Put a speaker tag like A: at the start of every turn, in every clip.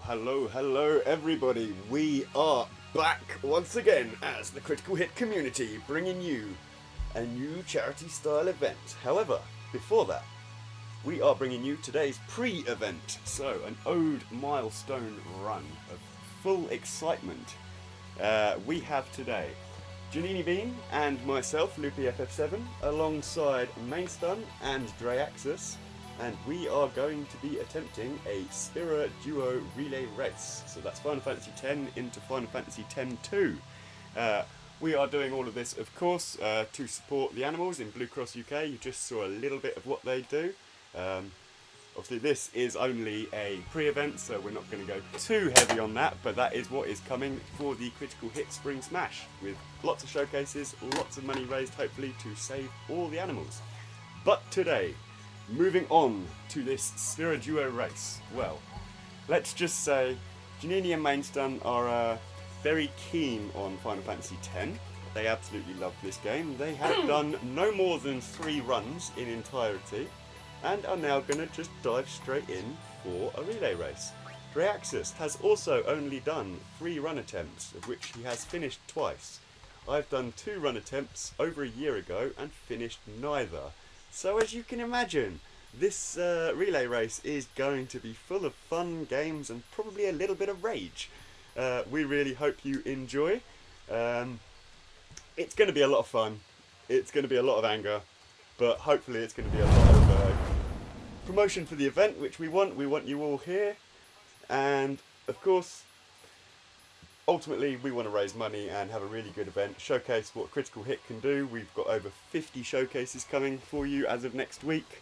A: Hello everybody. We are back once again as the Critical Hit community, bringing you a new charity style event. However, before that, we are bringing you today's pre-event. So, an ode milestone run of full excitement. We have today Janini Bean and myself, Loopy FF7, alongside Mainstun and Drayaxis. And we are going to be attempting a Spira duo relay race. So that's Final Fantasy X into Final Fantasy X-2. We are doing all of this, of course, to support the animals in Blue Cross UK. You just saw a little bit of what they do. Obviously this is only a pre-event, so we're not going to go too heavy on that, but that is what is coming for the Critical Hit Spring Smash, with lots of showcases, lots of money raised, hopefully, to save all the animals. But today, moving on to this Spira duo race. Well, let's just say Janini and Mainstun are very keen on Final Fantasy X. They absolutely love this game. They have done no more than 3 runs in entirety and are now going to just dive straight in for a relay race. Drayaxis has also only done 3 run attempts, of which he has finished twice. I've done 2 run attempts over a year ago and finished neither. So as you can imagine, this relay race is going to be full of fun, games, and probably a little bit of rage. We really hope you enjoy. It's going to be a lot of fun. It's going to be a lot of anger, but hopefully it's going to be a lot of promotion for the event, which we want. We want you all here. And of course, ultimately, we want to raise money and have a really good event, showcase what Critical Hit can do. We've got over 50 showcases coming for you as of next week.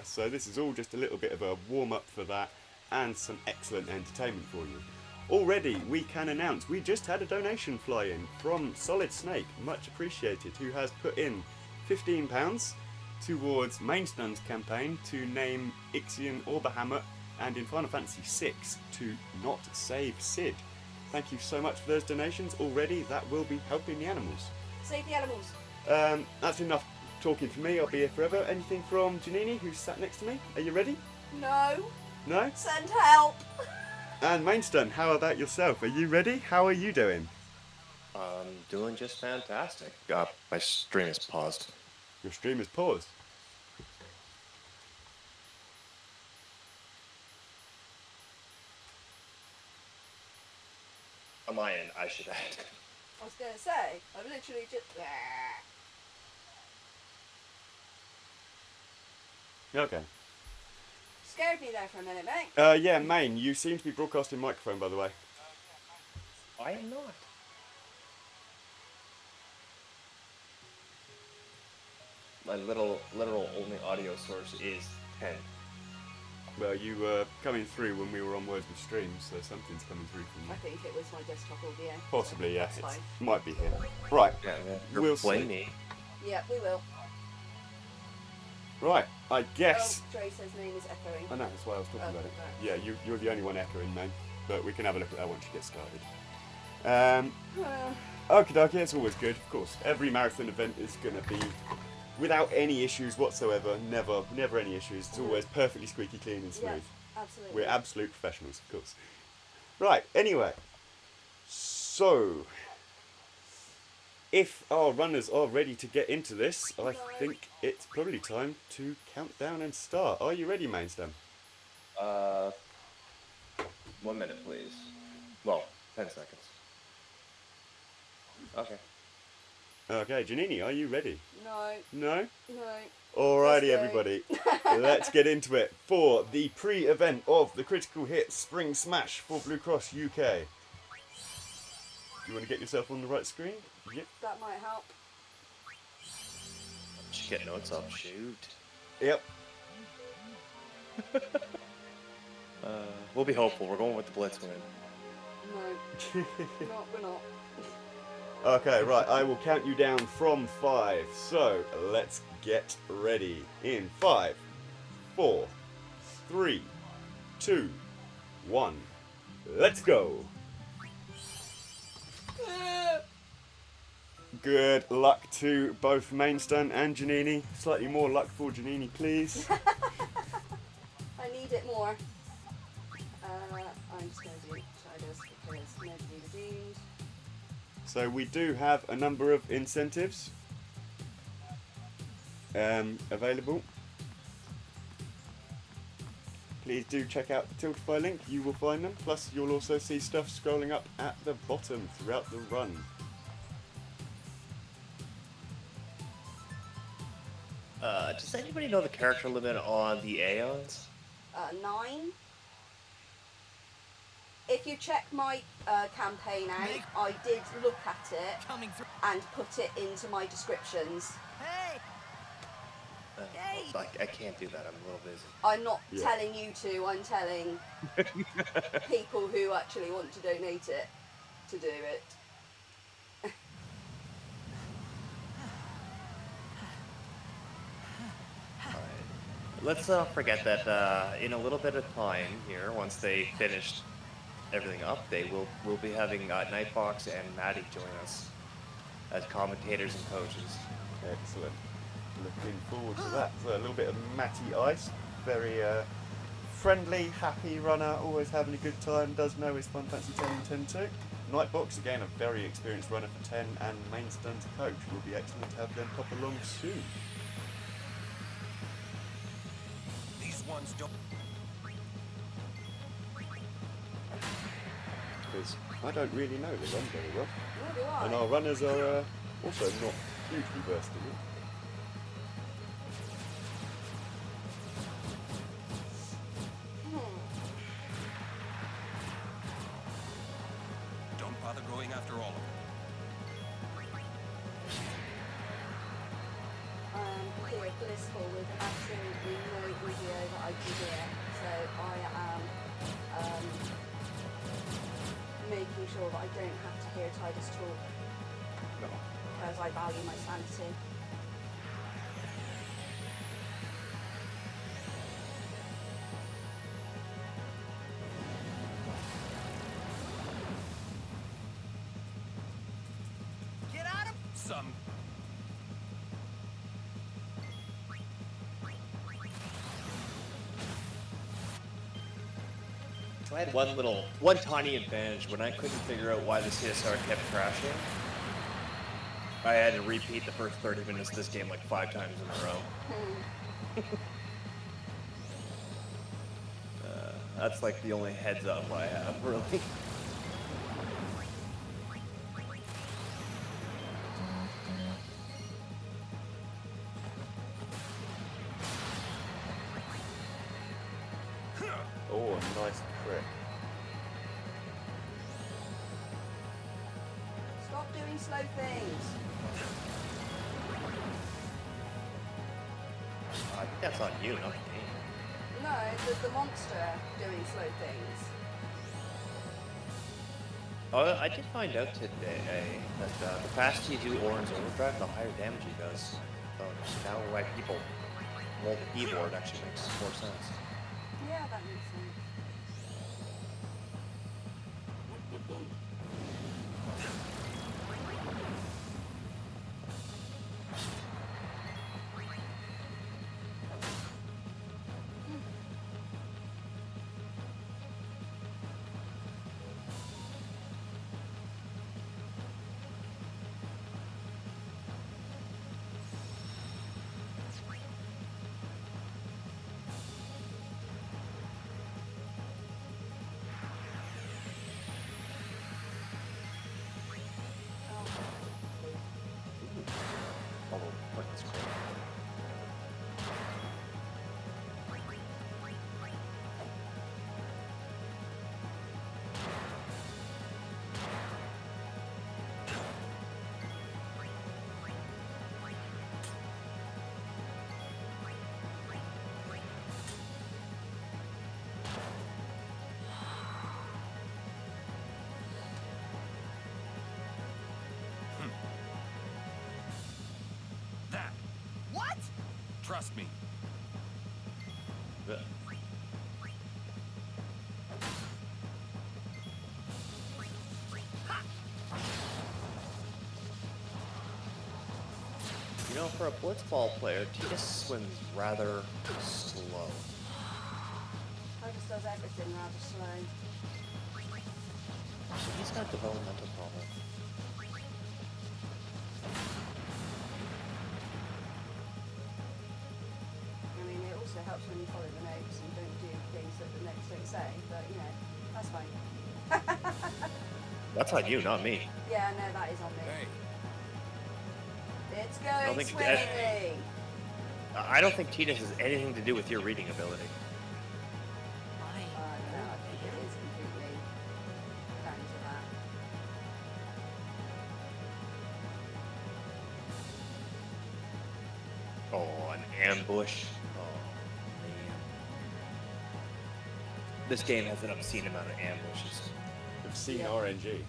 A: So this is all just a little bit of a warm-up for that and some excellent entertainment for you. Already, we can announce we just had a donation fly in from Solid Snake, much appreciated, who has put in £15 towards Mainstun's campaign to name Ixion or Bahamut, and in Final Fantasy VI to not save Sid. Thank you so much for those donations already. That will be helping the animals.
B: Save the animals.
A: That's enough talking for me. I'll be here forever. Anything from Janini, who's sat next to me? Are you ready?
B: No.
A: No?
B: Send help.
A: And Mainstun, how about yourself? Are you ready? How are you doing?
C: I'm doing just fantastic. My stream is paused.
A: Your stream is paused.
C: On my end, I should add.
B: I was going to say, I've literally just...
A: Okay.
B: Scared me there for a minute, mate.
A: Yeah, Main, you seem to be broadcasting microphone, by the way.
C: I am not. My literal only audio source is 10.
A: Well, you were coming through when we were on Words with Streams, so something's coming through from
B: I
A: you.
B: think it was my desktop audio.
A: Possibly, yeah.
B: That's fine.
A: It might be here. Right.
C: Yeah.
A: We'll see.
C: Me.
B: Yeah, we will.
A: Right, I guess...
B: Oh, Dre says name is echoing.
A: I know, that's why I was talking about it.
B: Right.
A: Yeah, you're the only one echoing, man. But we can have a look at that once you get started. Okie dokie, it's always good, of course. Every marathon event is going to be without any issues whatsoever. Never any issues. It's always perfectly squeaky clean and smooth.
B: Yeah, absolutely.
A: We're absolute professionals, of course. Right, anyway. So, if our runners are ready to get into this, I think it's probably time to count down and start. Are you ready, Mainstun?
C: 1 minute, please. Well, 10 seconds. Okay.
A: Okay, Janini, are you ready?
B: No.
A: No?
B: No.
A: Alrighty,
B: Let's go.
A: everybody. Let's get into it for the pre-event of the Critical Hit Spring Smash for Blue Cross UK. You want to get yourself on the right screen? Yep.
B: That might help.
C: Should get notes up. Shoot.
A: Yep.
C: We'll be hopeful. We're going with the Blitz win.
B: No. We're not.
A: Okay, right. I will count you down from 5. So, let's get ready. In 5, 4, 3, 2, 1. Let's go. Good luck to both Mainstun and Janini. Slightly more luck for Janini, please.
B: I need it more. I'm just going to
A: So we do have a number of incentives available. Please do check out the Tiltify link, you will find them, plus you'll also see stuff scrolling up at the bottom throughout the run.
C: Does anybody know the character limit on the Aeons?
B: 9. If you check my campaign out, I did look at it and put it into my descriptions.
C: I can't do that, I'm a little busy.
B: I'm not telling you to, I'm telling people who actually want to donate it to do it.
C: Let's not forget that in a little bit of time here, once they finish everything up, we'll be having Nightbox and Maddie join us as commentators and coaches.
A: Excellent. Looking forward to that. So a little bit of Matty Ice, very friendly, happy runner, always having a good time, does know his Fun Fancy 10 and 10 too. Nightbox, again, a very experienced runner for 10, and Mainstone's coach. Will be excellent to have them pop along soon.
D: These ones don't.
A: Because I don't really know the run very well.
B: Nor do I.
A: And our runners are also not hugely versed in it.
D: Don't bother going after all of them.
B: Feel blissful with absolutely no video that I can hear, so I am making sure that I don't have to hear Titus talk, because I value my sanity.
D: Get out of some.
C: So I had one tiny advantage when I couldn't figure out why the CSR kept crashing. I had to repeat the first 30 minutes of this game like 5 times in a row. That's like the only heads up I have, really.
A: Oh, a nice crit.
B: Stop doing slow things.
C: I think that's on you, not me.
B: No, the monster doing slow things.
C: Oh, I did find out today that the faster you do Orange Overdrive, the higher damage he does. So now why people roll the keyboard actually makes more sense.
B: Yeah, that makes sense.
C: Although, look, it's cool.
D: That. What? Trust me.
C: Yeah. You know, for a blitzball player, Titus swims rather slow.
B: Titus does everything rather slow.
C: He's got a developmental problem.
B: and follow the notes and don't do things that the notes don't say, but you know, that's fine.
C: That's on you, not me.
B: Yeah, no, that is on me.
D: Hey,
B: It's
C: don't
B: going
C: think-
B: swimmingly.
C: I don't think Titus has anything to do with your reading ability.
B: No, I think it is completely down to that.
C: Oh, an ambush. Oh, man. This game has an obscene amount of ambushes.
A: I've seen
B: Yeah.
A: RNG.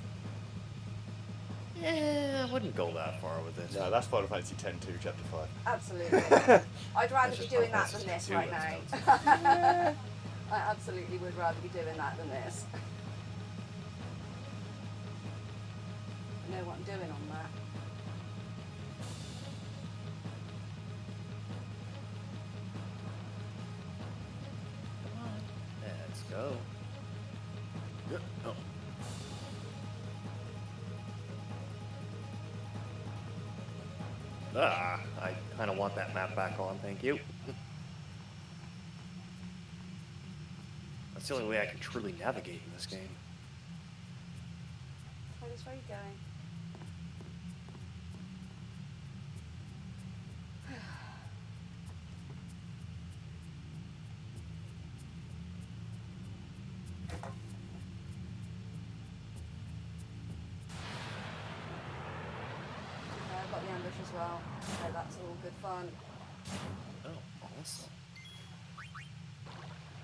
C: Yeah, I wouldn't go that far with this.
A: No, that's Final Fantasy X-2, Chapter 5.
B: Absolutely. I'd rather
C: That's
B: be
C: just
B: doing
C: Final
B: that than
C: Fantasy
B: this
C: II,
B: right now.
C: that's
B: I absolutely would rather be doing that than this. I know what I'm doing on that.
C: Come on. Let's go. Oh. Ah, I kind of want that map back on, thank you. That's the only way I can truly navigate in this game.
B: Titus, where are you going? I've got the ambush as well, so that's all good fun.
C: Oh, awesome.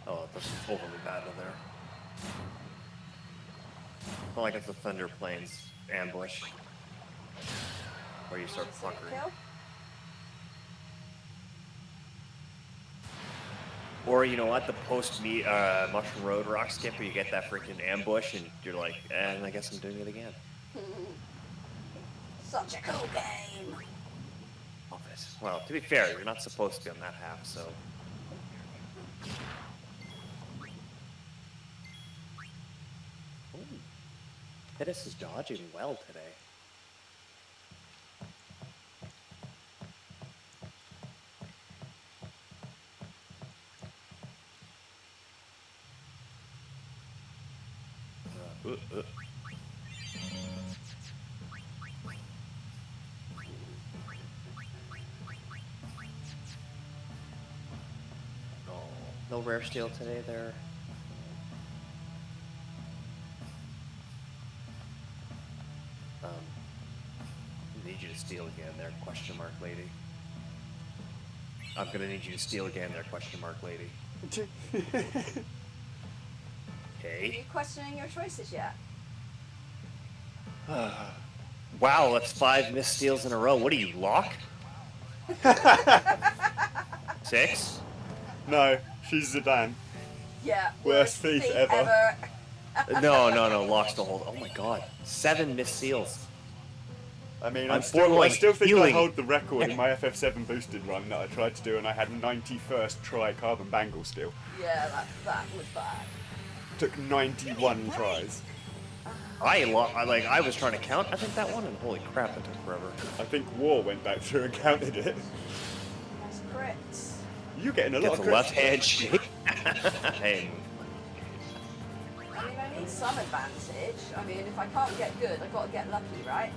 C: Oh, that's overly bad in there. Not like it's a Thunder Plains ambush. Where you start
B: Is it a
C: puckering.
B: kill?
C: Or you know what, the post-meet Mushroom Road rock skip where you get that freaking ambush and you're like, and I guess I'm doing it again.
B: Such a cool game!
C: Love it. Well, to be fair, you're not supposed to be on that half, so. Ooh. Titus is dodging well today. Uh. Oh, no rare steel today there. Need you to steal again there, question mark lady. I'm gonna need you to steal again there, question mark lady.
B: Are
C: Okay.
B: you questioning your choices yet?
C: Wow, that's 5 missed steals in a row. What are you, lock? 6?
A: No, she's Zidane.
B: Yeah.
A: Worst thief ever.
C: No, lock's the hold. Oh my god. 7 missed steals.
A: I mean,
C: I'm
A: I still think I
C: healing.
A: hold the record in my FF7 boosted run that I tried to do, and I had 91st try carbon bangle steal.
B: Yeah, that was bad.
A: Took 91 tries.
C: I was trying to count. I think that one, and holy crap, it took forever.
A: I think War went back through and counted it.
B: Nice crits.
A: You getting a lot
C: Gets
A: of
C: a
A: crits.
C: left hand shake. Hey,
B: I mean, I need some advantage. I mean, if I can't get good, I've got to get lucky, right?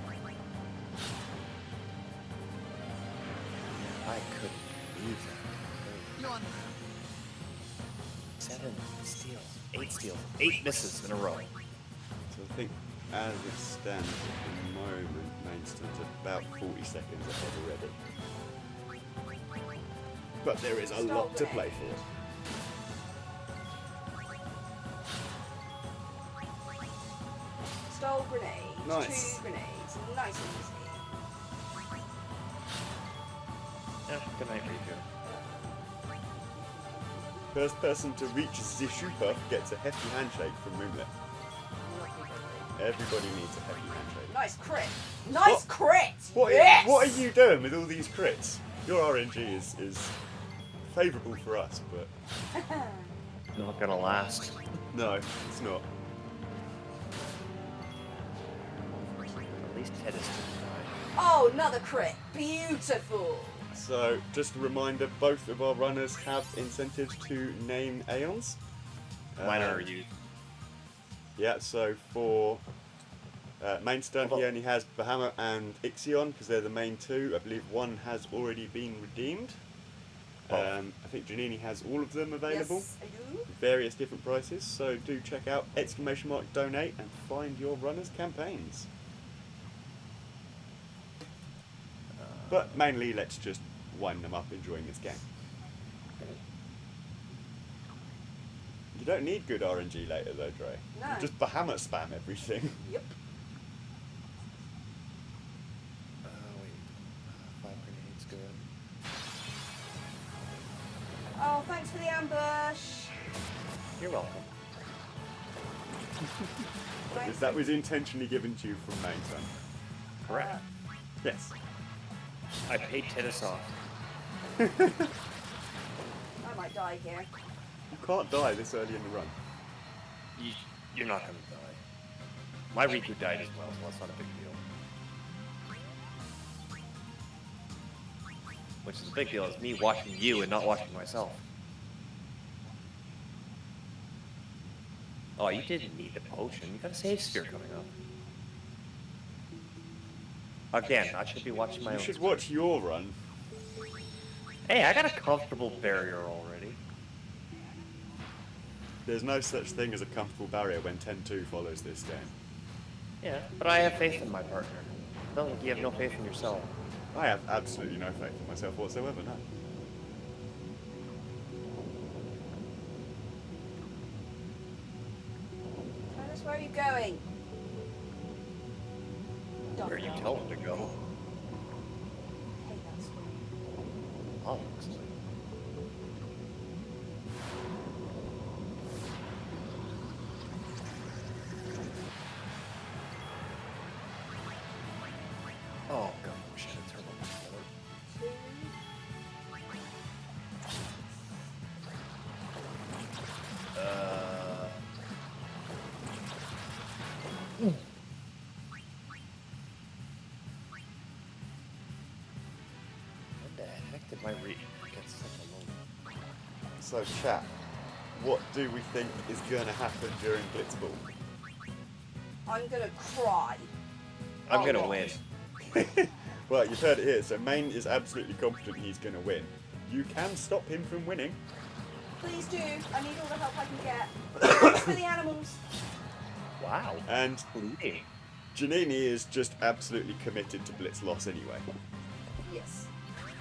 C: I couldn't believe that. 7 steals, 8 steals, 8 misses in a row.
A: So I think as it stands at the moment, Mainstone's about 40 seconds ahead already. But there is a lot to play for.
B: Stole grenade.
A: Nice.
B: 2 grenades. Nice and easy.
C: Yeah, good night, Riku.
A: First person to reach the Shupa gets a hefty handshake from Moonlit. Everybody needs a hefty handshake.
B: Nice crit. Nice crit.
A: What
B: Yes!
A: are you doing with all these crits? Your RNG is favourable for us, but
C: Not gonna last.
A: no, it's not.
C: At least Titus didn't die.
B: Oh, another crit. Beautiful.
A: So, just a reminder, both of our runners have incentives to name Aeons.
C: Mine are used.
A: Yeah, so for Mainstone, he only has Bahamut and Ixion because they're the main two. I believe one has already been redeemed.
C: Oh.
A: I think Janini has all of them available.
B: Yes, I do.
A: Various different prices, so do check out !donate and find your runners' campaigns. But mainly, let's just wind them up enjoying this game. You don't need good RNG later though, Dre.
B: No.
A: You just Bahamut spam everything.
B: Yep.
C: Wait. 5 grenades, good.
B: Oh, thanks for the ambush.
C: You're welcome.
B: Thanks
A: That
B: for-
A: was intentionally given to you from Mainstone.
C: Correct.
A: Yes.
C: I paid tennis off.
B: I might die here.
A: You can't die this early in the run.
C: You're not gonna die. My Riku died as well, so that's not a big deal. Which is a big deal, is me watching you and not watching myself. Oh, you didn't need the potion. You got a save spear coming up. Again, I should be watching my
A: You
C: own.
A: should watch your run.
C: Hey, I got a comfortable barrier already.
A: There's no such thing as a comfortable barrier when 10-2 follows this game.
C: Yeah, but I have faith in my partner. Don't think you have no faith in yourself.
A: I have absolutely no faith in myself whatsoever, no.
B: Tell us where are you going?
C: Where you tell him to go.
B: Hey, that's weird.
C: Obviously. Oh god, I wish I had turned on this color. When the heck did my read get such a low?
A: So, chat, what do we think is going to happen during Blitzball?
B: I'm gonna cry.
C: I'm
B: Oh,
C: gonna
B: what?
C: win.
A: Well, you've heard it here. So, Main is absolutely confident he's going to win. You can stop him from winning.
B: Please do. I need all the help I can get. Thanks for the animals.
C: Wow.
A: And
C: Leading.
A: Janini is just absolutely committed to Blitz loss anyway.
B: Yes.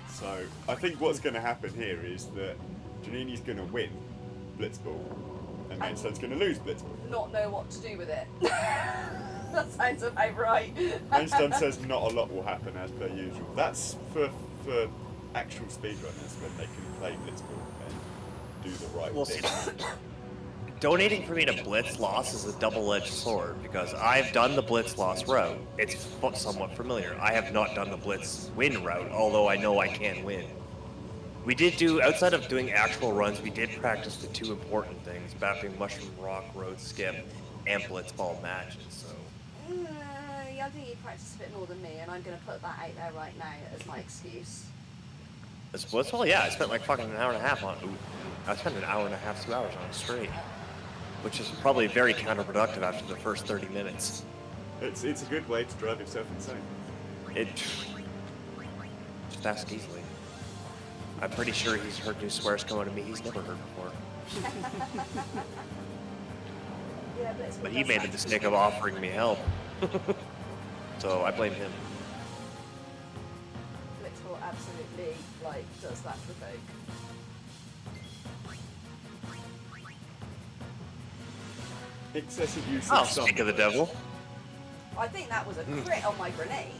A: So, I think what's going to happen here is that Janini's going to win Blitzball, and Mainstone's going to lose Blitzball.
B: Not know what to do with it. That sounds about right.
A: Mainstone says not a lot will happen as per usual. That's for actual speedrunners when they can play Blitzball and do the right
C: Well,
A: thing.
C: donating for me to Blitz loss is a double-edged sword because I've done the Blitz loss route. It's somewhat familiar. I have not done the Blitz win route, although I know I can win. We did do, outside of doing actual runs, we did practice the two important things, mapping Mushroom Rock, Road Skip, and Blitzball matches, so...
B: I think you practice a bit more than me, and I'm going to put that out there right now as my excuse.
C: As Blitzball, yeah, I spent like fucking an hour and a half on it. I spent an hour and a half, 2 hours on it straight. Which is probably very counterproductive after the first 30 minutes.
A: It's a good way to drive yourself insane.
C: It... just ask easily. I'm pretty sure he's heard new swears come out of me he's never heard before.
B: Yeah, but it's
C: But he made the mistake of offering me help. So I blame him.
B: Blitzball absolutely, does that provoke.
A: Excessive use
C: Oh,
A: of
C: speak of the devil.
B: I think that was a crit on my grenade.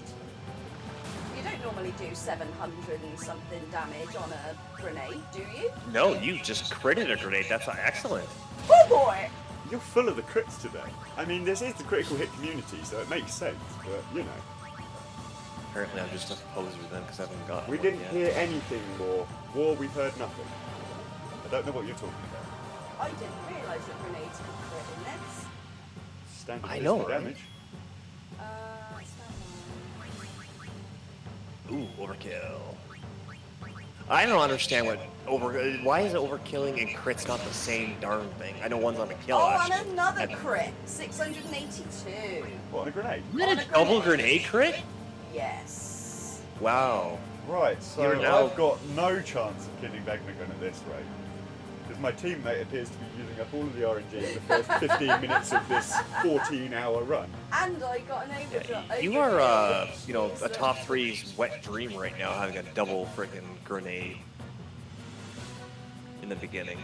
B: You don't normally do 700 and something damage on a grenade, do you?
C: No, you just critted a grenade. That's excellent.
B: Oh boy!
A: You're full of the crits today. I mean, this is the critical hit community, so it makes sense, but, you know.
C: Apparently I'm just a poser then because I haven't gotten
A: We
C: one
A: didn't
C: yet.
A: hear anything more. War, we've heard nothing. I don't know what you're talking about.
B: I didn't realise that grenades could crit in this.
A: Standard
C: I
A: list
C: know,
A: for
C: right?
A: damage.
B: Stand
C: Ooh, overkill. I don't understand why is overkilling and crits not the same darn thing? I know one's on a kill.
B: Oh,
C: actually.
B: and another crit. 682.
A: What, on a grenade?
C: You had a double grenade crit?
B: Yes.
C: Wow.
A: Right, so
C: You're now-
A: I've got no chance of killing Vegnagun at this rate. Because my teammate appears to be using up all of the RNG in the first 15 minutes of this 14-hour run.
B: And I got an overdrive.
C: You are, you know, a top 3's wet dream right now, having a double freaking grenade in the beginning.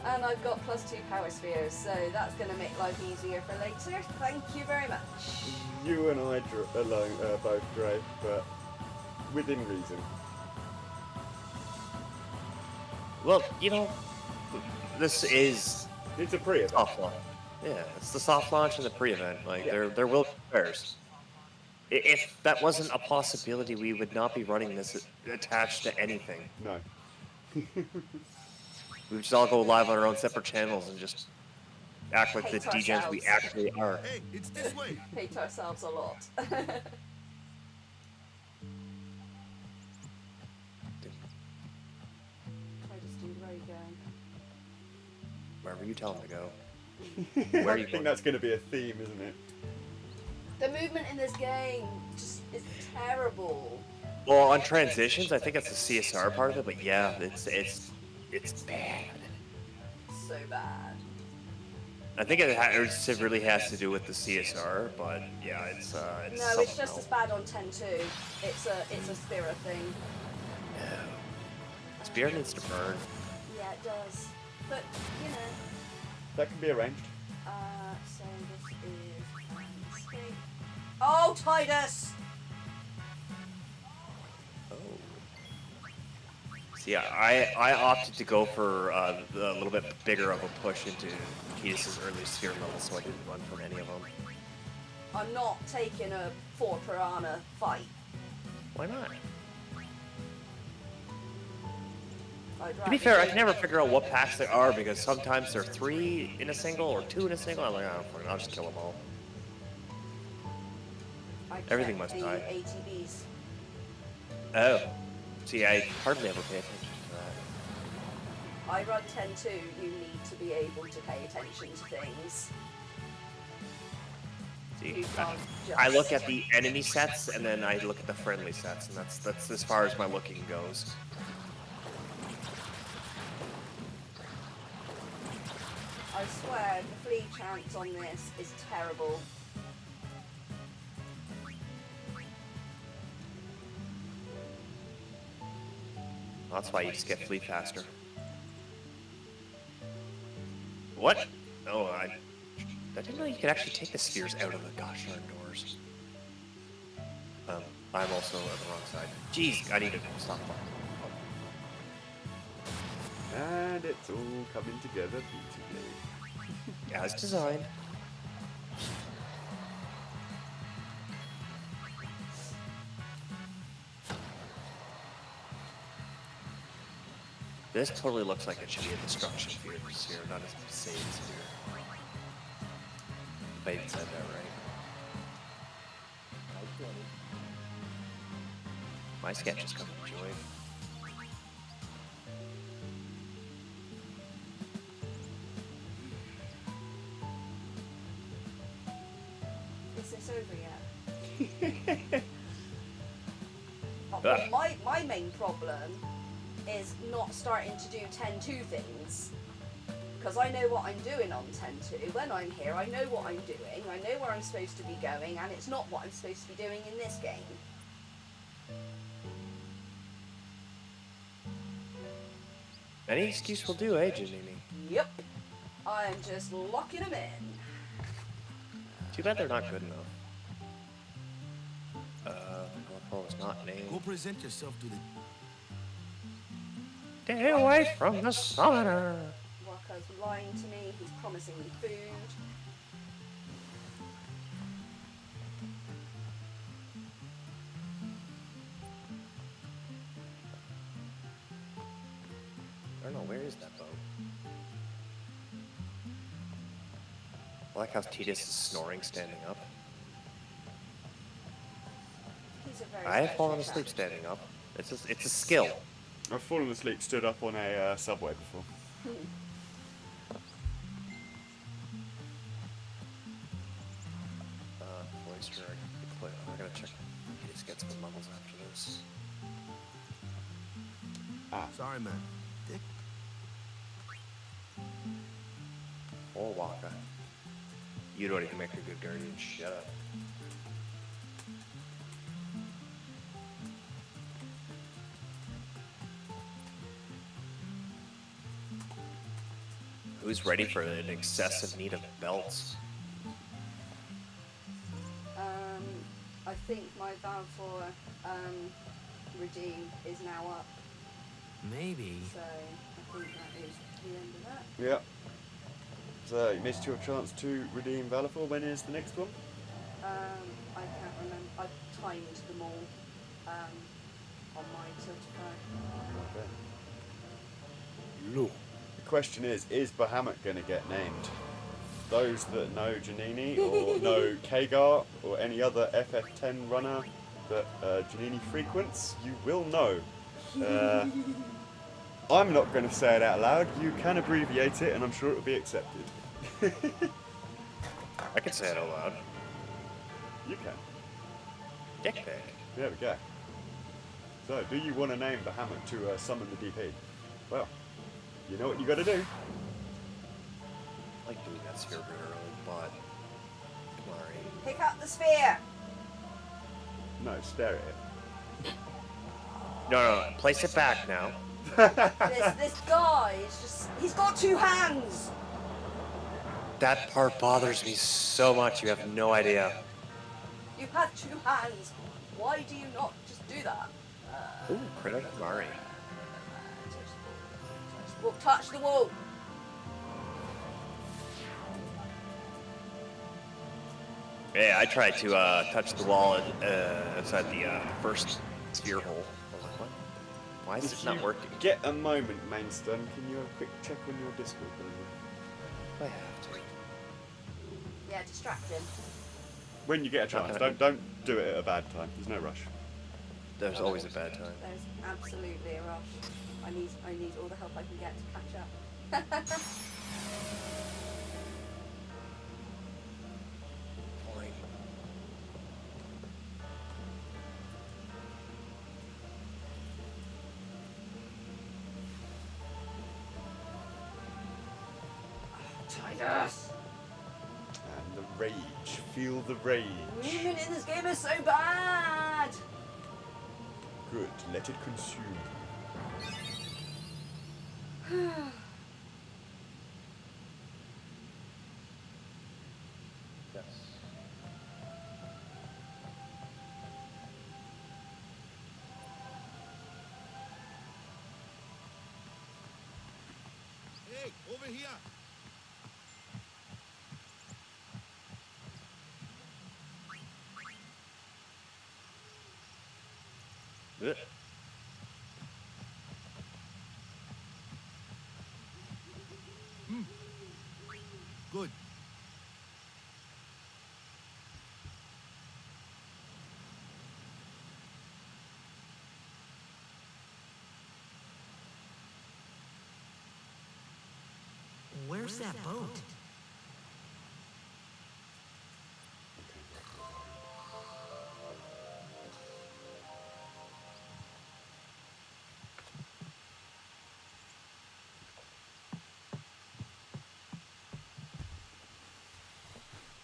B: And I've got +2 power spheres, so that's going to make life easier for later. Thank you very much.
A: You and I both drove, but within reason.
C: Well, you know, this is
A: It's a pre-event.
C: soft launch. Yeah, it's the soft launch and the pre-event. Like,
A: Yeah.
C: there will be pairs. If that wasn't a possibility, we would not be running this attached to anything.
A: No.
C: We would just all go live on our own separate channels and just act like the
B: Hate
C: degens we
B: ourselves.
C: actually are.
D: Hey, it's this way.
B: Hate ourselves a lot. Where does Dude Road going?
C: Wherever you tell them to go.
A: I
C: are you
A: think
C: going?
A: that's going to be a theme, isn't it?
B: The movement in this game just is terrible.
C: Well, on transitions, I think it's the CSR part of it, but yeah, it's bad.
B: So bad.
C: I think it really has to do with the CSR, but yeah, it's
B: No,
C: something
B: it's just
C: else.
B: as bad on 10-2. It's a Spira thing.
C: Spira needs to burn.
B: Yeah, it does. But, you know,
A: That can be arranged.
B: so this is mistake. Oh, Titus!
C: Oh. So yeah, I opted to go for a little bit bigger of a push into Kiedis' early sphere level, so I didn't run from any of them.
B: I'm not taking a 4 piranha fight.
C: Why not?
B: I'd
C: To be
B: rather
C: fair, I
B: do-
C: can never figure out what packs there are because sometimes they're 3 in a single or 2 in a single. I'm like, oh, fuck it, I'll just kill them all.
B: I
C: everything
B: check
C: must
B: the
C: die.
B: ATBs.
C: Oh. See, I hardly ever pay attention to that.
B: I run 10-2, you need to be able to pay attention to things.
C: See,
B: You can't
C: I look
B: just-
C: at the enemy sets and then I look at the friendly sets, and that's as far as my looking goes.
B: I swear, the flea chance on this is terrible.
C: That's why you just get fleet faster. What? Oh, I didn't know you could actually take the spheres out of the gosh darn doors. I'm also on the wrong side. Jeez, I need to stop.
A: And it's all coming together beautifully.
C: As designed. This totally looks like it should be a destruction sphere, not a save sphere. If I even said that right. My sketch is coming to joy.
B: Is this over yet? Well, my main problem is not starting to do 10-2 things. Because I know what I'm doing on 10-2. When I'm here, I know what I'm doing, I know where I'm supposed to be going, and it's not what I'm supposed to be doing in this game.
C: Any excuse will do, eh, Janini?
B: Yep. I'm just locking them in.
C: Too bad they're not good enough. Paul is not named.
D: Go present yourself to the...
C: Stay away from the summoner.
B: Waka's lying to me, he's promising me food.
C: I don't know, where is that boat? I like how Titus is snoring standing up.
B: He's a very
C: I have
B: special
C: fallen asleep
B: chap.
C: standing up. It's a skill.
A: I've fallen asleep stood up on a subway before.
C: Oyster, I'm gonna check. Let's get some levels after this.
D: Sorry, man. Dick.
C: Or Waka. You don't even make a good guardian. Shut up. Who's ready for an excessive need of belts?
B: I think my vow for redeem is now up,
D: Maybe.
B: so I think that is the end of that.
A: Yeah. So you missed your chance to redeem Valifor. When is the next one?
B: I can't remember. I've timed them all on my Tiltify.
A: Okay. The question is Bahamut going to get named? Those that know Janini or know Kagar or any other FF10 runner that Janini frequents, you will know. I'm not going to say it out loud. You can abbreviate it and I'm sure it will be accepted.
C: I can say it out loud.
A: You can.
C: Dick pic.
A: There we go. So, do you want to name Bahamut to summon the DP? Well, you know what you got to do.
C: I like doing that sphere very early, but Mari.
B: Pick up the spear!
A: No, stare at it.
C: No, place it back now.
B: This guy is just... He's got two hands!
C: That part bothers me so much. You have no idea.
B: You have two hands. Why do you not just do that?
C: Ooh, critical Mari.
B: Touch the wall.
C: Yeah, I tried to touch the wall outside the first sphere hole. I was like, what? Why is
A: If
C: it not
A: you
C: working?
A: Get a moment, Mainstone. Can you have a quick check on your Discord?
C: I have to.
B: Yeah, distract him.
A: When you get a chance. Don't do it at a bad time. There's no rush.
C: There's always a bad time.
B: There's absolutely a rush. I need all the help I can get to catch up.
C: Fine.
B: Titus!
A: And the rage. Feel the rage.
B: Movement in this game is so bad!
A: Good. Let it consume.
C: Yes.
D: Hey, over here.
C: Ugh.
D: Good. Where's that boat?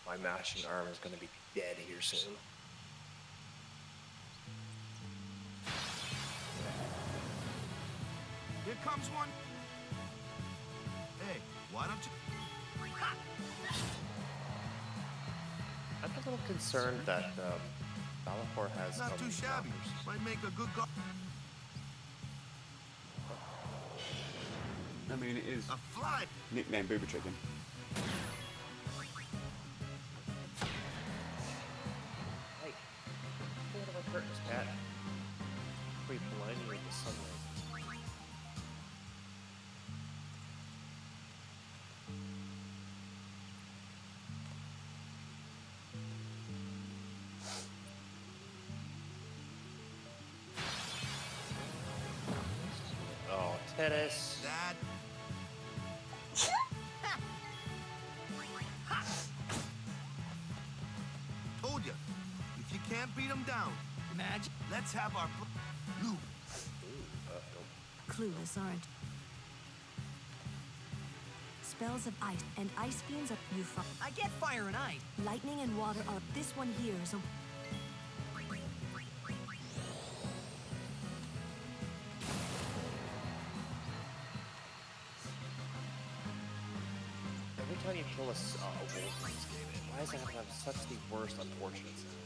C: My mashing arm is going to be dead here soon.
D: Here comes one. Hey, why don't you?
C: I'm a little concerned that Valifor has
D: Not too shabby.
C: numbers.
D: Might make a good go.
A: I mean, it is
D: A fly.
A: nicknamed Booba Chicken.
C: Hey, what about Curtis, Cat? Wait, blinding with the sunlight. tennis.
D: That. Told you. If you can't beat them down, magic. Let's have our Lou.
E: Clueless, aren't? Spells of ice and ice fiends are you from.
F: I get fire and ice.
E: Lightning and water are. This one here is a.
C: Every time you kill a wolf in this game, why does it have to have such the worst unfortunate sound?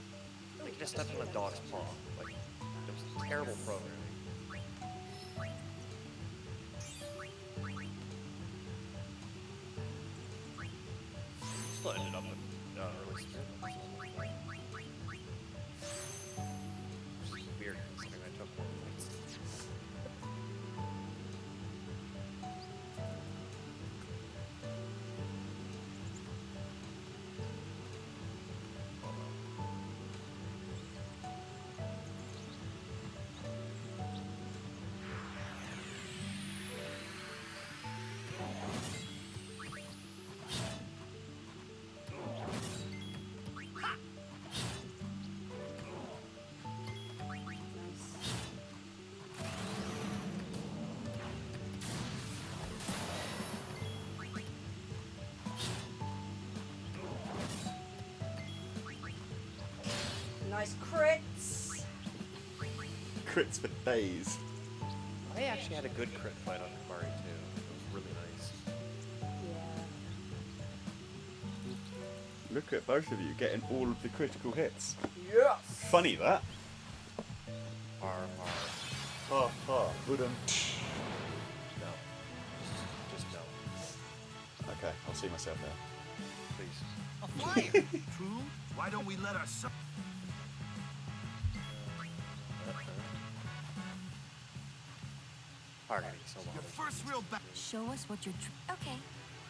C: Like you just stepped on a dog's paw. Like it was terrible programming. Still ended up with early spirit. Which is weird considering I took more points.
B: Nice crits.
A: Crits for days.
C: I actually had a good crit fight on Murray too. It was really nice.
B: Yeah.
A: Look at both of you getting all of the critical hits.
B: Yes.
A: Funny that.
C: R.
A: Ha ha. Wouldn't.
C: No. Just no.
A: Okay, I'll see myself now.
C: Please.
F: A flyer.
D: True? Why don't we let our son?
C: Targeting so long.
D: Your first real back.
E: Show us what you're. Okay.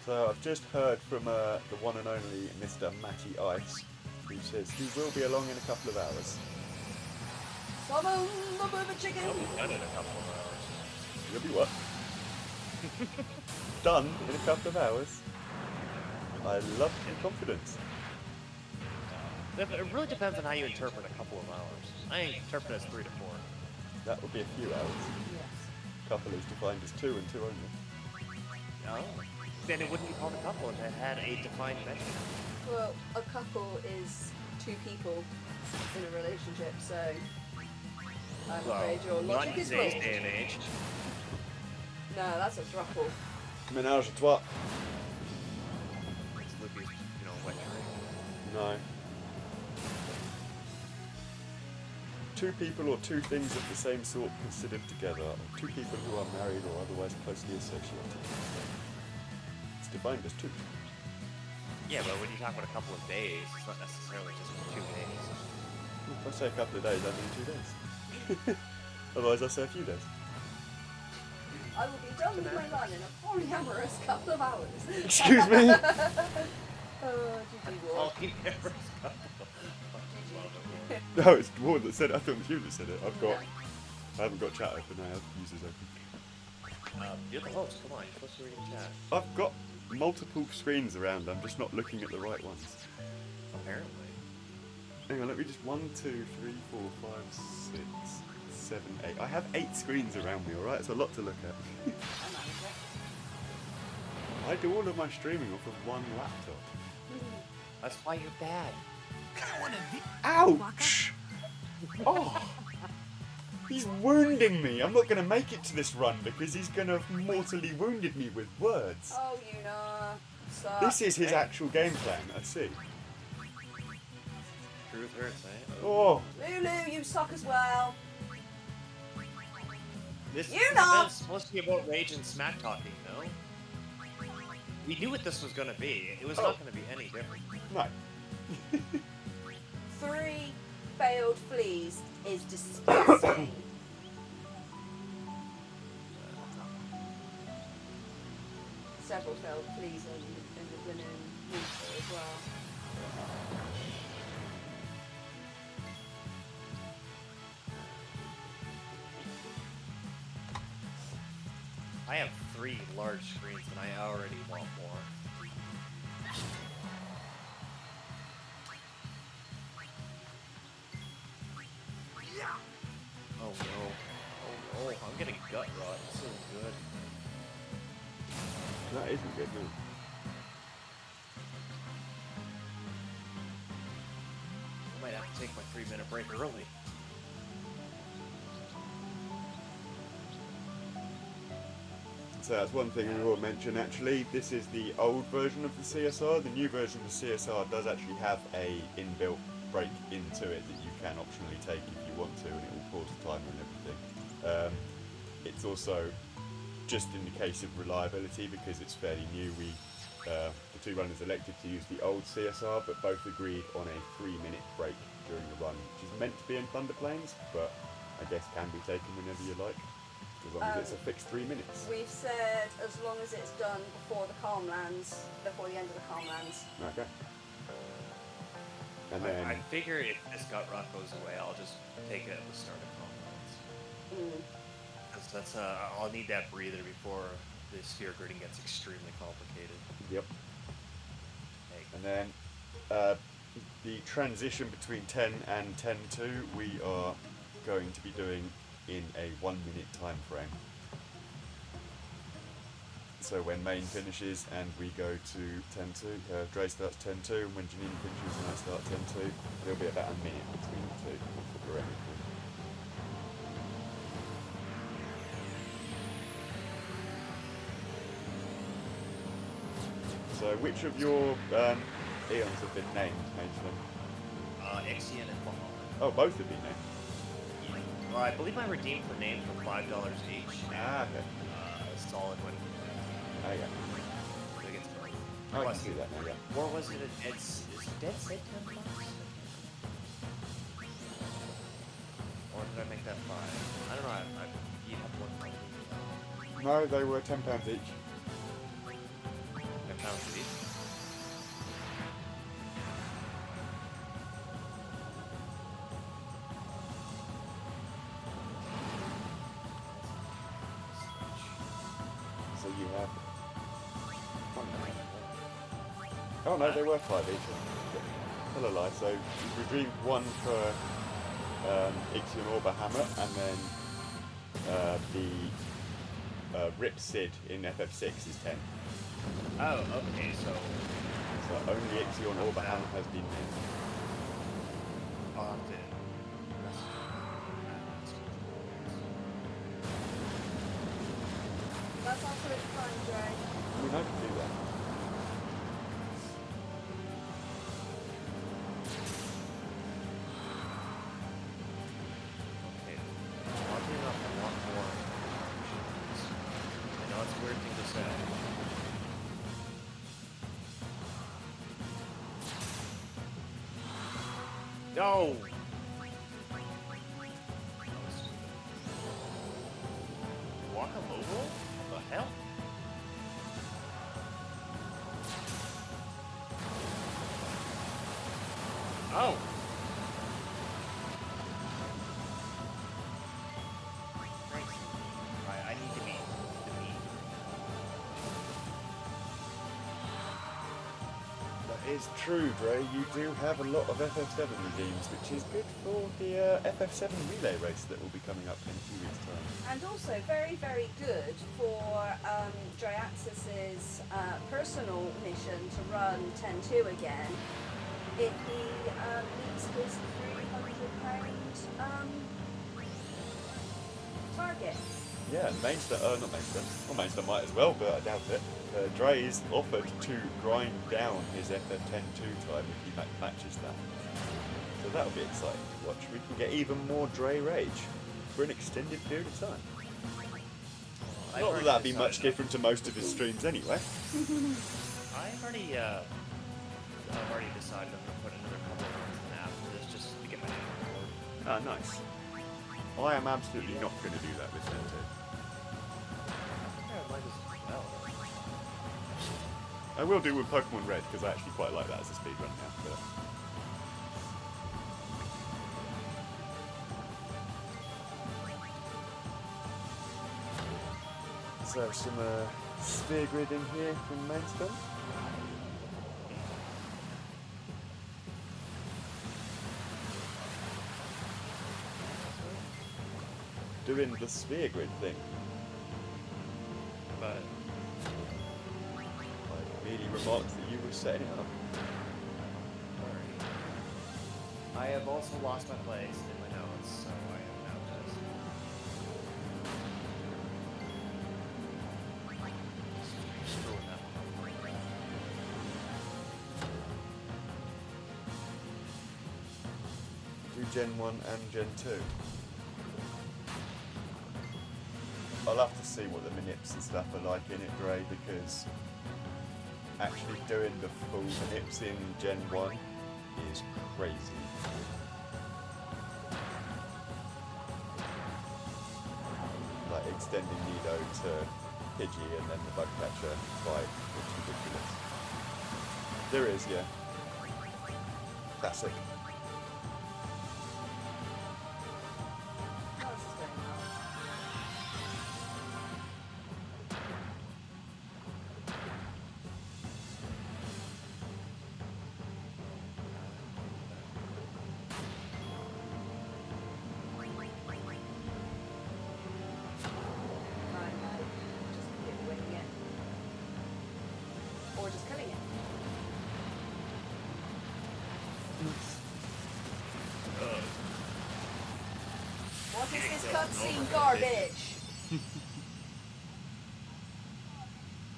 A: So I've just heard from the one and only Mr. Matty Ice, who says he will be along in a couple of hours.
B: Summon the moving chicken.
C: I'll be done in a couple of hours.
A: You'll be what? Done in a couple of hours. I love your confidence.
C: It really depends on how you interpret a couple of hours. I interpret it as 3 to 4.
A: That would be a few hours.
B: Yes.
A: Couple is defined as 2 and 2 only.
C: Oh. Then it wouldn't be called a couple if it had a defined measure.
B: Well, a couple is two people in a relationship, so I'm afraid your
C: not
B: logic
C: in
B: is
C: today's
B: wrong.
C: day and age.
B: No, that's a throuple.
A: Ménage à trois.
C: It's Luffy's, wet dream.
A: No. 2 people or 2 things of the same sort considered together, or 2 people who are married or otherwise closely associated. It's defined as 2.
C: Yeah, but when you talk about a couple of days, it's not necessarily just 2 days.
A: If I say a couple of days, I mean 2 days. Otherwise, I say a few days.
B: I will be done with my run in a polyamorous couple of hours.
A: Excuse me?
B: Oh, GG War.
C: All he ever
A: No, it's Ward that said it. I thought it was you that said it. I haven't got chat open, I have users open.
C: You're the host, come on, you're supposed to be reading chat.
A: I've got multiple screens around, I'm just not looking at the right ones.
C: Apparently.
A: Hang on, let me just 1, 2, 3, 4, 5, 6, 7, 8. I have 8 screens around me, alright? It's a lot to look at. I do all of my streaming off of one laptop.
C: That's why you're bad.
A: Ouch! Oh! He's wounding me! I'm not going to make it to this run because he's going to have mortally wounded me with words.
B: Oh, you know. Suck.
A: This is his actual game plan, I see.
C: Truth hurts, eh?
A: Oh!
B: Lulu, you suck as well.
C: This
B: You
C: this
B: know.
C: event's supposed to be about rage and smack talking, no? We knew what this was gonna be. It was not gonna be any different.
A: No.
B: 3 failed fleas is disgusting. Several failed fleas in the winning winter as well.
C: I have 3 large screens and I already want more. Oh no. Oh no, I'm getting gut rot. This isn't good.
A: That isn't good, no.
C: I might have to take my 3-minute break early.
A: So that's one thing we will mention actually. This is the old version of the CSR. The new version of the CSR does actually have a inbuilt break into it that you can optionally take if you want to, and it will pause the timer and everything. It's also just in the case of reliability, because it's fairly new, the 2 runners elected to use the old CSR, but both agreed on a 3-minute break during the run, which is meant to be in Thunder Plains, but I guess can be taken whenever you like, as long as it's a fixed 3 minutes.
B: We've said as long as it's done before the Calmlands, before the end of the Calmlands.
A: Okay. And then
C: I figure if this gut rot goes away, I'll just take it at the start of Calmlands. Because that's I'll need that breather before the sphere gridding gets extremely complicated.
A: Yep.
C: Hey.
A: And then the transition between 10 and 10-2 we are going to be doing in a 1-minute time frame. So when main finishes and we go to 10-2, Dre starts 10-2, and when Janine finishes and I start 10-2, there'll be about a minute between the two for everything. So which of your eons have been named, Mason?
C: Ixion and Bahamut.
A: Oh, both have been named.
C: Well, I believe I redeemed for names for $5 each.
A: Ah, okay.
C: Solid when
A: Oh, yeah.
C: I guess
A: I can see that now, yeah.
C: Or was it a dead? Is dead say $10? Or did I make that 5? I don't know. You have one.
A: No, they were £10 each.
C: £10 each.
A: So you have... Oh no, they were 5 each. Tell a lie. So you redeemed one for Ixion or Bahamut, and then the Rip Sid in FF6 is 10.
C: Oh, okay, so
A: only Ixion or Bahamut has been named.
C: often.
B: That's absolutely fine, Dre.
A: We know to do that.
C: Okay, oddly enough, I want more. I know it's a weird thing to say. No! Guacamole? What the hell? Oh! Thanks. I need to be the meat.
A: That is true, Dre. You do have a lot of FF7 redeems, which is good for the FF7 relay race that will be coming up in a few weeks' time.
B: And also very, very good for Dryaxis's personal mission to run 10-2 again. If he meets his £300 target.
A: Yeah, Mainster, not Mainster. Well, Mainster might as well, but I doubt it. Dre is offered to grind down his FF10-2 time if he matches that. So that'll be exciting to watch. We can get even more Dre rage for an extended period of time. Not that that'd be much different to most of his streams anyway.
C: I've already decided I'm going to put another couple of runs in after this just to get my name on board.
A: Ah, nice. I am absolutely not going to do that with 10-2.
C: Yeah, might as well.
A: I will do with Pokemon Red, because I actually quite like that as a speedrun now. But... throw some sphere grid in here from Milestone. Doing the sphere grid thing.
C: But
A: I merely remarked that you were setting it up.
C: I have also lost my place in my notes, so I am now just screwing that one up.
A: Do Gen 1 and Gen 2. I'll have to see what the manips and stuff are like in it, Dre, because actually doing the full manips in Gen 1 is crazy. Like extending Nido to Pidgey and then the bug catcher fight, which is ridiculous. There is, yeah. Classic.
B: What else is going on? I know. Just completely winging it. Or just killing it. What is this cutscene garbage?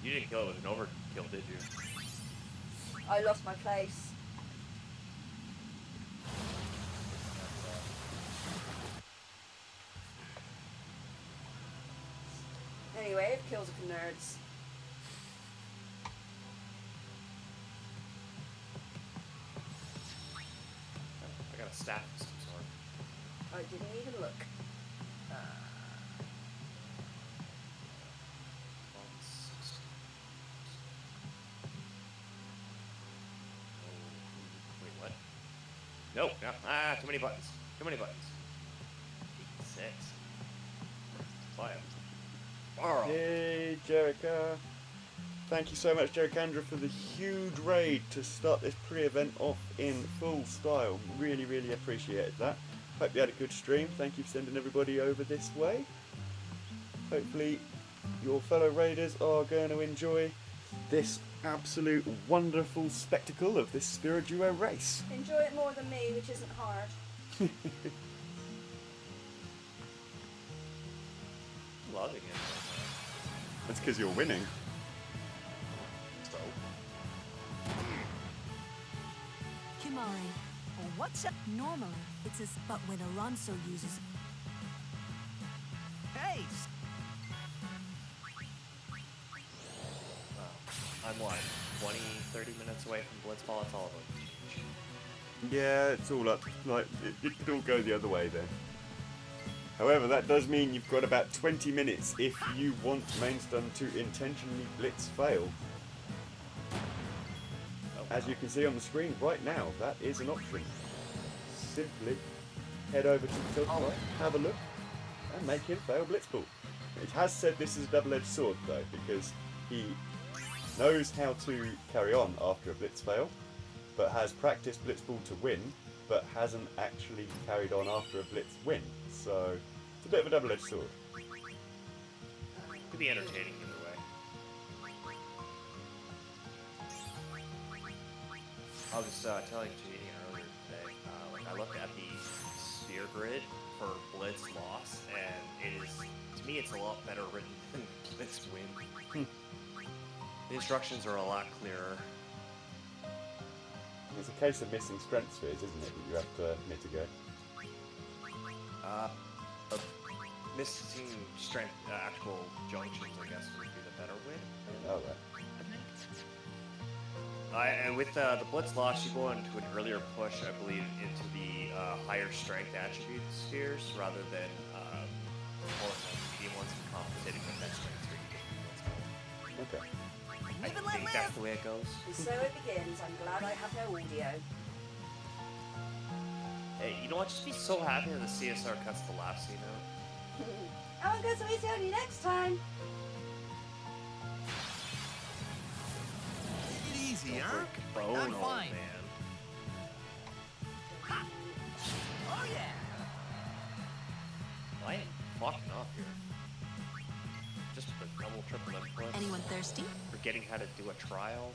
C: You didn't kill it with an overkill, did you?
B: I lost my place. Anyway, it kills it for nerds.
C: I got a staff of some sort.
B: I didn't even look.
C: Wait, what? No, too many buttons. Too many buttons. 6. Fire. Borrow.
A: Hey, Jerica. Thank you so much, Jericandra, for the huge raid to start this pre-event off in full style. Really, really appreciated that. Hope you had a good stream. Thank you for sending everybody over this way. Hopefully your fellow raiders are going to enjoy this absolute wonderful spectacle of this Spira Duo race.
B: Enjoy it more than me, which isn't hard.
C: Loving it.
A: That's because you're winning.
C: So,
E: Kimari.
F: Oh, what's up?
E: Normally, it's as but when Alonso uses
F: Hey,
C: I'm what, 20, 30 minutes away from Blitzball? It's all of them.
A: Yeah, it's all up. Like, it could all go the other way then. However, that does mean you've got about 20 minutes if you want Mainstun to intentionally blitz fail. As you can see on the screen right now, that is an option. Simply head over to the tilt line, have a look, and make him fail Blitzball. It has said this is a double-edged sword though, because he knows how to carry on after a blitz fail, but has practiced Blitzball to win, but hasn't actually carried on after a blitz win. So it's a bit of a double-edged sword.
C: Could be entertaining either way. I was telling Jeannie earlier today, like I looked at the sphere grid for Blitz loss, and it is, to me, it's a lot better written than Blitz win. The instructions are a lot clearer.
A: It's a case of missing strength spheres, isn't it, that you have to mitigate?
C: Missing strength, actual junctions, I guess, would be the better win.
A: Oh, right.
C: And with the Blitz loss, you go into an earlier push, I believe, into the higher strength attribute spheres rather than more medium ones and compensating with that strength sphere you get from Blitz.
A: Okay.
C: I think that's the way it goes.
B: And so it begins. I'm glad I have no audio.
C: Hey, you know what? Just be so happy that the CSR cuts the last scene out.
B: I won't go so easy on you next time.
C: Phone,
F: I'm
C: old
F: fine.
C: man.
F: Oh yeah.
C: I am fucking up here. Just the double, triple inputs.
E: Anyone thirsty?
C: Forgetting how to do a trial.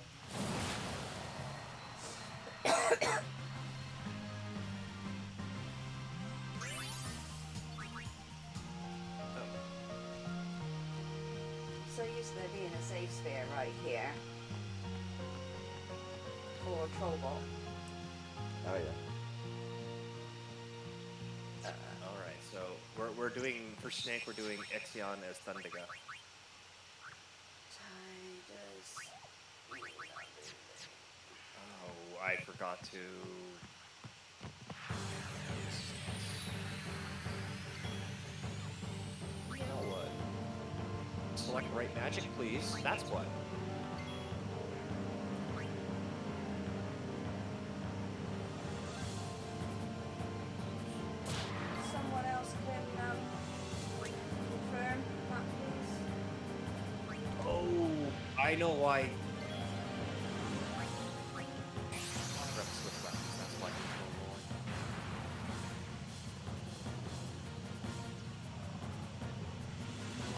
B: So used to there being a safe sphere right here for Trollbot.
A: Oh yeah.
C: Alright, so we're doing, for Snake, we're doing Exion as Thundiga. Oh, I forgot to... You know what? Select right magic, please. That's what.
B: Someone else can confirm that, please.
C: Oh, I know why. That's why control rolling.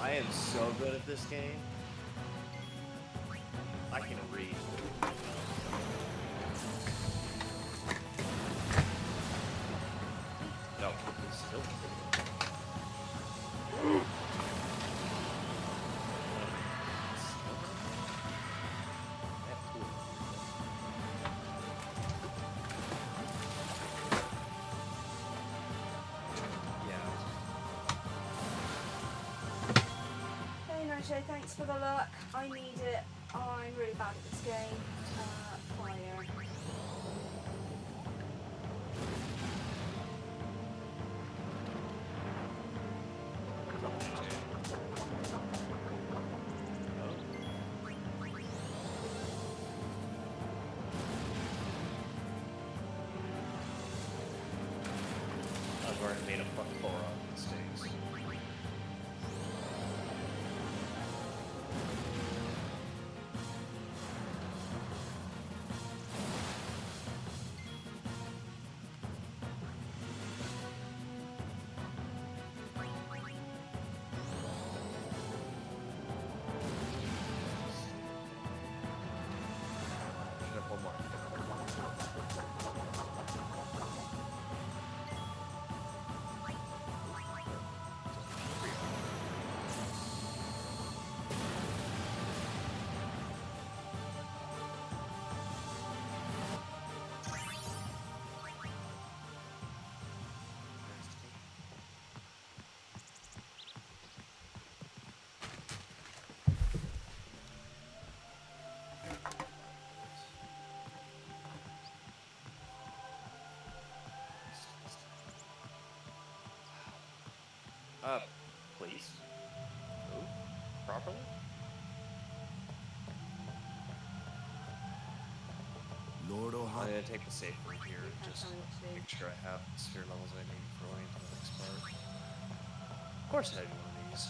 C: I am so good at this game. I can read. No, it's still
B: Hey Nojo, thanks for the luck. I need it. I'm really bad at this game. Fire.
C: I've already made a plethora of mistakes. Should have one more. Please. Move properly.
D: Lord
C: I'm
D: O'Hara.
C: gonna take the safe route here and
B: That's
C: just
B: how it's done.
C: make sure I have the sphere levels I need for going into the next part. Of course I had one of these.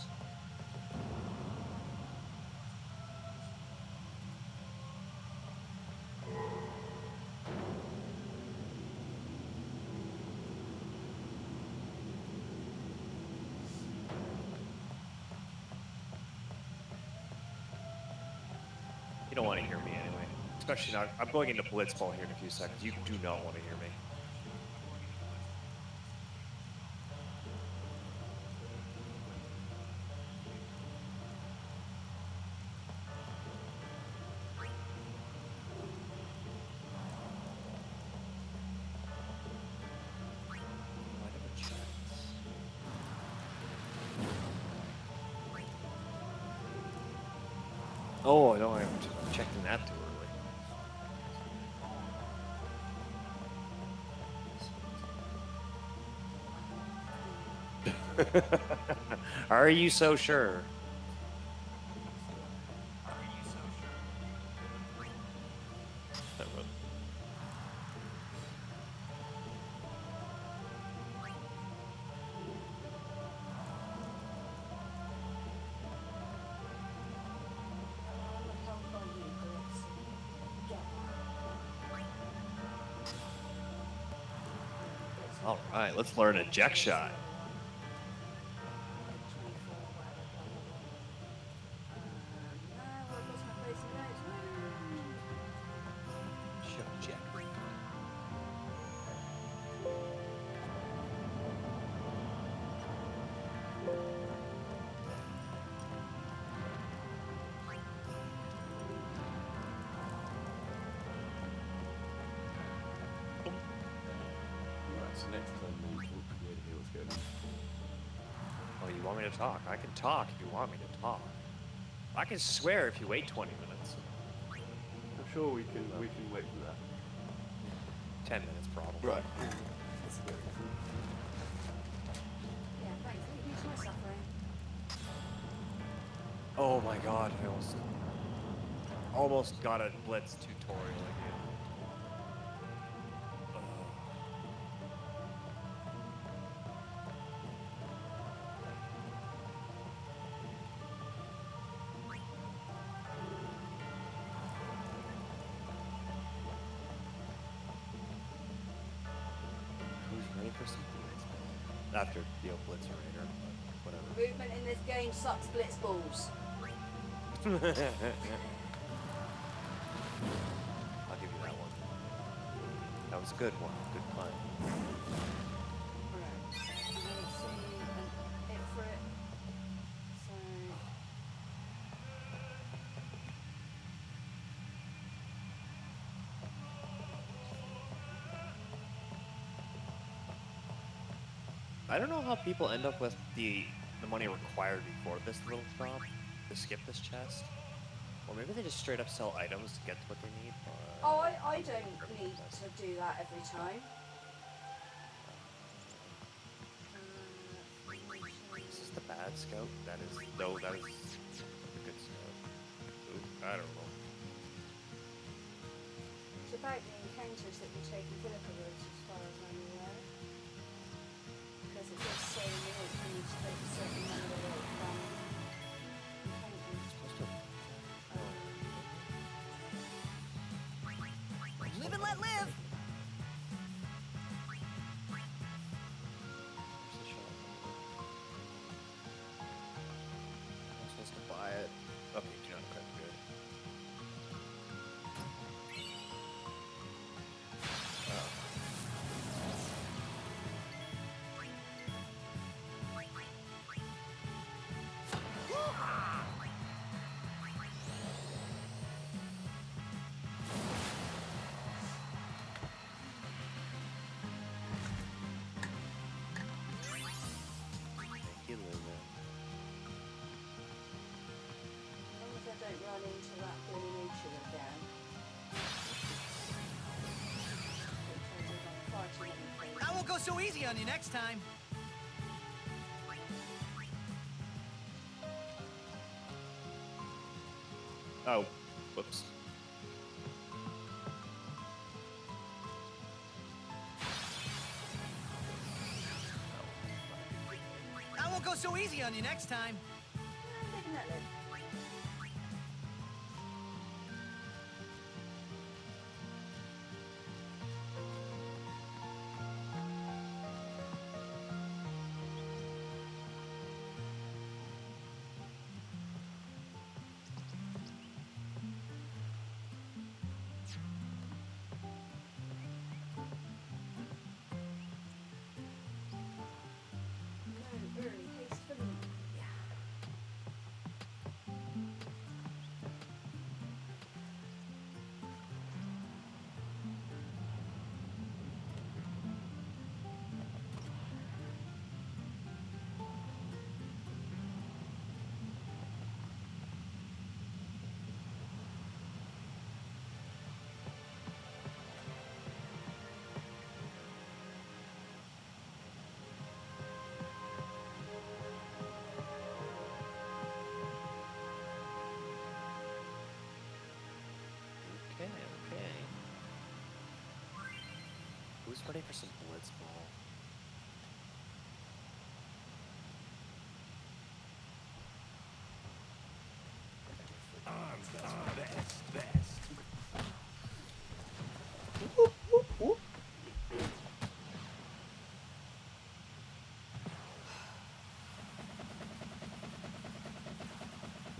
C: You don't want to hear me anyway. Especially not. I'm going into Blitzball here in a few seconds. You do not want to hear me. I never checked. Oh, no, I'm checking that too early. Are you so sure?
B: Help on you, Blitz. Get that.
C: All right, let's learn a jack shot. Show jack.
A: Right, so next time we can create here what's going on.
C: Oh, you want me to talk? I can talk if you want me to talk. I can swear if you wait 20 minutes.
A: I'm sure we can wait for that.
C: 10 minutes, probably.
A: Right.
B: Yeah, thanks. Leave me to my suffering.
C: Oh my god, I almost got a Blitz tutorial again. Who's ready for some Blitz? After the Obliterator, but whatever.
B: Movement in this game sucks blitz balls.
C: I'll give you that one. That was a good one. Good pun.
B: Alright. I'm gonna see an hit for it. So
C: I don't know how people end up with the money required before this little shop to skip this chest. Or maybe they just straight up sell items to get to what they need.
B: oh, I don't need to do that every time.
C: Is this the bad scout? That is no, that is the good scout. Ooh, I don't know.
B: It's about the encounters that you take in Philippa as far as I'm aware. Because it does say in the note you need to take a certain number of encounters.
C: Supposed to.
F: Live and let live.
C: Where's the shop? I'm supposed to buy it. Okay, do not equip. Good. Oh. Thank you, Luna.
B: As long as I don't run into that Billy Nature again. Because I've got far too many things.
F: I won't go so easy on you next time.
C: Oh, whoops.
F: I won't go so easy on you next time.
B: Definitely. No early haste for me. Yeah.
C: Okay, okay. Who's ready for some Blitz Ball?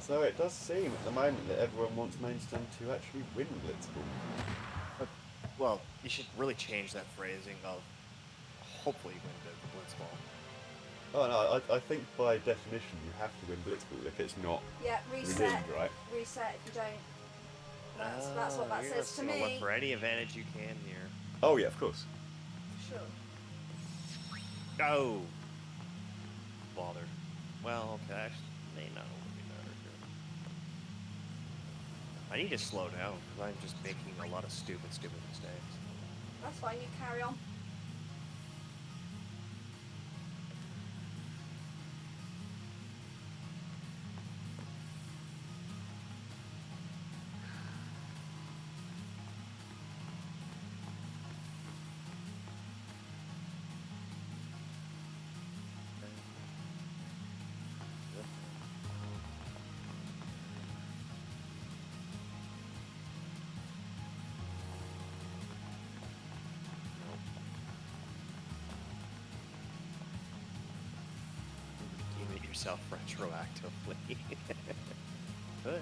A: So it does seem at the moment that everyone wants Milestone to actually win Blitzball.
C: But, well, you should really change that phrasing of hopefully win the Blitzball.
A: Oh no, I think by definition you have to win Blitzball if it's not
B: Yeah, reset.
A: redeemed, right?
B: Reset if you don't. That's what that
C: you're
B: says
C: just
B: to
C: gonna
B: me.
C: look for any advantage you can here.
A: Oh yeah, of course.
B: Sure.
C: Oh! Bothered. Well, okay, actually, may not really matter here. I need to slow down, because I'm just making a lot of stupid mistakes.
B: That's fine, you carry on.
C: Redeem it yourself retroactively. Good.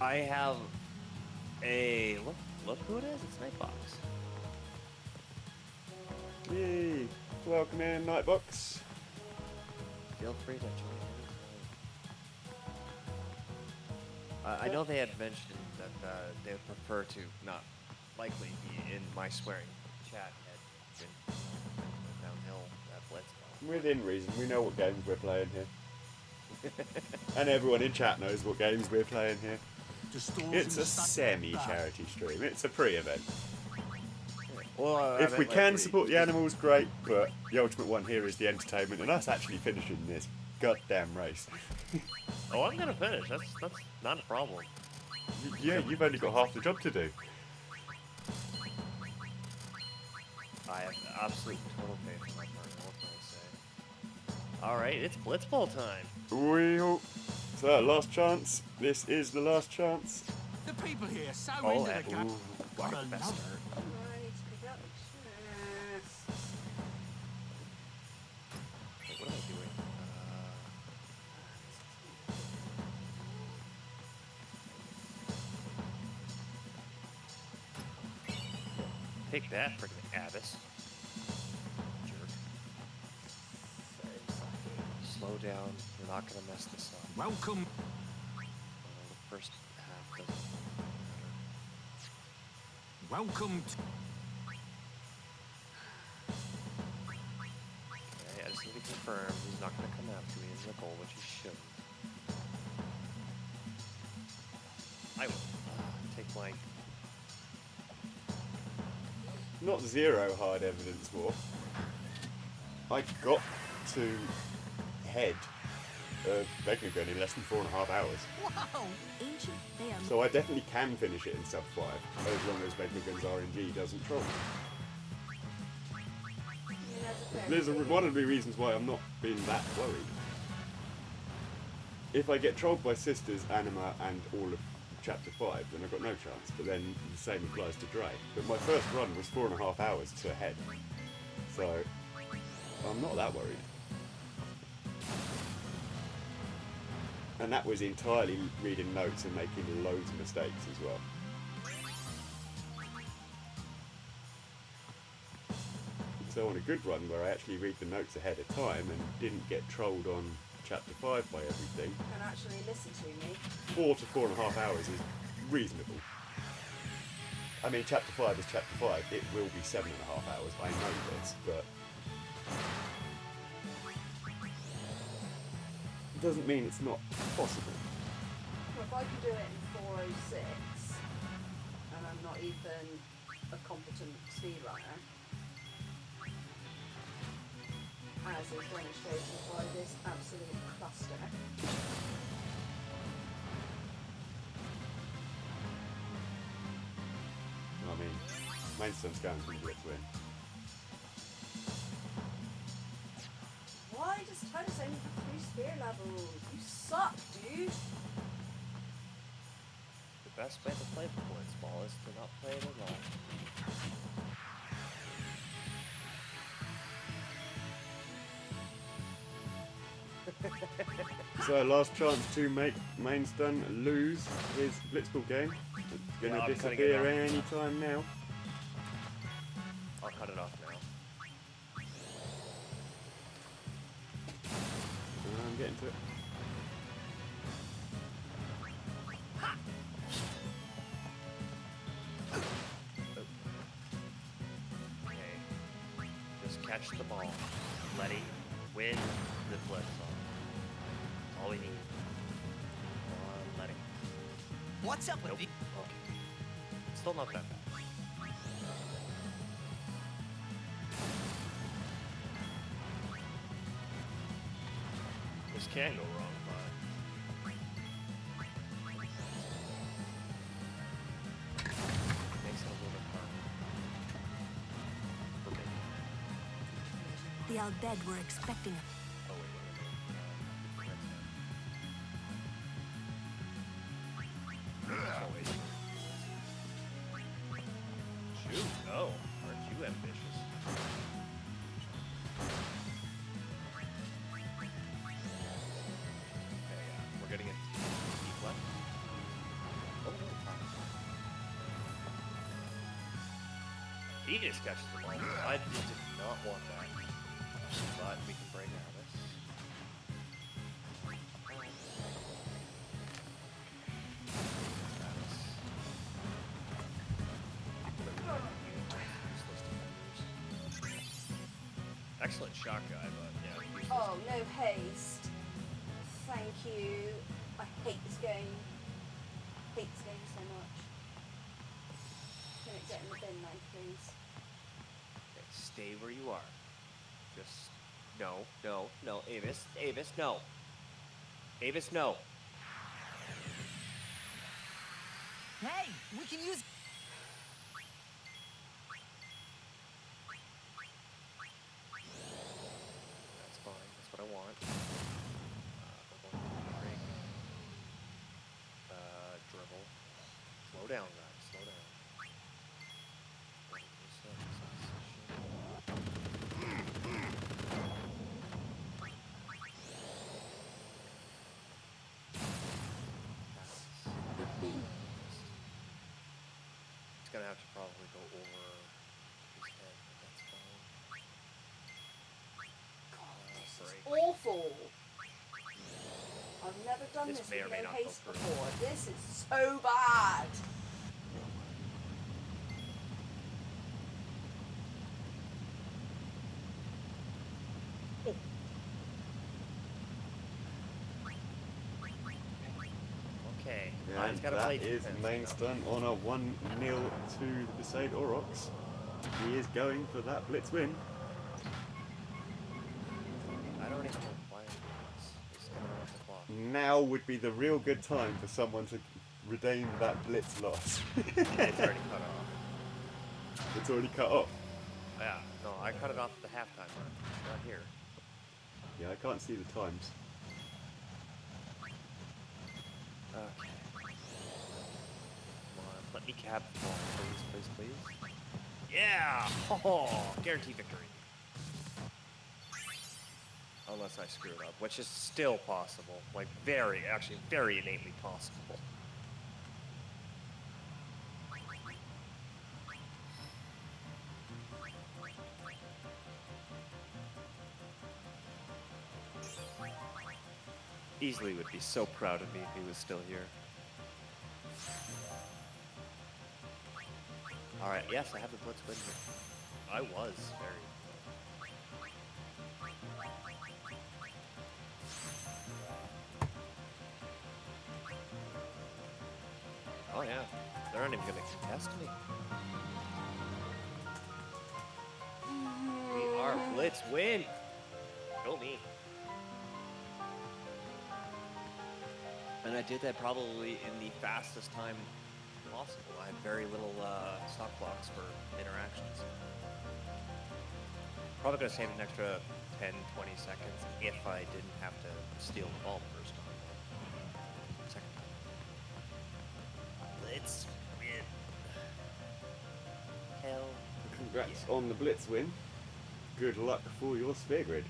C: I have a look who it is. It's Nightbox.
A: Yay! Welcome in, Nightbox.
C: Feel free to join anytime. I know they had mentioned that they would prefer to not likely be in my swearing chat had been downhill at Blitzball.
A: Within reason, we know what games we're playing here. And everyone in chat knows what games we're playing here. It's a semi-charity stream. It's a pre-event.
C: Well,
A: If we can support the animals, great, but the ultimate one here is the entertainment and us actually finishing this goddamn race.
C: Oh, I'm gonna finish. That's not a problem.
A: Yeah, you've only got half the job to do.
C: I have absolute total faith in my partner. What can I say? All right, it's Blitzball time.
A: Wheel. So, last chance. This is the last chance.
D: The people here so
C: Oh,
D: into
C: and
D: the game.
C: ooh,
D: Gotta
C: our best.
D: love it.
B: I need to pick up the chest.
C: Wait, what am I doing? Take that, freaking Abyss. Jerk. Slow down. We're not gonna mess this up.
D: Welcome.
C: The first half doesn't matter.
D: Welcome to
C: Okay, I just need to confirm he's not gonna come after me as a goal, which he shouldn't. I will take my.
A: Not zero hard evidence war. I got to head Vegnagun in less than 4.5 hours.
F: Whoa!
E: Ancient, they are
A: So I definitely can finish it in sub 5, as long as Vegnagun's RNG doesn't troll. There's one of the reasons why I'm not being that worried. If I get trolled by Sisters, Anima, and all of Chapter 5, then I've got no chance, but then the same applies to Dre. But my first run was 4.5 hours to head, so I'm not that worried. And that was entirely reading notes and making loads of mistakes as well. So on a good run where I actually read the notes ahead of time and didn't get trolled on Chapter 5 by everything,
B: And actually listen to me.
A: 4 to 4.5 hours is reasonable. I mean, Chapter 5 is Chapter 5. It will be 7.5 hours. I know this, but it doesn't mean it's not possible.
B: Well, if I can do it in 4:06, and I'm not even a competent speedrunner, as is demonstrated by this absolute cluster.
A: I mean, Mainstone's going to get to win.
B: Why does Titus only have 3 spear levels? You suck, dude!
C: The best way to play Blitzball is to not play it at all.
A: So last chance to make Milestone lose his Blitzball game. It's going
C: Yeah,
A: to
C: I'm cutting it
A: disappear
C: off.
A: any time now.
C: I'll cut it off now.
A: I'm getting to it.
C: Okay. Just catch the ball. Let it win the blitz on. That's all we need. Come on, let it.
F: What's up with
C: Nope.
F: the...
C: Okay. Still not that bad. This can go wrong, but makes it a little bit hard for me.
E: The Albed were expecting a
C: Oh wait, oh, wait. Shoot, no. Aren't you ambitious? Okay, we're getting it deep left. Oh, he just catches the ball. I did not want that. But we can break out of this. Excellent shot guy, but yeah. useless.
B: Oh, no haste. Thank you. I hate this game. Hate this game so much. Can it get in the bin now, please?
C: Okay, stay where you are. Just no, Avis, no. Avis, no.
F: Hey, we can use...
C: That's fine. That's what I want. We're going to break. Dribble. Slow down, guys. Slow down. It's gonna have to probably go over his head, but that's fine.
B: God, this is
C: Break.
B: awful. I've never done
C: This
B: this
C: may or
B: with
C: may
B: no
C: not go
B: haste
C: through.
B: before. This is so bad.
C: Okay.
A: And
C: Mine's gotta
A: that
C: play
A: is
C: defense.
A: Milestone on a 1-0 to the Besaid Aurochs. He is going for that blitz win.
C: I don't even know why I'm doing this. It's gonna run off the clock.
A: Now would be the real good time for someone to redeem that blitz loss.
C: It's already cut off.
A: It's already cut off.
C: Yeah, no, I cut it off at the halftime mark. Not here.
A: Yeah, I can't see the times.
C: Okay. Come on, let me cap the ball, please. Yeah! Oh, guarantee victory. Unless I screw it up, which is still possible. Like, very innately possible. Easily would be so proud of me if he was still here. Alright, yes, I have the blitz win. I was very... Oh yeah, they're not even gonna contest me. We are blitz win! Go me. And I did that probably in the fastest time possible. I had very little stock blocks for interactions. Probably could have saved an extra 10, 20 seconds if I didn't have to steal the ball the first time. Second time. Let's win. Hell.
A: Congrats
C: yeah.
A: on the blitz win. Good luck for your sphere grid.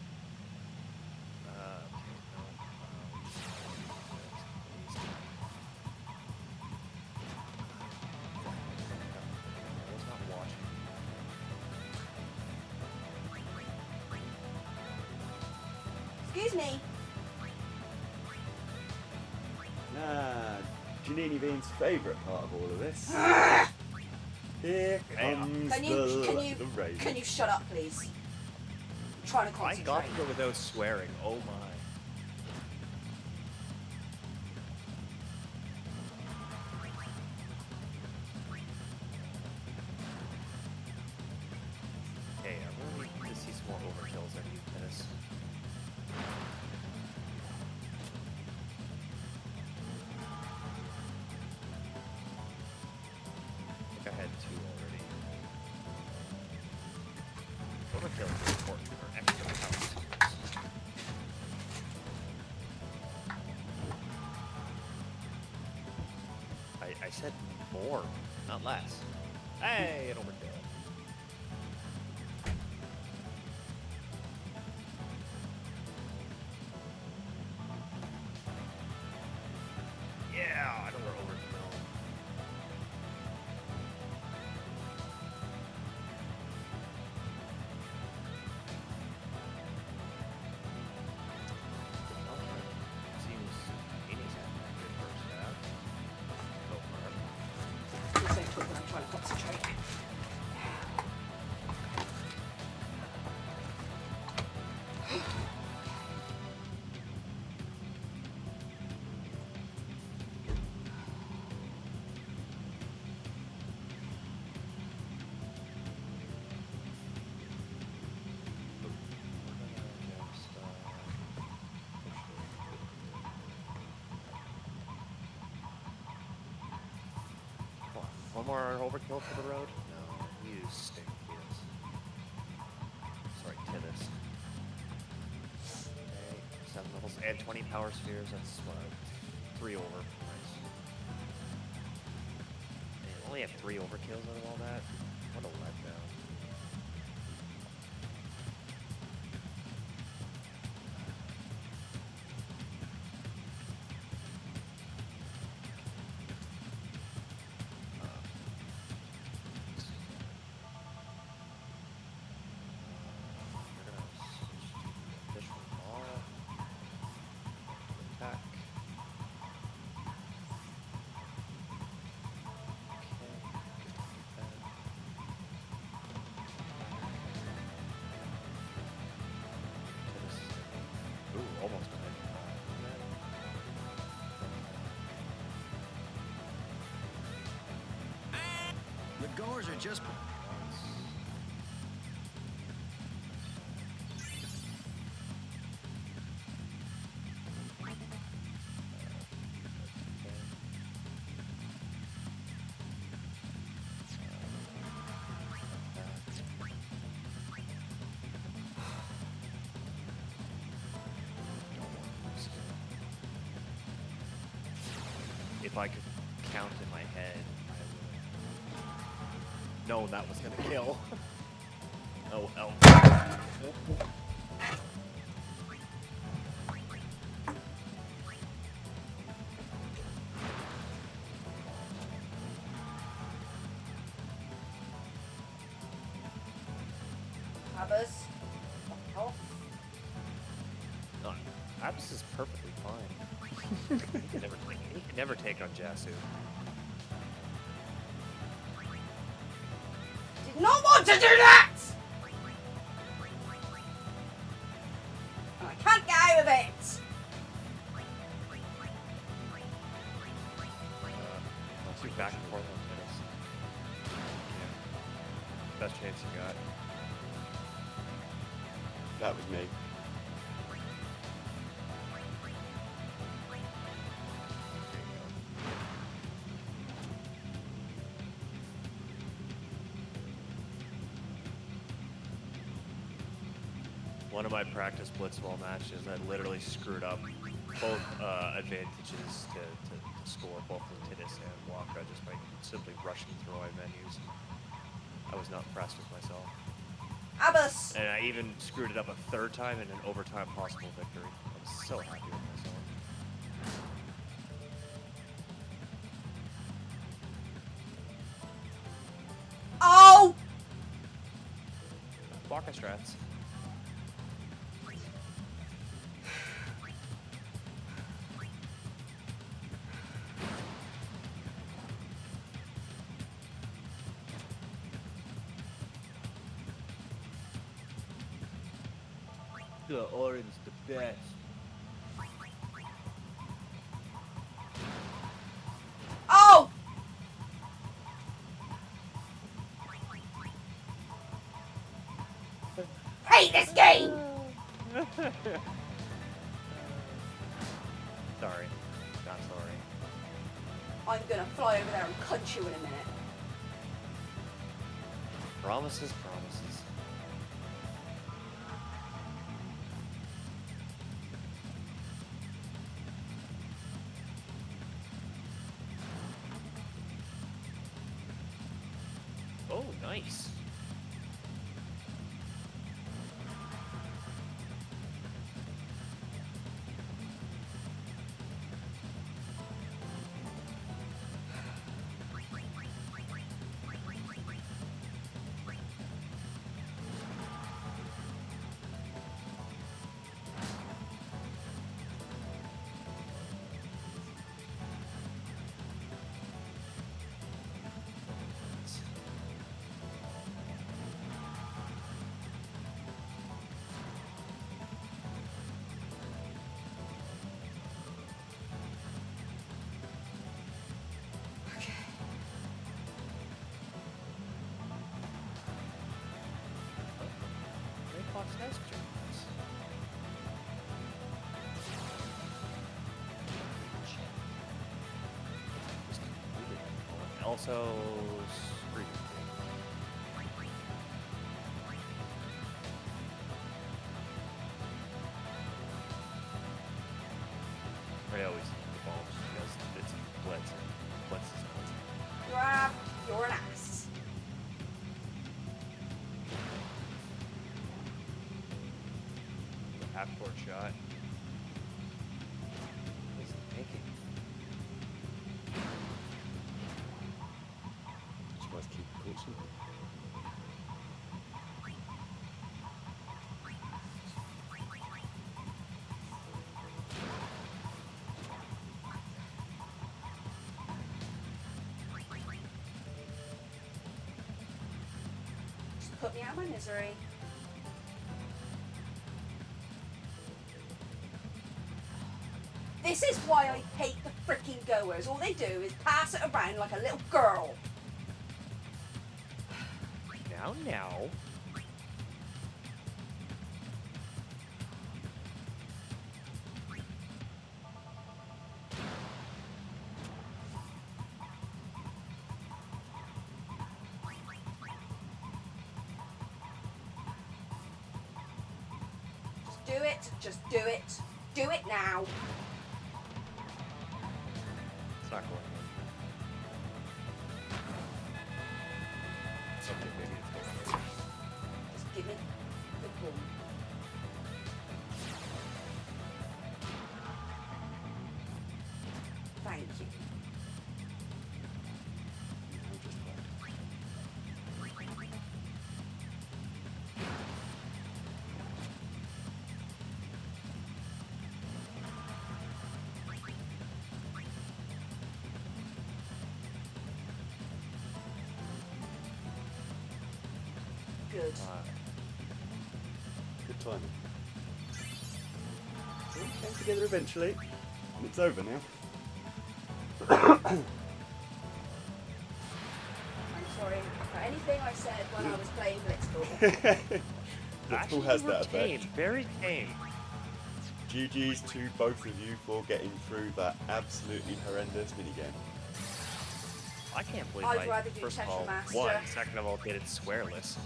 C: Okay.
A: Janini Bean's favourite part of all of this. Here comes
B: Can
A: the rain.
B: Can you shut up, please? I'm trying to
C: I
B: concentrate.
C: got through without swearing. Oh my. Okay, I really need to see some more overkills than you this. I think I had 2 already. Overkills are important for extra power spheres. I said more, not less. Hey, an overkill. Yeah, another overkill. Seems Amy's having a good first half. So far.
B: Please don't talk when I'm trying to concentrate.
C: One more overkill for the road? No, you stink, kids. Sorry, Titus. Okay, 7 levels and 20 power spheres. That's what, 3 over. Nice. Man, only have 3 overkills out of all that. What a letdown. Ooh, almost died.
D: The goers are just...
C: If I could count in my head, I would have known that was gonna kill. Oh, oh.
B: Abbas. Off.
C: No, Abs is perfectly fine. He can never take on Jasu.
B: Did not want to do that! And I can't get out of it!
C: Let's do back and forth on tennis. Yeah. Best chance you got.
A: That was me.
C: One of my practice blitzball matches, I literally screwed up both advantages to score, both with Titus and Waka, just by simply rushing through my menus. I was not impressed with myself.
B: Abbas!
C: And I even screwed it up a 3rd time in an overtime possible victory. I was so happy with myself.
B: Oh!
C: Waka strats. The orange, the best.
B: Oh! Hate this game!
C: Sorry. Not sorry.
B: I'm gonna fly over there and punch you in a minute.
C: Promises, promises. Oh, nice. Red Fox has joined us. Also, Spira. I always evolve because it's Blitz. Blitz is not.
B: Grab, you're an ass.
C: Half-court shot. What is he making?
A: Just must keep it caution.
B: Just put me out of my misery. This is why I hate the freaking goers. All they do is pass it around like a little girl.
C: Now.
B: Just do it. Just do it. Do it now.
C: It's not going in. Okay, maybe it's going in.
B: Just give me the ball. Thank you.
A: Now just hide.
B: Good.
A: Good timing. We came together eventually, and it's over now.
B: I'm sorry for anything I said when I was playing Blitzball.
A: Blitzball has that
C: tame,
A: effect.
C: very tame.
A: GG's to both of you for getting through that absolutely horrendous minigame.
C: I can't believe
B: I'd
C: I,
B: rather do
C: first of
B: Tetra
C: all,
B: Master.
C: one, second of all, did it swearless.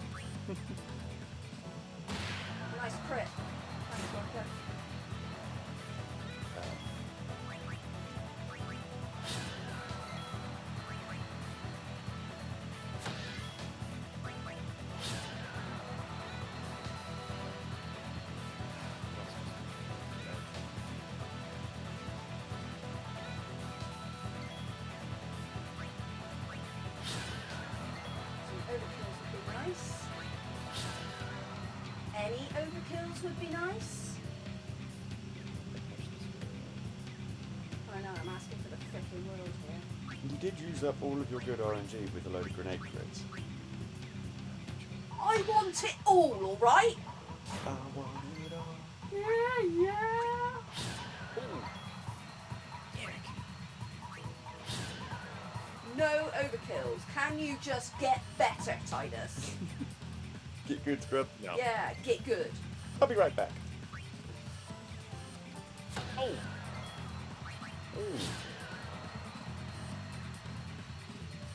B: Nice crit. Thanks, Walker. Some overkills would be nice. Any overkills would be nice. I know, I'm asking for the frickin' world here.
A: You did use up all of your good RNG with a load of grenade crits.
B: I want it all, alright?
A: I want it all.
B: yeah. No overkills. Can you just get better, Titus?
A: Get good, scrub.
C: No.
B: Yeah, get good.
A: I'll be right back.
C: Oh.
A: Ooh.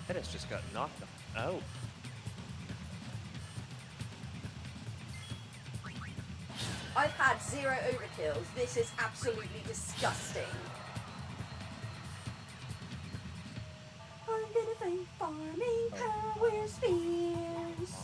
C: Dennis just got knocked out.
B: I've had 0 overkills. This is absolutely disgusting. I'm gonna find farming power spheres.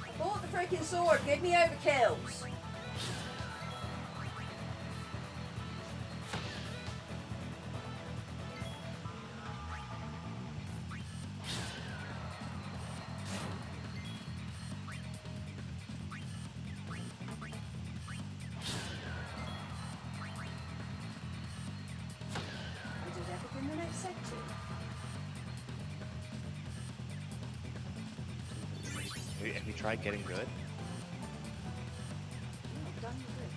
B: I bought the freaking sword. Give me overkills. I did everything that I said to.
C: Have you tried getting good?
B: I've done this.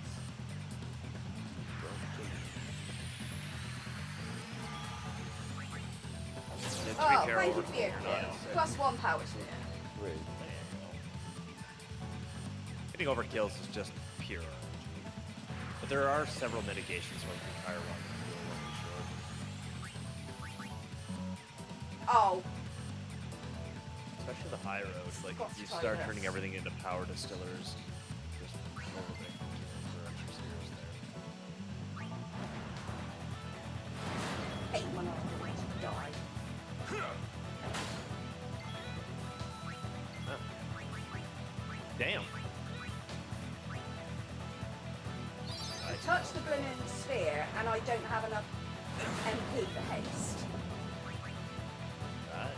C: To be
B: Oh,
C: fair,
B: thank you
C: over-
B: for your
C: you're not.
B: kill. +1 power sphere.
A: Wait.
C: Getting overkills is just pure RNG. But there are several mitigations when the entire run will short.
B: Oh,
C: Especially the high roads, like
B: Got
C: if you
B: to try
C: start
B: this.
C: turning everything into power distillers, just overmaking kills or extra spheres there.
B: hate when I want to die.
C: Damn.
B: I touch the blooming sphere and I don't have enough MP for haste.
C: Right.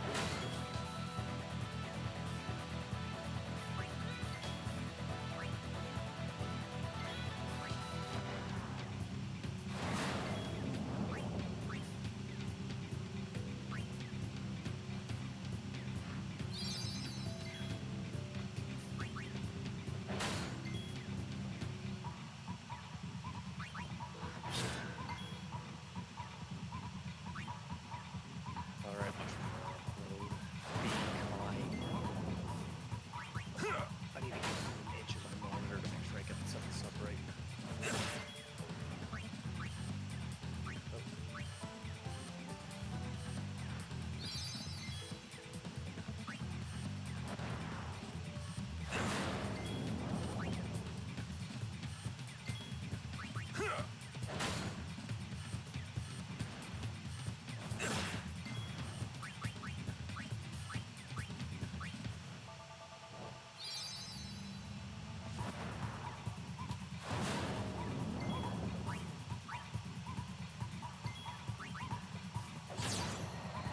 C: Alright, I need to get an inch of my monitor to make sure I get the sentence up right.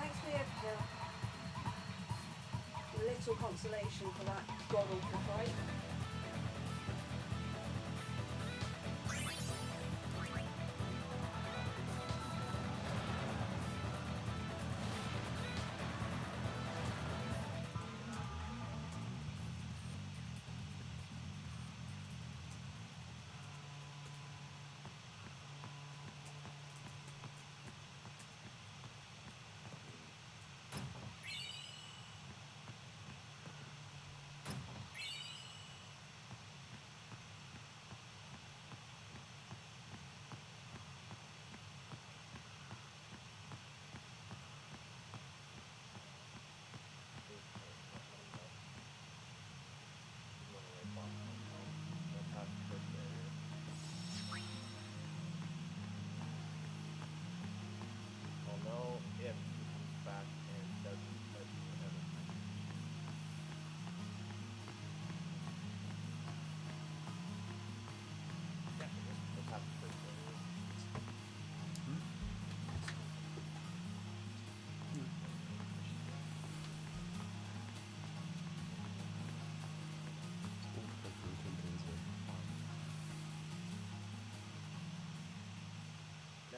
B: Thanks for your little consolation for that god awful fight.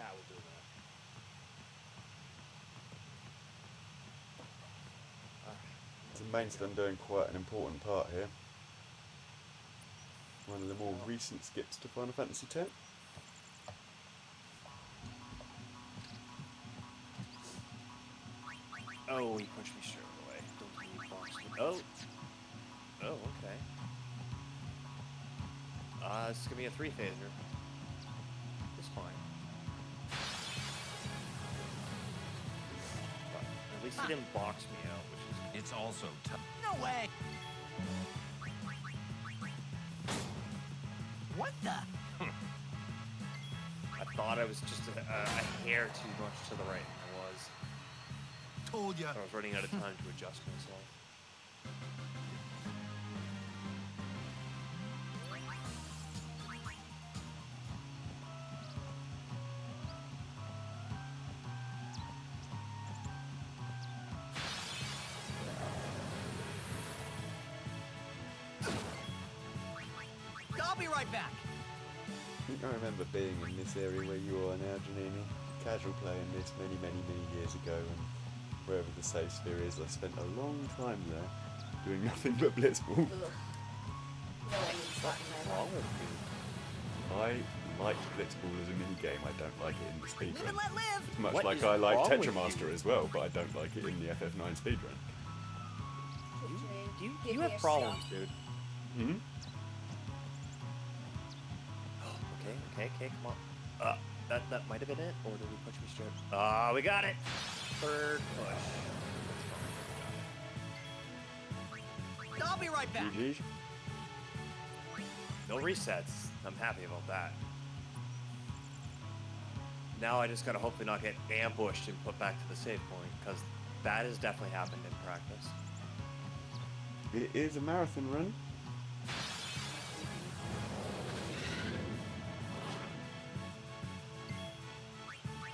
C: Yeah, we'll do that.
A: So milestone doing quite an important part here. One of the more recent skips to Final Fantasy X.
C: Oh, he punched me straight away. Don't give me box. Oh. Oh, okay. This is gonna be a 3-phaser. It's fine. But at least he didn't box me out, which is good.
D: It's also tough.
F: No way! What the?
C: I thought I was just a hair too much to the right. I was.
D: Told ya.
C: I was running out of time to adjust myself.
F: I'll be right back.
A: I think I remember being in this area where you are now, Janini. Casual playing this many years ago, and wherever the save sphere is, I spent a long time there doing nothing but blitzball.
B: Ugh. No one needs that in their
C: What's wrong
B: life.
C: with you?
A: I like blitzball as a mini game. I don't like it in the
F: Live
A: speedrun.
F: and let live.
A: Much
C: What
A: like
C: is
A: I like
C: wrong with
A: Tetramaster
C: you?
A: as well, but I don't like it in the FF9 speedrun.
C: You
B: Give me
C: have
B: a
C: problems,
B: shot.
C: dude.
A: Hmm?
C: Okay, come on. That might have been it, or did we push me straight? We got it. Third push.
F: I'll be right back.
A: GG.
C: No resets. I'm happy about that. Now I just gotta hopefully not get ambushed and put back to the save point, because that has definitely happened in practice.
A: It is a marathon run.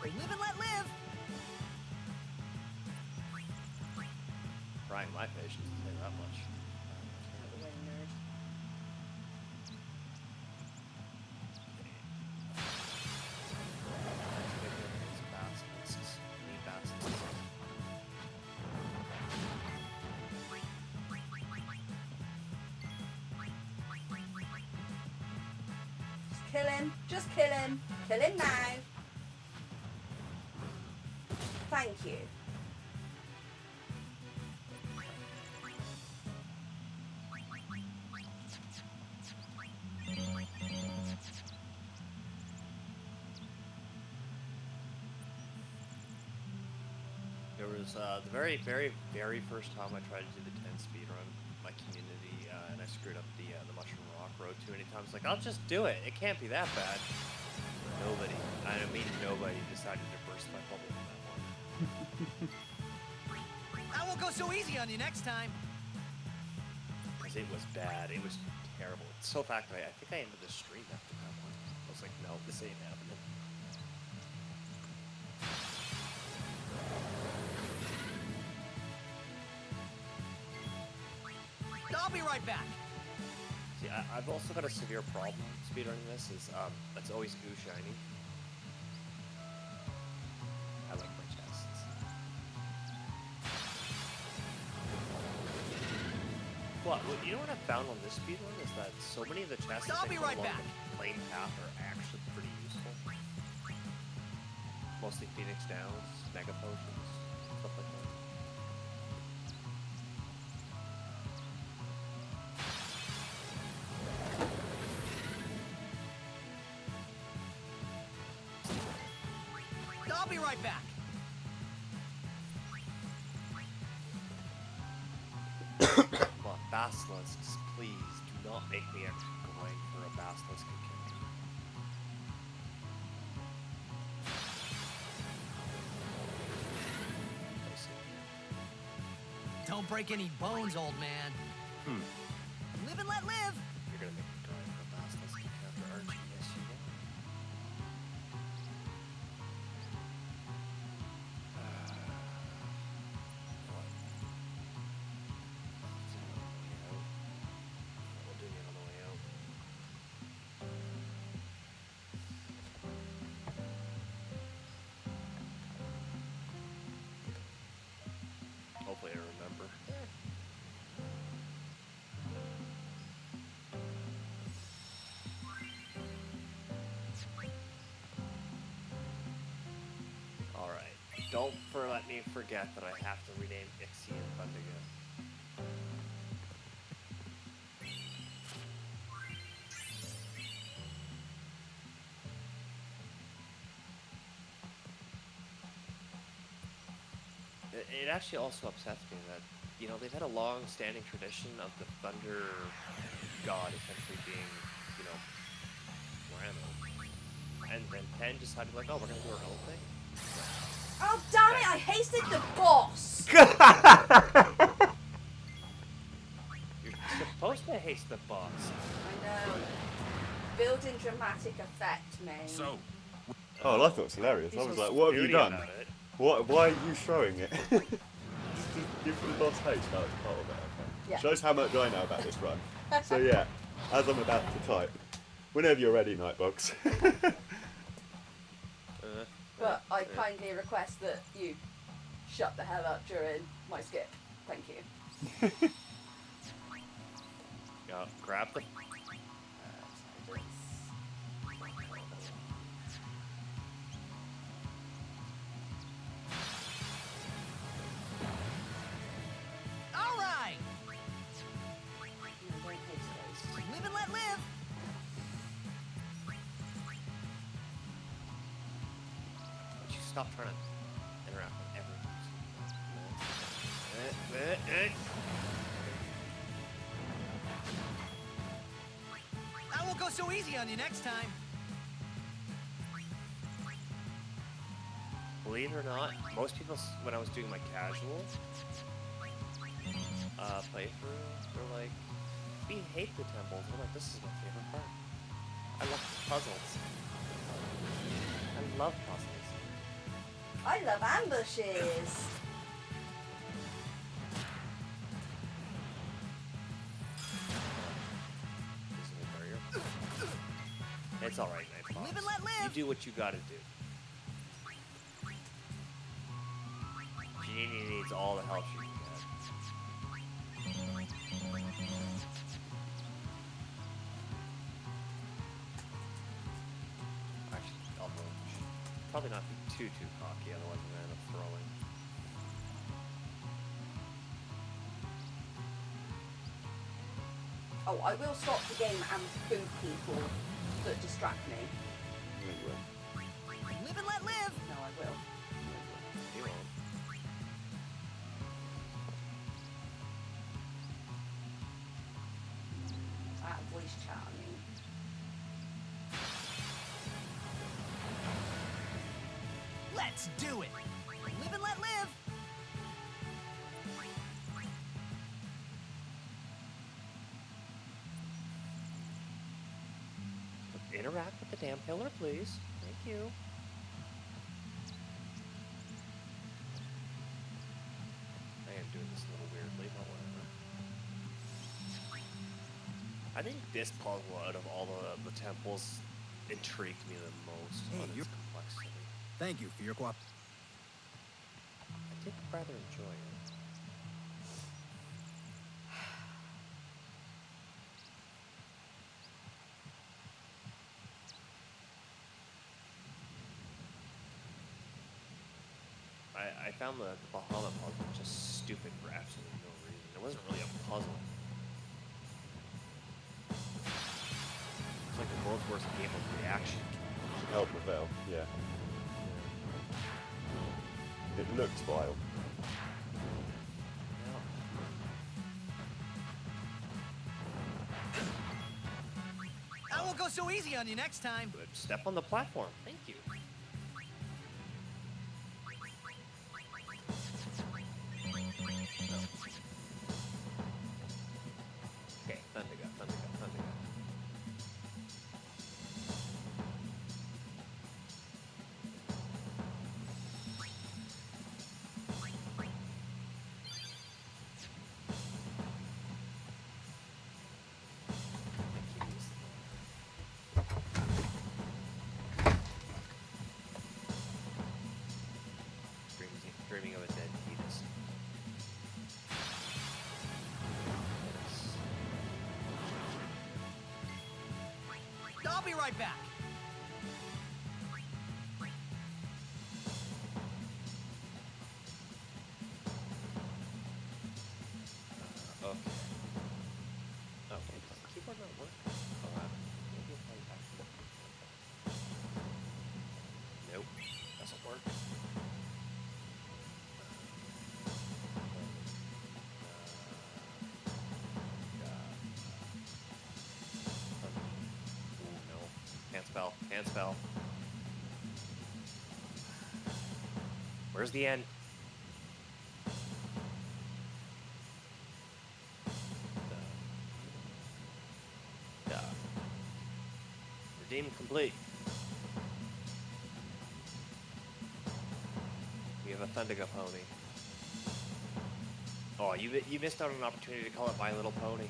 F: Live and let live.
C: Trying my patience to say that much.
B: Away, nerd. Just kill him. Just kill him. Kill him now. Thank you.
C: There was the very first time I tried to do the 10 speedrun, my community, and I screwed up the Mushroom Rock Road too many times. Like, I'll just do it. It can't be that bad. Nobody, I mean nobody, decided to burst my bubble on that one.
F: I won't go so easy on you next time.
C: Because it was bad. It was terrible. So fact, I think I ended the stream after that one. I was like, no, this ain't happening.
F: I'll be right back.
C: See, I've also got a severe problem speedrunning this. Is it's always goo shiny. I like my chests. What? You know what I found on this speedrun is that so many of the chests
F: I'll
C: that
F: be
C: come
F: right
C: along
F: back.
C: the plain path are actually pretty useful. Mostly Phoenix Downs, Mega Potions, stuff like that.
F: I'll be right back.
C: Come on, basilisks, please do not make me actually going for a basilisk kill. I see.
F: Don't break any bones, old man. Live and let live.
C: You're gonna make me going for a basilisk kill after Archie, yes you will. What? It's on the way out. We'll do it on the way out. Don't let me forget that I have to rename Ixie and Thundiga. It actually also upsets me that, you know, they've had a long-standing tradition of the Thunder God essentially being, you know, random. And then 10 decided, like, oh, we're gonna do our own thing.
B: Oh, damn it, I hasted the boss!
C: You're supposed to haste the boss.
B: I know. Building dramatic effect, mate.
D: So,
A: Oh, well, I thought it was hilarious.
C: He's
A: I was
C: so
A: like, what have you
C: snooty
A: done?
C: about it.
A: Why are you throwing it? Just give the boss haste. Oh, it's part of it. Okay.
B: Yeah.
A: Shows how much I know about this run. So yeah, as I'm about to type, whenever you're ready, Nightbox.
B: But I kindly request that you shut the hell up during my skip. Thank you.
C: Yeah, grab the...
F: All right.
B: No, don't haste those.
F: Live and let live.
C: Would you stop trying to interact with everything?
F: I won't go so easy on you next time.
C: Believe it or not, most people, when I was doing my casual playthrough, were like, we hate the temples. I'm like, this is my favorite part. I love puzzles. I love puzzles.
B: I love ambushes.
C: It's alright, Nightbox.
F: Live and let live.
C: You do what you gotta do. Janine needs all the help she can get. Actually, I'll roll. Probably not be too cocky, otherwise I'm gonna end up throwing.
B: Oh, I will stop the game and boot people that distract me.
F: Live and let live.
B: No, I will.
C: You won't.
B: Voice chat, I mean.
F: Let's do it. Live and let live.
C: Interact with the damn pillar, please. Thank you. I am doing this a little weirdly, but whatever. I think this puzzle out of all the temples intrigued me the most
G: Hey,
C: on its
G: you're-
C: complexity.
G: Thank you for your cooperation.
C: I did rather enjoy it. I found the Bahama puzzle just stupid for absolutely no reason. It wasn't really a puzzle. It's like the world's worst game of reaction.
A: Help the Veil, yeah. It looks vile.
F: I won't go so easy on you next time.
C: But step on the platform. Thank you. Okay, Thundiga. Dreaming of a dead fetus.
F: I'll be right back.
C: spell. Can't spell. Where's the end? Duh. Redeem complete. We have a Thundiga pony. Oh, you missed out on an opportunity to call it My Little Pony.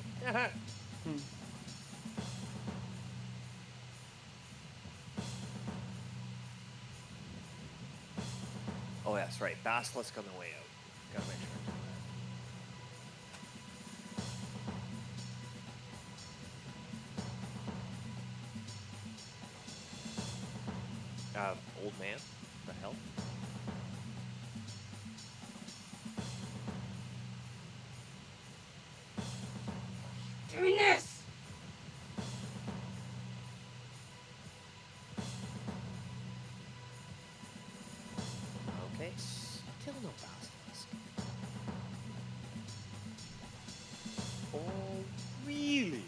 C: Oh, that's right. Basilisk on the way out. Gotta make sure. Old man? What the hell?
B: Doing this!
C: Okay, still no basilisk. Oh, really?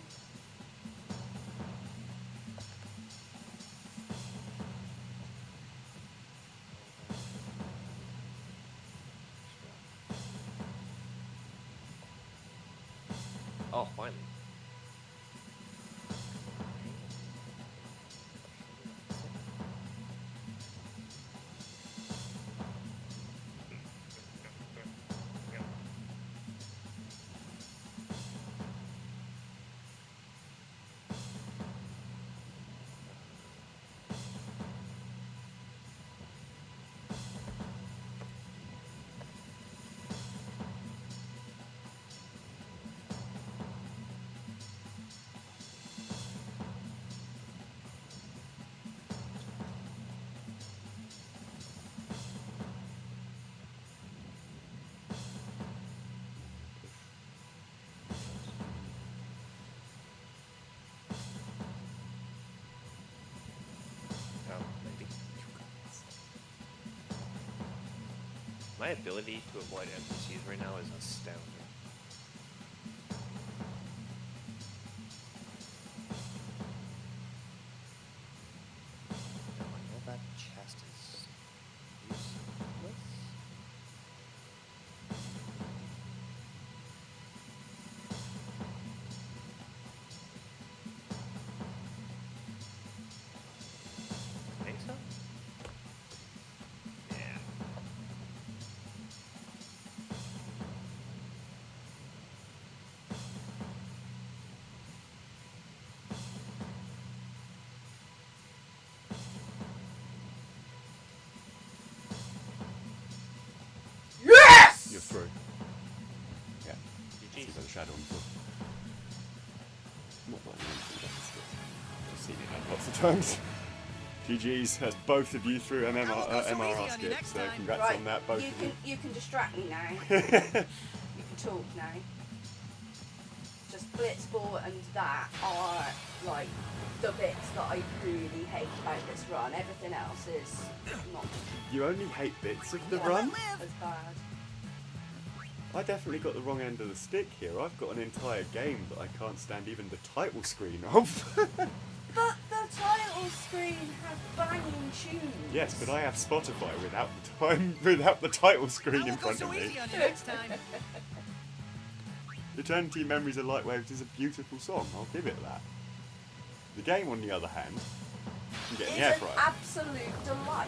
C: Oh, finally. Oh, maybe. My ability to avoid NPCs right now is astounding. Now I know that chest is useless. Think so? Yeah.
B: Yes!
A: You're through. Yeah. See
C: GG's.
A: the shadow on foot. Not like I've seen it lots of times. GG's has both of you through MRR skip, so congrats
B: Right,
A: on that, both
B: you
A: of
B: can,
A: you.
B: you can distract me now. You can talk now. Just Blitzball and that are like the bits that I really hate about this run. Everything else is not
A: You only hate bits of the
B: Yeah.
A: run?
B: as bad.
A: I definitely got the wrong end of the stick here. I've got an entire game that I can't stand even the title screen of.
B: But the title screen has banging tunes.
A: Yes, but I have Spotify without the title screen in front of me.
F: Next time.
A: Eternity Memories of Lightwaves is a beautiful song, I'll give it that. The game, on the other hand, you get an air
B: It's an
A: fryer.
B: absolute delight.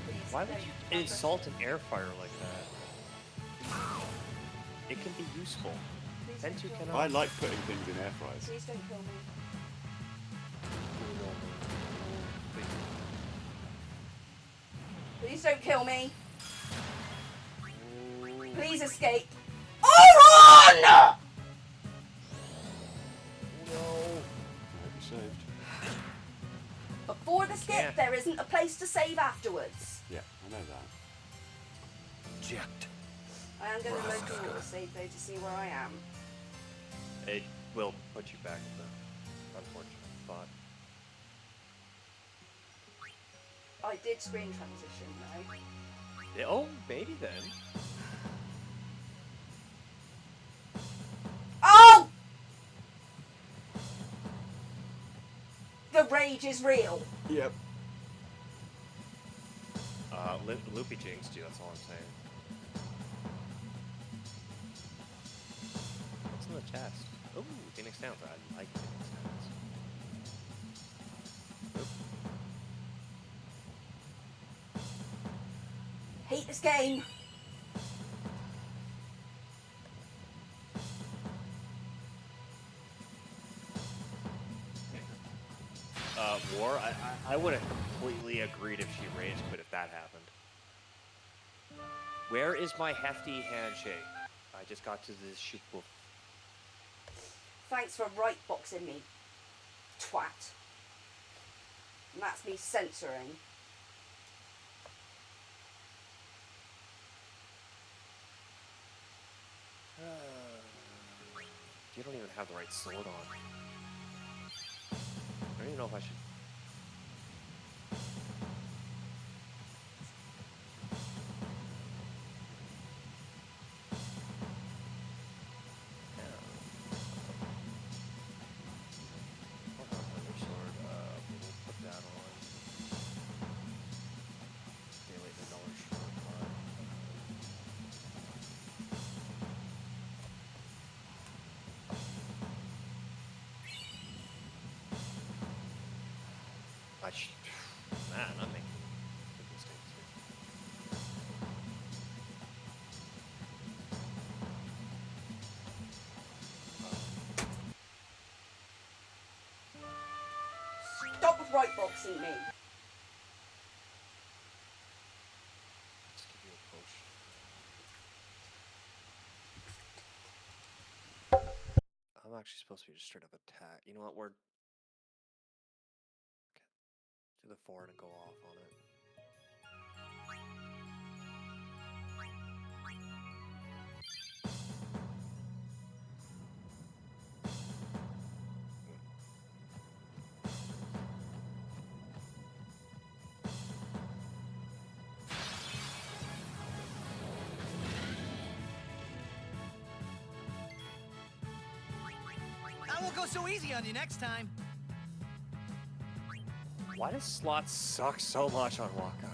B: Please
C: Why would
B: don't
C: you
B: ever-
C: insult an air fryer like that? It can be useful.
B: Please
C: And
B: don't
C: you
B: kill
C: cannot.
B: me.
A: I like putting things in air fryers.
B: Please don't kill me. Please don't kill me. Please escape. Oh, run!
A: I hope you're saved.
B: Before the skip,
C: Yeah.
B: there isn't a place to save afterwards.
A: Yeah, I know that.
D: Eject.
B: I am going to load the auto save though to see where I am.
C: It will put you back in the unfortunate spot.
B: I did screen transition though.
C: Yeah, oh, maybe then.
B: Oh! the rage is real.
A: Yep.
C: Loopy jinxed you, that's all I'm saying. What's in the chest? Ooh, Phoenix Downs. I like Phoenix Downs.
B: Hate this game.
C: War, I would have completely agreed if she rage quit if that happened. Where is my hefty handshake? I just got to this shoot book.
B: Thanks for right boxing me, twat. And that's me censoring.
C: You don't even have the right sword on. I don't even know if I should. Man, I'm making big mistakes here.
B: Stop with right boxing me.
C: Let's give you a potion. I'm actually supposed to be just straight up attack. You know what? We're okay. Do the forward and go off on it.
F: I won't go so easy on you next time.
C: Why does slots suck so much on Waka?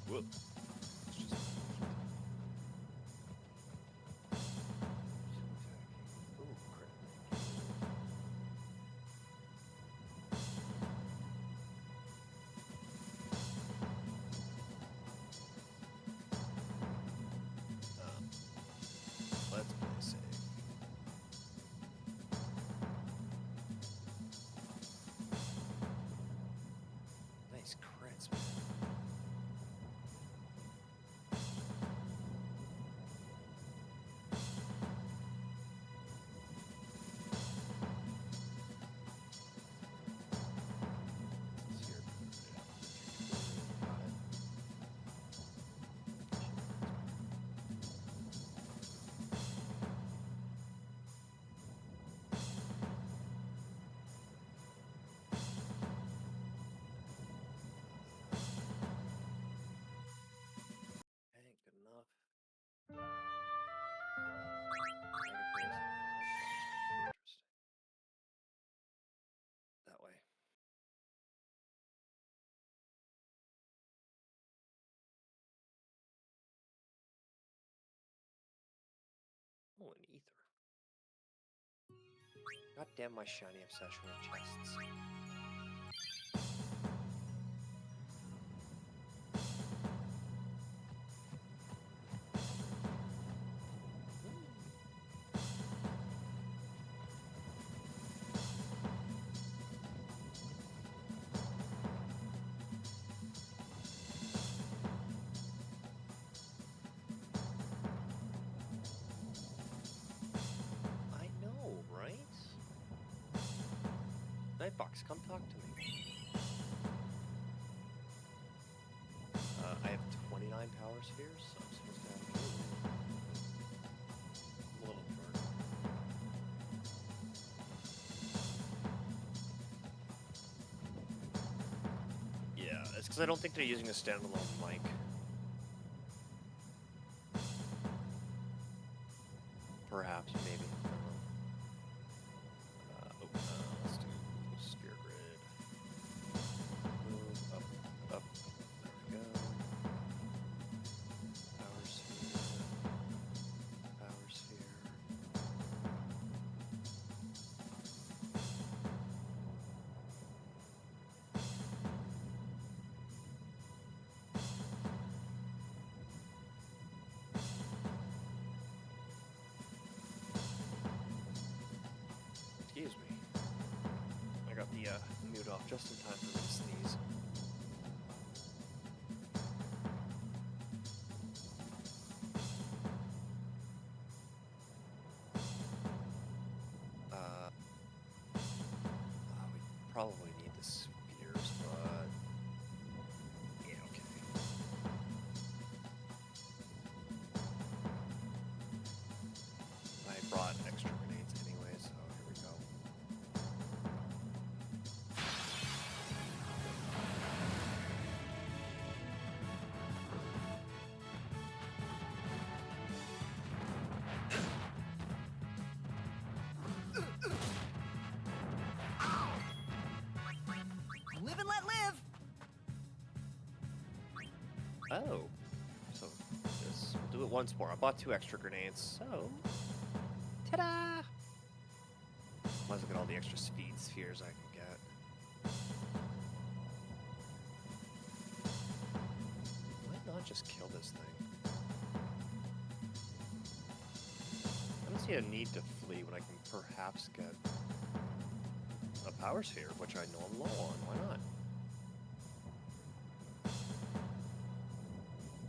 C: Whoop. Ooh, crit. Let's play safe. Nice crits, man. Ain't good enough. Interesting. That way. Oh, an ether. God damn my shiny obsession with chests. I know, right? Nightbox, come talk to me. I have 29 power spheres, so I'm supposed to have a little short. Yeah, it's because I don't think they're using a standalone mic. Perhaps, maybe. I don't know. Let's do sphere grid. Move up. There we go. Power sphere. Power sphere. Excuse me. I got the mute off just in time for me to sneeze. We probably need the spheres, but yeah, okay. I brought extra grenades anyway, so here we go.
F: Live and let live.
C: Oh, so this, we'll do it once more. I bought 2 extra grenades, so ta-da! Might as well get all the extra speed spheres I can get. Why not just kill this thing? I don't see a need to flee when I can perhaps get a power sphere, which I know I'm low on. Why not?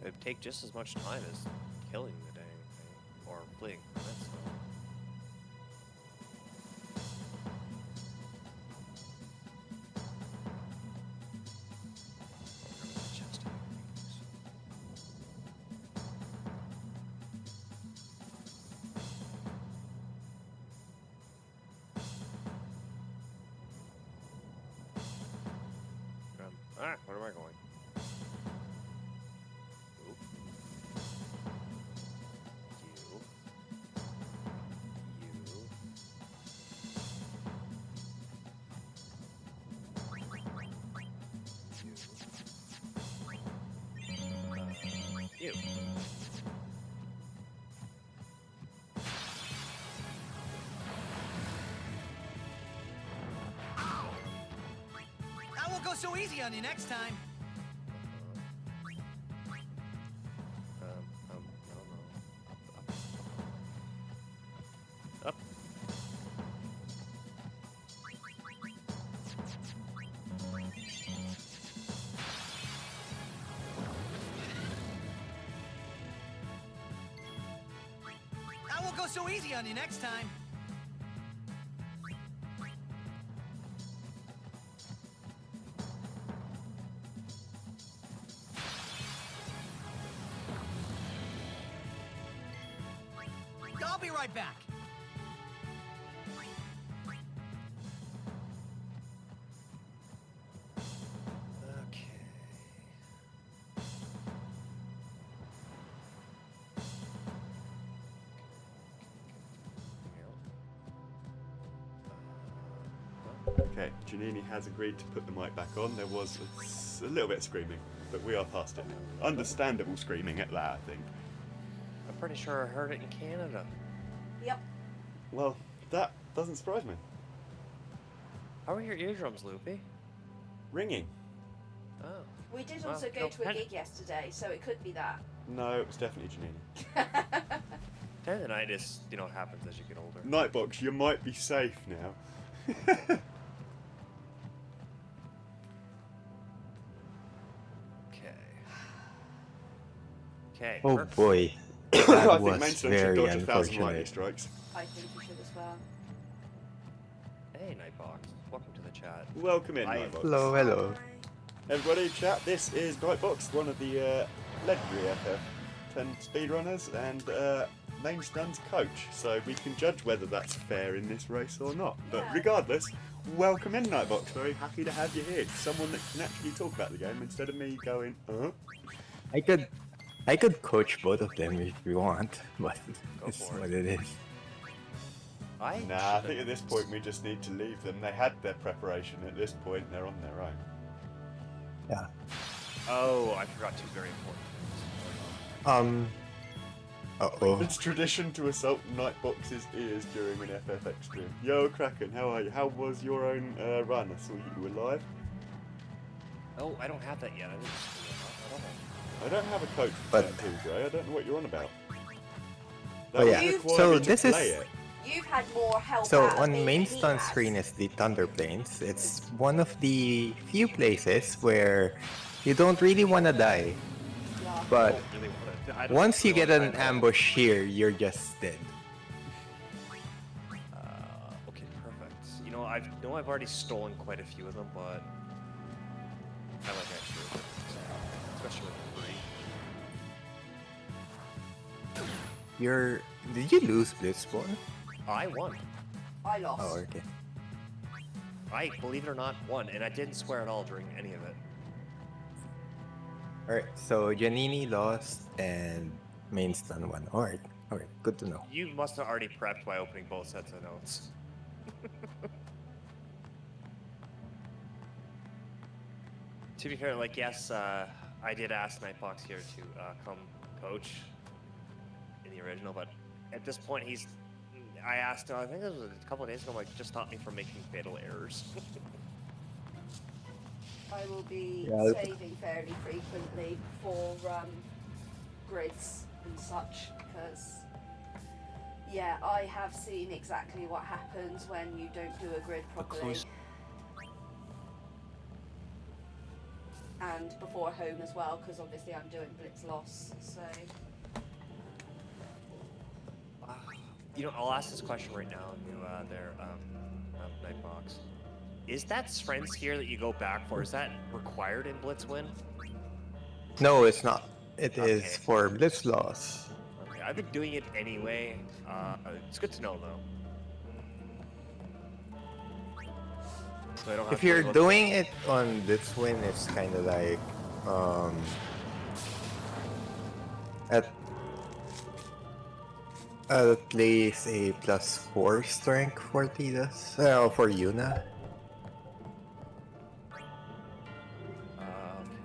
C: It'd take just as much time as killing the dang thing, or fleeing from it, so. Alright, where am I going? Oop. You.
F: I won't go so easy on you next time.
C: No. Up.
F: I won't go so easy on you next time. I'll be right back.
C: Okay.
A: Okay, Janini has agreed to put the mic back on. There was a little bit of screaming, but we are past it now. Understandable screaming at that, I think.
C: I'm pretty sure I heard it in Canada.
B: Yep.
A: Well, that doesn't surprise me.
C: How are your eardrums, Loopy?
A: Ringing.
C: Oh.
B: We did
C: Well,
B: also go
C: no,
B: to a gig yesterday, so it could be that.
A: No, it was definitely Janini.
C: Tendinitis, happens as you get older.
A: Nightbox, you might be safe now.
C: Okay.
G: Oh
C: perfect.
G: boy,
A: I
G: that
A: think
G: was
A: Mainstone should
G: very
A: dodge 1,000 lightning
G: unfortunate.
A: strikes.
B: I think you should as well.
C: Hey, Nightbox. welcome to the chat.
A: Welcome in,
C: I-
A: Nightbox.
G: Hello, hello.
A: Everybody, chat. This is Nightbox, one of the legendary FF10 speedrunners and Mainstun's coach. So we can judge whether that's fair in this race or not. But
B: Yeah.
A: regardless, welcome in, Nightbox. Very happy to have you here. Someone that can actually talk about the game instead of me going,
G: I could coach both of them if you want, but
C: Go
G: it's
C: for it.
G: what it is.
A: Nah, I think at this point we just need to leave them. They had their preparation. At this point, they're on their own.
G: Yeah.
C: Oh, I forgot two very important things.
G: Uh-oh.
A: It's tradition to assault Nightbox's ears during an FF Extreme. Yo, Kraken, how are you? How was your own run? I saw you were live.
C: Oh, I don't have that yet. I didn't see it. I don't know.
A: I don't have a coach for
G: But-
A: Turn 2, Gray. I don't know what you're on about.
G: Oh, yeah.
A: would require
G: So
A: me to
G: this
A: play
G: is-
A: it.
B: You've had more help
G: So
B: out of
G: on
B: me than he
G: Mainstun's
B: has.
G: screen is the Thunder Plains. It's one of the few places where you don't really want to die,
B: Yeah.
G: but
C: I don't really wanna- I don't
G: once you
C: really
G: get
C: wanna
G: an
C: try that.
G: ambush here, you're just dead.
C: Okay, perfect. You know, I've already stolen quite a few of them, but I like extra, especially with free.
G: Did you lose Blitzball?
C: I won.
B: I lost.
G: Oh, okay.
C: I, believe it or not, won, and I didn't swear at all during any of it.
G: Alright, so Giannini lost and Mainstun won. Alright, good to know.
C: You must have already prepped by opening both sets of notes. To be fair, like, yes, I did ask Nightbox here to come coach in the original, but at this point, I asked him, I think it was a couple of days ago, like, just stop me from making fatal errors.
B: I will be
G: Yeah.
B: saving fairly frequently for grids and such because, yeah, I have seen exactly what happens when you don't do a grid properly.
C: close-
B: And before home as well, because obviously I'm doing blitz loss, so
C: You know, I'll ask this question right now to their Nightbox. Is that friends here that you go back for? Is that required in Blitz Win?
G: No, it's not. It is
C: Okay.
G: for Blitz loss.
C: Okay, I've been doing it anyway. It's good to know though. So I don't have
G: If
C: to
G: you're
C: worry about-
G: doing it on Blitz win, it's kind of like at least a +4 strength for Tidas. For Yuna.
C: Okay,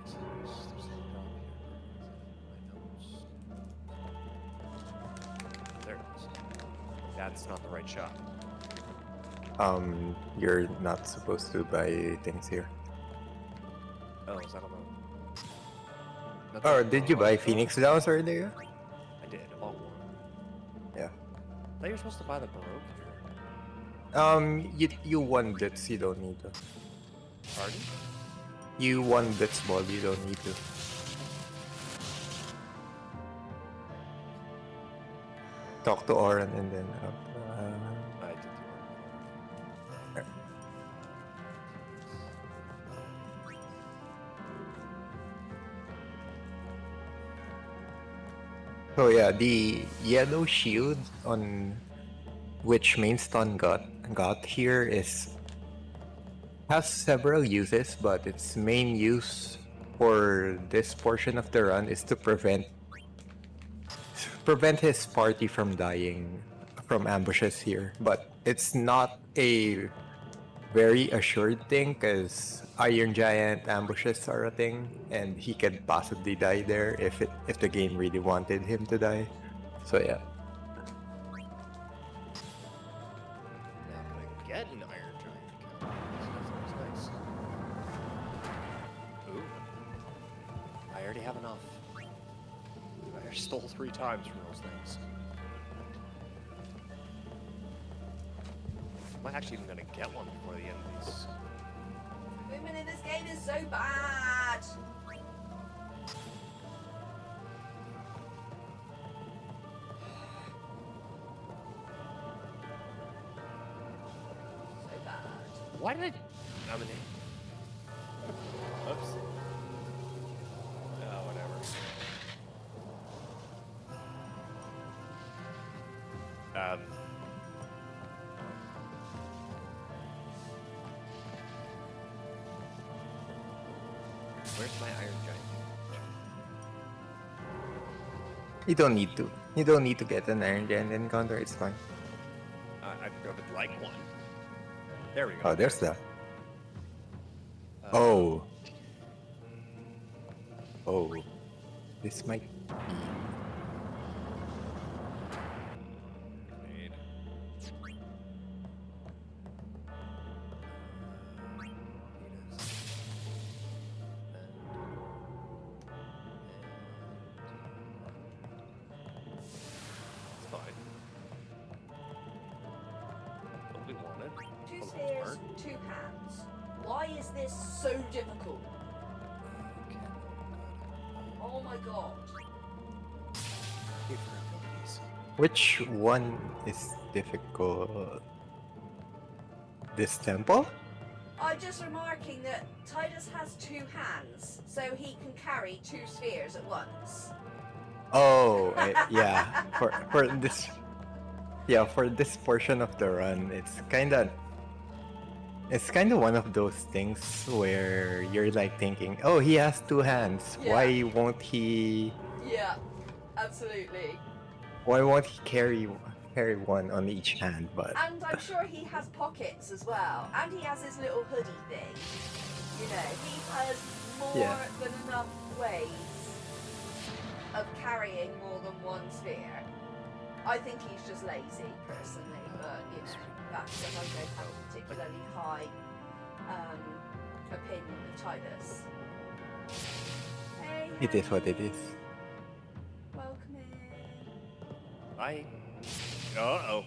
C: so there's a drop here. My notes. There it is. That's not the right shot.
G: You're not supposed to buy things here.
C: Oh, is that on the... That's
G: Or
C: not
G: did
C: the
G: you buy
C: right shot?
G: Phoenix Downs earlier?
C: I did. I bought one.
G: Yeah.
C: I thought you were supposed to buy the Baroque here.
G: You won Blitz, you don't need to.
C: Pardon?
G: You won Blitz ball, you don't need to. Talk to Oran and then
C: I did the
G: So yeah, the yellow shield on which Mainstun got here has several uses, but its main use for this portion of the run is to prevent his party from dying from ambushes here. But it's not a very assured thing because Iron Giant ambushes are a thing, and he could possibly die there if the game really wanted him to die. So yeah.
C: Now can I get an Iron Giant account? That's nice. Ooh. I already have enough. I stole 3 times from those things. I'm actually even gonna get one before the end of these.
B: movement in this game is so bad. So bad.
C: Why did I nominee. Oops. Oh, whatever. Where's my Iron Giant?
G: You don't need to. You don't need to get an Iron Giant encounter. It's fine.
C: I would like one. There we go.
G: Oh, there's that. Oh. Oh. This might be.
C: Grenade. It's fine. What we wanted.
B: Two
C: For the most
B: spheres,
C: part.
B: 2 hands. Why is this so difficult? Oh my god.
G: Which one is difficult? This temple?
B: I'm just remarking that Titus has 2 hands, so he can carry 2 spheres at once.
G: Oh, yeah. For this, yeah, for this portion of the run, it's kind of one of those things where you're like thinking, oh, he has 2 hands.
B: Yeah.
G: Why won't he?
B: Yeah, absolutely.
G: Why won't he carry one on each hand? But
B: And I'm sure he has pockets as well. And he has his little hoodie thing. You know, he has more
G: Yeah.
B: than enough ways of carrying more than 1 sphere. I think he's just lazy, personally, but, you know, that's because I don't have a particularly high opinion of Titus. Hey,
G: it is what it
B: Hammy.
G: is.
B: Welcome in.
C: Uh-oh.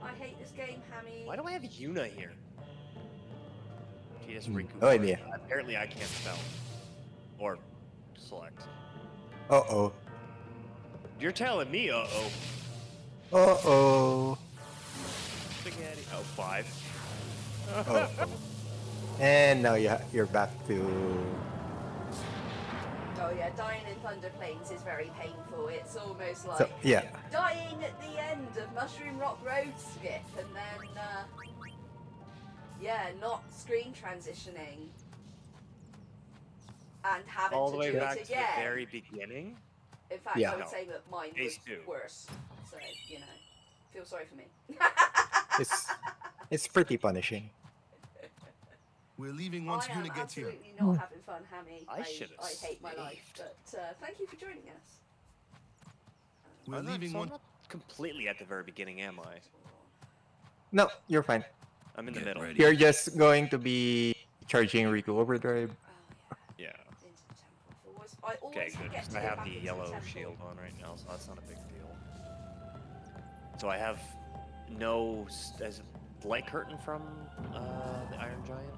B: I hate this game, Hammy.
C: Why do I have Yuna here? She has Riku.
G: Oh, yeah.
C: Apparently I can't spell. Or select.
G: Uh-oh.
C: You're telling me uh-oh.
G: Uh-oh.
C: Spaghetti. Oh, 5.
G: Uh-oh. And now you're back to...
B: Oh yeah, dying in Thunder Plains is very painful. It's almost like
G: So, yeah.
B: dying at the end of Mushroom Rock Road skip and then, yeah, not screen transitioning. And having
C: All
B: to
C: the way
B: do
C: back
B: it
C: to the
B: again.
C: very beginning?
B: In fact,
G: Yeah.
B: I would say that mine was
C: Ace 2.
B: worse. So, you know, feel sorry for me.
G: It's pretty punishing.
D: We're leaving once
B: I am
D: Yuna gets here.
B: absolutely not having fun, Hammy.
C: I should've
B: I hate my life,
C: saved.
B: but thank you for joining us.
D: We're
C: I'm not-
D: leaving
C: so I'm
D: once.
C: not completely at the very beginning, am I?
G: No, you're fine.
C: I'm in the
D: Get
C: middle.
D: ready.
G: You're just going to be charging Riku Overdrive.
B: Oh yeah.
C: Yeah.
B: Into the temple. I always
C: Okay, good.
B: forget
C: 'Cause
B: to
C: I
B: go
C: have
B: back
C: the
B: into
C: yellow
B: temple.
C: shield on right now, so that's not a big deal. So I have no as light curtain from the Iron Giant.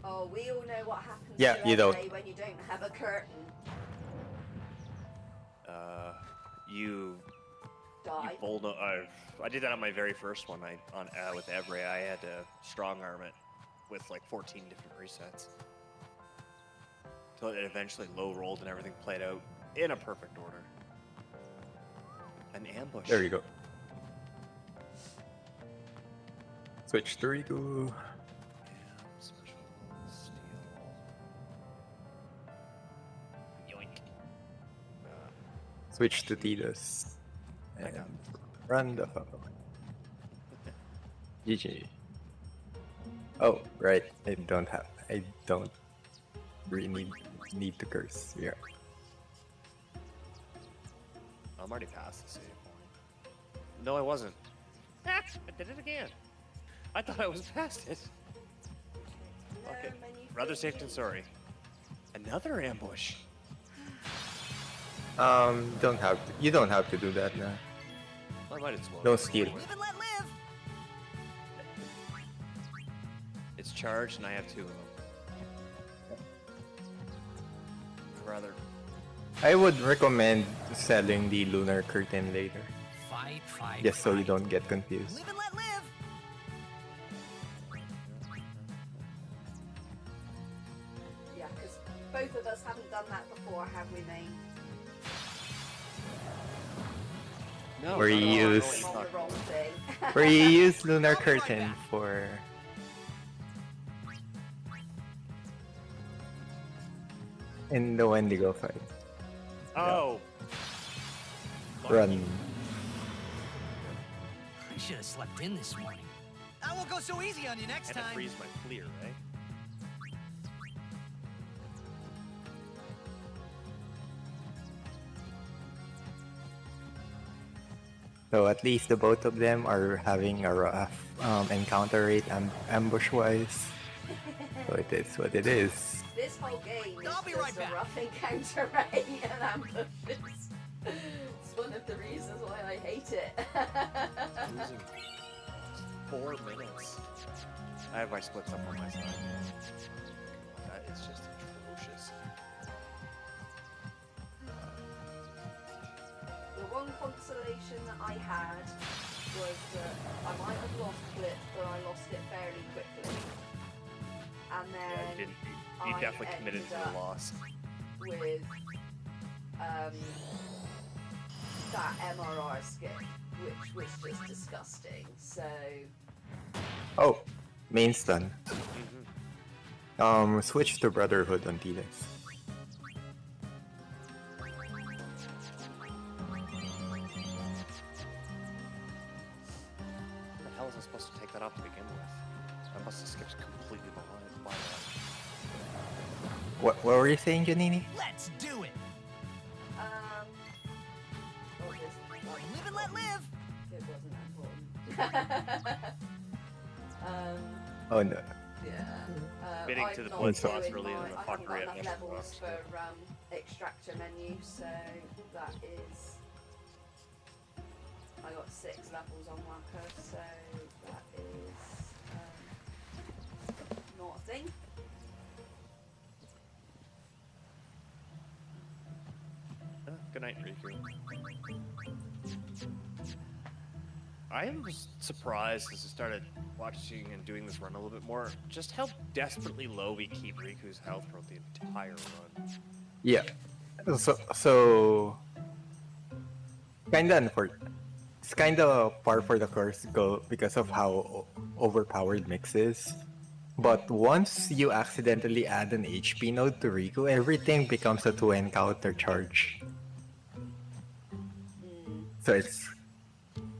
B: Oh, we all know what happens
G: Yeah,
B: to
G: you don't.
B: LA when you don't have a curtain.
C: You
B: Die.
C: bold. I did that on my very first one. With Evray, I had to strong arm it with like 14 different resets. So it eventually low rolled and everything played out in a perfect order. An ambush.
G: There you go. Switch to Riku.
C: Yeah, special steel. Yoink.
G: Switch to Tidus.
C: I got
G: And run the fuck. GG. Oh, right. I don't really need to curse. Yeah.
C: I'm already past the save point. No, I wasn't. I did it again. I thought I was past it.
B: No,
C: Okay.
B: menu
C: Rather safe
B: free.
C: than sorry. Another ambush.
G: Don't have to. You don't have to do that now.
C: I might as well.
G: Don't steal.
F: Live and let live.
C: It's charged and I have 2 of them. Rather.
G: I would recommend selling the lunar curtain later,
F: Fight, fight.
G: just so you
F: fight.
G: don't get confused.
F: Live and let live.
B: both of us haven't done that before, have we, mate?
C: No,
G: Where
C: not
G: you
C: at all.
G: use-
C: No, he's
B: On
C: not.
B: the wrong thing.
G: Where you use Lunar
F: I'll be right
G: Curtain
F: back.
G: for... In the Wendigo fight.
C: Oh,
G: Run.
F: I should have slept in this morning. I won't go so easy on you next
C: and it
F: time.
C: frees my clear, eh?
G: So at least the both of them are having a rough encounter rate ambush-wise. So it is what it is.
B: This whole game is
F: I'll be
B: just
F: right
B: a
F: back.
B: rough encounter rate and ambushes. It's one of the reasons why I hate it.
C: Losing 4 minutes. I have my splits up on my side. That is just atrocious.
B: The one consolation that I had was that I might have lost Blitz, but I lost it fairly quickly. And
C: Yeah,
B: then
C: you didn't. You
B: I
C: definitely committed
B: ended
C: to
B: up
C: the loss.
B: with that MRR skip, which was just disgusting. So
G: Oh, main's done.
C: Mm-hmm.
G: Switch to Brotherhood on Tilas.
C: How the hell was I supposed to take that off to begin with? I must have skipped completely behind by that.
G: What were you saying, Janini?
F: Let's do it.
B: oh, this, like,
F: Live and let live.
B: it wasn't that important.
G: Oh no.
B: Yeah.
C: Bidding
B: I'm
C: to the
B: not
G: blood sauce
B: doing
C: earlier
B: my-
C: than the
B: I haven't got
C: fuckery
B: enough
C: at
B: levels
C: National
B: for extractor menu, so that is. I got 6 levels on Waka, so that is not a thing.
C: Good night, Riku. I am surprised as I started watching and doing this run a little bit more, just how desperately low we keep Riku's health throughout the entire run.
G: Yeah. So kinda unfortunate. It's kinda par for the course go because of how overpowered Mix is. But once you accidentally add an HP node to Riku, everything becomes a 2N counter charge. So it's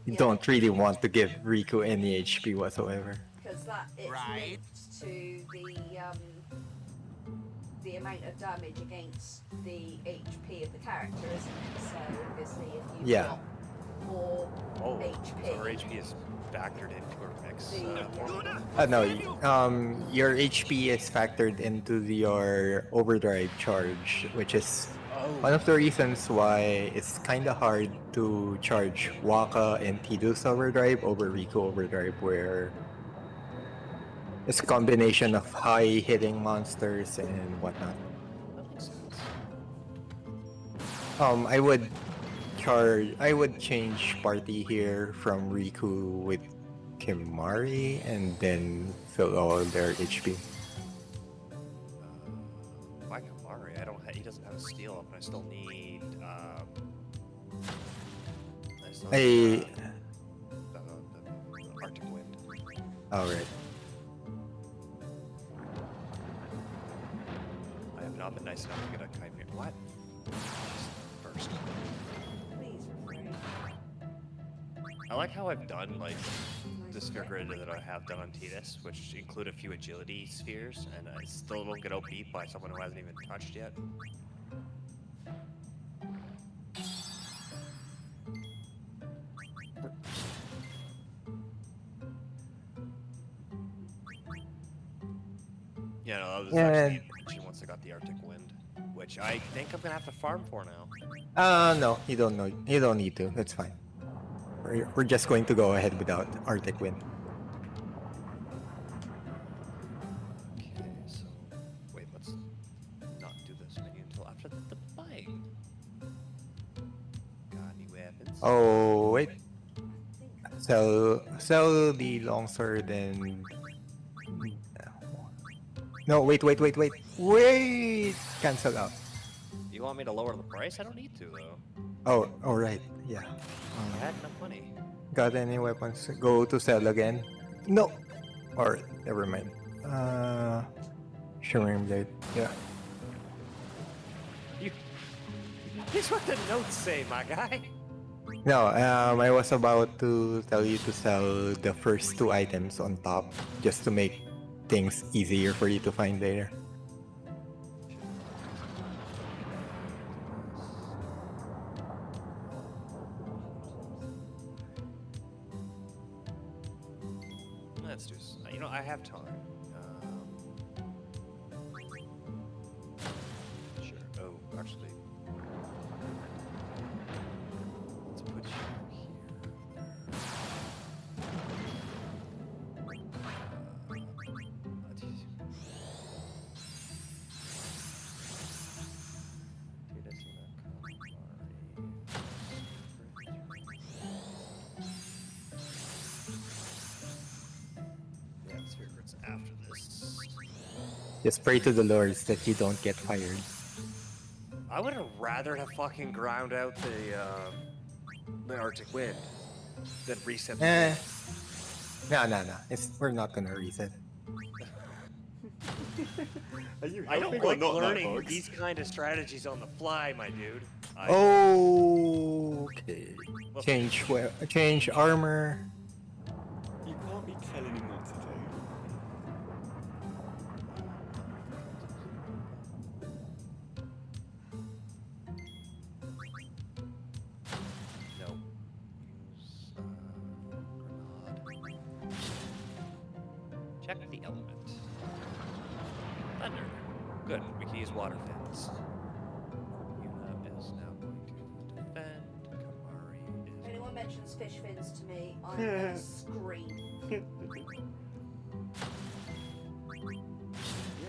G: you
B: Yeah.
G: don't really want to give Riku any HP whatsoever.
B: Because that it's
F: Right.
B: linked to the amount of damage against the HP of the character, isn't it? So obviously, if you've
G: Yeah.
B: got more
C: Oh,
B: HP,
C: so our HP is factored into our mix.
G: No, your HP is factored into your overdrive charge, which is one of the reasons why it's kind of hard to charge Waka and Tidus overdrive over Riku overdrive, where it's a combination of high hitting monsters and whatnot.
C: That makes sense.
G: I would change party here from Riku with Kimari and then fill all their HP.
C: Why Kamari? He doesn't have a steal up, and I still need.
G: I
C: the Arctic Wind.
G: alright.
C: I have not been nice enough to get a Chimera. What? First.
B: please refrain.
C: I like how I've done like the sphere grid that I have done on Tidus, which include a few agility spheres, and I still don't get outbeat by someone who hasn't even touched yet. Yeah, no, that was actually intention once I got the Arctic Wind, which I think I'm gonna have to farm for now.
G: No, you don't know. You don't need to. It's fine. We're just going to go ahead without Arctic Wind.
C: Okay, so wait, let's not do this menu until after the fight. Got any weapons?
G: Oh wait. Sell the longsword and No, wait. Wait! Cancel out.
C: You want me to lower the price? I don't need to though.
G: Oh, right. Yeah.
C: I had enough money.
G: Got any weapons? Go to sell again. No! Or, never mind. Shimmering Blade. Yeah.
C: You. Here's what the notes say, my guy.
G: No, I was about to tell you to sell the first two items on top just to make things easier for you to find later.
C: Let's do. You know, I have time. Sure. Oh, actually, let's put you here. Yeah, it's here. It's after this.
G: Just pray to the lords that you don't get fired.
C: I would have rather have fucking ground out the Arctic Wind than reset the game.
G: No. We're not gonna reset.
A: Are you
C: I don't
A: helping or
C: like
A: not,
C: learning
A: Nightbox?
C: these kind of strategies on the fly, my dude.
G: Okay. Change armor.
A: You can't be telling him what to do.
C: No. Use grenade. Check the element. Thunder. Good. We can use water fins. Yuna is now going to defend. Kamari
B: If
C: is.
B: anyone mentions fish fins to me, I'm gonna scream.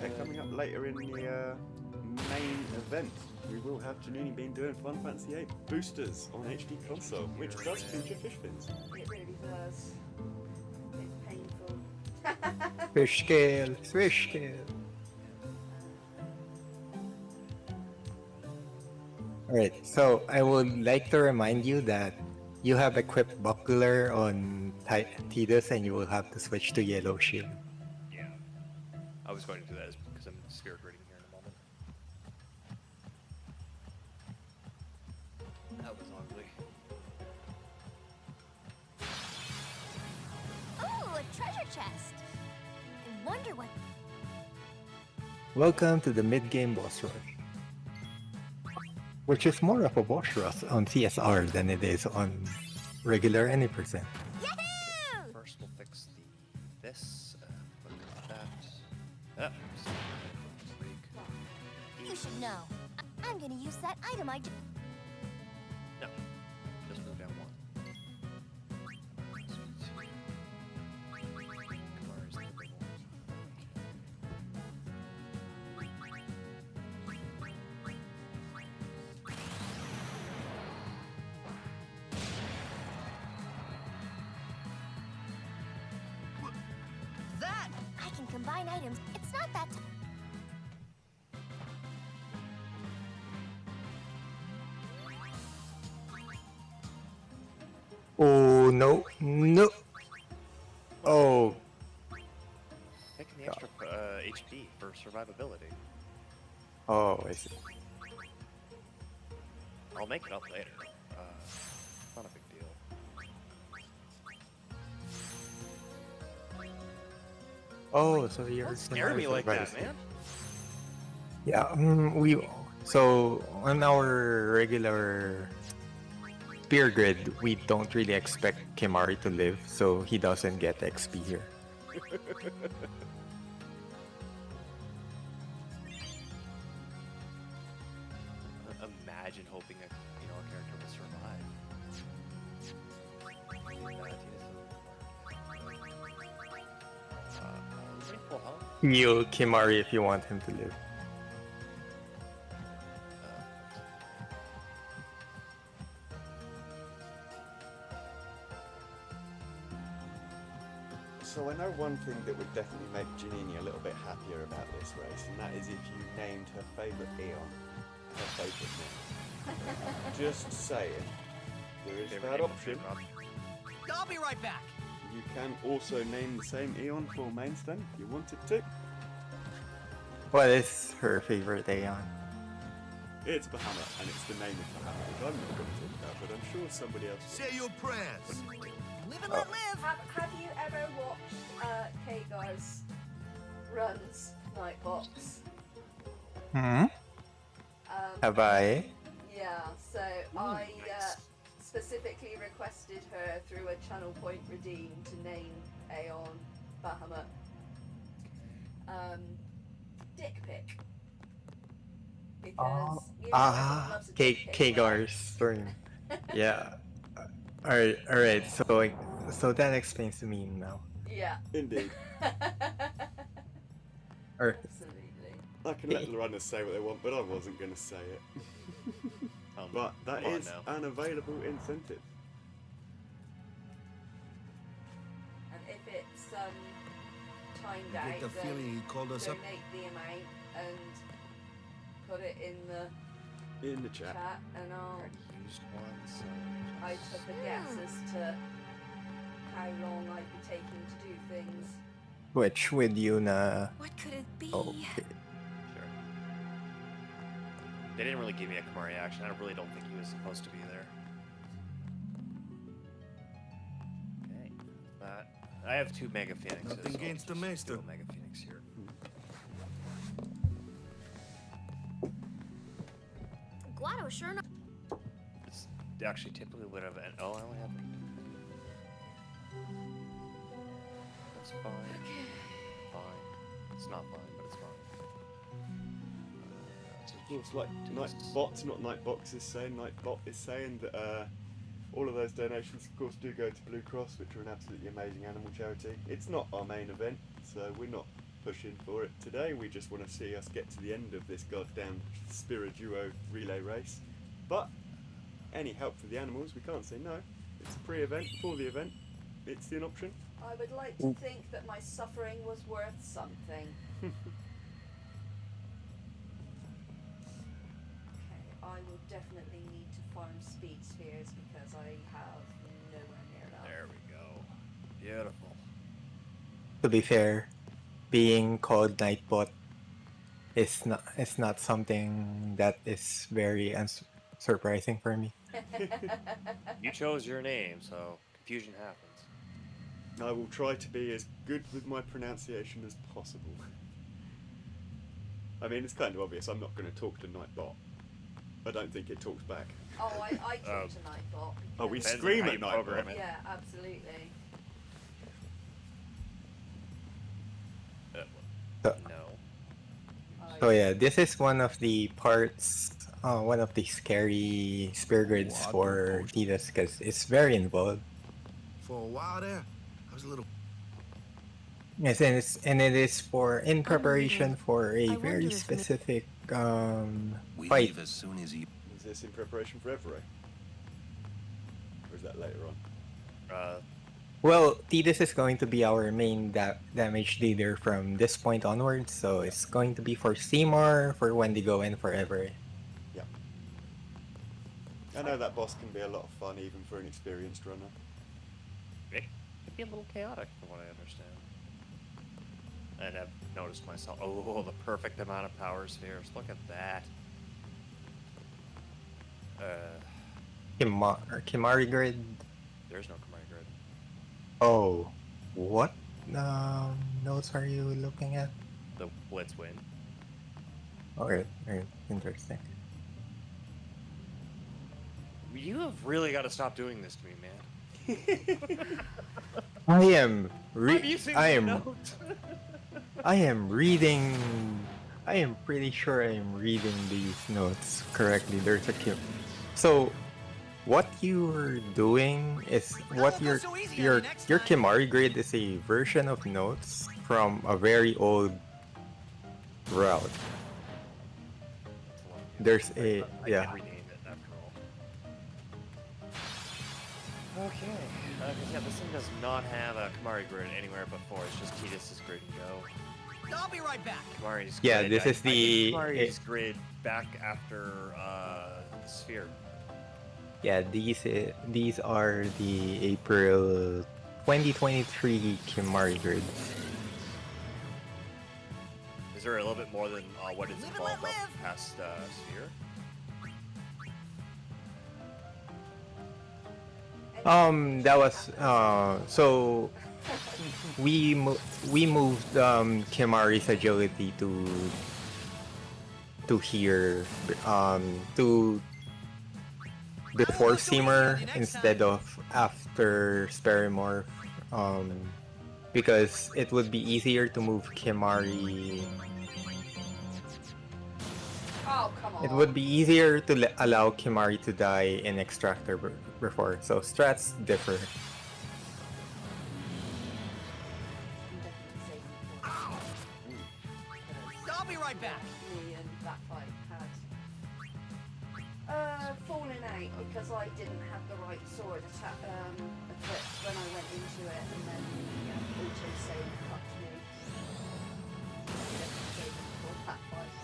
A: Yeah, coming up later in the main event, we will have Januni being doing Final Fantasy VIII boosters on HD console, which does feature fish fins.
B: It really does. It's painful.
G: Fish scale. Alright, so I would like to remind you that you have equipped buckler on Tidus and you will have to switch to yellow shield.
C: Yeah. I was going to do that because I'm spirit reading here in a moment. That was ugly.
E: Oh, a treasure chest. I wonder what.
G: Welcome to the mid-game boss rush, which is more of a boss rush on CSR than it is on regular any percent.
E: Yahoo!
C: First, we'll fix this. Put it like that.
E: You should know. I'm gonna use that item I.
C: No. Just move down one. Kamari's the big one.
E: That! I can combine items. It's not that.
G: Oh no. Oh,
C: Taking the extra HP for survivability.
G: I see.
C: I'll make it up later. Not a big deal.
G: Oh, so you're
C: Don't scare me like that, man.
G: Yeah, so on our regular spear grid, we don't really expect Kimari to live, so he doesn't get XP here.
C: Imagine hoping a character will survive. Pretty full health.
G: Heal Kimari if you want him to live.
A: So I know one thing that would definitely make Janini a little bit happier about this race, and that is if you named her favourite Eon her favourite name. Just saying, there is
C: Favorite
A: that
C: name,
A: option.
C: favorite option.
F: I'll be right back.
A: You can also name the same Eon for Mainstone if you wanted to.
G: What is her favorite Aeon?
A: It's Bahamut, and it's the name of Bahamut, which I'm not going to talk about, but I'm sure somebody else will.
D: Say your prayers.
F: Live and let live.
B: Have you ever watched K-Guys runs Nightbox?
G: Have I?
B: Yeah, so I specifically requested her through a channel point redeem to name Aeon Bahamut. Dick pic. Because you know, everyone loves a dick pic, right?
G: Kagar's stream. Yeah. Alright, so that explains the meme now.
B: Yeah.
A: Indeed.
G: Or
B: Absolutely.
A: I can let the runners say what they want, but I wasn't going to say it. But that
C: come on
A: is
C: now.
A: an available incentive.
B: And if it's timed
D: I
B: out,
D: get the
B: then
D: feeling he called us up.
B: donate the amount and put it in the
A: In the chat.
B: chat, and
C: Used ones.
B: I took a guess as to how long I'd be taking to do things.
G: which with Yuna.
E: What could it be?
G: Okay.
C: Sure. They didn't really give me a Kamari action. I really don't think he was supposed to be there. Okay. That. I have 2 Mega Phoenixes.
D: Nothing
C: so I'll
D: against the
C: just
D: Maester.
C: do a Mega Phoenix here.
E: Guado sure not.
C: It's actually typically would have. Oh, I only have. That's fine. Fine. It's not fine, but it's fine.
A: Of course, like Nightbot, not Nightbox, is saying, Nightbot is saying that all of those donations, of course, do go to Blue Cross, which are an absolutely amazing animal charity. It's not our main event, so we're not pushing for it today. We just want to see us get to the end of this goddamn Spira Duo relay race. But any help for the animals, we can't say no. It's a pre-event, for the event. It's an option.
B: I would like to think that my suffering was worth something. Okay, I will definitely need to farm speed spheres because I have nowhere near that.
C: There we go. Beautiful.
G: To be fair, being called Nightbot is not something that is very surprising for me.
C: You chose your name, so confusion happens.
A: I will try to be as good with my pronunciation as possible. I mean, it's kind of obvious. I'm not going to talk to Nightbot. I don't think it talks back.
B: Oh, I talk to Nightbot.
A: Oh, we
B: because-
C: Depends
A: scream
C: on how
A: at
C: you
A: Nightbot.
C: program it.
B: Yeah, absolutely.
G: So,
C: No.
G: so yeah, this is one of the parts, one of the scary spear grids
D: What
G: for
D: proposed?
G: Titus because it's very involved.
D: For a while there, I was a little.
G: Yes, and it is for in preparation for a
E: I
G: very
E: wonder if
G: specific
H: We
G: fight.
H: leave as soon as you.
A: Is this in preparation for Everray? Or is that later on?
G: Well, Titus is going to be our main damage leader from this point onwards, so it's going to be for Seymour, for Wendigo, and for Everett.
A: Yeah. I know that boss can be a lot of fun even for an experienced runner.
C: It could be a little chaotic, from what I understand. And I've noticed myself. Oh, the perfect amount of power spheres. Look at that.
G: Kimari grid.
C: There's no Kamari grid.
G: Oh, what notes are you looking at?
C: The Blitz win.
G: Alright, interesting.
C: You have really got to stop doing this to me, man.
G: I am
C: I'm using
G: I
C: the
G: am
C: notes.
G: I am reading. I am pretty sure I am reading these notes correctly. There's a Kim. So, what you're doing is what
F: go so easy on
G: your
F: you next
G: your
F: time.
G: Kimari grid is a version of notes from a very old route. There's a
C: I
G: yeah.
C: can rename it after all. Okay. Because yeah, this thing does not have a Kamari grid anywhere before. It's just Tidus's grid and go.
F: I'll be right back.
C: Kamari's
G: Yeah,
C: grid.
G: this is
C: I think
G: the-
C: Kamari's grid back after Sphere.
G: Yeah, these are the April 2023 Kimari grids.
C: Is there a little bit more than what is
F: Live and
C: involved
F: let
C: up
F: live.
C: past Sphere?
G: That was so we moved Kimari's agility to here to before Steamer instead of after Sperimorph because it would be easier to move Kimari.
B: Oh, come on.
G: It would be easier to allow Kimari to die in Extractor before, so strats differ.
B: I'm definitely saving for
F: I'll be right back.
B: me and that fight had fallen out because I didn't have the right sword equipped when I went into it, and then the auto save fucked me. I'm definitely saving for that fight.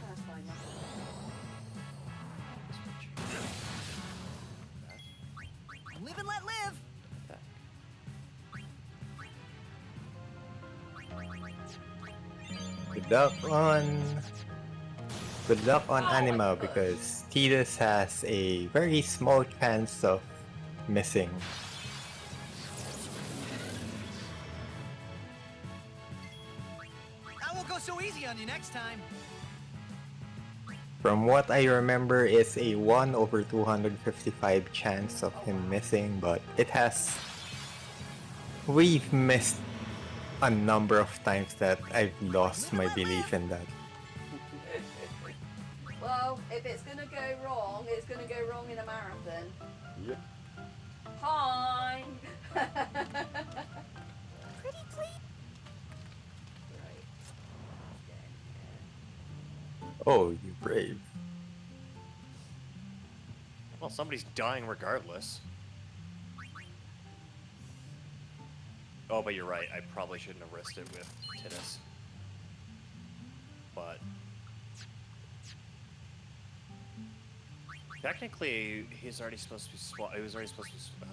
B: That's fine.
F: Live and let live.
G: Good luck on Anima because Tidus has a very small chance of missing.
F: I won't go so easy on you next time.
G: From what I remember, it's a 1 over 255 chance of him missing, but it has. We've missed a number of times that I've lost my belief in that.
B: Well, if it's gonna go wrong, it's gonna go wrong in a marathon.
A: Yep.
B: Hi.
E: Pretty clean.
B: Right.
G: Oh, you brave.
C: Well, somebody's dying regardless. Oh, but you're right. I probably shouldn't have risked it with Tidus. But technically, he's already supposed to be he was already supposed to be. I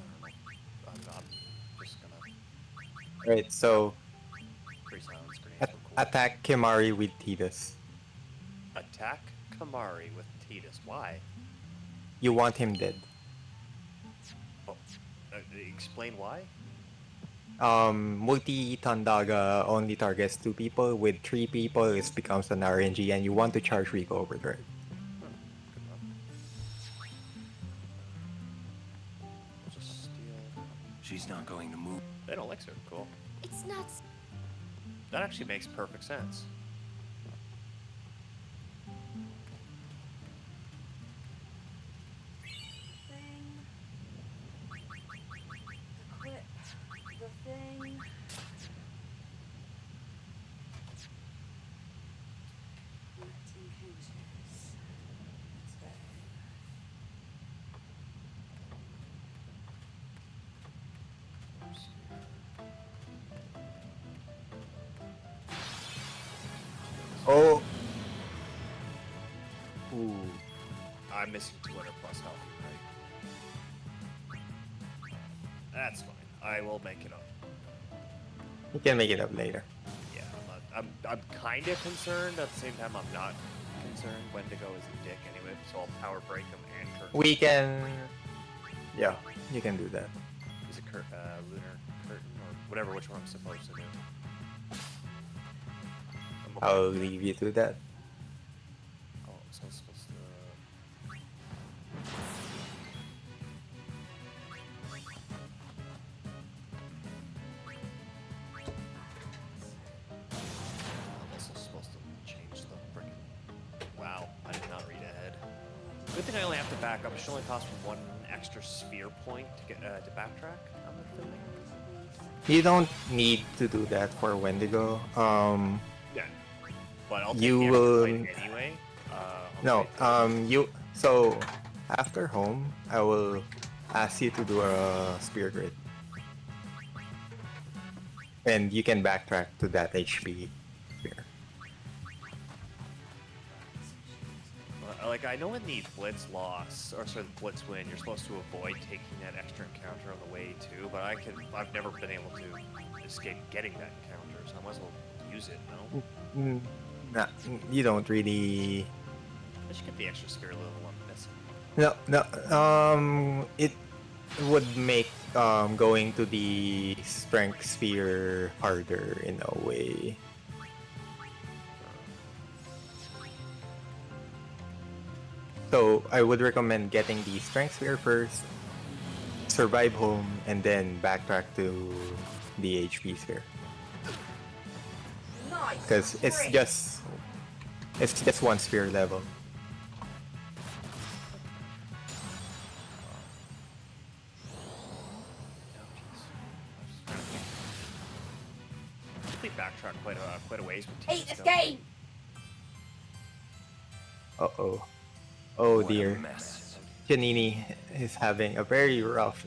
C: don't know. I'm just gonna
G: Right, so
C: free silence grenades. Were cool.
G: attack Kimari with Tidus.
C: Attack Kamari with Tidus. Why?
G: You want him dead.
C: Oh, explain why?
G: Multi Tandaga only targets 2 people. With 3 people, it becomes an RNG, and you want to charge Rico Overdrive.
C: Good enough. We'll just steal.
H: She's not going to move.
C: They don't like her. Cool.
E: It's not.
C: That actually makes perfect sense.
B: Thing. Equip the thing. Let encounters. Let's go.
G: Oh! Ooh.
C: I'm missing 200 plus health, right? That's fine. I will make it up.
G: You can make it up later.
C: Yeah, I'm kind of concerned. At the same time, I'm not concerned. Wendigo is a dick anyway, so I'll power break him and curtain.
G: We can... Yeah, you can do that.
C: Is it lunar curtain or whatever? Which one I'm supposed to do? I'm okay.
G: I'll leave you to that.
C: Oh, so I'm supposed to. I'm also supposed to change the frickin'. Wow, I did not read ahead. Good thing I only have to back up. It should only cost me 1 extra sphere point to get to backtrack. I'm assuming.
G: You don't need to do that for Wendigo.
C: Yeah, but I'll take
G: You
C: the
G: will-
C: extra fight anyway.
G: No,
C: I'll wait till-
G: so after home, I will ask you to do a spear grid. And you can backtrack to that HP spear.
C: Like, I know in the Blitz loss, or sorry, the Blitz win, you're supposed to avoid taking that extra encounter on the way too, but I've never been able to escape getting that encounter, so I might as well use it, no?
G: Nah, you don't really.
C: I should get the extra spear level I'm missing.
G: No. It would make going to the strength sphere harder in a way. So I would recommend getting the strength sphere first, survive home, and then backtrack to the HP sphere.
B: Nice.
G: Because it's just one sphere level.
C: Usually backtrack quite a ways.
B: Hate this game.
G: Uh-oh. Oh
H: What a
G: dear.
H: mess.
G: Janini is having a very rough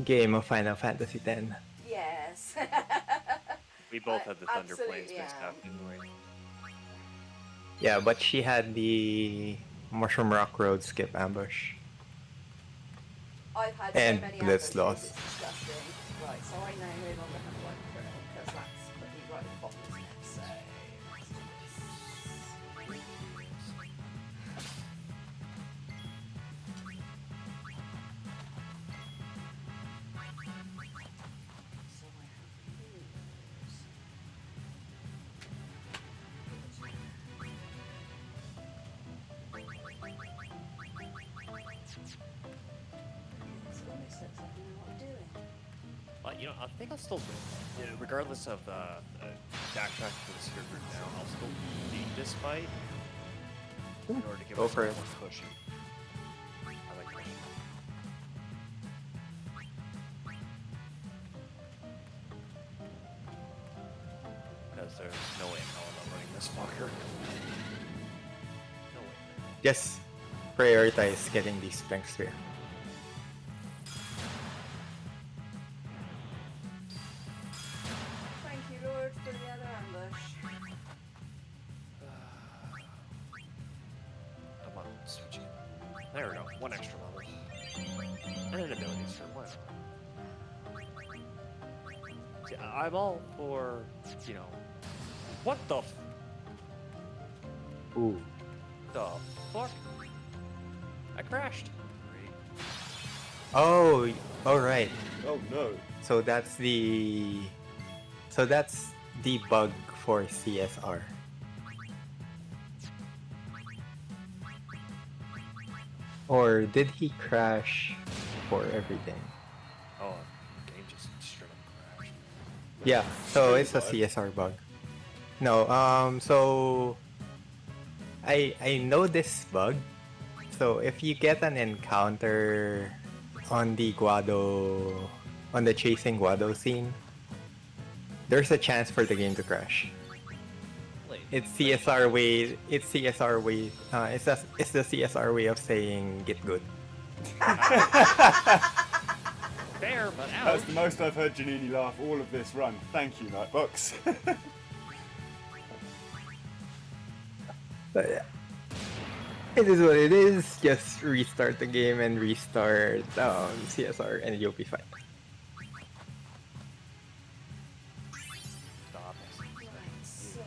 G: game of Final Fantasy X.
B: Yes.
C: We both had the Thunder
B: absolutely
C: Plains mixed
B: am.
C: up, didn't we?
G: Yeah, but she had the Mushroom Rock Road skip ambush.
B: I've had
G: And
B: so many
G: Blitz
B: ambushes,
G: loss.
B: it's disgusting. Right, so I now no longer have one critical because that's pretty right at the bottom, isn't it? So let's do this. So I have these. It's almost looks like I know what I'm doing.
C: I think I'll still, regardless of backtrack to the sphere group now, I'll still need this fight in order to give
G: Go
C: myself
G: for it.
C: more cushion. I like cushion. Because there's no way in hell I'm not running this fucker. No way.
G: Just prioritize getting the strength sphere.
B: Thank you, Lord, for the other ambush.
C: Come on, switch it. There we go. One extra level. And an ability turn. Why not? See, I'm all for, what
G: Ooh.
C: the fuck? I crashed. Great.
G: Oh, alright.
A: Oh no.
G: So that's the bug for CSR. Or did he crash for everything?
C: Oh, the game just straight up crashed.
G: Yeah, so it's a
A: bug.
G: CSR bug. No, so I know this bug. So if you get an encounter on the chasing Guado scene, there's a chance for the game to crash.
C: Wait,
G: It's CSR way. It's CSR way. It's the CSR way of saying get good.
C: fair, but ouch.
A: That's the most I've heard Janini laugh all of this run. Thank you, Nightbox.
G: But yeah, it is what it is. Just restart the game and restart CSR, and you'll be fine.
C: Stop.
B: Right, so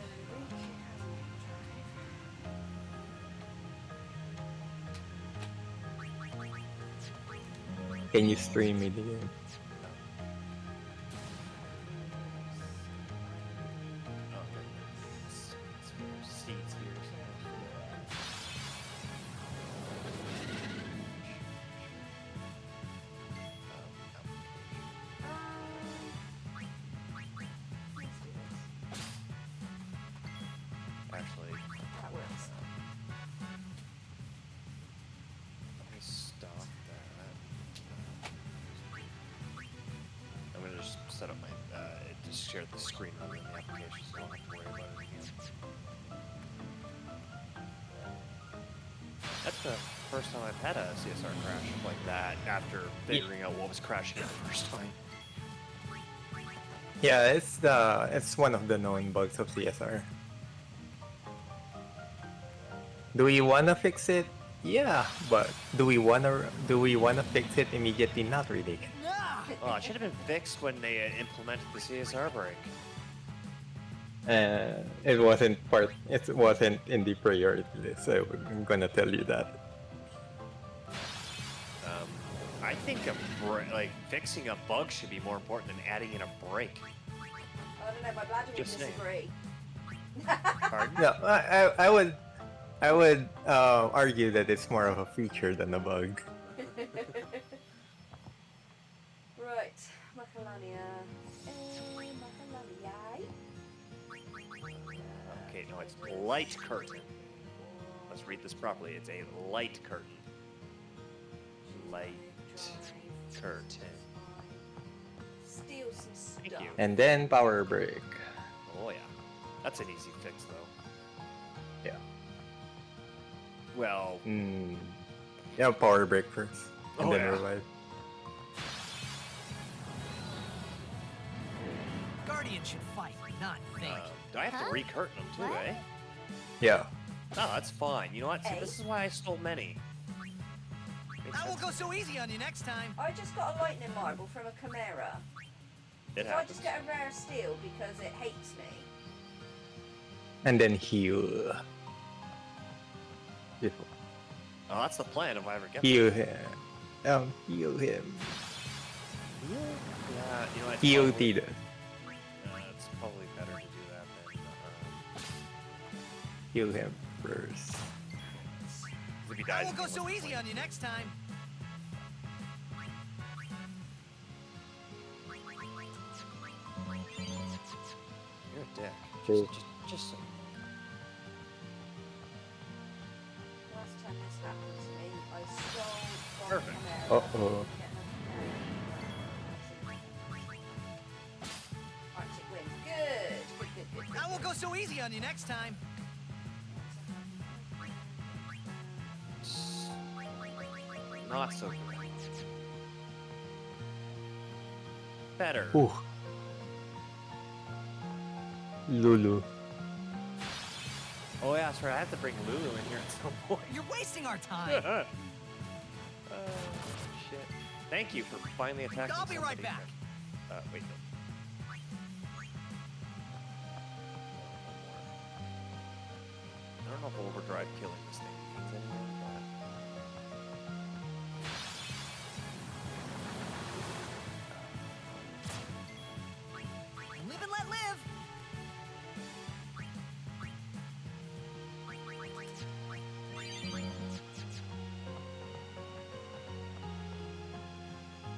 G: Can you stream me the game?
C: Seeds here.
B: let's do this.
C: Actually,
B: That works.
C: let me stop that. I'm gonna just set up my, just share the screen rather than the application so I don't have to worry about it again. That's the first time I've had a CSR crash like that after figuring out what was crashing it the first time.
G: Yeah, it's one of the known bugs of CSR. Do we wanna fix it? Yeah, but do we wanna fix it immediately? Not really.
C: Oh, it should have been fixed when they implemented the CSR break.
G: It wasn't in the priority list, so I'm gonna tell you that.
C: I think fixing a bug should be more important than adding in a break.
B: I don't know, my bladder would
C: Just saying.
B: disagree.
C: Pardon?
G: No, I would argue that it's more of a feature than a bug.
B: Right, Macalania. Macalania.
C: Okay, no, it's light curtain. Let's read this properly. It's a light curtain. Light curtain.
B: Steal some stuff.
C: Thank you.
G: And then power break.
C: Oh yeah, that's an easy fix though.
G: Yeah.
C: Well,
G: Yeah, power break first, and
C: Oh,
G: then
C: yeah.
G: revive.
F: Guardian should fight, not think.
C: do I have to recurtain them too, eh?
G: Yeah.
C: No, that's fine. You know what? See,
B: Hey.
C: this is why I stole many. Makes
F: I won't
C: sense.
F: go so easy on you next time.
B: I just got a lightning marble from a chimera.
C: It
B: So I
C: happens.
B: just get a rare steel because it hates me.
G: And then heal. Beautiful.
C: Oh, that's the plan if I ever get
G: Heal him. Heal him.
C: Yeah, you know what?
G: Heal
C: probably,
G: Tidus.
C: it's probably better to do that than
G: Heal him first.
C: if he
F: I
C: dies.
F: won't go
C: again,
F: so
C: what's the
F: easy
C: point?
F: on you next time.
C: You're a dick.
G: True.
C: Just so.
B: Last time this happened to me, I stole from
C: Perfect.
B: a chimera.
G: Uh-oh.
B: Arctic wind. Good. Good.
F: I won't go so easy on you next time.
C: Not so good. Better.
G: Ooh. Lulu.
C: Oh yeah, that's right. I have to bring Lulu in here at some point.
F: You're wasting our time.
C: Oh shit! Thank you for finally attacking.
F: I'll be right
C: somebody.
F: back.
C: Wait. No. I don't know if overdrive killing this thing means anything, but
F: Live and let live.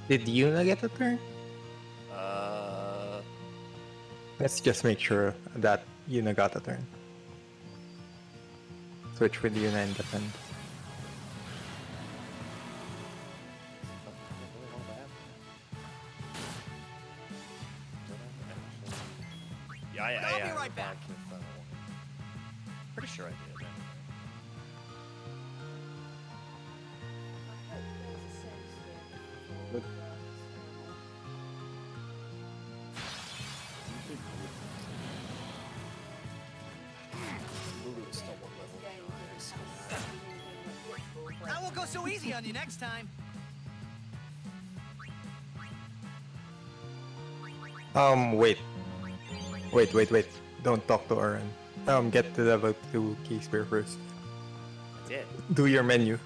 G: Did Yuna get a turn? Let's just make sure that Yuna got a turn. Switch with Yuna and defend.
C: Yeah,
F: I'll be right back.
C: Pretty sure I did. Lulu is still one level behind.
F: I won't go so easy on you next time.
G: Wait. Don't talk to Aaron. Get to level 2 key spear first.
C: I did.
G: Do your menu.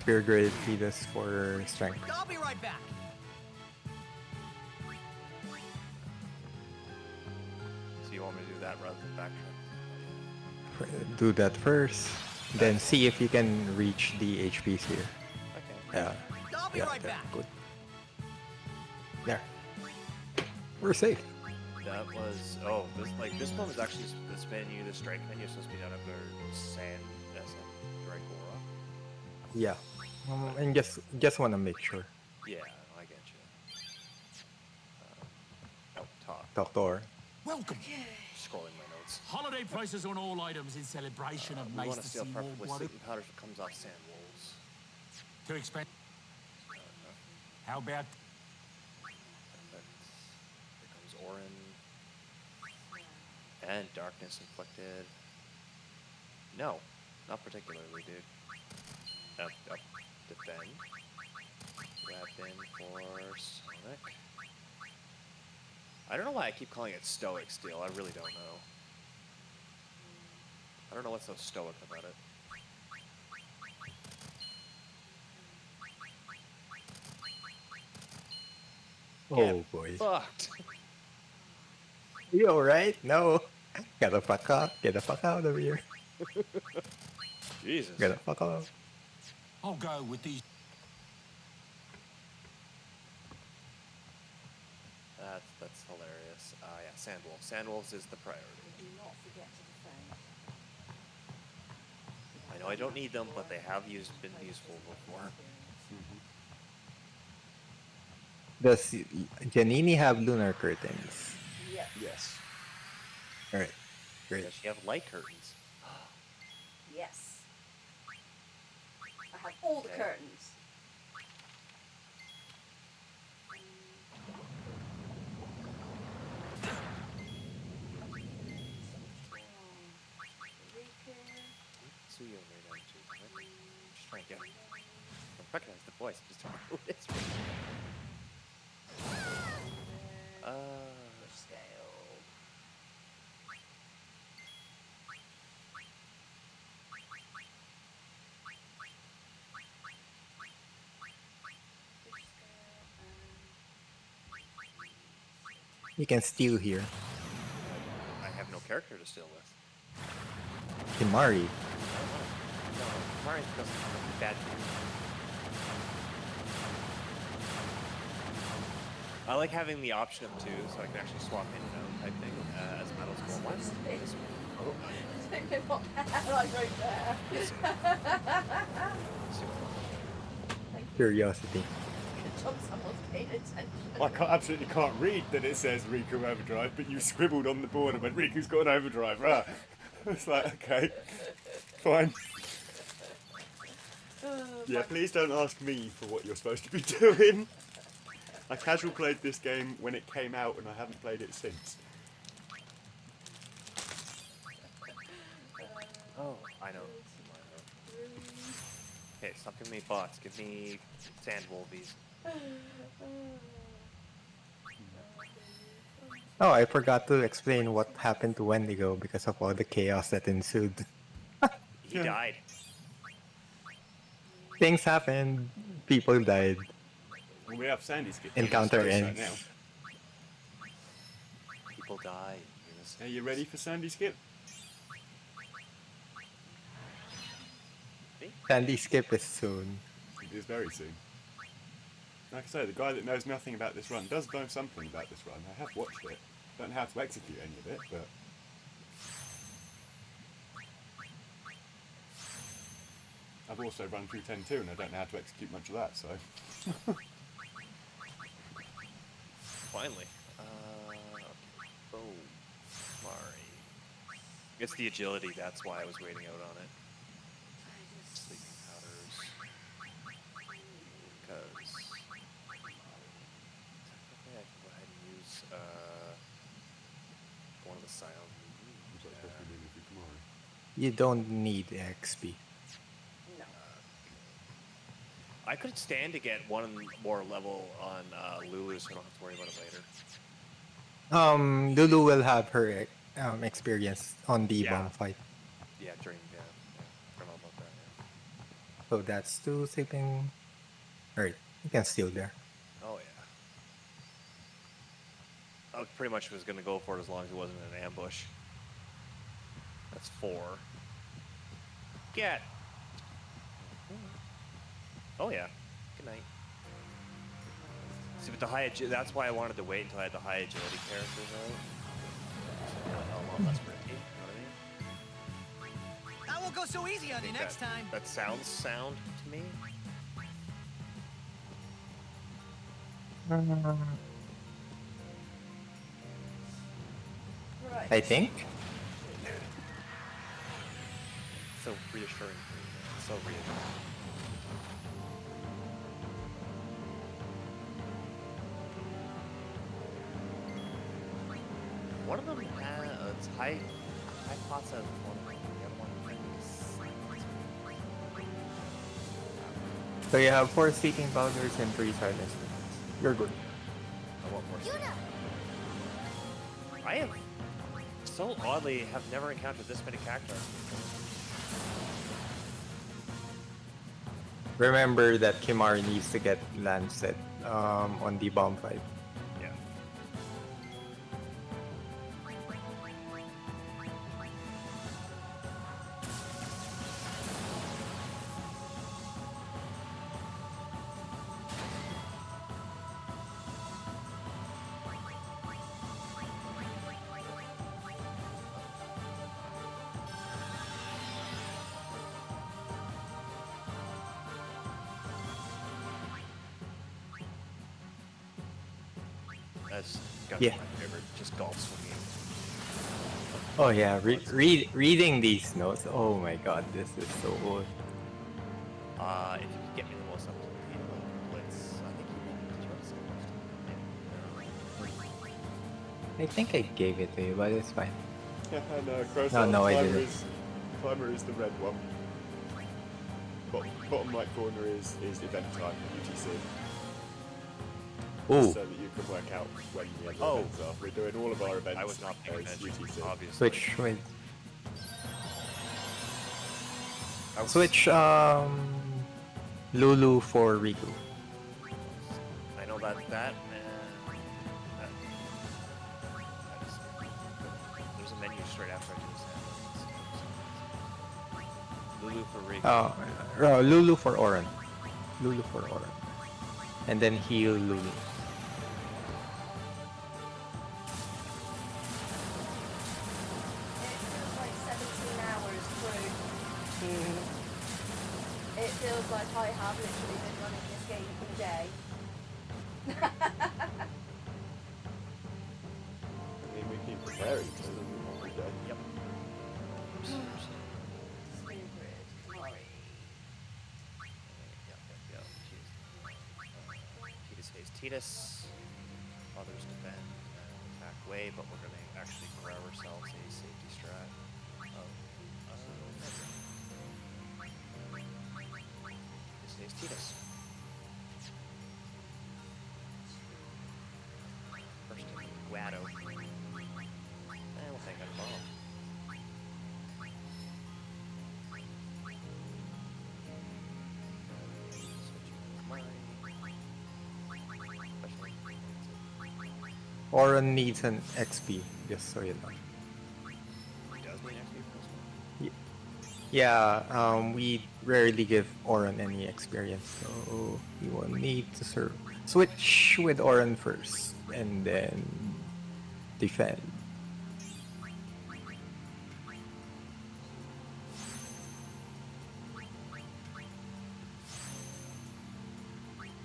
G: Spear grade Tidus for strength.
F: I'll be right back.
C: So you want me to do that rather than backtrack?
G: Do that first, then see if you can reach the HPs here.
C: Okay.
G: Yeah.
F: I'll be right
G: there,
F: back.
G: Good. There. We're safe.
C: That was this one was actually this menu, the strike menu, is supposed to be done under Sand Dragora.
G: Yeah. And just want to make sure.
C: Yeah, I get you. Talk.
G: Talk to Aaron.
F: Welcome.
C: Scrolling my modes.
I: Holiday prices on all items in celebration of
C: We want
I: Maester
C: to steal
I: Seymour.
C: with
I: What
C: sleeping powders that comes off sand wolves.
I: too expensive? How about
C: There comes Orin. And darkness inflicted. No, not particularly, dude. Defend. Weapon for Sonic. I don't know why I keep calling it stoic steel. I really don't know. I don't know what's so stoic about it.
G: Oh boy.
C: Fucked.
G: You alright? No. Get the fuck out. Get the fuck out of here.
C: Jesus.
G: Get the fuck out.
I: I'll go with these.
C: That's hilarious. Yeah, Sandwolf. Sandwolves is the priority.
B: Do not forget to defend.
C: I know I don't need them, but they have been useful before.
G: Does Janini have lunar curtains?
B: Yep.
A: Yes.
G: Alright. Great.
C: Does she have light curtains?
B: Yes. I have all the curtains.
C: Suyo right on too. Just trying to get. I recognize the voice. Just don't know who it is.
B: Push scale.
G: You can steal here.
C: I have no character to steal with.
G: Kimari.
C: No, Mari doesn't have bad news. I like having the option of two, so I can actually swap in and out type thing as battles go on. This
B: I don't know what the hell I wrote there.
G: Curiosity.
B: Good job someone's paying attention.
A: I absolutely can't read that it says Riku Overdrive, but you scribbled on the board and went, Riku's got an overdrive, right? It's like, okay, fine. Yeah, please don't ask me for what you're supposed to be doing. I casual played this game when it came out and I haven't played it since.
C: Oh, I know. Okay, stop giving me bots. Give me sand wolvies.
G: Oh, I forgot to explain what happened to Wendigo because of all the chaos that ensued.
C: He died.
G: Things happened. People died.
A: Well, we have Sandy skip.
G: Encounter
A: Right
G: ends.
A: now.
C: People died.
A: Are you ready for Sandy skip?
G: Sandy skip is soon.
A: It is very soon. Like I say, the guy that knows nothing about this run does know something about this run. I have watched it. Don't know how to execute any of it, but... I've also run through 10-2 and I don't know how to execute much of that, so...
C: Finally. Okay. Oh, Mari. It's the agility, that's why I was waiting out on it. Sleeping powders. Because... technically I can go ahead and use, one of the Scion.
G: You don't need XP.
B: No.
C: I could stand to get one more level on Lulu, so I don't have to worry about it later.
G: Lulu will have her experience on the bomb fight.
C: Yeah, during, I forgot about that, yeah.
G: So that's two sleeping. Alright, you can steal there.
C: Oh, yeah. I pretty much was going to go for it as long as it wasn't an ambush. That's 4. Get! Oh, yeah. Good night. See, with the high that's why I wanted to wait until I had the high agility characters out. So a lot less risky, you know what I mean?
F: I won't go so easy on you next time.
C: That sounds sound to me.
B: Right.
G: I think.
C: so reassuring for me, man. It's so reassuring. One of them has it's high pots has one of them. The other one is
G: So you have 4 sleeping powders and 3 silence. You're good.
C: I want more. I have so oddly have never encountered this many cacti.
G: Remember that Kimari needs to get Lancet on the bomb fight.
C: Yeah. That's got to be
G: Yeah.
C: my favorite, just golf swinging.
G: Oh yeah, reading these notes. Oh my god, this is so good.
C: If you could get me the most up-to-date blitz, I think you
G: I think I gave it to you, but it's fine.
A: No, Crowstar,
G: No, I
A: timer
G: didn't.
A: Timer is the red one. Bottom right corner is event time, UTC.
G: Ooh,
A: So that you can work out when the other
C: Oh.
A: events are. We're doing all of our events
C: I was not paying
A: as
C: attention,
A: UTC.
C: obviously.
G: switch with
C: I was-
G: switch Lulu for Riku.
C: I know that, that is, there's a menu straight after I do this. Lulu for Riku.
G: Lulu for Oran. Lulu for Oran. And then heal Lulu.
B: It feels like 17 hours through. It feels like I have literally been running this game all day.
A: I mean, we keep preparing to every day.
C: Yep.
B: Stupid. Sorry.
C: Yep. Titus haze Titus. Others defend and attack way, but we're going to actually grab ourselves a safety strat. Titus haze Titus. First to Guado. And we'll take out a bomb.
G: Oran needs an XP, just so you know. Yeah, we rarely give Oran any experience, so you will need to switch with Oran first, and then defend.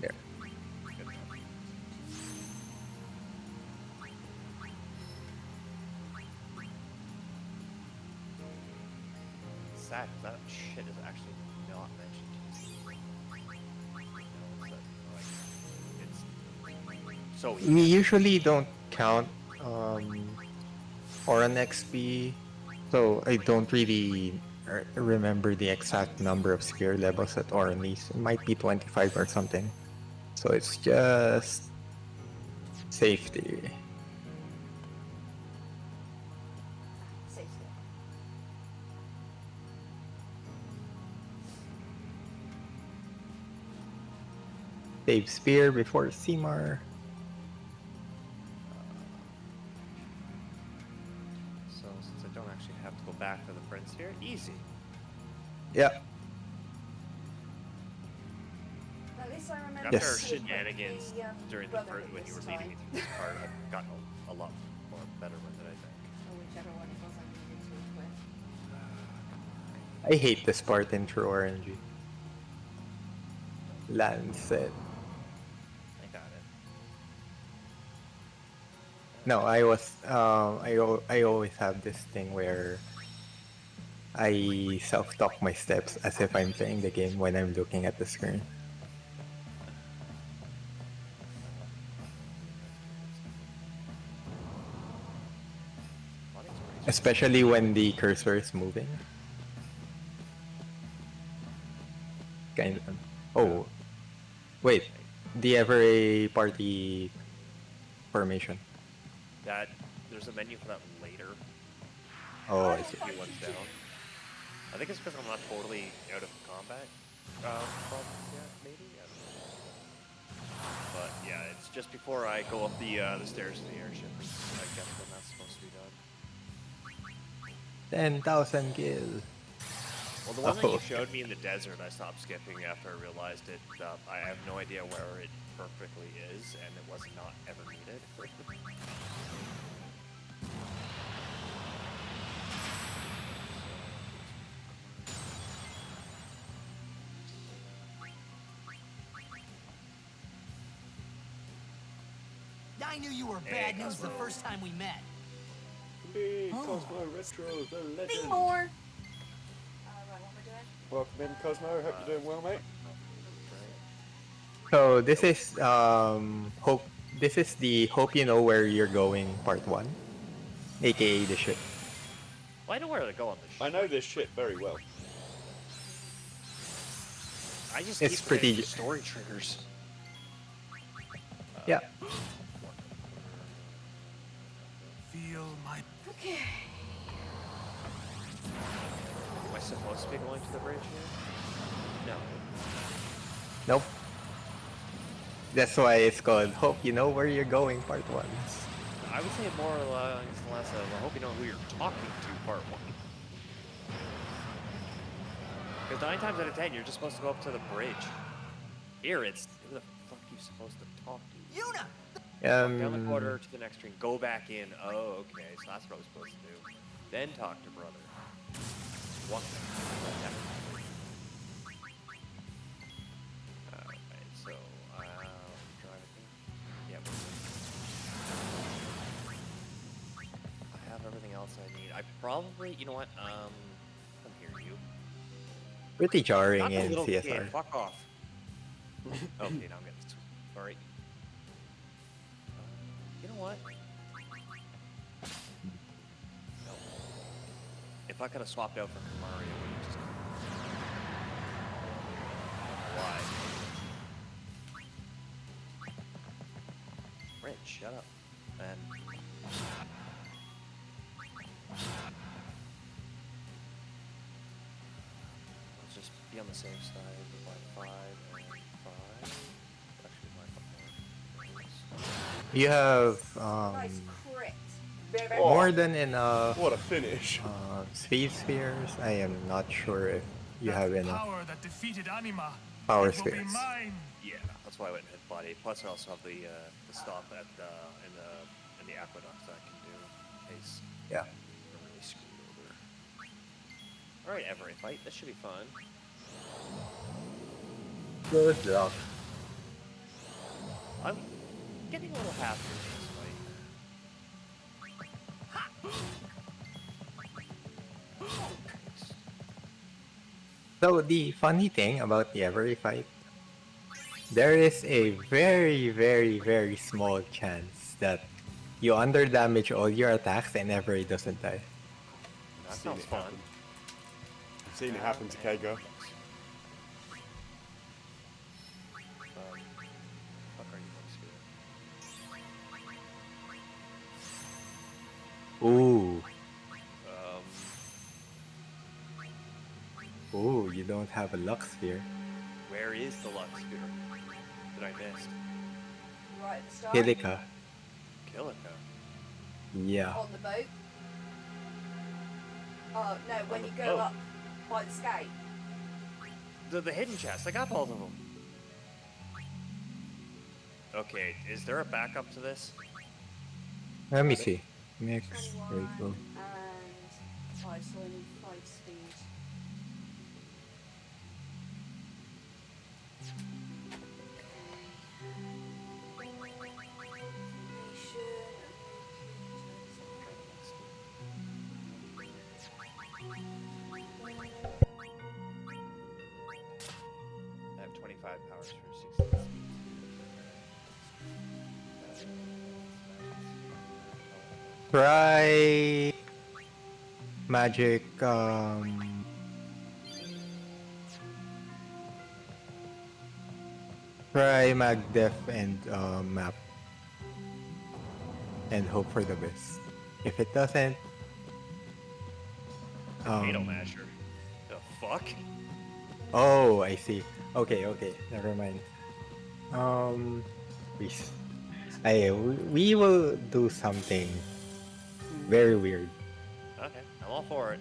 G: There.
C: Sad, that shit is actually not mentioned. It's so
G: We usually don't count Oran XP, so I don't really remember the exact number of spear levels that Oran needs. It might be 25 or something. So it's just safety.
B: Safety.
G: Save spear before Seymour.
C: So since I don't actually have to go back to the friends here, easy.
G: Yeah.
B: At least I remember.
C: After
G: Yes.
C: our shenanigans during the
B: Brotherhood
C: first, when you were
B: this
C: leading me
B: time.
C: through this part, I've gotten a lot more better with it, I think.
B: Or whichever one it was I needed to equip.
G: I hate this part in True RNG. Lancet.
C: I got it.
G: No, I always have this thing where I self-talk my steps as if I'm playing the game when I'm looking at the screen. Especially when the cursor is moving. Kind of. Oh, wait. Do you ever a party formation?
C: That there's a menu for that later.
G: Oh, I
B: I
G: see.
B: will
C: Few ones
B: fight you
C: down. I think it's because I'm not totally out of combat. Yeah, maybe. I don't know. But yeah, it's just before I go up the stairs to the airship. I guess when that's supposed to be done.
G: 10,000 kills.
C: Well, the one that you
G: Oh.
C: showed me in the desert, I stopped skipping after I realized it. I have no idea where it perfectly is, and it was not ever needed.
F: I knew you were bad news the first time we met.
A: Hey, Cosmo Retro, the legend.
B: Be more. Right, what we're doing?
A: Welcome in, Cosmo. Hope you're doing well, mate.
G: So this is hope. This is the hope you know where you're going part 1, aka the ship.
C: Well, I know where to go on this ship.
A: I know this shit very well.
C: I just
G: It's
C: keep
G: pretty-
C: getting story triggers.
G: Yeah.
D: Feel my
B: Okay.
C: Am I supposed to be going to the bridge here? No.
G: Nope. That's why it's called Hope You Know Where You're Going Part 1.
C: I would say more or less of, I hope you know who you're talking to, part 1. Because 9 times out of 10, you're just supposed to go up to the bridge. Here, it's who the fuck are you supposed to talk to?
F: Yuna!
C: Walk down the corridor to the next screen, go back in. Oh, okay, so that's what I was supposed to do. Then talk to brother. Walk back. Alright, so, yeah, I have everything else I need. I probably, you know what, come here, you.
G: Pretty jarring
C: Not the
G: in
C: little
G: CSR.
C: kid, fuck off. Okay, now I'm getting sorry. You know what? No. If I could have swapped out for Mario, we just why? Rich, shut up. And let's just be on the safe side by 5 and 5. Actually, by 5 more.
G: You have
B: Nice crit. Very, very
A: Oh.
G: more than enough
A: What a finish.
G: speed spheres. I am not sure if you have enough
I: Power that defeated Anima.
G: power
I: It will be
G: spheres.
I: mine.
C: Yeah, that's why I went and hit body. Plus, I also have the stop at in the aqueducts that I can do in case
G: Yeah.
C: I'm really screwed over. All right, every fight. This should be fun.
G: Good luck.
C: I'm getting a little happier with this fight.
G: So the funny thing about the every fight, there is a very, very, very small chance that you under damage all your attacks and Every doesn't die.
C: That
A: Seen
C: sounds
A: it
C: fun.
A: happen. I've seen it happen to Keigo.
C: Fuck are you going to
G: Ooh,
C: do?
G: ooh, you don't have a Lux Sphere.
C: Where is the Lux Spear that I missed?
B: right at the start.
G: Helica.
C: Kilika.
G: Yeah.
B: On the boat. Oh no, when
C: On
B: you
C: the
B: go
C: boat.
B: up by the skate.
C: The hidden chest. I got both of them. Okay, is there a backup to this?
G: Let me see. Mix.
B: 21
G: There you go.
B: and 5, so I need 5 speed.
C: powers for 16 speed.
G: Try magic. Try mag def and map, and hope for the best. If it doesn't,
C: Fatal Masher. The fuck?
G: Oh, I see. Okay, okay, never mind. Please. We will do something very weird.
C: Okay, I'm all for it.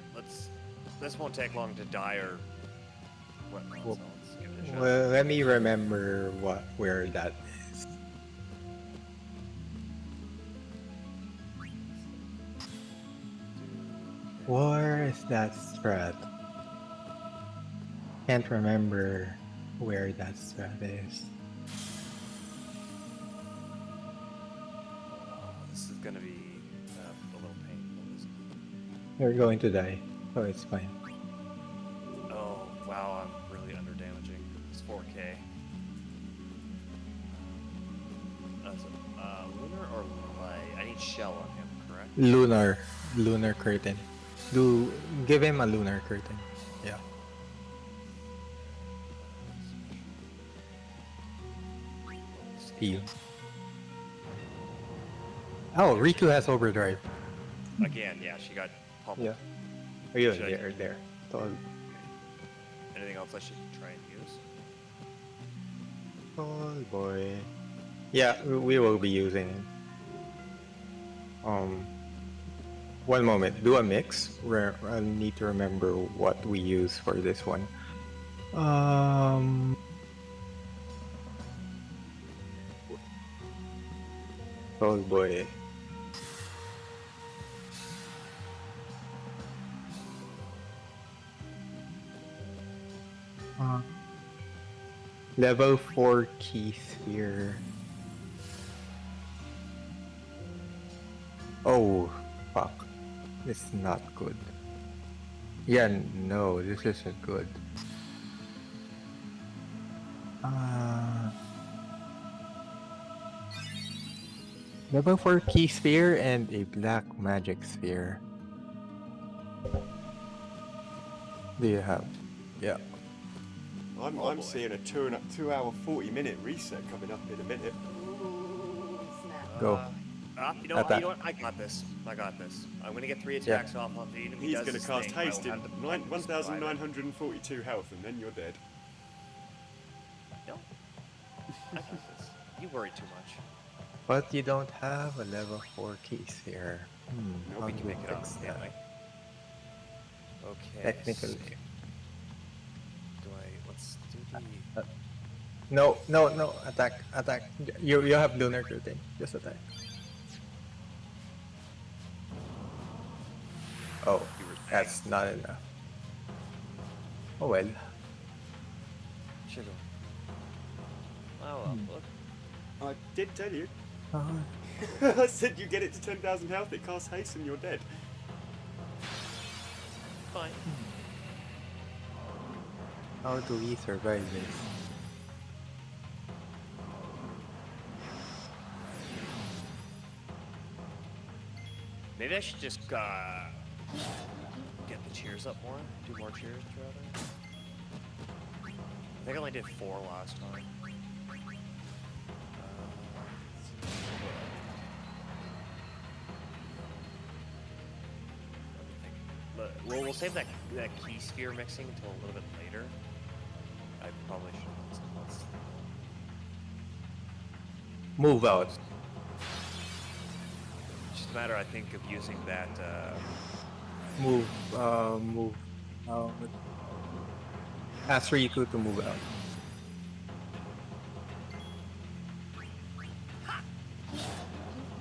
C: This won't take long to die or whatnot,
G: Well,
C: so let's give it a shot.
G: Well, let me remember where that is. Where is that strat? Can't remember where that strat is.
C: This is gonna be a little painful, isn't it?
G: You're going to die, so it's fine.
C: Oh, wow, I'm really under damaging. It's 4K. Lunar or light? I need shell on him, correct?
G: Lunar curtain. Give him a lunar curtain. Yeah. Steel. Oh, Riku has overdrive.
C: Again, yeah, she got pummeled.
G: Yeah. Oh, yeah,
C: Should I-
G: there. Tall.
C: Anything else I should try and use?
G: Tall boy. Yeah, we will be using it. One moment. Do a mix. I need to remember what we use for this one. Tall boy. Level 4 key sphere. Oh, fuck. It's not good. Yeah, no, this isn't good. Level 4 key sphere and a black magic sphere. Do you have? Yeah.
A: I'm seeing a 2 hour 40-minute reset coming up in a minute.
B: Ooh, snap.
G: Go.
C: You know what? I got this. I'm gonna get 3 attacks off on the enemy.
A: He's going to cast haste in 1,942 health, and then you're dead.
C: No. I got this. You worry too much.
G: But you don't have a level 4 key sphere.
C: No,
G: how
C: we
G: do
C: can
G: you
C: make it up,
G: fix
C: can't
G: that?
C: we? Okay.
G: Technically.
C: So let's do the...
G: No, attack. You have lunar curtain. Just attack. Oh, that's not enough. Oh well.
C: Sugar. Oh well, look.
A: I did tell you.
G: Uh,
A: I said you get it to 10,000 health, it casts haste, and you're dead.
C: Fine.
G: How do we survive this?
C: Maybe I should just get the cheers up more. Do more cheers, rather. I think I only did 4 last time. We'll save that key sphere mixing until a little bit later. I probably should have done something else.
G: Move out.
C: It's just a matter, I think, of using that.
G: Move. Ask Riku to move out.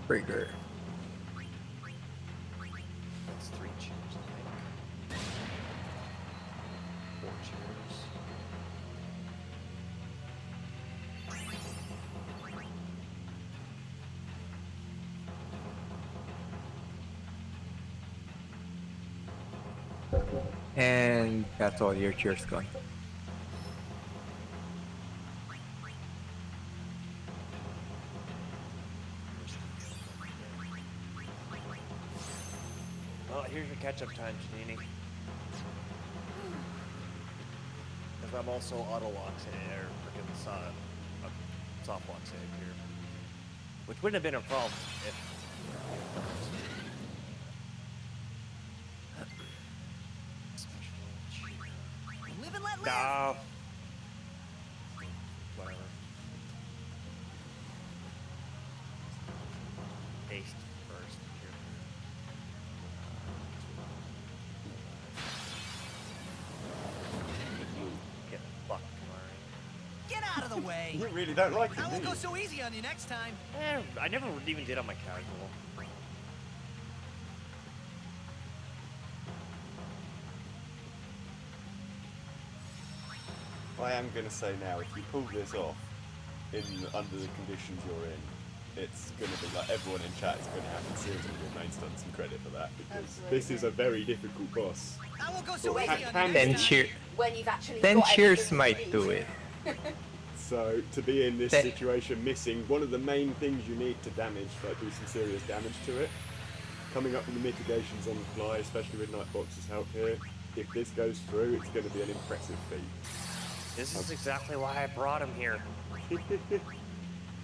G: Trigger.
C: That's 3 cheers, I think. 4 cheers.
G: And that's all your cheers gone.
C: here's your catch-up time, Janini. Because I'm also auto-lock save, or freaking soft lock save here. Which wouldn't have been a problem if...
F: Live and let live.
C: No. Whatever. Haste first here. Get fucked, Kamari.
F: Get out of the way.
A: You really don't like it,
F: I won't
A: do
F: go
A: you?
F: so easy on you next time.
C: I never even did on my casual.
A: I am going to say now, if you pull this off under the conditions you're in, it's going to be like everyone in chat is going to have to seriously give Mainstone some credit for that, because this is a very difficult boss.
F: I won't go so
A: Well,
F: easy on you
A: can-
F: next
G: Then
F: time.
G: cheer.
B: When you've actually
G: Then
B: got
G: cheers
B: everything
G: might
B: you
G: do
B: need.
G: it.
A: So to be in this
G: That-
A: situation, missing one of the main things you need to damage, like do some serious damage to it, coming up with the mitigations on the fly, especially with Nightbox's help here, if this goes through, it's going to be an impressive feat.
C: This is exactly why I brought him here. It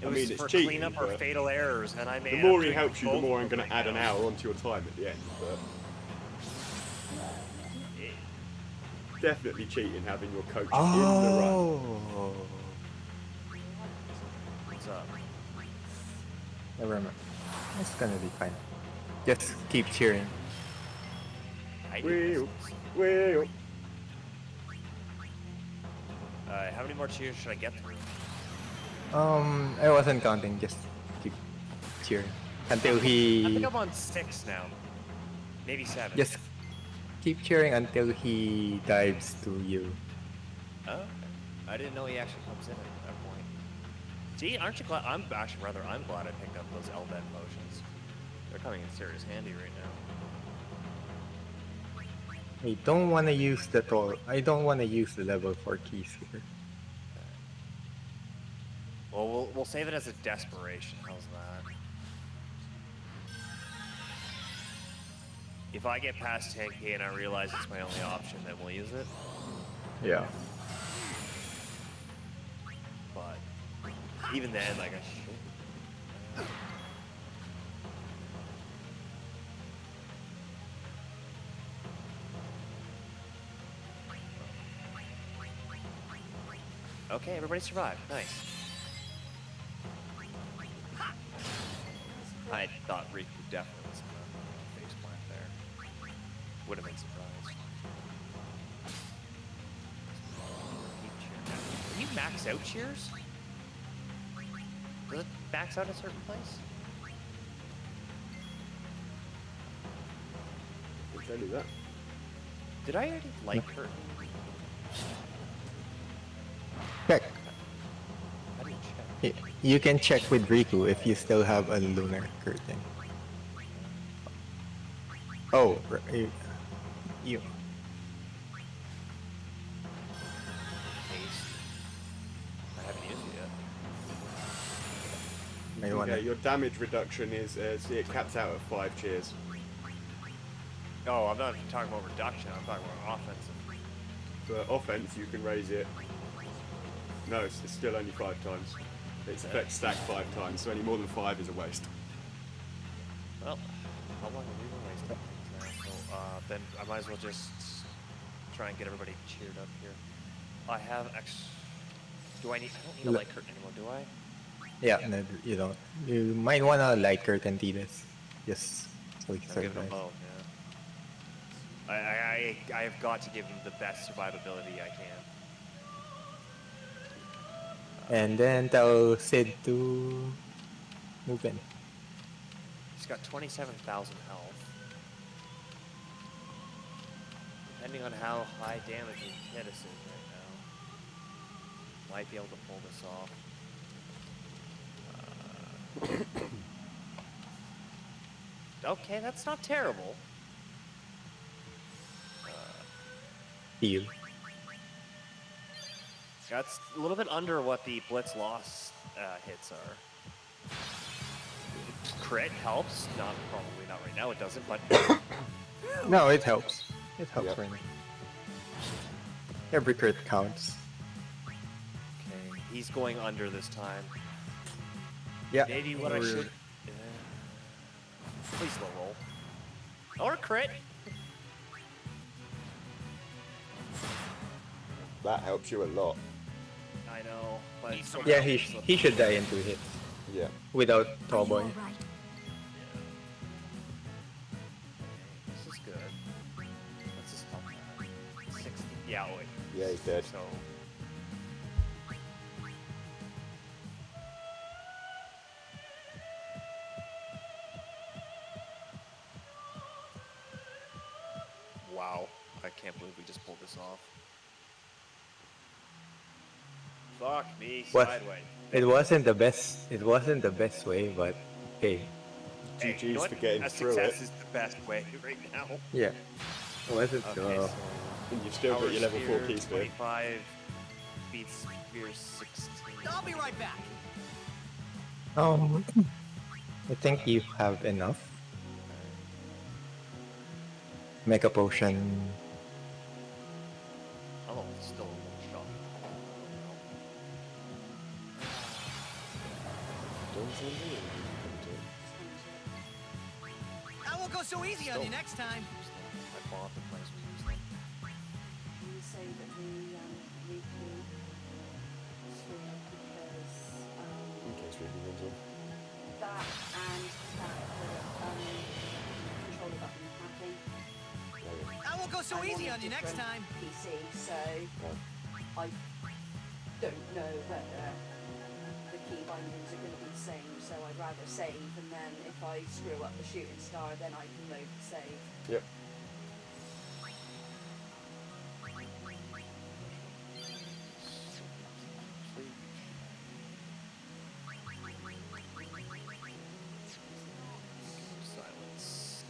A: I
C: was
A: mean, it's
C: for
A: cheating,
C: cleanup or
A: but
C: fatal errors, and I made.
A: the more
C: I'm
A: he
C: doing
A: helps you, the
C: both
A: more
C: of
A: I'm going
C: them
A: to add
C: right
A: an
C: now.
A: hour onto your time at the end, but
C: It-
A: definitely cheating having your coach in the run.
G: Oh.
C: What's up?
G: Never mind. It's gonna be fine. Just keep cheering.
C: I do
A: Wheel,
C: business.
A: wheel.
C: How many more cheers should I get through?
G: I wasn't counting. Just keep cheering until
C: I think
G: he.
C: I'm on 6 now. Maybe 7.
G: Just keep cheering until he dives to you.
C: Oh, okay. I didn't know he actually comes in at that point. See, aren't you glad? I'm glad I picked up those L-bed potions. They're coming in serious handy right now.
G: I don't want to use the level 4 keys here.
C: Well, we'll save it as a desperation. How's that? If I get past 10k and I realize it's my only option, then we'll use it.
G: Yeah.
C: But even then, like I should. Okay, everybody survived. Nice. I thought Riku definitely was gonna face plant there. Would have been surprised. Are you max out cheers? Does it max out a certain place?
A: I can tell you that.
C: Did I already like her?
G: Check.
C: I didn't check.
G: You can check with Riku if you still have a lunar curtain. Oh, you.
C: Haste. I haven't used it yet.
G: May wanna.
A: Okay, your damage reduction is see, it caps out at 5 cheers.
C: Oh, I'm not talking about reduction. I'm talking about offensive.
A: For offense, you can raise it. No, it's still only 5 times. Its effect stacked 5 times, so any more than 5 is a waste.
C: Well, how long have we been wasting things now? So, then I might as well just try and get everybody cheered up here. I have I don't need a light curtain anymore, do I?
G: Yeah, no, you don't. You might wanna light curtain Tidas. Just so you
C: I'll give them
G: survive.
C: both, yeah. I have got to give them the best survivability I can.
G: And then tell Sid to move in.
C: He's got 27,000 health. Depending on how high damage his hit is right now, might be able to pull this off. Okay, that's not terrible.
G: Heal.
C: That's a little bit under what the Blitz loss hits are. Crit helps, probably not right now, it doesn't, but
G: No, it helps. It helps
A: Yep.
G: right now. Every crit counts.
C: Okay, he's going under this time.
G: Yeah.
C: Maybe what I
G: we're-
C: should. Please low roll. Or crit.
A: That helps you a lot.
C: I know, but
G: Yeah, he should die in 2 hits
A: Yeah.
G: without
E: Are you
G: Tallboy.
E: all right?
C: This is good. What's his health? 60. Yeah, wait.
A: Yeah, he's dead.
C: So. Wow, I can't believe we just pulled this off. Fuck me
G: What?
C: sideways.
G: It wasn't the best. It wasn't the best way, but hey,
C: Hey,
A: GG's
C: you know what?
A: for getting
C: A
A: through
C: success
A: it.
C: is the best way right now.
G: yeah. It wasn't.
C: Okay, so
A: And you've still
C: power
A: got your level 4
C: sphere,
A: key sphere.
C: 25, speed sphere 16.
F: I'll be right back.
G: I think you have enough. Mega potion.
C: Oh, still a little shot.
F: I won't go so easy on you next time.
C: I bought the place we used them.
B: Can you say that the weekly stream because
A: In case Ruby runs on.
B: that and that controller button hacking.
F: I won't go so
B: I'm
F: easy
B: a
F: on you next
B: different
F: time.
B: PC, so I don't know whether the key bindings are going to be the same. So I'd rather save, and then if I screw up the shooting star, then I can load the save.
A: Yep.
C: Silence.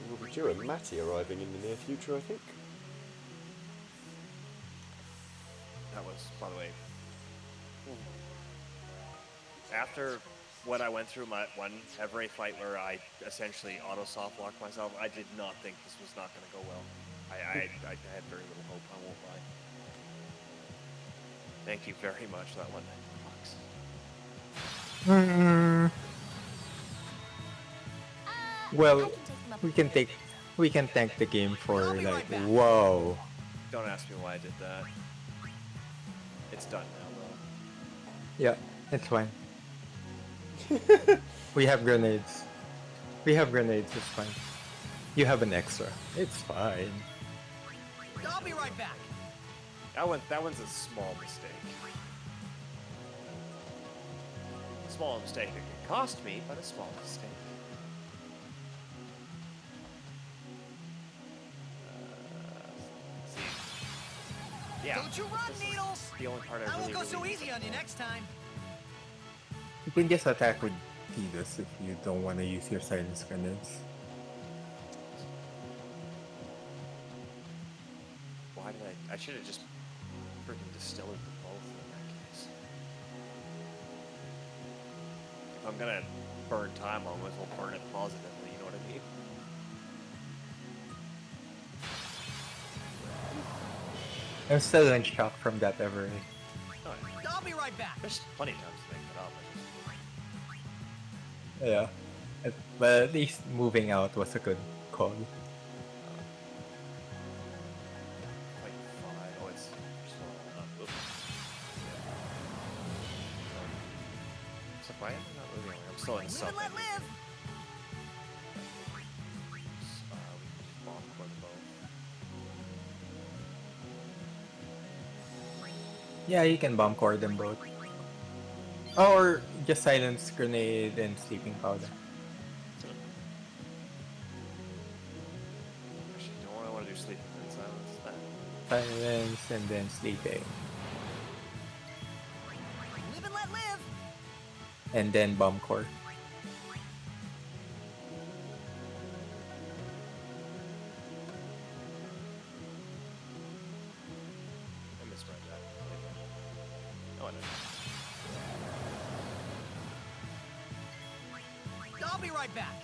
A: We'll be due a Matty arriving in the near future, I think.
C: That was, by the way, after what I went through every fight where I essentially auto soft locked myself, I did not think this was not going to go well. I had very little hope, I won't lie. Thank you very much for that one. Fox.
G: Well, we can thank the game for
F: I'll be
G: like
F: right back.
G: whoa.
C: Don't ask me why I did that. It's done now, though.
G: Yeah, it's fine. We have grenades. We have grenades. It's fine. You have an extra. It's fine.
F: I'll be right back.
C: That one's a small mistake. A small mistake that can cost me, but a small mistake. See. Yeah.
F: Don't you run,
C: this is
F: Needles!
C: The only part I
F: I
C: really,
F: won't go
C: really
F: so
C: need
F: easy
C: to
F: on you
C: do.
F: next time.
G: You can just attack with Tidus if you don't want to use your silence grenades.
C: Why did I should have just freaking distilled them both in that case. If I'm gonna burn time, I might as well burn it positively, you know what I mean?
G: I'm still in shock from that ever.
C: Oh, yeah.
F: I'll be right back.
C: There's plenty of times to make that up.
G: Yeah. But at least moving out was a good call.
C: Like 5. Oh, it's oops. So why am I not moving? I'm still in
F: Live
C: something.
F: and let live.
C: We can just bomb for them both.
G: Yeah, you can bomb core them both. Or just silence grenade and sleeping powder.
C: Actually, don't I want to do sleeping and silence? That.
G: Silence and then sleeping.
F: Live and let live.
G: And then bomb core.
C: I misread that. No, I didn't.
F: I'll be right back.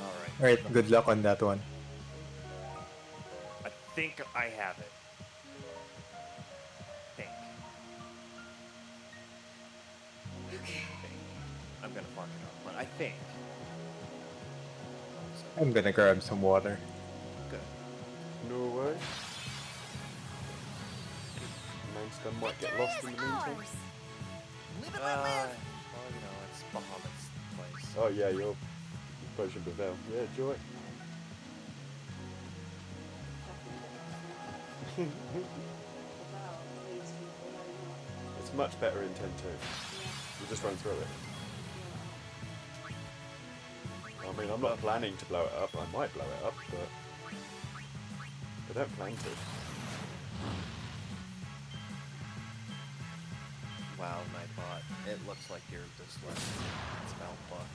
C: Alright.
G: Alright, good luck on that one.
C: I think I have it. Think.
B: Okay.
C: I'm gonna fuck it up, but I think.
G: I'm gonna grab some water.
C: Good.
A: No way. Mainstone might get lost in the meantime.
F: Live and let live.
C: Well, you know, it's Bahamut's place.
A: Oh yeah, you're approaching Bevel. Yeah, Joy. It's much better in 10-2. You just run through it. I mean, I'm not planning to blow it up. I might blow it up, but I don't plan to.
C: Wow, Nightbot. It looks like you're dyslexic. Spell fuck.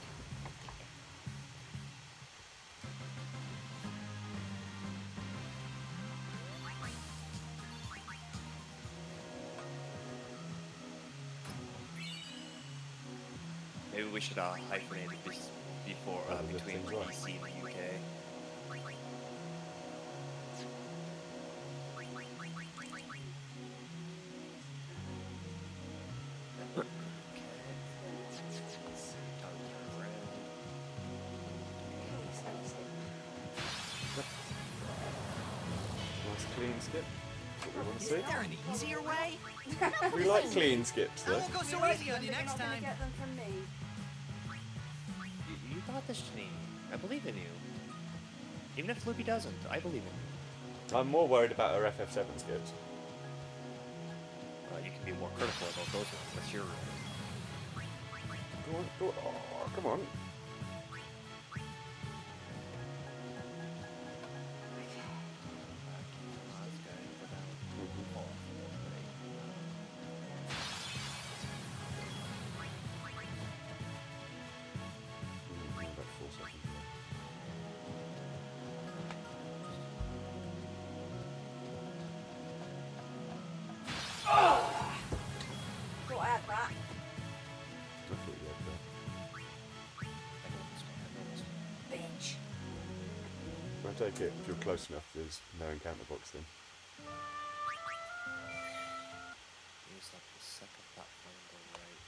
C: Maybe we should hyphenate it before between
A: things right.
C: DC and the UK.
A: Nice clean skip. That's what we want to see.
F: Is there an easier way?
A: We like clean skips,
F: I
A: though.
F: won't go so easy on you
B: You're
F: next
B: not gonna
F: time.
B: get them from me.
C: You got this, Janine. I believe in you. Even if Loopy doesn't, I believe in you.
A: I'm more worried about our FF7 skips.
C: You can be more critical about those ones. That's your.
A: Go on, go on. Oh, come on. About 4 seconds.
B: Thought I had that.
A: I thought you had that.
B: Bitch.
A: I take it if you're close enough, there's no encounter box then.
C: Use like the second platform and go right.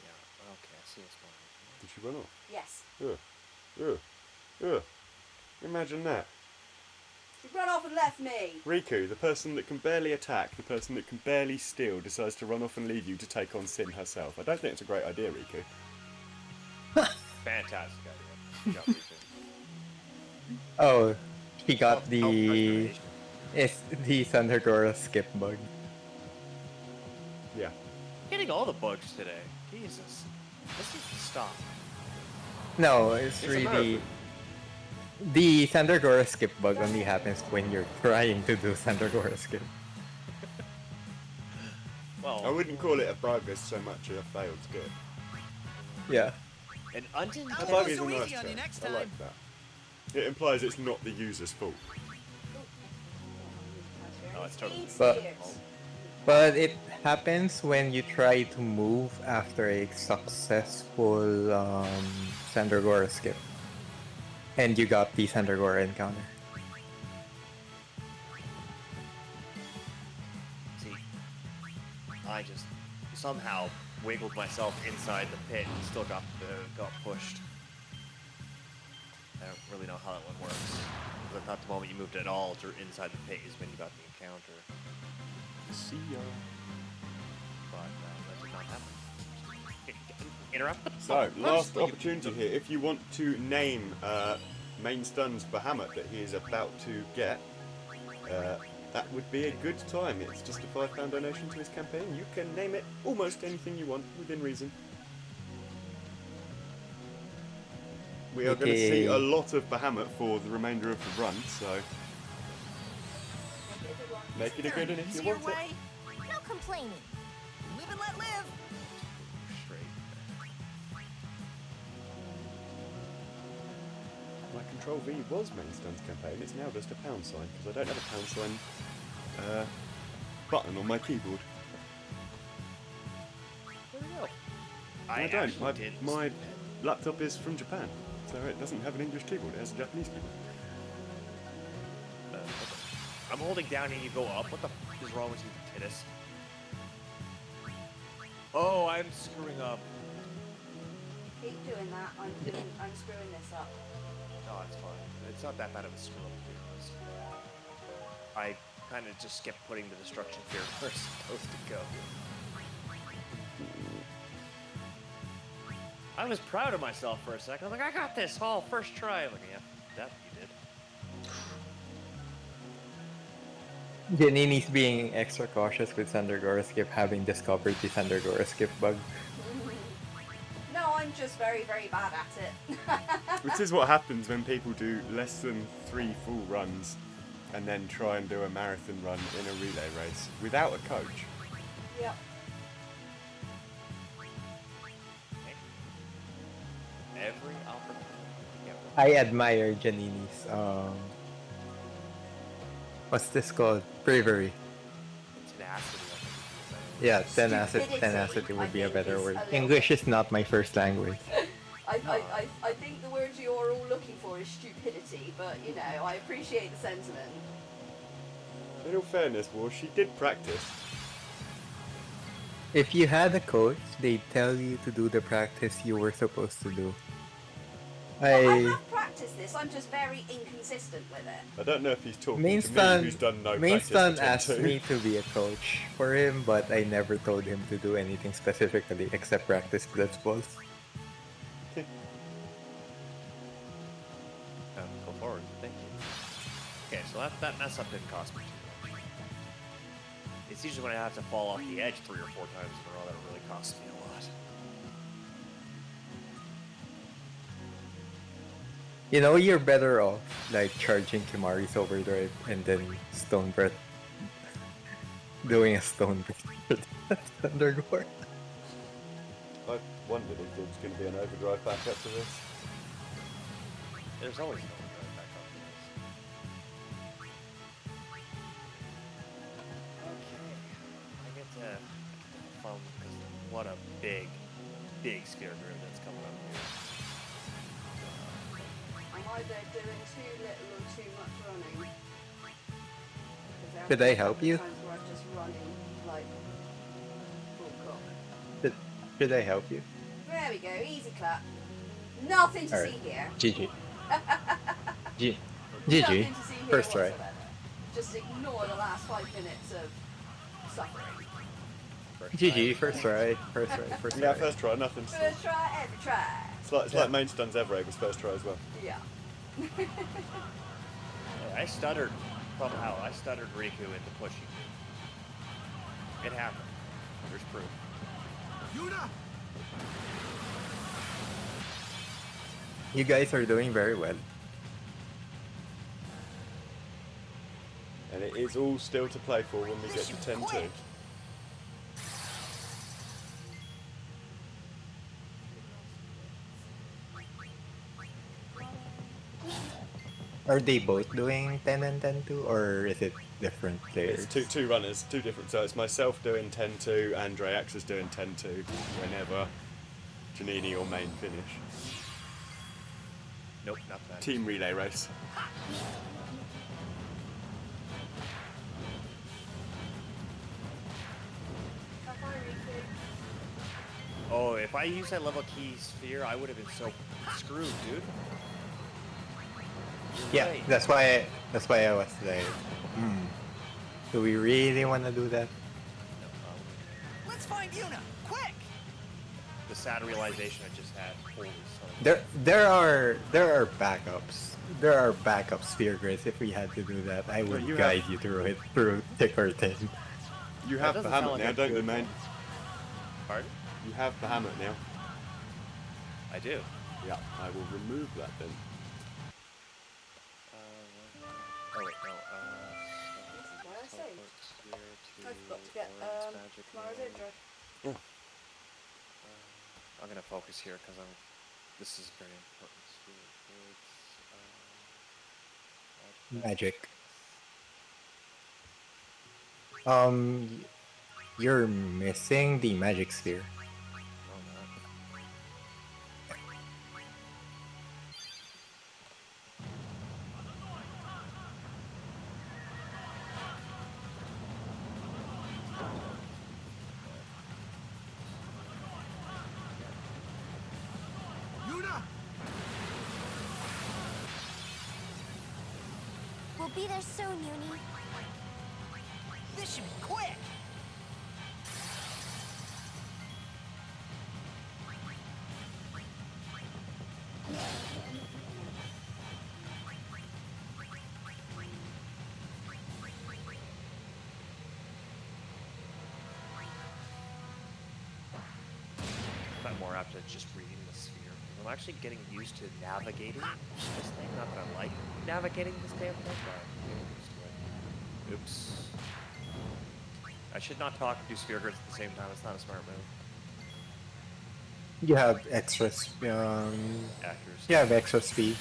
C: Yeah. Okay, I see what's going on.
A: Did she run off?
B: Yes.
A: Imagine that.
B: You run off and left me.
A: Riku, the person that can barely attack, the person that can barely steal, decides to run off and leave you to take on Sin herself. I don't think it's a great idea, Riku.
C: Fantastic idea. Got me too.
G: Oh, he got the
C: Self-preservation.
G: it's the Thundergora skip bug.
A: Yeah.
C: Getting all the bugs today. Jesus. This needs to stop.
G: No, it's
A: a
G: really
A: marathon.
G: the Thundergora skip bug only happens when you're trying to do Thundergora skip.
C: Well,
A: I wouldn't call it a bug as so much a failed skip.
G: Yeah.
C: an undid.
A: A
F: I'll
A: bug
F: go
A: is a
F: so
A: nice
F: easy on you
A: term.
F: next
A: I
F: time.
A: like that. It implies it's not the user's fault.
C: Oh, it's totally.
G: But it happens when you try to move after a successful Thundergora skip. And you got the Thundergora encounter.
C: See, I just somehow wiggled myself inside the pit and still got pushed. I don't really know how that one works. But I thought the moment you moved at all to inside the pit is when you got the encounter.
A: See ya.
C: But that did not happen. Interrupt.
A: So, last opportunity here. If you want to name Main Stun's Bahamut that he is about to get, that would be a good time. It's just a £5 donation to his campaign. You can name it almost anything you want, within reason. We are going to see a lot of Bahamut for the remainder of the run, so make it a good one if you
F: Easier
A: want it.
F: way?
E: No complaining.
F: Live and let live.
C: Straight.
A: My Control V was Main Stun's campaign. It's now just a pound sign because I don't have a pound sign button on my keyboard.
C: There we go.
A: I don't. My laptop is from Japan, So it doesn't have an English keyboard, it has a Japanese keyboard.
C: I'm holding down and you go up. What the f is wrong with you, Titus? Oh, I'm screwing up.
B: Keep doing that. I'm screwing this up.
C: No, it's fine. It's not that bad of a screw up, to be honest. I kind of just kept putting the destruction here where it's supposed to go. I was proud of myself for a second. I'm like, I got this all first try. I'm like, yeah, that you did.
G: Janini's being extra cautious with Sandagora skip, having discovered the Sandagora skip bug.
B: No, I'm just very, very bad at it.
A: Which is what happens when people do less than 3 full runs and then try and do a marathon run in a relay race without a coach.
B: Yep.
C: Every opportunity. Yep.
G: I admire Janini's what's this called? Bravery.
C: Tenacity.
G: Yeah,
B: Stupidity,
G: tenacity would be a better
B: is
G: word.
B: a little
G: English
B: bit.
G: is not my first language.
B: I think the word you're all looking for is stupidity, but you know, I appreciate the sentiment.
A: In all fairness, well, she did practice.
G: If you had a coach, they'd tell you to do the practice you were supposed to do.
B: Well, I have practiced this, I'm just very inconsistent with it.
A: I don't know if he's talking to me,
G: Mainston,
A: who's done no
G: Mainston
A: practice for
G: asked
A: 10-2.
G: me to be a coach for him, but I never told him to do anything specifically except practice blitzballs.
C: Go forward. Thank you. Okay, so that mess up didn't cost me too much. It's usually when I have to fall off the edge 3 or 4 times in a row that it really costs me a lot.
G: You know, you're better off like charging Kimari's overdrive and then stone breath, doing a stone breath Thundergore.
A: I wondered if there was going to be an overdrive backup to this.
C: There's always an overdrive back up to this. Okay. I get to have fun because what a big spear group that's coming up here.
B: I'm either doing too little or too much running. 'Cause there
G: Did
B: have
G: I
B: been a
G: help
B: couple
G: you?
B: of times where I'm just running like full cock.
G: Should I help you?
B: There we go, easy clap. Nothing to
G: Alright.
B: see here.
G: GG. GG.
B: Nothing to see here
G: First try.
B: whatsoever. Just ignore the last 5 minutes of suffering.
G: GG, first try.
A: Yeah, first try, nothing.
B: First try, every try.
A: It's like Mainston's Everade was first try as well.
B: Yeah.
C: I stuttered somehow. I stuttered Riku into pushing. It happened. There's proof.
D: Yuna!
G: You guys are doing very well.
A: And it is all still to play for when we get to 10-2.
G: Are they both doing 10 and 10 too, or is it different players?
A: It's two runners, two different. So it's myself doing 10-2, and Dreax is doing 10-2 whenever Janini or Main finish.
C: Nope, not that.
A: Team relay race.
C: Oh, if I used that level key sphere, I would have been so screwed, dude.
G: Yeah,
C: Right.
G: that's why I was like, do we really want to do that?
F: Let's find Yuna, quick!
C: The sad realization I just had. Holy son.
G: There are backups. There are backup sphere grids. If we had to do that, I would
A: you
G: guide you through it through thick or thin.
A: You have
C: doesn't
A: Bahamut
C: sound like
A: now,
C: a
A: don't you,
C: good
A: Main?
C: Pardon?
A: You have Bahamut now.
C: I do.
A: Yeah, I will remove that then.
C: Oh wait, no.
B: What did I say?
C: Teleport sphere
B: I forgot to get
C: Orange Magic
B: tomorrow's
C: Node.
B: overdrive.
C: I'm gonna focus here because this is very important. Sphere
G: Magic. You're missing the magic sphere.
E: We'll be there soon, Uni.
F: This should be quick.
C: I'm more apt at just reading the sphere. I'm actually getting used to navigating this thing. Not that I like navigating this damn thing, but I'm getting used to it. Oops. I should not talk and do sphere grids at the same time. It's not a smart move.
G: You have extra,
C: Accuracy.
G: you have extra speed.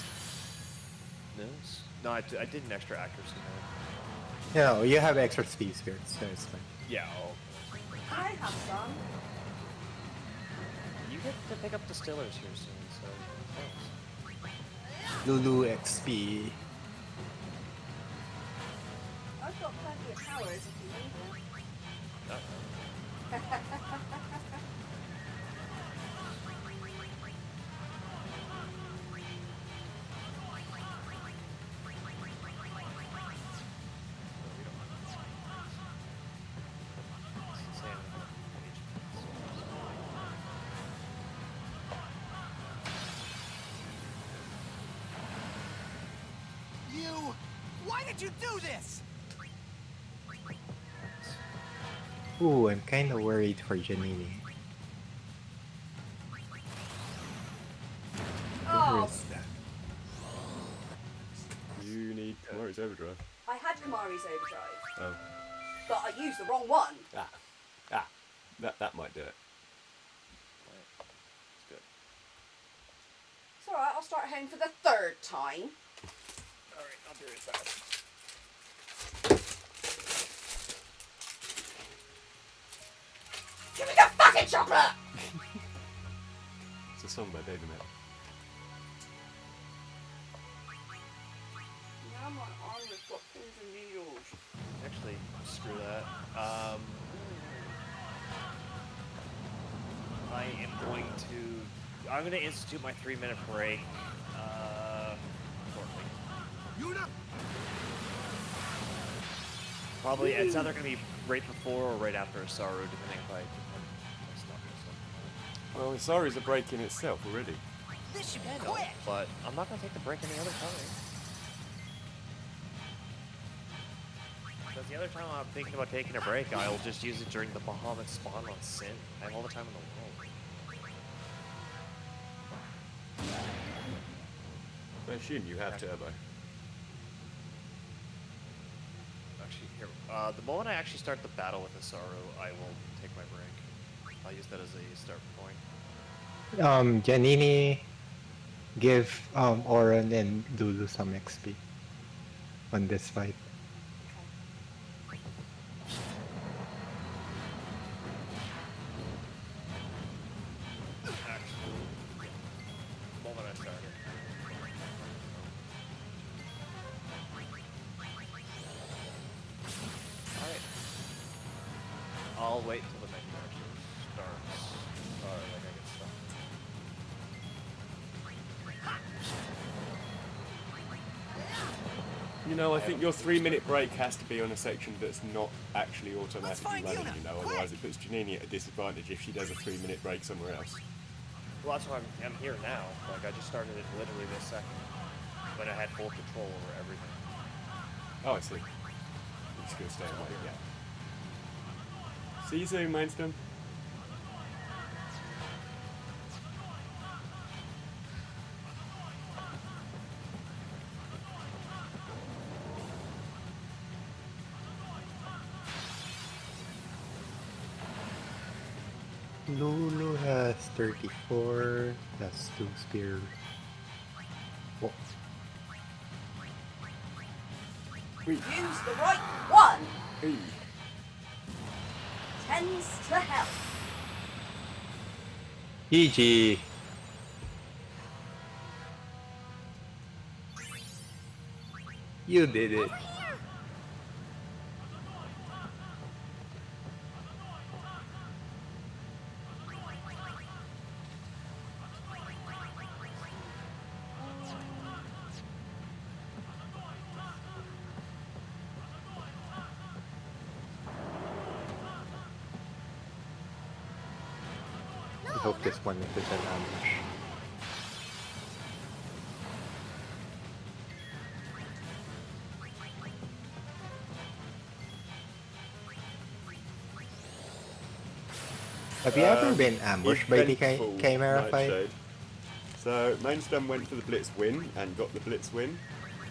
C: No, I did an extra accuracy move.
G: No, you have extra speed spirits, so it's fine.
C: Yeah,
B: I have some.
C: you get to pick up distillers here soon, so thanks.
G: Lulu XP.
B: I've got plenty of powers if you need them.
F: You... Why did you do this?
G: Ooh, I'm kind of worried for Janini. Where
B: Oh,
G: is that?
A: You need Kamari's overdrive.
B: I had Kamari's overdrive,
A: Oh.
B: but I used the wrong one.
A: That might do it.
C: It's good.
B: It's alright, I'll start home for the third time.
C: Alright, I'll be right back.
B: Give me the fucking chocolate!
A: It's a song by David Miller.
B: Now my arm has got pins and needles.
C: Actually, screw that. I'm going to institute my 3-minute break. Shortly.
D: Yuna!
C: Probably, it's either going to be right before or right after Saru, depending if I stop myself.
A: Well, Isari's a break in itself already.
F: This should be
C: I know,
F: quick.
C: but I'm not going to take the break any other time. Because the other time I'm thinking about taking a break, I'll just use it during the Bahamut spawn on Sin. I have all the time in the world.
A: I assume you have turbo.
C: Actually, here, the moment I actually start the battle with Isaru, I will take my break. I'll use that as a start point.
G: Janini, give Oren and Lulu some XP on this fight.
C: Actually, the moment I start it. Alright. I'll wait till the menu actually starts. Like I get stuff.
A: You know, I think your 3-minute break has to be on a section that's not actually automatically
F: find
A: running,
F: Yuna,
A: you know,
F: quick!
A: otherwise it puts Janini at a disadvantage if she does a 3-minute break somewhere else.
C: Well, that's why I'm here now. Like, I just started it literally this second. When I had full control over everything.
A: Oh, I see. You're just gonna stay away, yeah. See you soon, Milestone.
G: Lulu has 34, that's 2 spears. Oh,
B: Use the right one!
A: Hey.
B: Tends to help.
G: GG! You did it. hope this one is an ambush. Have you ever been ambushed by the
A: Eventful
G: Chimera fight?
A: Nightshade. So Mainstone went for the Blitz win and got the Blitz win.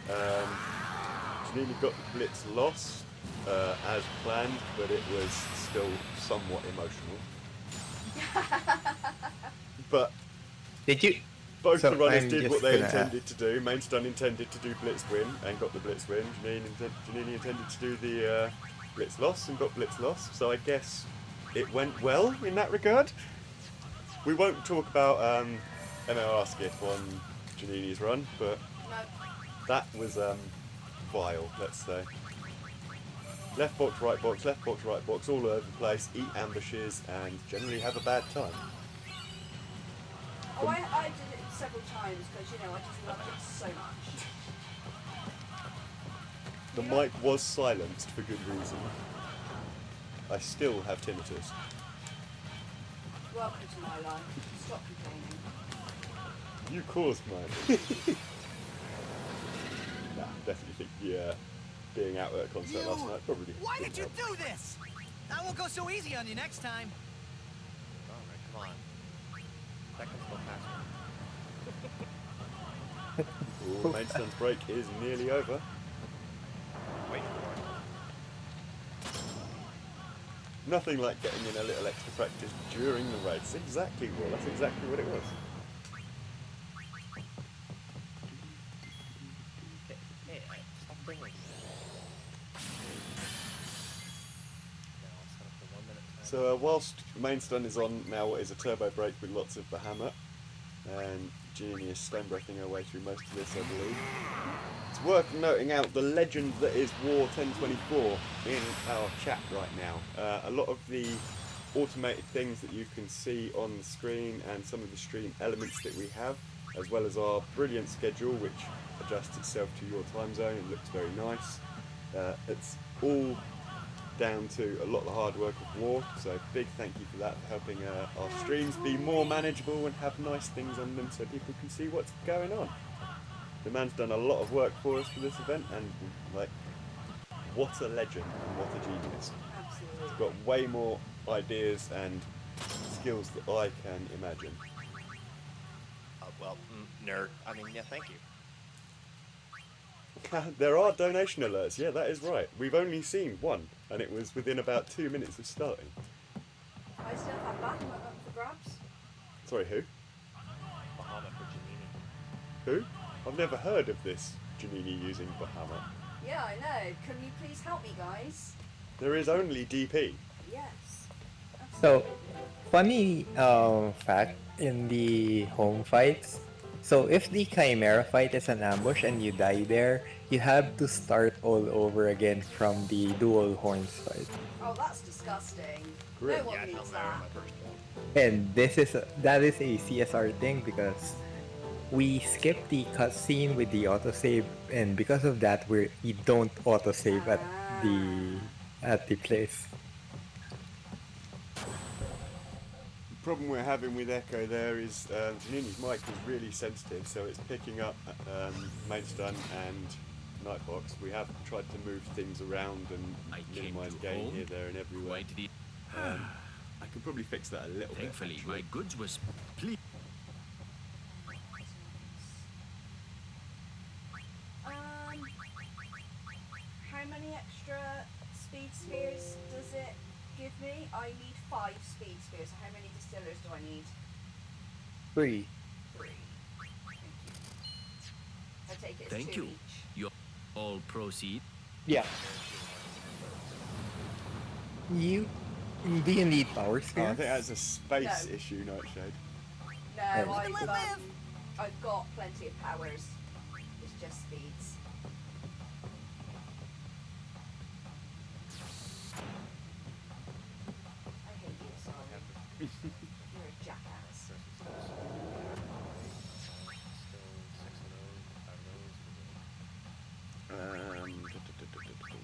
A: Janini got the Blitz loss as planned, but it was still somewhat emotional. But
G: Did you?
A: both
G: So
A: the runners
G: I'm
A: did
G: just
A: what they
G: gonna-
A: intended to do. Mainstone intended to do Blitz win and got the Blitz win. Janini intended to do the Blitz loss and got Blitz loss. So I guess it went well in that regard. We won't talk about MLR skip on Janini's run, but
B: No.
A: that was vile, let's say. Left box, right box, all over the place, eat ambushes, and generally have a bad time.
B: Oh, I did it several times because, you know, I just loved it so much.
A: The mic was silenced for good reason. I still have tinnitus.
B: Welcome to my life. Stop complaining.
A: You caused mine. Nah, definitely think being out at a concert last night probably.
F: Why
A: didn't
F: did you
A: help.
F: do this? I won't go so easy on you next time.
C: Alright, come on. That can still pass me.
A: Ooh, Mainstone's break is nearly over.
C: Wait for
A: Nothing like getting in a little extra practice during the race. Exactly, well, that's exactly what it was.
C: it. Hey, stop bringing.
A: So whilst Mainstone is on now what is a turbo break with lots of Bahamut, and Jeannie is stone breaking her way through most of this, I believe. It's worth noting out the legend that is War 1024 in our chat right now. A lot of the automated things that you can see on the screen and some of the stream elements that we have, as well as our brilliant schedule which adjusts itself to your time zone and looks very nice. It's all down to a lot of the hard work of War, so big thank you for that, for helping our streams be more manageable and have nice things on them so people can see what's going on. The man's done a lot of work for us for this event, and like, what a legend and what a genius.
B: Absolutely.
A: He's got way more ideas and skills that I can imagine.
C: Well, nerd. I mean, yeah, thank you.
A: There are donation alerts, yeah, that is right. We've only seen one, and it was within about 2 minutes of starting.
B: I still have Bahamut up for grabs.
A: Sorry, who?
C: Bahamut for Janini.
A: Who? I've never heard of this Janini using Bahamut.
B: Yeah, I know. Can you please help me, guys?
A: There is only DP.
B: Yes.
G: So, funny fact in the home fights. So if the Chimera fight is an ambush and you die there, you have to start all over again from the dual horns fight.
B: Oh, that's disgusting.
A: Grim.
B: No one
C: Yeah,
B: needs
C: tell me
B: that.
C: my first one.
G: And that is a CSR thing because we skip the cutscene with the autosave, and because of that we don't autosave at the place.
A: The problem we're having with Echo there is Janini's mic is really sensitive, so it's picking up Mainstone and Nightbox. We have tried to move things around and minimise gain here, there and everywhere. I could probably fix that a little bit.
D: Thankfully, my
A: actually.
D: goods were split.
B: How many extra speed spheres does it give me? I need 5 speed spheres. So how many distillers do I need?
G: 3.
B: 3. Thank you. I take it as
D: Thank
B: 2
D: you.
B: each.
D: You all proceed.
G: Yeah. Do you need power
A: Oh, I
G: spheres?
A: think that's a space
B: No.
A: issue, Nightshade.
B: No, I've got plenty of powers. It's just speeds. I hate you, sorry. You're a jackass.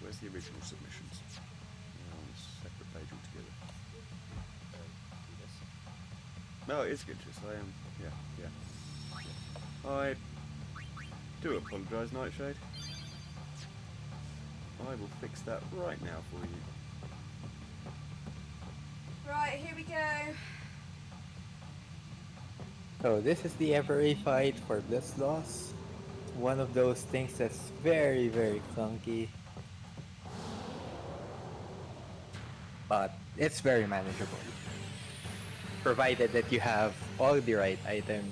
A: Where's the original submissions? On a separate page altogether. No, it is good. Just I am. Yeah. I do apologise, Nightshade. I will fix that right now for you.
B: Right, here we go.
G: So this is the FRA fight for Blitz Loss. One of those things that's very, very clunky. But it's very manageable. Provided that you have all the right items.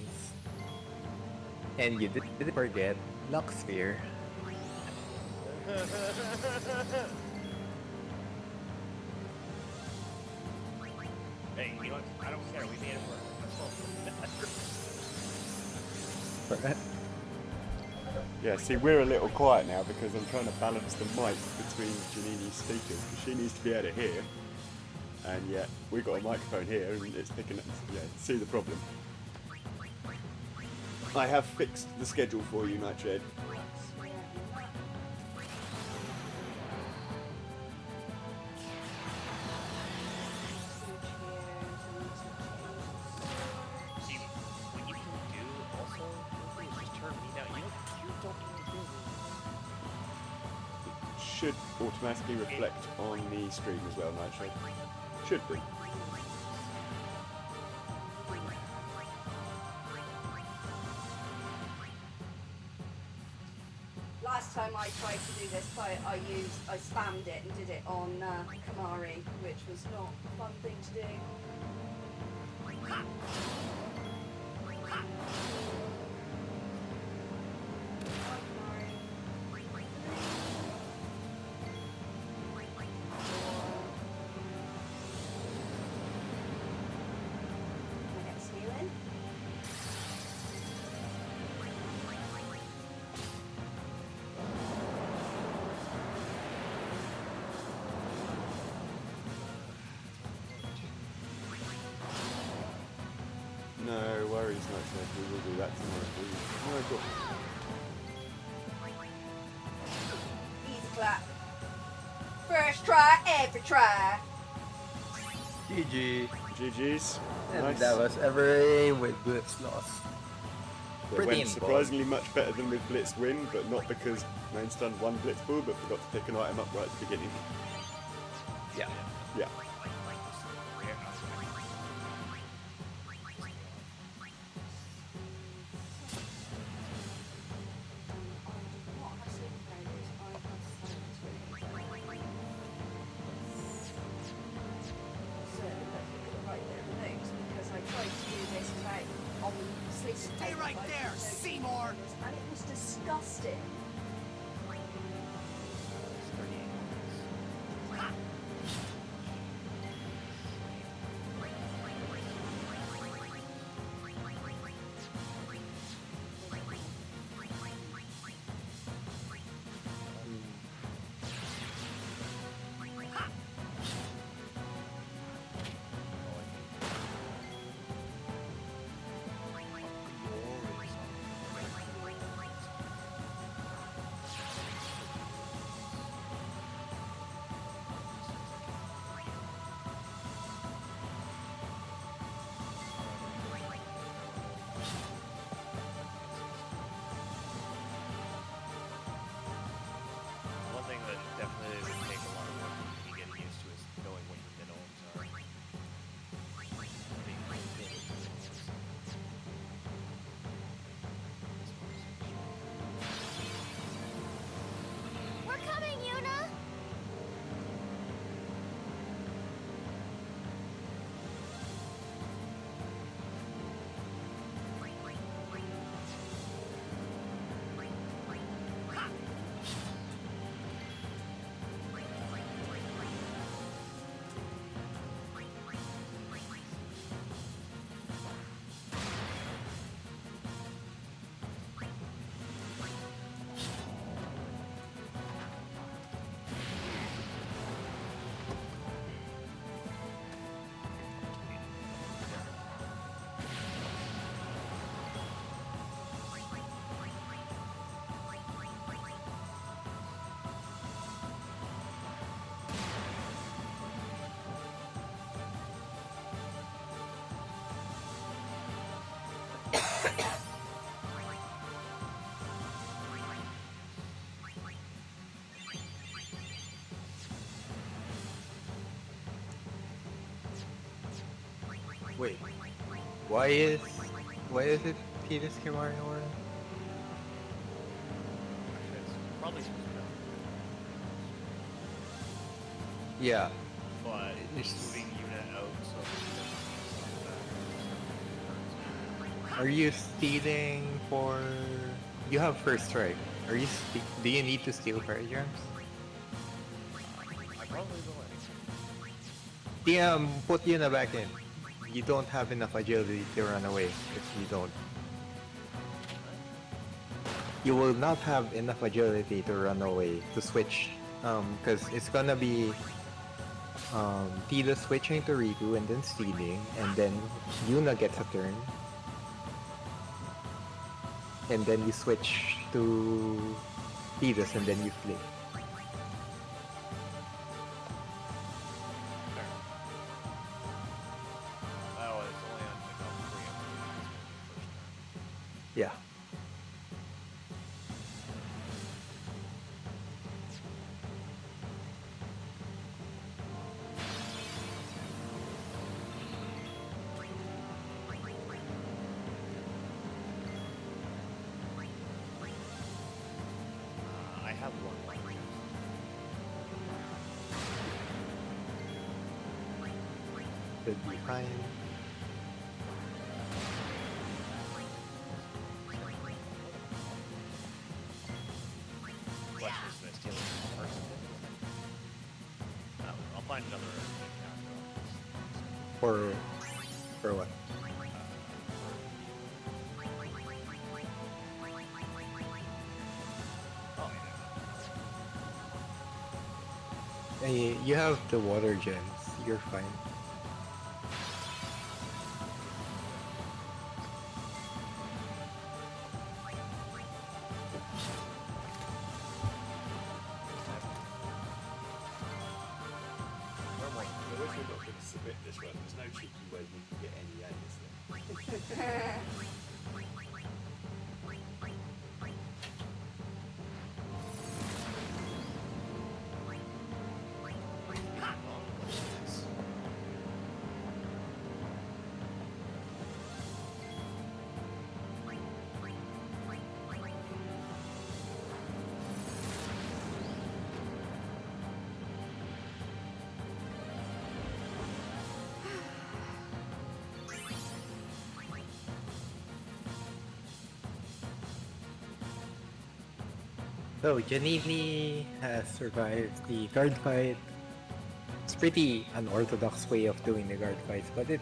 G: And you didn't forget Luck Sphere.
C: Hey, you know what? I don't care. We made it work.
A: Yeah, see, we're a little quiet now because I'm trying to balance the mic between Janini's speakers because she needs to be able to hear. And yet, we've got a microphone here and it's picking up. Yeah, see the problem. I have fixed the schedule for you, Nightshade.
C: See, what you can do also is just turn me down. You don't even do
A: Should automatically reflect on the stream as well, Nightshade. Should be.
B: Last time I tried to do this fight, I spammed it and did it on Kamari, which was not a fun thing to do.
A: No worries, Nightshade. We will do that tomorrow for you. No problem.
B: Easy clap. First try, every try.
G: GG.
A: GG's.
G: And
A: Nice.
G: that was FRA with Blitz Loss.
A: It
G: Pretty
A: went
G: involved.
A: surprisingly much better than with Blitz Win, but not because Main stunned one Blitz ball, but forgot to pick an item up right at the beginning.
G: Yeah.
A: Yeah.
F: Stay right there, Seymour!
B: And it was disgusting.
G: Wait, why is it Titus Kimari or?
C: It's probably just
G: Yeah,
C: but
G: It's-
C: moving unit out so
G: are you stealing for? You have first strike. Are you? Do you need to steal fire gems?
C: I probably will
G: DM, put Yuna back in. You don't have enough agility to run away if you don't. You will not have enough agility to run away to switch. Because it's gonna be Tila switching to Riku and then stealing, and then Yuna gets a turn. And then you switch to Tidus and then you flee.
C: Oh, it's only on like on 3 first
G: Yeah.
C: I have one left.
G: Should be fine.
C: Question is, can I steal it from the person? I'll find another account.
G: For what?
C: Oh, yeah.
G: You have the water gems. You're fine.
A: I wish we got to submit this one. There's no cheeky way we can get any A, is there?
G: So Janini has survived the guard fight. It's pretty unorthodox way of doing the guard fights, but it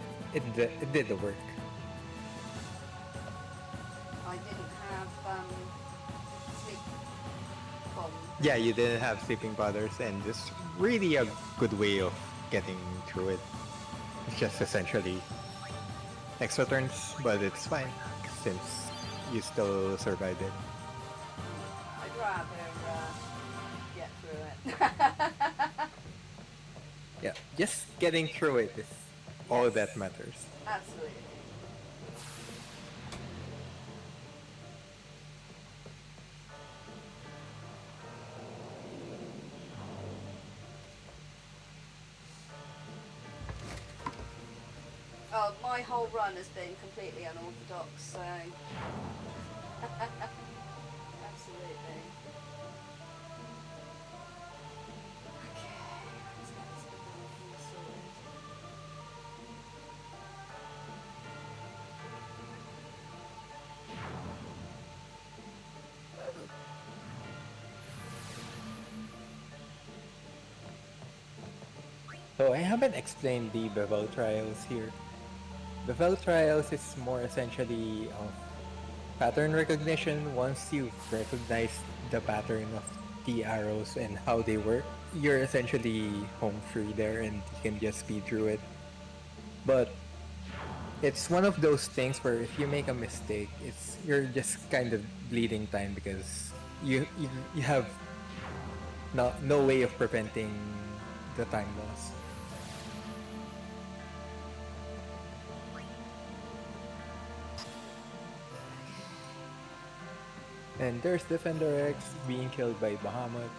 G: did the work.
B: I didn't have sleep bomb.
G: Yeah, you didn't have sleeping powders, and it's really a good way of getting through it. It's just essentially extra turns, but it's fine since you still survived it.
B: I'd rather get through it.
G: Yeah, just getting through it is all that matters.
B: Absolutely. Oh, my whole run has been completely unorthodox, so absolutely. Okay, let's get this bit all sorted.
G: So I haven't explained the Bevel Trials here. Bevel Trials is more essentially of pattern recognition. Once you've recognized the pattern of the arrows and how they work, you're essentially home free there and you can just speed through it. But it's one of those things where if you make a mistake, you're just kind of bleeding time because you have no way of preventing the time loss. And there's Defender X being killed by Bahamut.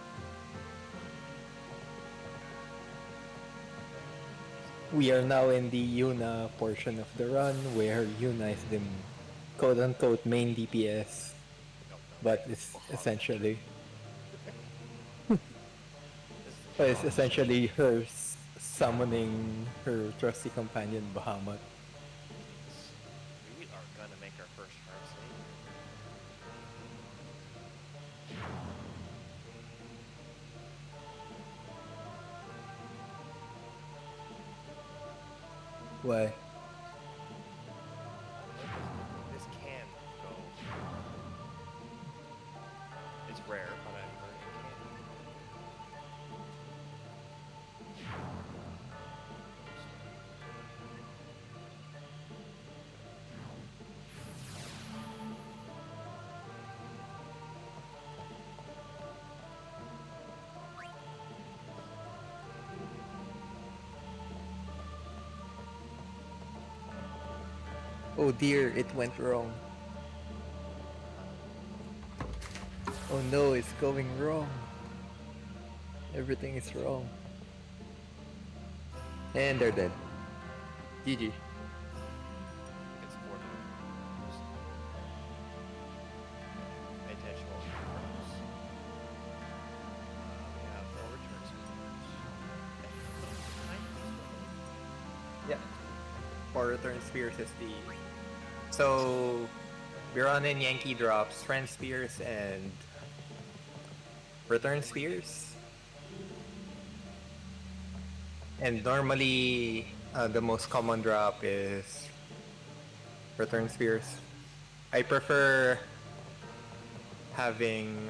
G: We are now in the Yuna portion of the run where Yuna is the quote-unquote main DPS, but it's essentially her summoning her trusty companion Bahamut.
C: We are gonna make our first hard save
G: Why?
C: here. This can go. It's rare, but I've heard it can.
G: Oh dear, it went wrong. Oh no, it's going wrong. Everything is wrong. And they're dead. GG.
C: It's 40. Intentional. We have 4 returns.
G: Yeah. For return spears is the... So... Biron and Yankee drops friend spears and... return spears. And normally, the most common drop is... return spears. I prefer... having...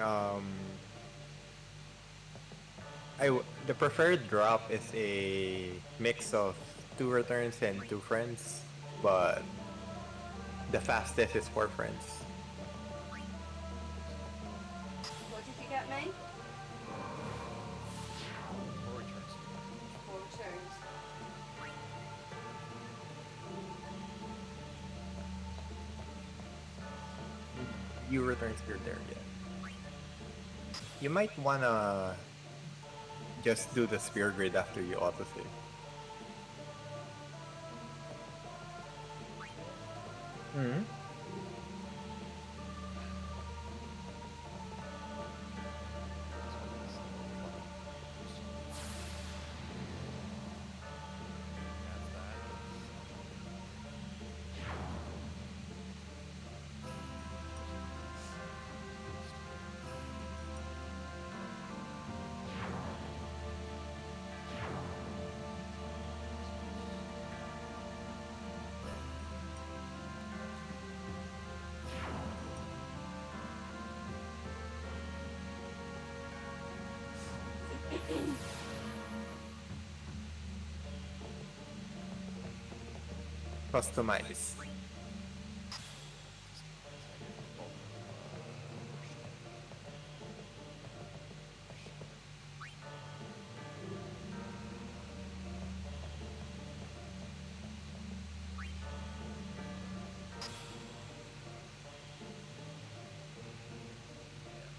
G: the preferred drop is a mix of 2 returns and 2 friends, but the fastest is 4 friends.
B: What did you get, me?
C: 4 returns.
B: 4 returns.
G: You return spear there, yeah. You might wanna just do the spear grid after you autosave. Mm-hmm. Customize.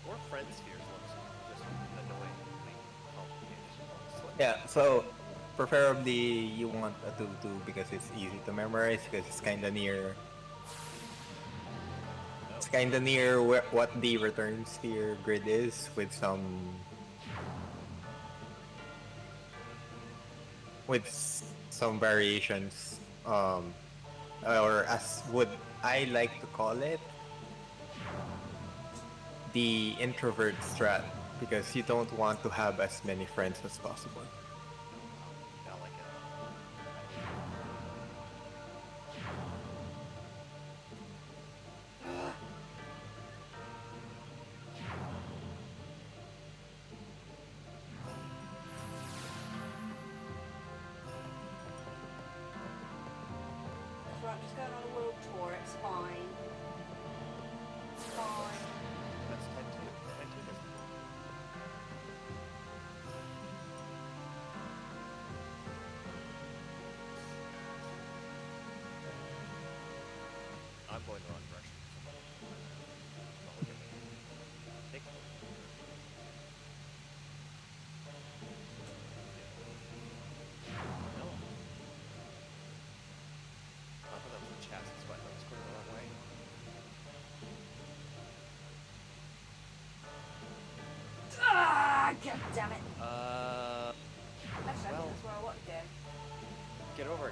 C: Or friend spheres looks just annoyingly complicated.
G: Yeah, so preferably you want a 2-2 because it's easy to memorize because it's kinda near what the return sphere grid is with some variations, or as would I like to call it, the introvert strat, because you don't want to have as many friends as possible.
C: I like it.
B: That's right, I'm just going on a world tour, it's fine. It's fine.
C: That's 10-2. 10-2 doesn't. I'm going the wrong direction. Don't look at me.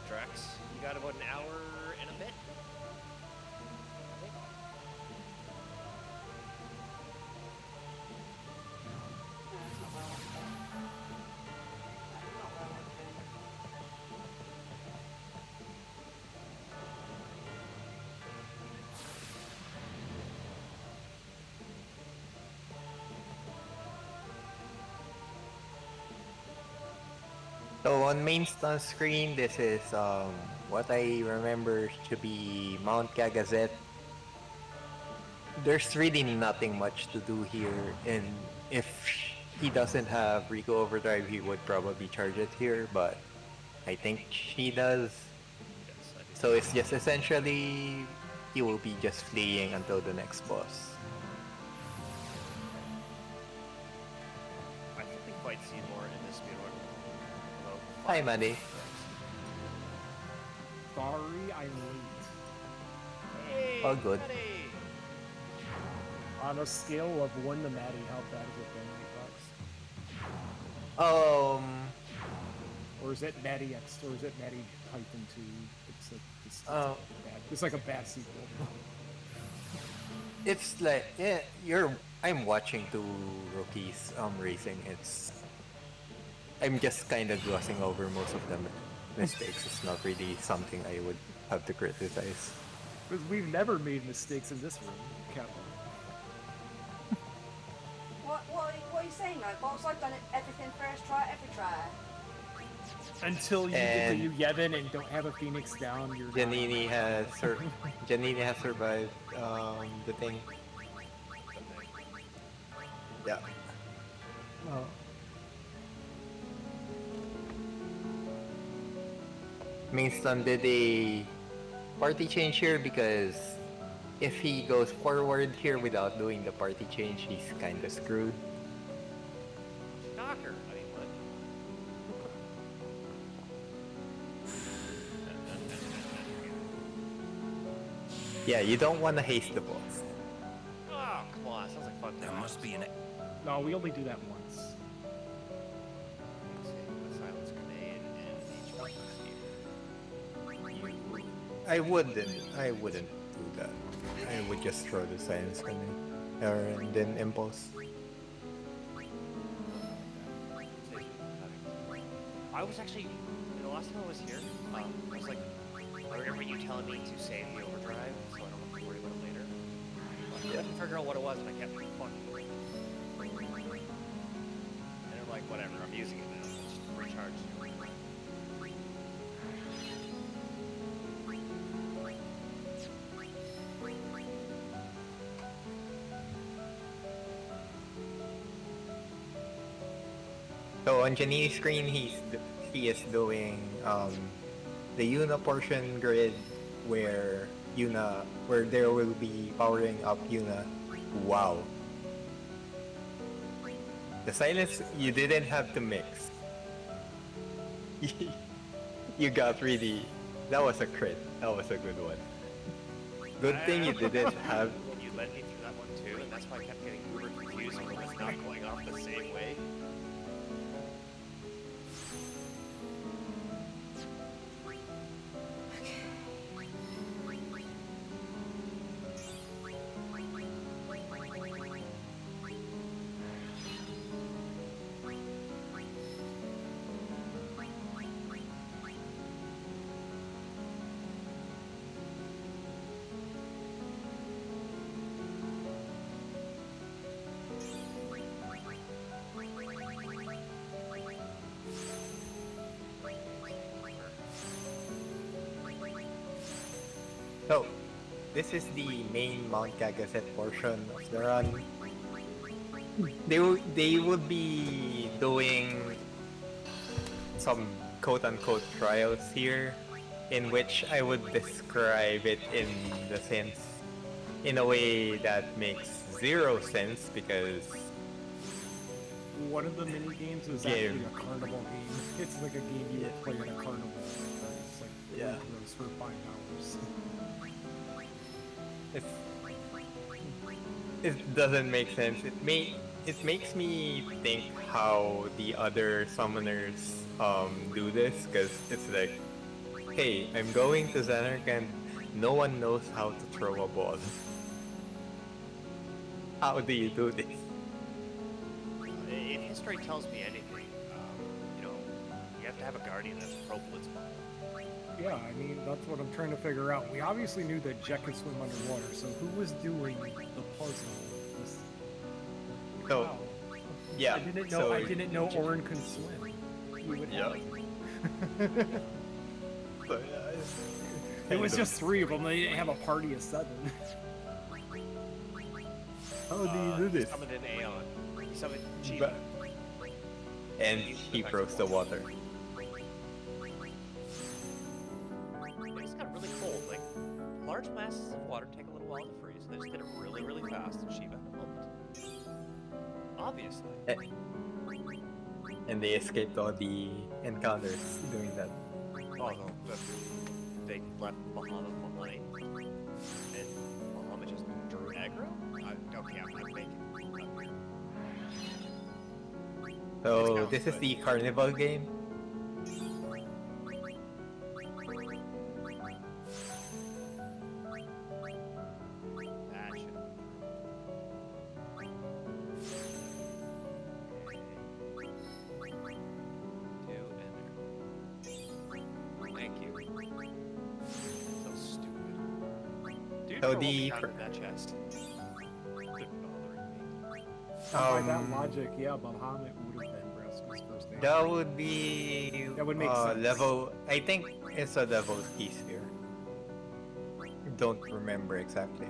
C: start, Drax. You got about an hour and a bit. I think.
B: No, it's not well. No, not well.
G: So on main stun screen, this is what I remember to be Mount Cagazet. There's really nothing much to do here, and if he doesn't have Rico Overdrive, he would probably charge it here, but I think she does.
C: Yes, I think
G: So it's just essentially he will be just fleeing until the next boss.
C: I think we fight Seymour in this speedrun. About
G: Hi,
C: 5
G: Mandy.
C: times.
J: Sorry, I'm late.
C: Hey,
G: All good.
C: buddy.
J: On a scale of 1 to Maddie, how bad has it been, or is it Maddie X, or is it Maddie hyphen 2? It's like it's like a bad sequel.
G: It's like I'm watching two rookies racing. I'm just kind of glossing over most of the mistakes. It's not really something I would have to criticize.
J: Because we've never made mistakes in this room, Kevin.
B: What are you saying, Nightbox? I've done everything first try, every try.
J: Until you get to New Yevon and don't have a Phoenix down, you're
G: Janini has survived the thing. Yeah.
J: Oh.
G: Mainstun did a party change here because if he goes forward here without doing the party change, he's kinda screwed.
C: Shocker. I mean, what?
G: Yeah, you don't want to haste the boss.
C: Oh, come on. Sounds like fun.
H: There must be an.
J: No, we only do that once.
C: Silence grenade and HP escape.
G: I wouldn't do that. I would just throw the silence grenade and then impulse.
C: I was actually, the last time I was here, I was like, I remember you telling me to save the overdrive, so I don't have to worry about it later. But I couldn't figure out what it was, and I kept fucking. And I'm like, whatever, I'm using it now. Just recharge.
G: So on Janini's screen, he is doing the Yuna portion grid where there will be powering up Yuna. Wow. The silence you didn't have to mix. You got really. That was a crit. That was a good one. Good thing you didn't have.
C: You led me through that one too, and that's why I kept getting uber confused when it was not going off the same way.
G: So, this is the main Mount Cagazet portion of the run. They would be doing some quote-unquote trials here, in which I would describe it in a way that makes zero sense because
J: One of the mini games is actually a carnival game. It's like a game you would play at a carnival. It's like gross for 5 hours.
G: It doesn't make sense. It makes me think how the other summoners do this, because it's like hey, I'm going to Xanark and no one knows how to throw a ball. How do you do this?
C: If history tells me anything, you know, you have to have a guardian that's pro blitzball.
J: Yeah, I mean, that's what I'm trying to figure out. We obviously knew that Jet could swim underwater, so who was doing the puzzle? This...
G: So,
J: Wow.
G: yeah.
J: I didn't know Orin could swim. He would have to.
G: But,
J: It was just 3 of them. They didn't have a party of 7.
G: how do you do
C: He
G: this?
C: summoned an Aeon. He summoned Chiba.
G: And he froze the water.
C: It just got really cold. Like, large masses of water take a little while to freeze. They just did it really, really fast, and Shiva helped. Obviously.
G: And they escaped all the encounters doing that.
C: Oh no, they left Bahamut behind. And Bahamut just drew aggro? Okay, I'm making
G: So this is the carnival game.
C: Action. Thank you. So stupid. Dude,
G: So
C: for what
G: the
C: we found in that chest. Quit bothering me.
J: By that logic, yeah, Bahamut would have been Braska's first name.
G: That would be
J: That would make sense.
G: level. I think it's a level key sphere. Don't remember exactly.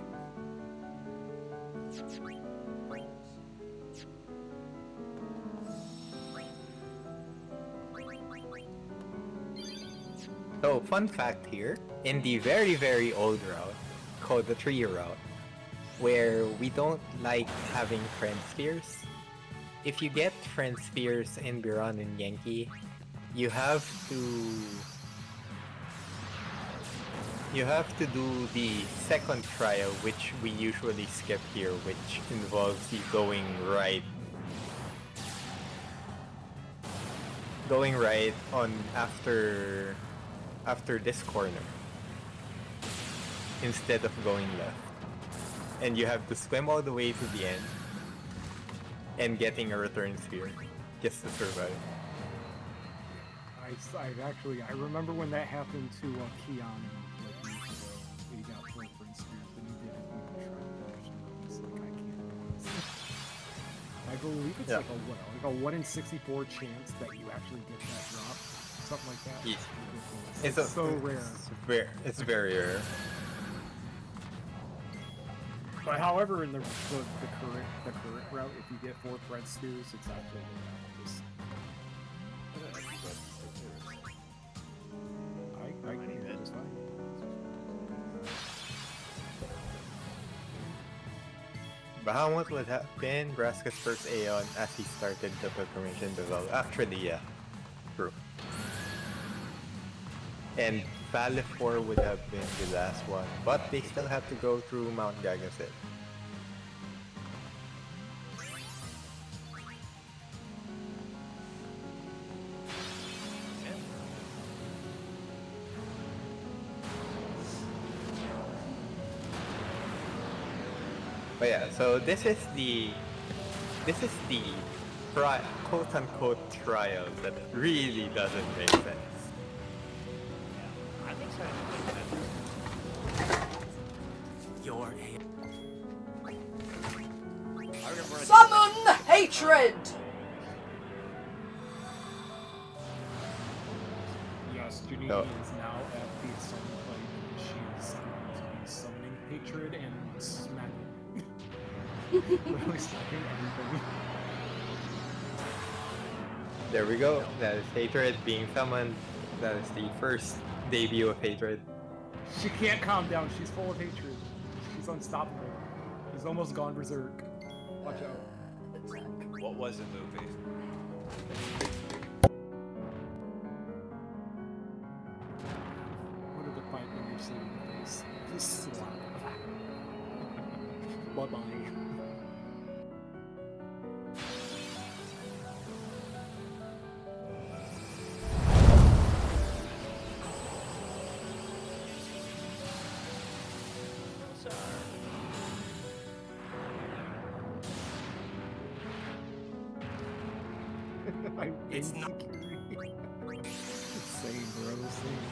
G: So, fun fact here, in the very, very old route, called the tree route, where we don't like having friend spheres, if you get friend spheres in Biran and Yankee, you have to do the second trial, which we usually skip here, which involves you going right on after this corner instead of going left, and you have to swim all the way to the end and getting a return sphere just to survive.
J: I remember when that happened to Keanu. He got full friend spheres, but he didn't even try to finish. He's like, I can't do this. I believe it's like a 1 in 64 chance that you actually get that drop. Something like that.
G: Yeah.
J: It's so rare.
G: It's very rare.
J: But however, in the current route, if you get 4 friend spheres, it's actually just I can hear it just fine.
G: Bahamut would have been Braska's first Aeon as he started the pilgrimage in Bevel. Actually, yeah. True. And Valifor would have been the last one, but they still have to go through Mount Gagasit. But yeah, so this is the quote-unquote trial that really doesn't make sense.
C: I think so.
F: Your
B: Summon hatred!
J: Yes, Janine
G: No.
J: is now at the summon plate. She's going to be summoning hatred and smacking. Literally smacking everything.
G: There we go. That is Hatred being summoned. That is the first debut of Hatred.
J: She can't calm down. She's full of hatred. She's unstoppable. She's almost gone berserk. Watch out.
C: What was the movie?
J: What did the fight when you're seeing the face? Just slap. Bye-bye. My
H: It's not.
J: insecurity. Same, bro. Same.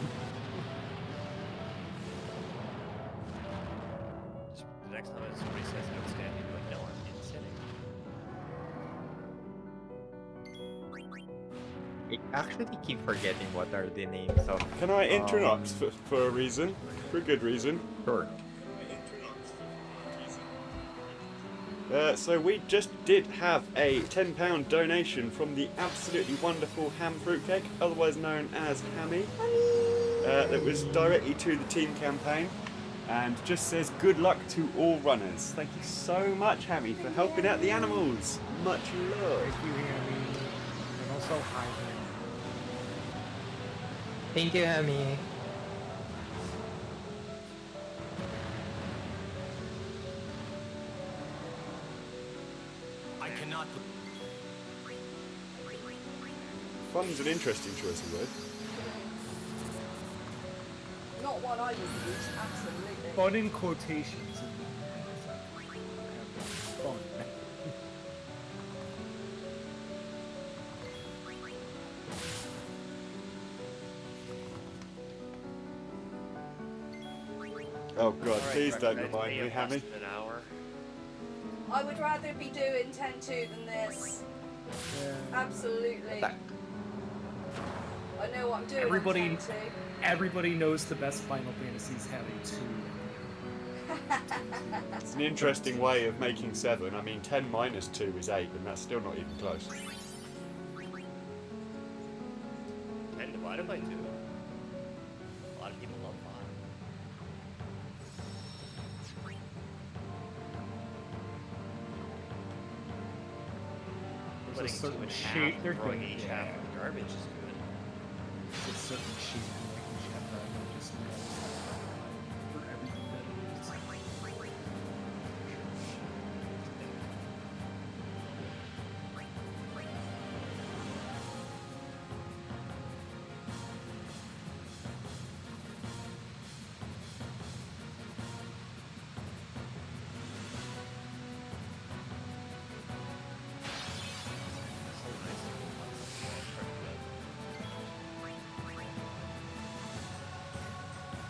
C: Just the next time somebody says outstanding, like, no, I'm insetting.
G: I actually keep forgetting what are the names of.
A: Can I interrupt for a reason? For a good reason?
G: Sure.
A: So we just did have a £10 donation from the absolutely wonderful Ham Fruitcake, otherwise known as Hammy. That was directly to the team campaign, and just says good luck to all runners. Thank you so much, Hammy, for helping out the animals. Much love.
J: Thank you, Hammy. And also, hi, Hammy.
G: Thank you, Amy.
H: I cannot.
A: Fun's an interesting choice of word.
B: Not one I would use, absolutely.
J: Fun in quotations. Fun.
A: Oh god,
C: Alright,
A: please
C: right,
A: don't
C: guys,
A: remind
C: may
A: me,
C: have
A: Hammy.
C: lasted an hour.
B: I would rather be doing 10-2 than this. Absolutely. I know what I'm doing.
J: Everybody-
B: on 10-2.
J: Everybody knows the best Final Fantasies having 2.
A: It's an interesting way of making 7. I mean, 10 minus 2 is 8, and that's still not even close.
C: 10 divided by 2. A lot of people love 5.
J: There's a
C: Putting 2
J: certain
C: in
J: shape
C: half
J: they're
C: and throwing
J: going
C: each half in the garbage is good.
J: There's a certain sheet in like Jetta that just knows for everything that it is.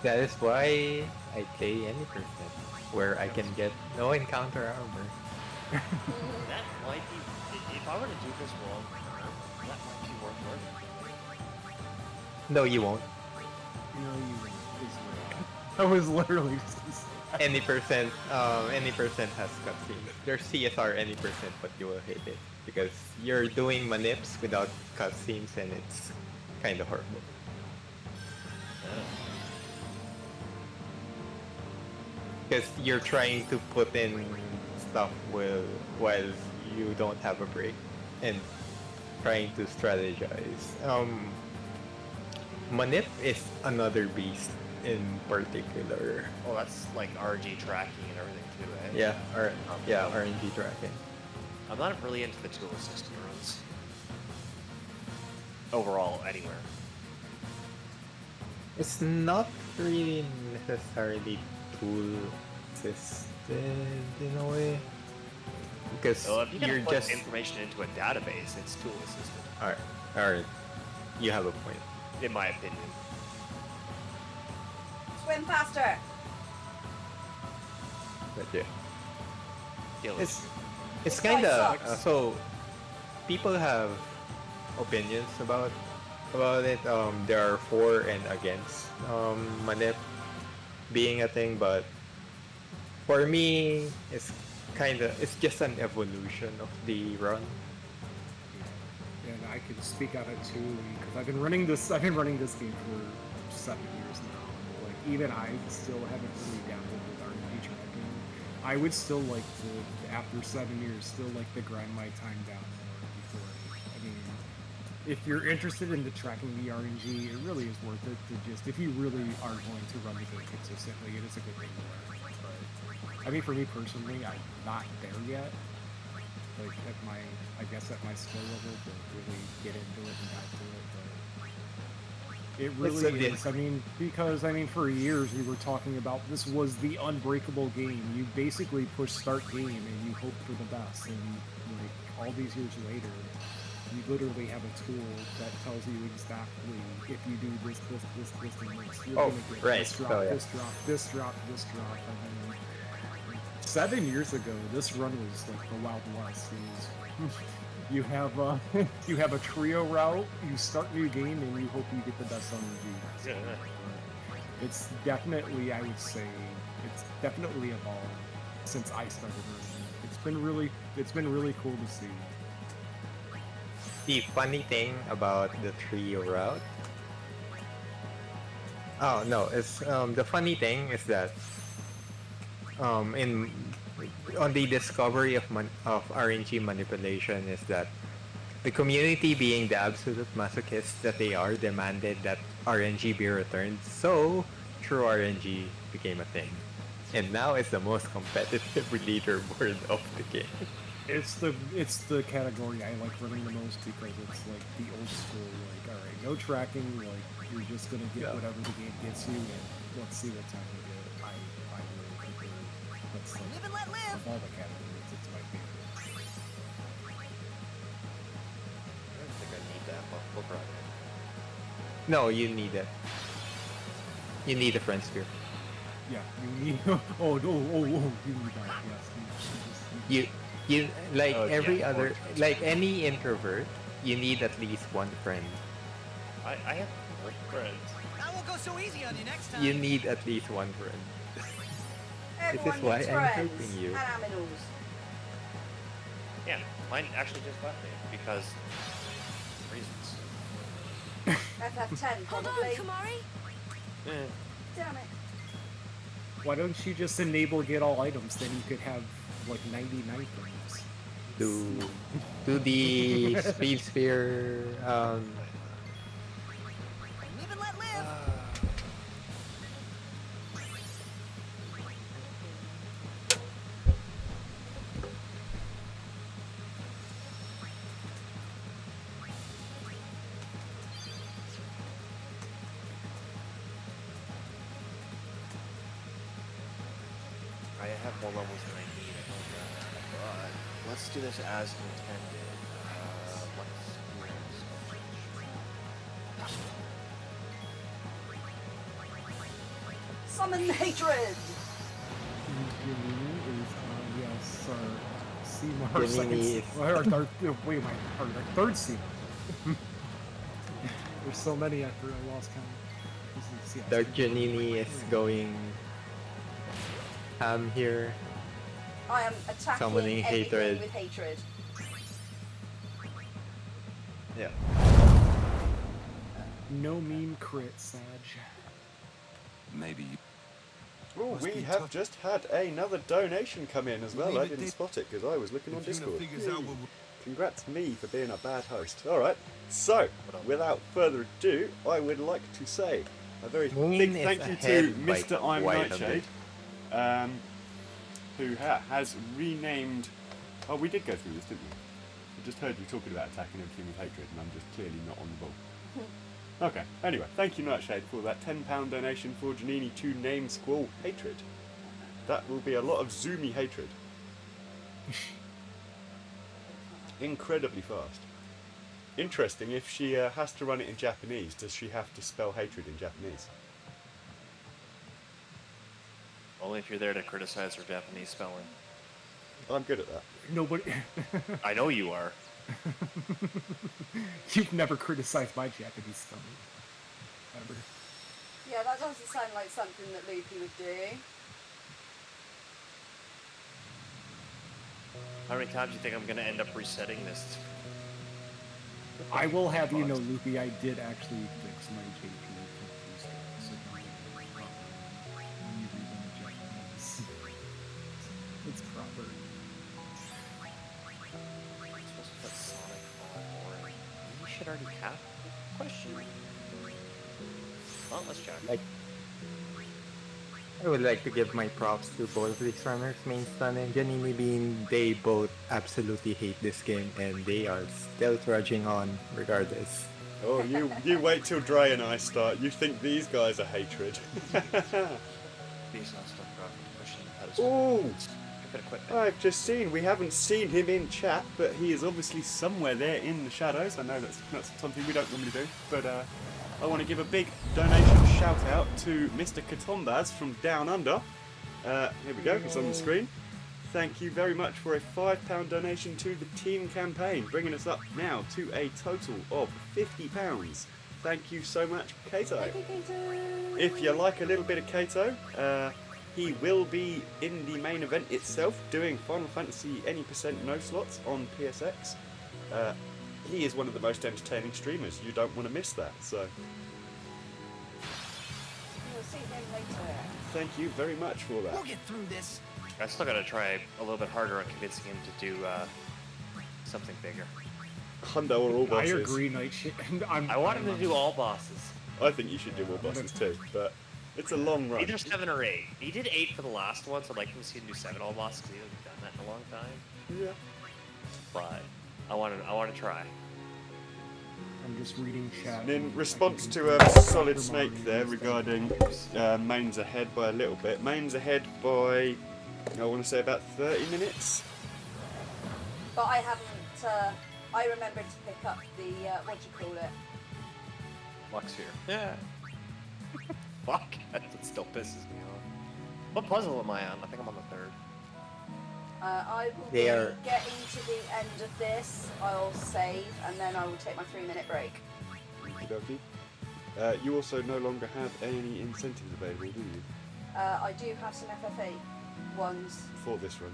G: That is why I play any percent, where I can get no encounter armor.
C: That might be. If I were to do this long term, that might be worth learning.
G: No, you won't.
J: You know, I was literally just
G: Any percent has cutscenes. There's CSR any percent, but you will hate it because you're doing manips without cutscenes, and it's kind of horrible. Because you're trying to put in stuff while you don't have a break, and trying to strategize. Manip is another beast in particular.
C: Oh, that's like RNG tracking and everything too, eh?
G: Yeah, RNG tracking.
C: I'm not really into the tool assisted runs. Overall, anywhere.
G: It's not really necessarily tool assisted in a way, because
C: So if you
G: you're
C: can put
G: just
C: information into a database, it's tool assisted,
G: alright. You have a point.
C: in my opinion.
B: Swim faster!
G: But yeah,
C: Kill it.
G: it's
B: This
G: kind
B: guy
G: of
B: sucks.
G: so people have opinions about it. There are for and against manip being a thing, but for me, it's just an evolution of the run.
J: and I can speak on it too because I've been running this game for 7 years now. Like even I still haven't really dabbled with RPG tracking. I would still like to, after 7 years, still like to grind my time down more before. I mean, if you're interested in the tracking the RNG, it really is worth it to just, if you really are going to run the game consistently, it is a good thing to learn. But I mean, for me personally, I'm not there yet. Like at my skill level to really get into it and dive through it, but it really is. I mean, because for years we were talking about this was the unbreakable game. You basically push start game and you hope for the best, and like all these years later, you literally have a tool that tells you exactly if you do this, and this, you're gonna get
G: right.
J: this drop,
G: So, yeah.
J: this drop, this drop, this drop. I mean, 7 years ago, this run was like the Wild West. It was, you have a trio route, you start new game, and you hope you get the best on your G. It's definitely, I would say, it's definitely evolved since I started running. It's been really cool to see.
G: The funny thing about the trio route. Oh no, it's the funny thing is that in on the discovery of RNG manipulation is that the community, being the absolute masochists that they are, demanded that RNG be returned, so true RNG became a thing. And now it's the most competitive leaderboard of the game.
J: It's the category I like running the most because it's like the old school, like, alright, no tracking, like you're just gonna get whatever the game gets you, and let's see what's happening. I really prefer that's like,
F: Live and let live.
J: of all the categories, it's my favorite.
C: I don't think I need that, but we'll grab it.
G: No, you need it. You need a friend sphere.
J: Yeah, you need you need that, yes.
G: You like
C: Oh,
G: every
C: yeah,
G: other,
C: or-
G: like any introvert, you need at least one friend.
C: I have one friend.
F: That won't go so easy on you next time.
G: You need at least one friend.
B: Everyone
G: is why
B: needs
G: I'm
B: friends
G: helping you.
B: and aminals.
C: Yeah, mine actually just left me because reasons.
B: FF10
E: Hold on,
B: probably.
E: Kumari.
B: Damn it.
J: Why don't you just enable get all items, then you could have like 99 frames.
G: Do the speed sphere.
F: Live and let live.
C: I have more levels than I need, I know that. But let's do this as intended.
B: Summon hatred!
J: Janini is, yes, our Seymour
G: Janini
J: second,
G: is-
J: our third, wait, our third Seymour. There's so many after I lost count. This is,
G: Dark Janini is going ham here.
B: I am attacking
G: Summoning
B: everything
G: hatred.
B: with hatred.
C: Yeah.
J: No meme crit, Sag.
H: Maybe you...
A: Oh,
D: Must
A: we
D: be
A: have
D: tough.
A: just had another donation come in as well.
D: Leave
A: I
D: it
A: didn't
D: deep.
A: spot it because I was looking on
D: If Una
A: Discord.
D: figures out what
A: Congrats me for being a bad host. Alright, so, without further ado, I would like to say a very
G: Moon
A: big
G: is
A: thank you to
G: ahead by
A: Mr. I'm
G: quite a
A: Nightshade, who has renamed... Oh, we did go through this, didn't we? I just heard you talking about attacking everything with hatred, and I'm just clearly not on the ball. Okay, anyway, thank you Nightshade for that £10 donation for Janini to name Squall Hatred. That will be a lot of zoomy hatred. Incredibly fast. Interesting, if she has to run it in Japanese, does she have to spell hatred in Japanese?
C: Only if you're there to criticize her Japanese spelling.
A: I'm good at that.
J: Nobody.
C: I know you are.
J: You've never criticized my Japanese spelling. Ever.
B: Yeah, that doesn't sound like something that Loopy would do.
C: How many times do you think I'm gonna end up resetting this?
J: I will have you know, Loopy, I did actually fix my JP confused, so you can read them in Japanese. It's proper.
C: I'm supposed to put Sonic on or you should already have a question. Well, let's check.
G: I would like to give my props to both of these runners, Mainstun and Janini Bean. They both absolutely hate this game and they are still trudging on regardless.
A: Oh, you wait till Dre and I start. You think these guys are hatred.
C: These on stuff pushing the pedestal.
A: Ooh!
C: Good equipment.
A: I've just seen, we haven't seen him in chat, but he is obviously somewhere there in the shadows. I know that's something we don't normally do, but I want to give a big donation shout out to Mr. Katombaz from Down Under. Here we go, it's on the screen. Thank you very much for a £5 donation to the team campaign, bringing us up now to a total of £50. Thank you so much, Kato.
B: Thank you, Kato.
A: If you like a little bit of Kato, he will be in the main event itself doing Final Fantasy any % no slots on PSX. He is one of the most entertaining streamers. You don't want to miss that. So
B: We'll see him later.
A: thank you very much for that.
F: We'll get through this.
C: I still gotta try a little bit harder on convincing him to do something bigger.
A: Hundo or all
J: I
A: bosses.
J: agree, Nightshade.
C: I want him to do all bosses.
A: I think you should do all bosses too, but it's a long run.
C: Either 7 or 8. He did 8 for the last one, so I'd like him to see him do 7 all bosses because he hasn't done that in a long time.
A: Yeah.
C: But I want to try.
J: I'm just reading chat.
A: And in response to Solid Snake there regarding Main's ahead by a little bit. Main's ahead by, I want to say about 30 minutes.
B: But I haven't. I remembered to pick up the what do you call it?
C: Luxfear. Yeah. Fuck. That still pisses me off. What puzzle am I on? I think I'm on the 3rd.
B: I will
G: They
B: be
G: are-
B: getting to the end of this. I'll save and then I will take my 3-minute break.
A: Okey-dokey. You also no longer have any incentives available, do you?
B: I do have some FFA ones.
A: For this run.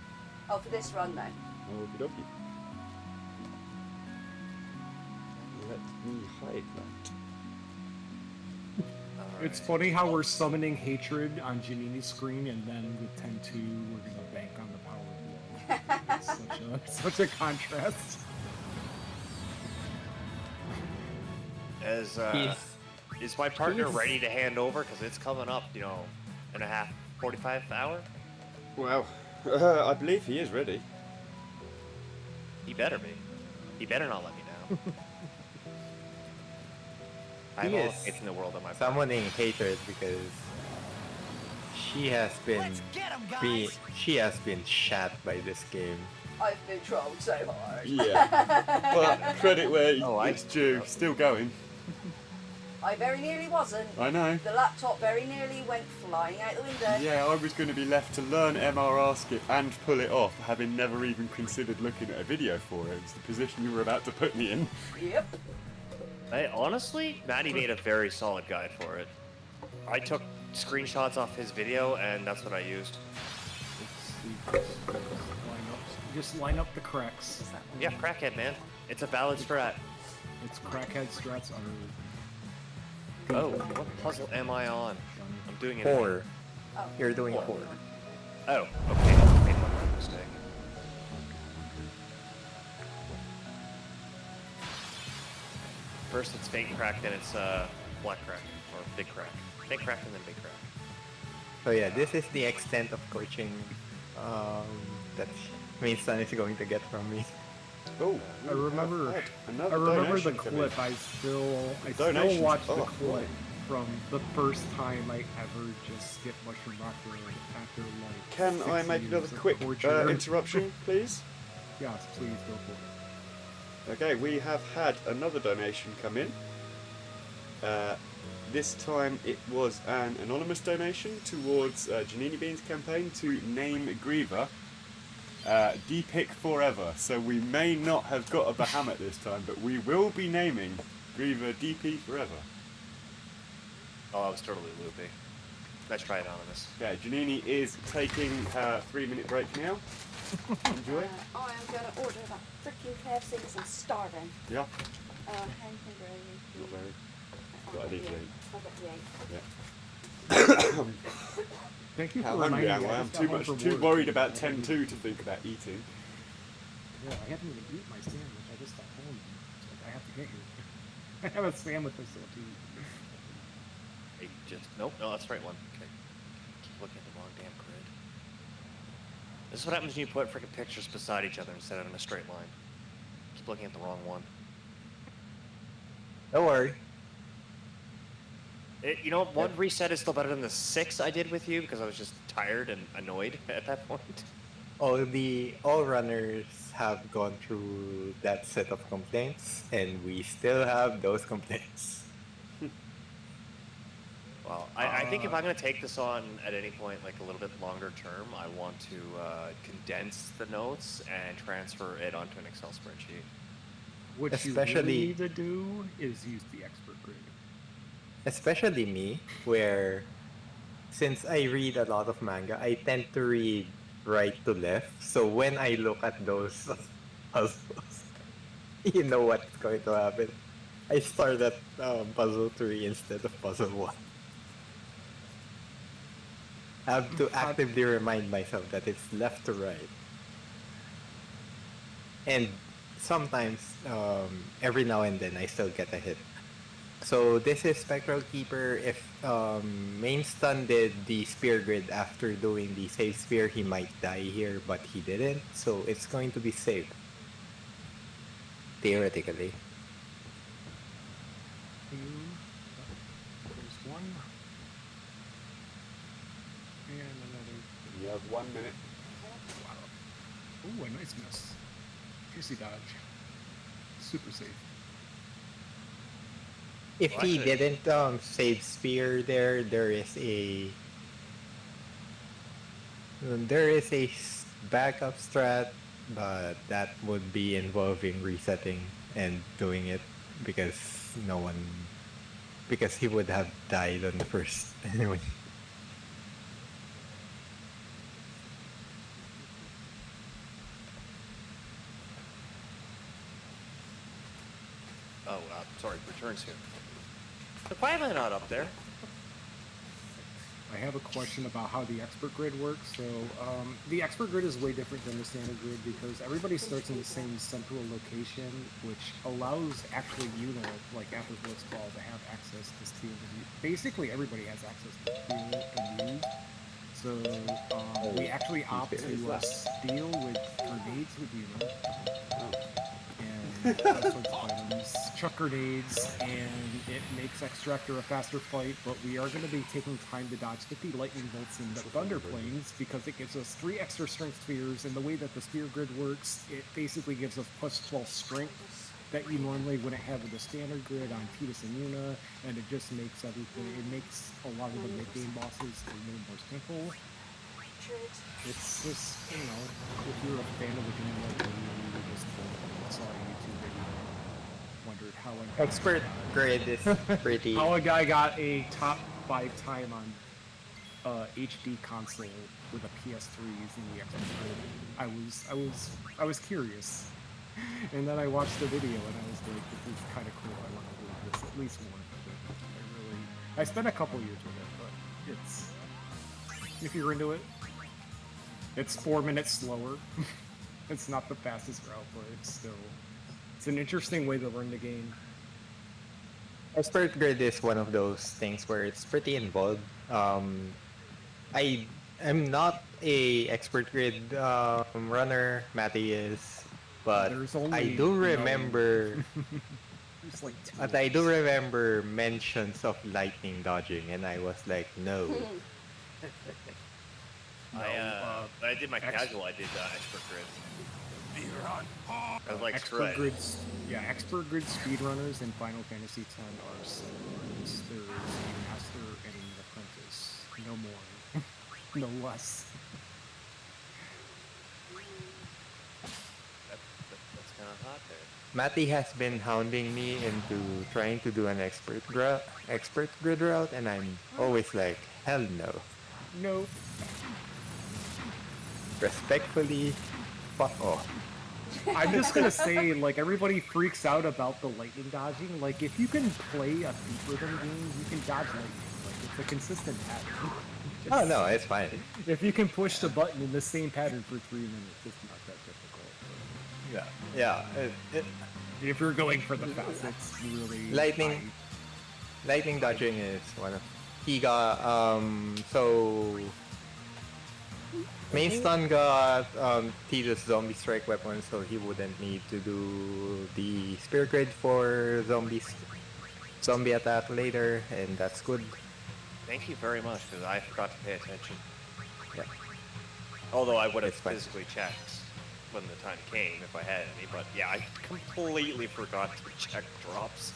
B: Oh, for this run, no.
A: Okey-dokey. Let me hide that.
J: It's funny how we're summoning hatred on Janini's screen, and then with 10-2, we're gonna bank on the power blow. It's such a contrast.
C: Is my partner ready to hand over? Because it's coming up, in a half, 45 hour.
A: Wow. I believe he is ready.
C: He better be. He better not let me down. I have
G: He
C: all
G: is
C: faith in the world on my part.
G: summoning hatred because she has been
F: Let's get 'em, guys.
G: she has been shat by this game.
B: I've been trolled so hard.
A: Yeah. But credit where
C: Oh,
A: it's due. Still going.
B: I very nearly wasn't.
A: I know.
B: The laptop very nearly went flying out the window.
A: Yeah, I was going to be left to learn MRR skip and pull it off, having never even considered looking at a video for it. It's the position you were about to put me in.
B: Yep.
C: Honestly, Maddie made a very solid guide for it. I took screenshots off his video, and that's what I used.
J: Just line up the cracks.
C: Yeah, crackhead, man. It's a valid strat.
J: It's crackhead strats are.
C: Oh, what puzzle am I on? I'm doing it.
G: 4.
B: Oh.
G: You're doing 4.
C: Oh, okay. I made one mistake. First it's fake crack, then it's black crack, or big crack. Fake crack and then big crack.
G: So yeah, this is the extent of coaching that Mason is going to get from me.
A: Oh,
J: I remember.
A: another
J: I remember
A: donation
J: the
A: come
J: clip.
A: in.
J: I still
A: Donations
J: watch the
A: are
J: clip
A: fine.
J: from the first time I ever just skipped Mushroom Rock Road after like.
A: Can
J: 6
A: I make
J: years
A: another
J: of
A: quick
J: torture.
A: interruption, please?
J: Yes, please go for it.
A: Okay, we have had another donation come in. This time it was an anonymous donation towards Janini Bean's campaign to name Griever D-Pick Forever. So we may not have got a Bahamut this time, but we will be naming Griever DP Forever.
C: Oh, I was totally loopy. Let's try anonymous.
A: Okay, Janini is taking a 3-minute break now. Enjoy.
B: I am going to order that freaking KFC because I'm starving.
A: Yeah.
B: Hen and gravy.
A: Not very.
B: I've
A: But I
B: got
A: need
B: the
A: to
B: egg.
A: eat.
B: I've got the egg.
A: Yeah.
J: Thank you
A: How
J: for
A: hungry
J: reminding
A: am
J: me.
A: I?
J: I
A: I'm
J: just got home from
A: too
J: work.
A: worried about 10-2 to think about eating.
J: Yeah, I haven't even eaten my sandwich. I just got home. I have to get here. I have a sandwich I still have to eat.
C: Hey, nope, no, that's the right one. Okay. Keep looking at the wrong damn grid. This is what happens when you put freaking pictures beside each other instead of in a straight line. Keep looking at the wrong one.
G: Don't worry.
C: One reset is still better than the 6 I did with you because I was just tired and annoyed at that point.
G: all runners have gone through that set of complaints, and we still have those complaints.
C: Well, I think if I'm going to take this on at any point, like a little bit longer term, I want to condense the notes and transfer it onto an Excel spreadsheet.
J: What you
G: Especially-
J: really need to do is use the expert grid.
G: Especially me, where since I read a lot of manga, I tend to read right to left. So when I look at those puzzles, you know what's going to happen. I start at puzzle 3 instead of puzzle 1. I have to actively remind myself that it's left to right. And sometimes, every now and then, I still get a hit. So this is Spectral Keeper. If Main Stun did the Spear Grid after doing the Save Spear, he might die here, but he didn't. So it's going to be saved. Theoretically.
J: There's one. And another.
A: You have 1 minute.
J: Ooh, a nice miss. Juicy dodge. Super safe.
G: If
C: Well,
G: he
C: actually-
G: didn't save Spear there is a backup strat, but that would be involving resetting and doing it because because he would have died on the first anyway.
C: Oh, sorry, return soon. But why am I not up there?
J: I have a question about how the expert grid works. So the expert grid is way different than the standard grid because everybody starts in the same central location, which allows actually like after Blitzball, to have access to steel. Basically, everybody has access to steel and use. So we actually opt to steal with grenades with Yuno. And all sorts of items, chuck grenades, and it makes Extractor a faster fight, but we are going to be taking time to dodge 50 lightning bolts in the Thunder Plains because it gives us 3 extra strength spheres, and the way that the spear grid works, it basically gives us plus 12 strength that you normally wouldn't have with the standard grid on Tidus and Yuna, and it just makes everything, it makes a lot of the mid-game bosses a little more simple. It's just, if you're a fan of the game like me, you just saw a YouTube video, wondered how
G: Expert grid is pretty.
J: how a guy got a top 5 time on HD console with a PS3 using the expert grid. I was curious, and then I watched the video and I was like, this is kind of cool. I want to do this at least more. I spent a couple years with it, but it's, if you're into it, it's 4 minutes slower. It's not the fastest route, but it's an interesting way to learn the game.
G: Expert grid is one of those things where it's pretty involved. I am not a expert grid runner. Matty is, but
J: There's only,
G: I do remember.
J: There's like 2
G: But I do remember mentions of lightning dodging, and I was like, no.
C: I did my casual. I did expert grid. I was like,
J: expert
C: shred.
J: grids. Yeah, expert grid speedrunners in Final Fantasy X are similar. There is a master and an apprentice. No more. No less.
C: That's kind of hot there.
G: Matty has been hounding me into trying to do an expert grid route, and I'm always like, hell no.
J: No.
G: Respectfully, fuck off.
J: I'm just gonna say, like, everybody freaks out about the lightning dodging. Like, if you can play a deep rhythm game, you can dodge lightning. Like, it's a consistent pattern.
G: Oh no, it's fine.
J: If you can push the button in the same pattern for 3 minutes, it's not that difficult.
G: Yeah.
J: If you're going for the fast, it's really
G: Lightning dodging is one of he got so Main Stun got Tidus zombie strike weapon, so he wouldn't need to do the spear grid for zombie attack later, and that's good.
C: Thank you very much, because I forgot to pay attention.
G: Yeah.
C: Although I would have
G: It's fine.
C: physically checked when the time came if I had any, but yeah, I completely forgot to check drops.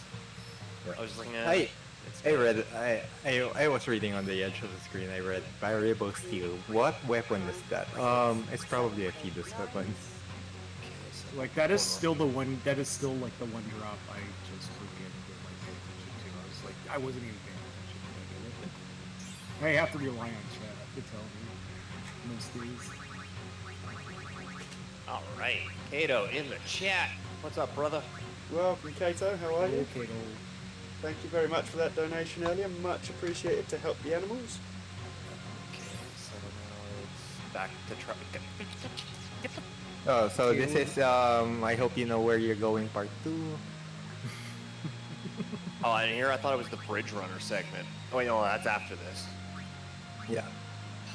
C: I was just like,
G: I read. I was reading on the edge of the screen. I read variable steel. What weapon is that? It's probably a Tidus weapon.
J: Like that is still the one. That is still like the one drop I just forget to like pay attention to. I was like, I wasn't even paying attention to it. I have to rely on chat to tell me most days.
C: All right, Kato in the chat. What's up, brother?
A: Welcome, Kato. How are you?
J: Okay,
A: Thank you very much for that donation earlier. Much appreciated to help the animals.
C: Okay, so now it's back to try. Get the
G: Oh, so this is I hope you know where you're going, part 2.
C: Oh, and here I thought it was the bridge runner segment. Oh wait, no, that's after this.
G: Yeah.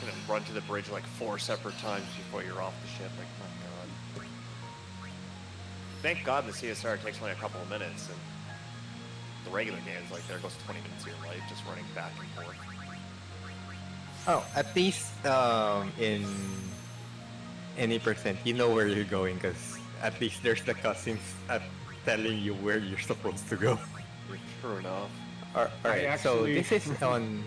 C: You're gonna run to the bridge like 4 separate times before you're off the ship. Like, my god. Thank God the CSR takes only a couple of minutes, and the regular games, like, there goes 20 minutes of your life just running back and forth.
G: Oh, at least in any percent, you know where you're going, because at least there's the cutscenes telling you where you're supposed to go.
C: True enough.
G: Alright, so this is on...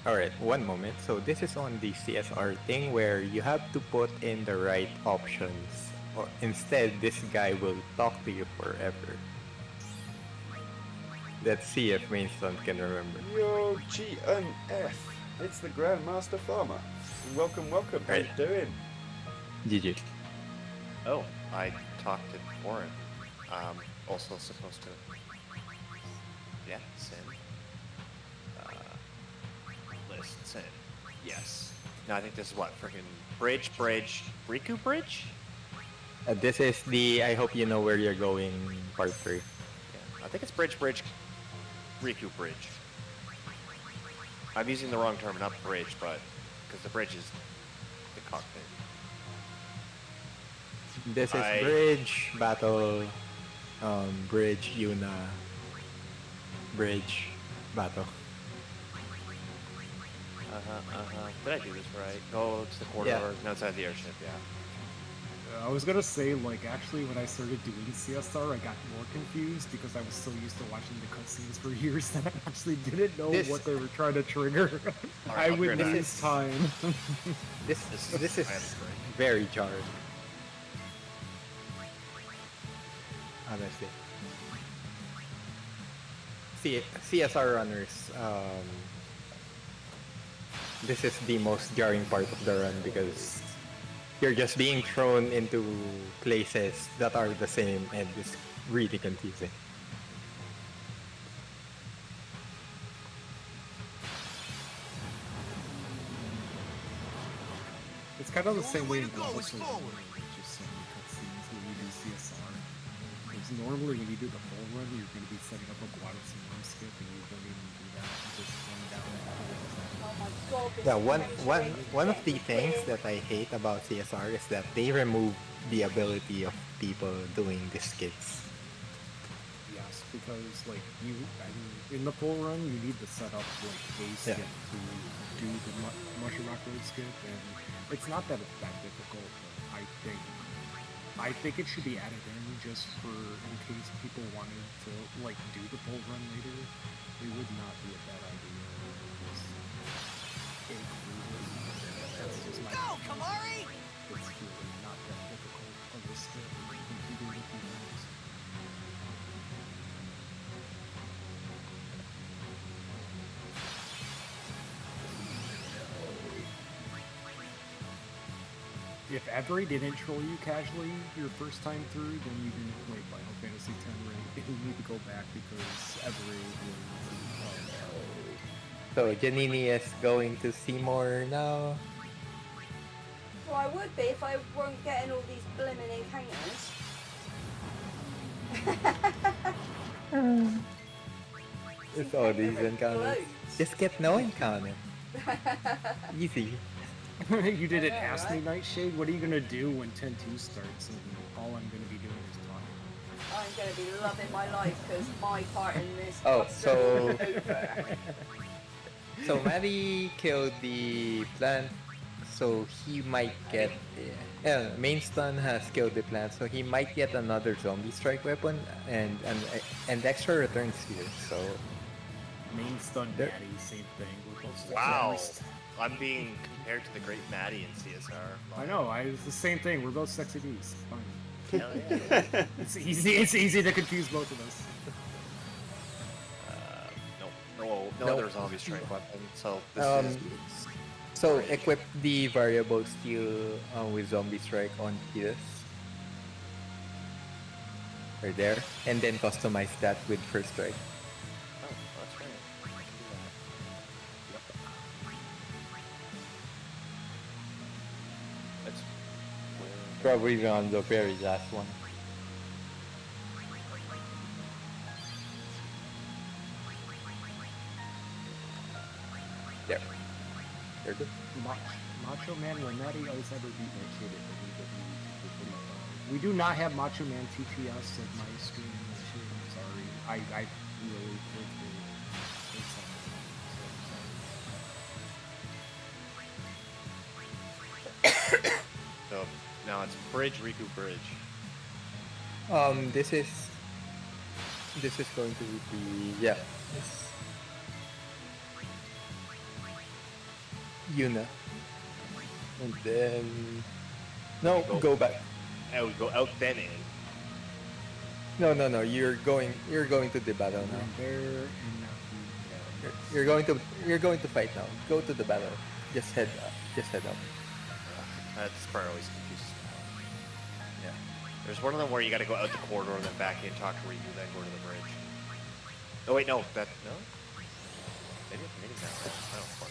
G: Alright, one moment. So this is on the CSR thing where you have to put in the right options. Or instead, this guy will talk to you forever. Let's see if Mainstone can remember.
A: Yo, GNF. It's the Grandmaster Farmer. Welcome, welcome. How you doing?
G: GG.
C: Oh, I talked to Warren. Also supposed to... Yeah, send. List, send. Yes. Now I think this is what? Freaking bridge, Riku Bridge?
G: This is the I hope you know where you're going, part 3.
C: Yeah, I think it's bridge, Riku Bridge. I'm using the wrong term, not bridge, but... Because the bridge is the cockpit.
G: This is bridge, battle, bridge, Yuna, bridge, battle.
C: Did I do this right? Oh, it's the corridor. Yeah. No, it's outside the airship, yeah.
J: I was gonna say, like, actually, when I started doing CSR, I got more confused because I was so used to watching the cutscenes for years that I actually didn't know what they were trying to trigger.
C: Right,
J: I would lose time.
G: This is very jarring. Honestly. CSR runners, this is the most jarring part of the run because you're just being thrown into places that are the same and it's really confusing.
J: It's kind of the same way in Ghost of War, just so many cutscenes when you do CSR. Because normally when you do the full run, you're going to be setting up a Guadalcanal skip and you don't even do that. You just run down and
G: Yeah, one of the things that I hate about CSR is that they remove the ability of people doing the skits.
J: Yes, because like in the full run, you need to set up like a skip to do the Mushroom Rock Road skip, and it's not that difficult. But I think it should be added in just for in case people wanted to like do the full run later. It would not be a bad idea. That's just my
F: Go, Kamari!
J: It's really not that difficult of a skip. You can do it if you want. If Every didn't troll you casually your first time through, then you didn't play Final Fantasy X right. You need to go back because Every was...
G: So Janini is going to Seymour now.
B: Well, I would be if I weren't getting all these blimmin' encounters.
G: It's all these encounters. Just get no encounter. Easy.
J: You didn't ask me, Nightshade. What are you gonna do when 10-2 starts and all I'm gonna be doing is talking?
B: I'm gonna be loving my life because my part in this is over.
G: So Maddie killed the plant so he might get. Main stun has killed the plant, so he might get another zombie strike weapon and extra return sphere. So
J: Main stun
G: There-
J: Maddie, same thing. We're both sexy
C: Wow.
J: beasts.
C: I'm being compared to the great Maddie in CSR.
J: I know. It's the same thing. We're both sexy beasts. Fine.
C: Hell yeah.
J: It's easy. It's easy to confuse both of us.
C: No
G: Nope.
C: other zombie strike weapon. So this is
G: So equip the variable skill with zombie strike on Titus. Right there, and then customize that with first strike.
C: oh, that's right. I can do that. That's where
G: Probably on the very last one. There. They're good.
J: Macho Man will Maddie always ever beat my kid at WWE 245. We do not have Macho Man TTS at my stream. I'm sorry. I really did
C: So now it's Bridge, Riku Bridge.
G: This is going to be this Yuna, and then no, go back.
C: And we go out then in.
G: No. You're going to the battle now.
J: there and
G: You're going to fight now. Go to the battle. Just head up.
C: That's part always confuses me. Yeah. There's one of them where you gotta go out the corridor and then back in, talk to Ryu, then go to the bridge. Oh wait, no, no? Maybe not. No, fuck.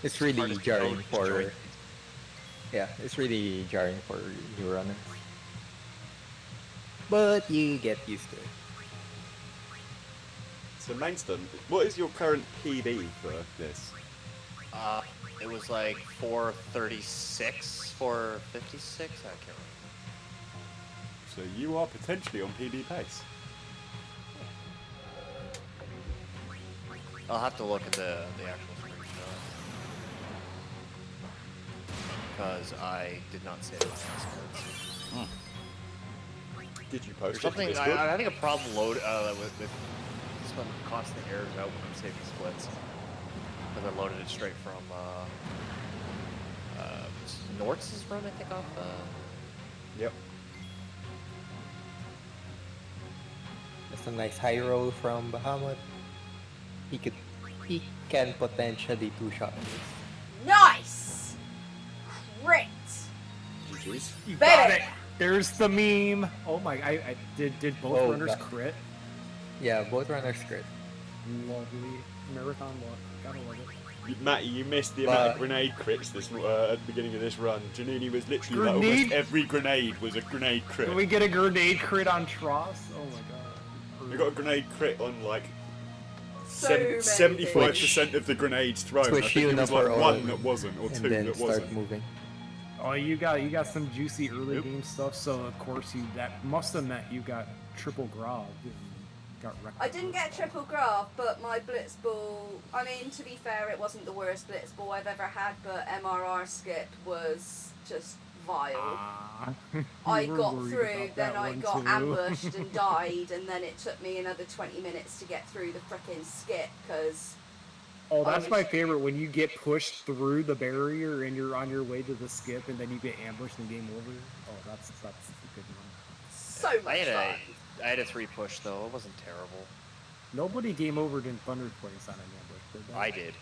G: It's really
C: Hard to
G: jarring
C: control
G: for
C: destroy.
G: it's really jarring for new runners. But you get used to it.
A: So Mainstone, what is your current PB for this?
C: It was like 436, 456, I can't remember.
A: So you are potentially on PB pace.
C: I'll have to look at the actual screenshot. Because I did not save my last
A: Did you post
C: There's
A: it to
C: something,
A: Discord?
C: I think a problem with this one constant errors out when I'm saving splits. Because I loaded it straight from Nortz's run, I think, off
A: Yep.
G: That's a nice high roll from Bahamut. He can potentially two-shot this.
B: Nice! Crit!
A: GG's.
J: you
B: Baby!
J: got it. There's the meme. Oh my! I did both
G: Oh,
J: runners
G: God.
J: crit?
G: Yeah, both runners crit.
J: Lovely marathon luck. Gotta love it.
A: Matty, you missed the amount of
G: But-
A: grenade crits at the beginning of this run. Janini was literally like
J: Grenade?
A: almost every grenade was a grenade crit.
J: Can we get a grenade crit on Tross? Oh my god.
A: We got a grenade crit on like
B: So many
A: 75% of the grenades thrown. I
G: Switch
A: think it
G: Yuna
A: was
G: for
A: like
G: all,
A: one that wasn't, or
G: and
A: two
G: then
A: that
G: start
A: wasn't.
G: moving.
J: Oh, you got some juicy early game stuff. So of course that must have meant you got triple grog and got wrecked.
B: I didn't get triple graph, but my blitz ball, I mean, to be fair, it wasn't the worst blitz ball I've ever had, but MRR skip was just vile.
J: Ah,
B: I
J: we were
B: got
J: worried
B: through,
J: about
B: then
J: that
B: I
J: one
B: got
J: too.
B: ambushed and died, and then it took me another 20 minutes to get through the frickin' skip, because
J: Oh, that's
B: was-
J: my favorite when you get pushed through the barrier and you're on your way to the skip and then you get ambushed and game over. Oh, that's a good one.
B: so
C: I
B: much
C: had
B: fun.
C: I had a 3 push though, it wasn't terrible.
J: Nobody game overed in Thunder Place on an ambush, did they?
C: I did.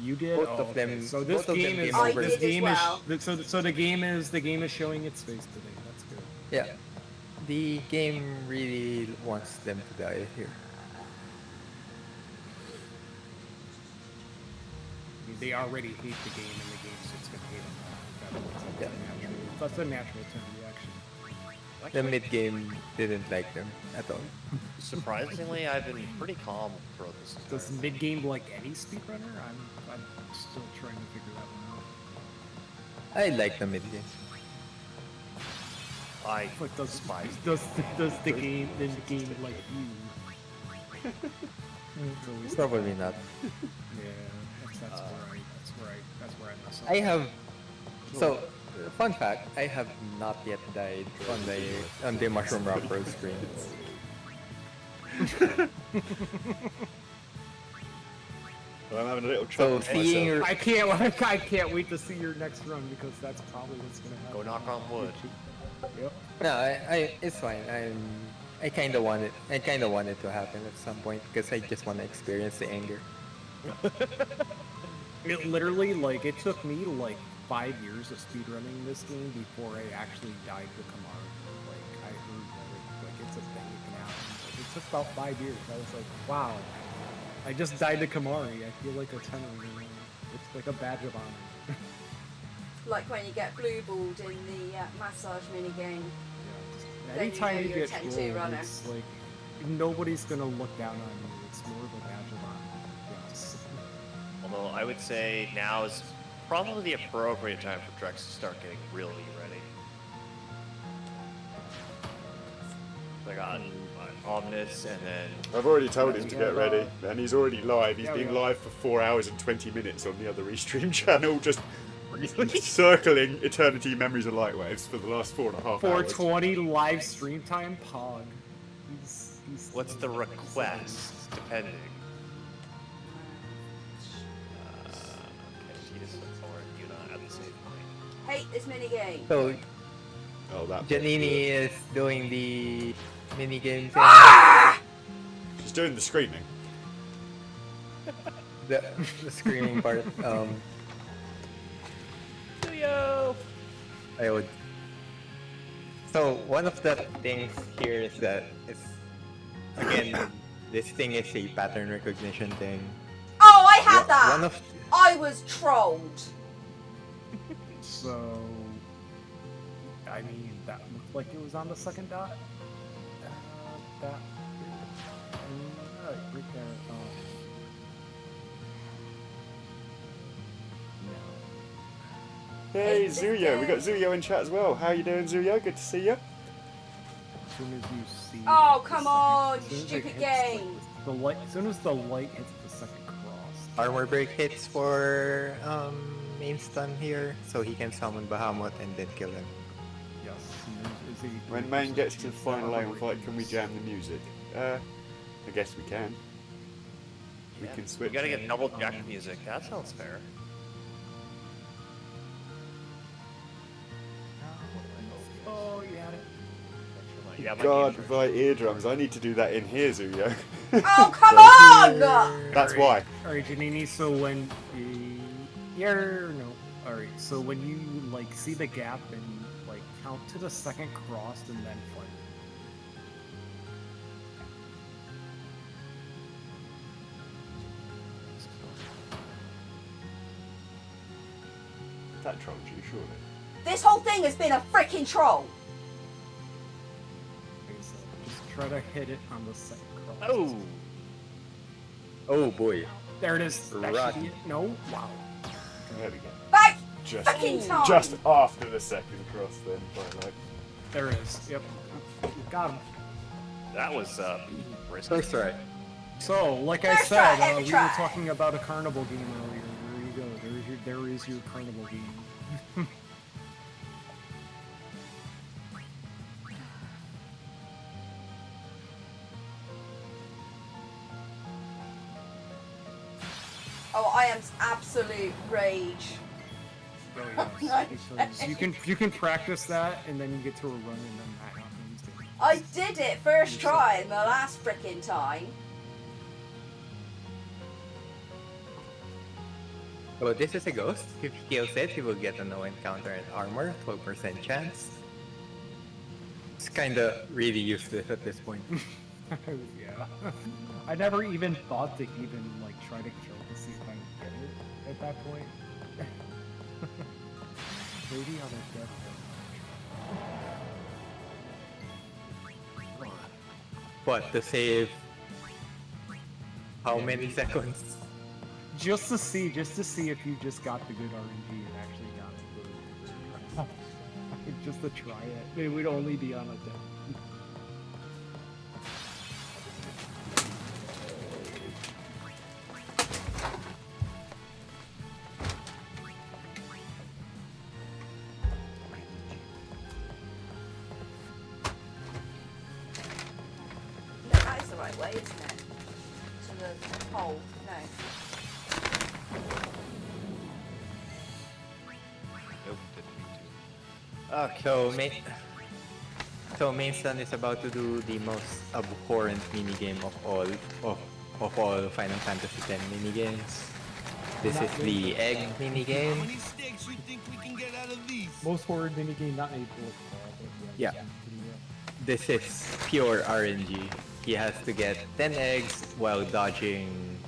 J: You did.
G: Both
J: Oh,
G: of them-
J: okay. So this
G: both of them
J: game is
G: game over.
J: this
B: I did as
J: game
B: well.
J: is so the game is showing its face today. That's good.
G: Yeah. The game really wants them to die here.
J: I mean, they already hate the game, and the game's just gonna hate them.
G: Yeah.
J: That's a natural turn reaction.
G: The mid game didn't like them at all.
C: Surprisingly, I've been pretty calm throughout this entire
J: Does
C: thing.
J: mid game like any speedrunner? I'm still trying to figure that one out.
G: I like the mid game.
C: I
J: Like does
C: despise it.
J: does the game like you?
G: Probably not.
J: Yeah, that's where I That's where I mess up.
G: I have. So, fun fact: I have not yet died on the Mushroom Rock Road screen.
A: Well, I'm having a little trouble
G: So
A: with
G: seeing
A: myself.
G: your
J: I can't wait to see your next run because that's probably what's gonna happen.
C: Go knock on wood.
J: Yep.
G: no, it's fine. I kind of want it to happen at some point because I just want to experience the anger.
J: It literally, like, it took me, like, 5 years of speedrunning this game before I actually died to Kamari. Like, I heard that it's a thing that can happen. Like, it took about 5 years. I was like, wow, I just died to Kamari. I feel like a tenor. It's like a badge of honor.
B: Like when you get blue balled in the massage minigame.
J: Yeah.
B: Then
J: Anytime
B: you know
J: you
B: you're a
J: get
B: 10-2
J: trolled,
B: runner.
J: it's like, nobody's gonna look down on you. It's more of a badge of honor. Yes.
C: Although I would say now is probably the appropriate time for Drex to start getting really ready. I got Omnis and then
A: I've already told him to get ready, and he's already live. He's
J: Yeah,
A: been
J: we are.
A: live for 4 hours and 20 minutes on the other Restream channel, just circling Eternity Memories of Lightwaves for the last 4.5 hours.
J: 420 live stream time, Pog. He's
C: what's the request? Depending. Okay, she just went forward. You not at the same point.
B: Hate this minigame.
G: So
A: Oh, that bit,
G: Janini
A: yeah.
G: is doing the mini game thing.
B: Ah!
A: She's doing the screaming.
G: the screaming part. I would. So one of the things here is that it's again this thing is a pattern recognition thing.
B: Oh, I had that!
G: One of
B: I was trolled.
J: So, I mean, that looked like it was on the second dot. That, right there. No.
A: Hey, Zuyo. We got Zuyo in chat as well. How you doing, Zuyo? Good to see you.
J: As soon as you see.
B: Oh,
J: the
B: come
J: second-
B: on,
J: as soon as it
B: stupid
J: hits,
B: game.
J: like, the light. As soon as the light hits the second cross.
G: armor break hits for main stun here, so he can summon Bahamut and then kill him.
J: Yes. and there's a
A: When
J: 3%
A: Main gets to the
J: chance
A: final
J: that
A: lane
J: armor
A: fight, can we
J: breaks.
A: jam the music? I guess we can. We
C: Yeah,
A: can switch.
C: You gotta get double jack music. That sounds fair.
J: Oh, you had it.
C: Yeah,
A: God, by eardrums. I need to do that in here, Zuyo.
B: Oh, come on!
A: That's why.
J: Alright, Janini, so when Alright, so when you like see the gap and like count to the second cross and then fight.
A: That trolled you, surely.
B: This whole thing has been a freaking troll.
J: Okay, so just try to hit it on the second cross.
C: Oh!
G: Oh boy.
J: There it is. That
G: Right.
J: should be it. No? Wow.
A: There we go.
B: Back
A: Just,
B: fucking time.
A: just after the second cross, then, by like.
J: There it is. Yep. Got him.
C: That was risky.
G: First try.
J: So, like I
B: First
J: said,
B: try, every
J: we were
B: try.
J: talking about a carnival game earlier. There you go. There is your carnival game.
B: Oh, I am absolute rage.
J: Oh, yes. Because you can practice that, and then you get to a run, and then that happens.
B: I did it first try in the last frickin' time.
G: So this is a ghost. If he kills it, he will get a no encounter and armor, 12% chance. It's kinda really useless at this point.
J: Yeah. I never even thought to even like try to kill to see if I can get it at that point. Maybe on a death.
G: But to save how many seconds?
J: Just to see if you just got the good RNG and actually got it. Just to try it. It would only be on a death.
B: right way, isn't it? To the pole. No.
C: Nope, didn't mean to. Okay.
G: So Mainstone is about to do the most abhorrent minigame of all Final Fantasy X minigames. This is the egg
D: How
G: minigame.
D: many stakes you think we can get out of these?
J: Most horror minigame not able to call, but
G: Yeah.
J: it's pretty rough.
G: This is pure RNG. He has to get 10 eggs while dodging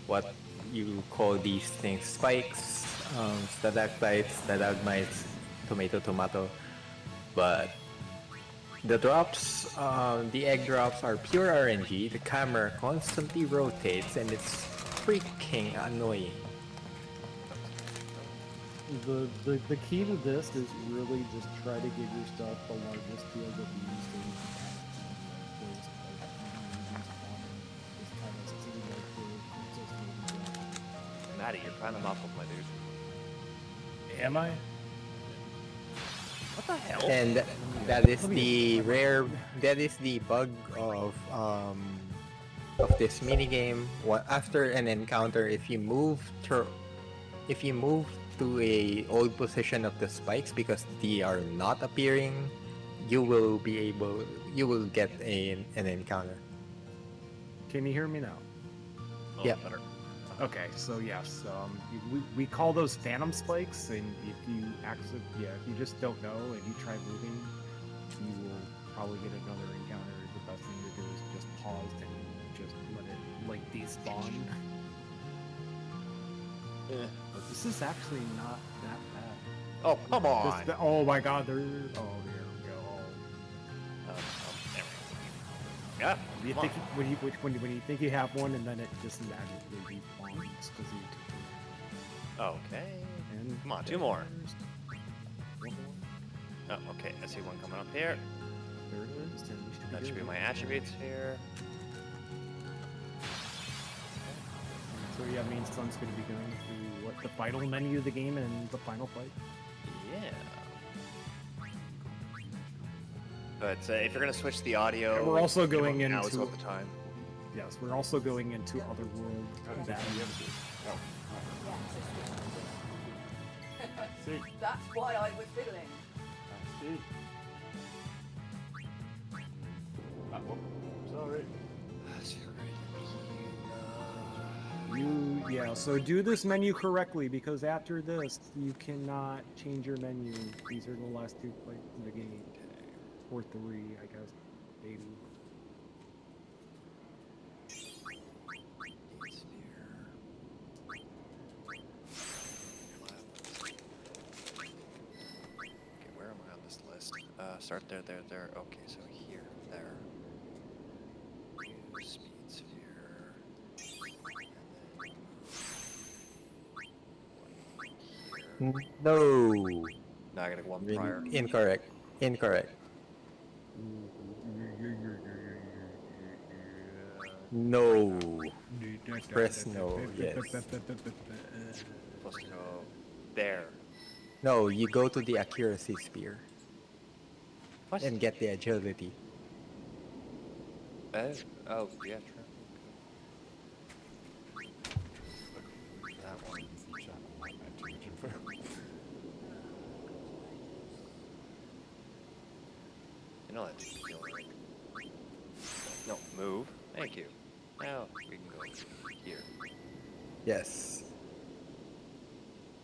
G: what you call these things spikes, stalactites, stalagmites, tomato. But the drops, the egg drops are pure RNG. The camera constantly rotates and it's freaking annoying.
J: The key to this is really just try to give yourself the largest field of view so you can waste just kind of see like the princess movie.
C: Maddie, you're kind of muffled, my dude.
J: Am I?
C: What the hell?
G: And that is the bug of this minigame. After an encounter, if you move to a old position of the spikes because they are not appearing, you will get an encounter.
J: Can you hear me now?
G: Yeah.
C: Better.
J: Okay, so yes, we call those phantom spikes, and if you if you just don't know and you try moving, you will probably get another encounter. The best thing to do is just pause and just let it like despawn.
C: Yeah.
J: But this is actually not that bad.
C: Oh, come on!
J: Oh my god, there we go.
C: There we go. Yeah.
J: You think when you think you have one, and then it just magically respawns because you.
C: Okay.
J: And
C: Come on, two more. Oh, okay. I see one coming up here.
J: There it is. And we should
C: That should be
J: good.
C: my attributes here.
J: So yeah, Mainstone's going to be going through the final menu of the game and the final fight.
C: Yeah. But if you're gonna switch the audio,
J: And we're also going
C: now is
J: into-
C: about the time.
J: Yes, we're also going into Otherworld. That
B: That's why I was fiddling.
A: Sorry.
J: So do this menu correctly because after this you cannot change your menu. These are the last two fights in the game. Or three, I guess. Maybe.
C: Okay, where am I on this list? Start there. Okay, so here, there. Use speed sphere. And then
G: No.
C: now I gotta go one prior.
G: Incorrect. No. Press no. Yes.
C: Supposed to go there.
G: No, you go to the accuracy sphere
C: What?
G: and get the agility.
C: Oh, yeah, true. That one. You know that didn't feel right. No, move. Thank you. Now we can go here.
G: Yes.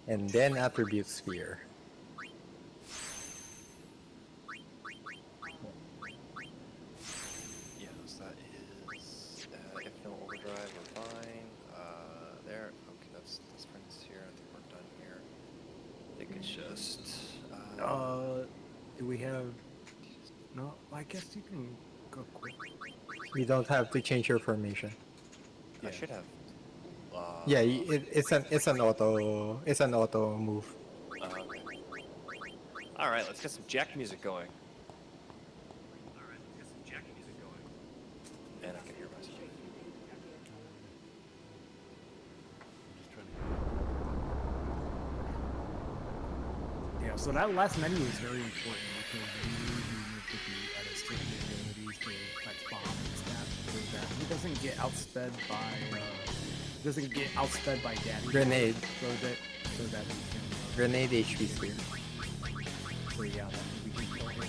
G: And then attribute sphere.
C: Yes, that is. If no overdrive, we're fine. There. Okay, that's friends here. I think we're done here. I think it's just.
J: Do we have? No, I guess you can go quick.
G: You don't have to change your formation.
C: I should have.
G: Yeah, it's an auto move.
C: Okay. All right, let's get some Jack music going. And I can hear myself.
J: Yeah, so that last menu is very important because you need to be at a certain abilities to like bomb and stuff. that he doesn't get outsped by Daddy.
G: Grenade.
J: So that we can.
G: Grenade HP spear.
J: So yeah, we can kill him.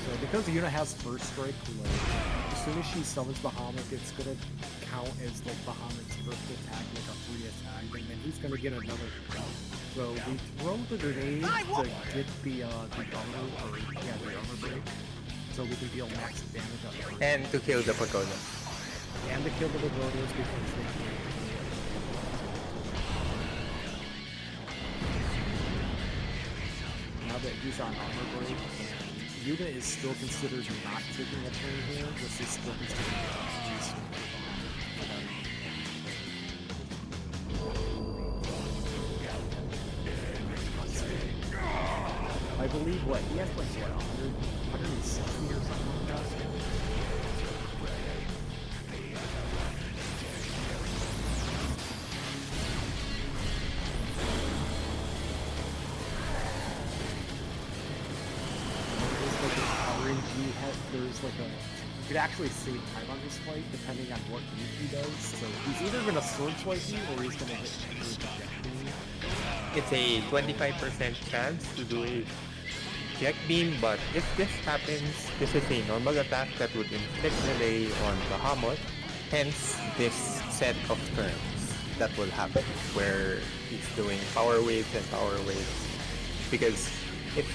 J: So because Yuna has first strike, like, as soon as she summons Bahamut, it's gonna count as like Bahamut's first attack, like a free attack, and then he's gonna get another. So we throw the grenade to get the armor, or yeah, the armor break, so we can deal max damage on the
G: And to kill the pagoda.
J: and to kill the pagodas because they can't. Now that he's on armor break, Yuta is still considered not taking a turn here. This is still considered I believe what he has like what 100, 160 or something like that. There's like a, you could actually save time on this fight depending on what move he does. So he's either gonna sword swipe you or he's gonna hit you with jet beam.
G: It's a 25% chance to do a jet beam, but if this happens, this is a normal attack that would inflict delay on Bahamut. Hence, this set of turns that will happen where he's doing power waves and power waves. Because if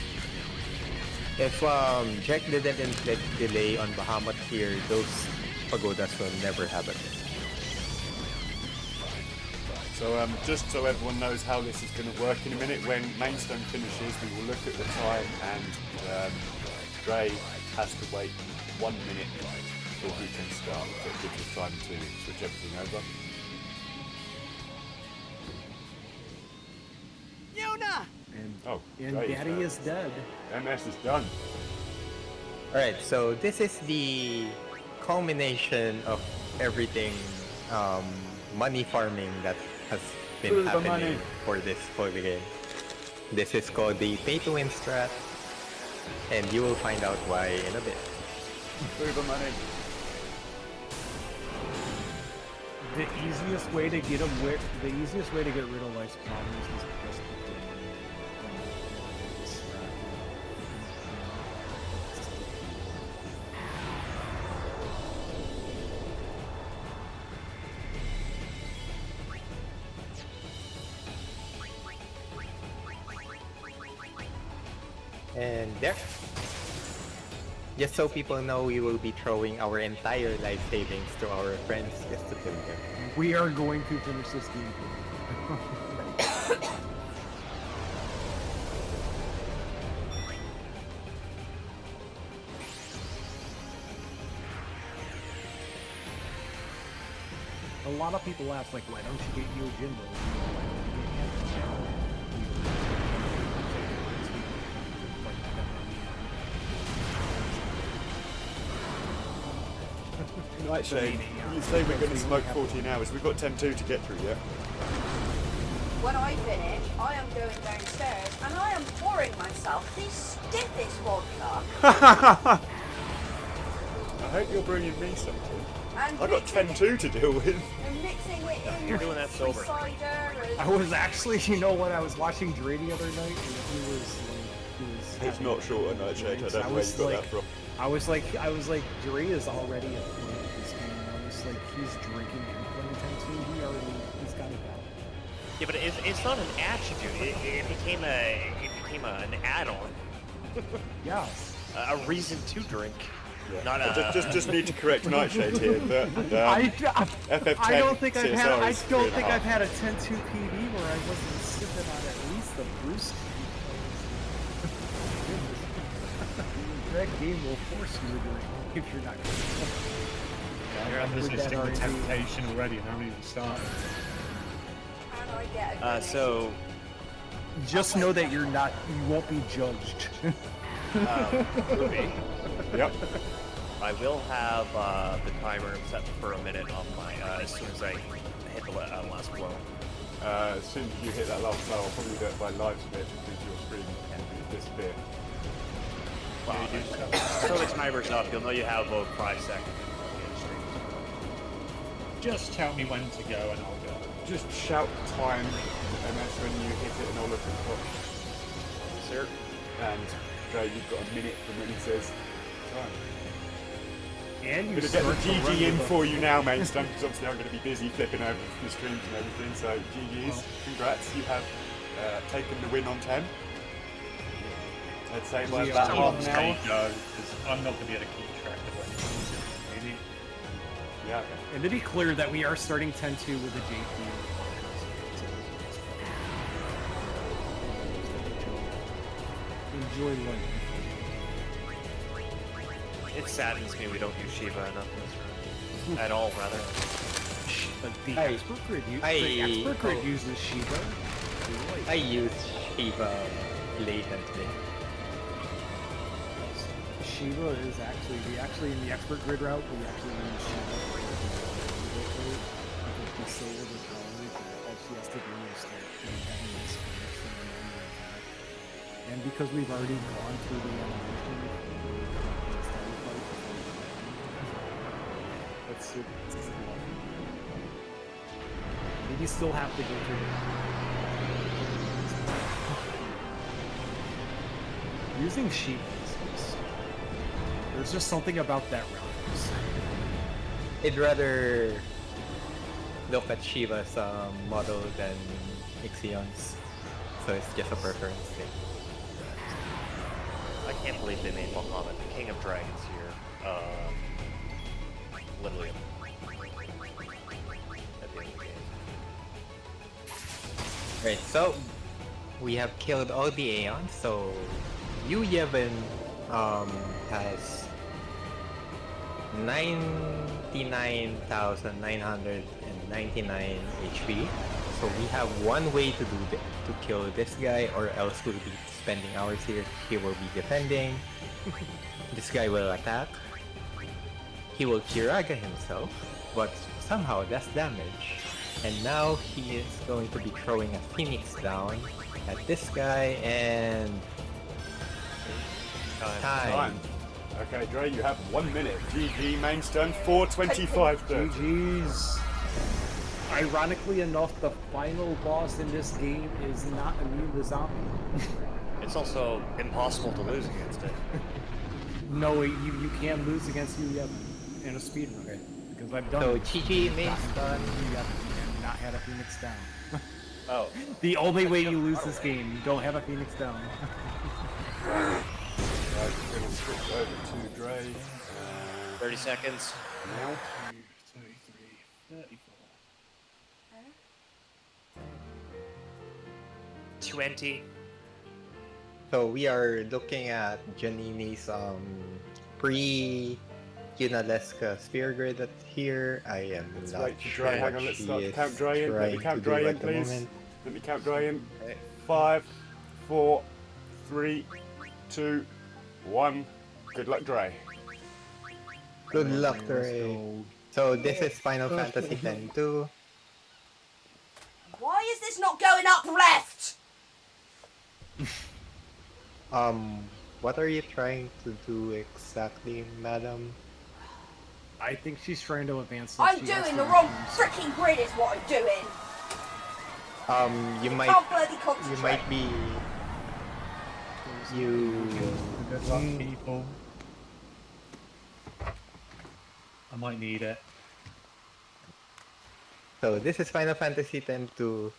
G: Jack didn't inflict delay on Bahamut here, those pagodas will never happen.
A: So just so everyone knows how this is going to work in a minute, when Milestone finishes, we will look at the time, and Dre has to wait 1 minute before he can start. So it gives us time to switch everything over.
F: Yuna!
J: And
A: Dre
J: Daddy is dead.
A: MS is done.
G: Alright, so this is the culmination of everything money farming that has been happening for this whole game. This is called the pay to win strat, and you will find out why in a bit.
A: Uber money.
J: The easiest way to get the easiest way to get rid of life's problems is just
G: And there. Just so people know, we will be throwing our entire life savings to our friends just to kill them.
J: we are going to finish this game. A lot of people ask, like, why don't you get Yojimbo?
A: Right, Shane, you say we're going to smoke 14 hours. We've got 10-2 to get through, yeah?
B: When I finish, I am going downstairs and I am pouring myself the stiffest vodka.
A: I hope you're bringing me something.
B: And
A: I've got 10-2 to deal with.
B: And mixing it in
C: You're
B: with
C: doing that sober.
B: cider and...
J: I was actually, you know what, I was watching Dre the other night, and he was
A: It's not short a nightshade. I don't know where you got that from.
J: I was like, Dre is already at point of this game. I was like, he's drinking and playing 10-2. He's got it down.
C: Yeah, but it's not an attribute. It became an add-on.
J: Yes.
C: A reason to drink.
A: Yeah.
C: Not
A: I
C: a.
A: just need to correct Nightshade here, but FF10
J: I don't think I've had.
A: CSR
J: I
A: is
J: don't
A: 3.5.
J: think I've had a 10-2 PB where I wasn't sipping on at least the Bruce. That game will force you to drink if you're not.
K: You're resisting the temptation already, and haven't even started.
B: Can I get a
C: So.
J: Just know that you're not. You won't be judged.
C: Ruby.
A: Yep.
C: I will have the timer set for a minute on my as soon as I hit the last blow.
A: As soon as you hit that last blow, I'll probably do it by live switch because your screen can disappear.
K: Yeah, you do
C: Until the timer's up, you'll know you have about 5 seconds.
K: Just tell me when to go and I'll go.
J: Just shout time, and that's when you hit it and I'll look at the clock.
C: Sir?
J: And Dre, you've got a minute from when he says time.
K: And
J: I'm
K: you
J: going to get the
K: start to run
J: GG in
K: the-
J: for you now, Mainstone, because obviously I'm going to be busy flipping over the streams and everything, so GG's, congrats, you have taken the win on 10. I'd say by about half an hour.
K: No, because I'm not going to be able to keep track of when maybe.
J: Yeah, okay.
L: And to be clear, that we are starting 10-2 with the JP. Enjoy life.
C: It saddens me we don't use Shiva enough in this room. At all, rather.
L: But the expert grid uses Shiva.
G: I use Shiva latently.
L: Shiva is actually in the expert grid route, we actually use Shiva for the because he's so overpowered that all she has to do is start doing heavy miss first and then only attack. And because we've already gone through the animation that's super lovely. Maybe still have to go through the using Shiva is there's just something about that route.
G: I'd rather look at Shiva's model than Ixion's, so it's just a preference thing.
C: I can't believe they made Muhammad the King of Dragons here. Literally. At the end of the game.
G: Right, so we have killed all the Aeons, so Yu Yevon has 99,999 HP. So we have one way to kill this guy, or else we'll be spending hours here. He will be defending. This guy will attack. He will Kiraga himself, but somehow does damage. And now he is going to be throwing a Phoenix down at this guy, and time.
J: Okay, Dre, you have 1 minute. GG, Mainstone, 4:25.
L: GG's. Ironically enough, the final boss in this game is not immune to zombie.
C: It's also impossible to lose against it.
L: No, you can lose against Yu Yevon in a speedrun. Because I've done
G: So
L: it.
G: GG Mainstone.
L: You have not had a Phoenix down.
C: Oh.
L: The only way you lose this game, you don't have a Phoenix down.
J: Right, we're going to switch over to Dre.
C: 30 seconds.
J: Now.
K: 33, 34.
C: 20.
G: So we are looking at Janini's pre-Yunalesca spear grid that's here. I am
J: Let's
G: not
J: wait for
G: sure
J: Dre. Hang
G: what
J: on, let's
G: she
J: start to
G: is
J: count Dre in. Let me
G: trying
J: count
G: to do
J: Dre in,
G: at the
J: please.
G: moment.
J: Let me count Dre in. 5, 4, 3, 2, 1. Good luck, Dre.
G: Good luck, Dre. So this is Final Fantasy X-2.
B: Why is this not going up left?
G: What are you trying to do exactly, madam?
L: I think she's trying to advance.
B: I'm doing the wrong freaking grid is what I'm doing.
G: You might
B: Can't bloody concentrate.
G: you might be
K: Good luck, people. I might need it.
G: So this is Final Fantasy X-2.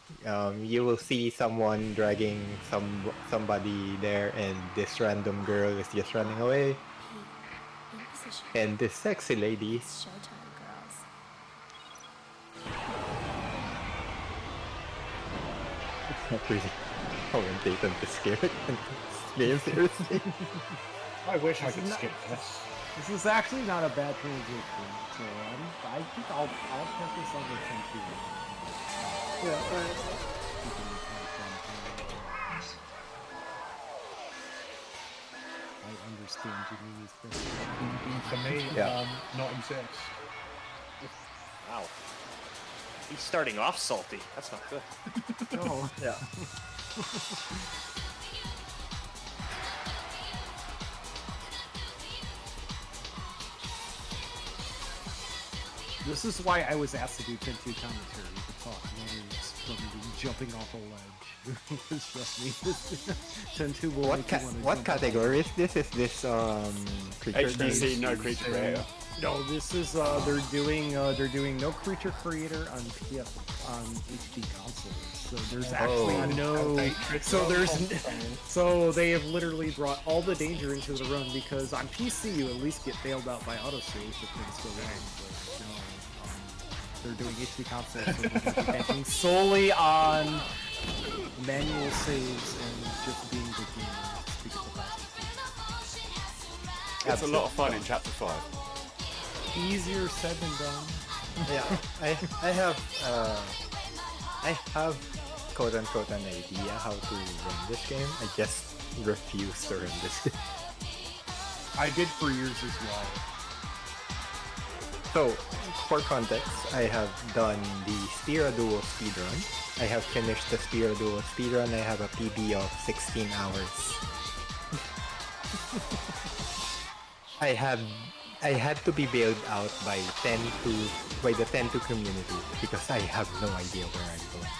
G: You will see someone dragging somebody there, and this random girl is just running away. And this sexy lady.
E: Showtime, girls.
G: It's not really commentating this game. Seriously.
K: I wish I could skip this.
L: This is actually not a bad transition, so I think I'll put this on the 10-2. Yeah, I understand Janini's thing.
K: For me,
G: Yeah.
K: not exist.
C: Wow. He's starting off salty. That's not good.
L: Oh.
G: Yeah.
L: This is why I was asked to do 10-2 commentary, to talk letters from jumping off a ledge. Because trust me, 10-2 will make you wanna
G: what
L: jump
G: category is this? Is this creature
A: HDC, no creature creator.
L: No, this is they're doing no creature creator on HD consoles. So there's actually so they have literally brought all the danger into the run, because on PC you at least get bailed out by autosave if things go wrong. But they're doing HD consoles, so they're depending solely on manual saves and just being good gamers to get the fastest.
A: It's a lot of fun in Chapter 5.
L: Easier said than done.
G: Yeah, I have quote unquote an idea how to run this game. I just refuse to run this game.
L: I did for years as well.
G: So, for context, I have done the Spira Duo speedrun. I have finished the Spira Duo speedrun. I have a PB of 16 hours. I had to be bailed out by the 10-2 community because I have no idea where I'm going.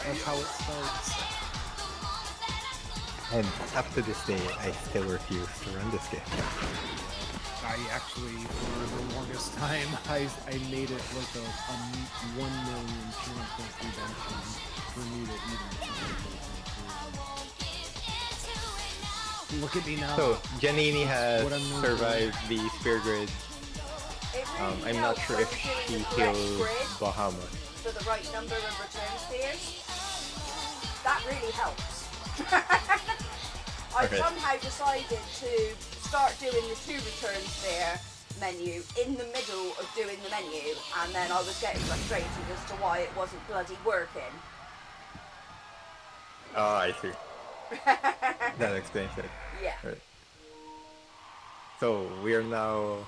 L: That's how it starts.
G: And up to this day, I still refuse to run this game.
L: I actually, for the longest time, I made it like a 1 million channel point redemption for me to even look at me now.
G: So, Janini has
L: What I'm doing.
G: survived the Spear Grid. I'm not sure if she killed Bahamut.
B: For the right number of return spheres. That really helps. I've somehow decided to start doing the 2 return sphere menu in the middle of doing the menu, and then I was getting frustrated as to why it wasn't bloody working.
G: Oh, I see. That explains it.
B: Yeah.
G: Right. So we are now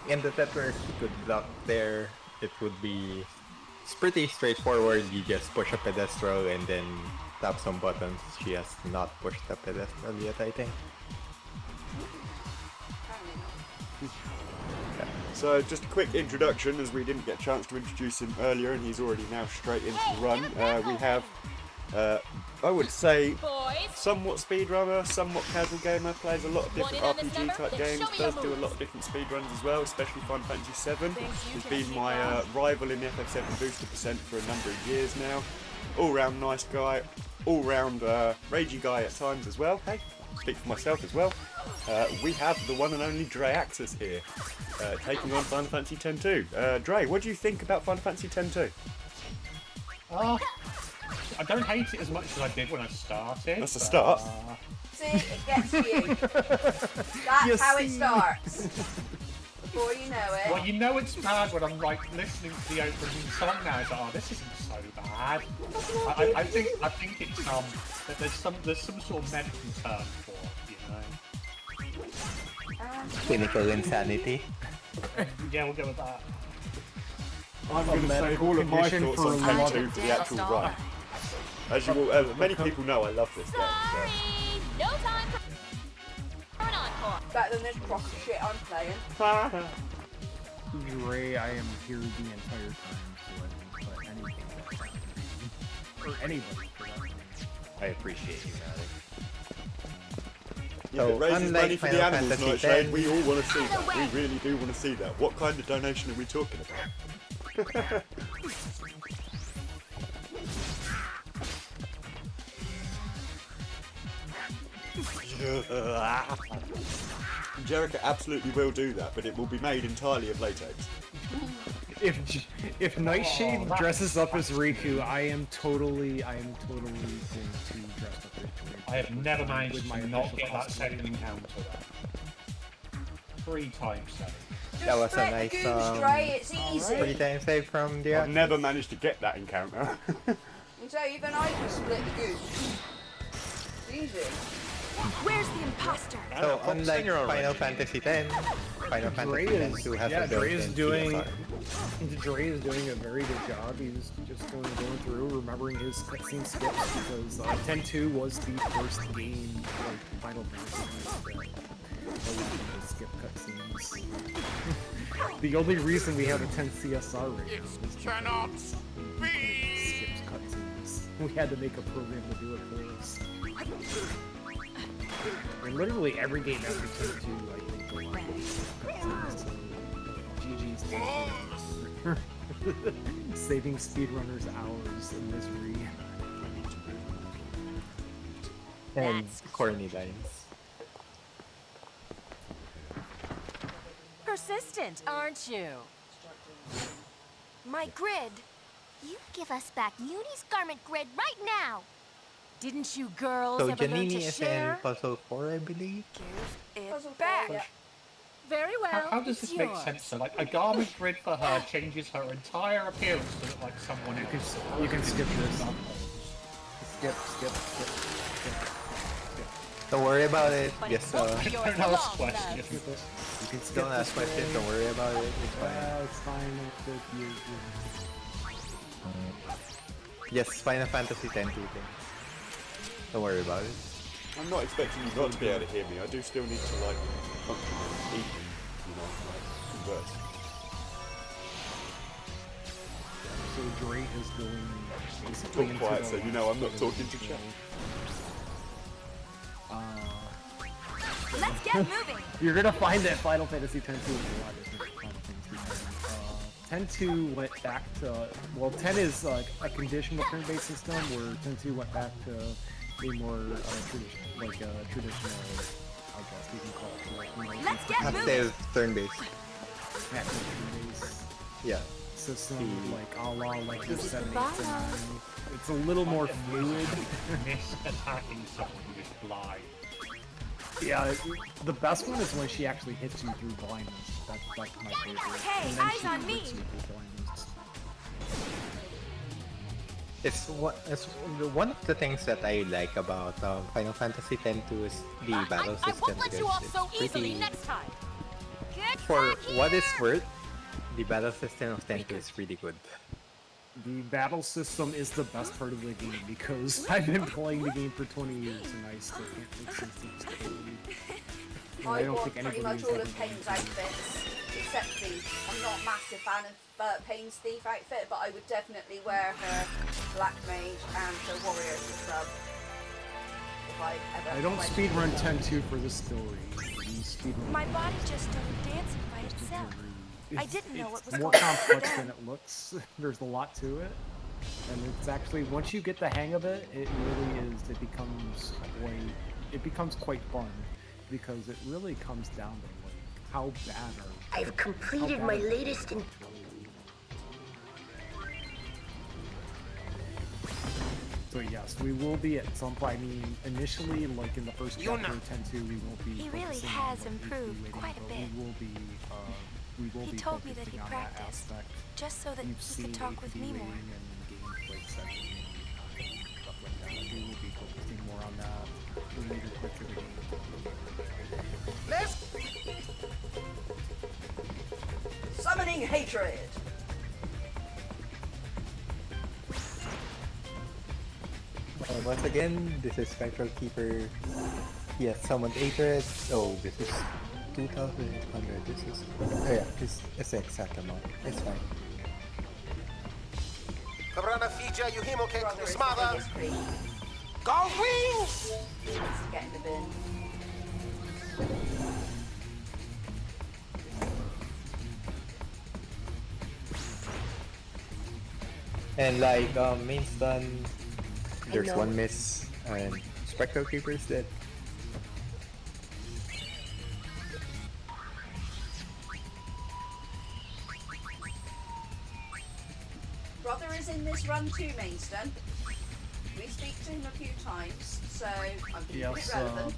G: in the Tetris. Good luck there. It would be pretty straightforward. You just push a pedestal and then tap some buttons. She has not pushed the pedestal yet, I think.
A: So just a quick introduction, as we didn't get a chance to introduce him earlier, and he's already now straight into the run. We have, I would say, somewhat speedrunner, somewhat casual gamer, plays a lot of different RPG type games, does do a lot of different speedruns as well, especially Final Fantasy VII. He's been my rival in the FF7 booster percent for a number of years now. All round nice guy, all round ragey guy at times as well. Hey, speak for myself as well. We have the one and only Dre Axis here, taking on Final Fantasy X-2. Dre, what do you think about Final Fantasy X-2?
K: I don't hate it as much as I did when I started.
A: That's a start.
B: See, it gets you. That's how it starts. Before you know it.
K: Well, you know it's bad when I'm like listening to the opening song now. It's like, oh, this isn't so bad. I think it's that there's some sort of medical term for it, you know.
G: Clinical insanity.
K: Yeah, we'll go with that.
A: I'm going to say all of my thoughts on X-2 for the actual run. As you will, many people know, I love this game. So.
M: No time for an encore.
B: Better than this crock of shit I'm playing.
L: Ray, I am here the entire time, so I didn't play anything that or anybody for that matter.
C: I appreciate you, Maddie.
A: Yeah, it raises money for the animals night trade. We all want to see that. We really do want to see that. What kind of donation are we talking about? Jericho absolutely will do that, but it will be made entirely of latex.
L: If Nightshade dresses up as Riku, I am totally going to dress up as Riku.
K: I have never managed to not get that second encounter. 3 times so.
G: That was a nice
B: it's easy.
G: 3 times save from the.
A: I've never managed to get that encounter.
B: And so even I can split the goose. It's easy.
E: Where's the imposter?
G: So unlike Final Fantasy X, Final Fantasy X2 has a
L: Dre is doing
G: a
L: very good job. He's just going through, remembering his cutscene skips because 10-2 was the first game like Final Fantasy. to skip cutscenes. The only reason we have a 10 CSR right now is
I: cannot
L: skips cutscenes. We had to make a program to do it for us. And literally every game after 10-2, I think, will have cutscenes. So, GG's to saving speedrunners hours in misery.
G: And corny lines.
N: Persistent, aren't you?
M: My grid. You give us back Uni's garment grid right now.
N: Didn't you girls
G: So
N: ever learn to
G: Janini is in
N: share?
G: puzzle 4, I believe.
B: Puzzle
N: back.
B: four, yeah.
N: Very well.
K: How does this make sense? So, like, a garment grid for her changes her entire appearance to look like someone else.
L: You can skip this. Skip.
G: Don't worry about it. Just
K: Don't ask questions.
L: You can skip
G: don't ask questions. Don't worry about it. It's fine.
L: It's fine.
G: Yes, Final Fantasy X things. Don't worry about it.
A: I'm not expecting you not to be able to hear me. I do still need to like function even, you know, like converse.
L: So Dre is going basically
A: Talk
L: into
A: quiet
L: the
A: so you know I'm not talking to chat.
M: Let's get moving.
L: You're gonna find that Final Fantasy X-2 is a lot different from Final Fantasy X. 10-2 went back to, well, 10 is a conditional turn-based system, where 10-2 went back to a more traditional, I guess we can call it.
M: Let's get moving.
G: Active turn-based.
L: Active turn-based
G: Yeah.
L: system, like a la like your 7, 8, and 9. It's a little more fluid.
K: Miss attacking someone with blind.
L: Yeah, the best one is when she actually hits you through blindness. That's my favorite.
M: Hey,
L: And then
M: eyes
L: she
M: on me.
L: hits you through blindness.
G: It's one of the things that I like about Final Fantasy X-2 is the battle
N: I
G: system.
N: won't let you
G: because
N: off so
G: it's
N: easily
G: pretty-
N: next time.
G: For what it's worth, the battle system of X-2 is really good.
L: The battle system is the best part of the game because I've been playing the game for 20 years and I still can't make sense of this code. And
B: I
L: don't
B: want
L: think
B: pretty
L: anybody's
B: much all
L: ever
B: of Payne's outfits, except Thief. I'm not a massive fan of Payne's Thief outfit, but I would definitely wear her Black Mage and her Warrior scrub. If I ever
L: I don't
B: went
L: speedrun
B: to
L: 10-2 for the story.
M: My body just started dancing by itself. I didn't know what was
L: more
M: going on.
L: complex than it looks. There's a lot to it. And it's actually, once you get the hang of it, it really is, it becomes quite fun. Because it really comes down to like, how bad are
O: I've completed my latest in
L: So yes, we will be at some point. I mean, initially, like in the first chapter of 10-2, we won't be.
M: He really
L: focusing
M: has
L: on, like,
M: improved
L: HP
M: quite a
L: rating, but
M: bit.
L: We will
M: He
L: be
M: told me that he
L: focusing on that
M: practiced,
L: aspect.
M: just so that
L: You've
M: he
L: seen
M: could talk with
L: HP
M: me more.
L: rating and gameplay section and stuff like that. We will be focusing more on that the later parts of the game.
B: Summoning Hatred!
G: Once again, this is Spectral Keeper. He has summoned 8 reds. Oh, this is 2,800. This is. Oh yeah, this is the exact amount. It's fine.
B: Brother is the biggest creep.
O: Go wings!
B: He needs to get in the bin.
G: And like main stun, there's
O: know.
G: one miss, and Spectral Keeper is dead.
B: Brother is in this run too, Mainstone. We speak to him a few times, so I'm keeping it
L: Yes,
B: relevant.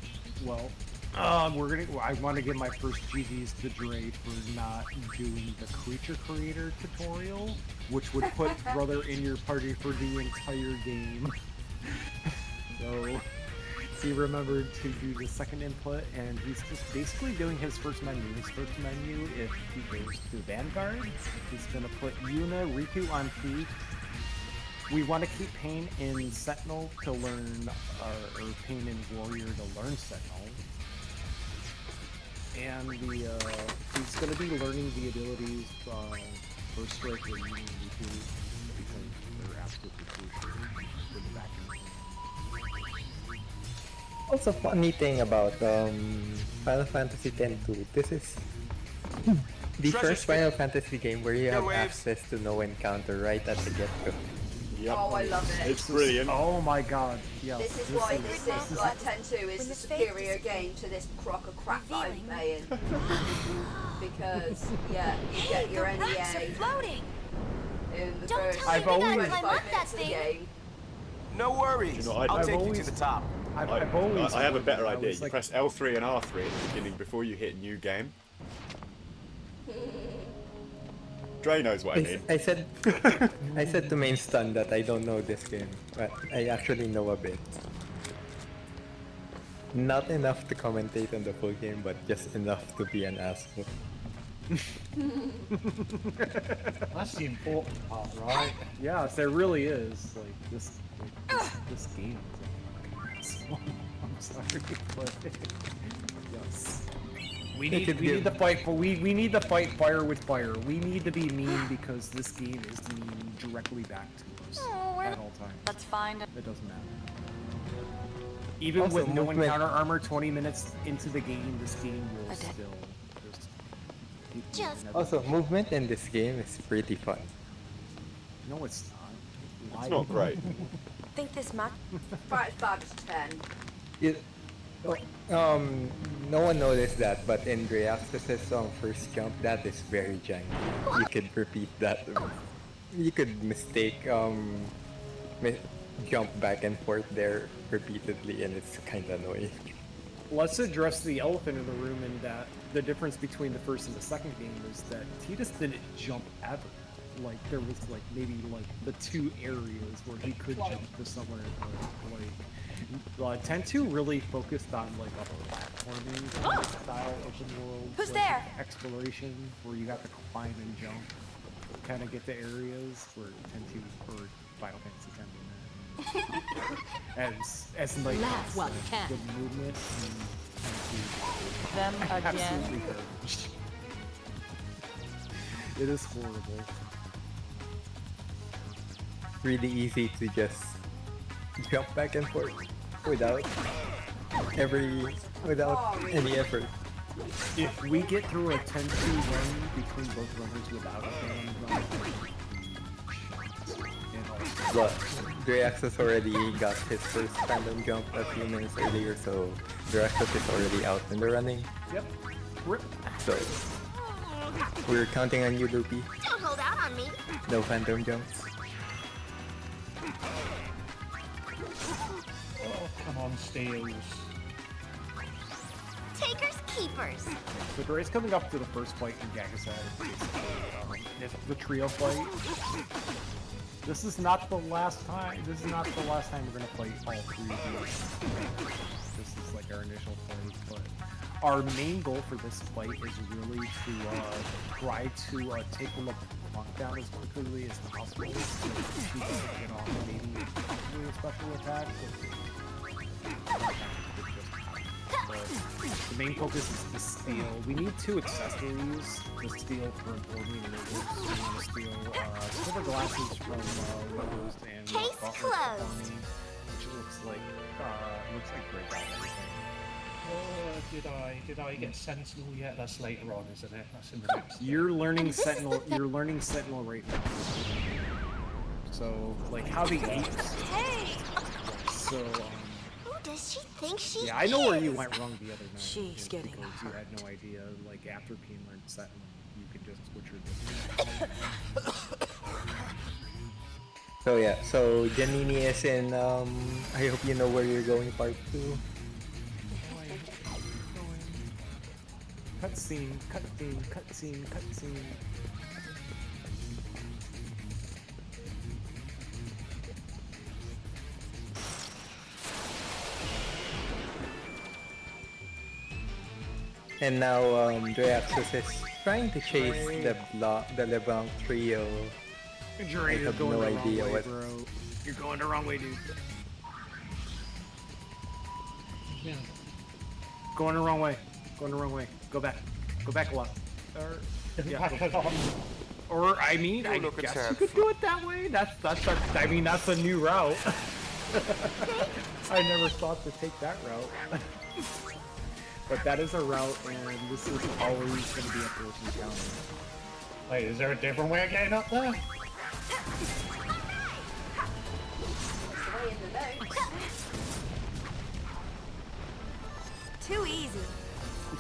L: I want to give my first GGs to Dre for not doing the creature creator tutorial, which would put Brother in your party for the entire game. So he remembered to do the second input, and he's just basically doing his first menu. His first menu, if he goes to Vanguard, he's gonna put Yuna, Riku on Thief. We want to keep Pain in Sentinel to learn, or Pain in Warrior to learn Sentinel. and he's gonna be learning the abilities first strike or using repeat because they're absolutely crucial for the back end.
G: Also, funny thing about Final Fantasy X-2, this is the first Final Fantasy game where you have access to no encounter right at the get-go.
A: Yep.
B: Oh, I love it.
A: It's brilliant.
L: Oh my god, yeah.
B: This is why this is like 10-2 is the superior game to this crock of crap that I'm playing. Because, yeah, you get your NEA in the first 25 minutes of the game.
D: No worries.
A: You know,
D: I'll take you to the top.
A: I have a better idea. You press L3 and R3 at the beginning before you hit new game. Dre knows what I mean.
G: I said to main stun that I don't know this game, but I actually know a bit. Not enough to commentate on the full game, but just enough to be an asshole.
K: That's the important part, right?
L: Yeah, there really is. Like this game is like, I'm sorry, but yes. We need the fight, but we need to fight fire with fire. We need to be mean because this game is mean directly back to us at all times.
N: That's fine.
L: It doesn't matter. Even
G: Also,
L: with no
G: movement.
L: encounter armor, 20 minutes into the game, this game will still just.
G: Also, movement in this game is pretty fun.
L: No, it's not.
A: It's not great.
M: Think this match?
B: 5 to 10.
G: No one noticed that, but in Dreaxis' first jump, that is very janky. You could repeat that. You could mistake jump back and forth there repeatedly, and it's kind of annoying.
L: Let's address the elephant in the room in that the difference between the first and the second game is that Tidus didn't jump ever. Like there was like maybe like the 2 areas where he could jump to somewhere, like 10-2 really focused on like a platforming style open world.
M: Who's
L: like,
M: there?
L: Exploration where you got to climb and jump, kind of get to areas where 10-2 or Final Fantasy X as like
N: Laugh while you can.
L: the movement
N: Them again.
L: absolutely garbage. It is horrible.
G: Really easy to just jump back and forth without any effort.
L: If we get through a 10-2 run between both runners without a fan run,
G: But Dreaxis already got his first random jump a few minutes earlier, so Dreaxis is already out in the running.
L: Yep. Rip.
G: So we're counting on you, Loopy.
O: Don't hold out on me.
G: No phantom jumps.
K: Oh, come on, Steels.
O: Takers, keepers.
L: So Dre's coming up to the first fight in Gagasad. It's the trio fight. This is not the last time. This is not the last time we're gonna fight all 3 of these. This is like our initial fight, but our main goal for this fight is really to try to take the Monk down as quickly as possible. So she doesn't get off maybe a special attack. But the main focus is the steal. We need 2 accessories to steal for Orby and Rivers. We want to steal silver glasses from Rivers and
O: Case
L: Gauntlet
O: closed.
L: Army, which looks like great out everything.
K: Did I get Sentinel yet? That's later on, isn't it? That's in the next.
L: You're learning Sentinel. You're learning Sentinel right now. So like how the apes.
O: Hey!
L: So.
O: Who does she think she is?
L: Yeah, I know where you went wrong the other night.
M: She's getting
L: because you had no idea. Like after Keen learned Sentinel, you could just switch your different.
G: So yeah, so Janini is in I hope you know where you're going part 2.
L: Cutscene, cutscene, cutscene, cutscene.
G: And now Dreaxis is trying to chase the LeBlanc trio. I have no idea what.
L: Bro. You're going the wrong way, dude.
K: Yeah.
L: Going the wrong way. Going the wrong way. Go back. Go back a lot. Or, yeah,
K: Back
L: go-
K: it up.
L: or I mean, I
G: look at
L: guess
G: that.
L: you could do it that way. That's I mean, that's a new route. I never thought to take that route. But that is a route, and this is always going to be a first encounter.
K: Wait, is there a different way of getting up there?
B: That's the way in the notes.
M: Too easy.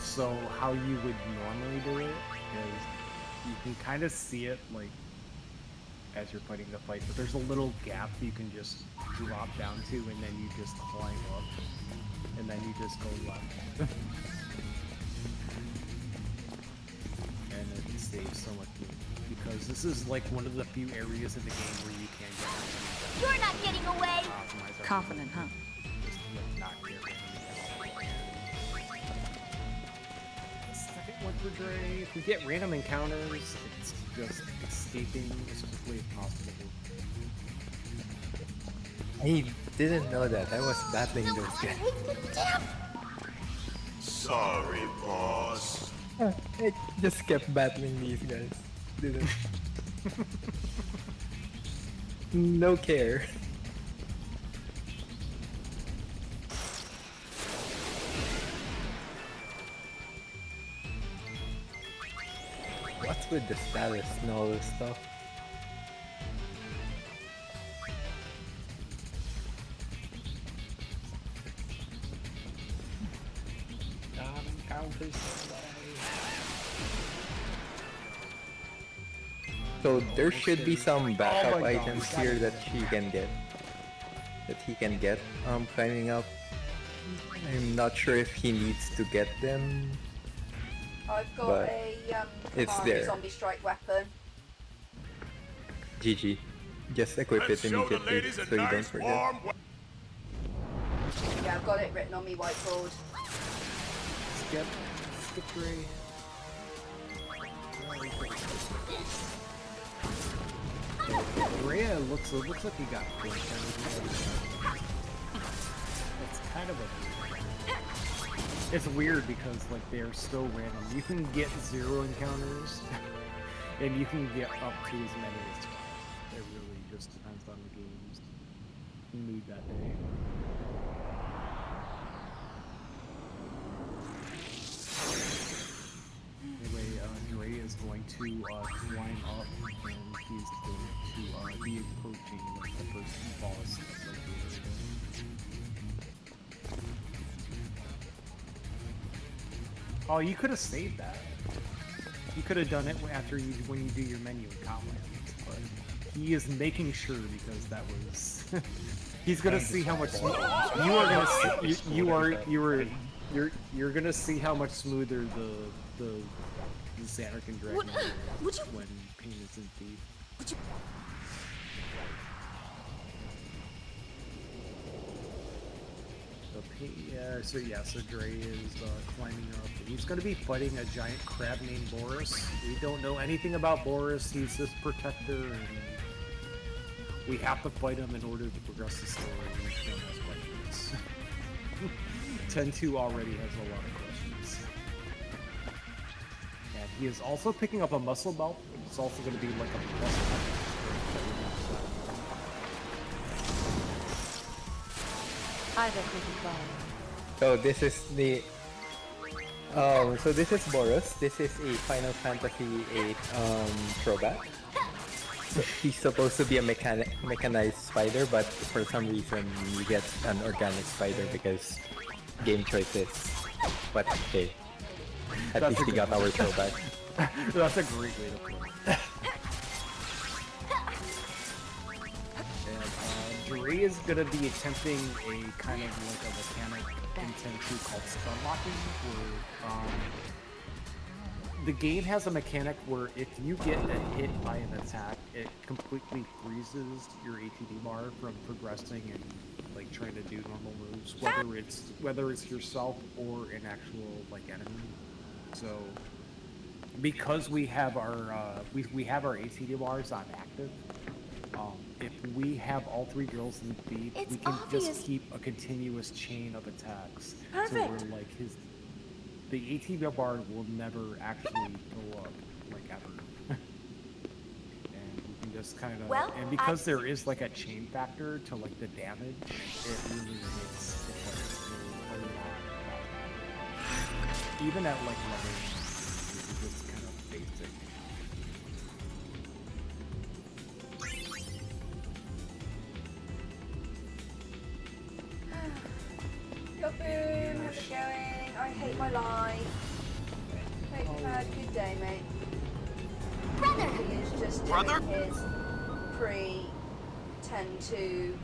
L: So how you would normally do it is you can kind of see it like as you're fighting the fight, but there's a little gap you can just drop down to, and then you just climb up, and then you just go left. And it saves so much meat, because this is like one of the few areas in the game where you can get
O: You're not getting away.
E: Confident, huh?
L: just like not get second one for Dre. If we get random encounters, it's just escaping as quickly as possible.
G: I didn't know that. I was battling those guys.
D: Sorry, boss.
G: I just kept battling these guys. Didn't. No care. What's with the status and all this stuff? So there should be some backup
L: my God.
G: items here that she can get. That he can get climbing up. I'm not sure if he needs to get them.
B: I've got
G: But
B: a
G: it's
B: Commando
G: there.
B: zombie strike weapon.
G: GG. Just equip it immediately so you don't forget.
B: Yeah, I've got it written on my whiteboard.
L: Skip Dre. Rhea looks like he got pushed. It's kind of a. It's weird because like they're so random. You can get 0 encounters, and you can get up to as many as 12. It really just depends on the game's mood that day. Anyway, Dre is going to climb up, and he's going to be approaching like the first boss of the area. Oh, you could have saved that. You could have done it after when you do your menu in Comlands, but he is making sure because that was. He's gonna see how much you are gonna see, you're gonna see how much smoother the Xanark and Dragon is when pain is in thief. So Dre is climbing up, and he's going to be fighting a giant crab named Boris. We don't know anything about Boris. He's this protector, and we have to fight him in order to progress the story. Each one has questions. 10-2 already has a lot of questions. And he is also picking up a muscle belt. It's also going to be like a muscle belt.
E: Hi there, Cookie Ball.
G: So this is the so this is Boros. This is a Final Fantasy VIII throwback. He's supposed to be a mechanized spider, but for some reason you get an organic spider because game choices. But okay, at least we got our throwback.
L: That's a great way to put it. Dre is gonna be attempting a kind of like a mechanic in 10-2 called stun locking, where the game has a mechanic where if you get hit by an attack, it completely freezes your ATD bar from progressing and like trying to do normal moves, whether it's yourself or an actual like enemy. So because we have our we have our ATD bars on active. If we have all 3 girls in the feed, we can just keep a continuous chain of attacks.
M: Perfect.
L: So we're like the ATB bar will never actually go up, like, ever. And you can just kind of,
M: Well,
L: and because there is like a chain factor to like the damage, it really makes the players do a lot better. Even at like level 1, it's kind of basic.
B: Kaboom, how's it going? I hate my life. Hope you've had a good day, mate.
O: Brother!
B: He is just doing his pre-10-2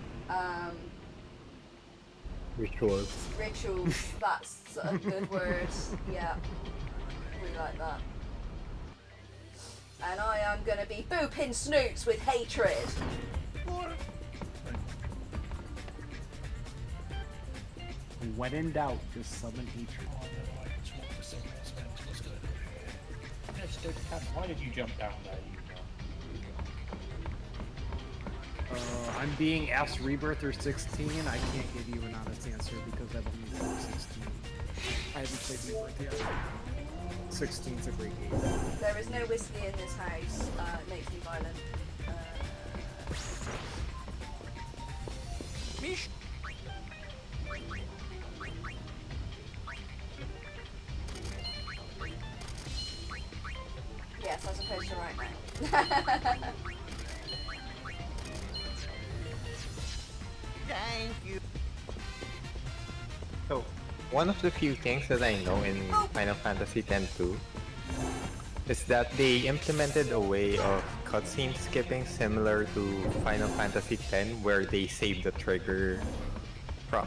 G: Rituals.
B: rituals. That's a good word. Yeah, we like that. And I am gonna be booping snoots with hatred.
L: When in doubt, just summon hatred.
K: Why did you jump down there?
L: I'm being asked Rebirth or 16. I can't give you an honest answer because I've only played 16. I haven't played Rebirth yet. 16's a great game.
B: There is no whiskey in this house. It makes me violent.
F: Mish.
B: Yes, as opposed to right now.
F: Thank you.
G: So, one of the few things that I know in Final Fantasy X-2 is that they implemented a way of cutscene skipping similar to Final Fantasy X, where they save the trigger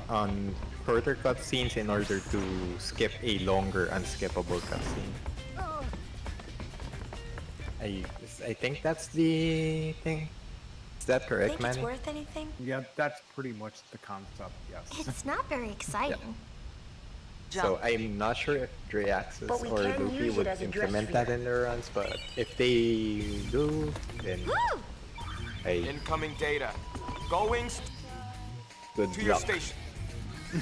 G: on further cutscenes in order to skip a longer unskippable cutscene. I think that's the thing. Is that correct,
M: Think
G: man?
M: it's worth anything?
L: Yeah, that's pretty much the concept, yes.
M: It's not very exciting.
G: So I'm not sure if Dreaxis
M: But we
G: or
M: can
G: Luffy
M: use it
G: would
M: as a dress
G: implement that
M: reader.
G: in their runs, but if they do, then
P: Incoming data. Going
G: good
P: to your
G: luck.
P: station.
B: I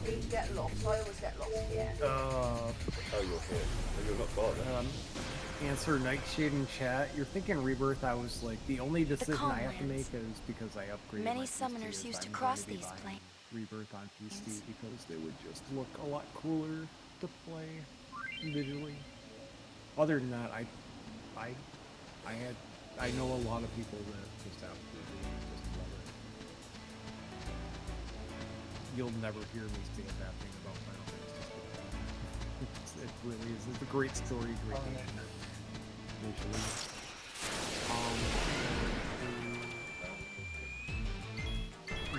B: tend to get lost. I always get lost here.
A: Oh, you're here. Oh, you're not far then.
L: Answer Nightshade in chat. You're thinking Rebirth. I was like, the only decision I have to make is because I upgraded
M: Many
L: my PC
M: summoners
L: is
M: used to
L: I'm
M: cross
L: going to be
M: these
L: buying
M: planes.
L: Rebirth on PC because they would just look a lot cooler to play visually. Other than that, I know a lot of people that just absolutely just love it. You'll never hear me say a bad thing about Final Fantasy. It really is. It's a great story, great game. Visually.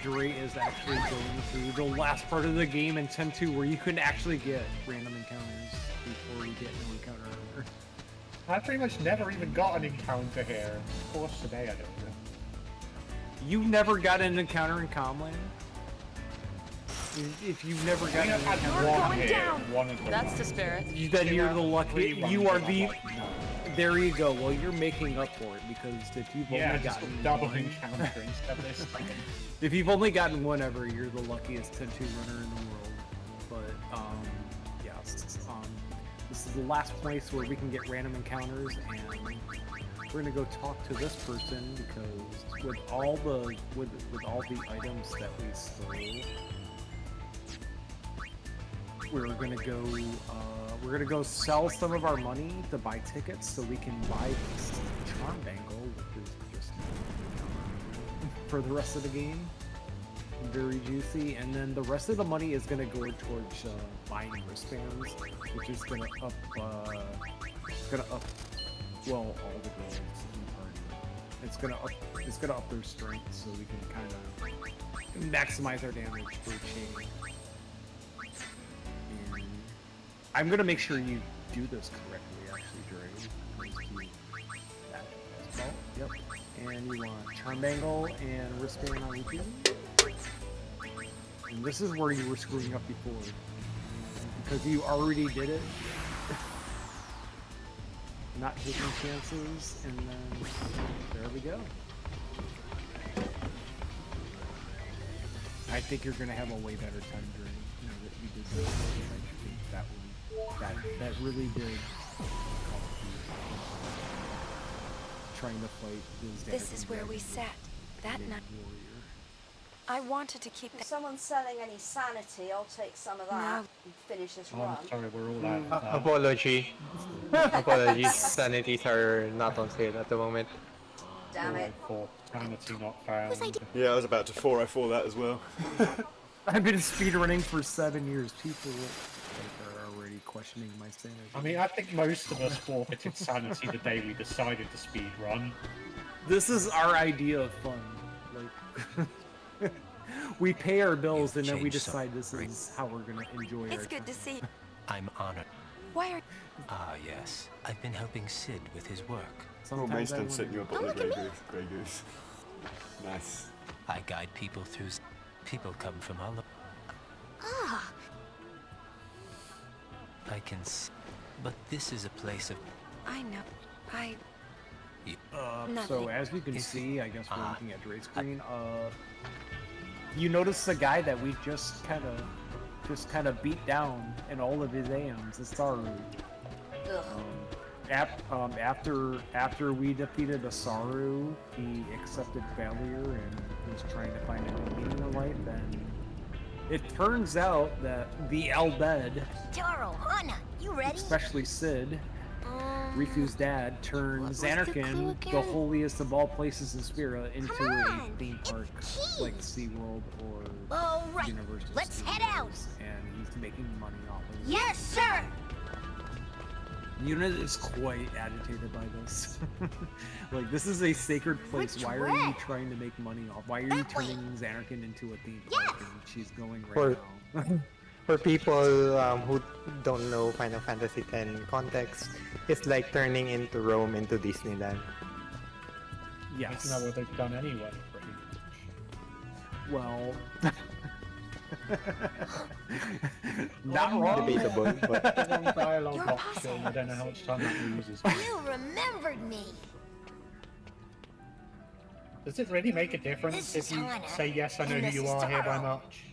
L: Dre is actually going through the last part of the game in 10-2 where you can actually get random encounters before you get no encounter armor.
K: I pretty much never even got an encounter here. Of course today I don't know.
L: You never got an encounter in Comland? If you've never gotten an encounter,
K: one here, one of them.
N: That's the spirit.
L: then you're the lucky. You are the.
K: No.
L: There you go. Well, you're making up for it because if you've
K: Yeah,
L: only
K: just
L: gotten
K: double
L: one,
K: encounter instead of this time.
L: if you've only gotten one ever, you're the luckiest 10-2 runner in the world. But yes, this is the last place where we can get random encounters, and we're gonna go talk to this person because with all the items that we stole, we're gonna go sell some of our money to buy tickets so we can buy this charm bangle, which is just for the rest of the game. Very juicy, and then the rest of the money is gonna go towards buying wristbands, which is gonna up well all the girls in the party. It's gonna up their strength so we can kind of maximize our damage for chain. And I'm gonna make sure you do this correctly, actually, Dre. Yep. And you want charm bangle and wristband on Luffy. And this is where you were screwing up before. Because you already did it. Not taking chances, and then there we go. I think you're gonna have a way better time during, you know, that you did this. I think that really did help you. Trying to fight
M: This is where we sat that night. I wanted to keep
B: If
M: that.
B: someone's selling any sanity, I'll take some of that and finish this run.
K: I'm sorry, we're all out of that.
G: Apology. Apologies. Sanities are not on sale at the moment.
B: Damn it.
K: 404, sanity not found.
A: Yeah, I was about to 404 that as well.
L: I've been speedrunning for 7 years. People are already questioning my sanity.
K: I mean, I think most of us forfeited sanity the day we decided to speedrun.
L: This is our idea of fun. Like, we pay our bills and then we decide this is how we're gonna enjoy it.
M: It's good to see.
F: I'm honored.
M: Why are
F: Ah, yes. I've been helping Sid with his work.
A: Oh, Maidstone sent you a bottle of Grey Goose. Nice.
F: I guide people through. People come from all over.
O: Ah,
F: I can see. But this is a place of.
M: I know.
L: So
M: Nothing.
L: as you can see, I guess we're looking at Drake's screen. You notice the guy that we just kind of beat down in all of his AMs, Asaru. After we defeated Asaru, he accepted failure and was trying to find a new meaning in life. And it turns out that the Elbed,
O: Taro, Hana, you ready?
L: especially Sid, Riku's dad, turned
O: was the clue
L: Xanarkand,
O: again?
L: the holiest of all places in Spira, into a
O: on,
L: theme park like SeaWorld or
O: All right,
L: Universal
O: let's head out.
L: Studios, and he's making money off of it.
O: Yes, sir.
L: Unit is quite agitated by this. Like, this is a sacred place.
O: Which
L: Why are
O: way?
L: you trying to make money off? Why are you
O: That way.
L: turning Xanarkand into a theme park? And she's going
G: For-
L: right now.
G: For people who don't know Final Fantasy X context, it's like turning into Rome into Disneyland.
L: Yes.
K: Isn't that what they've done anyway, pretty much?
L: Well, not wrong.
G: Debatable, but
K: The one dialogue
O: You're
K: box
O: possible.
K: film, I don't know how much time that loses.
O: You remembered me.
K: Does it really make a difference
O: This
K: if
O: is
K: you
O: Hana,
K: say yes, I know
O: and
K: who
O: this
K: you
O: is
K: are hereby
O: Taro.
K: much?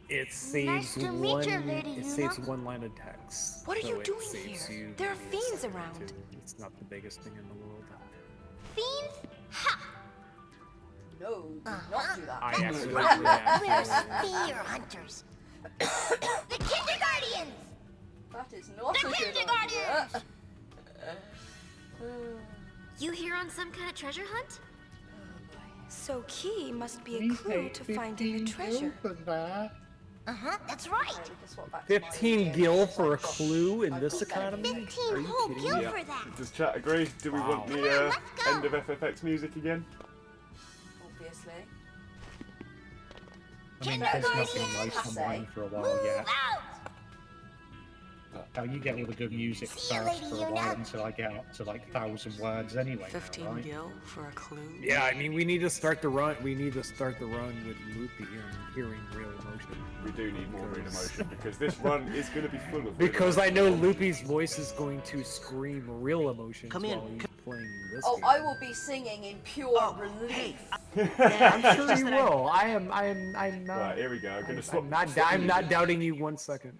L: It saves
O: Nice to meet
L: one.
O: you, Lady
L: It
O: Yuna.
L: saves one line of text.
M: What are
L: so
M: you
L: it
M: doing
L: saves
M: here?
L: you
M: There are
L: maybe a
M: fiends
L: second or
M: around.
L: two. It's not the biggest thing in the world.
O: Fiends? Ha!
B: No, do not do that.
L: I
O: That's
L: actually
O: right.
L: yeah,
O: We're
L: so-
O: spear hunters. The Kindergardians!
B: That is not
O: The
B: a good
O: Kindergardians!
B: idea.
M: you here on some kind of treasure hunt? So key must be a
K: Please
M: clue
K: take
M: to finding the
K: 15
M: treasure.
K: open there.
O: Uh-huh, that's right.
B: Okay, we can swap back to my
L: 15
B: game.
L: gil for a clue in this economy?
O: 15
L: Are you
O: whole
L: kidding
O: gil
L: me?
O: for that.
A: Does chat agree? Do we want
L: Wow.
A: the
O: Come on, let's go.
A: end of FFX music again?
B: Obviously.
K: I mean, there's nothing
O: Kindergarten!
K: nice on
B: Say.
K: mine for a while
O: Move
K: yet.
O: out!
K: You get all the good music
O: See you,
K: first
O: Lady
K: for a while
O: Yuna.
K: until I get up to like 1,000 words anyway.
Q: 15
K: now, right?
Q: gil for a clue?
L: Yeah, I mean, we need to start the run. We need to start the run with Loopy and hearing real emotion.
A: We do need more real emotion because this run is going to be full of real
L: Because I
A: emotion.
L: know Loopy's voice is going to scream real emotions
Q: Come in.
L: while he's playing this
B: Oh,
L: game.
B: I will be singing in pure relief.
L: I'm sure you will. I'm not.
A: Right, here we go. I'm going to swap.
L: I'm not doubting you 1 second.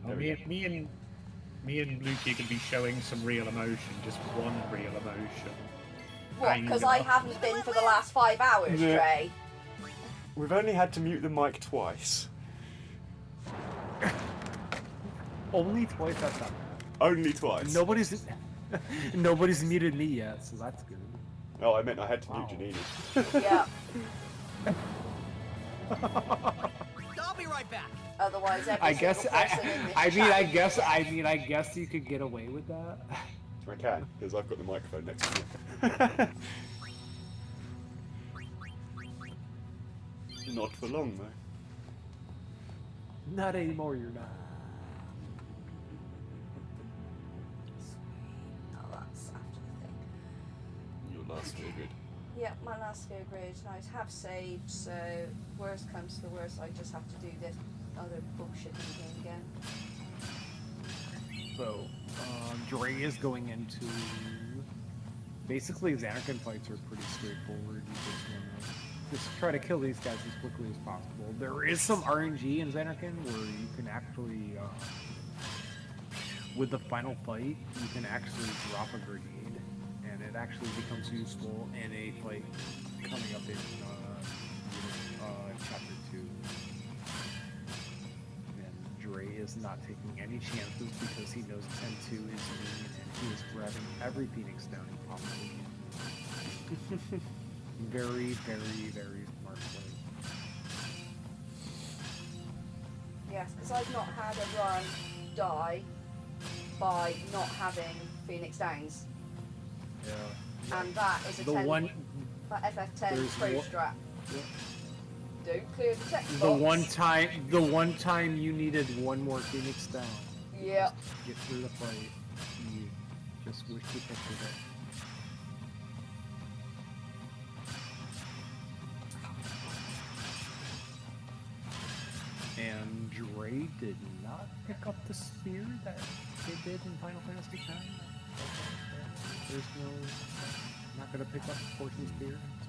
K: Me and Lukey can be showing some real emotion, just one real emotion.
B: What, because I haven't been for the last 5 hours,
A: Yeah.
B: Trey?
A: We've only had to mute the mic twice.
L: Only twice that's not.
A: Only twice.
L: Nobody's muted me yet, so that's good.
A: Oh, I meant I had to mute Janini.
B: Yeah.
F: I'll be right back.
B: Otherwise, every
L: I guess
B: single person in this chat
L: I guess you could get away with that.
A: I can, because I've got the microphone next to me. Not for long, though.
L: Not anymore, you're not.
B: Oh, that's after the thing.
A: Your last feel good.
B: Yeah, my last go grade. Nice. Have saved, so worst comes to the worst, I just have to do this other bullshit game again.
L: So, Dre is going into. Basically, Xanarkand fights are pretty straightforward. You just wanna just try to kill these guys as quickly as possible. There is some RNG in Xanarkin where you can actually, with the final fight, you can actually drop a grenade, and it actually becomes useful in a fight coming up in Chapter 2. And Dre is not taking any chances because he knows 10-2 is mean, and he is grabbing every Phoenix down he possibly can. Very, very, very smart play.
B: Yes, because I've not had a run die by not having Phoenix Downs.
L: Yeah.
B: And that is a
L: The
B: 10,
L: one-
B: that FF10
L: there's
B: pro
L: one-
B: strap.
L: Yeah.
B: Don't clear the text
L: The
B: box.
L: one time you needed one more Phoenix down.
B: Yep.
L: Just to get through the fight. You just wish you pictured it. And Dre did not pick up the spear that they did in Final Fantasy X. There's no, not gonna pick up the fortune spear. It's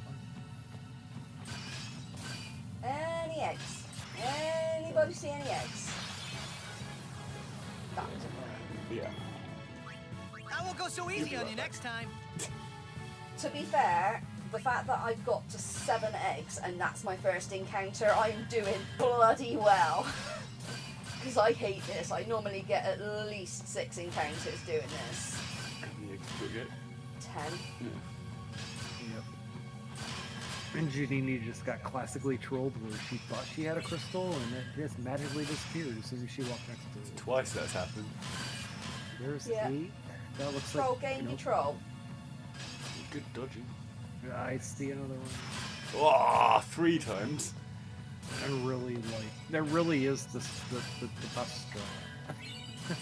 L: fine.
B: Any eggs? Anybody see any eggs? That was a
A: Yeah.
F: I won't go so easy on you next time.
B: To be fair, the fact that I've got to 7 eggs and that's my first encounter, I'm doing bloody well. Because I hate this. I normally get at least 6 encounters doing this.
A: How many eggs did you get?
B: 10.
A: Yeah.
L: Yep. And Janini just got classically trolled where she thought she had a crystal and it just magically disappeared as soon as she walked next to it.
A: Twice that's happened.
L: There's
B: Yeah.
L: 8. That looks
B: Troll
L: like,
B: game,
L: you know,
B: you troll.
A: Good dodging.
L: I see another one.
A: Oh, 3 times.
L: There really is the best strat.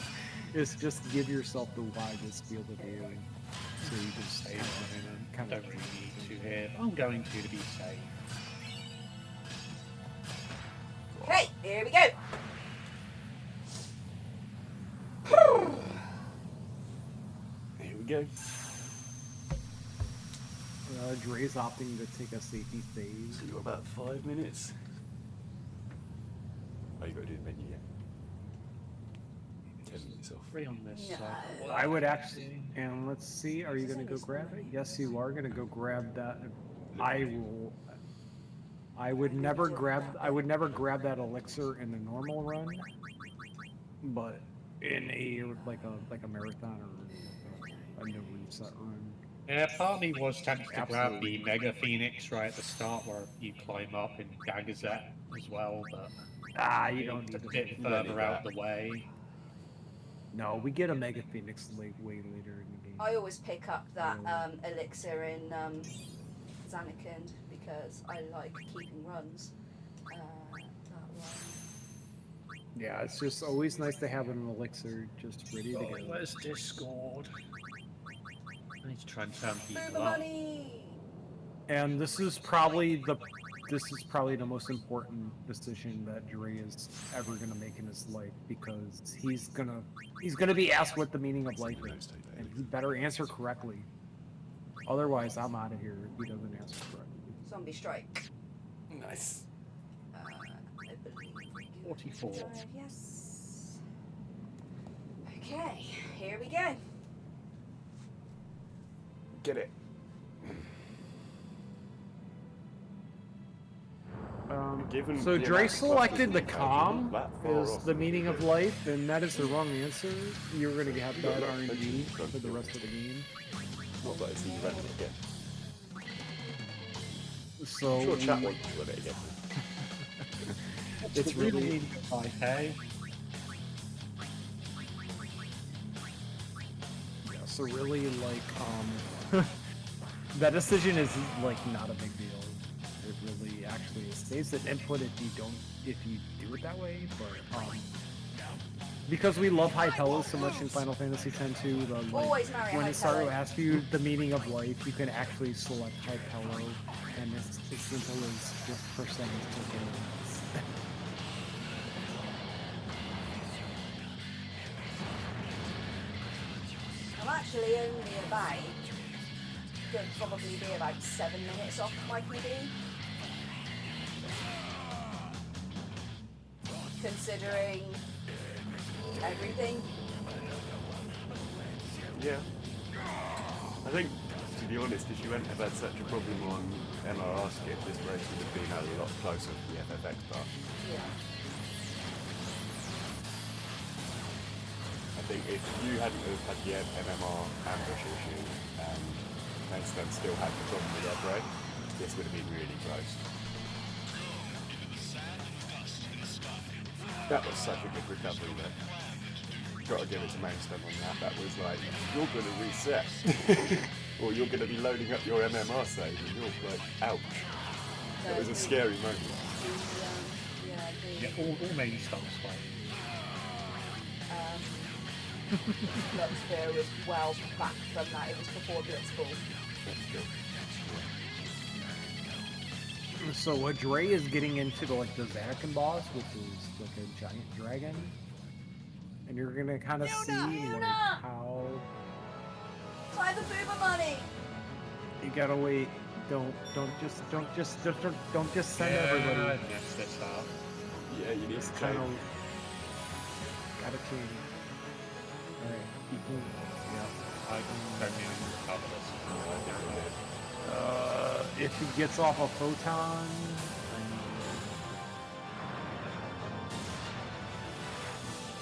L: Is just give yourself the widest field of view so you can stay on it and kind
K: Don't
L: of
K: really need to here. I'm going to be safe.
B: Okay, here we go.
A: Here we go.
L: Dre's opting to take a safety save.
A: So you've got about 5 minutes. Oh, you got to do the menu yet. 10 minutes off.
K: Free on this.
B: No.
L: I would actually, and let's see, are you going to go grab it? Yes, you are going to go grab that. I would never grab that elixir in the normal run, but in a marathon or a no reset run.
K: Yeah, part of me was tempted to grab the Mega Phoenix right at the start where you climb up in Dagazet as well, but
L: you don't need
K: a bit further out the way.
L: No, we get a Mega Phoenix way later in the game.
B: I always pick up that elixir in Xanarkin because I like keeping runs. That one.
L: Yeah, it's just always nice to have an elixir just ready to go.
K: Where's Discord? I need to try and turn
B: For
K: people
B: the
K: up.
B: money!
L: And this is probably the most important decision that Dre is ever gonna make in his life because he's gonna be asked what the meaning of life is, and he better answer correctly. Otherwise, I'm out of here if he doesn't answer correctly.
B: Zombie strike.
A: Nice.
B: I believe we do
K: 44.
B: Yes. Okay, here we go.
A: Get it. Given
L: So
A: the
L: Dre
A: amount of
L: selected the
A: clusters
L: calm
A: that far
L: as
A: off
L: the meaning of life, and that is the wrong answer. You're going to have bad RNG for the rest of the game.
A: Not that it's in the run again.
L: So
A: I'm sure chat wants to run it again.
L: It's really
K: 5K.
L: Yeah, so really that decision is not a big deal. It really actually saves an input if you do it that way, but because we love high pillows so much in Final Fantasy X too,
B: Always marry
L: when
B: high
L: Isaru
B: pillow.
L: asks you the meaning of life, you can actually select high pillow, and it's as simple as just percentage of games.
B: I'm actually only probably be about 7 minutes off my PB. considering everything.
A: Yeah. I think, to be honest, if you hadn't have had such a problem on MRR skip, this race would have been a lot closer to the FFX part.
B: Yeah.
A: I think if you hadn't have had the MMR ambush issue and Maidstone still had the problem with their brake, this would have been really close. That was such a good recovery there. Got to give it to Maidstone on that. That was like, you're going to reset. Or you're going to be loading up your MMR save and you're like, ouch. It was a scary moment.
K: Yeah, all Maidstone's way.
B: Spira was well back from that. It was before Blitzball.
A: That's good.
L: So Dre is getting into the Vatican boss, which is like a giant dragon, and you're gonna kind of see like how
B: Buy the booba money.
L: you gotta wait. Don't just send everybody.
K: Mess this up.
A: Yeah, you need to
L: Kind of gotta change. All right, people. Yeah,
K: I don't need to recover this.
L: if he gets off a photon.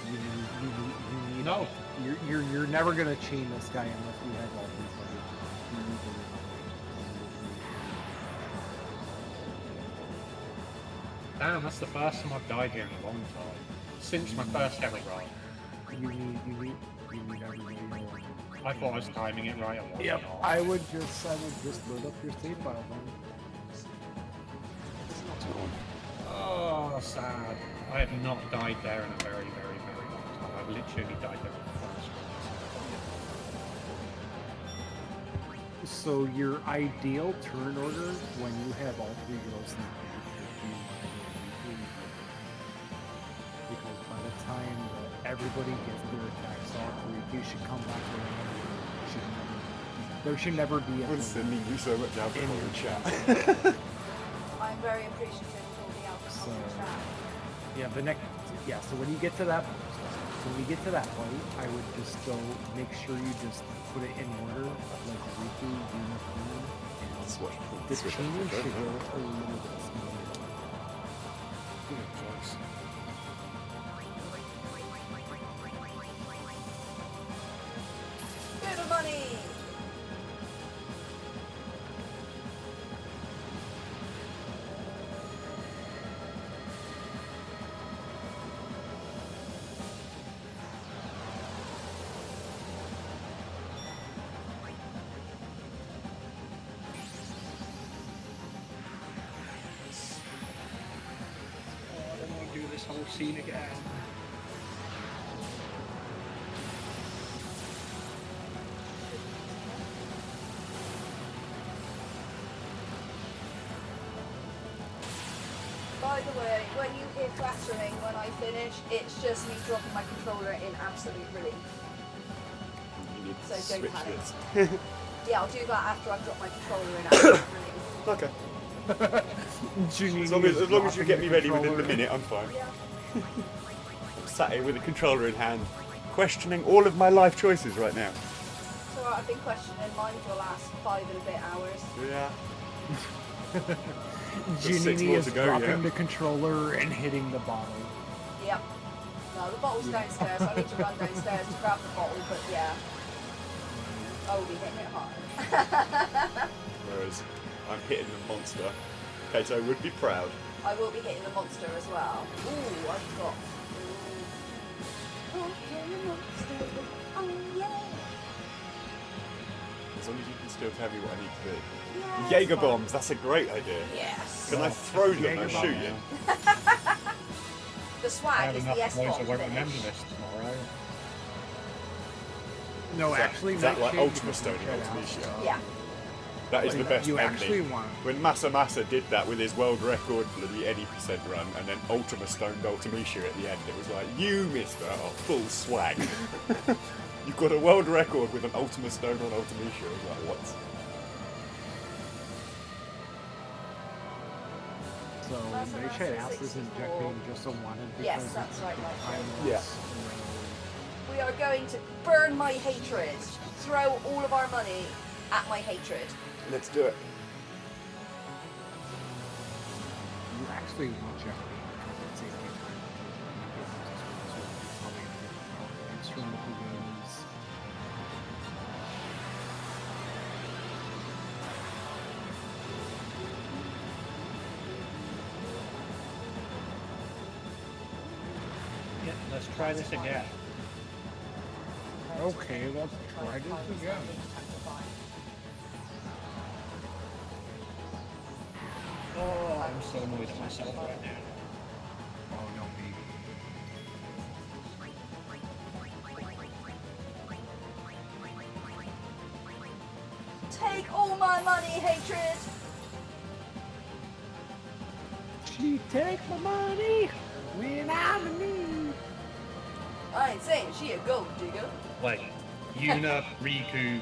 L: You need
K: no.
L: You're never gonna chain this guy unless you have all three parties. You need to
K: Damn, that's the first time I've died here in a long time. Since my first heavy roll.
L: You need everybody.
K: I thought I was timing it right.
L: Yep. I would just load up your save file then.
K: Oh, sad. I have not died there in a very, very, very long time. I've literally died there for the first one.
L: So your ideal turn order when you have all three girls in the game should be because by the time that everybody gets their attacks off, you should come back around. There should never be a
A: I'm sending you so much alcohol in chat.
B: I'm very appreciative of all the alcohol in chat.
L: Yeah, so when you get to that point, I would just go make sure you just put it in order, like Riku, Rina, and the chaining should go a little bit smoother.
B: Bit of money!
K: This whole scene again.
B: By the way, when you hear clattering when I finish, it's just me dropping my controller in absolute relief.
A: You need
B: So
A: to
B: don't
A: switch
B: panic.
A: this.
B: Yeah, I'll do that after I've dropped my controller in absolute relief.
A: Okay.
L: As
A: long as you get me ready within the minute, I'm fine.
B: Yeah.
A: I'm sat here with a controller in hand, questioning all of my life choices right now.
B: So I've been questioning mine for the last 5 and a bit hours.
A: Yeah.
L: Ginny is dropping the controller and hitting the bottle.
B: Yep. No, the bottle's downstairs. I need to run downstairs to grab the bottle, but yeah. I will be hitting it hard.
A: Whereas I'm hitting the monster. Kato would be proud.
B: I will be hitting the monster as well. Ooh, I've got... Oh, yeah.
A: As long as you can still tell me what I need to do.
B: Yeah,
A: Jaeger bombs, that's a great idea.
B: Yes.
A: Can I throw them and shoot you?
B: The swag is the S-bomb.
K: I won't remember this tomorrow.
L: No, actually,
A: is that like
L: Nightshade,
A: Ultima Stone in Ultimacia?
B: Yeah.
A: That is the best
L: you
A: ending.
L: actually want.
A: When Masa did that with his world record bloody 80% run, and then Ultima Stoned Ultimacia at the end, it was like, you missed out, full swag. You've got a world record with an Ultima Stone on Ultimacia. I was like, what?
L: So Nightshade Ass is injecting just unwanted because
B: Yes, that's right,
L: I'm
A: Yeah.
B: We are going to burn my hatred. Throw all of our money at my hatred.
A: Let's do it.
L: You actually want Jeopardy because it's a hatred. Instrumental goes.
K: Yeah, let's try this again.
L: Okay, let's try this again.
K: Oh, I'm so annoyed at myself right now.
L: Oh no, me.
B: Take all my money, hatred.
L: She take my money when I'm in need.
B: I ain't saying she a gold digger.
K: Wait, Yuna, Riku.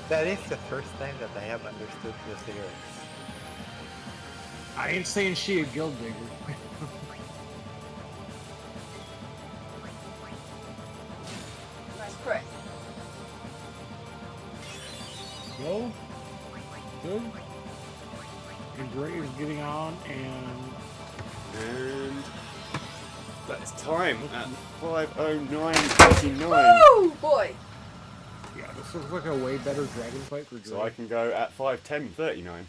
G: That is the first time that I have understood the lyrics.
L: I ain't saying she a guild digger.
B: Nice crit.
L: Go. Good. And Gray is getting on,
A: And that is time at 5:09:39.
B: Woo, boy.
L: yeah, this looks like a way better dragon fight for Gray.
A: So I can go at 5:10:39.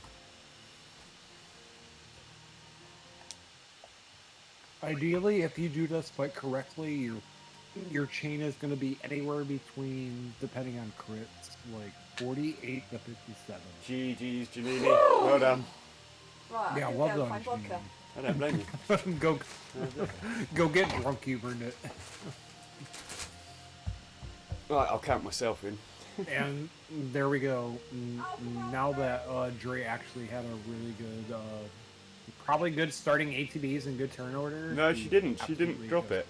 L: Ideally, if you do this fight correctly, your chain is going to be anywhere between, depending on crits, like 48 to 57.
A: GG's, Janini. Well done.
B: Right,
L: Yeah,
B: I'm
L: well
B: gonna go
L: done,
B: find vodka.
A: I don't blame you.
L: go get drunk, you earned it.
A: Right, I'll count myself in.
L: And there we go. Now that Dre actually had a really good, probably good starting ATBs and good turn order.
A: No, she didn't. She didn't
L: absolutely
A: drop
L: good.
A: it.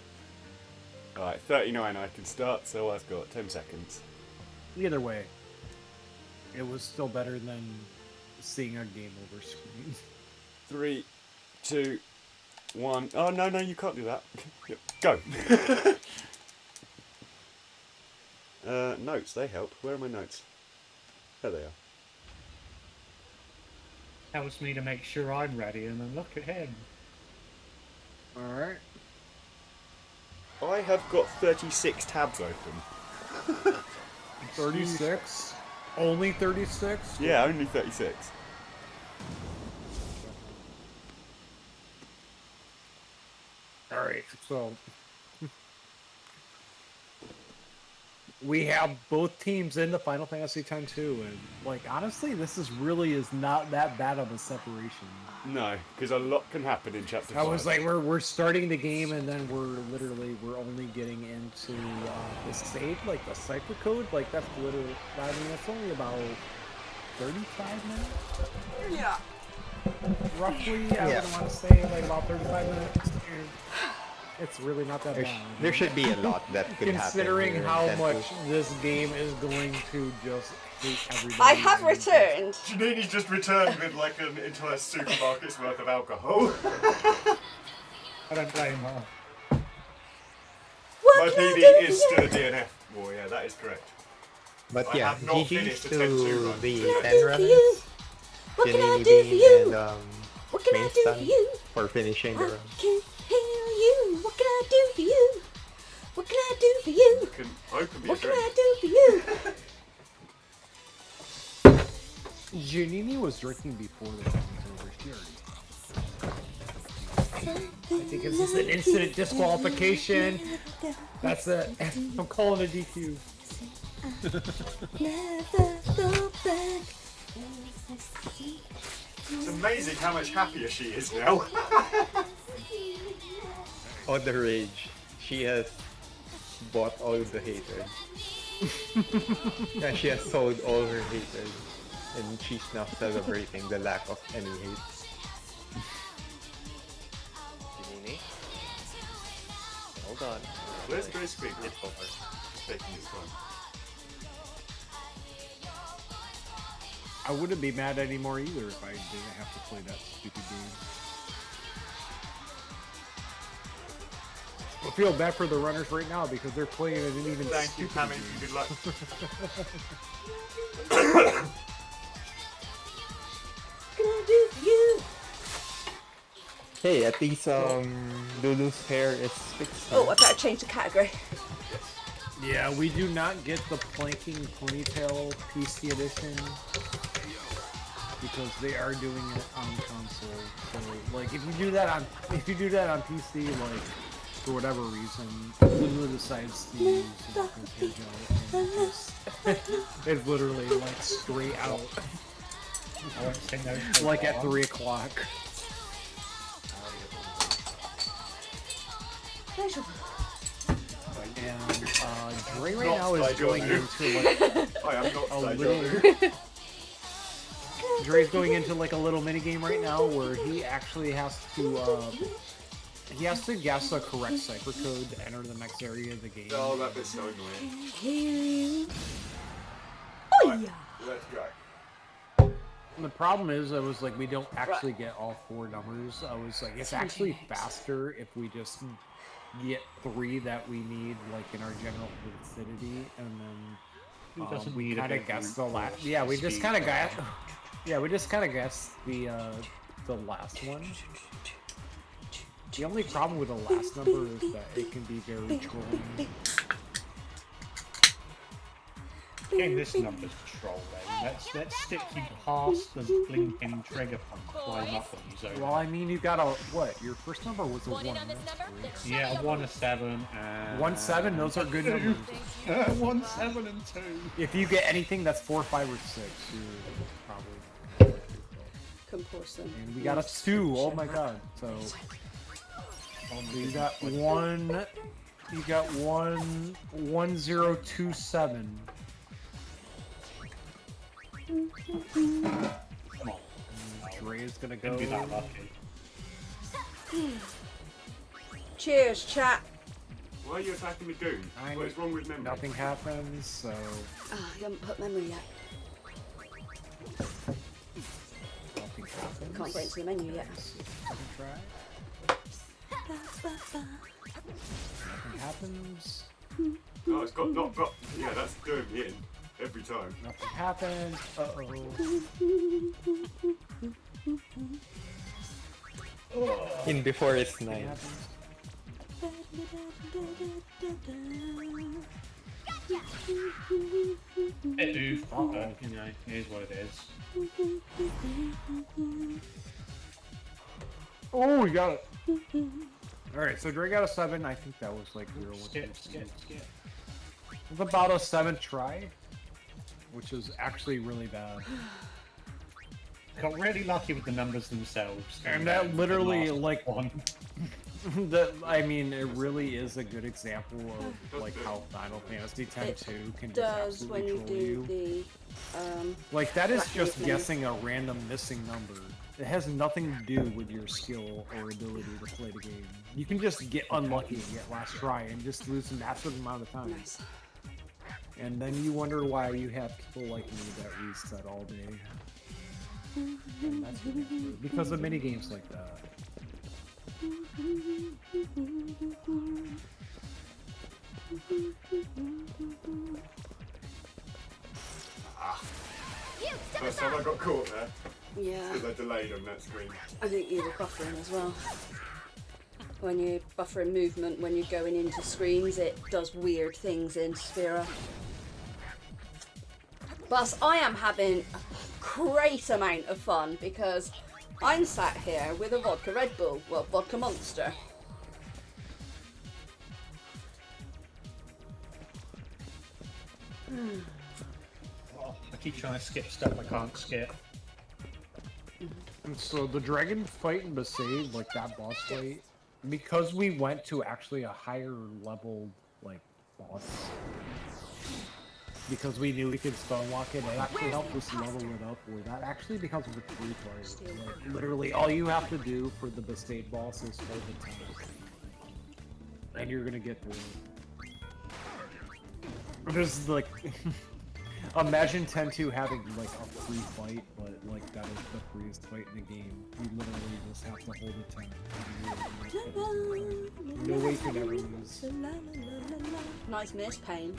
A: Alright, 39 I can start, so I've got 10 seconds.
L: Either way, it was still better than seeing a game over screen.
A: 3, 2, 1. Oh, no, you can't do that. Go. Notes, they help. Where are my notes? There they are.
K: Helps me to make sure I'm ready, and then look at him.
L: Alright.
A: I have got 36 tabs open.
L: 36? Only 36?
A: Yeah, only 36.
L: Alright, so we have both teams in the Final Fantasy X-2, and like honestly, this is not that bad of a separation.
A: No, because a lot can happen in chapter 5.
L: I was like, we're starting the game, and then we're only getting into the stage, like the cipher code, like that's literally. I mean, it's only about 35 minutes.
B: Yeah.
L: Roughly, I would want to say like about 35 minutes. It's really not that bad.
G: There should be a lot that could happen.
L: Considering
G: here in
L: how
G: Tentu.
L: much this game is going to just hate everybody.
B: I have returned.
A: Janini's just returned with like an entire supermarket's worth of alcohol.
K: I don't blame her.
A: My PD is still a DNF. Well, yeah, that is correct.
G: But
A: I
G: yeah,
A: have not
G: GG's
A: finished a
G: to
A: 10-2 run.
G: the 10 runners, Janini Bean and Mainstan for finishing the run.
B: You. What can I do for you? What can I do for you? What can I do for you?
L: Janini was drinking before the game was over. She already. I think this is an instant disqualification. That's it. I'm calling a DQ.
A: It's amazing how much happier she is now.
G: Oh, the rage. She has bought all the hatred. Yeah, she has sold all her hatred. And she's now celebrating the lack of any hate.
C: Janini. Hold on.
A: Where's Grace Creek?
C: It's over.
A: Taking his time.
L: I wouldn't be mad anymore either if I didn't have to play that stupid game. I feel bad for the runners right now because they're playing it and even
A: Thank you,
L: stupider
A: Cammy.
L: game.
A: Good luck.
B: Gonna do for you.
G: Hey, at least Lulu's hair is fixed.
B: Oh, I better change the category.
L: Yeah, we do not get the planking ponytail PC edition because they are doing it on console. So, like, if you do that on PC, like, for whatever reason, Lulu decides to use his hair gel, and it's literally like straight out,
K: I won't say no.
L: like at 3 o'clock. And Dre right now is going into like a little. Dre's going into like a little mini game right now where he actually has to guess a correct cipher code to enter the next area of the game.
A: Oh, that bit's so annoying.
B: Oh yeah.
A: Let's go.
L: And the problem is, I was like, we don't actually get all 4 numbers. I was like, it's actually faster if we just get 3 that we need, like in our general vicinity, and then we kind of guess the last. Yeah, we just kind of guess. Yeah, we just kind of guessed the last one. The only problem with the last number is that it can be very trolling.
K: Getting this number's trolling. Let's stick you past the blinking trigger pump, climb up on these over.
L: Well, I mean, you got a what? Your first number was a 1.
K: Yeah, 1, a 7, and
L: 1, 7. Those are good numbers.
K: 1, 7, and 2.
L: If you get anything that's 4, 5, or 6, you're probably.
B: Comparison.
L: And we got a 2. Oh my god. So you got 1. You got 1027.
K: Come on.
L: Dre is gonna
K: Couldn't
L: go.
K: be that lucky.
B: Cheers, chat.
A: Why are you attacking me, Goon? What is wrong with memory?
L: Nothing happens, so.
B: Ah, you haven't put memory yet.
L: Nothing happens.
B: Can't break into the menu yet.
L: Second try. Nothing happens.
A: Oh, it's not got. Yeah, that's doing me in every time.
L: Nothing happens. Uh-oh.
G: In before it's 9.
K: Oof, you know, it is what it is.
L: Oh, we got it. Alright, so Dre got a 7. I think that was like 0, 1, 2,
K: Skip.
L: It was about a 7th try, which is actually really bad.
K: Got really lucky with the numbers themselves.
L: And that literally, like,
K: one.
L: I mean, it really is a good example of like how Final Fantasy X-2 can just
B: Does when
L: absolutely
B: you
L: troll
B: do
L: you.
B: the
L: Like that is
B: black
L: just
B: movement.
L: guessing a random missing number. It has nothing to do with your skill or ability to play the game. You can just get unlucky and get last try and just lose a massive amount of time.
B: Nice.
L: And then you wonder why you have people like me that reset all day. And that's because of mini games like that.
A: First time I got caught there.
B: Yeah.
A: Because I delayed on that screen.
B: I think you were buffering as well. When you're buffering movement, when you're going into screens, it does weird things in Spira. But I am having a great amount of fun because I'm sat here with a vodka Red Bull, well, vodka Monster.
K: Oh, I keep trying to skip stuff I can't skip.
L: And so the dragon fight in Besaid, like that boss fight, because we went to actually a higher level, like, boss, because we knew we could stonewalk it, it actually helped us level it up, where that actually becomes a free play. Like, literally, all you have to do for the Besaid boss is hold the tank, and you're gonna get through it. There's like, Imagine 10-2 having like a free fight, but like that is the freest fight in the game. You literally just have to hold a 10. No way you can ever lose.
B: Nice miss, Pain.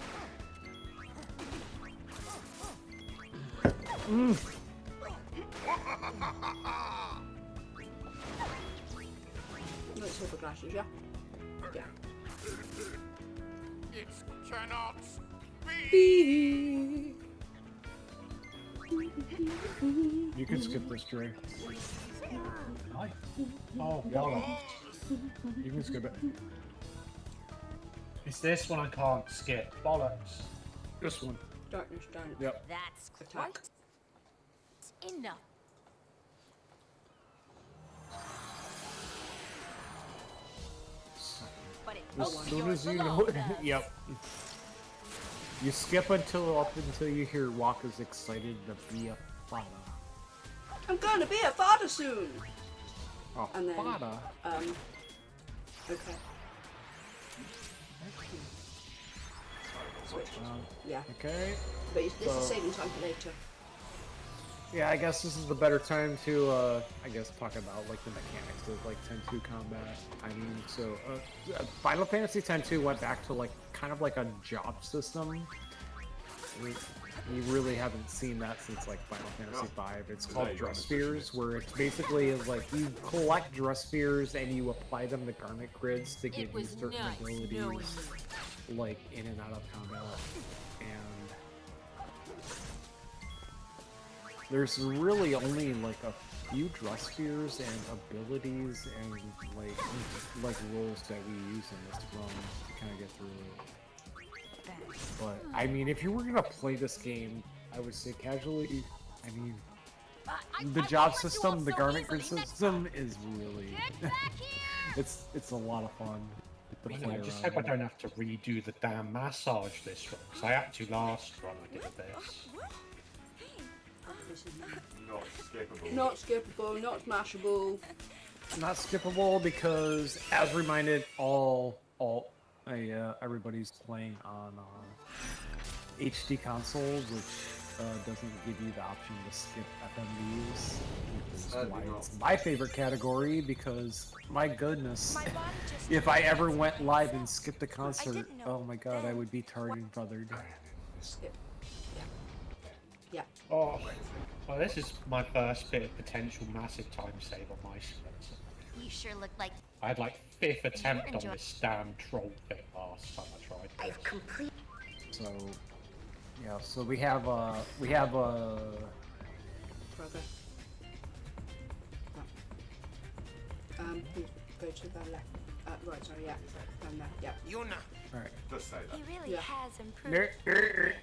B: No, it's silver glasses, yeah? Yeah.
P: It cannot
B: be.
L: You can skip this, Dre.
K: Nice. Oh, YOLO.
L: You can skip it.
K: It's this one I can't skip. Bollocks.
L: This one.
B: Darkness, darkness.
L: Yep.
N: That's
B: Attack.
N: quite enough. But it
L: As soon as you know it, yep. You skip until you hear Waka's excited to be a father.
B: I'm gonna be a father soon.
L: A
B: And then,
L: father?
B: Okay. Switch. Yeah.
L: Okay.
B: But this is saving time for later.
L: Yeah, I guess this is the better time to, I guess, talk about, like, the mechanics of, like, 10-2 combat. I mean, so, Final Fantasy X-2 went back to, like, kind of like a job system. We really haven't seen that since, like, Final Fantasy V. It's called Dress Spheres, where it's basically, like, you collect Dress Spheres and you apply them to garment grids to give you certain abilities, like, in and out of combat. And there's really only like a few dress spheres and abilities and like roles that we use in this run to kind of get through it. But I mean, if you were gonna play this game, I would say casually. I mean, the job system, the garment grid system is really it's a lot of fun. To play
K: I just
L: around
K: hope I
L: in.
K: don't have to redo the damn massage this run, because I had to last run I did this.
A: Not skippable.
B: Not skippable, not smashable.
L: Not skippable because, as reminded, everybody's playing on HD consoles, which doesn't give you the option to skip FMVs, which is why it's my favorite category. Because my goodness, if I ever went live and skipped a concert, oh my god, I would be tarred and feathered.
B: Skip. Yeah.
K: Oh, well, this is my first bit of potential massive time save on my Spencer.
O: You sure look like
K: I had like 5th attempt on this damn troll bit last time I tried this.
O: I've completed.
L: So, yeah. So we have
B: Brother. Go to the left. Right, sorry, yeah. Down there, yeah.
P: Yuna.
L: All right.
A: Just say that.
M: He really
B: Yeah.
M: has improved.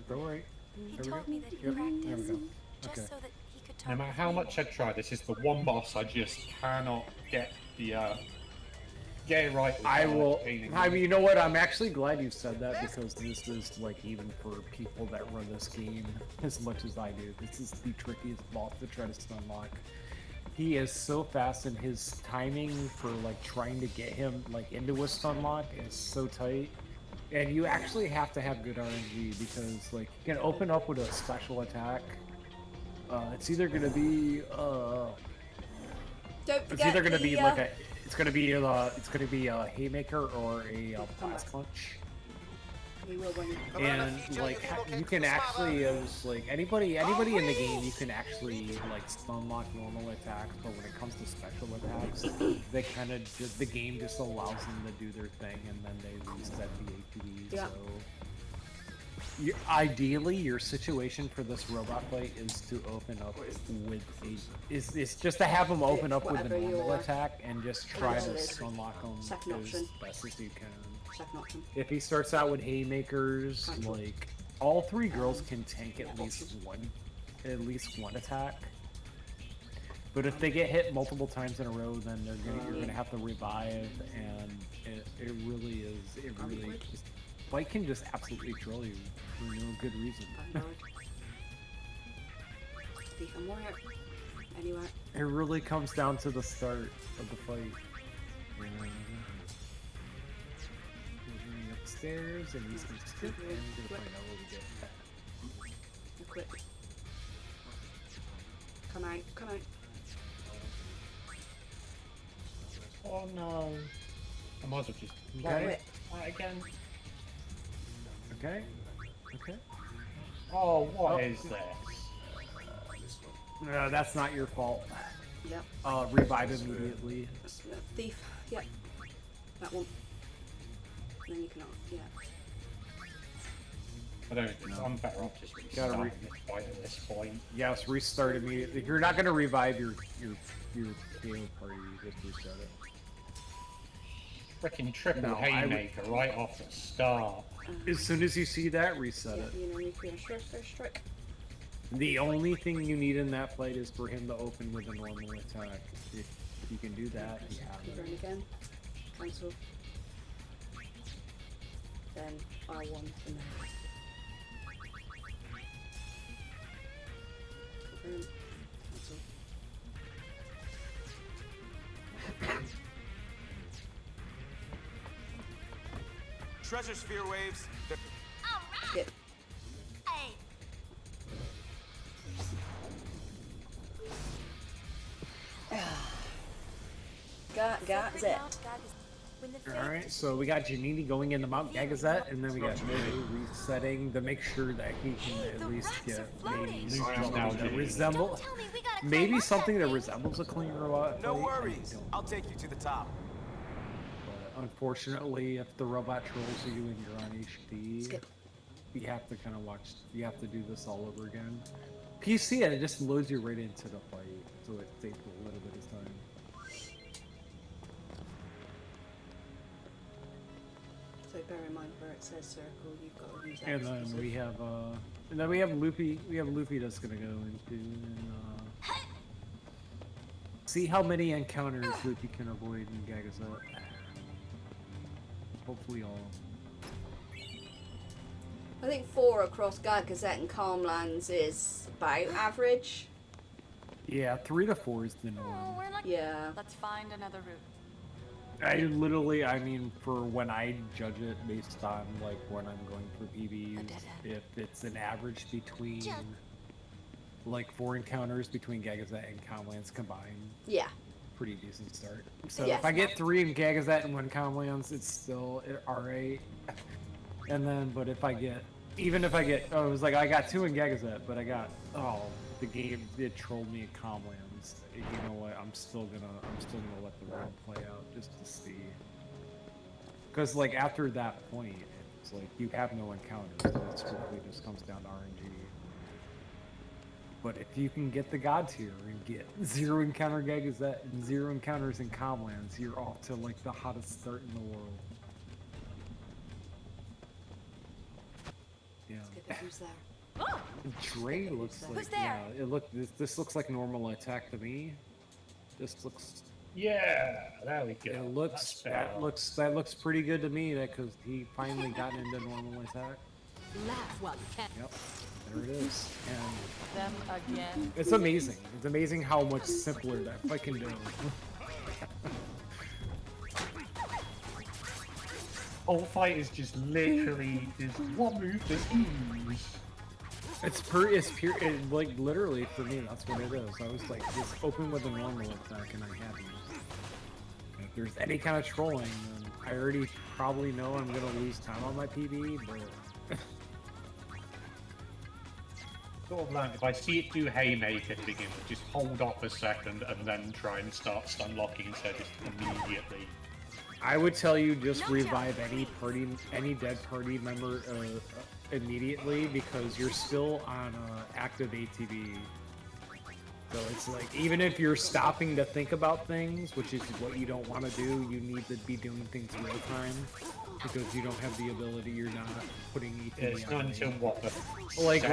L: Don't worry.
M: He
L: There we
M: told
L: go.
M: me that he
L: Yep, there we
M: practiced
L: go.
M: just
L: Okay.
M: so that he could talk
K: No matter
M: with
K: how
M: me
K: much I
M: more.
K: try, this is the one boss I just cannot get get it right.
L: I will.
K: Painting.
L: I mean, you know what? I'm actually glad you said that because this is like even for people that run this game as much as I do. This is the trickiest boss to try to stunlock. He is so fast, and his timing for like trying to get him like into a stunlock is so tight. And you actually have to have good RNG because like you can open up with a special attack. It's either gonna be
B: Don't
L: it's
B: forget
L: either gonna be
B: the,
L: like a it's gonna be a haymaker or a blast punch.
B: You will when you...
L: And like you can actually just like anybody in the game you can actually like stunlock normal attacks, but when it comes to special attacks, they kind of just the game just allows them to do their thing and then they reset the ATB.
B: Yeah.
L: So ideally, your situation for this robot fight is to open up with is just to have them open up with the
B: Whatever
L: normal
B: your-
L: attack and just try to
B: Second
L: stunlock them
B: Second
L: as
B: option.
L: best as you can.
B: Second option.
L: If he starts out with haymakers,
B: Control.
L: like all three girls can tank at least one attack. But if they get hit multiple times in a row, then you're gonna have to revive, and it really is just fight can just absolutely troll you for no good reason.
B: Beacon warrior. Anywhere.
L: It really comes down to the start of the fight. He's running upstairs, and he's gonna skip, and we're gonna find out what we get.
K: as well just
L: Okay.
K: that again.
L: Okay. Okay.
K: Oh, what is this?
L: No, that's not your fault.
B: Yep.
L: Revive immediately.
B: Thief. Yep. That one. And then you cannot. Yeah.
K: I don't think I'm better off just restarting this fight at this point.
L: Yes, restart immediately. If you're not gonna revive your KO party, just reset it.
K: Freaking triple
L: No,
K: haymaker right off the start.
L: As soon as you see that, reset it.
B: You know, nuclear strike.
L: The only thing you need in that fight is for him to open with a normal attack. If you can do that, you have
B: Run
L: it.
B: again. Cancel. Then R1 and then. Confirm. Cancel.
P: Treasure sphere waves.
B: Hit. Got it.
L: Alright, so we got Janini going into Mount Gagazet, and then we got May resetting to make sure that he can at least get maybe something that resembles, maybe something that resembles a clean robot.
P: No
L: fight.
P: worries. I'll take you to the top.
L: But unfortunately, if the robot trolls you and you're on HD, you have to kind of watch, you have to do this all over again. PC, it just loads you right into the fight, so it takes a little bit of time.
B: So bear in mind where it says circle, you've got to use X.
L: And then we have Luffy. We have Luffy that's gonna go into and see how many encounters Luffy can avoid in Gagazet. Hopefully all.
B: I think 4 across Gagazet and Calmlands is about average.
L: Yeah, 3 to 4 is the norm.
B: Yeah.
M: Let's find another route.
L: I mean, for when I judge it based on like when I'm going for PBs, if it's an average between like 4 encounters between Gagazet and Calmlands combined.
B: Yeah.
L: Pretty decent start. So
B: Yes.
L: if I get 3 in Gagazet and 1 Calmlands, it's still alright. And then, but if I get, even if I get, oh, it was like I got 2 in Gagazet, but I got, the game, it trolled me at Calmlands. You know what? I'm still gonna let the round play out just to see. Because like after that point, it's like you have no encounters. So it strictly just comes down to RNG. But if you can get the God tier and get 0 encounter Gagazet and 0 encounters in Comlands, you're off to like the hottest start in the world. Yeah.
B: Who's there?
L: Dre looks like,
M: Who's there?
L: yeah, this looks like normal attack to me. This looks.
K: Yeah, there we go.
L: It looks, that looks pretty good to me. That because he finally got into normal attack.
M: Laugh while you can.
L: Yep, there it is. And
M: Them again.
L: it's amazing. It's amazing how much simpler that fight can do.
K: Whole fight is just literally just what move does he use?
L: It's like literally for me. That's what it is. I was like, just open with a normal attack, and I'm happy. If there's any kind of trolling, then I already probably know I'm gonna lose time on my PB, but.
K: Sort of like if I see it do haymaker to begin with, just hold off a second and then try and start stun locking instead of just immediately.
L: I would tell you just revive any dead party member immediately because you're still on active ATV. So it's like even if you're stopping to think about things, which is what you don't want to do, you need to be doing things real time because you don't have the ability. You're not putting ATV.
K: Yeah, it's not
L: on
K: until what the
L: like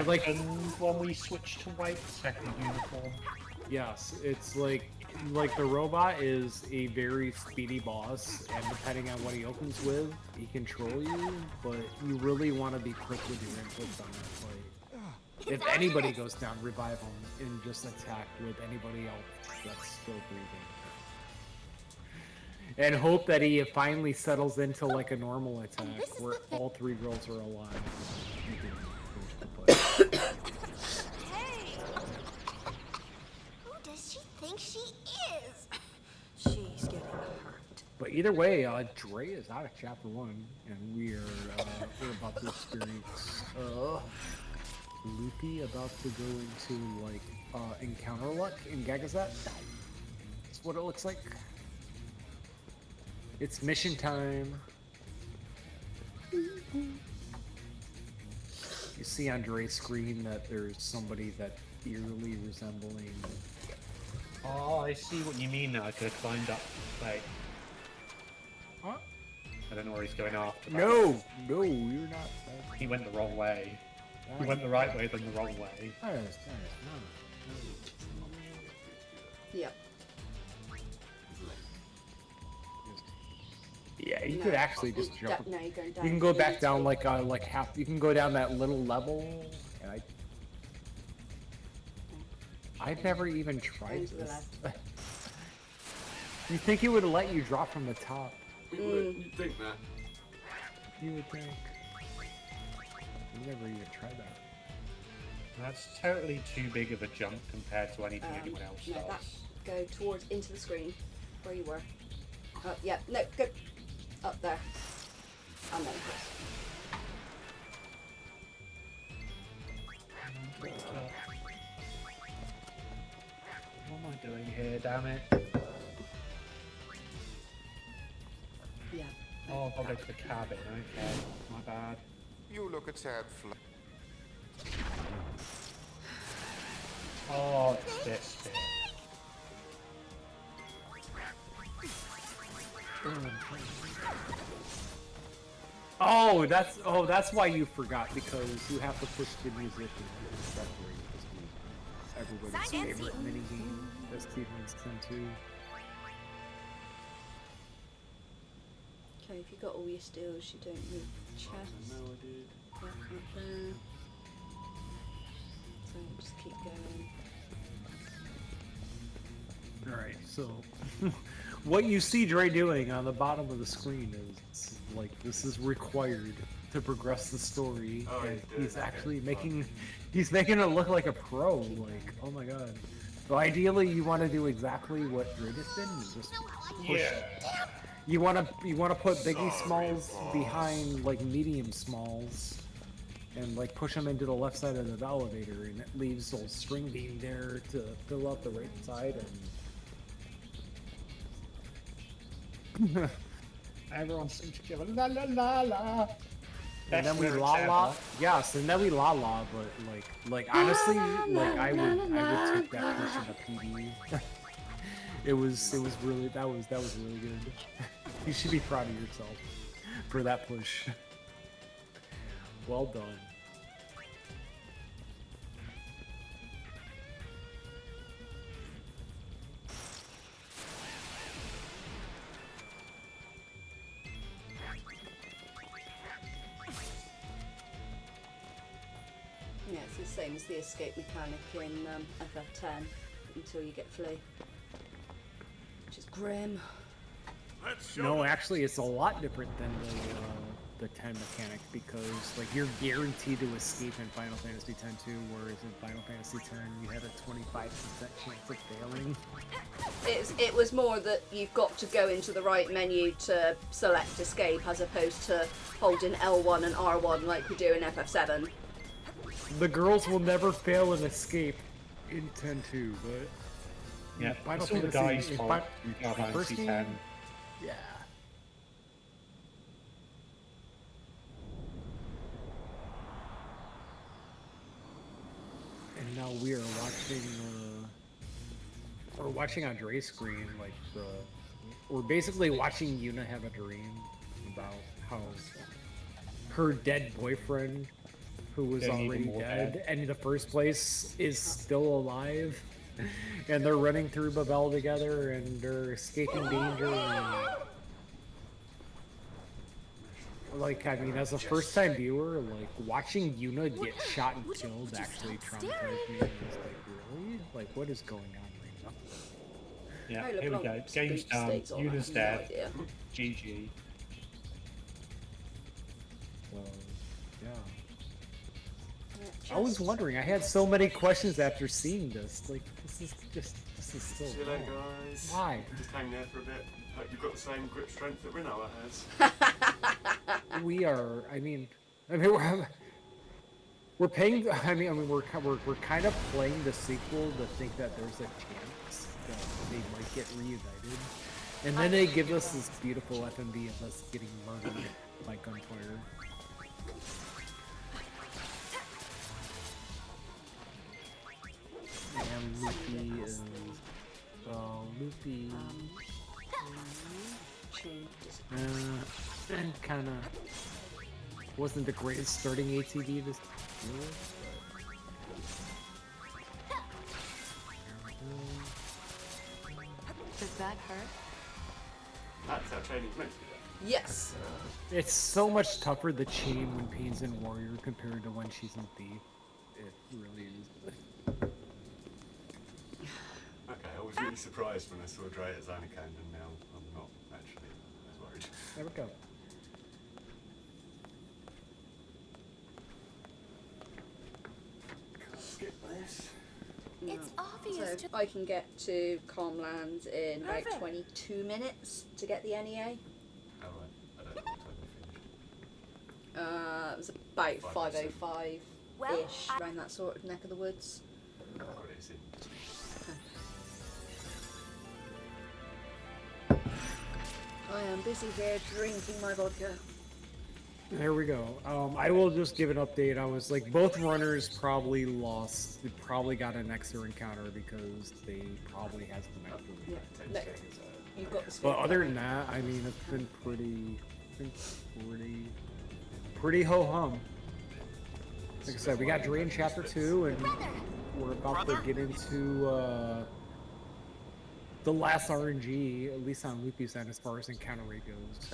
K: when we switch to white second uniform.
L: Yes, it's like the robot is a very speedy boss, and depending on what he opens with, he can troll you, but you really want to be quick with your inputs on that fight. If anybody goes down, revive him and just attack with anybody else that's still breathing. And hope that he finally settles into like a normal attack where all 3 girls are alive.
O: Hey! Who does she think she is?
M: She's getting hurt.
L: But either way, Dre is out of chapter 1, and we're about to experience Loopy about to go into like encounter luck in Gagazet. That's what it looks like. It's mission time. You see on Dre's screen that there's somebody that eerily resembling.
K: Oh, I see what you mean now. I could have climbed up. Wait.
L: What?
K: I don't know where he's going after.
L: No, you're not.
K: He went the wrong way. He went the right way, then the wrong way.
B: Yep.
L: Yeah, you could actually just jump.
B: No, you're going down.
L: You can go back down like half. You can go down that little level, and I've never even tried this. You think it would let you drop from the top?
A: You'd think that.
L: You would think. I've never even tried that.
K: That's totally too big of a jump compared to anything anyone else
B: No,
K: does.
B: that go towards into the screen where you were. Oh, yeah, no, go up there, and then across.
K: What am I doing here, damn it?
B: Yeah.
K: Oh, I'll go to the cabin, okay. My bad.
Q: You look a tad flat.
K: Oh, it's this bit.
L: Oh, that's why you forgot, because you have to push the music and separate everybody's favorite minigame that Steven's into.
B: Okay, if you got all your steals, you don't need chest.
A: No, I did.
B: Yeah, up there. So just keep going.
L: Alright, so what you see Dre doing on the bottom of the screen is like this is required to progress the story.
A: Oh,
L: and he's actually making it look like a pro, like, oh my god. So ideally you want to do exactly what Dre just did, you just push.
K: Yeah.
L: You wanna put Biggie Smalls behind like medium Smalls and like push them into the left side of the elevator, and it leaves old String Bean there to fill out the right side. And
K: everyone sings together, la la la la.
L: And then we la la. Yes, and then we la la. But like honestly, like I would take that push in a PD. It was really that was really good. You should be proud of yourself for that push. Well done.
B: Yeah, it's the same as the escape mechanic in FF10 until you get flee, which is grim.
L: No, actually, it's a lot different than the 10 mechanic, because like you're guaranteed to escape in Final Fantasy X too, whereas in Final Fantasy X you had a 25% chance of failing.
B: It was more that you've got to go into the right menu to select escape, as opposed to holding L1 and R1 like we do in FF7.
L: The girls will never fail an escape in 10-2, but
K: yeah,
L: Final
K: it's all the
L: Fantasy
K: guys' fault in Final Fantasy X.
L: Yeah. And now we are watching. We're watching on Dre's screen, like we're basically watching Yuna have a dream about how her dead boyfriend, who was already dead and in the first place, is still alive. And they're running through Babel together, and they're escaping danger. And, like, I mean, as a first-time viewer, like, watching Yuna get shot and killed actually traumatized me. I was like, really? Like, what is going on right now?
K: Yeah, here we go. Game's done. Yuna's dead. GG.
L: Well, yeah. I was wondering. I had so many questions after seeing this. Like, this is so.
A: See you later,
L: wrong.
A: guys.
L: Why?
A: Just hang there for a bit. Hope you've got the same grip strength that Rinoa has.
L: We are. I mean, we're paying. We're kind of playing the sequel to think that there's a chance that they might get reunited, and then they give us this beautiful FMV of us getting murdered by gunfire. And Luffy is Luffy. And kind of wasn't the greatest starting ATV this year.
O: Does that hurt?
A: That's how training's meant to be done.
B: Yes.
L: It's so much tougher the chain when Pain's in Warrior compared to when she's in Thief. It really is.
A: Okay, I was really surprised when I saw Dre at Zanarkand, and now I'm not actually as worried.
L: There we go.
A: Can't skip this.
B: It's
O: obvious
B: So I can get to Calmland in about 22 minutes to get the NEA.
A: Oh, right. I don't know what time we finished.
B: It was about 5:05-ish,
O: Well,
B: around that sort of neck of the woods.
A: I've got it, it's in.
B: I am busy here drinking my vodka.
L: There we go. I will just give an update. I was like, both runners probably lost. They probably got an extra encounter because they probably has the next one.
B: No, you've got the
L: But other than that, I mean, it's been pretty ho hum. Like I said, we got Drain Chapter 2, and we're about to get into the last RNG, at least on Loopy's end, as far as encounter rate goes.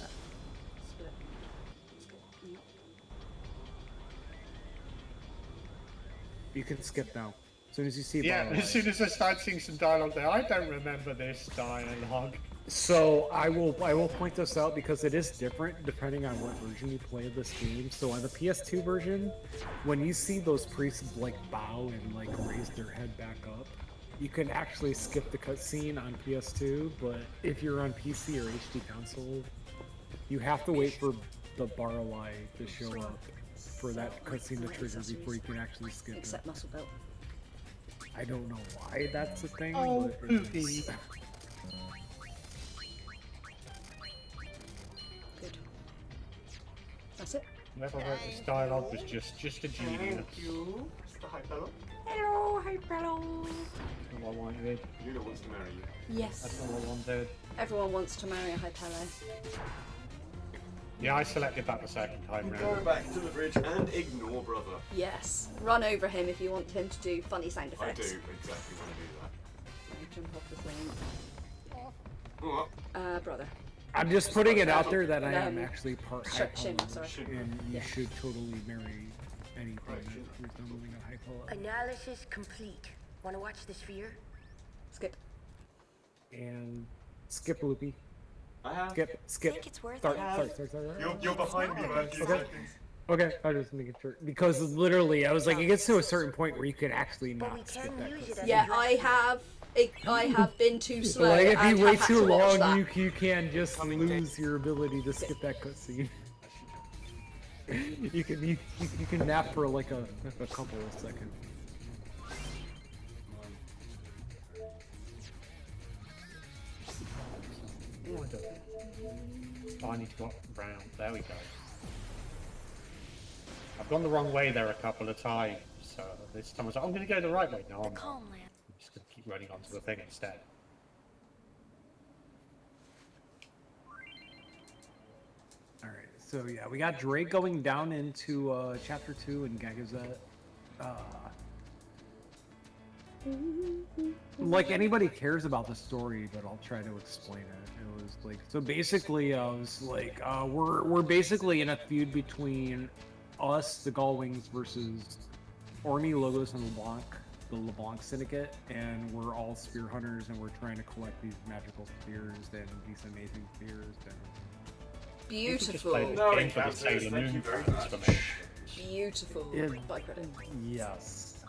L: You can skip now. As soon as you see
K: as soon as I start seeing some dialogue there, I don't remember this dialogue.
L: So I will point this out because it is different depending on what version you play of this game. So on the PS2 version, when you see those priests like bow and like raise their head back up, you can actually skip the cutscene on PS2. But if you're on PC or HD console, you have to wait for the bar light to show up for that cutscene to trigger before you can actually skip it.
B: Except muscle belt.
L: I don't know why that's a thing,
K: Oh,
L: but it is.
B: Good. That's it.
K: Whoever wrote this dialogue was just a genius.
A: Thank you, Mr. Hypello.
B: Hello, hello.
K: That's what I wanted.
A: Judah wants to marry you.
B: Yes.
K: That's what I wanted.
B: Everyone wants to marry a Hypello.
K: Yeah, I selected that the second time
A: Go
K: round.
A: back to the bridge and ignore brother.
B: Yes. Run over him if you want him to do funny sound
A: I
B: effects.
A: do exactly want to do that.
B: Now jump off the thing.
A: Oh,
B: Brother.
L: I'm just putting it out there that I am actually part
B: Shin,
L: hypo,
B: sorry.
L: and you
B: Yeah.
L: should totally marry anything that is resembling a hypo.
M: Analysis complete. Want to watch the sphere?
B: Skip.
L: And skip Loopy.
A: I have.
L: Skip.
M: Think it's worth
L: Start.
A: You're behind me by a few
L: Okay.
A: seconds.
L: Okay, I was just making sure because literally, I was like, it gets to a certain point where you can actually
M: But we
L: not skip
M: can
L: that.
M: use it
L: cutscene.
M: as
B: Yeah, I have been too slow.
L: Like if
B: and
L: you wait
B: have had
L: too
B: to watch
L: long,
B: that.
L: you can just lose your ability to skip that cutscene. you can nap for like a couple of seconds.
K: Oh, I need to go round. There we go. I've gone the wrong way there a couple of times, so this time I was like, I'm going to go the right way. No, I'm not. I'm just going to keep running onto the thing instead.
L: Alright, so yeah, we got Drake going down into chapter 2 in Gagazet. Like anybody cares about the story, but I'll try to explain it. It was like, so basically I was like, we're basically in a feud between us, the Gullwings, versus Ormy, Logos, and LeBlanc, the LeBlanc Syndicate, and we're all spear hunters, and we're trying to collect these magical spears and these amazing spears. And
B: Beautiful.
K: No, thank you very much.
B: Beautiful bycredit.
L: Yes.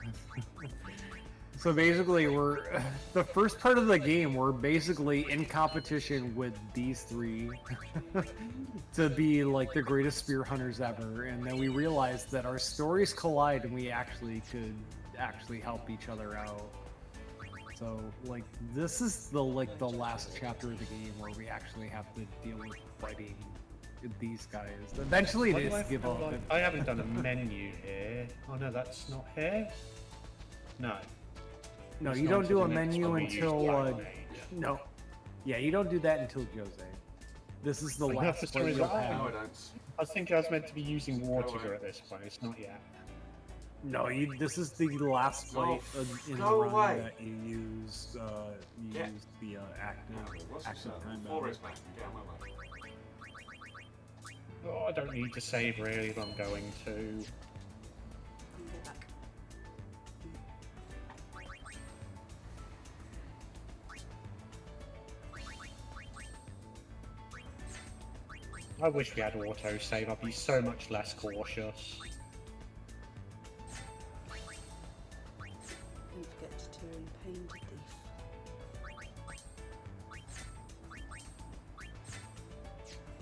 L: So basically, the first part of the game, we're basically in competition with these three to be like the greatest spear hunters ever, and then we realized that our stories collide, and we actually could help each other out. So like this is the last chapter of the game where we actually have to deal with fighting these guys. Eventually, it is give up.
K: I haven't done a menu here. Oh no, that's not here. No.
L: No,
K: It's
L: you
K: not
L: don't do a
K: until the next
L: menu
K: one we use
L: until
K: Black Mage.
L: no. Yeah, you don't do that until Jose. This is the
K: I know,
L: last
K: for some
L: fight
K: reason,
L: you'll have.
K: I was thinking I was meant to be using Water at this point. It's not yet.
L: No, this is the last fight in the run that you use. Use the active time battle.
K: Oh, I don't need to save really, but I'm going to. I wish we had auto-save, I'd be so much less cautious.
B: Don't forget to turn pain to thief.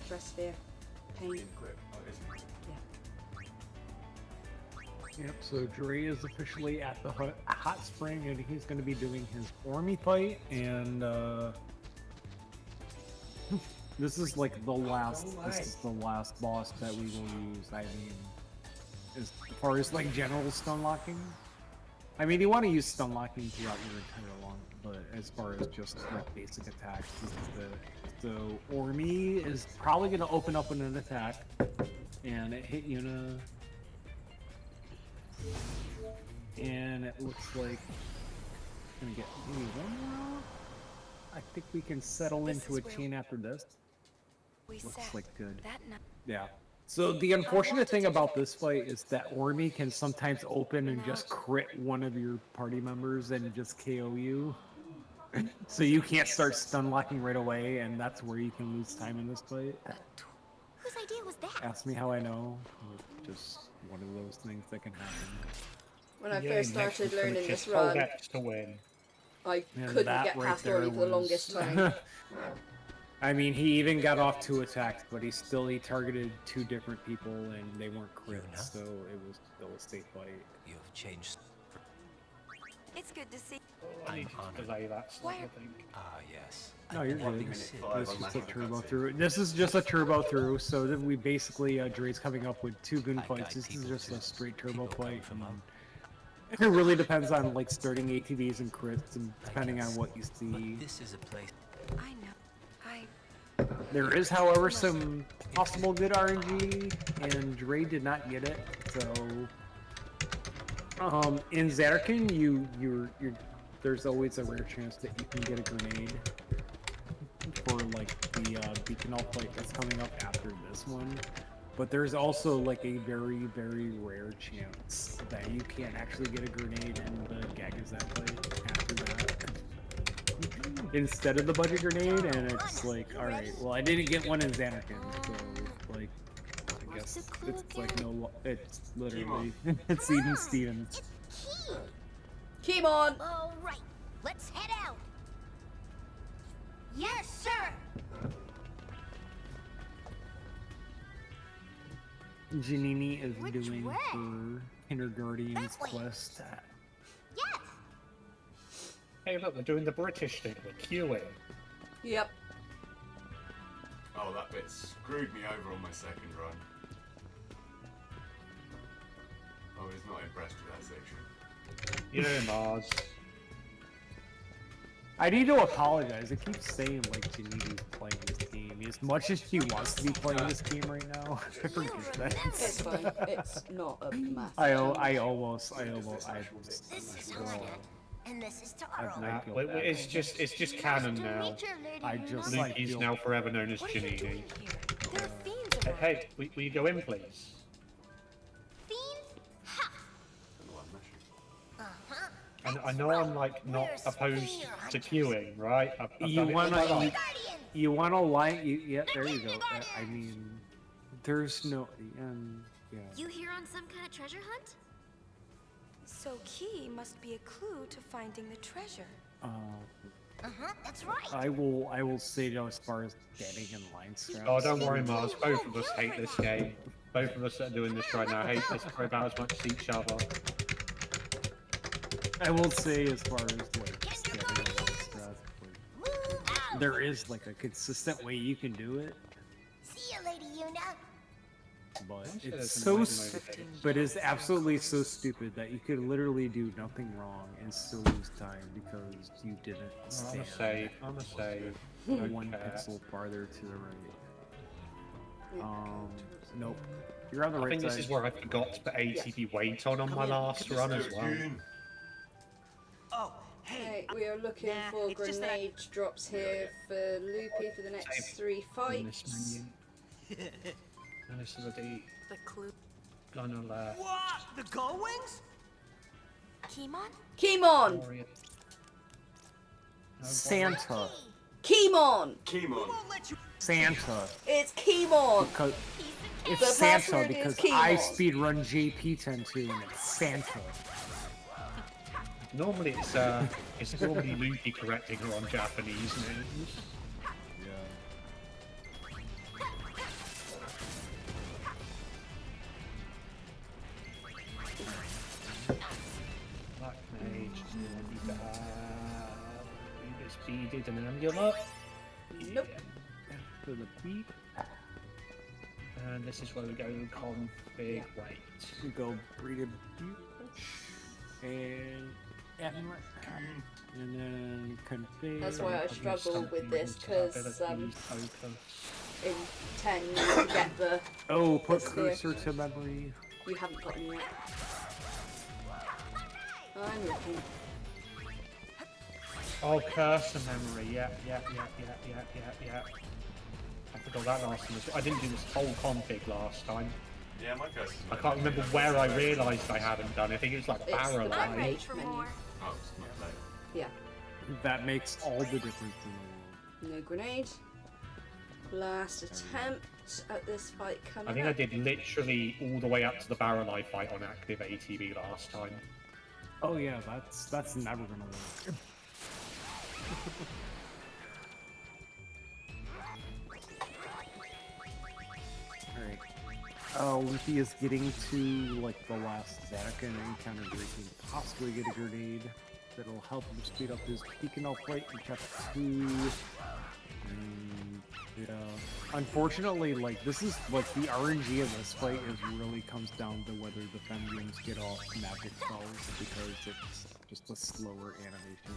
B: Press sphere. Pain.
L: Yep, so Dre is officially at the hot spring, and he's going to be doing his Ormy fight, and this is like the last. This is the last boss that we will use. I mean, as far as like general stun locking, I mean you want to use stun locking throughout your entire long, but as far as just like basic attacks, this is so Ormy is probably going to open up with an attack, and it hit Yuna. And it looks like gonna get maybe one more. I think we can settle into a chain after this. Looks like good. Yeah. So the unfortunate thing about this fight is that Ormy can sometimes open and just crit one of your party members and just KO you. So you can't start stun locking right away, and that's where you can lose time in this fight.
M: Whose idea was that?
L: Ask me how I know. It's just one of those things that can happen.
B: When I first started learning this run, I couldn't get past Orly for the longest time.
L: I mean, he even got off 2 attacks, but he targeted 2 different people, and they weren't crits, so it was still a safe fight.
F: You've changed.
M: It's good to see.
K: I need to delay that slot, I think.
F: Ah, yes.
L: No, you're good. This is just a turbo through. This is just a turbo through, so that we basically, Dre's coming up with 2 gun fights. This is just a straight turbo fight. It really depends on like starting ATVs and crits, and depending on what you see.
F: This is a place.
M: I know.
L: There is, however, some possible good RNG, and Dre did not get it. So, in Xanarkin, there's always a rare chance that you can get a grenade for like the Beacon All fight that's coming up after this one. But there's also like a very, very rare chance that you can't actually get a grenade in the Gagazette fight after that. Instead of the budget grenade, and it's like, alright, well I didn't get one in Xanarkin, so like, I guess it's like it's literally, it's even Stevens.
B: Keep on!
M: Alright, let's head out! Yes, sir!
L: Janini is doing her Kindergarten's quest.
M: Yes!
K: Hey look, they're doing the British thing, we're queuing.
B: Yep.
A: Oh, that bit screwed me over on my second run. I was not impressed with that section.
K: Yeah, Mars.
L: I need to apologize. I keep saying like Janini's playing this game. As much as she wants to be playing this game right now, I forget that.
B: It's fine. It's not a massive
L: I almost.
M: This is Hannah, and this is Taro.
K: It's just canon now.
L: I just
K: He's now forever known as Janini. Hey, will you go in, please? And I know I'm like not opposed to queuing, right?
L: You wanna line? Yeah, there you go. I mean, there's no. Yeah.
M: You here on some kind of treasure hunt?
O: So key must be a clue to finding the treasure.
M: Uh-huh, that's right.
L: I will say, you know, as far as getting in line straps.
K: Oh, don't worry, Mars. Both of us hate this game. Both of us that are doing this right now hate this for about as much as each other.
L: I will say, as far as like just getting in line straps, like, there is like a consistent way you can do it,
M: See you, Lady Yuna.
L: but
K: Sure
L: it's
K: there's
L: so,
K: some motivation.
L: but it's absolutely so stupid that you could literally do nothing wrong and still lose time because you didn't
K: I'm
L: stand
K: a save.
L: one pixel farther to the right. Nope. You're on the
K: I
L: right
K: think
L: side.
K: this is where I forgot to put ATB weight on my last run as well.
P: Oh,
B: Hey, we are looking for
P: it's just that
B: grenade drops here for Loopy for the next 3 fights.
K: And this is a D.
O: The clue.
K: Gonna left.
P: What? The gull wings?
M: Kimon?
B: Kimon!
K: Warrior.
L: Santa.
B: Kimon!
A: Kimon.
L: Santa.
B: It's Kimon!
L: Because it's
B: The
L: Santa
B: password is
L: because
B: Kimon.
L: I speedrun JP102 and it's Santa.
K: Normally it's normally Luki correcting her on Japanese names. Black Mage, be bad. This beaded an amulet.
B: Nope.
L: For the beat.
K: And this is where we go config weight.
L: We go breed a and amulet. And then config.
B: That's why I struggle with this, because in 10 you need to get the...
L: Oh, put
B: the
L: cursor to memory.
B: You haven't got any yet. I'm looking.
K: Oh, cursor memory. Yeah. I forgot that last time. I didn't do this whole config last time.
R: Yeah, my curse.
K: I can't remember where I realised I hadn't done it. I think it was like
B: It's the
K: barrel
B: black
K: eye.
B: mage menu.
R: Oh, it's not low.
B: Yeah.
L: That makes all the difference in the world.
B: No grenade. Last attempt at this fight coming
K: I think
B: up.
K: I did literally all the way up to the barrel eye fight on active ATB last time.
L: Oh yeah, that's never gonna work. Alright. Luffy is getting to like the last Zaka encounter where he can possibly get a grenade that'll help him speed up his beacon out fight in chapter 2. Yeah. Unfortunately, like this is like the RNG of this fight is really comes down to whether the Fembians get off magic spells because it's just a slower animation.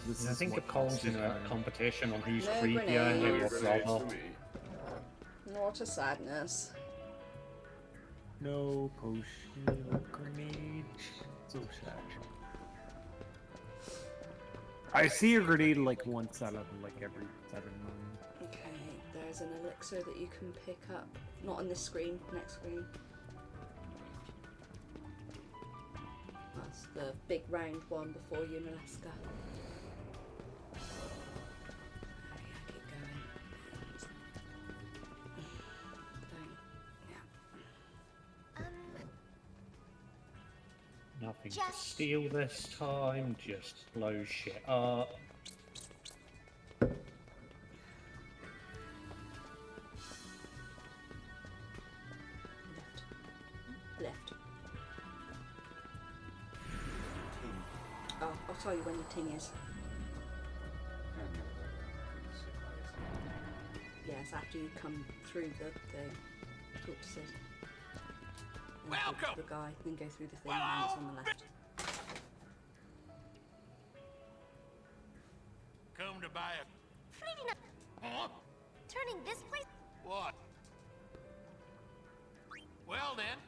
L: This
K: I
L: is
K: think
L: what
K: it calls
L: costs
K: in
L: you
K: a
L: time.
K: competition on who's
B: No
K: creepier
B: grenade.
K: and
A: No
K: what's
A: grenades
K: rather.
A: for me.
B: What a sadness.
L: No potion, no grenade. So sad. I see a grenade like once out of like every 7 months.
B: Okay, there's an elixir that you can pick up. Not on this screen, next screen. That's the big round one before Unalaska. Oh yeah, keep going.
K: Nothing to steal this time, just blow shit up.
B: Left. Oh, I'll tell you when the ting is. Yes, after you come through the thing. Talk to Sid. Then talk to the guy, then go through the thing, and it's on the left.
I: Come to buy a...
M: Fleeting up.
I: Huh?
M: Turning this place.
I: What? Well then,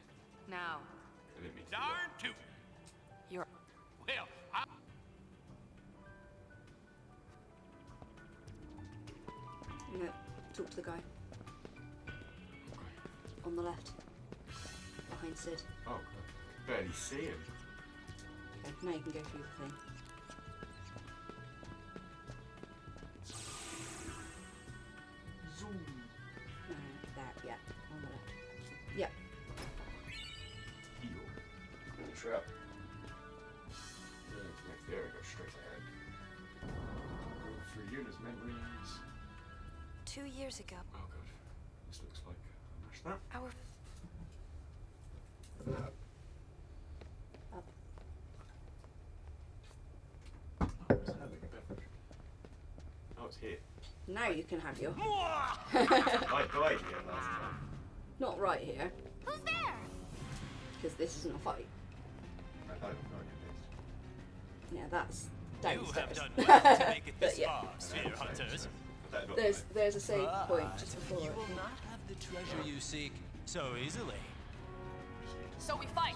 O: Now,
I: darn tootin'.
O: you're...
I: Well, I...
B: No, talk to the guy. On the left. Behind Sid.
A: Oh, barely see him.
B: Okay, now you can go through the thing. No, there, yeah, on the left. Yep.
A: trap. There we go, straight ahead. For Yuna's memories.
O: 2 years ago.
A: Oh god. This looks like a mash that.
O: Our
A: Oh, it's here.
B: Now you can have your.
A: I died here last time.
B: Not right here,
N: Who's there?
B: because this isn't a fight.
A: I died
B: Yeah, that's
I: You have
B: downstairs.
I: done well to make it
B: But
I: this
B: yeah,
I: far, Sphere Hunters.
B: there's a save point
I: But
B: just before
I: you
B: it.
I: will not have the treasure you seek so easily.
N: So we fight.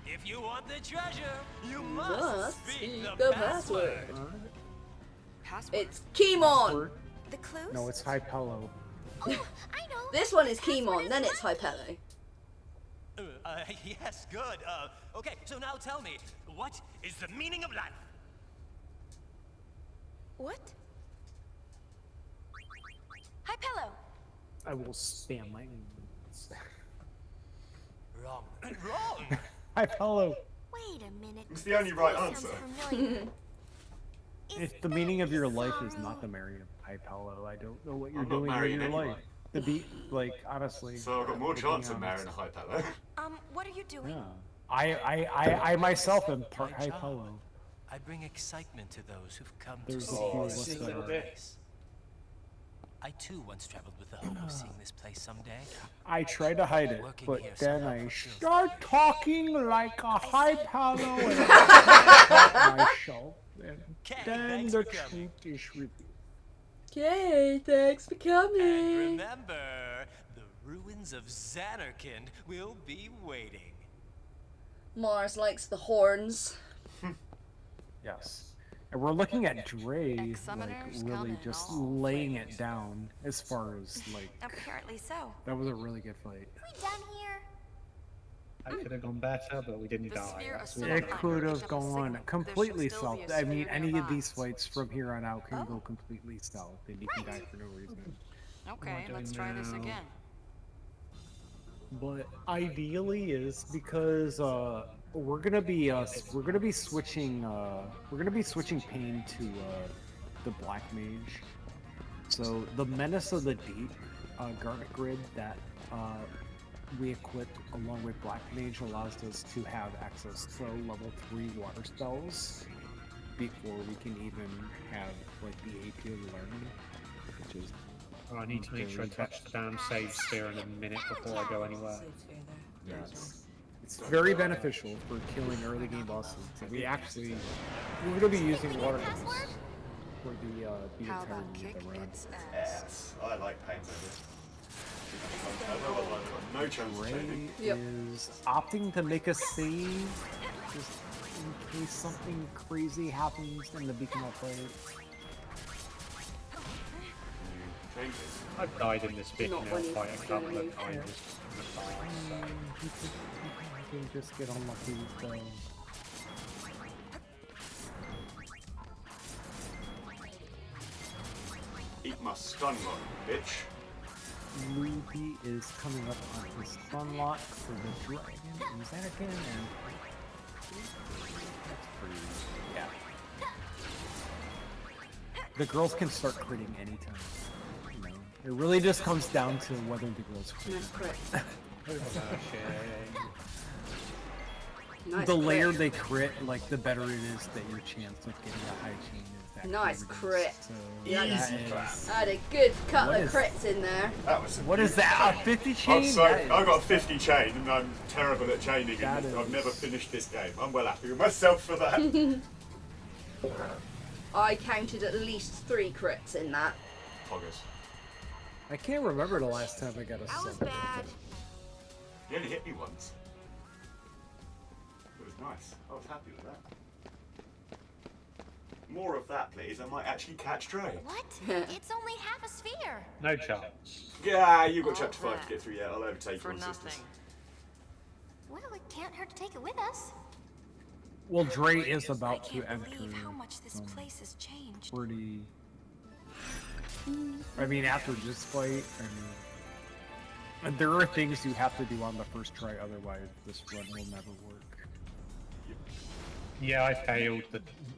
I: If you want the treasure, you must
B: Must
I: speak
B: speak
I: the
B: the
I: password.
O: password.
B: It's Keymon!
O: The clues?
L: No, it's Hypello.
N: I know.
B: This one is Keymon, then it's Hypello.
I: Yes, good. Okay, so now tell me, what is the meaning of life?
O: What? Hi, Pillow.
L: I will spam my
I: Wrong. Wrong!
L: Hypello.
N: Wait a minute.
A: It's the only right
N: Sounds
A: answer.
N: familiar.
L: If the meaning of your life is not the marrying of Hypello, I don't know what you're
A: I'm not
L: doing with
A: marrying
L: your
A: anyone.
L: life. The beat, like, honestly.
A: So I've got more
L: to be
A: chance of
L: honest.
A: marrying a Hypello.
O: What are you doing?
L: Yeah. I myself am part Hypello.
I: I bring excitement to those who've come
L: There's
I: to
L: a
I: see
L: few
I: this
L: of us
I: little
L: that are-
I: place. I too once traveled with the hope of seeing this place someday.
L: I try to hide it,
I: Working
L: but
I: here
L: then
I: somehow
L: I
I: fulfills
L: start talking like a Hypello and I myself. And then
I: thanks
L: the
I: for coming.
L: truth is revealed.
B: Okay, thanks for
I: And
B: coming.
I: remember, the ruins of Xanarkand will be waiting.
B: Mars likes the horns.
L: Yes. And we're looking at Dre, like,
O: Ex-summoners
L: really
O: come in
L: just
O: all
L: laying it down as far as, like,
O: Apparently so.
L: that was a really good fight.
N: We done here?
K: That could have gone better, but we didn't
O: The
K: die.
O: sphere
K: That's
O: of
K: all
L: It
K: that
L: could
K: matters.
L: have gone
O: There
L: completely
O: should still
L: south.
O: be a
L: I mean,
O: sphere
L: any of
O: nearby.
L: these fights from here on out can
O: Oh.
L: go completely south, and you can die for no reason.
O: Okay,
K: doing
O: let's try this
K: now?
O: again.
L: But ideally is because we're gonna be switching Pain to the Black Mage. So the Menace of the Deep garment grid that we equipped along with Black Mage allows us to have access to level 3 water spells before we can even have like the AP learning, which is
K: Oh, I need to make sure I touch the damn save sphere in a minute before I go anywhere.
L: Yes. It's very beneficial for killing early game bosses. And we're gonna be using water guns for the
O: How about
L: entirety
O: kick
L: of the run.
O: its ass?
A: Yes, I like Pain's idea. I know I've got no chance of
L: Ray
A: changing.
B: Yep.
L: is opting to make a save just in case something crazy happens in the beacon of fight.
A: Change it.
K: I've died in this bit
B: Not
K: now
B: when you
K: fight a couple
B: generally
K: of times in the past, so...
L: You can just get unlucky with those.
A: Eat my stun lock, bitch.
L: Luigi is coming up on his stun lock for the dragon and Xanarkand, and that's pretty. Yeah. The girls can start critting anytime. You know, it really just comes down to whether the girls crit.
B: Nice crit. Nice
L: The
B: crit.
L: later they crit, like the better it is that your chance of getting a high chain is that.
B: Nice crit.
L: So
A: Easy
L: that
A: clap.
L: is-
B: I had a good couple
L: What
B: of
L: is-
B: crits in there.
A: That was.
L: What is that? A 50 chain?
A: I'm sorry,
L: That is-
A: I've got 50 chain and I'm terrible at chaining
L: That
A: and I've
L: is-
A: never finished this game. I'm well happy with myself for that.
B: I counted at least 3 crits in that.
A: Poggers.
L: I can't remember the last time I got a
N: That was
L: sub.
N: bad.
A: You only hit me once. It was nice. I was happy with that. More of that, please. I might actually catch Dre.
N: What? It's only half a sphere.
K: No chance.
A: Yeah, you've got chapter 5
O: Alright.
A: to get through yet. I'll overtake
O: For
A: you on sisters.
O: nothing.
N: Well, it can't hurt to take it with us.
L: Well, Dre is
O: I
L: about to
O: can't
L: enter
O: believe how much this
L: some
O: place has changed.
L: pretty. I mean, after this fight, I mean, And there are things you have to do on the first try, otherwise this run will never work.
K: Yeah, I failed.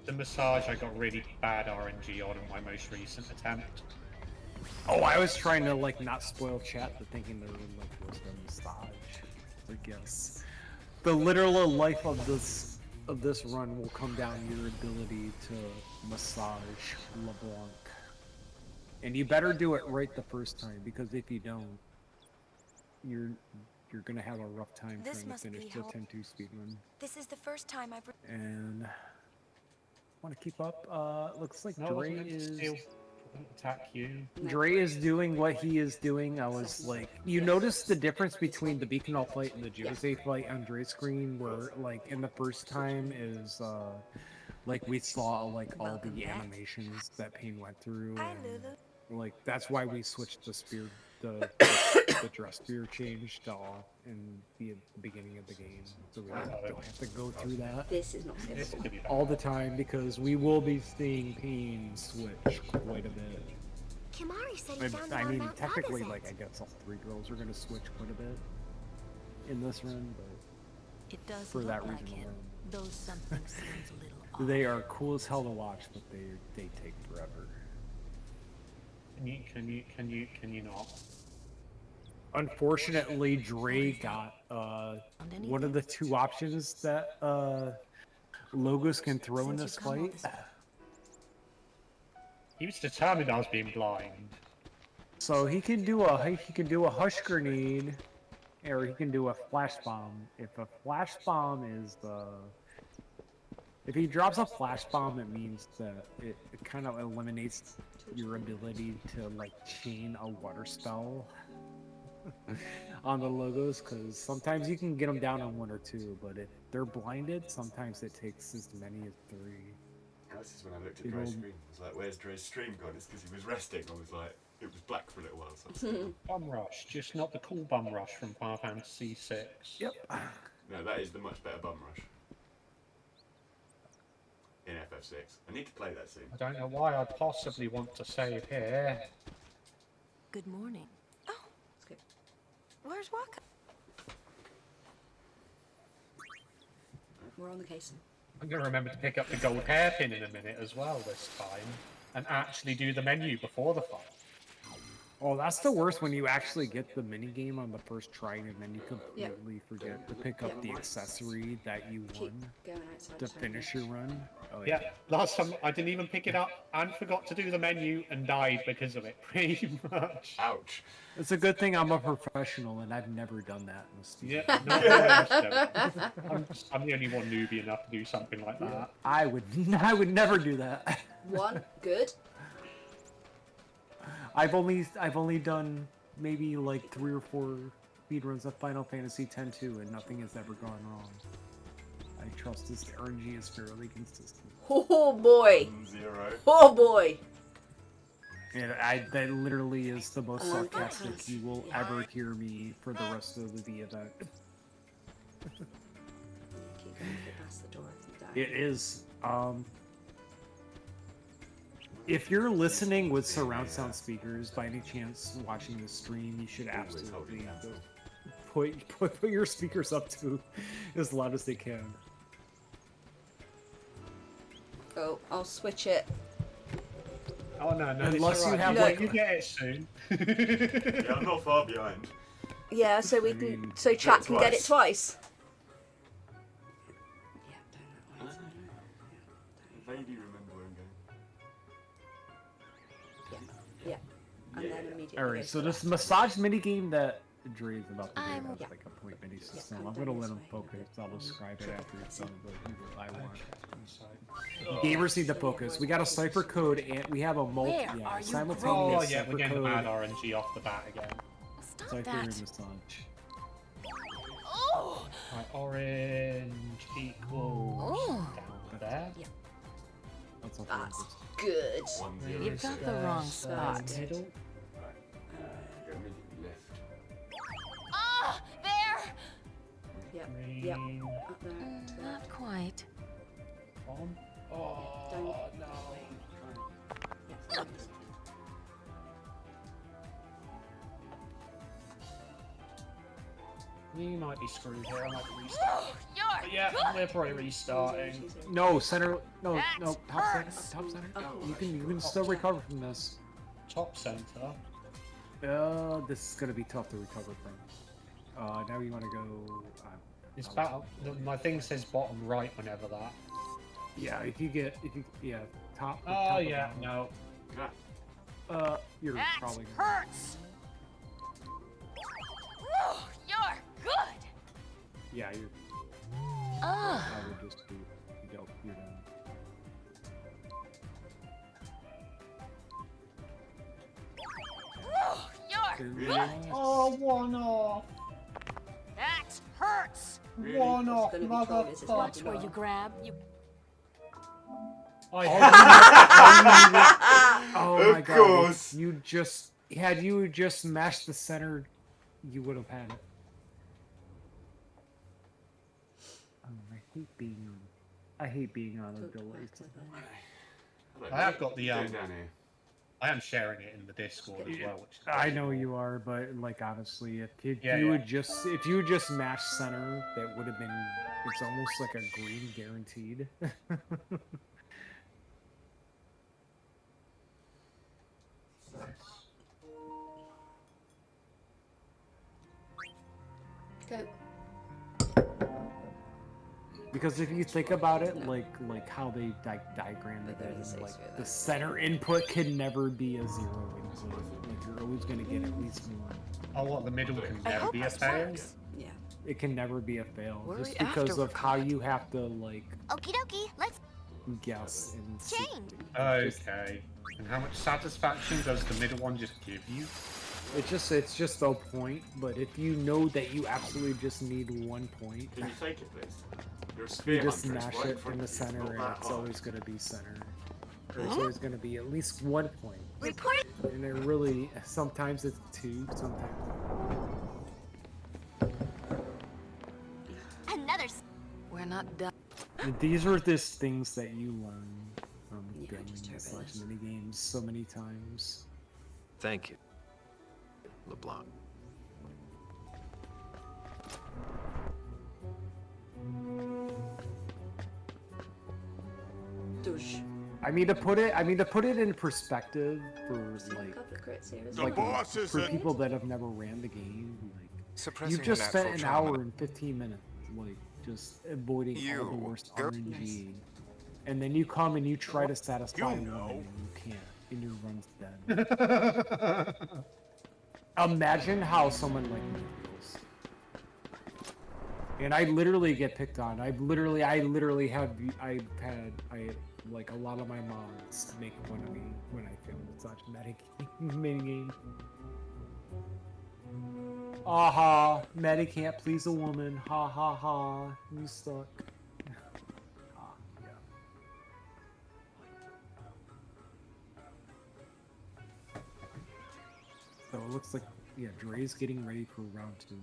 K: The massage I got really bad RNG on in my most recent attempt.
L: Oh, I was trying to like not spoil chat, but thinking there was a massage. I guess the literal life of this run will come down to your ability to massage LeBlanc, and you better do it right the first time, because if you don't, you're gonna have a rough time
O: This
L: trying to
O: must
L: finish
O: be
L: the
O: how-
L: 10-2 speedrun.
O: This is the first time I've.
L: And want to keep up. Looks like
K: No, I wasn't
L: Dre
K: meant to
L: is.
K: steal. I wouldn't attack you.
L: Dre is doing what he is doing. I was like, you notice the difference between the Beaconall fight and the Jose fight on Dre's screen, where like in the first time is like we saw like all the animations that Payne went through, and like that's why we switched the spear, the dress spear change to off in the beginning of the game, so we don't have to go through that.
B: This is not
L: All the time, because we will be seeing Payne switch quite a bit.
N: Kimari said he found
L: I
N: it
L: mean,
N: on Mount
L: technically,
N: Magazine.
L: like, I guess all three girls are gonna switch quite a bit in this run, but
E: It does
L: for
E: look
L: that
E: like
L: reason
E: it,
L: alone.
E: though something seems a little off.
L: They are cool as hell to watch, but they take forever.
K: Can you not?
L: Unfortunately, Dre got one of the two options that Logos can throw in this fight.
K: He was determined I was being blind.
L: So he can do a hush grenade, or he can do a flash bomb. If a flash bomb is if he drops a flash bomb, it means that it kind of eliminates your ability to like chain a water spell on the Logos, because sometimes you can get them down on one or two, but if they're blinded, sometimes it takes as many as three.
A: This is when I looked at Dre's screen. I was like, where's Dre's stream gone? It's because he was resting. I was like, it was black for a little while. So
K: Bum rush, just not the cool bum rush from Final Fantasy VI.
L: Yep.
A: No, that is the much better bum rush in FF6. I need to play that soon.
K: I don't know why I'd possibly want to save here.
E: Good morning.
O: Where's Waka?
B: We're on the case.
K: I'm going to remember to pick up the gold hairpin in a minute as well this time, and actually do the menu before the fight.
L: Oh, that's the worst, when you actually get the minigame on the first try and then you completely forget to pick up the accessory that you won to finish your run. Oh,
K: Yeah, last time I didn't even pick it up and forgot to do the menu and died because of it, pretty much.
A: Ouch.
L: It's a good thing I'm a professional and I've never done that in this
K: Yeah,
L: season.
K: no, I'm the only one newbie enough to do something like that.
L: I would never do that.
B: One, good.
L: I've only done maybe like 3 or 4 speedruns of Final Fantasy X-2 and nothing has ever gone wrong. I trust this RNG is fairly consistent.
B: Oh boy.
A: 0.
B: Oh boy.
L: And that literally is the most sarcastic you will ever hear me for the rest of the event.
B: Keep going past the door.
L: It is. If you're listening with surround sound speakers, by any chance watching the stream, you should absolutely put your speakers up to as loud as they can.
B: Oh, I'll switch it.
K: Oh no,
L: Unless
K: it's
L: you
K: right.
L: have,
K: Yeah,
L: like-
K: you get it soon.
A: Yeah, I'm not far behind.
B: Yeah, so we can, so chat can get it twice.
A: I vaguely remember where I'm going.
B: Yeah. And then immediately.
L: Alright, so this massage minigame that Dre is about to do has like a point mini system. I'm gonna let him focus. I'll describe it after it's done, but I want. Gamers need to focus. We got a cipher code and we have a simultaneous
K: Oh yeah,
L: cipher
K: we're getting the
L: code.
K: bad RNG off the bat again.
L: Cipher and massage.
K: Right, orange equals down there.
L: That's all.
B: That's good.
E: You've got the wrong spot.
K: Middle.
A: Go immediately left.
M: Ah, there!
B: Yep.
K: Green.
B: Yep. Up there.
E: Not quite.
K: On. Oh no.
B: Yep.
K: You might be screwed here. I might be restarting. But yeah, we're probably restarting.
L: No, center. No, top center. Top center. You can still recover from this.
K: Top center.
L: This is gonna be tough to recover from. Now you want to go.
K: It's my thing says bottom right whenever that.
L: Yeah, top.
K: Oh
L: top
K: yeah, no.
L: You're
M: That
L: probably.
M: hurts. Woo, you're good.
L: Yeah, you're.
M: Ah.
L: I would just do. You're done.
M: Woo, you're good.
K: Oh, one off.
M: That hurts.
K: One off, motherfucker.
M: Watch where you grab. You.
L: Oh my god!
A: course.
L: You just mashed the center, you would have had it. I hate being on the delays.
K: I have got the I am sharing it in the Discord as well. Which
L: I know you are, but like honestly, if you would just mash center, that would have been. It's almost like a green guaranteed.
B: Go.
L: Because if you think about it, like how they diagrammed it, like the center input can never be a zero input. Like you're always gonna get at least one.
K: Oh, what, the middle can never be a fail?
B: Yeah.
L: It can never be a fail,
M: Worry
L: just because of how you have to like
N: Okie dokie, let's
L: guess and
N: change.
K: Okay. And how much satisfaction does the middle one just give you?
L: It's just a point, but if you know that you absolutely just need 1 point,
R: Can you take it, please? You're a
L: you
R: spear
L: just
R: hunter,
L: smash
R: right in
L: it
R: front
L: in the
R: of you.
L: center,
R: Not
L: and
R: that
L: it's
R: hard.
L: always gonna be center. Or it's always gonna be at least 1 point.
N: Report.
L: And it really, sometimes it's 2, sometimes.
N: Another.
M: We're not done.
L: These are just things that you learn from playing such many games so many times.
S: Thank you, LeBlanc.
B: Douche.
L: I mean to put it in perspective for like for people that have never ran the game, like
Q: Suppressing
L: you've just
Q: the
L: spent
Q: natural
L: an hour
Q: trauma.
L: and 15 minutes like just avoiding all the
Q: You
L: worst
Q: go-
L: RNG, and then you come and you try to satisfy one and you can't, and your run's dead. Imagine how someone like me feels. And I literally get picked on. I've had like a lot of my moms make fun of me when I film such mini game. Aha, Maddie can't please a woman. Ha ha ha. You suck. Yeah. So it looks like Dre's getting ready for round 2.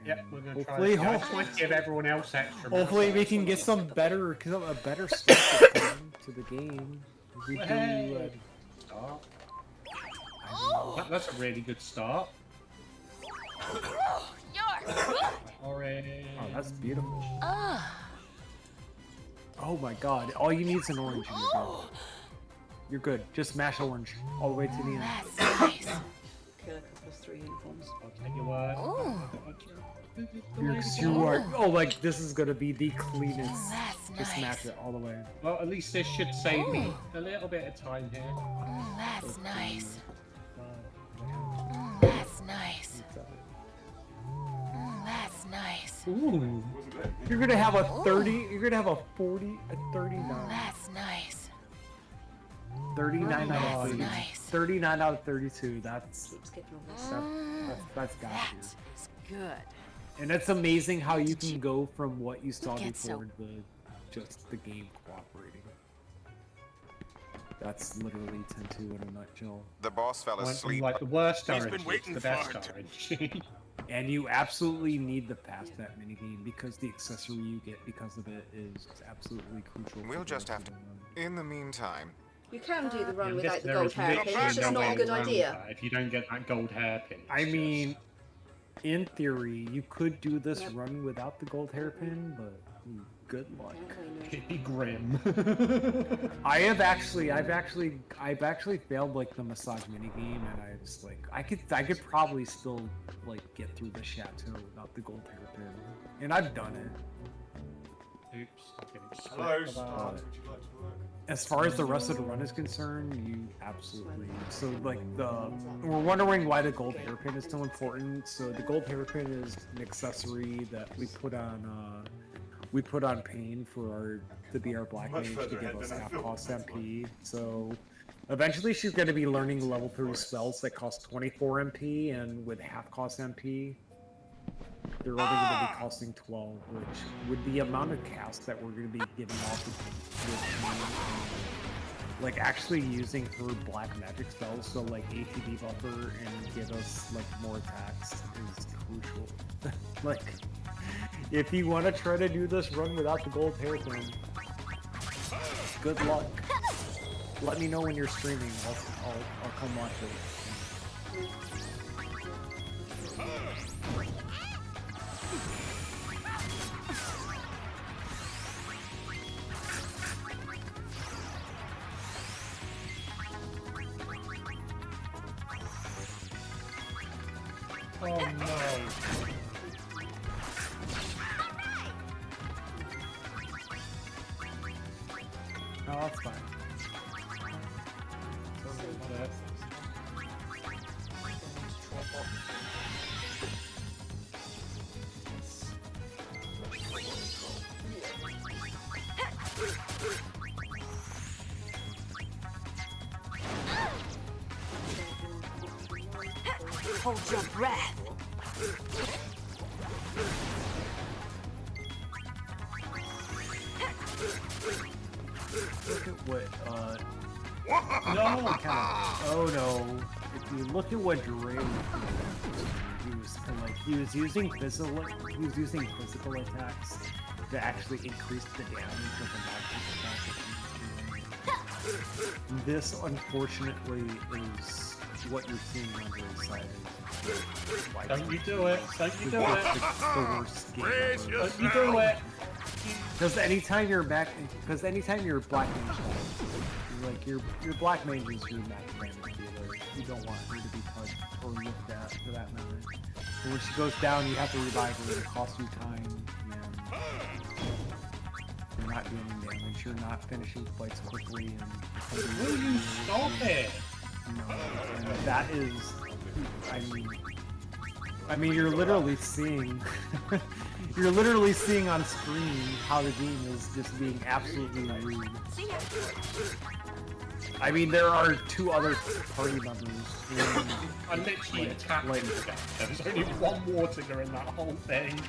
K: Yep, we're gonna
L: Hopefully,
K: try to give everyone else extra.
L: hopefully we can get a better start to the game. We do,
K: Start. That's a really good start.
M: You're good.
K: Orange.
L: Oh, that's beautiful.
M: Ah.
L: Oh my god, all you need is an orange and you're good. You're good. Just mash orange all the way to the end.
M: That's nice.
B: Kill a couple of 3 uniforms.
K: I'll take your word.
M: Oh.
L: You are. Oh, like this is gonna be the cleanest.
M: That's
L: Just
M: nice.
L: smash it all the way.
K: Well, at least this should save me a little bit of time here.
M: That's nice. That's nice. That's nice.
L: Ooh. You're gonna have a 30. You're gonna have a 40, a 39.
M: That's nice.
L: 39 out of 30.
M: Nice.
L: 39 out of 32. That's that's got you.
M: That's good.
L: And it's amazing how you can go from what you saw
M: Get
L: before to just the game cooperating. That's literally 10-2 in a nutshell.
Q: The boss fell
K: Went from
Q: asleep.
K: like the worst
Q: He's
K: RNG
Q: been
K: to
Q: waiting
K: the
Q: for
K: best
Q: it.
K: RNG.
L: And you absolutely need to pass that minigame because the accessory you get because of it is absolutely crucial.
Q: We'll just have to. In the meantime,
B: You can do the run
K: Yeah,
B: without the
K: there
B: gold
K: is
B: hairpin,
K: literally
B: it's just
K: no
B: not
K: way
B: a good
K: around
B: idea.
K: that if you don't get that gold hairpin.
L: I mean, in theory, you could do this run without the gold hairpin, but good luck.
K: It'd be grim.
L: I've actually failed like the massage minigame, and I was like, I could probably still like get through the chateau without the gold hairpin, and I've done it.
K: Oops, I'm getting
A: Hello,
K: swept
A: Start.
K: about.
A: Would you like to work?
L: As far as the rest of the run is concerned, you absolutely. So like we're wondering why the gold hairpin is so important. So the gold hairpin is an accessory that we put on Pain to be our black
A: Much
L: mage to
A: further
L: give
A: ahead
L: us
A: than I
L: half
A: thought.
L: cost MP. So eventually she's going to be learning level 3 spells that cost 24 MP, and with half cost MP, they're only going to be costing 12, which with the amount of cast that we're going to be giving off with like actually using her black magic spells, so like ATB buffer and give us like more attacks is crucial. Like, if you want to try to do this run without the gold hairpin, good luck. Let me know when you're streaming. I'll come watch it.
K: Oh no.
L: No, that's fine.
M: Hold your breath.
L: Look at what,
K: No!
L: Oh no. If you look at what Dre he was using physical attacks to actually increase the damage of the magic attack. This unfortunately is what you're seeing on Dre's side.
K: Don't you do it! Don't you do it!
L: The worst game ever.
K: Don't you do it!
L: Because anytime you're black mage, like your black mage is your max damage dealer. You don't want her to be touched or looked at for that matter. And when she goes down, you have to revive her. It costs you time, and you're not doing damage. You're not finishing fights quickly, and
K: Will you stop it?
L: no, and that is, I mean, you're literally seeing. You're literally seeing on screen how the game is just being absolutely rude. I mean, there are 2 other party members.
K: I literally attacked him to death. There was only one Wartiger in that whole thing.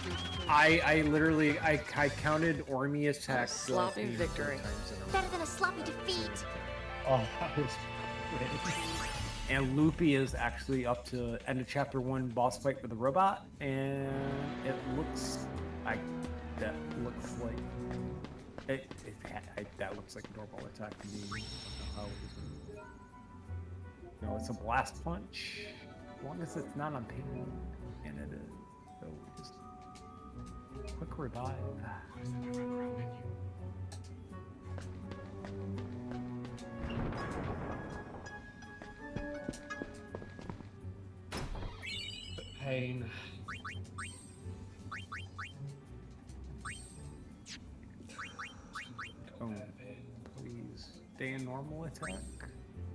L: I literally counted Ormi attacks.
T: Sloppy victory.
N: Better than a sloppy defeat.
K: Oh, that was great.
L: And Loopy is actually up to end of chapter 1 boss fight with the robot, and it looks like that looks like that looks like a normal attack to me. I don't know how it is. No, it's a blast punch. As long as it's not on pain, and it is. So just quick revive.
K: Pain.
L: Oh, please. Stay in normal attack.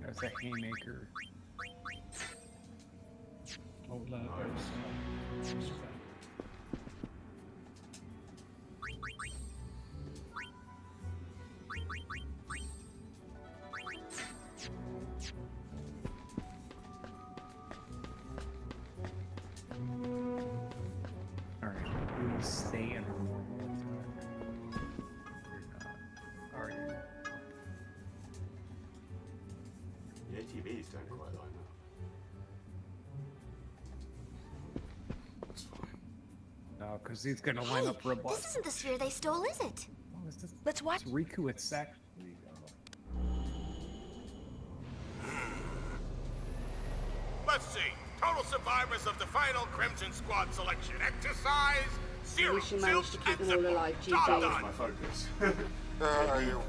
L: That's a haymaker.
K: Oh, no,
L: Alright, please stay in normal attack. You're not. Are you?
A: The ATVs don't quite line up. That's fine.
L: No, because he's gonna line up robots.
N: This isn't the sphere they stole, is it?
T: Let's watch.
L: It's Riku, it's actually.
Q: Let's see.
D: Total survivors of the final Crimson Squad selection exercise.
B: At
D: Zero.
B: least you managed to keep them all alive.
D: Job
B: GG.
D: done.
R: My focus.
Q: You in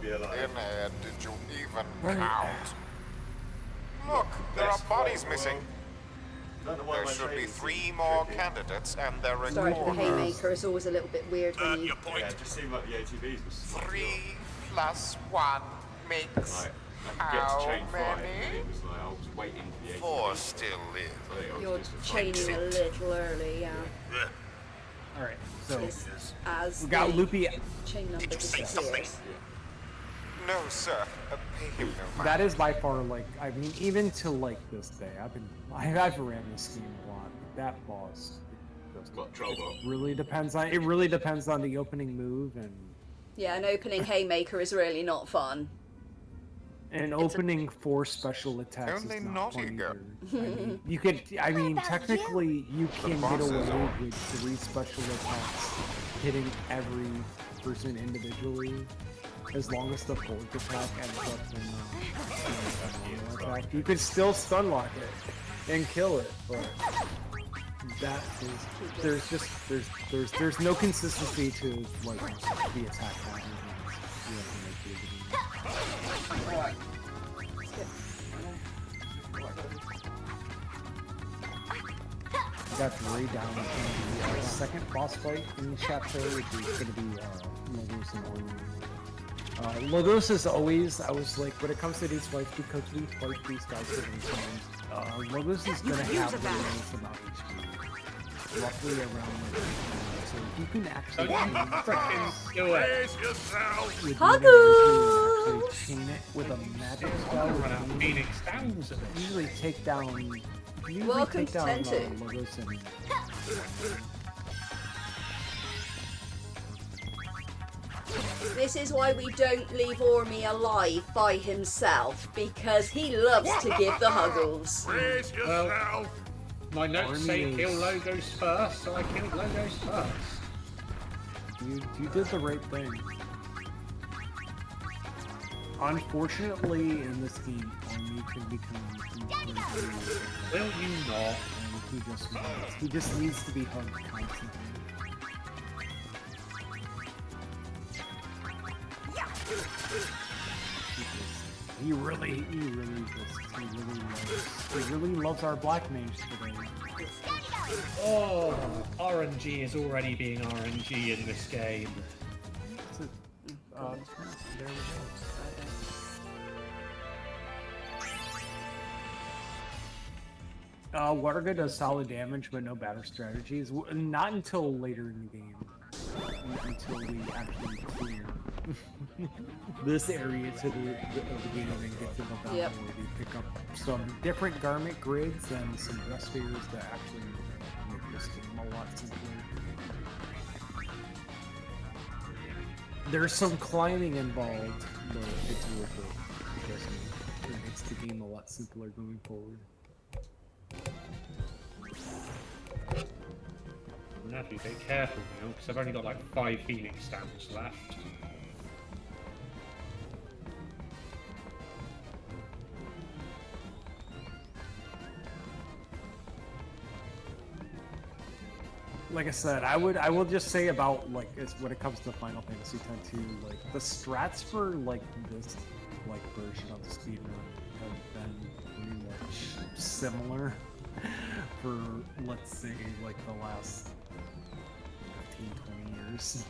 Q: here? Did you even count? Look, there are bodies missing. There should be 3 more candidates, and they're
B: Started with the
Q: recorders.
B: haymaker. It's always a little bit weird when you.
R: Yeah, it just seemed like the ATVs was
Q: 3 plus 1 makes
R: I could get to
Q: how
R: chain 5, and
Q: many?
R: it was like I was waiting for the ATVs.
Q: 4 still live.
B: You're chaining a little early, yeah.
L: Alright, so
B: As
L: we got
B: the
L: Loopy.
B: chain number disappears.
Q: No, sir. Pay him no mind.
L: That is by far, like, I mean, even to like this day, I've ran this game a lot. That boss, it really depends on the opening move and
B: Yeah, an opening haymaker is really not fun.
L: opening 4 special attacks
Q: Only
L: is not
Q: naughty
L: fun
Q: girl.
L: either. You could, I mean, technically you can get away with 3 special attacks hitting every person individually. As long as the forward attack ends up in a normal attack, you could still stun lock it and kill it, but that is there's no consistency to like the attack pattern. We got Ray down in the second boss fight in the chapter, which is going to be Logos and Oreo. Logos is always, I was like, when it comes to these fights, because we fight these guys so many times, Logos is going to have the lowest amount of HP. Roughly around like, so you can actually
K: do it.
L: actually chain it with a magic spell.
K: Run out Phoenix Downs at this.
L: Usually take down.
B: Welcome
L: take
B: to
L: down
B: 10-2.
L: Logos and
B: This is why we don't leave Ormy alive by himself, because he loves to give the huggles.
D: Brace yourself.
K: Well, my notes say kill Logos first, so I killed Logos first.
L: You did the right thing. Unfortunately, in this game, Ormy can become incredibly.
K: Will you not?
L: And he just needs to be hugged constantly. He really loves our black mage today.
K: Oh, RNG is already being RNG in this game.
L: There we go. Waterga does solid damage, but no battle strategies. Not until later in the game. Until we actually clear this area of the game and get to the battle where we pick up some different garment grids and some dress figures that actually make this game a lot simpler. There's some climbing involved, but it's worth it because it makes the game a lot simpler going forward.
K: I'm gonna have to be very careful now, because I've only got like 5 Phoenix Downs left.
L: Like I said, I will just say about like when it comes to Final Fantasy X 2, like the strats for like this like version of the speedrun have been pretty much similar for let's say like the last 15-20 years.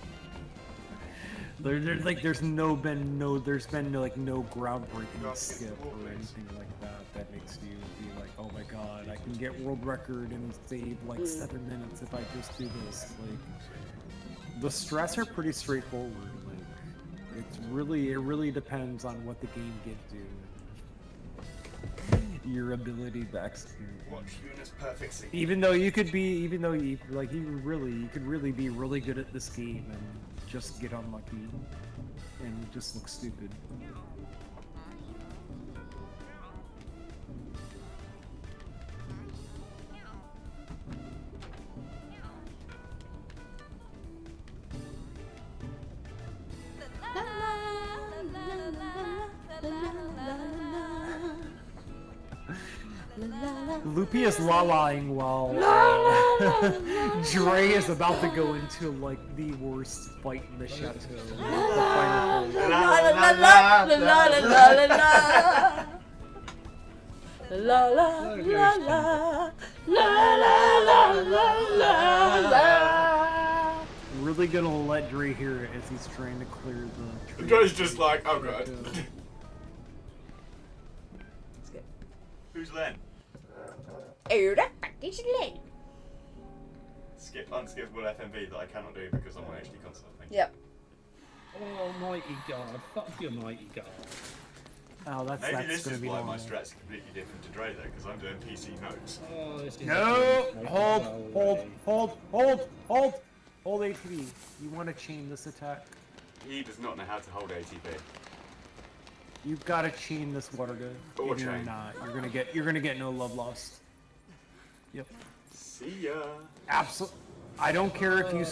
L: There's been no groundbreaking skip or anything like that that makes you be like, oh my god, I can get world record and save like 7 minutes if I just do this. Like the strats are pretty straightforward. Like it really depends on what the game gives you. Your ability to execute. Even though you could really be really good at this game and just get unlucky and just look stupid. Loopy is la-laing while Dre is about to go into like the worst fight in the chateau. The final fight.
B: La la la la la la la la la la la la la.
L: Really gonna let Dre hear it as he's trying to clear the.
R: Dre's just like, oh god. Who's Len?
B: Oh, that is Len.
R: Skip unskippable FMV that I cannot do because I'm on HD console. Thank you.
B: Yep.
K: Oh, mighty god. Fuck your mighty god.
L: Oh, that's
R: Maybe this
L: gonna
R: is
L: be
R: why
L: long.
R: my strat's completely different to Dre though, because I'm doing PC notes.
K: Oh, this is
L: No! Hold ATV. You want to chain this attack?
R: He does not know how to hold ATP.
L: You've got to chain this water gun.
R: Or
L: If you're
R: chain.
L: not, you're gonna get no love lost. Yep.
R: See ya.
L: Absolutely. I don't care if you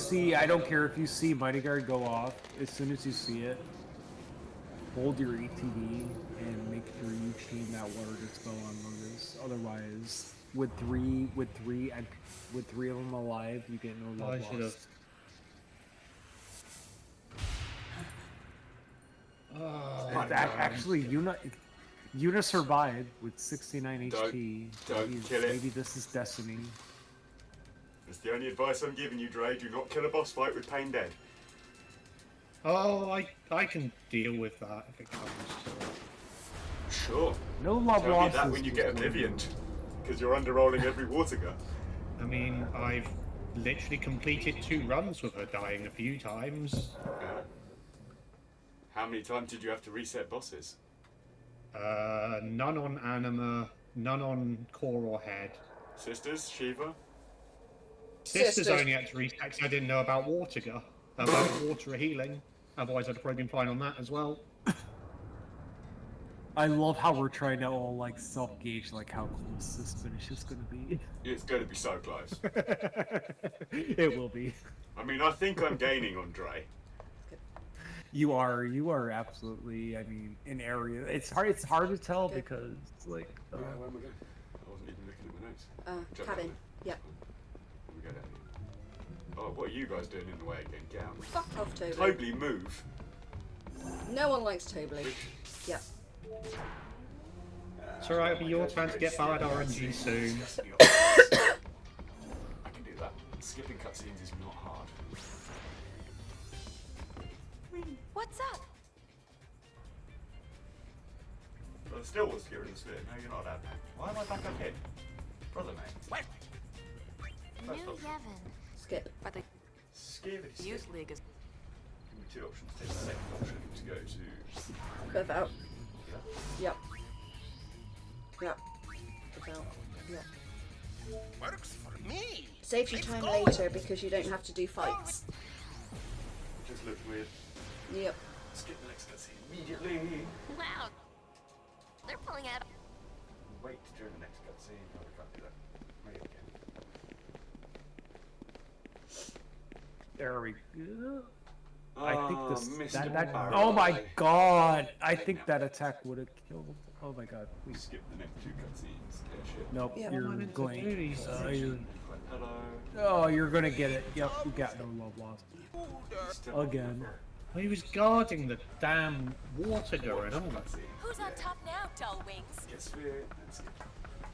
L: see Mighty Guard go off. As soon as you see it, hold your ATV and make sure you chain that water gun spell on Lotus. Otherwise, with three of them alive, you get no love lost. Actually, Yuna survived with 69 HP.
R: Don't kill it.
L: Maybe this is destiny.
R: That's the only advice I'm giving you, Dre. Do not kill a boss fight with Pain Dead.
K: Oh, I can deal with that if it comes to it.
R: Sure.
L: No love
R: Tell me
L: lost.
R: that when you get Oblivion, because you're underrolling every water gun.
K: I mean, I've literally completed 2 runs with her dying a few times.
R: How many times did you have to reset bosses?
K: None on Anima, none on Core or Head.
R: Sisters, Shiva?
K: Sisters only had to reset because I didn't know about about water healing. Otherwise, I'd probably been fine on that as well.
L: I love how we're trying to all like self-gauge like how close this finish is going to be.
R: It's going to be so close.
L: It will be.
R: I mean, I think I'm gaining on Dre.
L: You are absolutely. I mean, in area, it's hard to tell because like.
R: Where am I going? I wasn't even looking at my notes.
B: Cabin. Yep.
R: We go down here. Oh, what are you guys doing in the way again? Get out.
B: Fuck off, Toby.
R: Tobly, move.
B: No one likes Toby. Yep.
K: It's alright, it'll be your turn to get bad RNG soon.
R: I can do that. Skipping cutscenes is not hard.
M: What's up?
R: But I still was here in the sphere. No, you're not a bad man. Why am I back up here? Brother, mate. What?
N: New Yevon.
B: Skip.
M: But the
R: Skip.
M: Youth League is.
R: Give me 2 options. Take the second option to go to.
B: Cliff out.
R: Yeah.
B: Yep. Yep. Cliff out. Yep.
D: Works for me.
B: Saves you time later because you don't have to do fights.
R: It just looked weird.
B: Yep.
R: Skip the next cutscene immediately.
N: Wow. They're pulling out.
R: Wait during the next cutscene. No, I can't do that. Maybe again.
L: There we go. I think this.
R: Mr.
L: That
R: Barrow.
L: oh my god! I think that attack would have killed. Oh my god! Please
R: skip the next 2 cutscenes. Yeah, shit.
L: Nope.
B: Yeah.
L: You're
K: What am I meant to
L: going.
K: do these
L: You're,
R: Hello.
L: oh, you're gonna get it. Yep. You got no love lost. Again.
K: He was guarding the damn water gun. Oh my.
M: Who's on top now, dull wings?
R: Get Sphere and skip.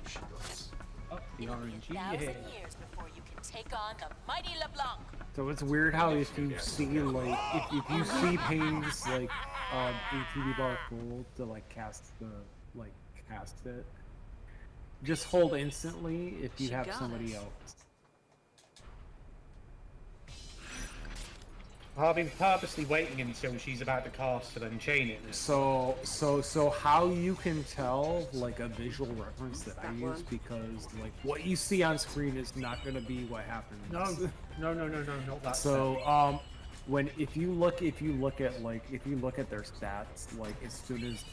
R: She does.
K: Up the RNG.
M: 1,000
K: Yeah.
M: years before you can take on the mighty LeBlanc.
L: So it's weird how if you see like if you see Payne's like ATV bar full to like cast it, just hold instantly if you have somebody else.
K: I've been purposely waiting until she's about to cast to then chain it.
L: So how you can tell like a visual reference that I use because like what you see on screen is not going to be what happens.
K: No, not that.
L: So if you look at their stats, like as soon as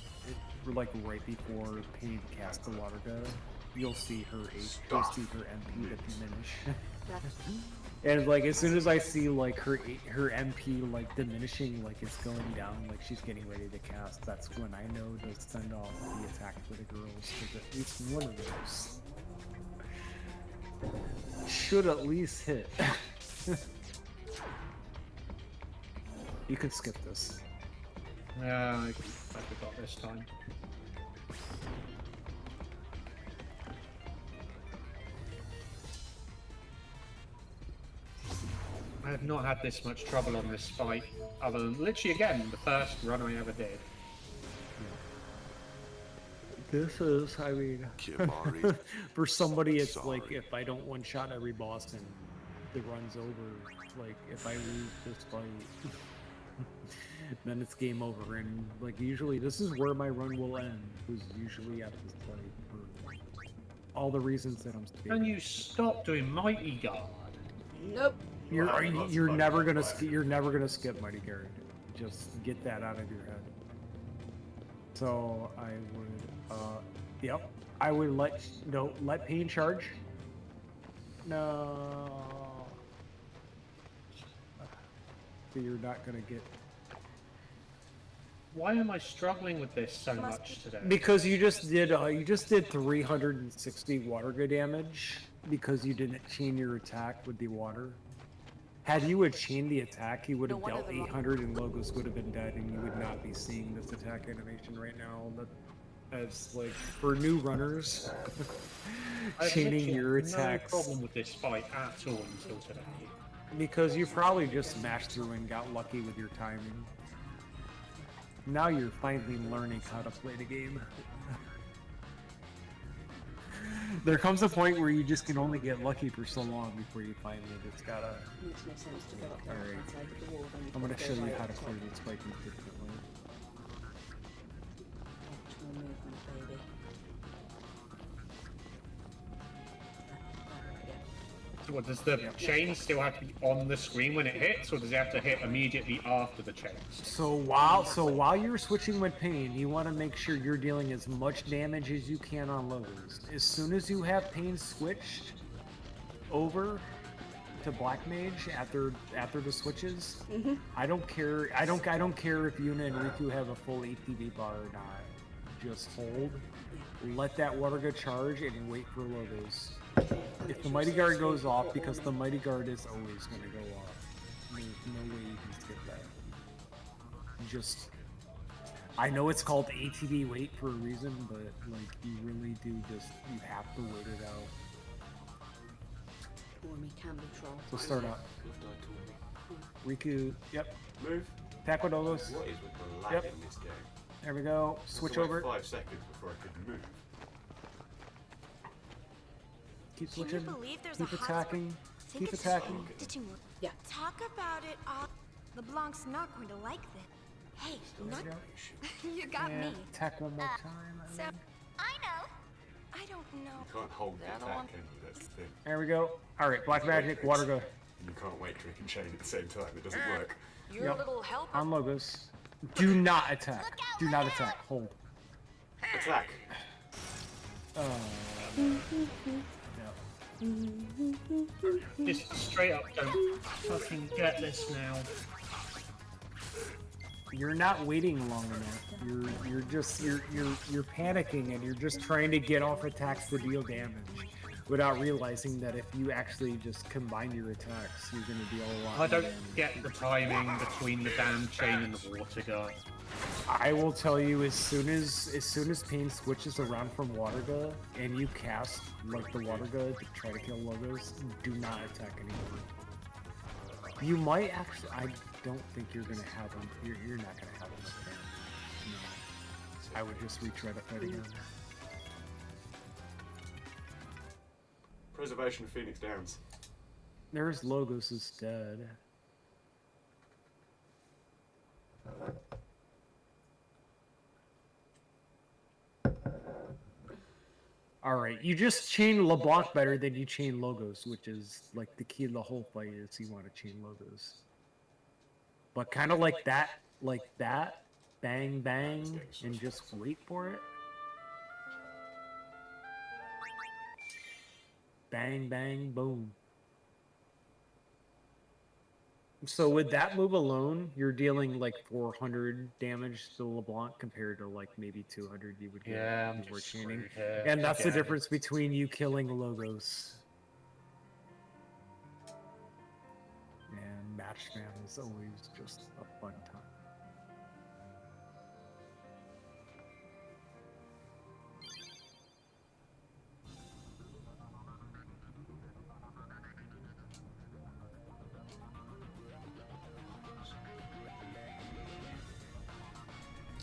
L: like right before Pain casts the water gun, you'll see her MP to diminish. And like as soon as I see like her MP like diminishing, like it's going down, like she's getting ready to cast, that's when I know to send off the attack for the girls, because at least one of those should at least hit. You can skip this.
K: Yeah, I forgot this time. I have not had this much trouble on this fight, other than literally again the first run I ever did.
L: This is, I mean,
H: Kimari,
L: for somebody, it's like if I don't one-shot every boss and the run's over, like if I lose this fight, then it's game over. And like usually, this is where my run will end. Was usually at this fight for all the reasons that I'm stating.
K: Can you stop doing Mighty Guard?
B: Nope.
L: You're never gonna skip Mighty Guard. Just get that out of your head. So I would, yep, I would let Pain charge. No. So you're not gonna get.
K: Why am I struggling with this so much today?
L: Because you just did 360 water go damage because you didn't chain your attack with the water. Had you had chained the attack, you would have dealt 800 and Logos would have been dead, and you would not be seeing this attack animation right now. As like for new runners, chaining your attacks.
K: No problem with this fight at all until today.
L: Because you probably just smashed through and got lucky with your timing. Now you're finally learning how to play the game. There comes a point where you just can only get lucky for so long before you finally just gotta.
B: Makes no sense to go up there
L: Alright.
B: outside of the wall when you
L: I'm gonna
B: can
L: show
B: go
L: you
B: right
L: how to
B: up
L: clear
B: top.
L: this fight consistently.
B: Optimal movement, baby.
K: So what, does the chain still have to be on the screen when it hits, or does it have to hit immediately after the chains?
L: So while you're switching with Pain, you want to make sure you're dealing as much damage as you can on Logos. As soon as you have Pain switched over to Black Mage after the switches, I don't care. I don't care if Yuna and Riku have a full ATB bar or not. Just hold, let that water go charge, and wait for Logos. If the Mighty Guard goes off, because the Mighty Guard is always going to go off. There's no way you can skip that. Just, I know it's called ATB wait for a reason, but like you really do you have to wait it out.
B: Or me can be troll.
L: So start up. Riku, yep.
R: Move.
L: Attack with Logos.
R: What is with the lag
L: Yep.
R: in this game?
L: There we go. Switch over.
R: 5 seconds before I could move.
L: Keep
O: Can you
L: switching.
O: believe there's
L: Keep
O: a hot
L: attacking.
O: spot?
L: Keep attacking.
O: Did you
B: Yeah.
O: talk about it all? LeBlanc's not going to like this. Hey, not you got
L: And
O: me.
L: attack one more time.
O: So I know. I don't know.
R: You can't hold the attack, can you? That's the thing.
L: There we go. All right, Black Magic, water go.
R: And you can't wait, drink, and chain at the same time. It doesn't work.
B: You're a little helper.
L: On Logos. Do not attack. Do not attack. Hold.
R: Attack.
K: Just straight up, don't fucking get this now.
L: You're not waiting long enough. You're panicking and you're just trying to get off attacks to deal damage without realizing that if you actually just combine your attacks, you're gonna deal a lot.
K: I don't
L: more damage.
K: get the timing between the damn chain and the water gun.
L: I will tell you as soon as Pain switches around from Water Gun and you cast like the Water Gun to try to kill Logos, do not attack anymore. You might actually. I don't think you're gonna have them. You're not gonna have them with Pain. No. I would just retry to fight again.
R: Preservation of Phoenix Downs.
L: There's Logos is dead. Alright, you just chain LeBlanc better than you chain Logos, which is like the key to the whole fight is you want to chain Logos. But kind of like that, bang bang, and just wait for it. Bang bang boom. So with that move alone, you're dealing like 400 damage to LeBlanc compared to like maybe 200 you would get
K: Yeah, I'm
L: if you were
K: just
L: chaining.
K: screwed here
L: And that's the
K: again.
L: difference between you killing Logos. and match fan is always just a fun time.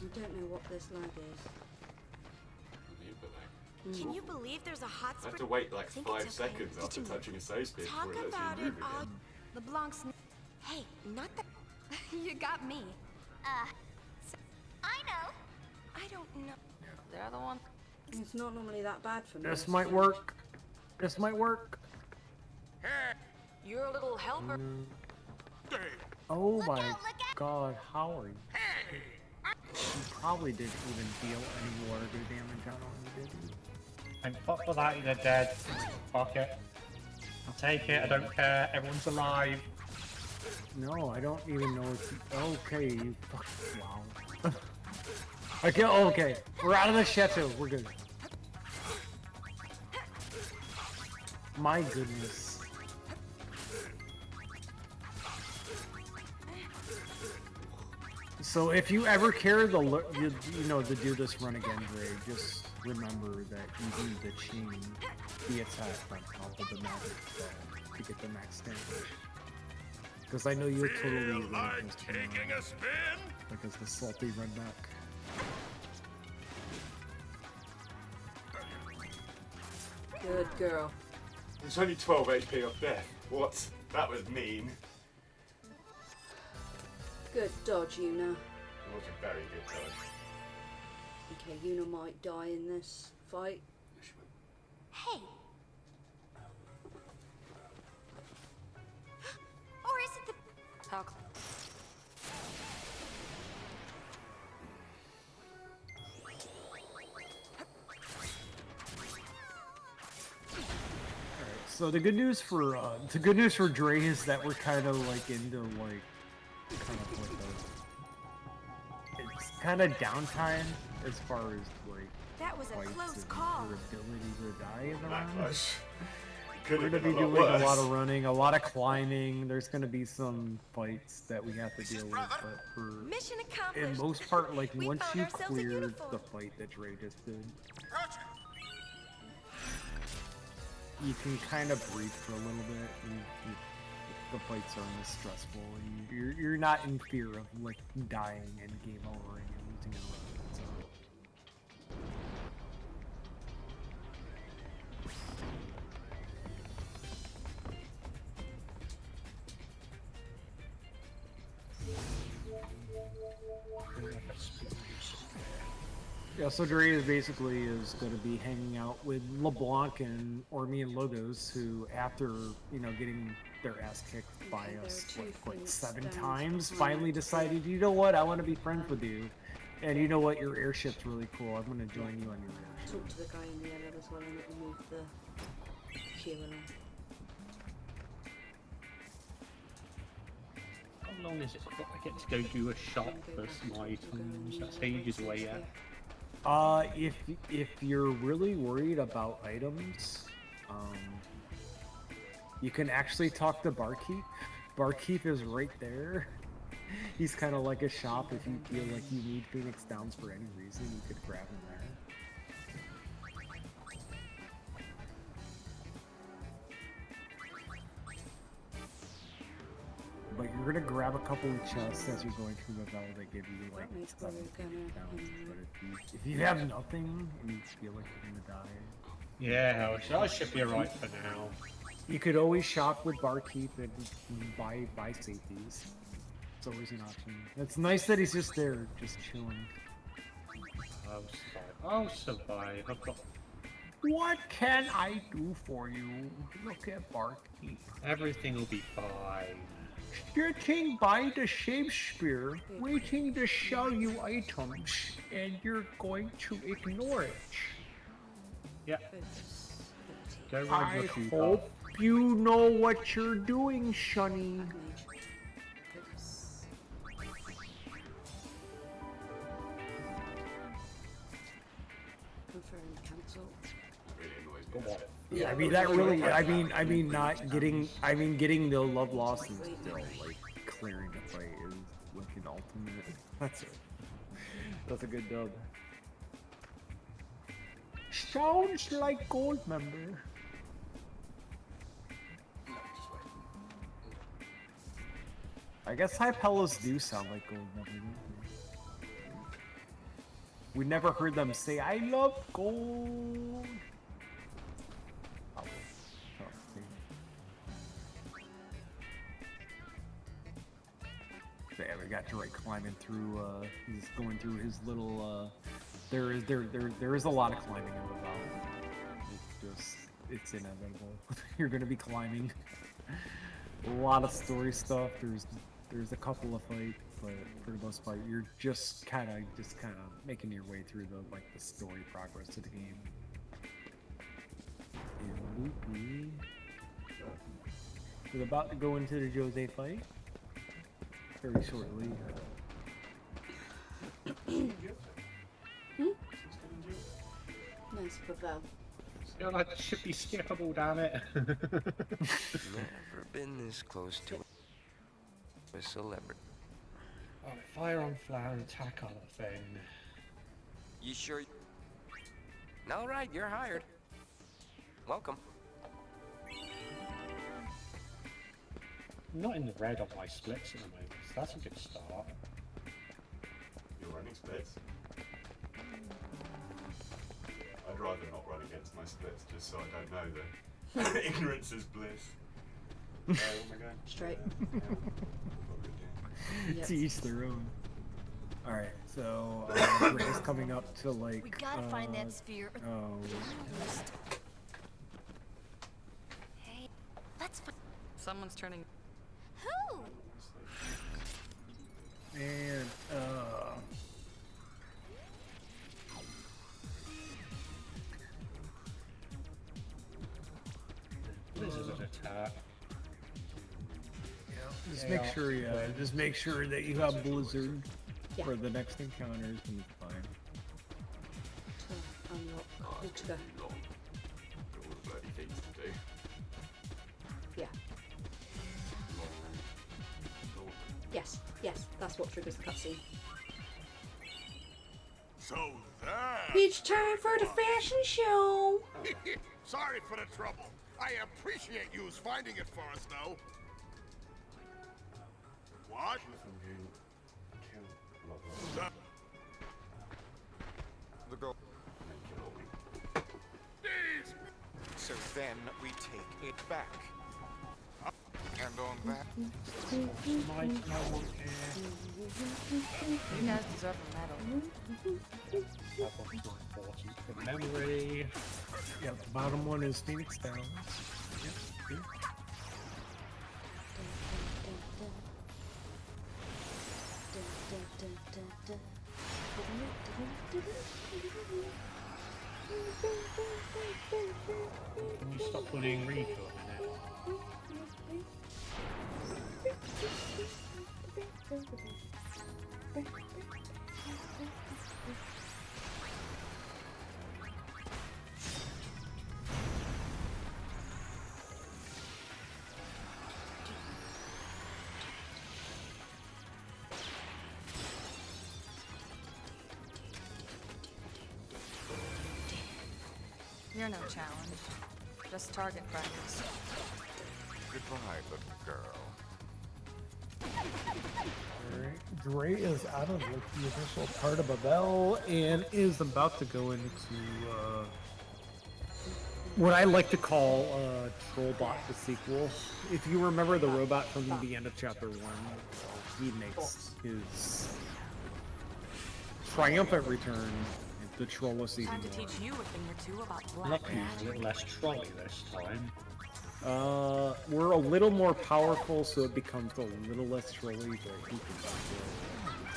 B: I don't know what this lag is.
O: Can you believe there's a hot
R: I have
O: spring?
R: to wait like
O: Think
R: 5
O: it's okay.
R: seconds
O: Did
R: after
O: you
R: touching a save speed
O: talk
R: before it lets
O: about
R: me
O: it
R: move
O: all?
R: again.
O: LeBlanc's. Hey, not that. You got me.
N: I know.
O: I don't know.
T: The other one.
B: It's not normally that bad for me.
L: This might work. This might work.
T: You're a little helper.
L: Oh my god, how are you? You probably didn't even deal any water damage on him, did you?
K: And fuck for that, they're dead. Fuck it. I'll take it, I don't care, everyone's alive.
L: No, I don't even know if you... Okay, you fucking... Wow. Okay, okay. We're out of the chateau. We're good. My goodness. So if you ever care to to do this run again, Gray, just remember that you need to chain the attack on top of the magic spell to get the max damage. Because I know you're totally like taking a spin because the salty redneck.
B: Good girl.
R: It's only 12 HP off death. What? That was mean.
B: Good dodge, Una.
R: It was a very good dodge.
B: Okay, Una might die in this fight.
N: Hey. Or is it the...
T: How
L: So the good news for Dre is that we're kind of like into like it's kind of downtime as far as like
O: That was a
L: fights
O: close
L: and
O: call.
L: your ability to die in the
R: That
L: round.
R: close.
L: We're
R: Could
L: gonna
R: have
L: be
R: been a lot
L: doing a
R: worse.
L: lot of running, a lot of climbing. There's gonna be some fights that we have to deal with, but for
O: Mission
L: in
O: accomplished.
L: most part, like
O: We
L: once
O: found
L: you
O: ourselves a
L: cleared
O: uniform.
L: the fight that Dre just did, you can kind of breathe for a little bit. And the fights aren't as stressful, and you're not in fear of like dying and game overing and losing a run. So. Yeah, so Dre is basically going to be hanging out with LeBlanc and Ormi and Logos, who after getting their ass kicked by us like 7 times, finally decided, you know what, I want to be friends with you, and you know what, your airship's really cool. I'm going to join you on your airship.
B: Talk to the guy in the yellow as well and remove the queue along.
K: How long is it before I get to go do a shop for some items? That's ages away yet.
L: If you're really worried about items, you can actually talk to Barkeep. Barkeep is right there. He's kind of like a shop. If you feel like you need Phoenix Downs for any reason, you could grab him there. But you're gonna grab a couple of chests as you're going through the Vel that give you like 7 Downs. But if you have nothing and you feel like you're gonna die,
K: Yeah, I should be alright for now.
L: you could always shop with Barkeep and buy safeties. It's always an option. It's nice that he's just there, just chilling.
K: I'll survive. I've got...
L: What can I do for you? Look at Barkeep.
K: Everything will be fine.
L: Sitting by the shape spear, waiting to sell you items, and you're going to ignore it.
K: Yeah. Go
L: I
K: run the
L: hope you know what you're doing, Shunny.
B: Confirm cancel.
R: Really annoys me.
K: Go on.
B: Yeah,
L: I mean that really. I mean not getting. I mean getting the love lost is still like clearing the fight is like an ultimate. That's a good dub. Sounds like gold member. I guess Hypelos do sound like gold member. We never heard them say, "I love gold." Yeah, we got Drake climbing through. He's going through his little. There is a lot of climbing in the valley. It's inevitable. You're gonna be climbing. A lot of story stuff. There's a couple of fights, but for the most part, you're just kind of making your way through the story progress of the game. We're about to go into the Jose fight very shortly.
B: Nice Pavel.
K: Feel like it should be skippable, damn it.
U: Never been this close to a celebrity.
K: Oh, fire on flower attack on a thing.
U: You sure? All right, you're hired. Welcome.
K: I'm not in the red on my splits at the moment, so that's a good start.
R: You're running splits? I'd rather not run against my splits just so I don't know that ignorance is bliss. Oh my god.
B: Straight.
L: Yep. To each their own. Alright, so Ray's coming up to like.
M: We gotta find that sphere.
L: Oh.
M: Hey, let's find.
T: Someone's turning.
M: Who?
L: And
K: This is an attack.
L: Just make sure that you have Blizzard for the next encounters and it's fine.
B: Good to go.
R: All the bloody things to do.
B: Yeah. Yes, that's what triggers the cutscene.
Q: So that...
B: It's time for the fashion show!
Q: Sorry for the trouble. I appreciate yous finding it for us, though. What? The girl. So then we take it back. And on that.
M: You guys deserve a medal.
K: For memory.
L: Yeah, the bottom one is Phoenix Down. Yep.
K: Can you stop putting Rico in it?
T: You're no challenge. Just target practice.
Q: Goodbye, little girl.
L: Dre is out of the initial part of Babel and is about to go into what I like to call Trollbot the sequel. If you remember the robot from the end of chapter 1, he makes his triumphant return. The troll was even
T: Time to teach you a thing or two about
K: Not
T: black
K: a little less trolley this time.
L: we're a little more powerful, so it becomes a little less trolly, but he can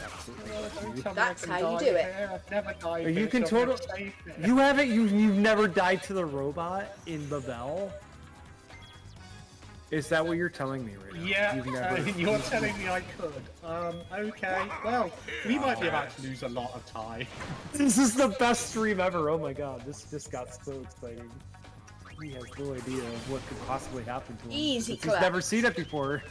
L: absolutely.
B: That's how you do it.
K: I've never died.
L: You can totally. You haven't. You've never died to the robot in Babel. Is that what you're telling me right now?
K: Yeah,
L: You've never...
K: you're telling me I could. Okay. Well, we might be about to lose a lot of time.
L: This is the best stream ever. Oh my god, this just got so exciting. He has no idea of what could possibly happen to him.
B: Easy
L: He's never seen it before.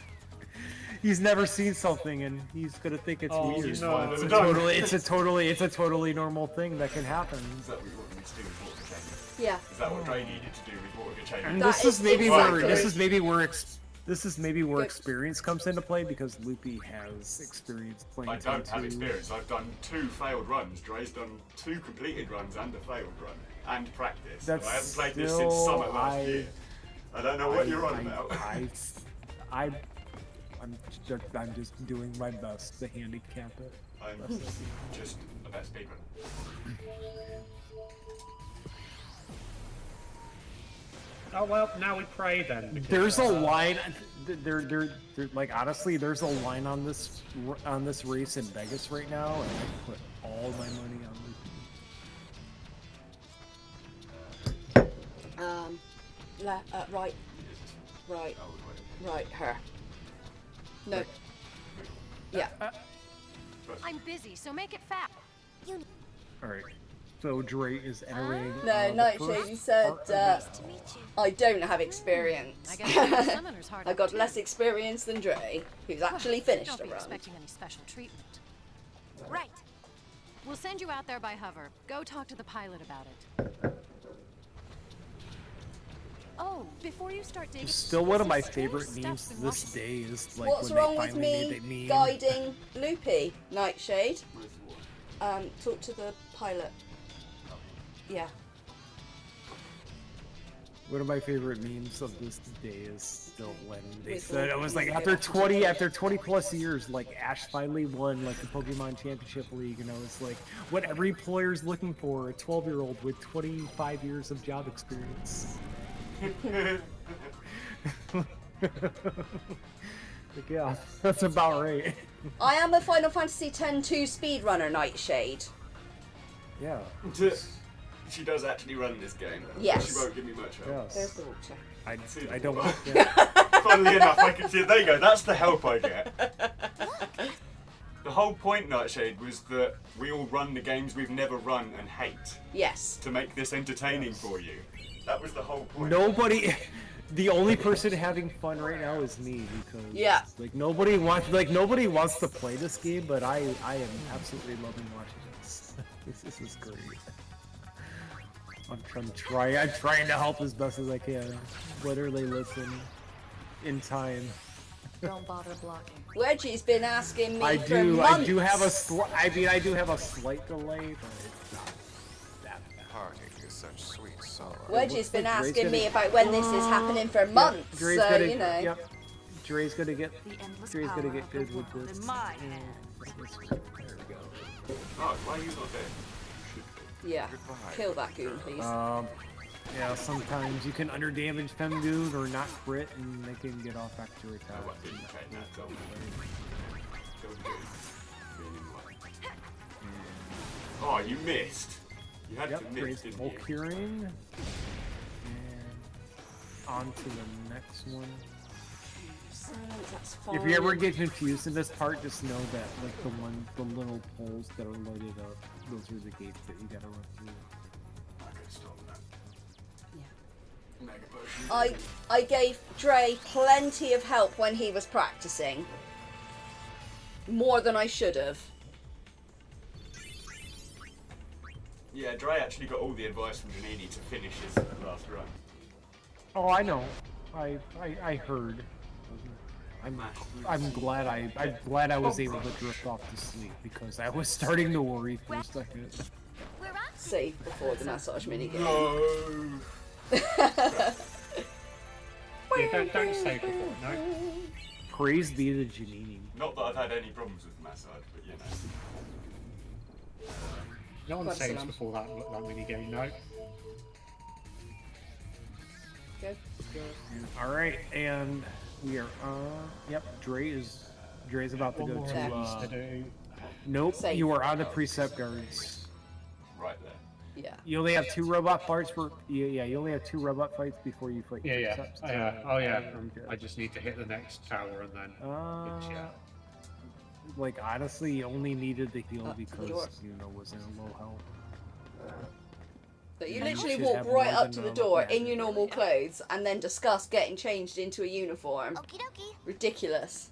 L: He's never seen something, and he's gonna think it's weird.
K: No.
L: It's a totally normal thing that can happen.
R: Is that what you want me to do with water change?
B: Yeah.
R: Is that what Dre needed to do with water change?
L: And this is maybe where experience comes into play, because Loopy has experience playing.
R: I don't have experience. I've done 2 failed runs. Dre's done 2 completed runs and a failed run and practice. And I haven't played this since summer last year. I don't know what you're on about.
L: I'm just doing my best to handicap it.
R: I'm just the best speedrunner.
K: Oh well, now we pray then. Because,
L: there's a line. There, like honestly, there's a line on this race in Vegas right now, and I put all my money on Loopy.
B: Right, her. No. Yeah.
O: I'm busy, so make it fast.
L: All right. So Dre is entering.
B: No, Nightshade, you said I don't have experience. I got less experience than Dre, who's actually finished a
O: Don't be
B: run.
O: expecting any special treatment. Right. We'll send you out there by hover. Go talk to the pilot about it. Oh, before you start digging.
L: Still one of my favorite memes this day is like
B: What's
L: when
B: wrong
L: they
B: with
L: finally
B: me
L: made that meme.
B: guiding Loopy, Nightshade? Talk to the pilot. Yeah.
L: One of my favorite memes of this day is still when they said it was like after 20 plus years, like Ash finally won like the Pokemon Championship League, and I was like, what every player's looking for, a 12-year-old with 25 years of job experience. Like, yeah, that's about right.
B: I am a Final Fantasy X-2 speedrunner, Nightshade.
L: Yeah.
R: She does actually run this game.
B: Yes.
R: She won't give me much help.
L: Yes.
B: There's the water.
L: I don't.
R: Funnily enough, I can see it. There you go. That's the help I get. The whole point, Nightshade, was that we all run the games we've never run and hate.
B: Yes.
R: To make this entertaining for you. That was the whole point.
L: Nobody. The only person having fun right now is me, because like nobody wants to play this game, but I am absolutely loving watching this. This is great. I'm trying to help as best as I can. Literally listen in time.
T: Don't bother blocking.
B: Wedgie's been asking me
L: I
B: for months.
L: I do have a slight delay, but it's not that bad.
Q: Parting is such sweet sorrow.
B: Wedgie's been asking me about when this is happening for months, so you know.
L: Yep. Dre's gonna get good with this.
M: My
L: There we go.
R: Oh, why are you not there?
B: Yeah. Kill that goon, please.
L: Yeah, sometimes you can underdamage Femgoon or not crit, and they can get off extra attacks.
R: Oh, you missed. You had to miss,
L: Dre's
R: didn't
L: bulk
R: you?
L: curing. And on to the next one.
B: That's
L: If
B: fine.
L: you ever get confused in this part, just know that like the little poles that are loaded up, those are the gates that you gotta run through.
B: I gave Dre plenty of help when he was practicing. More than I should have.
R: Yeah, Dre actually got all the advice from Janini to finish his last run.
L: Oh, I know. I heard. I'm glad I was able to drift off to sleep, because I was starting to worry for a second.
B: Save before the massage minigame.
R: No.
K: Yeah, don't save before, no.
L: Praise be the Janini.
R: Not that I've had any problems with the massage, but you know.
K: No one saves before that mini game, no.
B: Go.
L: Alright, and we are yep, Dre's about to go to nope,
B: Safe.
L: you are on the precept guards.
R: Right there.
B: Yeah.
L: You only have 2 robot fights you only have 2 robot fights before you fight precepts.
K: Oh yeah. I just need to hit the next tower and then
L: like honestly, you only needed the heal because was in low health.
B: But you
L: You
B: literally
L: should
B: walk
L: have
B: right
L: more
B: up
L: than
B: to the
L: a
B: door
L: look at.
B: in your normal clothes and then discuss getting changed into a uniform. Ridiculous.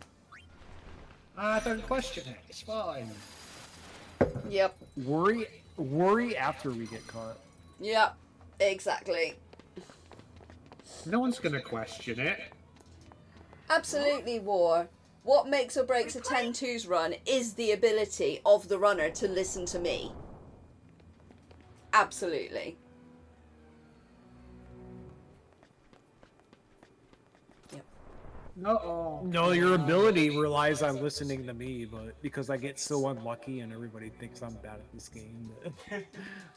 K: Don't question it. It's fine.
B: Yep.
L: Worry after we get caught.
B: Yep. Exactly.
K: No one's gonna question it.
B: Absolutely, War. What makes or breaks a 10-2's run is the ability of the runner to listen to me. Absolutely.
L: No, your ability relies on listening to me, but because I get so unlucky and everybody thinks I'm bad at this game.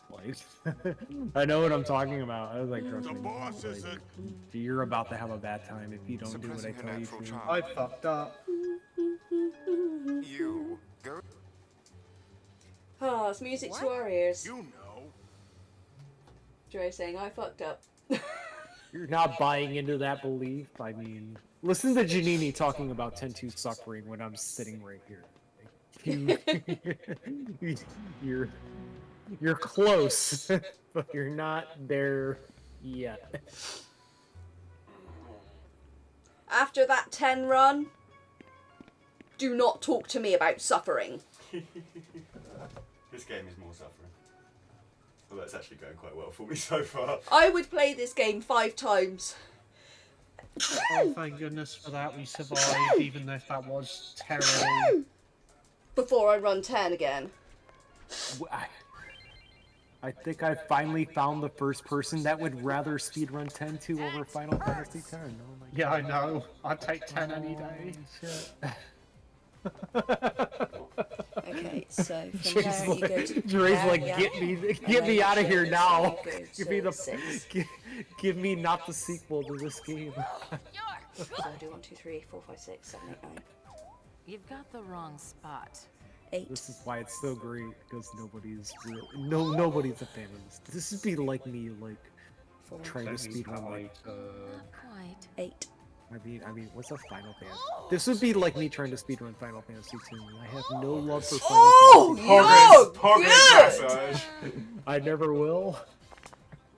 L: Like, I know what I'm talking about. I was like, trust me, like, you're about to have a bad time if you don't do what I tell you to.
K: I fucked up.
Q: You go.
B: Oh, it's music to our ears.
Q: You know.
B: Joy saying, I fucked up.
L: You're not buying into that belief. I mean, listen to Janini talking about 10-2 suffering when I'm sitting right here. You're close, but you're not there yet.
B: After that 10 run, do not talk to me about suffering.
R: This game is more suffering. Although it's actually going quite well for me so far.
B: I would play this game 5 times.
K: Oh, thank goodness for that. We survived, even if that was terrible.
B: Before I run 10 again.
L: I think I finally found the first person that would rather speedrun 10-2 over Final Fantasy X. Oh my
K: Yeah, I know. I'd take 10 any day.
B: Okay, so from there you go to
L: Dre's like,
B: yeah.
L: get me out of here now.
B: Go
L: Give me
B: to
L: the
B: 6.
L: give me not the sequel to this game.
B: So I do 1, 2, 3, 4, 5, 6, 7, 8, 9.
O: You've got the wrong spot.
B: 8.
L: This is why it's so great, because nobody's nobody's a fan of this. This would be like me, like,
B: 4,
L: trying to speedrun like
O: Quite.
B: 8.
L: I mean, what's a Final Fantasy? This would be like me trying to speedrun Final Fantasy 2. I have no love for Final Fantasy.
R: Massage.
L: I never will.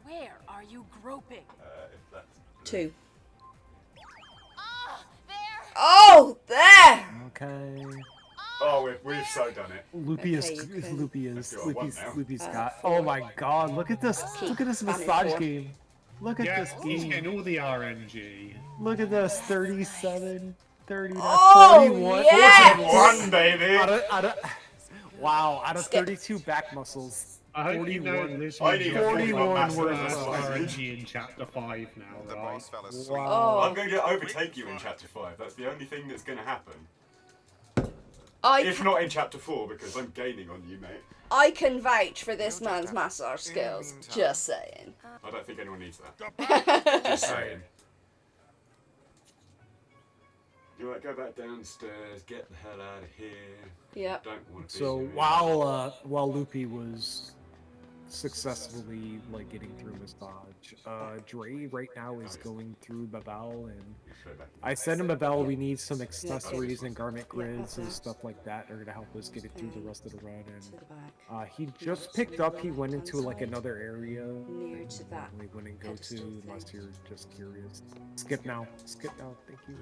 O: Where are you groping?
B: 2. Oh, there!
L: Okay.
R: Oh, we've so done it.
L: Loopy's got. Oh my god, look at this. Look at this massage game. Look at this
K: He's
L: game.
K: getting all the RNG.
L: Look at this. 37, 30,
B: Oh,
L: 41.
B: yes!
R: 41, baby!
L: Wow, out of 32 back muscles.
K: I hope you know
L: 41.
K: this
R: I
K: was
R: need
K: your
L: 41
K: first
L: were
K: RNG in Chapter 5 now,
Q: The
K: right?
Q: boss fell asleep.
B: Oh.
R: I'm going to overtake you in Chapter 5. That's the only thing that's going to happen. If not in Chapter 4, because I'm gaining on you, mate.
B: I can vouch for this man's massage skills. Just saying.
R: I don't think anyone needs that. Just saying. You want to go back downstairs, get the hell out of here.
B: Yep.
R: Don't want to be
L: So
R: here.
L: while Loopy was successfully like getting through massage, Dre right now is going through Babel, and I said to Babel we need some accessories and garment grids and stuff like that are gonna help us get it through the rest of the run. And he just picked up. He went into like another area.
B: Near to that.
L: We wouldn't go to unless you're just curious. Skip now. Skip now. Thank you.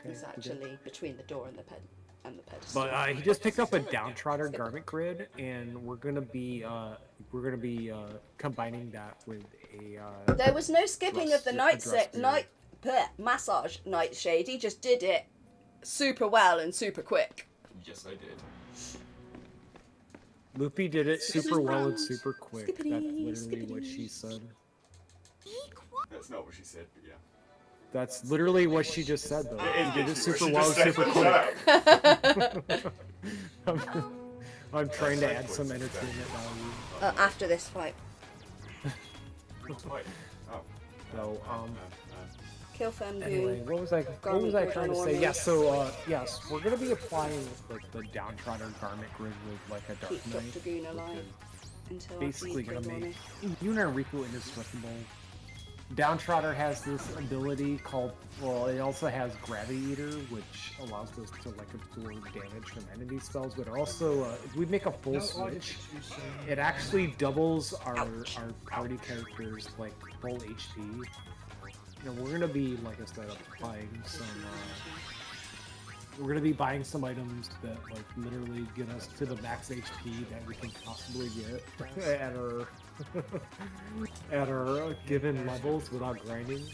L: Okay,
B: It's
L: we're good.
B: actually between the door and the pedestal.
L: But he just picked up a downtrodden garment grid, and we're gonna be combining that with a.
B: There was no skipping of the
L: dress gear.
B: massage nightshade. He just did it super well and super quick.
R: Yes, I did.
L: Loopy did it super well and super quick.
B: Skippity,
L: That's literally what she said.
R: That's not what she said, but yeah.
L: That's literally what she just said, though.
R: It is
L: She did it
R: literally
L: super
R: what
L: well
R: she
L: and
R: just
L: super quick. I'm trying to add some entertainment value.
B: After this fight.
L: So,
B: Kill Fengu.
L: anyway, what was I trying to say? Yeah, so, yes, we're gonna be applying, like, the downtrodden garment grid with, like, a Dark
B: Keep
L: Knight.
B: Dr. Goon alive until
L: Basically
B: after
L: gonna
B: morning.
L: make Yuna and Riku indestructible. Downtrotter has this ability called, well, it also has Gravity Eater, which allows us to like absorb damage from enemy spells, but also, if we make a full switch, it actually doubles our party characters, like, full HP. You know, we're gonna be, like I said, buying some, we're gonna be buying some items that, like, literally get us to the max HP that we can possibly get at our at our given levels without grinding.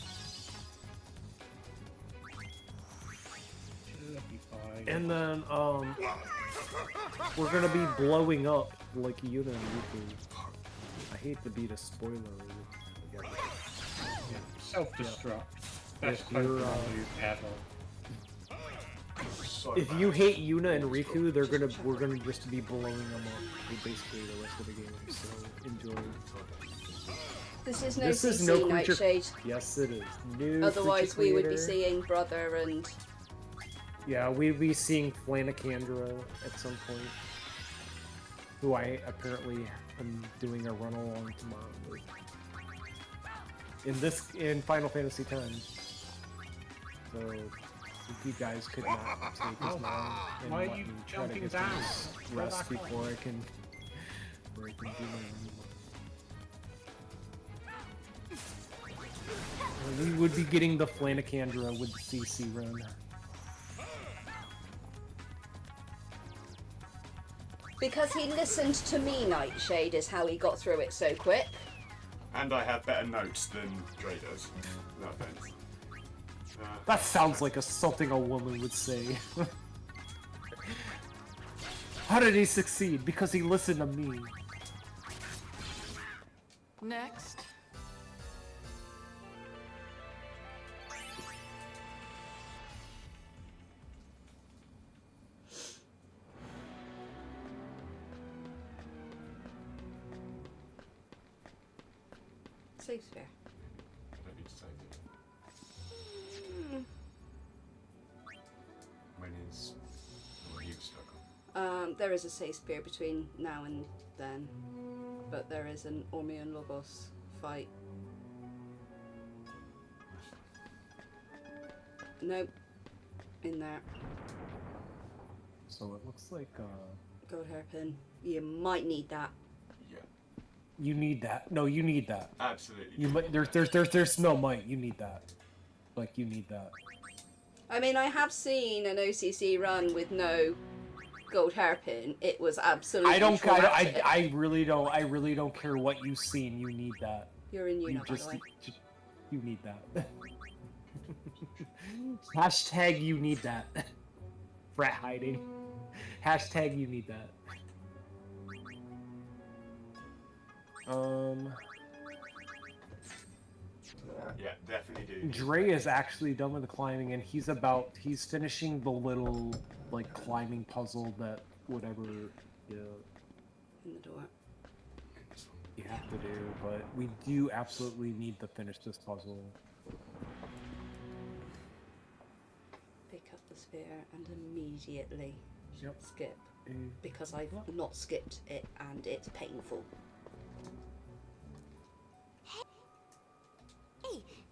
L: And then we're gonna be blowing up like Yuna and Riku. I hate to be the spoiler.
K: Self-destruct. Best move ever.
L: If you hate Yuna and Riku, we're gonna just be blowing them up for basically the rest of the game. So enjoy.
B: This is NoCC, Nightshade.
L: Yes, it is. New
B: Otherwise, we would be
L: creator.
B: seeing Brother and.
L: Yeah, we'd be seeing Flanakandra at some point, who I apparently am doing a run along tomorrow with. In Final Fantasy X. So if you guys could not take as long and
K: Why are
L: let
K: you
L: me try to
K: jumping
L: get
K: down?
L: some rest before I can do my run. We would be getting the Flanakandra with the CC run.
B: Because he listened to me, Nightshade, is how he got through it so quick.
R: And I have better notes than Dre does. No offense.
L: That sounds like something a woman would say. How did he succeed? Because he listened to me.
T: Next.
B: Safe spare.
R: I don't need to save it. When is you stuck on?
B: There is a safe spear between now and then, but there is an Ormeo and Lobos fight. Nope. In there.
L: So it looks like
B: Gold hairpin. You might need that.
R: Yeah.
L: you need that. No, you need that.
R: Absolutely.
L: You might. There's no might. You need that. Like you need that.
B: I mean, I have seen an OCC run with no gold hairpin. It was absolutely.
L: I really don't care what you've seen. You need that.
B: You're in Una, by the way.
L: You need that. Hashtag you need that. Frat hiding. Hashtag you need that.
R: Yeah, definitely do.
L: Dre is actually done with the climbing, and he's finishing the little like climbing puzzle that whatever
B: in the door
L: you have to do, but we do absolutely need to finish this puzzle.
B: Pick up the spear and immediately skip because I've not skipped it and it's painful.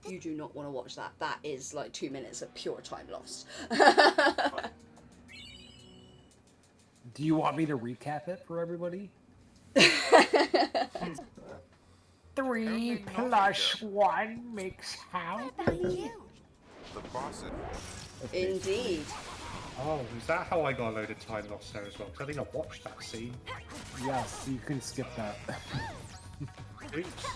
B: You do not want to watch that. That is like 2 minutes of pure time lost.
L: Do you want me to recap it for everybody? 3 + 1 makes how?
Q: The boss.
B: Indeed.
K: Oh, is that how I got a load of time lost there as well? Because I think I watched that scene.
L: Yes, you can skip that.
K: Oops.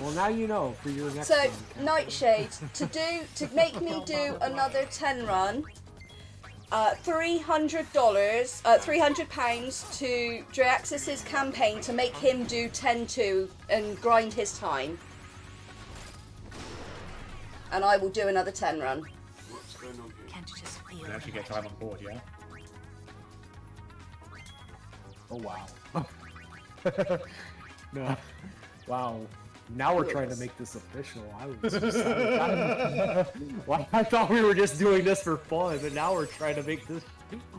L: Well, now you know for your next
B: So,
L: one.
B: Nightshade, to make me do another 10 run, $300, £300 to Draxus's campaign to make him do 10-2 and grind his time. And I will do another 10 run.
R: What's going on here?
E: Can't you just feel
K: You actually get time on board, yeah?
L: Oh wow. No. Wow. Now we're trying to make this official. I was well, I thought we were just doing this for fun, but now we're trying to make this.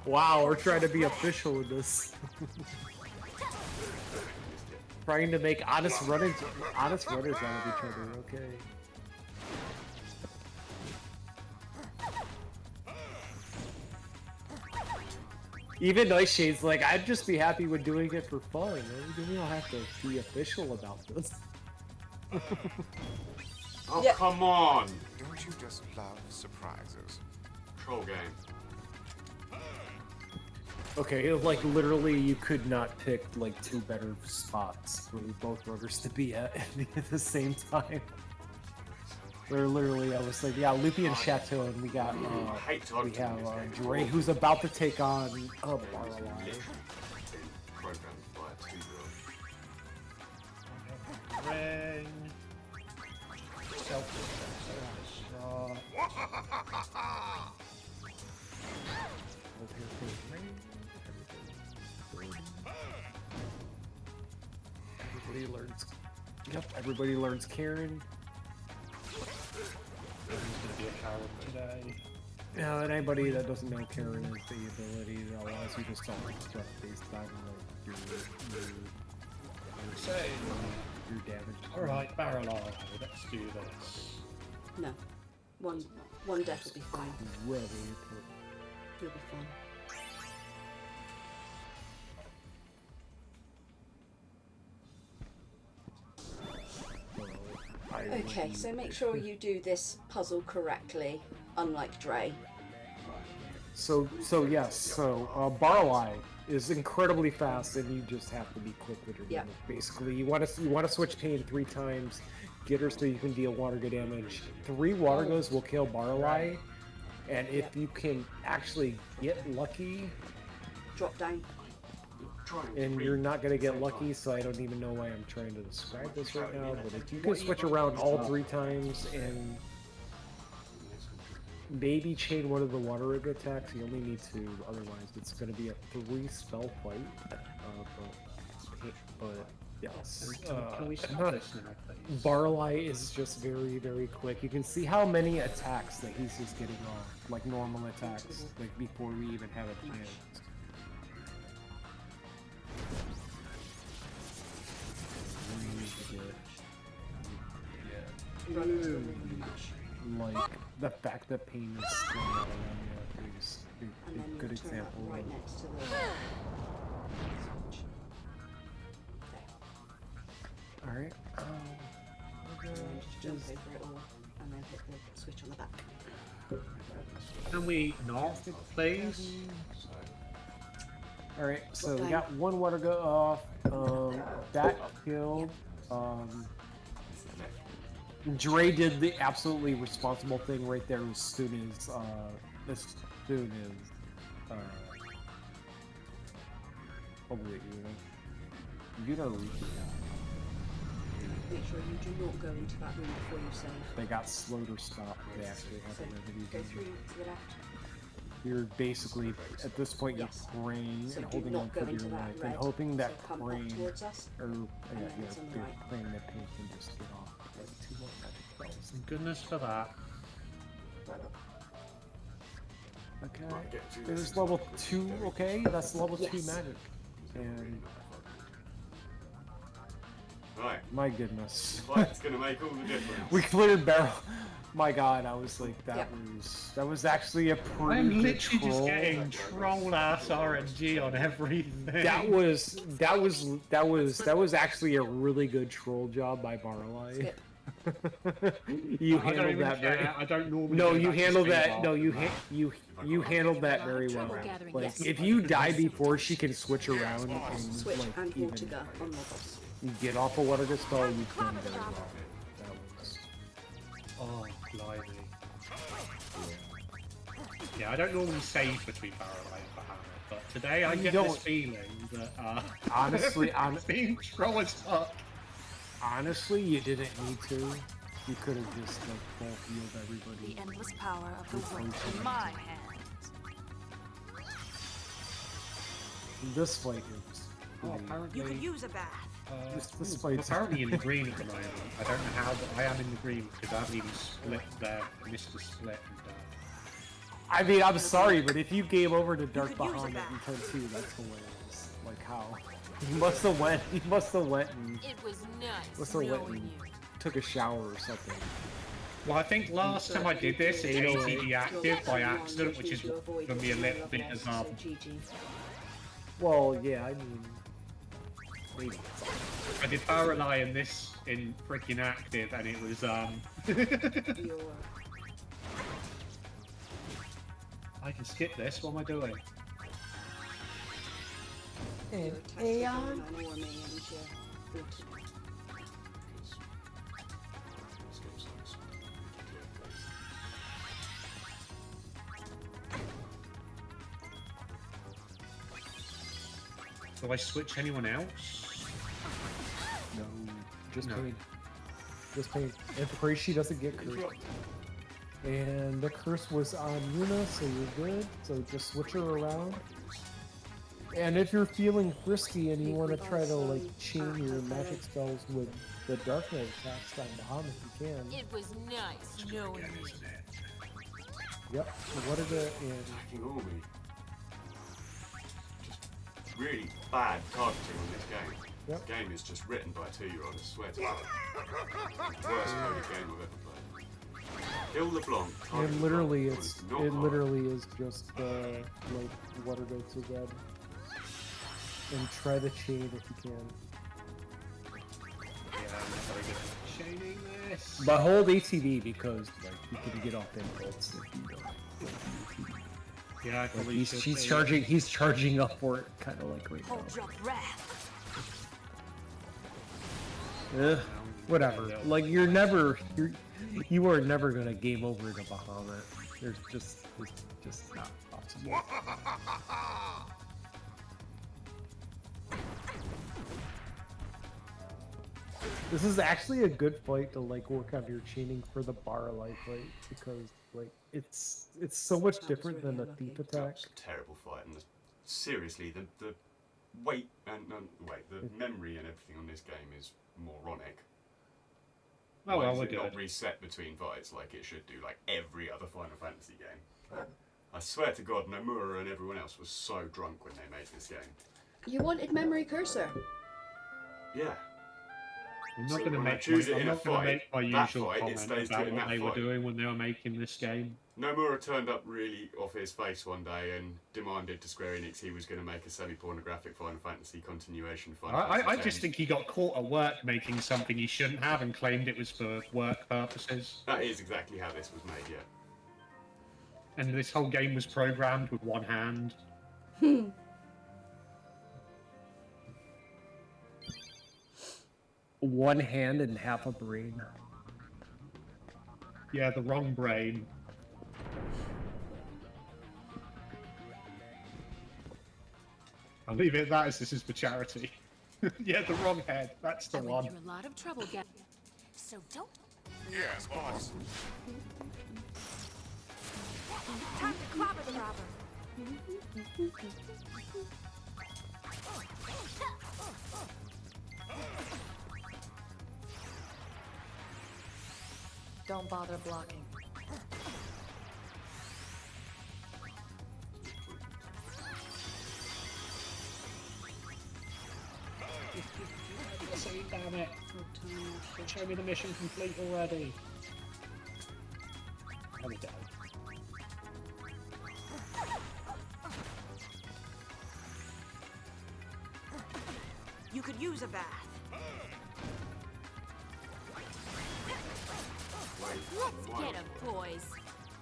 L: Wow, we're trying to be official with this. Trying to make honest runners out of each other, okay. Even Nightshade's like, I'd just be happy with doing it for fun. We don't have to be official about this.
R: Oh, come on!
Q: Don't you just love surprises?
R: Troll game.
L: Okay, like literally you could not pick like 2 better spots for both runners to be at the same time. Where literally I was like, yeah, Loopy and Chateau, and we got Dre, who's about to take on Barley.
K: Ring.
L: Everybody learns. Yep, everybody learns Karen.
K: There's gonna be a Karen today.
L: No, and anybody that doesn't know Karen is the ability that allows you to solve stuff based on like your damage.
K: Alright, Barrel, let's do this.
B: No. One death will be fine.
L: Really,
B: You'll be fine. Okay, so make sure you do this puzzle correctly, unlike Dre.
L: So Barley is incredibly fast, and you just have to be quick with your damage. Basically, you want to switch pain 3 times, get her so you can deal water go damage. 3 water goes will kill Barley, and if you can actually get lucky,
B: drop down.
L: And you're not gonna get lucky, so I don't even know why I'm trying to describe this right now. But if you can switch around all 3 times and maybe chain one of the water rig attacks, you only need 2. Otherwise, it's gonna be a 3 spell fight. But yes,
K: Can we stop this now, please?
L: Barley is just very, very quick. You can see how many attacks that he's just getting off, like normal attacks, like before we even have a chance. Like the fact that pain is still not around yet is a good example.
B: Right next to the switch.
L: Alright.
B: Just jump over it all and then hit the switch on the back.
K: Can we not, please?
L: Alright, so we got 1 water go off. That killed. Dre did the absolutely responsible thing right there as soon as probably you know
B: Make sure you do not go into that room before you save.
L: They got slowed or stopped. They actually have
B: So
L: to
B: go through to the left.
L: You're basically at this point you're praying and holding on for your life and hoping that praying
B: towards us,
L: or
B: it's on the right.
L: praying that pain can just get off. Like 2 more magic spells.
K: Thank goodness for that.
L: Okay. There's level 2, okay? That's level 2 magic. And
R: Right.
L: my goodness.
R: Fight's gonna make all the difference.
L: We cleared barrel. My god, I was like that was actually a pretty
K: I'm
L: good
K: literally
L: troll.
K: just getting troll ass RNG on everything.
L: That was actually a really good troll job by Barley. You handled that very.
K: I don't normally.
L: No, you handled that. No, you handled that very well. Like if you die before she can switch around and
B: Switch
L: like
B: and
L: even
B: water gun on the boss.
L: get off a water gun spell, you can very well. That was.
K: Oh, blimey. Yeah, I don't normally save between Barrel and Bahamut, but today I get this feeling that
L: Honestly,
K: being troll as fuck.
L: Honestly, you didn't need to. You could have just like full healed everybody.
M: The endless power of the wind in my hands.
L: This fight is.
P: You could use a bath.
L: This fight's
K: apparently in the green at the moment. I don't know how, but I am in the green because I haven't even split there. Missed the split. And,
L: I mean, I'm sorry, but if you game over to Dark Bahamut in turn 2, that's hilarious. Like how? He must have went. He must have went and.
O: It was nice
L: Must have went
O: knowing
L: and
O: you.
L: took a shower or something.
K: Well, I think last time I did this, it made me deactive by accident, which is gonna be a little bit of
L: Well, yeah, I mean, maybe.
K: I did Power Lion this in freaking active, and it was I can skip this. What am I doing?
L: Aeon.
K: Do I switch anyone else?
L: No, just pain. Just pain. And pray she doesn't get cursed. And the curse was on Yuna, so you're good. So just switch her around. And if you're feeling frisky and you want to try to like chain your magic spells with the Dark Knight attacks on Bahamut, you can.
O: It was nice knowing you.
L: Yep. So what are the
R: Attacking all me. Just really bad targeting on this game.
L: Yep.
R: This game is just written by a 2-year-old, I swear to God. Worst coded game I've ever played. Kill LeBlanc.
L: And literally, literally is just like what are they together? And try to chain if you can.
K: Yeah, I'm not very good at chaining this.
L: But hold ATV because like you can get off impulse if you don't.
K: Yeah, I
L: Like,
K: probably
L: he's charging. He's charging up for it, kind of like right now.
M: Hold your breath.
L: Whatever. Like you are never gonna game over the Bahamut. There's just it's just not possible. This is actually a good fight to like work on your chaining for the bar life fight because like it's so much different than a thief attack.
R: It's a terrible fight, and seriously, the weight and the memory and everything on this game is moronic.
K: Oh,
R: Why
K: well,
R: is
K: we're
R: it not
K: good.
R: reset between fights like it should do, like every other Final Fantasy game? I swear to God, Nomura and everyone else was so drunk when they made this game.
B: You wanted memory cursor.
R: Yeah.
K: I'm not
R: So
K: going to
R: when I
K: make
R: choose it
K: my,
R: in
K: I'm
R: a
K: not going to
R: fight,
K: make my
R: that
K: usual
R: fight, it
K: comment
R: stays
K: about
R: good in
K: what
R: that
K: they were
R: fight.
K: doing when they were making this game.
R: Nomura turned up really off his face one day and demanded to Square Enix he was going to make a semi-pornographic Final Fantasy continuation.
K: I just think he got caught at work making something he shouldn't have and claimed it was for work purposes.
R: That is exactly how this was made, yeah.
K: And this whole game was programmed with one hand.
L: One hand and half a brain.
K: Yeah, the wrong brain. I'll leave it at that as this is for charity. Yeah, the wrong head. That's the
O: I Oh,
K: one.
O: went through a lot of trouble getting.
M: So don't.
Q: Yes, boss.
M: Time to clobber the robber.
T: Don't bother blocking.
K: See, damn it. Show me the mission complete already. There we go.
P: You could use a bath.
O: Let's get him, boys.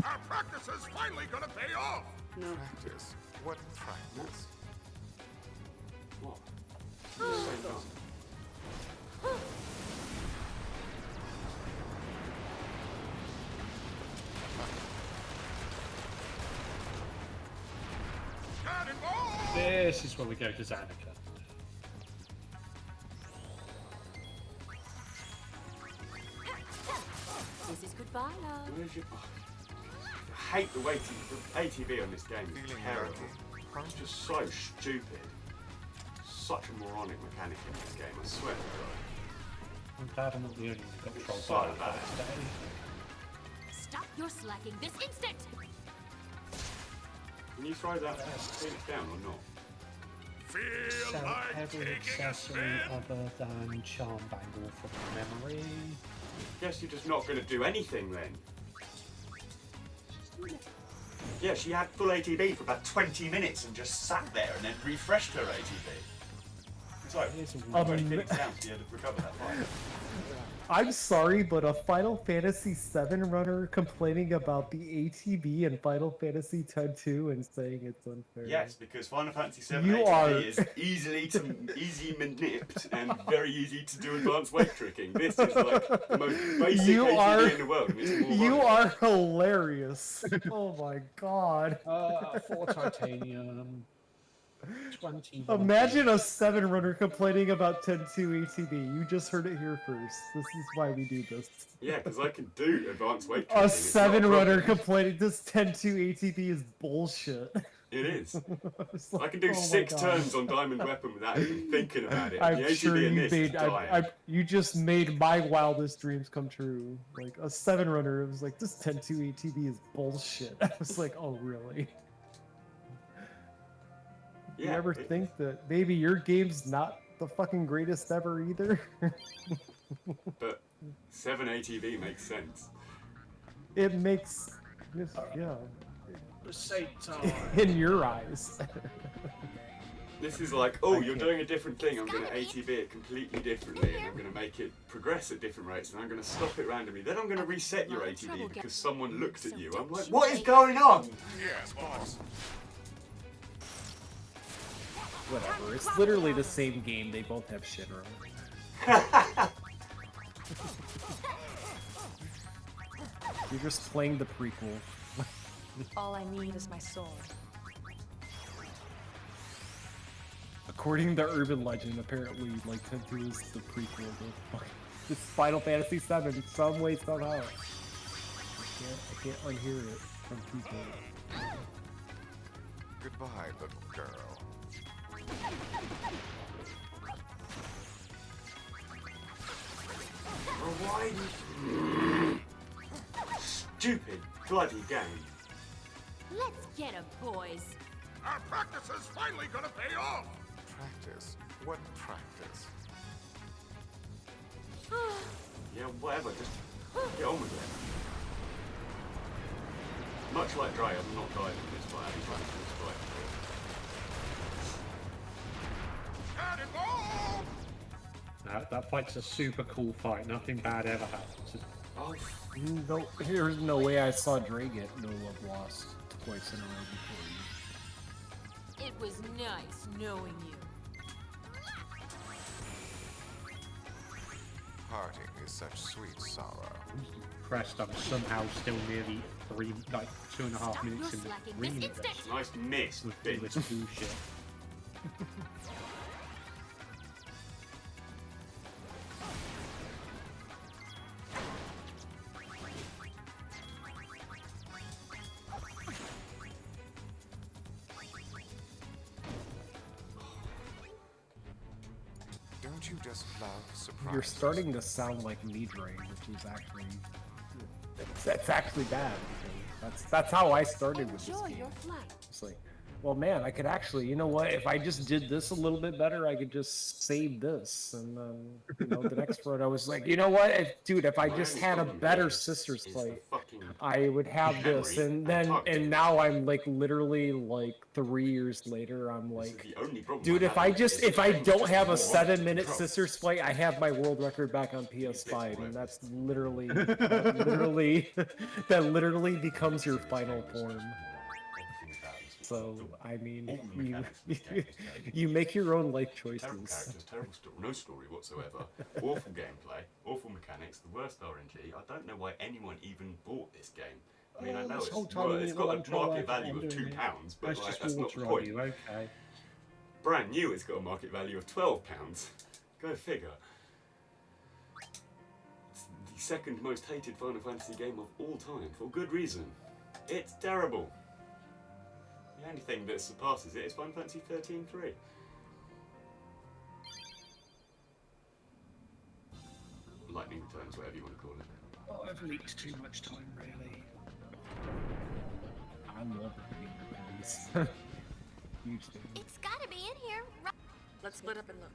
Q: Our practice is finally gonna pay off!
B: No.
Q: Practice? What practice?
R: What?
K: This is where we go to Xanarkand.
O: This is goodbye, love.
R: Where's your... I hate the waiting. The ATV on this game is terrible. It's just so stupid. Such a moronic mechanic in this game, I swear to God.
K: I'm glad I'm not the only one who got
R: It's
K: trolled
R: so
K: by
R: bad.
K: that.
O: Stop your slacking this instant.
R: Can you throw that Phoenix down or not?
K: So every accessory other than charm bangle from memory.
R: Guess you're just not going to do anything then. Yeah, she had full ATB for about 20 minutes and just sat there and then refreshed her ATB. It's like, 20 minutes down to be able to recover that fight.
L: I'm sorry, but a Final Fantasy VII runner complaining about the ATB in Final Fantasy X-2 and saying it's unfair.
R: Yes, because Final Fantasy VII
L: You
R: ATB
L: are-
R: is easy manipped and very easy to do advanced weight tricking. This is like the most basic ATB in the world. And it's more
L: You
R: running.
L: are hilarious. Oh my god.
K: 4 titanium. 20.
L: Imagine a 7 runner complaining about 10-2 ATB. You just heard it here first. This is why we do this.
R: Yeah, because I can do advanced weight tricking.
L: A
R: It's not
L: 7 runner
R: problem.
L: complaining this 10-2 ATB is bullshit.
R: It is.
L: It's
R: I
L: like,
R: can do
L: oh my
R: 6
L: God.
R: turns on Diamond Weapon without even thinking about it.
L: I'm
R: The ATB
L: sure
R: in
L: you
R: this
L: made.
R: is dying.
L: You just made my wildest dreams come true. Like a 7 runner, it was like this 10-2 ATB is bullshit. I was like, oh really? You
R: Yeah,
L: ever think that maybe your game's not the fucking greatest ever either?
R: But 7 ATB makes sense.
L: It makes, yeah,
K: The same time.
L: in your eyes.
R: This is like, oh, you're doing a different thing. I'm going to ATB it completely differently, and I'm going to make it progress at different rates, and I'm going to stop it randomly. Then I'm going to reset your ATB because someone looked at you. I'm like, what is going on?
Q: Yes, boss.
L: Whatever. It's literally the same game. They both have shit wrong. You're just playing the prequel.
M: All I need is my sword.
L: According to urban legend, apparently, like 10-2 is the prequel to this Final Fantasy VII. Some way, somehow. I can't unhear it from people.
Q: Goodbye, little girl.
R: Why? Stupid bloody game.
O: Let's get 'em, boys.
Q: Our practice is finally gonna pay off! Practice? What practice?
R: Yeah, whatever, just get on with it. Much like Dre, I'm not diving this fight, I'm trying to this fight.
K: That fight's a super cool fight. Nothing bad ever happens.
R: Oh,
L: no, there's no way I saw Dre get no love lost twice in a row before you.
O: It was nice knowing you.
Q: Parting is such sweet sorrow.
K: Impressed I'm somehow still nearly 2.5 minutes in the ring.
R: Nice miss,
K: with all this bullshit.
Q: Don't you just love surprise?
L: You're starting to sound like me, Dre, which is actually that's actually bad. That's how I started with this
O: Enjoy
L: game.
O: your flight.
L: It's like, well, man, I could actually, you know what? If I just did this a little bit better, I could just save this, and then the next road, I was like, you know what, dude, if I just had a better Sisters fight, I would have this, and now I'm like literally like 3 years later, I'm like, dude, if I don't have a 7-minute Sisters fight, I have my world record back on PS5, and that's literally that literally becomes your final form. So, I mean, you make your own life choices.
R: Terrible characters, terrible story, no story whatsoever. Awful gameplay, awful mechanics, the worst RNG. I don't know why anyone even bought this game. I mean, I know it's got a market value of £2, but like, that's not the point.
K: Okay.
R: Brand new, it's got a market value of £12. Go figure. It's the second most hated Final Fantasy game of all time, for good reason. It's terrible. The only thing that surpasses it is Final Fantasy 13-3. Lightning Returns, whatever you want to call it.
K: Oh, I've leaked too much time, really.
L: I love Lightning Returns. Huge thing.
N: It's gotta be in here.
P: Let's split up and look.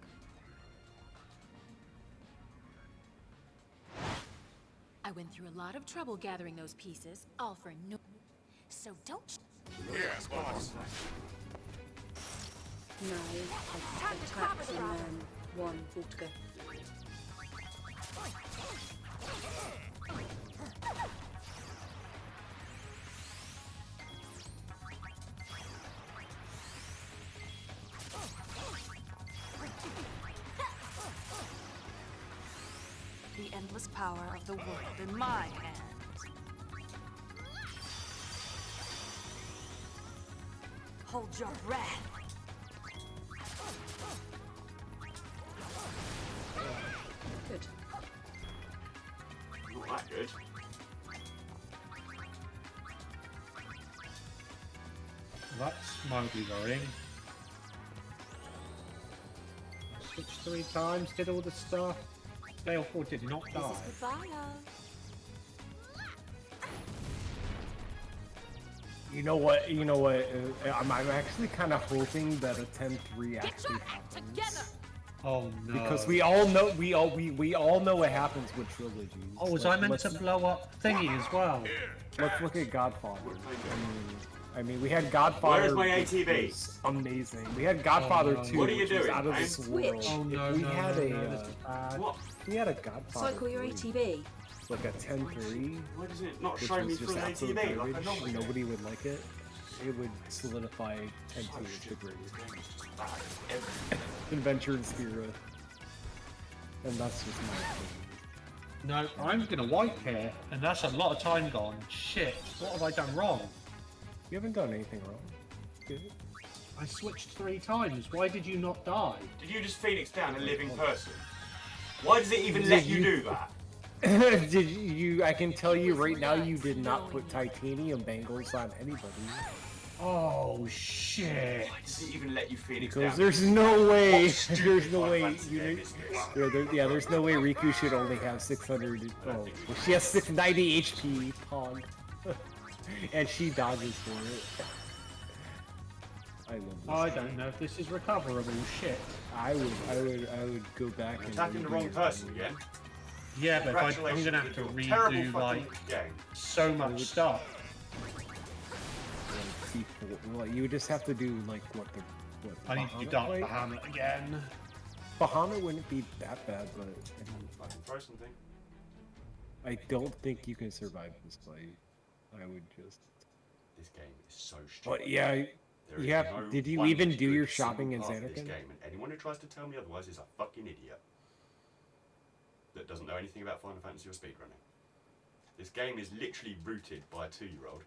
J: I went through a lot of trouble gathering those pieces, all for no. So don't.
Q: Yes, boss.
B: No, I attacked and then one full to go.
P: The endless power of the world in my hands. Hold your breath.
B: Good.
R: Not that good.
K: That's mildly worrying. Switched 3 times, did all the stuff. They all did not die.
J: This is goodbye,
L: You know what? I'm actually kind of hoping that a 10-3 actually happens.
K: Oh no!
L: Because we all know we all know what happens with trilogies.
K: Oh, was I meant to blow up thingy as well?
L: Let's look at Godfather. I mean, we had Godfather.
R: Where's my ATV?
L: Was amazing. We had Godfather 2,
R: What are you
L: which was
R: doing?
L: out of this world.
K: Oh no!
L: We
K: no,
L: had
K: no,
L: a
K: no, this is bad.
R: What?
L: we had a Godfather.
B: Cycle your
L: 3,
B: ATV.
L: like a 10-3.
R: Why does it not
L: Which
R: show
L: was
R: me
L: just
R: through an
L: absolute
R: ATV like
L: garbage.
R: I normally do?
L: Nobody would like it. It would solidify 10-2 as the greatest adventure in Spira. And that's just my opinion.
K: No, I'm gonna wipe here, and that's a lot of time gone. Shit, what have I done wrong?
L: You haven't done anything wrong. Good.
K: I switched 3 times. Why did you not die?
R: Did you just Phoenix down a living person? Why does it even let you do that?
L: Did you? I can tell you right now, you did not put titanium bangles on anybody.
K: Oh shit!
R: Why does it even let you Phoenix down?
L: Because there's no way.
R: What
L: There's no way.
R: fancy game is this?
L: Yeah, there's no way Riku should only have 600. Oh, well, she has 690 HP. Pog, and she dodges for it. I love this.
K: I don't know if this is recoverable. Shit.
L: I would go back and
R: Attacking the wrong person again.
K: Yeah, but if I'm gonna have to redo like so much stuff.
L: Well, you would just have to do like what the.
K: I need to do Dark Bahamut again.
L: Bahamut wouldn't be that bad, but
R: I can throw something.
L: I don't think you can survive this fight. I would just.
R: This game is so stupid.
L: But yeah,
R: There
L: you
R: is
L: have.
R: no
L: Did you
R: one
L: even do
R: good
L: your
R: single
L: shopping in
R: path of this
L: Xanarkand?
R: game, and anyone who tries to tell me otherwise is a fucking idiot that doesn't know anything about Final Fantasy or speedrunning. This game is literally rooted by a 2-year-old.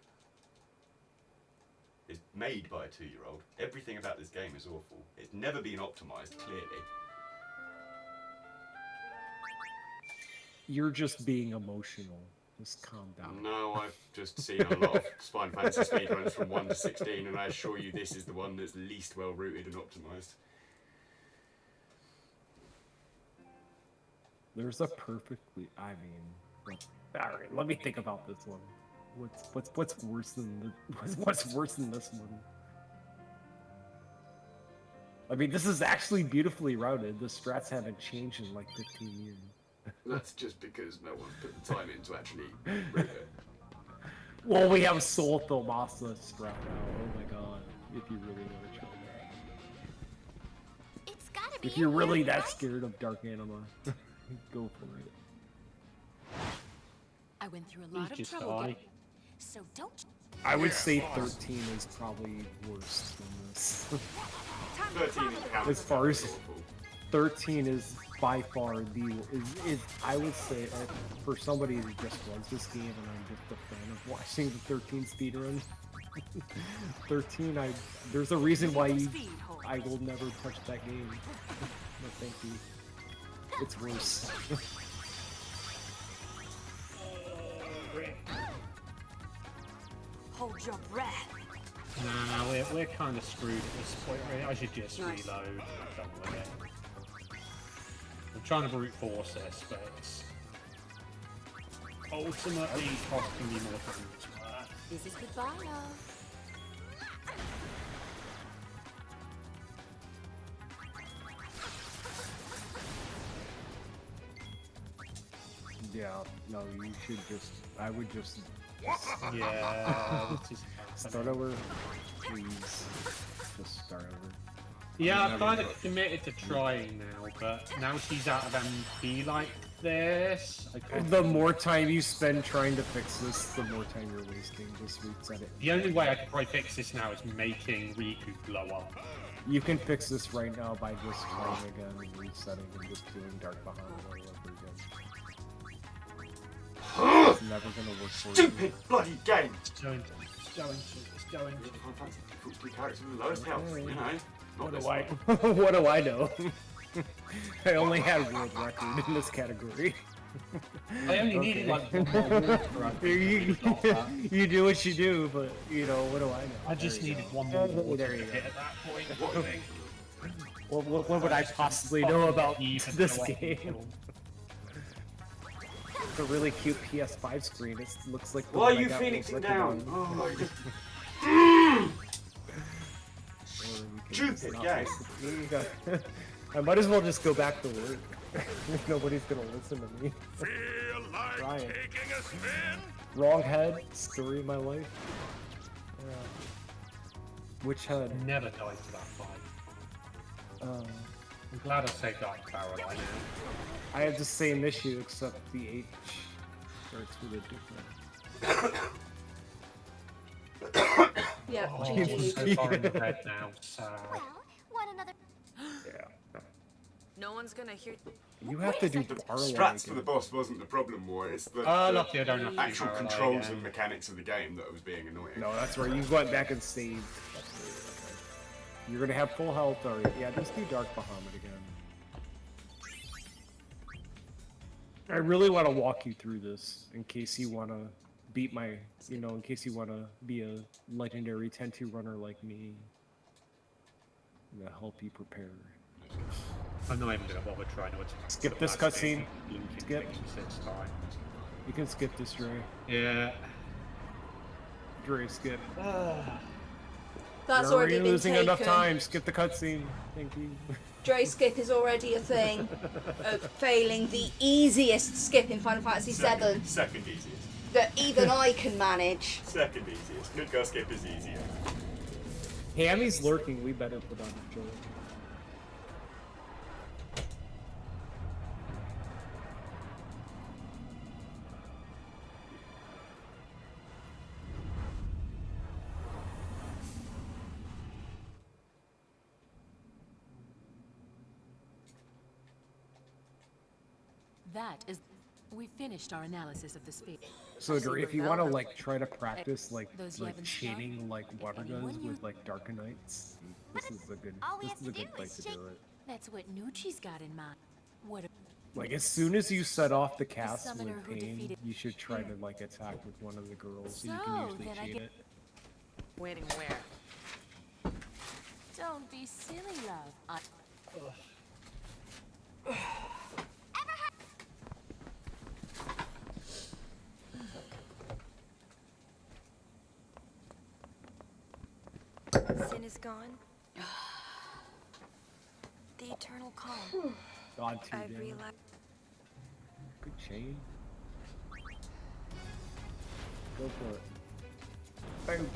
R: It's made by a 2-year-old. Everything about this game is awful. It's never been optimized, clearly.
L: You're just being emotional. Just calm down.
R: No, I've just seen a lot of Final Fantasy speedruns from 1 to 16, and I assure you this is the one that's least well rooted and optimized.
L: There's a perfectly. I mean, all right. Let me think about this one. What's worse than what's worse than this one? I mean, this is actually beautifully routed. The strats haven't changed in like 15 years.
R: That's just because no one's put the time in to actually root it.
L: Well, we have Soul Thomasa strat now. Oh my god! If you really want to try that.
N: It's gotta be.
L: If you're really that scared of Dark Anima, go for it.
J: I went through a lot of
K: just
J: trouble.
K: die.
J: So don't.
L: I would say 13 is probably worse than this.
R: 13
L: As far as 13 is by far the is I would say for somebody who just runs this game and I'm just a fan of watching the 13 speedrun. 13, there's a reason why I will never touch that game. No, thank you. It's worse.
P: Hold your breath.
K: Nah, we're kind of screwed at this point. Really. I should just reload. I'm done with it. I'm trying to brute force this, but it's ultimately costing me more than it's worth.
J: This is goodbye, love.
L: Yeah, no, you should just. I would just.
K: Yeah.
L: Start over, please. Just start over.
K: Yeah, I've kind of committed to trying now, but now she's out of MP like this, I can't.
L: The more time you spend trying to fix this, the more time you're wasting. Just reset it.
K: The only way I can probably fix this now is making Riku blow up.
L: You can fix this right now by just trying again and resetting and just doing Dark Bahamut all over again. It's never gonna work for you.
R: Stupid bloody game!
K: It's going to.
R: Two characters with the lowest health, you know.
L: What do I know? I only had world record in this category.
K: I only needed like one more walk
L: you do what you do, but you know, what do I know?
K: I just needed one more walk
L: there you go.
K: at that point.
L: What would I possibly know about this game? It's a really cute PS5 screen. It looks like.
R: Why are you phoenixing down? Oh my god. Stupid game.
L: I might as well just go back to work. Nobody's gonna listen to me.
Q: Feel like taking a spin?
L: Wrong head. Story of my life. Yeah. Which head?
K: Never died to that fight. I'm glad I saved Dark Barrel now.
L: I have the same issue except the H starts with a different.
B: Yeah,
K: oh, GG. So far in the red now, sad.
N: Well, what another...
L: Yeah.
P: No one's gonna hear...
L: You have to do
R: strats for the boss wasn't the problem, more it's the,
K: lucky I don't have to
R: actual controls and mechanics of the game that was being annoying.
L: No, that's where you went back and saved. You're gonna have full health already. Yeah, just do Dark Bahamut again. I really want to walk you through this in case you want to beat my, in case you want to be a legendary 10-2 runner like me. I'm gonna help you prepare.
K: I'm not even gonna bother trying to
L: skip this cutscene. Skip.
K: 6 times.
L: You can skip this, Dre.
K: Yeah.
L: Dre, skip.
B: That's
L: You're
B: already been
L: losing
B: taken.
L: enough time. Skip the cutscene. Thank you.
B: Dre skip is already a thing. Failing the easiest skip in Final Fantasy VII.
R: Second easiest.
B: That even I can manage.
R: Second easiest. Good girl skip is easier.
L: Hammy's lurking. We better put on the Joel.
J: That is... We finished our analysis of the Spira.
L: So, Dre, if you want to try to practice like chaining like water does with like Darkanites, this is a good place to do it.
J: That's what Nucci's got in mind. What?
L: Like as soon as you set off the cast with pain, you should try to like attack with one of the girls, so you can usually chain it.
P: Waiting where?
J: Don't be silly, love.
M: Sin is gone. The eternal calm.
L: God,
M: I realize.
L: Good chain. Go for it. Bang.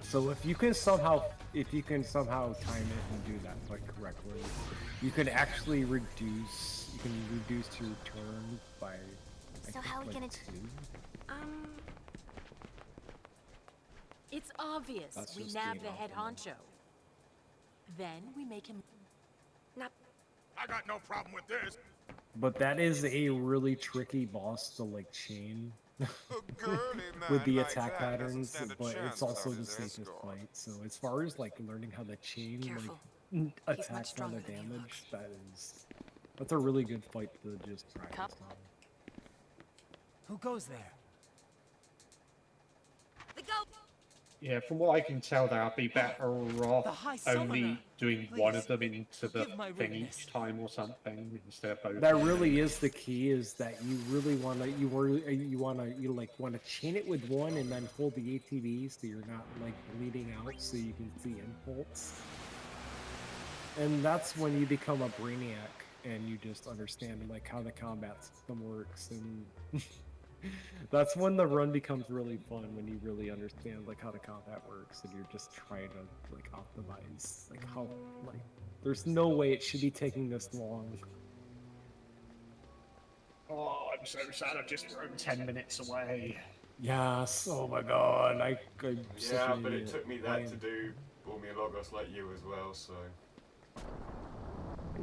L: So if you can somehow time it and do that like correctly, you can actually reduce. You can reduce your turn by.
N: So how are we gonna?
L: 2.
J: It's obvious.
L: That's
J: We
L: just
J: nab
L: being
J: the head honcho. Then we make him...
Q: I got no problem with this.
L: But that is a really tricky boss to like chain with the attack patterns, but it's also the safest fight. So as far as like learning how to chain like attacks on the damage, that's a really good fight to just practice on.
F: Who goes there?
K: Yeah, from what I can tell, there, I'd be better off only doing one of them into the thing each time or something instead of both.
L: That really is the key. Is that you really want to want to chain it with one and then hold the ATB so you're not like bleeding out, so you can see impulse. And that's when you become a brainiac. and you just understand like how the combat system works, and that's when the run becomes really fun, when you really understand like how the combat works and you're just trying to like optimize like how like there's no way it should be taking this long.
K: Oh, I'm so sad I've just thrown 10 minutes away.
L: Yes, oh my god, I'm such
R: Yeah,
L: an
R: but it
L: idiot.
R: took me that to do Bormia Logos like you as well, so...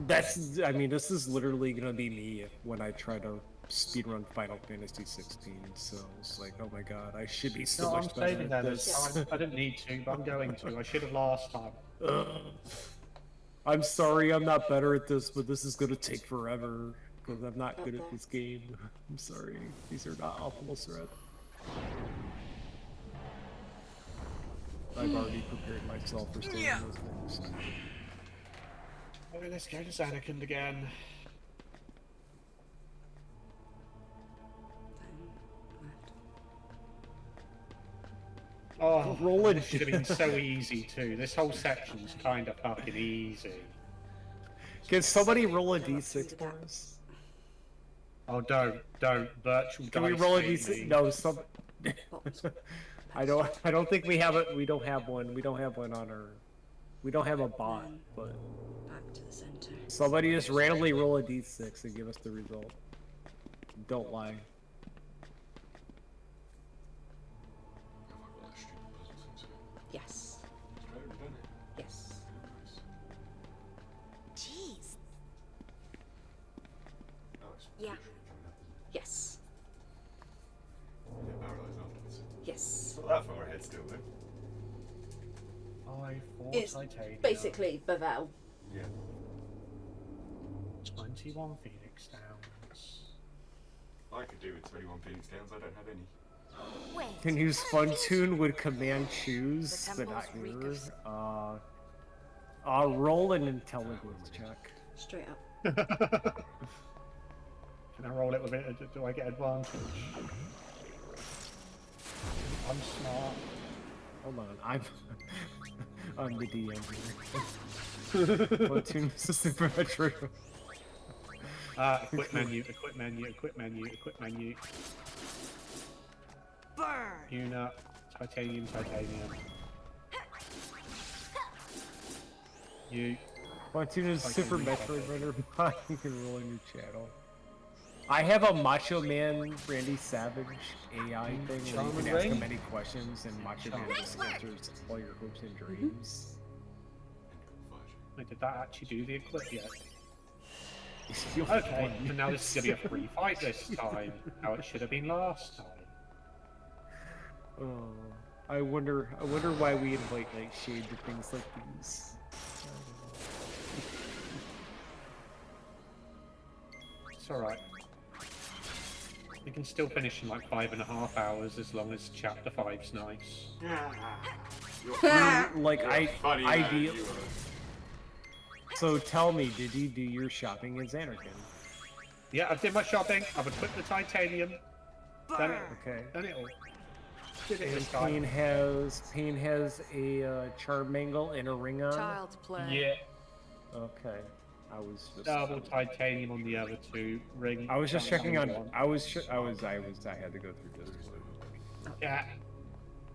L: That's, I mean, this is literally gonna be me when I try to speedrun Final Fantasy 16, so it's like, oh my god, I should be so much better
K: saving
L: at
K: them.
L: this.
K: I didn't need to, but I'm going to. I should have last time.
L: I'm sorry I'm not better at this, but this is gonna take forever, because I'm not good at this game. I'm sorry, these are not optimal threats. I've already prepared myself for saying those things.
K: Oh, let's go to Zanarkand again. Oh,
L: Roland
K: this should have been so easy too. This whole section's kind of fucking easy.
L: Can somebody roll a d6 for us?
K: Oh, don't. Virtual
L: Can we
K: dice
L: roll a
K: baby.
L: d6? No, some... I don't think we have it. We don't have one. We don't have one on our... We don't have a bot, but...
B: Back to the center.
L: Somebody just randomly roll a d6 and give us the result. Don't lie.
B: Yes. Yes.
M: Jeez.
B: Yeah. Yes. Yes.
R: Not that far ahead still, though.
B: It's
K: titanium.
B: basically Bavel.
R: Yeah.
K: 21 Phoenix Downs.
R: I could do with 21 Phoenix Downs, I don't have any.
L: Can use Fun Tune with Command Choose, but not yours. Roll an intelligence check.
B: Straight up.
K: Can I roll it with it? Do I get advantage? I'm smart.
L: Hold on, I'm the DM here. Fun Tune is a super metro.
K: Equip menu, equip menu, equip menu, equip menu.
P: Burn!
K: Unit, titanium, titanium. You.
L: Fun Tune is super Metroid Runner, but you can roll a new channel. I have a Macho Man Randy Savage AI thing where you can ask him any questions and Macho Man just answers all your hopes and dreams.
K: Wait, did that actually do the equip yet? Okay, but now this is gonna be a free fight this time. How it should have been last time.
L: Oh, I wonder why we invite Nightshade to things like these.
K: It's alright. You can still finish in like 5.5 hours as long as chapter 5's nice.
L: Like
R: funny,
L: ideal. So tell me, did you do your shopping in Zanarkand?
K: Yeah, I did my shopping. I've equipped the titanium. Done it.
L: Okay.
K: Done it all. Did it
L: And
K: this time.
L: Pain has a charm mangle and a ring on.
T: Child's play.
K: Yeah.
L: Okay. I was just
K: Double titanium on the other two. Ring.
L: I was just checking on.
K: one.
L: I had to go through this.
K: Yeah.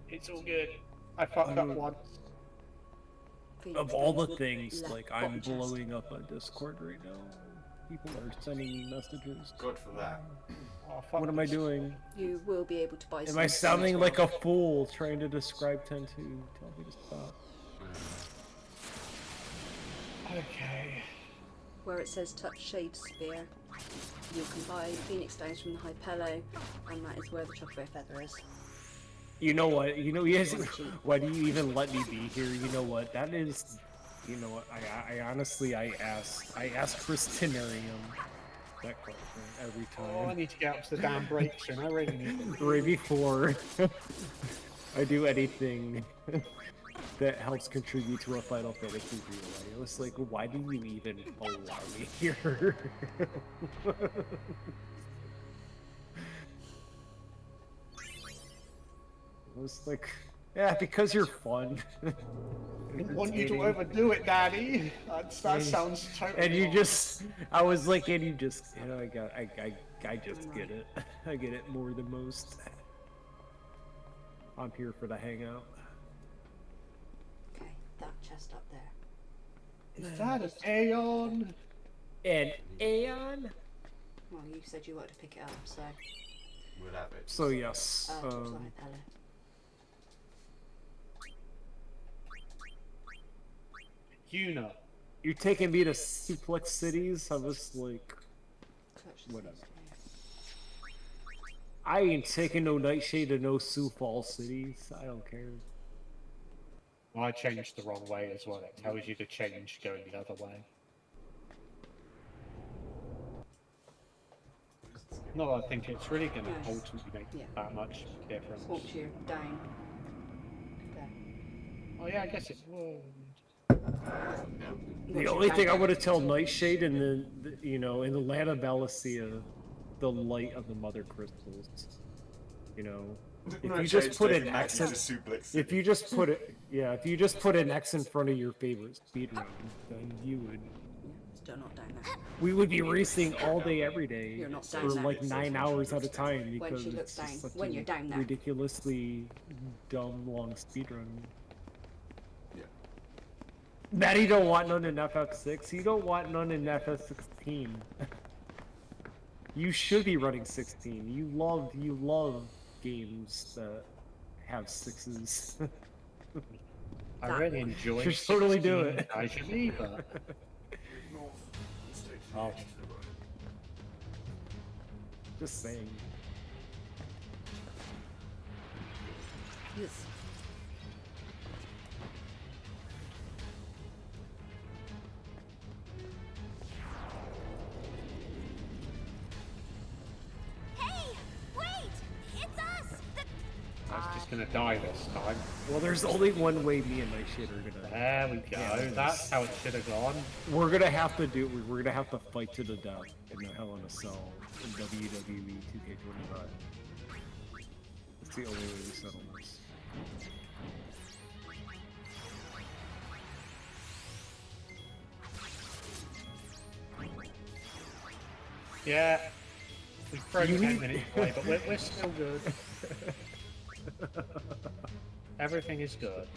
K: It's all good. I fucked up once.
L: Of all the things, like I'm blowing up on Discord right now. People are sending me messages.
R: Good for that.
K: Oh,
L: What am I doing?
B: You will be able to buy some.
L: Am I sounding like a fool trying to describe 10-2? Tell me to stop.
K: Okay.
B: Where it says touch shade spear, you can buy Phoenix Downs from the High Pillow, and that is where the chocolate feather is.
L: You know what? You know, yes. Why do you even let me be here? You know what? That is. You know what? I honestly ask Christinarium that question every time.
K: Oh, I need to get up to the damn breaks and I really need to.
L: Right before I do anything that helps contribute to a Final Fantasy relay. I was like, why do you even allow me here? I was like, Yeah, because you're fun.
K: I didn't want you to overdo it, Daddy. That sounds totally.
L: And you just, I was like, and you just, you know, I just get it. I get it more than most. I'm here for the hangout.
B: Okay, that chest up there.
K: Is that an Aeon?
L: An Aeon?
B: Well, you said you wanted to pick it up, so.
R: We'll have it.
L: So yes.
K: Yuna.
L: You're taking me to Suplex Cities? I was like, whatever. I ain't taking no Nightshade to no Sioux Falls Cities. I don't care.
K: Well, I changed the wrong way as well. It tells you to change going the other way. Not that I think it's really going to ultimately make that much difference.
B: Once you're down. There.
K: Oh yeah, I guess it would.
L: The only thing I would have told Nightshade in the you know, in the land of Balasia, the light of the mother crystals. You know, if you just put an X in, if you just put it, yeah, if you just put an X in front of your favorite speedrun, then you would.
B: Still not down there.
L: We would be racing all day, every day,
B: You're not
L: for
B: down there.
L: like 9 hours at a time
B: When
L: because
B: she looks
L: it's
B: down,
L: just such
B: when
L: a
B: you're down there.
L: ridiculously dumb long speedrun.
R: Yeah.
L: Maddie don't want none in FF6. You don't want none in FF16. You should be running 16. You love games that have 6s.
K: I really enjoy
L: You should totally do
K: 16.
L: it.
K: I should either. Oh.
L: Just saying.
B: Yes.
N: Hey, wait! It's us!
K: I was just gonna die this time.
L: Well, there's only one way me and my shit are gonna.
K: There we go. That's how it should have gone.
L: We're gonna have to do. We're gonna have to fight to the death in the Hell in a Cell in WWE 2K25. It's the only way we settle this.
K: Yeah. We broke 10 minutes away, but we're still good. Everything is good.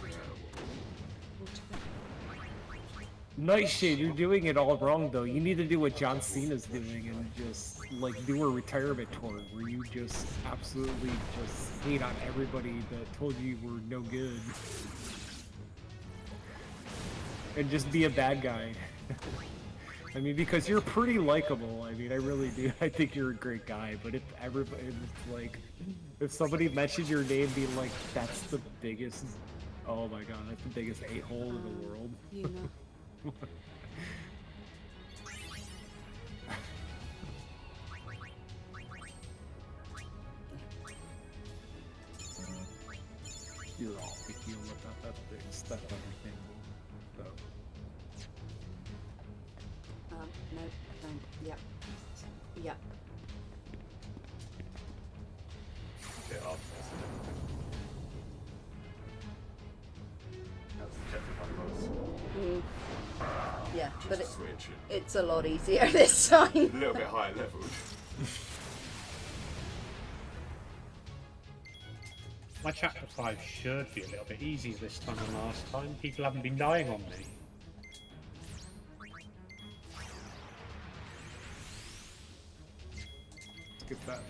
L: Nightshade, you're doing it all wrong though. You need to do what John Cena's doing and just like do a retirement tour where you just absolutely just hate on everybody that told you you were no good. And just be a bad guy. I mean, because you're pretty likable. I mean, I really do. I think you're a great guy. But if everybody, it's like, if somebody mentioned your name, being like, "That's the biggest," oh my god, that's the biggest a-hole in the world.
B: You know.
L: You're all big deal about that big stuff, everything. So.
B: No, yep. Yep.
R: Get up. That's definitely one of those.
B: Yeah, but
R: switch.
B: It's a lot easier this time.
R: A little bit higher leveled.
K: My chapter 5 should be a little bit easier this time than last time. People haven't been dying on me.
L: Skip that.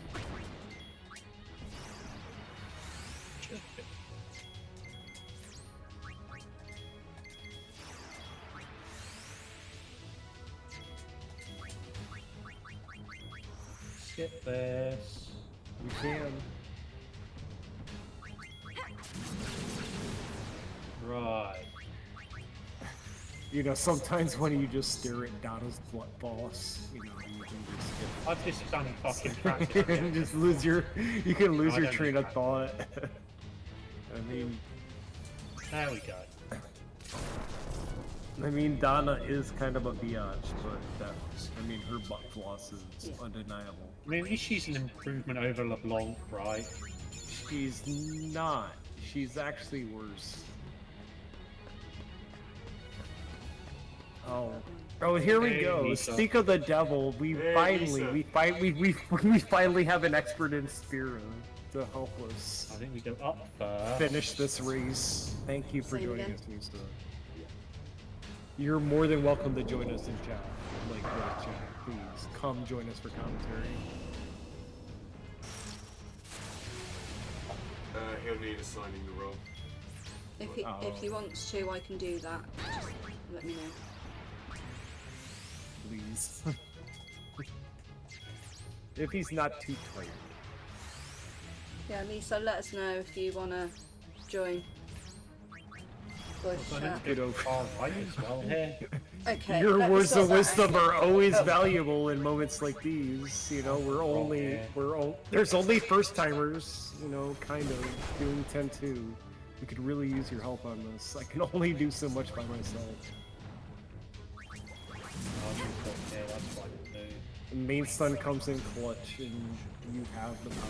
K: Skip this.
L: We can.
K: Right.
L: You know, sometimes when you just stare at Donna's boss, you know, you can just skip.
K: I've just done fucking
L: You
K: practice.
L: can just lose your, you can lose
K: I
L: your
K: don't
L: train
K: need
L: of thought. I mean,
K: there we go.
L: I mean, Donna is kind of a biatch, but that, I mean, her butt floss is undeniable.
K: I mean, at least she's an improvement over LeBlanc, right?
L: She's not. she's actually worse. Oh, here we go. Speak of the devil. We finally have an expert in Spira to help us.
K: I think we go up first.
L: Finish this race. Thank you for
B: Same
L: joining
B: again.
L: us, Misa. You're more than welcome to join us in chat. Like, chat, please come join us for commentary.
R: He'll need assigning the role.
B: If he wants to, I can do that. Just let me know.
L: Please. If he's not too tired.
B: Yeah, Lisa, let us know if you want to join. Voice chat. Okay.
L: Your
B: let me
L: words
B: sort
L: of
B: that
L: wisdom
B: out.
L: are always valuable in moments like these. You know, there's only first timers, you know, kind of doing 10-2. We could really use your help on this. I can only do so much by myself. Main stun comes in clutch, and you have the power.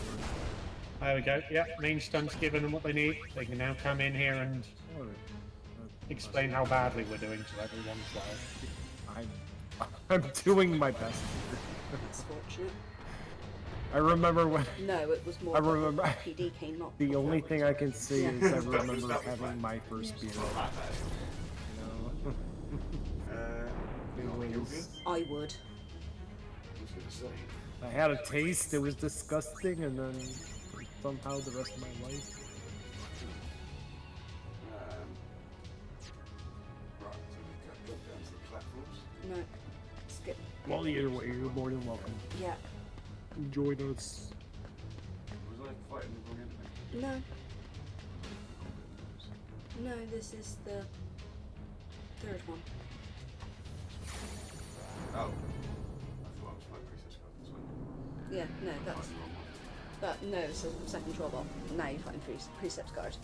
K: There we go. Yep, main stun's giving them what they need. They can now come in here and explain how badly we're doing to everyone.
L: I'm doing my best.
B: That's fortunate.
L: I remember when.
B: No, it was more.
L: I remember.
B: PD came not.
L: The only thing I can say
B: Yeah.
L: is I remember having my first beer.
B: I would.
L: I had a taste, it was disgusting, and then somehow the rest of my life.
R: Right, so we can drop down to the platforms.
B: No. Skip.
L: Well, either way, you're more than welcome.
B: Yeah.
L: Join us.
R: Was I fighting the wrong enemy?
B: No. No, this is the third one.
R: Oh. I thought I was fighting Princess Card this one.
B: Yeah, no, that's. But no, it's the second trouble. Now you're fighting Precepts Guard.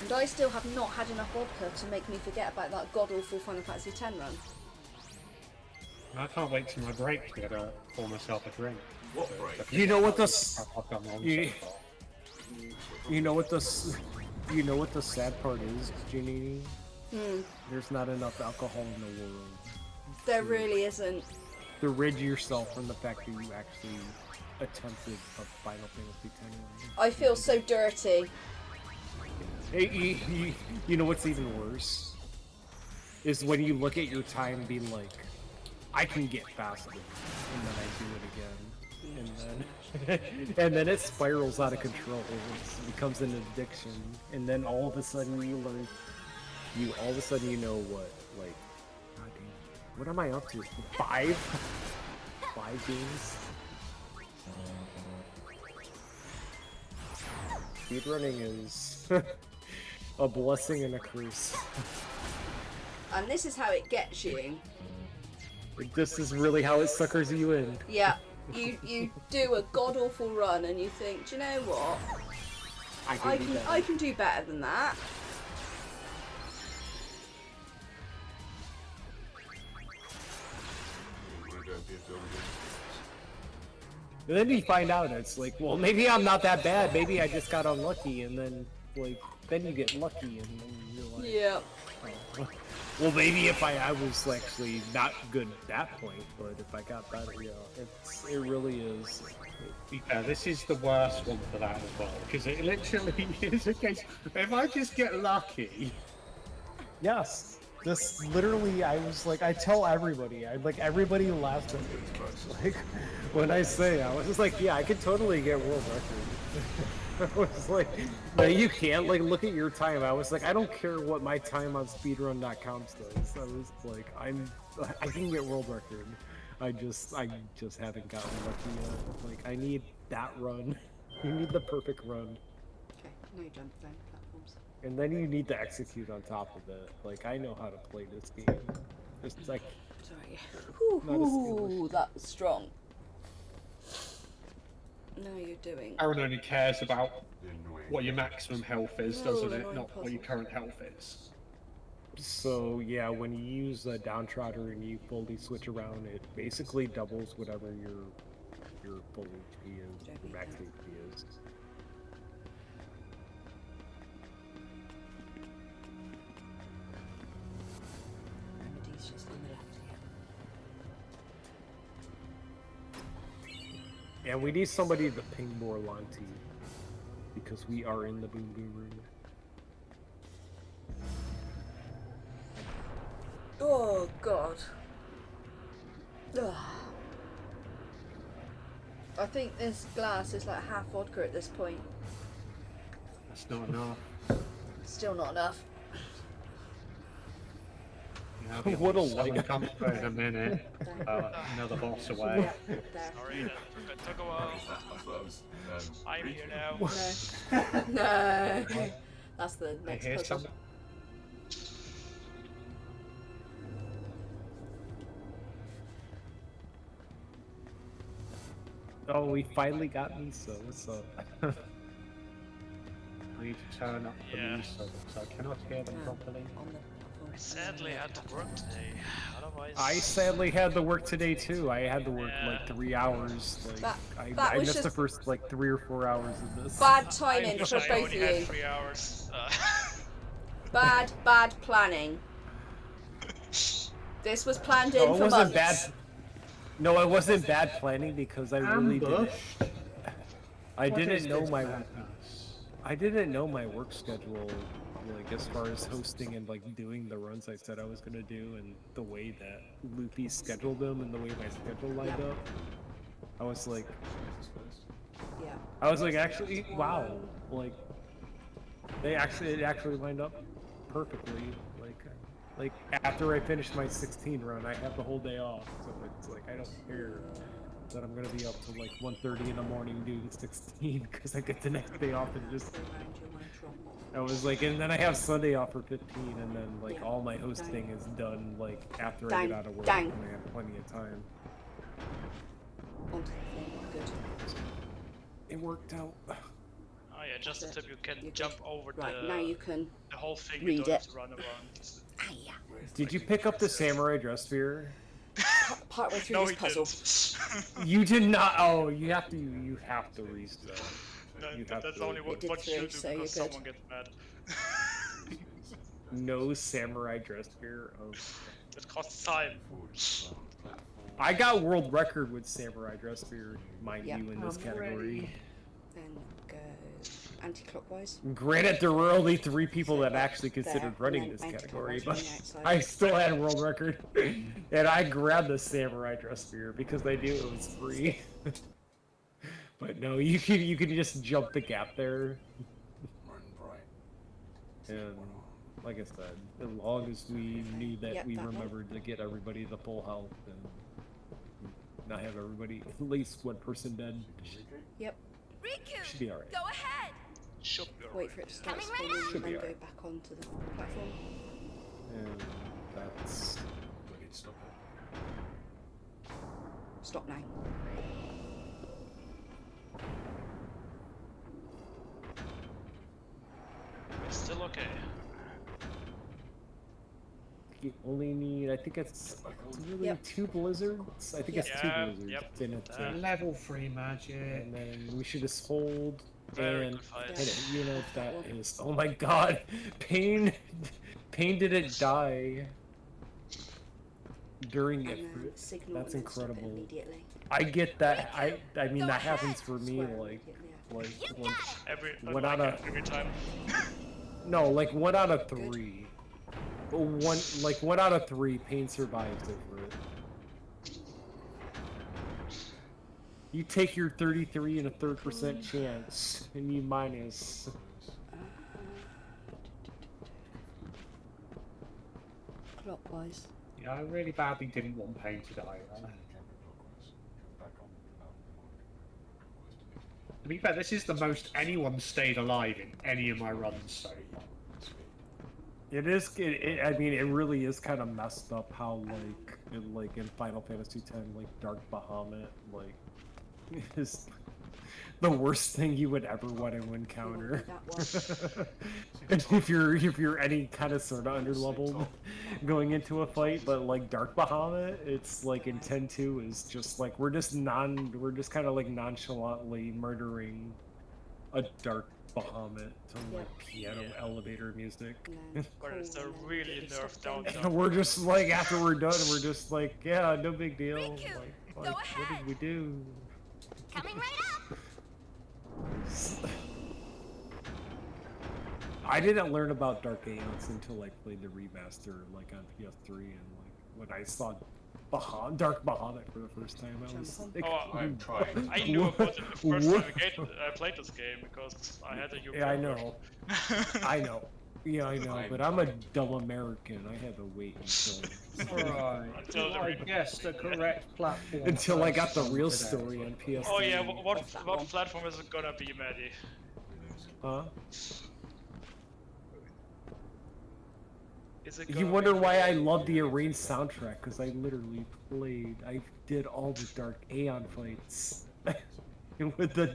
B: And I still have not had enough vodka to make me forget about that god-awful Final Fantasy X run.
K: I can't wait till my break to get pour myself a drink.
R: What break?
L: You know what the you know what the sad part is, Janine? There's not enough alcohol in the world.
B: There really isn't.
L: To rid yourself from the fact that you actually attempted a Final Fantasy X run.
B: I feel so dirty.
L: You know what's even worse? Is when you look at your time being like, I can get faster, and then I do it again. And then it spirals out of control. It becomes an addiction, and then all of a sudden you learn. All of a sudden you know what, like, God damn, what am I up to? 5 games. Speedrunning is a blessing and a curse.
B: And this is how it gets you.
L: This is really how it suckers you in.
B: Yeah. You do a god-awful run and you think, do you know what? I can do better than that.
L: And then you find out it's like, well, maybe I'm not that bad. Maybe I just got unlucky, and then then you get lucky, and then you're like,
B: yeah.
L: Oh. Well, maybe if I was actually not good at that point, but if I got better, yeah, it really is.
K: Yeah, this is the worst one for that as well, because it literally is a case. If I just get lucky.
L: Yes. Just literally, I was like, I tell everybody, everybody laughs at me. Like, when I say, I was just like, yeah, I could totally get world record. I was like, no, you can't. Like, look at your time. I was like, I don't care what my time on speedrun.com says. I was like, I can get world record. I just haven't gotten lucky yet. Like, I need that run. You need the perfect run.
B: Okay, no jump down platforms.
L: And then you need to execute on top of it. Like, I know how to play this game. It's like...
B: Sorry. Ooh, that was strong. No, you're doing...
K: Aaron only cares about what your maximum health is, doesn't it? Not what your current health is.
L: So, yeah, when you use a downtrotter and you fully switch around, it basically doubles whatever your your full HP is, your max HP is.
B: Remedy's just on the left here.
L: And we need somebody to ping more Lanti, because we are in the boom boom room.
B: Oh god. Ugh. I think this glass is like half vodka at this point.
K: That's not enough.
B: Still not enough.
K: Yeah,
L: What a
K: someone
L: light.
K: comes through in a minute. Another box away.
C: Sorry, that took a while. I'm here now.
B: No. That's the next
K: hear
B: puzzle.
K: some-
L: Oh, we finally got Misa. What's up?
K: I need to turn up the
C: Yeah.
K: music so I cannot hear them properly.
C: I sadly had to work today. Otherwise,
L: I sadly had to work today too. I had to work like 3 hours. Like
B: That
L: I
B: was
L: missed the
B: just
L: first like 3 or 4 hours of this.
B: bad timing
C: I
B: for
C: wish I
B: both of
C: only had
B: you.
C: 3 hours.
B: Bad planning. This was planned in
L: No, it
B: for
L: wasn't
B: months.
L: bad. No, it wasn't bad planning because I really didn't.
K: Ambushed?
L: I
K: What
L: didn't
K: is
L: know
K: this
L: my.
K: madness?
L: I didn't know my work schedule, like as far as hosting and like doing the runs I said I was gonna do, and the way that Loopy scheduled them and the way my schedule lined up. I was like,
B: Yeah.
L: I was like, actually, wow, like it actually lined up perfectly. Like after I finished my 16 run, I have the whole day off, so it's like I don't care that I'm gonna be up till like 1:30 in the morning doing 16 because I get the next day off and just. I was like, and then I have Sunday off for 15, and then like all my hosting is done like after I get out of work and I have plenty of time.
B: Onto the thing. Good.
L: It worked out.
C: Oh yeah, just a tip, you can jump over
B: Right,
C: the,
B: now you can
C: the whole thing,
B: read
C: you don't have
B: it.
C: to run around.
L: Did you pick up the samurai dress spear?
B: Partway through
C: No,
B: this
C: he
B: puzzle.
L: You did not. Oh, you have to restart. You have
C: That's
L: to.
C: only what you
B: three,
C: do
B: so you're
C: because
B: good.
C: someone gets mad.
L: No samurai dress spear. Oh.
C: It costs time.
L: I got world record with samurai dress spear, mind
B: Yep.
L: you, in this category.
B: Then go anti-clockwise.
L: Granted, there were only 3 people that actually considered
B: and
L: running
B: then
L: this
B: anti-clockwise
L: category,
B: from
L: but
B: the outside.
L: I still had world record, and I grabbed the samurai dress spear because I knew it was free. But no, you can just jump the gap there. And like I said, as long as we knew that
B: Yep,
L: we
B: that one.
L: remembered to get everybody to full health and not have everybody, at least one person dead,
B: Yep.
L: should be alright.
M: Go ahead.
B: Wait for it to start
M: Coming right
B: spinning
L: Should
B: and
L: be
B: then go
L: alright.
B: back onto the platform.
L: And that's...
B: Stop now.
C: It's still okay.
L: You only need, I think it's really
B: Yep.
L: 2 blizzards? I think it's 2
C: Yeah,
L: blizzards
C: yep.
L: in it.
K: Level 3 magic.
L: And then we should just hold
C: Very
L: and
C: good fight.
L: hit it. You know what that is. Oh my god! Pain didn't die during it.
B: And then signal
L: That's
B: and then stop it
L: incredible.
B: immediately.
L: I get that. I mean that happens for me like one out of
C: every time.
L: no, like 1 out of 3. One out of 3 pain survives over it. You take your 33 and a 3% chance, and you minus.
B: Clockwise.
K: Yeah, I really badly didn't want Pain to die. To be fair, this is the most anyone's stayed alive in any of my runs so far.
L: It is. I mean, it really is kind of messed up how like in Final Fantasy X, like Dark Bahamut, like is the worst thing you would ever want to encounter. And if you're any kind of sort of underleveled going into a fight, but like Dark Bahamut, it's like in 10-2 is just like we're just kind of like nonchalantly murdering a Dark Bahamut to like piano elevator music.
C: But it's a really nerfed down.
L: And we're just like, after we're done, we're just like, yeah, no big deal. Like what did we do?
N: Coming right up.
L: I didn't learn about Dark Aeons until I played the remaster like on PS3, and like when I saw Dark Bahamut for the first time, I was like,
C: I'm trying. I knew about it the first time I played this game because I had a UK
L: Yeah, I know. I know. Yeah, I know, but I'm a dumb American. I had to wait until...
K: Alright, I guess the correct platform...
L: Until I got the real story on PS3.
C: Oh yeah, what platform is it gonna be, Maddie?
L: Huh?
C: Is it
L: You wonder why I love the Arena soundtrack, because I literally I did all the Dark Aeon fights. With the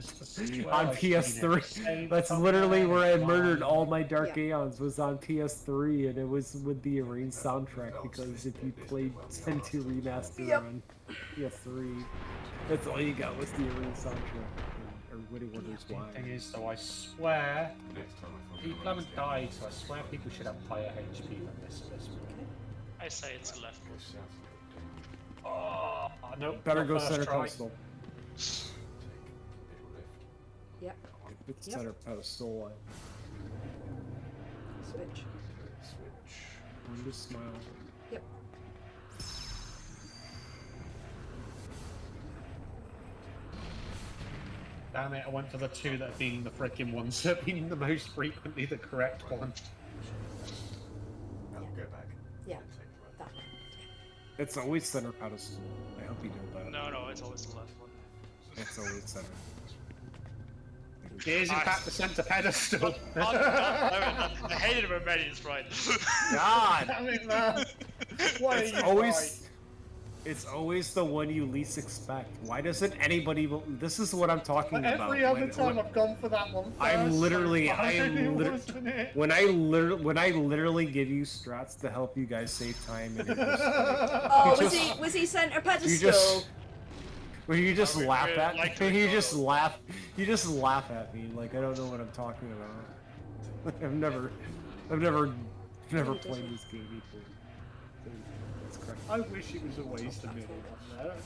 L: on PS3. That's literally where I murdered all my Dark Aeons, was on PS3, and it was with the Arena soundtrack, because if you played 10-2 Remaster on PS3, that's all you got was the Arena soundtrack. Everybody wonders why.
K: The thing is, though, I swear, people haven't died, so I swear people should have higher HP than this at this point.
C: I say it's left.
K: Oh, no.
L: Better go center pedestal.
B: Yep.
L: It's center pedestal.
B: Switch.
L: I'm just smile.
B: Yep.
K: Damn it, I went for the two that have been the freaking ones that have been the most frequently the correct one.
R: I'll go back.
B: Yeah. That.
L: It's always center pedestal. I hope you know that.
C: No, it's always the left one.
L: It's always center.
K: It is in fact the center pedestal.
C: I hate it when Maddie is right.
L: God!
K: I mean, why
L: it's always... It's always the one you least expect. Why doesn't anybody... This is what I'm talking about.
K: Every other time I've gone for that one first.
L: When I literally give you strats to help you guys save time. And
B: was he center pedestal?
L: You just laugh at me. You just laugh at me like I don't know what I'm talking about. I've never played this game before.
K: I wish it was always the middle one there.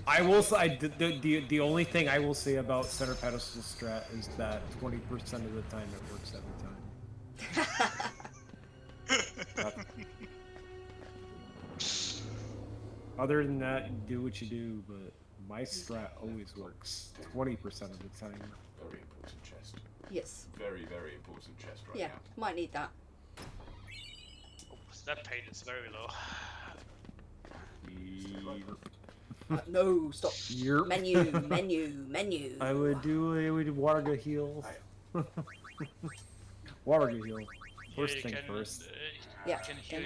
L: I will say the only thing I will say about center pedestal strat is that 20% of the time it works every time. Other than that, you do what you do, but my strat always works 20% of the time.
R: Very important chest.
B: Yes.
R: Very, very important chest right now.
B: Yeah, might need that.
C: That pain is very low.
B: No, stop.
L: Yep.
B: Menu.
L: I would Warga heal. Warga heal. First thing first.
B: Yeah.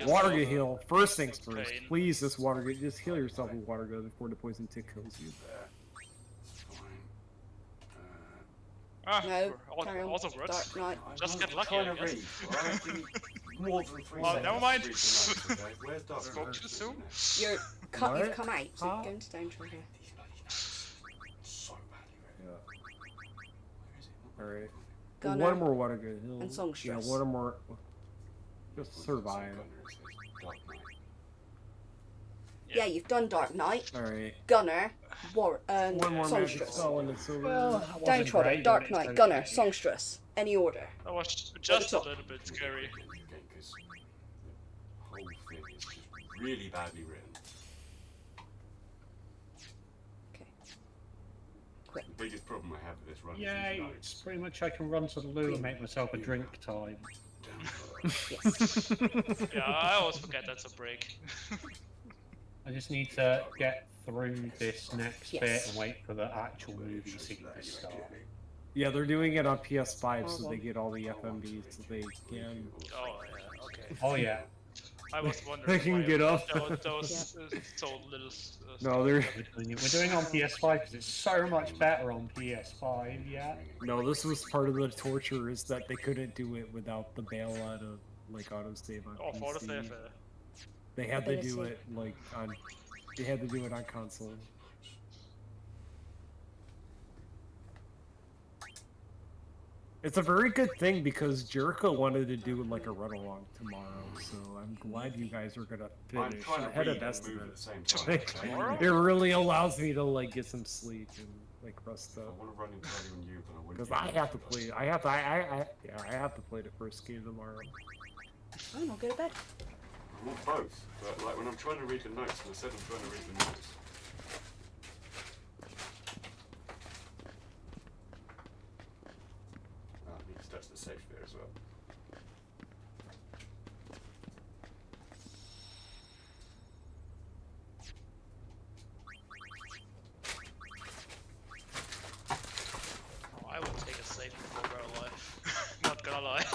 L: Warga heal. First things first. Please, just Warga. Just heal yourself with Warga before the poison tick kills you.
B: No,
C: also works.
B: Dark Knight.
C: Just get lucky, I guess.
R: More than 3
C: Well, never mind.
R: Where's Dark
C: Spoke too soon?
B: You've come out, so you're going to down trigger.
L: Alright.
B: Gunner
L: one more Warga heal.
B: and Songstress.
L: Yeah, one more. Just survive.
B: Yeah, you've done Dark Knight.
L: Alright.
B: Gunner,
L: One more magic
B: Songstress.
L: spell and it's over.
K: Well,
B: Downtrodden, Dark Knight, Gunner, Songstress. Any order.
C: That was just a little bit scary.
R: Because the whole thing is just really badly written.
B: Okay.
R: The biggest problem I have with this run is
K: Yay, it's pretty much I can run to the loo and make myself a drink time.
C: Yeah, I always forget that's a break.
K: I just need to get through this next bit and wait for the actual movie scene to start.
L: Yeah, they're doing it on PS5 so they get all the FMVs so they can.
C: Oh, yeah, okay.
K: Oh, yeah.
C: I was wondering.
K: They can get off.
C: Those so little.
K: No, we're doing it on PS5 because it's so much better on PS5. Yeah.
L: No, this was part of the torture is that they couldn't do it without the bailout of like autosave on
C: Oh,
L: PC.
C: autosave.
L: They had to do it like on. They had to do it on console. It's a very good thing because Jericho wanted to do like a run along tomorrow, so I'm glad you guys are gonna finish ahead of estimates. It really allows me to like get some sleep and like rest up.
R: I want to run into anyone new, but I wouldn't.
L: Because I have to play. I have to play the first game tomorrow.
B: I'm not go to bed.
R: I want both, but like when I'm trying to read the notes, and I said I'm trying to read the notes. I need to touch the safe there as well.
C: I would take a safe before we're alive. Not gonna lie.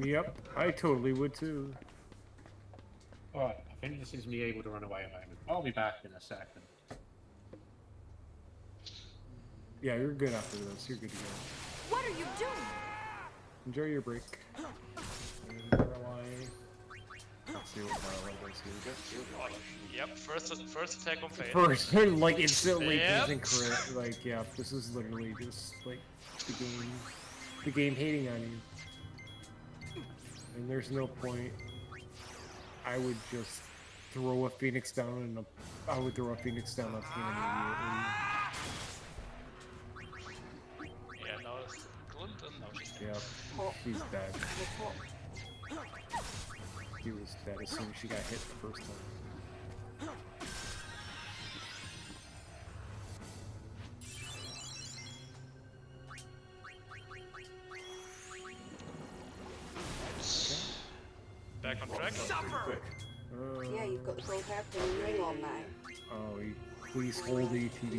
L: Yep, I totally would too.
K: Alright, I think this is me able to run away a moment. I'll be back in a second.
L: Yeah, you're good after this. You're good to go.
M: What are you doing?
L: Enjoy your break. And Marley. Let's see what Marley does here.
C: Yep, first attack on fate.
L: First, like instantly
C: Yep.
L: doesn't crit. Like, yeah, this is literally just like the game hating on you. And there's no point. I would just throw a Phoenix down and I would throw a Phoenix down on him immediately.
C: Yeah, no, it's good, and no, she's dead.
L: Yep, she's dead. She was dead as soon as she got hit the first time.
C: Back on track.
B: Yeah, you've got the gold hairpin ring on now.
L: Oh, please hold the ETV.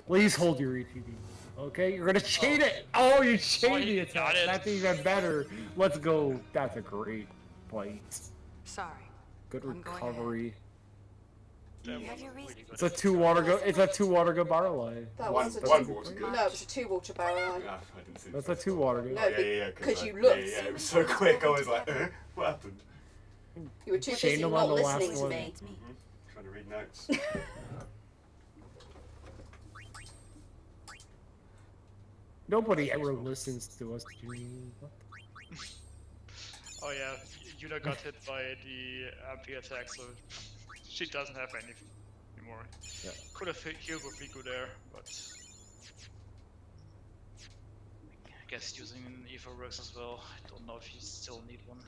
L: Please hold your ETV. Okay, you're gonna chain it. Oh, you chained the attack. That's even better. Let's go. That's a great fight.
T: Sorry.
L: Good recovery.
T: You have your reason.
L: It's a two water go barrel line.
B: That was a two water go. No, it was a 2 water barrel line.
R: Yeah, I didn't see
L: That's a 2 water go.
B: No,
R: yeah,
B: because you looked.
R: Yeah, it was so quick. I was like, what happened?
B: You were too
L: Chained
B: busy
L: him
B: not
L: on the
B: listening
L: last
B: to
L: one.
B: me.
R: Trying to read notes.
L: Nobody ever listens to us. Gene.
C: Oh yeah, Yuna got hit by the MP attack, so she doesn't have any anymore.
L: Yeah.
C: Could have healed with Riku there, but I guess using an Eva works as well. I don't know if you still need one.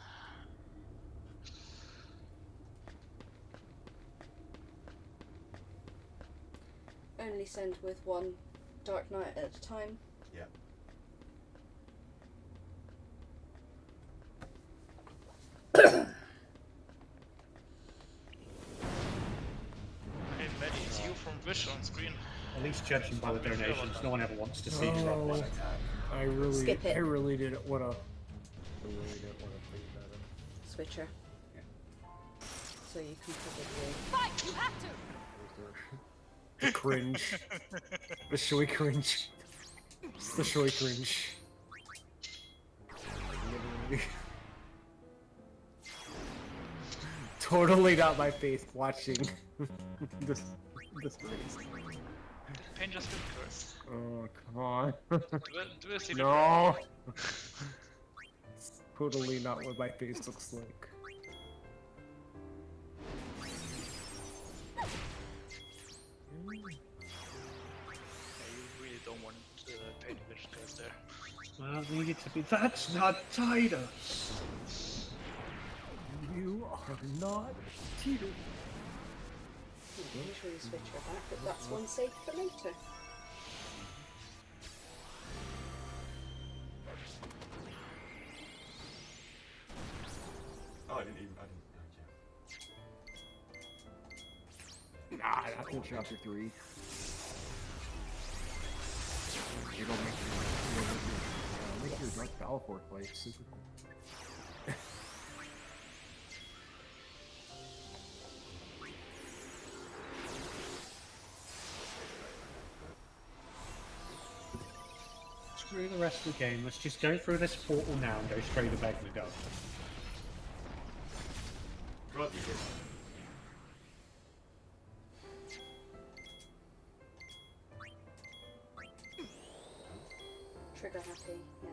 B: Only send with one Dark Knight at a time.
R: Yeah.
C: Hey Maddie, it's you from Wish on screen.
K: At least judging by the donations, no one ever wants to see trouble.
L: I really didn't want to.
B: Skip it.
L: I really didn't want to think about it.
B: Switcher. So you can probably.
M: Fight! You have to!
L: The cringe. The showy cringe. It's the showy cringe. Totally not my face watching this face.
C: Pain just didn't curse.
L: Oh, come on.
C: Do it, see the
L: No! It's totally not what my face looks like.
C: Yeah, you really don't want Pain Wish guys there.
K: Well, it needed to be. That's not Titus!
L: You are not Titus.
B: Usually switch her back, but that's one saved for later.
R: Oh, I didn't.
L: Nah, that's in chapter 3. It'll make your Dark Balfour fight super cool.
K: through the rest of the game. Let's just go through this portal now and go straight to Begnago.
R: Right, we did.
B: Trigger happy, yeah.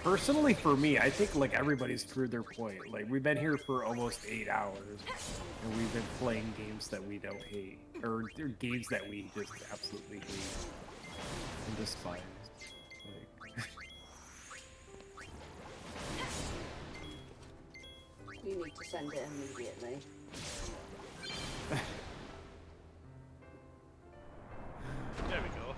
L: Personally, for me, I think like everybody's proved their point. Like we've been here for almost 8 hours, and we've been playing games that we don't hate, or games that we just absolutely hate and despise. Like...
B: You need to send it immediately.
C: There we go.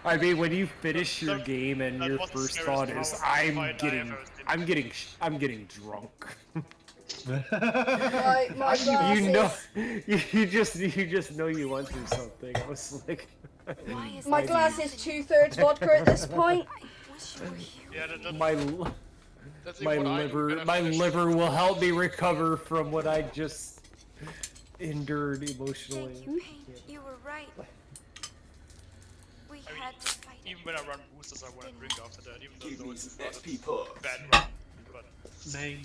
L: I mean, when you finish your game and your first thought is, I'm getting drunk.
B: my
L: you know, you just know you went through something. I was like,
B: my glass is 2/3 vodka at this point.
C: Yeah,
L: my liver will help me recover from what I just endured emotionally.
M: Thank you, Pain. You were right. We had to fight.
C: Even when I run boosters, I want to drink after that, even though it's not
R: SP
C: a bad run. But
K: Main,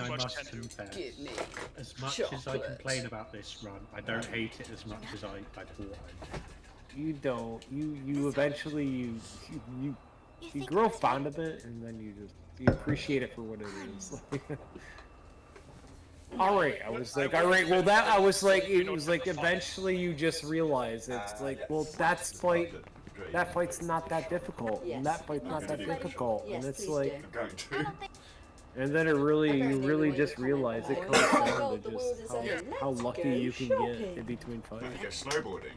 K: I must confess, as much as I complain about this run, I don't hate it as much as I thought I did.
L: You don't. You eventually you grow fond of it, and then you appreciate it for what it is. Alright, I was like, alright, well it was like eventually you just realize it's like, well that fight's not that difficult, and that fight's not that difficult, and it's like, and then you really just realize it comes down to just how lucky you can get in between fights.
R: Snowboarding.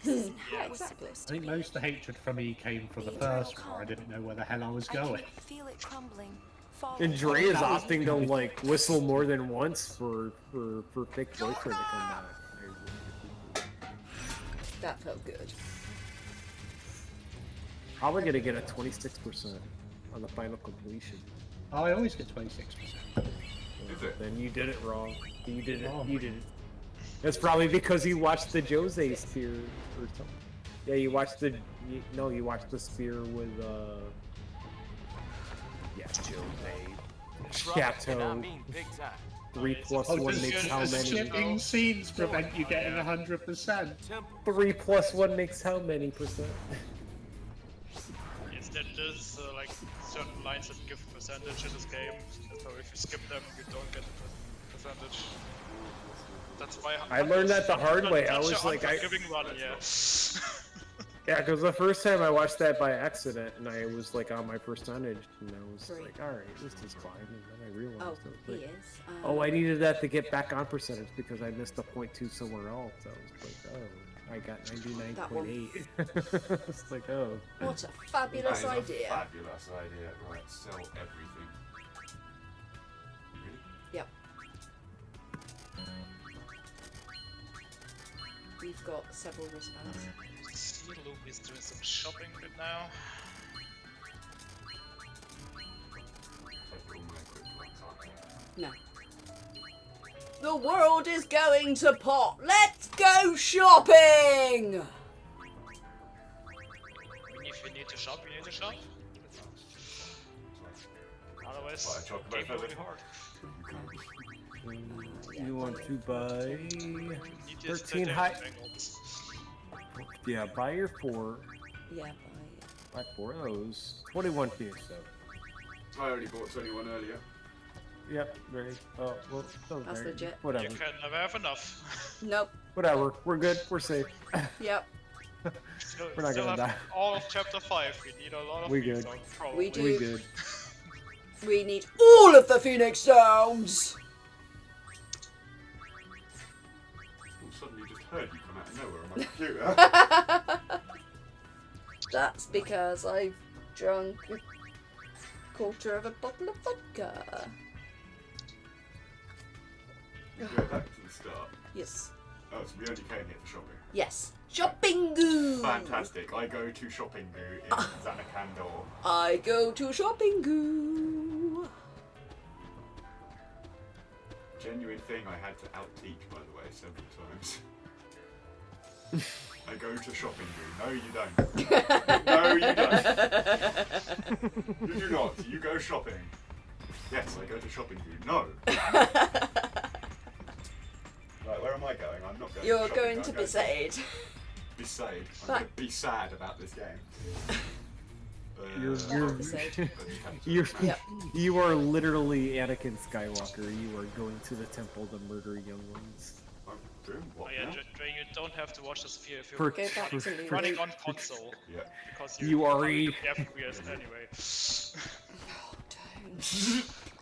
K: I think most of the hatred for me came from the first one. I didn't know where the hell I was going.
M: Feel it crumbling.
L: And Dre is opting to like whistle more than once for thick boyfriend to come back.
B: That felt good.
L: Probably gonna get a 26% on the final completion.
K: Oh, I always get 26%.
R: Is it?
L: Then you did it wrong. You did it. You did it. That's probably because you watched the Jose Spear or something. Yeah, you watched the Spear with Jose. Chateau. 3 plus 1 makes how many?
K: Skipping scenes prevent you getting 100%.
L: 3 plus 1 makes how many percent?
C: Instead, there's like certain lines that give percentage in this game, so if you skip them, you don't get the percentage. That's why
L: I learned that the hard way. I was like, yeah, because the first time I watched that by accident, and I was like on my percentage, and I was like, all right, this is fine. And then I realized, I was like, oh, I needed that to get back on percentage because I missed a 0.2 somewhere else. I was like, oh, I got 99.8. It's like, oh,
B: what a fabulous idea!
R: Fabulous idea. Right, sell everything. Really?
B: Yep. We've got several wristbands.
C: Luke is doing some shopping right now.
B: No. The world is going to pot. Let's go shopping!
C: If you need to shop, you need to shop. Otherwise, game will be hard.
L: You want to buy 13 high? Yeah, buy your 4.
B: Yeah,
L: buy 4 of those. 21 PS though.
R: I already bought 21 earlier.
L: Yep, very. Oh, well,
B: that's legit.
L: Whatever.
C: You can never have enough.
B: Nope.
L: Whatever. We're good. We're safe.
B: Yep.
L: We're not gonna die.
C: All of chapter 5. We need a lot of.
L: We good.
B: We do.
L: We good.
B: We need all of the Phoenix Stones.
R: Suddenly just heard you come out of nowhere on my computer.
B: That's because I've drunk a quarter of a bottle of vodka.
R: Go back to the start.
B: Yes.
R: Oh, so we only came here for shopping.
B: Yes. Shopping goo.
R: Fantastic. I go to shopping goo in Zanakandor.
B: I go to shopping goo.
R: Genuine thing I had to out-teach, by the way, several times. I go to shopping goo. No, you don't. No, you don't. You do not. You go shopping. Yes, I go to shopping goo. No. Right, where am I going? I'm not going
B: You're
R: to shopping
B: going
R: goo.
B: to
R: I'm going
B: Besaid.
R: Besaid. I'm going to be sad about this game.
L: You are literally Anakin Skywalker. You are going to the temple to murder young ones.
C: Oh yeah, Dre, you don't have to watch the Sphere if
L: For-
C: you're running on console.
R: Yeah.
C: Because
L: You are
C: you have FPS anyway.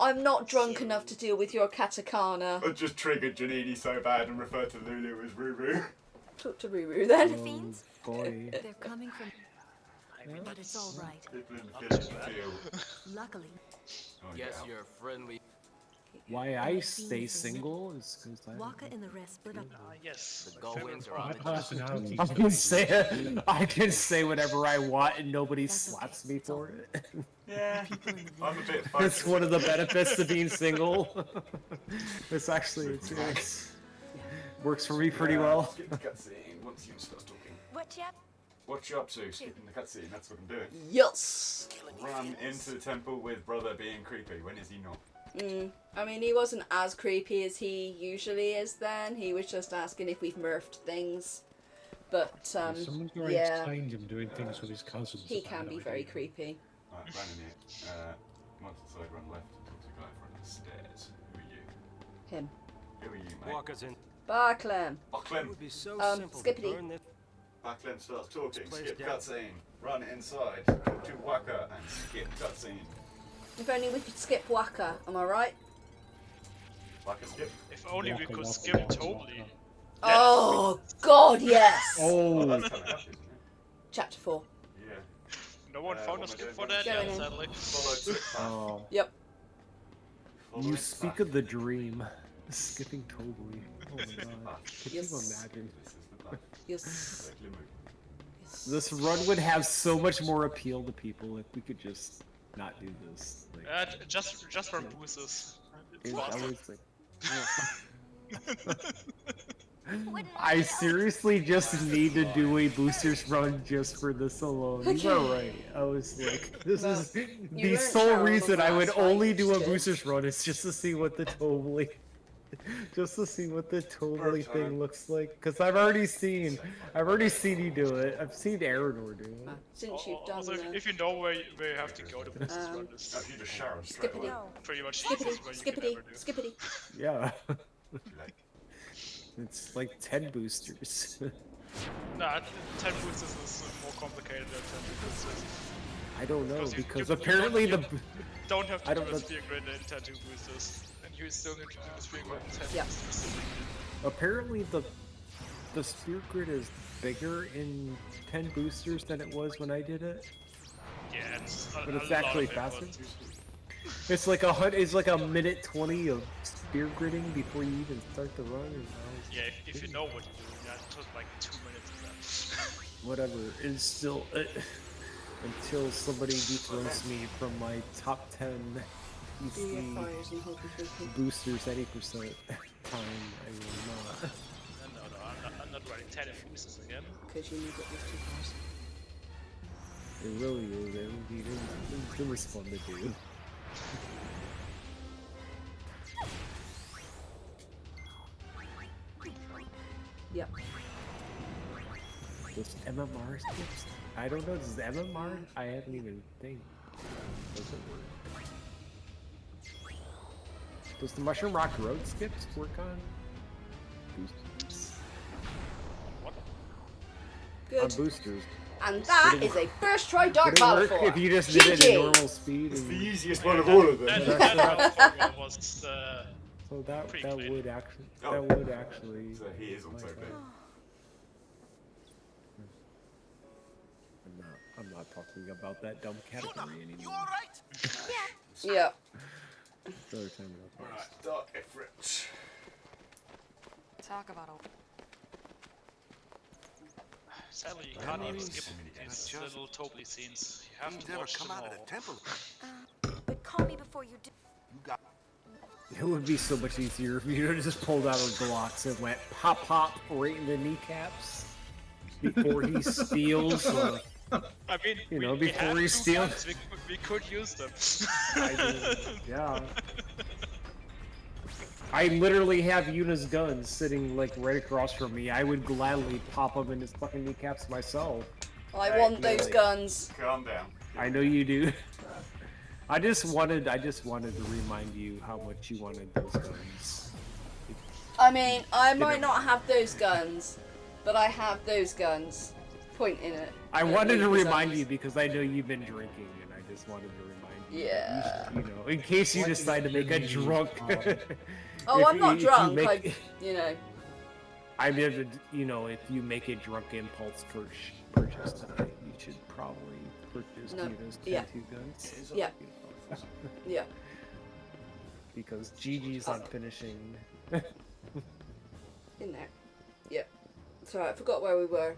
B: I'm not drunk enough to deal with your katakana.
R: I just triggered Janini so bad and referred to Lulu as Ruru.
B: Talk to Ruru then.
E: The fiends?
L: Boy.
E: They're coming from... But it's all right.
R: People in the village feel.
E: Luckily.
R: Oh,
I: Yes,
R: yeah.
I: you're friendly.
L: Why I stay single is because I.
E: Waka and the rest split up.
C: Yes.
I: The Goins are
K: My
I: on the
K: personality.
L: I can say whatever I want and nobody slaps me for it.
R: Yeah. I'm a bit
L: It's
R: focused.
L: one of the benefits of being single. It's actually works for me pretty well.
R: Skip the cutscene once you start talking.
M: What yet?
R: What you up to? Skipping the cutscene, that's what I'm doing.
B: Yes.
R: Run into the temple with brother being creepy. When is he not?
B: I mean, he wasn't as creepy as he usually is then. He was just asking if we've murphed things. But,
K: Someone's already
B: yeah,
K: explained him doing things with his cousins.
B: he
K: about
B: can be
K: it.
B: very creepy.
R: Alright, Brandon here. Once inside, run left and talk to the guy in front of the stairs. Who are you?
B: Him.
R: Who are you, mate?
I: Walkers in.
B: Barclay.
R: Clem.
I: Would be so simple to
B: Skippity.
I: burn this.
R: Clem starts talking.
I: Place
R: Skip
I: down.
R: cutscene. Run inside. Talk to Waka and skip cutscene.
B: If only we could skip Waka, am I right?
R: Waka skip.
C: If only we could skip totally.
B: Oh, God, yes!
R: Oh, that's coming up, isn't it?
B: Chapter 4.
R: Yeah.
C: No one found a skip for that
B: Going
C: yet,
B: in.
C: sadly.
L: Oh.
B: Yep.
L: You speak of the dream. Skipping totally. Oh my god. Could you imagine?
B: Yes.
L: This run would have so much more appeal to people if we could just not do this. Like,
C: Just for boosters. It's
L: I
C: awesome.
L: was like, I seriously just need to do a boosters run just for this alone. You are right. I was like, this is the sole reason I would only do a boosters run is just to see what the totally, thing looks like. Because I've already seen you do it. I've seen Aranor do it.
B: Since you've done
C: Also, if you know where you have to go to boosters run this.
R: You just Sharon straight away.
C: Pretty much
B: Skippity,
C: where you can
B: skippity,
C: ever do.
B: skippity.
L: Yeah. It's like 10 boosters.
C: Nah, 10 boosters is more complicated than 10 boosters.
L: I don't know,
C: you-
L: because
C: you
L: apparently
C: you
L: the...
C: don't have to
L: I
C: do
L: don't
C: a
L: know.
C: sphere grid in 10 boosters. And you still need to do a sphere grid in 10
B: Yep.
C: boosters.
L: Apparently the spear grid is bigger in 10 boosters than it was when I did it.
C: Yeah, it's
L: But
C: a
L: it's
C: lot
L: actually
C: of
L: faster.
C: input.
L: It's like a minute 20 of spear gridding before you even start the run. And
C: Yeah, if you know what you're doing, yeah, it took like 2 minutes of that.
L: whatever. It's still until somebody dethrones me from my top 10 PC boosters 80% time. I will not.
C: No, I'm not running 10 boosters again.
B: Because you need it with 2 cars.
L: It really is. It was fun to do.
B: Yep.
L: Does MMR skips? I don't know. Does MMR? I haven't even think. Does it work? Does the Mushroom Rock Road skips work on boosters?
B: Good.
L: On boosters.
B: And that is a first try Dark
L: Would it work
B: Battle
L: if you just did it
B: GG.
L: at normal speed?
R: It's the
L: and-
R: easiest one of all of them.
C: That was
L: So that
C: pretty
L: that
C: clean.
L: would actually
R: Oh.
L: So
R: he is also big.
L: I'm not talking about that dumb category anymore.
B: Yeah.
L: The other time we'll talk.
R: Right, Dark Ifrit.
T: Talk about
C: Sadly, you can't even skip these little Toby scenes. You have to watch them all.
M: But call me before you do.
L: It would be so much easier if you just pulled out a Glocks and went pop pop right in the kneecaps before he steals.
C: I mean,
L: you know,
C: we
L: before
C: had
L: he
C: two
L: steals.
C: guns, we could use them.
L: Yeah. I literally have Yuna's guns sitting like right across from me. I would gladly pop them in his fucking kneecaps myself.
B: I want those guns.
R: Calm down.
L: I know you do. I just wanted to remind you how much you wanted those guns.
B: I mean, I might not have those guns, but I have those guns. Point in it.
L: I wanted to remind you because I know you've been drinking, and I just wanted to remind you.
B: Yeah.
L: You know, in case you decide to make a drunk.
B: Oh, I'm not drunk. You know.
L: I mean, you know, if you make a drunk impulse purchase tonight, you should probably purchase Yuna's tattoo guns.
B: Yeah. Yeah.
L: Because GG's on finishing.
B: In there. Yeah. Sorry, I forgot where we were.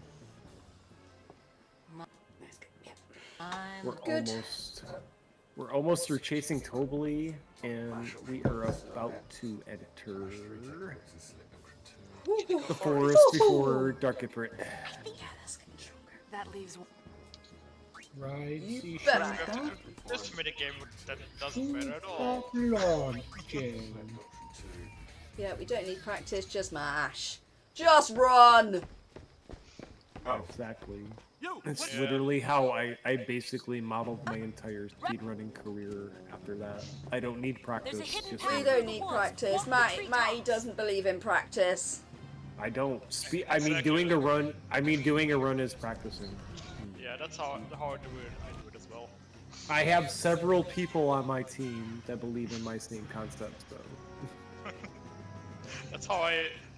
L: We're almost through chasing Tobly, and we are about to enter the forest before Dark Ifrit.
B: Yeah, that's gonna be stronger.
T: That leaves.
K: Right.
B: You better.
C: This minigame that doesn't matter at all.
B: Yeah, we don't need practice, just mash. Just run!
L: Oh. Exactly. It's literally how I basically modeled my entire speedrunning career after that. I don't need practice.
B: We don't need practice. Matty doesn't believe in practice.
L: I don't. I mean, doing a run is practicing.
C: Yeah, that's how I do it. I do it as well.
L: I have several people on my team that believe in my same concepts, though.
C: That's how I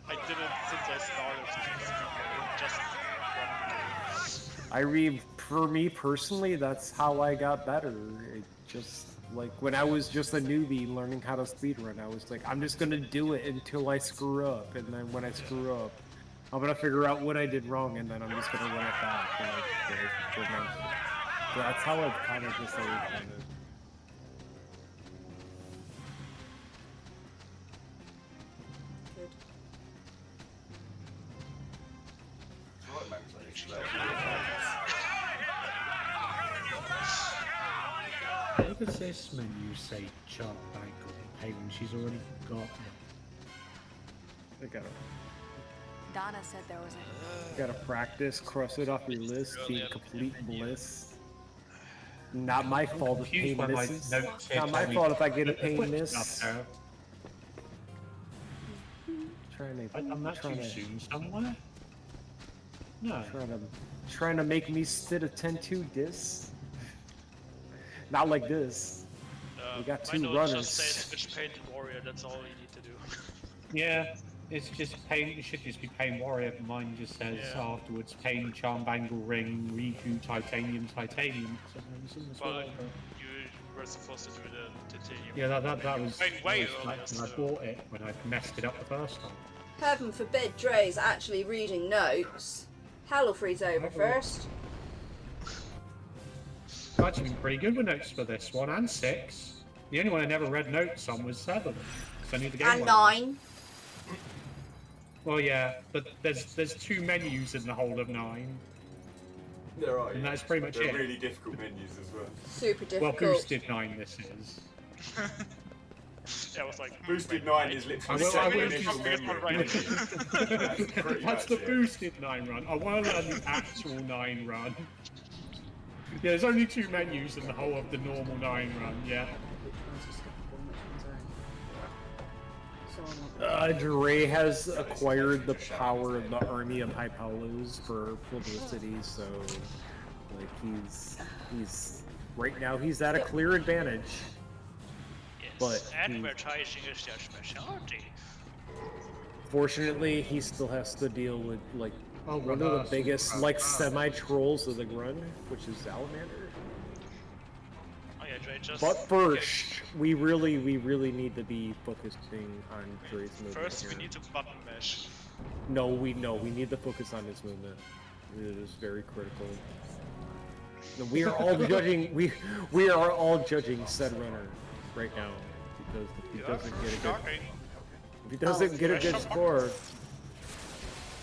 C: did it since I started. Just
L: for me personally, that's how I got better. It just, like, when I was just a newbie learning how to speedrun, I was like, I'm just gonna do it until I screw up, and then when I screw up, I'm gonna figure out what I did wrong, and then I'm just gonna run it back. And so that's how I've kind of just always kind of.
K: Why does this menu say chart bank or pay when she's already got it?
L: I gotta
T: Donna said there was a.
L: Gotta practice, cross it off your list, be complete bliss. Not my fault if pain misses. Not my fault if I get a pain miss.
K: I'm not too soon somewhere. No.
L: Trying to make me spit a 10-2 diss. Not like this. We got two runners.
C: Just say switch paint to warrior. That's all you need to do.
K: Yeah, it's just pain. It should just be pain warrior. But mine just says afterwards pain charm bangle ring Riku titanium.
C: Well, you were supposed to do the titanium.
K: Yeah, that was
C: way
K: when I bought it when I messed it up the first time.
B: Heaven forbid Dre's actually reading notes. Hellfree's over first.
K: I've actually been pretty good with notes for this one, and 6. The only one I never read notes on was 7. So I knew the game
B: And 9.
K: Well, yeah, but there's 2 menus in the whole of 9.
R: There are,
K: and that's pretty much
R: They're
K: it.
R: really difficult menus as well.
B: Super difficult.
K: Well, boosted 9 this is.
C: Yeah, it was like
R: boosted 9 is literally initial memory.
K: That's the boosted 9 run. I want to learn the actual 9 run. Yeah, there's only 2 menus in the whole of the normal 9 run, yeah.
L: Dre has acquired the power of the army of Hypalos for publicity, so like he's right now he's at a clear advantage.
C: Yes,
L: but
C: advertising is their specialty.
L: Fortunately, he still has to deal with like one of the biggest like semi-trolls of the run, which is Salamander.
C: Oh yeah, Dre, just
L: But first, we really need to be focusing on Dre's movement.
C: First,
L: here.
C: we need to button mesh.
L: No, we need to focus on his movement. It is very critical. We are all judging. We are all judging said runner right now because if he doesn't get a good, if he doesn't get a good score,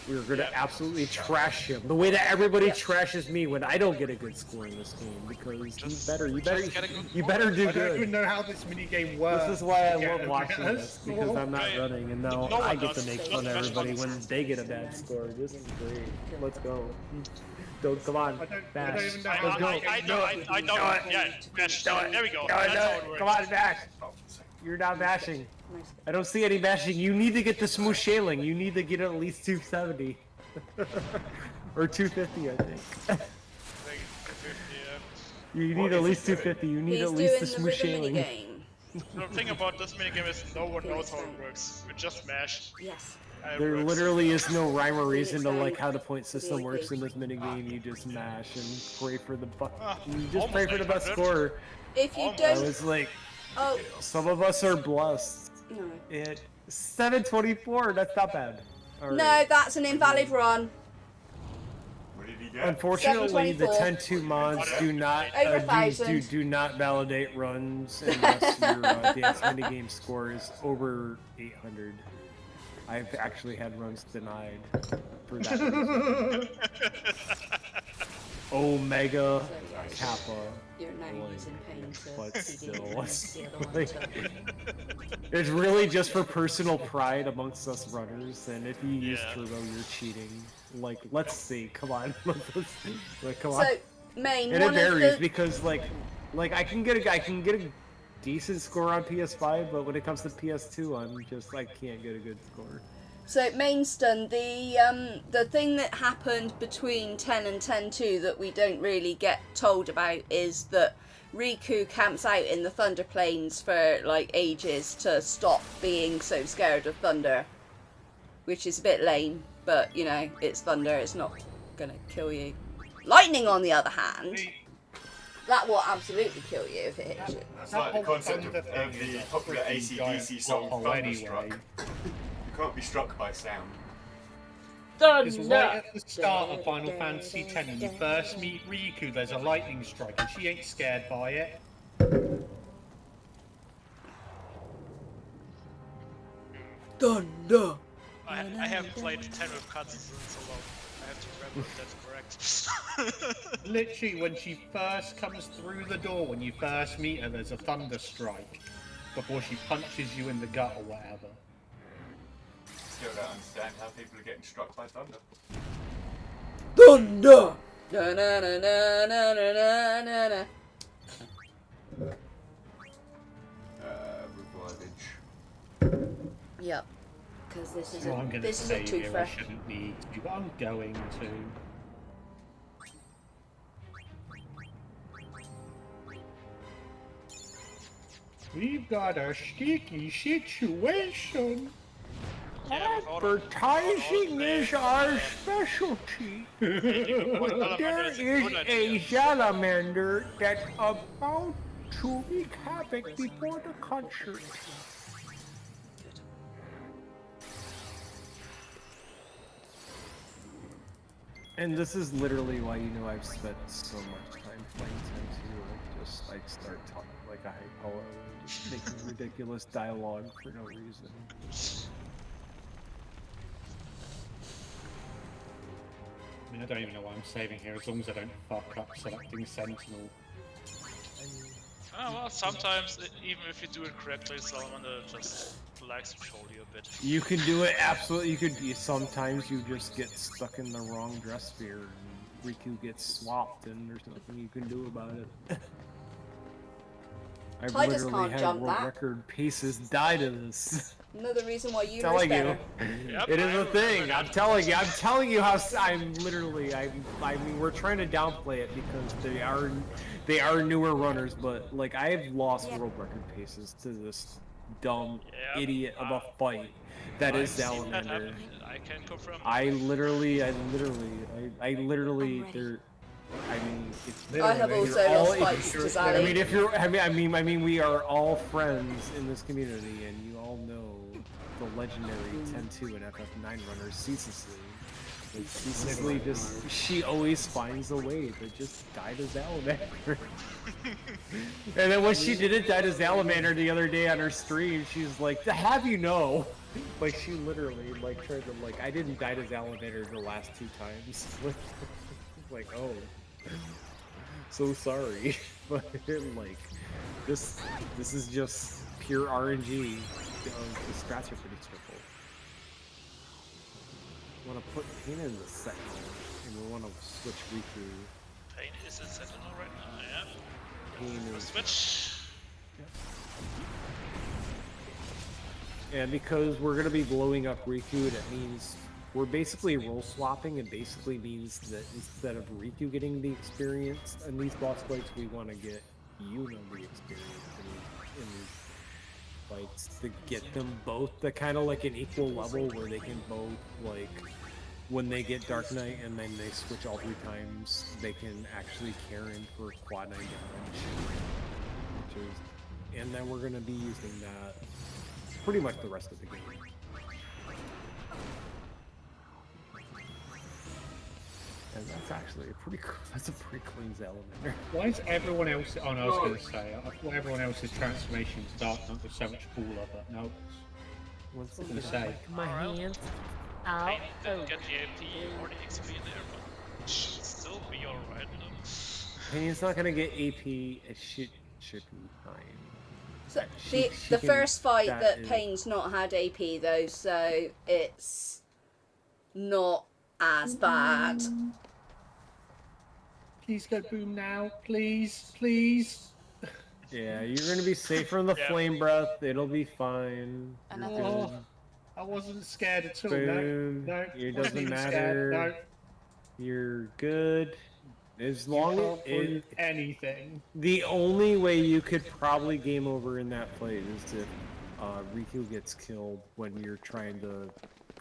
L: we're gonna absolutely trash him. The way that everybody trashes me when I don't get a good score in this game because you better do
K: I don't even
L: good.
K: know how this minigame works.
L: This is why I love watching this because I'm not running and now
C: No
L: I
C: one
L: get to
C: does.
L: make
C: Just
L: fun of
C: mash
L: everybody
C: buttons.
L: when they get a bad score. This is great. Let's go. Don't come on. Bash. Let's go.
C: I know. Yeah, mash. There we go.
L: No,
C: That's how it works.
L: come on, Bash. You're not bashing. I don't see any bashing. You need to get the smooth scaling. You need to get at least 270. Or 250, I think. You need at least 250. You need at least the smooth scaling.
C: The thing about this minigame is no one knows how it works. We just mash.
B: Yes.
L: There literally is no rhyme or reason to like how the point system works in this minigame. You just mash and pray for the you just pray for the best score.
B: If you
L: I
B: don't,
L: was like,
B: oh,
L: some of us are blessed.
B: no.
L: It 724. That's not bad. All
B: No,
L: right.
B: that's an invalid run.
L: Unfortunately, the
B: 724.
L: 10-2 mods do not
B: Over 1,000.
L: do not validate runs unless your dance minigame score is over 800. I've actually had runs denied for that reason. Omega Kappa.
B: You're now using pain to
L: But
B: CD
L: still,
B: against the other one,
L: like,
B: so-
L: it's really just for personal pride amongst us runners, and if you use turbo, you're cheating. Like, let's see, come on, let's see. Like, come on.
B: So, main
L: And it
B: one of
L: varies
B: the
L: because like I can get a decent score on PS5, but when it comes to PS2, I can't get a good score.
B: So Mainstone, the thing that happened between 10 and 10-2 that we don't really get told about is that Riku camps out in the Thunder Plains for like ages to stop being so scared of thunder, which is a bit lame, but you know, it's thunder, it's not gonna kill you. Lightning, on the other hand, that will absolutely kill you if it hits you.
R: That's like the concept of the popular AC/DC song Thunderstruck. You can't be struck by sound.
K: Because right at the start of Final Fantasy X, when you first meet Riku, there's a lightning strike, and she ain't scared by it.
B: Thunder!
C: I haven't played 10 with cutscenes in so long. I have to remember if that's correct.
K: Literally, when she first comes through the door, when you first meet her, there's a thunder strike before she punches you in the gut or whatever.
R: Still don't understand how people are getting struck by thunder.
B: Thunder! Na na na na na na na na.
R: Revivage.
B: Yep. Because this is
K: So I'm going to
B: this is a
K: save here, I
B: toothbrush.
K: shouldn't need to, but I'm going to. We've got a sticky situation. Advertising is our specialty. There is a salamander that's about to wreak havoc before the concert.
L: And this is literally why you know I've spent so much time playing 10-2. I start talking like a hypo, just making ridiculous dialogue for no reason.
K: I mean, I don't even know why I'm saving here, as long as I don't fuck up selecting Sentinel.
C: Oh, well, sometimes, even if you do it correctly, Salamander just likes to troll you a bit.
L: You can do it absolutely. Sometimes you just get stuck in the wrong dress sphere, and Riku gets swapped, and there's nothing you can do about it. I've
B: Titus
L: literally
B: can't
L: had
B: jump
L: world
B: that.
L: record paces die to this.
B: Another reason why you
L: telling
B: better.
L: you, it is a thing. I'm telling you how I'm literally. I mean, we're trying to downplay it because they are newer runners, but like I have lost world record paces to this dumb idiot of a fight that is Salamander.
C: I can confirm.
L: I literally, there. I mean, it's
B: I have also lost fights to Sally.
L: I mean, if you're, I mean, we are all friends in this community, and you all know the legendary 10-2 and FF9 runners ceaselessly. Cecily she always finds a way to just die to Salamander. And then when she didn't die to Salamander the other day on her stream, she's like, to have you know, like she literally like tried to like, I didn't die to Salamander the last 2 times. Like, oh, so sorry, but like this is just pure RNG. The strats are pretty simple. We want to put Pain in the Sentinel, and we want to switch Riku.
C: Pain is in Sentinel right now, yeah.
L: Pain is...
C: Switch.
L: Yep. And because we're going to be blowing up Riku, that means we're basically role swapping, and basically means that instead of Riku getting the experience in these boss fights, we want to get Yuna the experience in these fights to get them both to kind of like an equal level where they can both like when they get Dark Knight and then they switch all 3 times, they can actually Karen for quad 9 damage. And then we're gonna be using that pretty much the rest of the game. And that's actually a pretty cool, that's a pretty clean Salamander.
K: Why is everyone else? Oh no, I was going to say, I thought everyone else's transformations Dark Knight was so much cooler, but no.
L: What's
K: I was going to say?
L: My hands.
C: Pain didn't get the AP or the XP there, but should still be alright.
L: Pain's not gonna get AP. It should be fine.
B: So the first fight that Pain's not had AP though, so it's not as bad.
K: Please go boom now, please, please.
L: Yeah, you're gonna be safe from the flame breath. It'll be fine.
K: Oh, I wasn't scared at all.
L: Boom.
K: No,
L: It
K: wasn't
L: doesn't
K: even
L: matter.
K: scared, no.
L: You're good. As long as
K: anything.
L: The only way you could probably game over in that fight is if Riku gets killed when you're trying to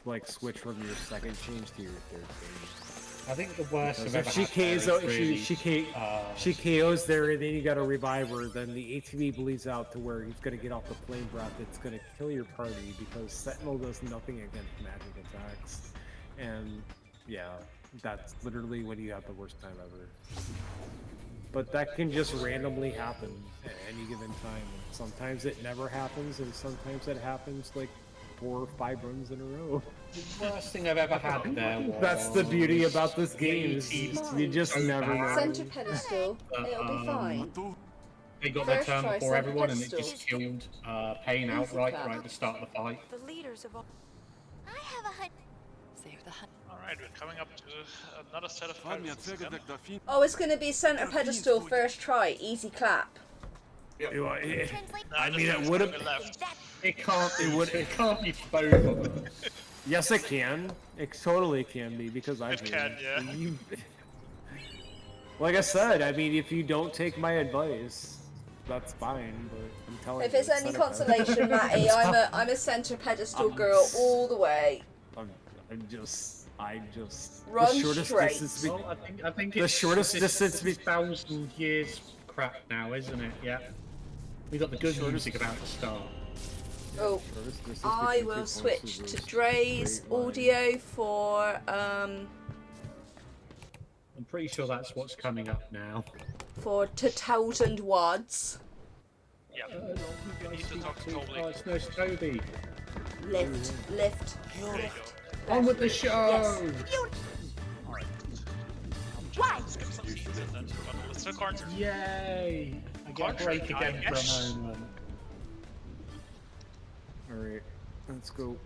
L: like switch from your second change to your third change.
K: I think the worst I've ever
L: if she
K: had
L: KOs,
K: really,
L: she KOs there, and then you gotta revive her. Then the ATB bleeds out to where he's gonna get off the flame breath. It's gonna kill your party because Sentinel does nothing against magic attacks, and yeah, that's literally when you have the worst time ever. But that can just randomly happen at any given time. And sometimes it never happens, and sometimes it happens like 4 or 5 runs in a row.
K: The worst thing I've ever had there was...
L: That's the beauty about this game, is you just never know.
B: Center pedestal, it'll be fine.
K: They got their
B: First
K: turn
B: try
K: before
B: center
K: everyone and it
B: pedestal.
K: just killed Pain outright right at the start of the fight.
M: The leaders of all. I have a hunt. Save the hunt.
C: Alright, we're coming up to another set of fights.
B: Oh, it's going to be center pedestal first try, easy clap.
L: I mean, it would have.
K: It can't be both of them.
L: Yes, it can. It totally can be because I.
C: It can, yeah.
L: Like I said, I mean, if you don't take my advice, that's fine. But I'm telling
B: If
L: you,
B: it's any
L: center
B: consolation, Matty, I'm a center pedestal girl all the way.
L: I just
B: Run
L: the shortest
B: straight.
L: distance.
K: Well, I think
L: The
K: it's
L: shortest distance
K: 1,000 years crap now, isn't it? Yeah. We got the good music about to start.
B: Oh, I will switch to Dre's audio for
K: I'm pretty sure that's what's coming up now.
B: for 2,000 words.
C: Yeah. We need to talk to Toby.
K: Oh, it's no Toby.
B: Lift.
C: There you go.
K: On with the show!
C: Why? Skip some scenes and then let's do corner.
K: Yay! I get a break again for a moment.
L: Alright, let's go.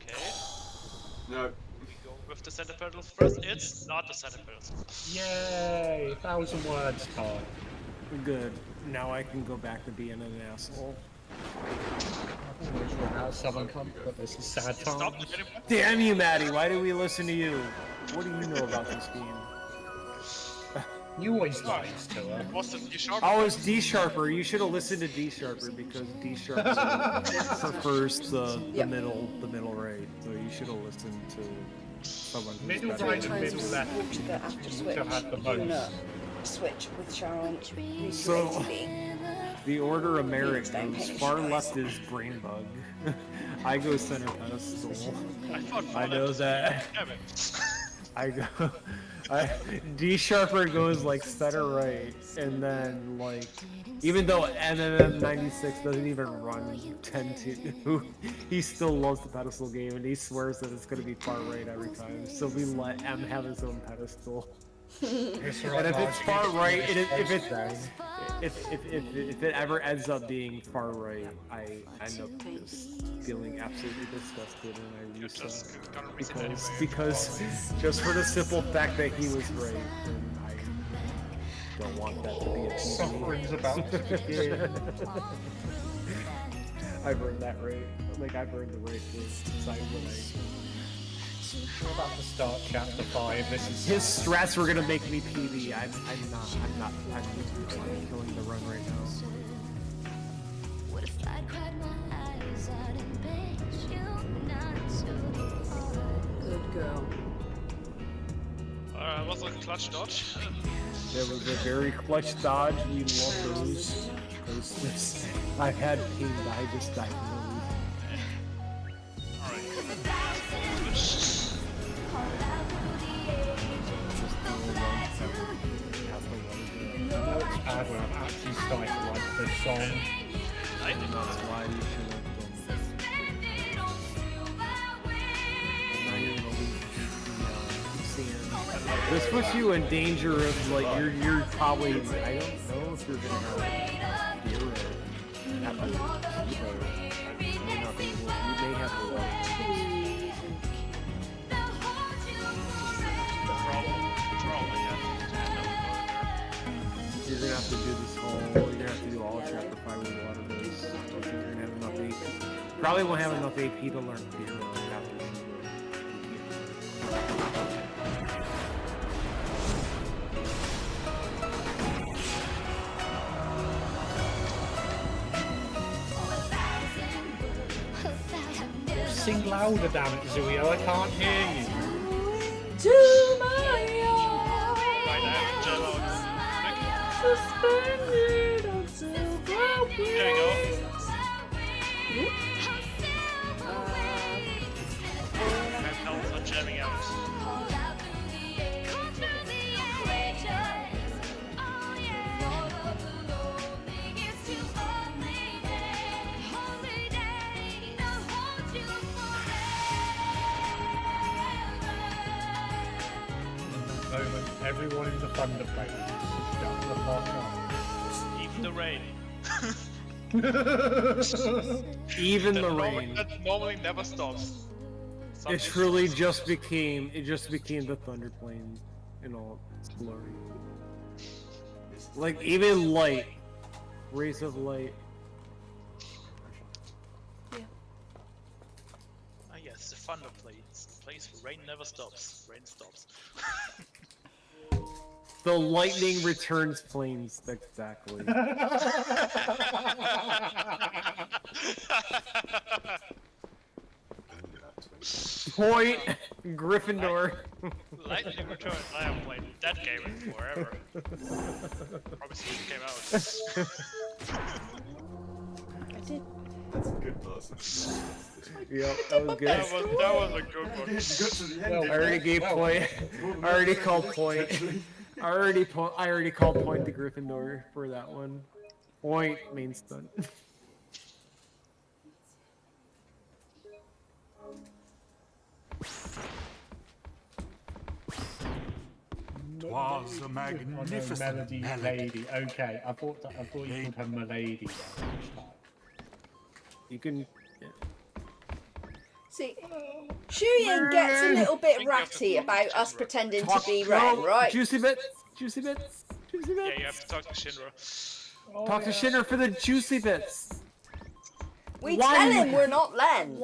C: Okay.
R: No.
C: We go with the center pedals first. It's not the center pedals.
K: Yay! 1,000 words time.
L: Good. Now I can go back to being an asshole.
K: Someone come, but this is sad time.
L: Damn you, Maddie! Why do we listen to you? What do you know about this game?
K: You always lies to her.
L: Oh, it's D Sharper. You should have listened to D Sharper because D Sharper prefers the middle right. So you should have listened to someone who's
K: Middle
L: better.
K: right and middle left.
B: After switch,
K: have the
B: Yuna,
K: most.
B: switch with Sharon.
L: So The order of merit goes far left is brain bug. I go center pedestal. I know that. I go. D sharper goes like center right, and then like, even though MMM96 doesn't even run 10-2, he still loves the pedestal game, and he swears that it's gonna be far right every time. So we let M have his own pedestal. And if it's far right, if it ever ends up being far right, I end up just feeling absolutely disgusted, and I reset because just for the simple fact that he was right, and I don't want that to be a
K: Suffering's about to begin.
L: I've earned that right. Like, I've earned the right to decide when
K: We're about to start chapter 5. This is
L: his strats were gonna make me PB. I'm killing the run right now.
B: Good girl.
C: Was a clutch dodge.
L: That was a very clutch dodge. We love those. I've had pain, but I just died for no
K: I know it's bad when I'm actually starting to like this song.
L: I think that's why you should have done this. This puts you in danger of like you're probably, I don't know if you're gonna have zero. That might be zero. You may have a lot. You're gonna have to do this whole, you're gonna have to do all chapter 5 with water base. I don't think you're gonna have enough AP. Probably won't have enough AP to learn Spira after
K: Sing louder, damn it, Zuio, I can't hear you.
B: To my suspended until the
C: There we go. My pals are jamming out.
K: Moment, everyone in the Thunder Plate is down the fuck
C: Even the rain.
L: even the
C: Normally-
L: rain.
C: That normally never stops.
L: It truly just became the Thunder Plane in all its glory. Like even light, rays of light.
C: Ah yes, the Thunder Plains. The place where rain never stops. Rain stops.
L: The lightning returns planes, exactly. Point, Gryffindor.
C: Lightning returns. I haven't played that game in forever. Probably since it came out.
B: I did.
R: That's a good person.
L: Yep, that was good.
C: That was a good one.
L: I already gave point. I already called point. I already called point to Gryffindor for that one. Point main stunt.
K: Was a magnificent melody lady. Okay, I thought you called her Milady.
L: You can. Yeah.
B: See, Shuyin gets a little bit ratty about us pretending to be red, right?
L: Juicy bits. Juicy bits. Juicy bits.
C: Yeah, you have to talk to Shinra.
L: Talk to Shinra for the juicy bits.
B: We tell him we're not Len.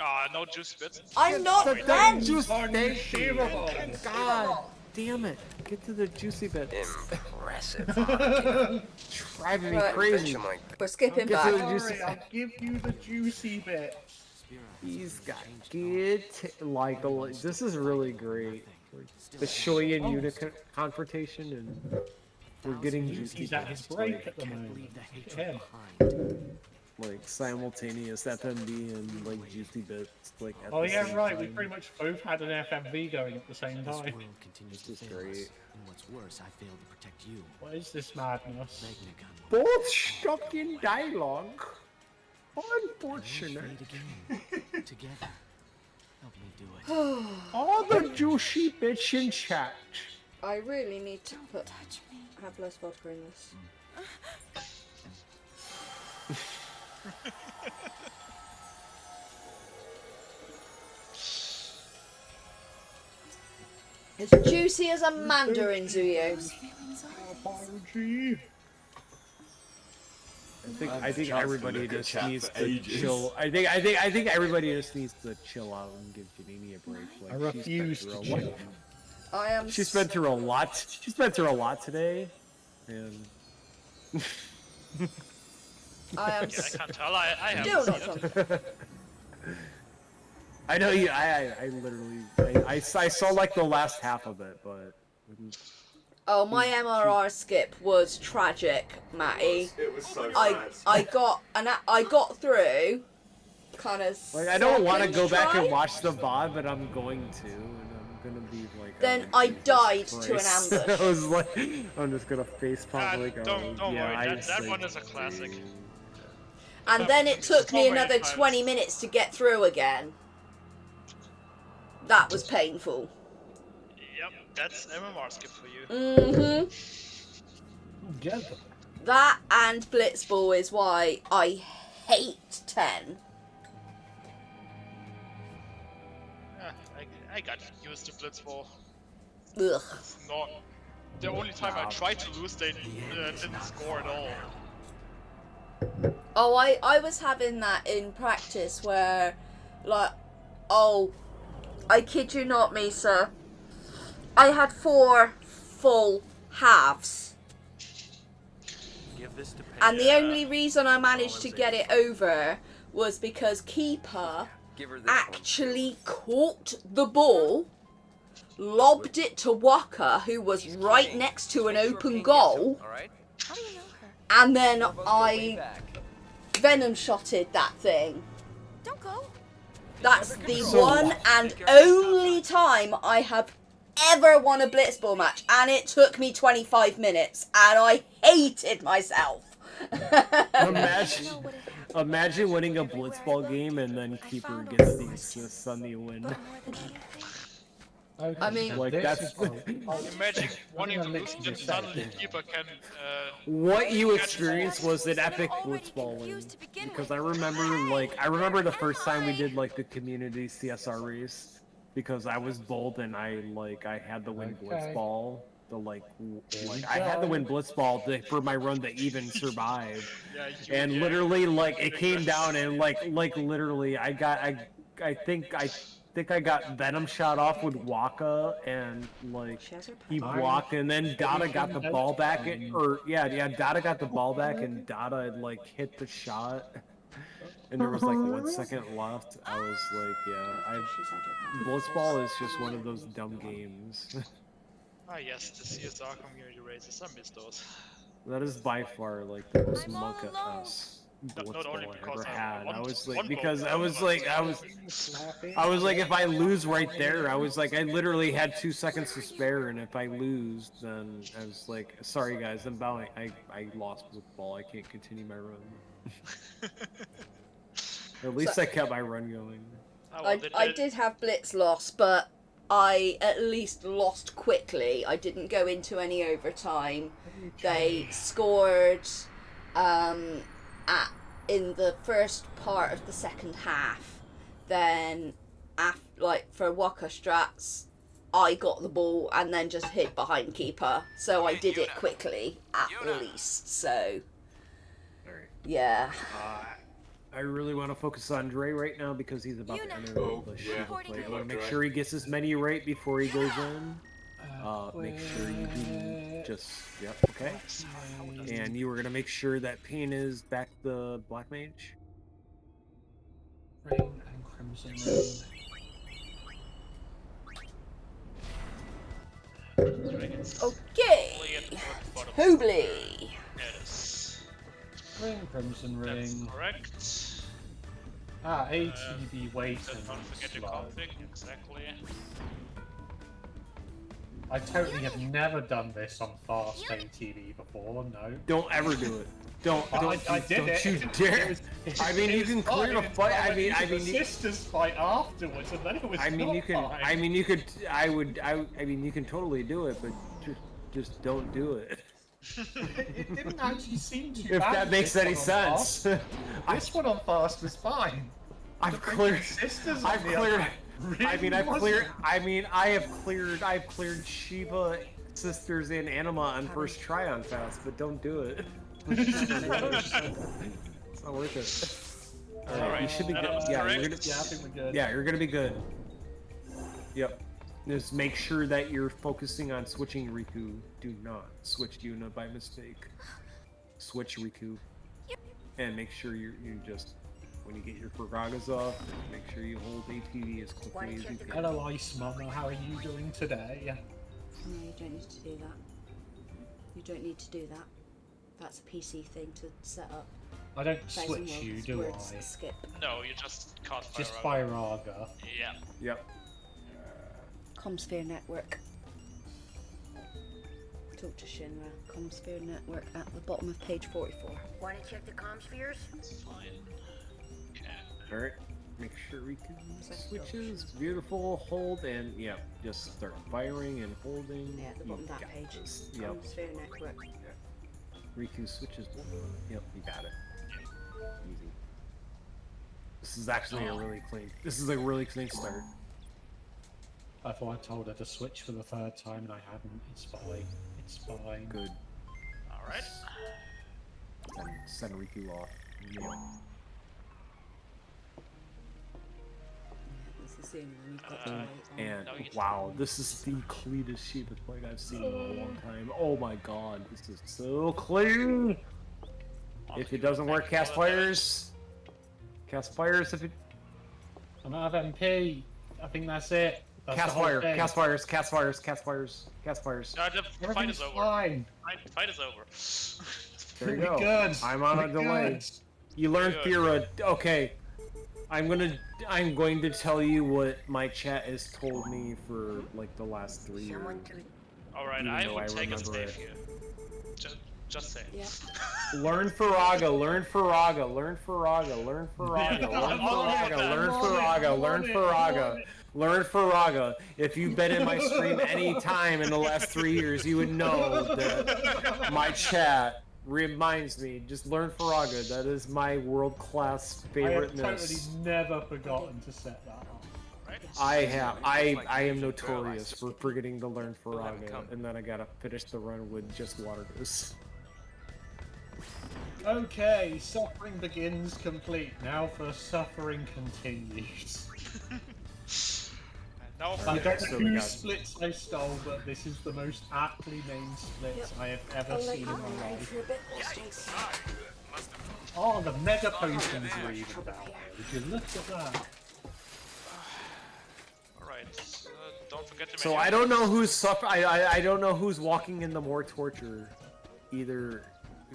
C: Ah, no juice bits.
B: I'm not Len.
L: God damn it! Get to the juicy bits.
U: Impressive.
L: Driving me crazy.
B: We're skipping
L: Get
B: back.
L: to the juicy.
K: I'll give you the juicy bit.
L: He's got like this is really great. The Shoyan unit confrontation and We're getting juicy
K: He's at his
L: bits,
K: break
L: like,
K: at the moment.
L: yeah. Like simultaneous FMV and like juicy bits, like at
K: Oh
L: the
K: yeah,
L: same
K: right. We
L: time.
K: pretty much both had an FMV going at the same time.
F: This world continues to fail us, and what's worse, I failed to protect you.
K: What is this madness?
L: Both stuck in dialogue. Unfortunate.
F: Together. Help me do it.
L: All the juicy bits in chat.
B: I really need to have less vodka in this. As juicy as a mandarin, Zuyos.
L: I think everybody just needs to
R: ages.
L: chill. I think everybody just needs to chill out and give Janini a break. Like,
K: I refuse to chill.
B: I am.
L: She's been through a lot. She's been through a lot today, and
B: I am.
C: Yeah, I can't tell. I
B: Still
C: haven't
B: not
C: seen it.
B: talking.
L: I know you. I literally. I saw like the last half of it, but.
B: Oh, my MRR skip was tragic, Matty.
R: It was so
B: I got through. Kind of.
L: Like, I don't want to
B: second
L: go back
B: try.
L: and watch the VOD, but I'm going to, and I'm gonna be like.
B: Then
L: oh,
B: I
L: Jesus
B: died to an
L: Christ.
B: ambush.
L: I was like, I'm just gonna face palm like, oh,
C: Don't
L: yeah,
C: worry,
L: I
C: that
L: just
C: one is a classic.
B: And then it took me
C: So many
B: another
C: times.
B: 20 minutes to get through again. That was painful.
C: Yep, that's MMR skip for you.
B: Mm-hmm. That and Blitzball is why I hate 10.
C: I got used to Blitzball.
B: Ugh.
C: It's not the only time I tried to lose, they didn't score at all.
B: Oh, I was having that in practice where, like, oh, I kid you not, Misa. I had 4 full halves.
I: Give this to
B: And the only reason I managed to get it over was because Keeper actually caught the ball, lobbed it to Walker, who was right next to an open goal, and then I venom shotted that thing.
M: Don't go.
B: That's the one and only time I have ever won a blitzball match, and it took me 25 minutes, and I hated myself.
L: Imagine winning a blitzball game and then Keeper gets the assist on the win.
B: I mean,
L: like that's
C: Imagine wanting to lose, then suddenly Keeper can.
L: what you experienced was an epic blitzball win, because I remember the first time we did like the community CSR race, because I was bold and I had the win blitzball. I had to win blitzball for my run to even survive, and literally it came down and literally I think I got venom shot off with Waka, and he blocked, and then Dada got the ball back, Dada got the ball back, and Dada hit the shot, and there was 1 second left. I was blitzball is just one of those dumb games.
C: Ah yes, the CSR community races, I miss those.
L: That is by far the most monk-ass
C: Not only
L: blitzball I
C: because
L: ever
C: I
L: had.
C: won-
L: I was
C: won
L: because
C: both,
L: I was if I lose right there, I literally had 2 seconds to spare, and if I lose, then I was sorry guys, I'm bowing. I lost blitzball. I can't continue my run. At least I kept my run going.
B: I did have blitz loss, but I at least lost quickly. I didn't go into any overtime. They scored in the first part of the second half. Then, for Waka strats, I got the ball and then just hid behind Keeper. So I did it quickly, at least. So, yeah.
L: I really want to focus on Dre right now because he's about to enter the Shiva play. I want to make sure he gets as many right before he goes in. Make sure you do okay. And you were going to make sure that Pain is back the Black Mage?
K: Rain and Crimson Rain.
B: Okay. Hoobly.
C: Yes.
K: Ring, Crimson Ring.
C: That's correct.
K: Ah, ATB waiting.
C: Don't forget your config, exactly.
K: I totally have never done this on fast ATV before, no.
G: Don't ever do it. Don't
K: did
G: you dare. I mean, you can clear the fight. I mean,
K: sisters fight afterwards, and then it was
G: I mean, you can.
K: fine.
G: I mean, you could. I mean, you can totally do it, but just don't do it.
K: It didn't actually seem too
G: If
K: bad.
G: that makes any sense.
K: This one on fast was fine.
G: I've cleared. I've cleared Shiva, Sisters, and Anima on first try on fast, but don't do it. It's not worth it. Alright, you should be good. Yeah, you're gonna,
K: I think we're good.
G: yeah, you're gonna be good. Yep. Just make sure that you're focusing on switching Riku. Do not switch Yuna by mistake. Switch Riku. And make sure you just, when you get your Furagas off, make sure you hold ATV as quickly as you can.
K: Hello, Ice Mama. How are you doing today?
B: No, you don't need to do that. You don't need to do that. That's a PC thing to set up.
K: I don't switch you, do I?
B: Skip.
C: No, you just can't fire
K: Just Firaga.
C: Yeah.
G: Yep.
B: Comsphere Network. Talk to Shinra. Comsphere Network at the bottom of page 44.
V: Want to check the comspheres?
C: Fine. Okay.
G: Alright. Make sure Riku switches. Beautiful. Hold and yeah, just start firing and holding.
B: Yeah, at the bottom of that page.
G: Yep.
B: Comsphere Network.
G: Riku switches. Yep, you got it. Easy. This is actually a really clean. This is a really clean start.
K: I thought I told her to switch for the third time and I haven't. It's fine. It's fine.
G: Good.
C: Alright.
G: Send Riku off. Yeah.
B: This is the only one you've got to wait on.
G: And wow, this is the cleanest Shiva fight I've seen in a long time. Oh my god, this is so clean! If it doesn't work, cast fires. Cast fires if it...
K: I'm out of MP. I think that's it. That's
G: Cast
K: the whole
G: fire,
K: thing.
G: cast fires, cast fires, cast fires, cast fires.
C: No, the fight is over.
K: Fine.
C: Fight is over.
G: There you go.
K: Good.
G: I'm on a delay.
K: Good.
G: You learned Spira. Okay. I'm going to tell you what my chat has told me for like the last 3 years.
C: Alright, I will take a stave here. Just say.
B: Yeah.
G: Learn Furaga, learn Furaga, learn Furaga, learn Furaga, learn Furaga, learn Furaga, learn Furaga, learn Furaga. If you've been in my stream any time in the last 3 years, you would know that my chat reminds me, just learn Furaga. That is my world-class favoriteness.
K: I have totally never forgotten to set that up.
G: I am notorious for forgetting to learn Furaga, and then I gotta finish the run with just water goose.
K: Okay, suffering begins complete. Now for suffering continues.
C: Now
K: I don't know whose splits I stole, but this is the most aptly named splits I have ever seen in my life. Oh, the mega potions are even down there. Would you look at that?
C: Alright, don't forget to
G: So I don't know who's I don't know who's walking in the more torture. Either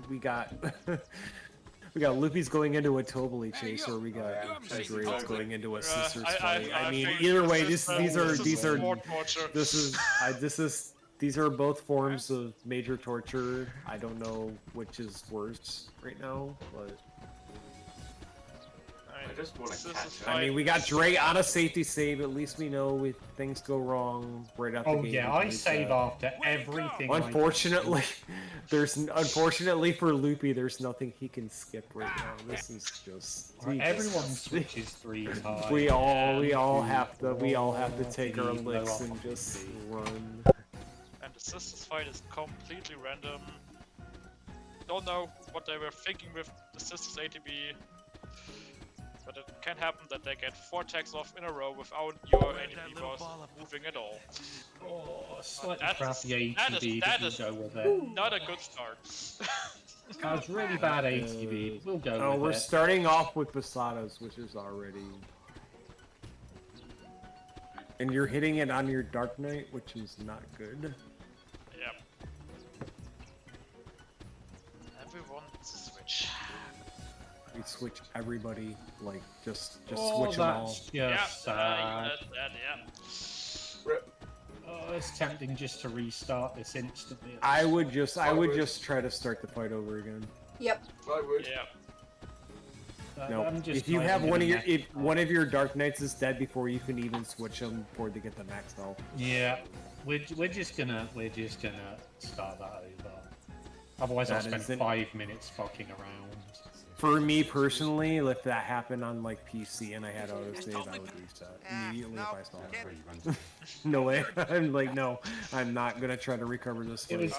G: we got Luffy's going into a Totally chase, or we got Drake's going into a sisters fight. I mean, either way, these are both forms of major torture. I don't know which is worse right now, but.
R: I just want to catch up.
G: I mean, we got Drake on a safety save. At least we know if things go wrong right out the game.
K: Oh yeah, I save after everything.
G: Unfortunately, unfortunately for Loopy, there's nothing he can skip right now. This is just
K: everyone switches 3 times.
G: We all have to take our licks and just run.
C: And the sisters fight is completely random. Don't know what they were thinking with the sisters ATB. But it can happen that they get 4 attacks off in a row without your ATB boss moving at all.
K: Oh, slightly crappy ATB,
C: that
K: but
C: is
K: we'll go with it.
C: not a good start.
K: That was really bad ATB, we'll go with it.
G: Oh, we're starting off with Basadas, which is already... And you're hitting it on your Dark Knight, which is not good.
C: want to switch?
G: We switch everybody, like just
K: Oh,
G: switch them all.
K: that's just
C: Yeah,
K: sad.
C: yeah.
K: Oh, it's tempting just to restart this instantly.
G: I would just try to start the fight over again.
B: Yep.
R: I would.
C: Yeah.
G: No,
K: I'm just
G: if you
K: not
G: have
K: even
G: one of
K: gonna
G: your one of your Dark Knights is dead before you can even switch them before they get the max health.
K: Yeah, we're just gonna start that over. Otherwise, I'll spend 5 minutes fucking around.
G: For me personally, if that happened on like PC and I had autosave, I would reset immediately if I saw it. No way. I'm like, no, I'm not gonna try to recover this.
K: It was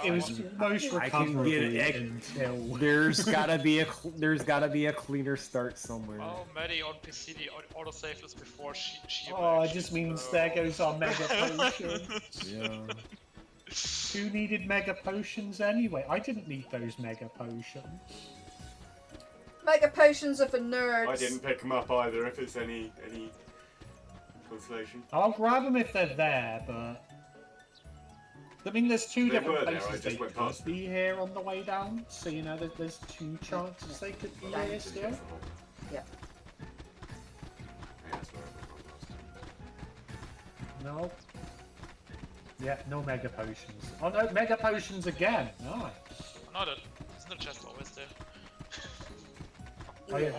K: most recoverable until
G: there's gotta be a cleaner start somewhere.
C: Oh, Maddie on PC, the autosave is before she
K: Oh, it just means there goes our mega potion.
G: Yeah.
K: Who needed mega potions anyway? I didn't need those mega potions.
B: Mega potions are for nerds.
R: I didn't pick them up either. If it's any consolation.
K: I'll grab them if they're there, but I mean, there's two different places they could be here on the way down. So you know that there's two chances they could be here still.
B: Yep.
K: No. Yeah, no mega potions. Oh no, mega potions again. Nice.
C: Isn't the chest always there?
K: Oh, yeah,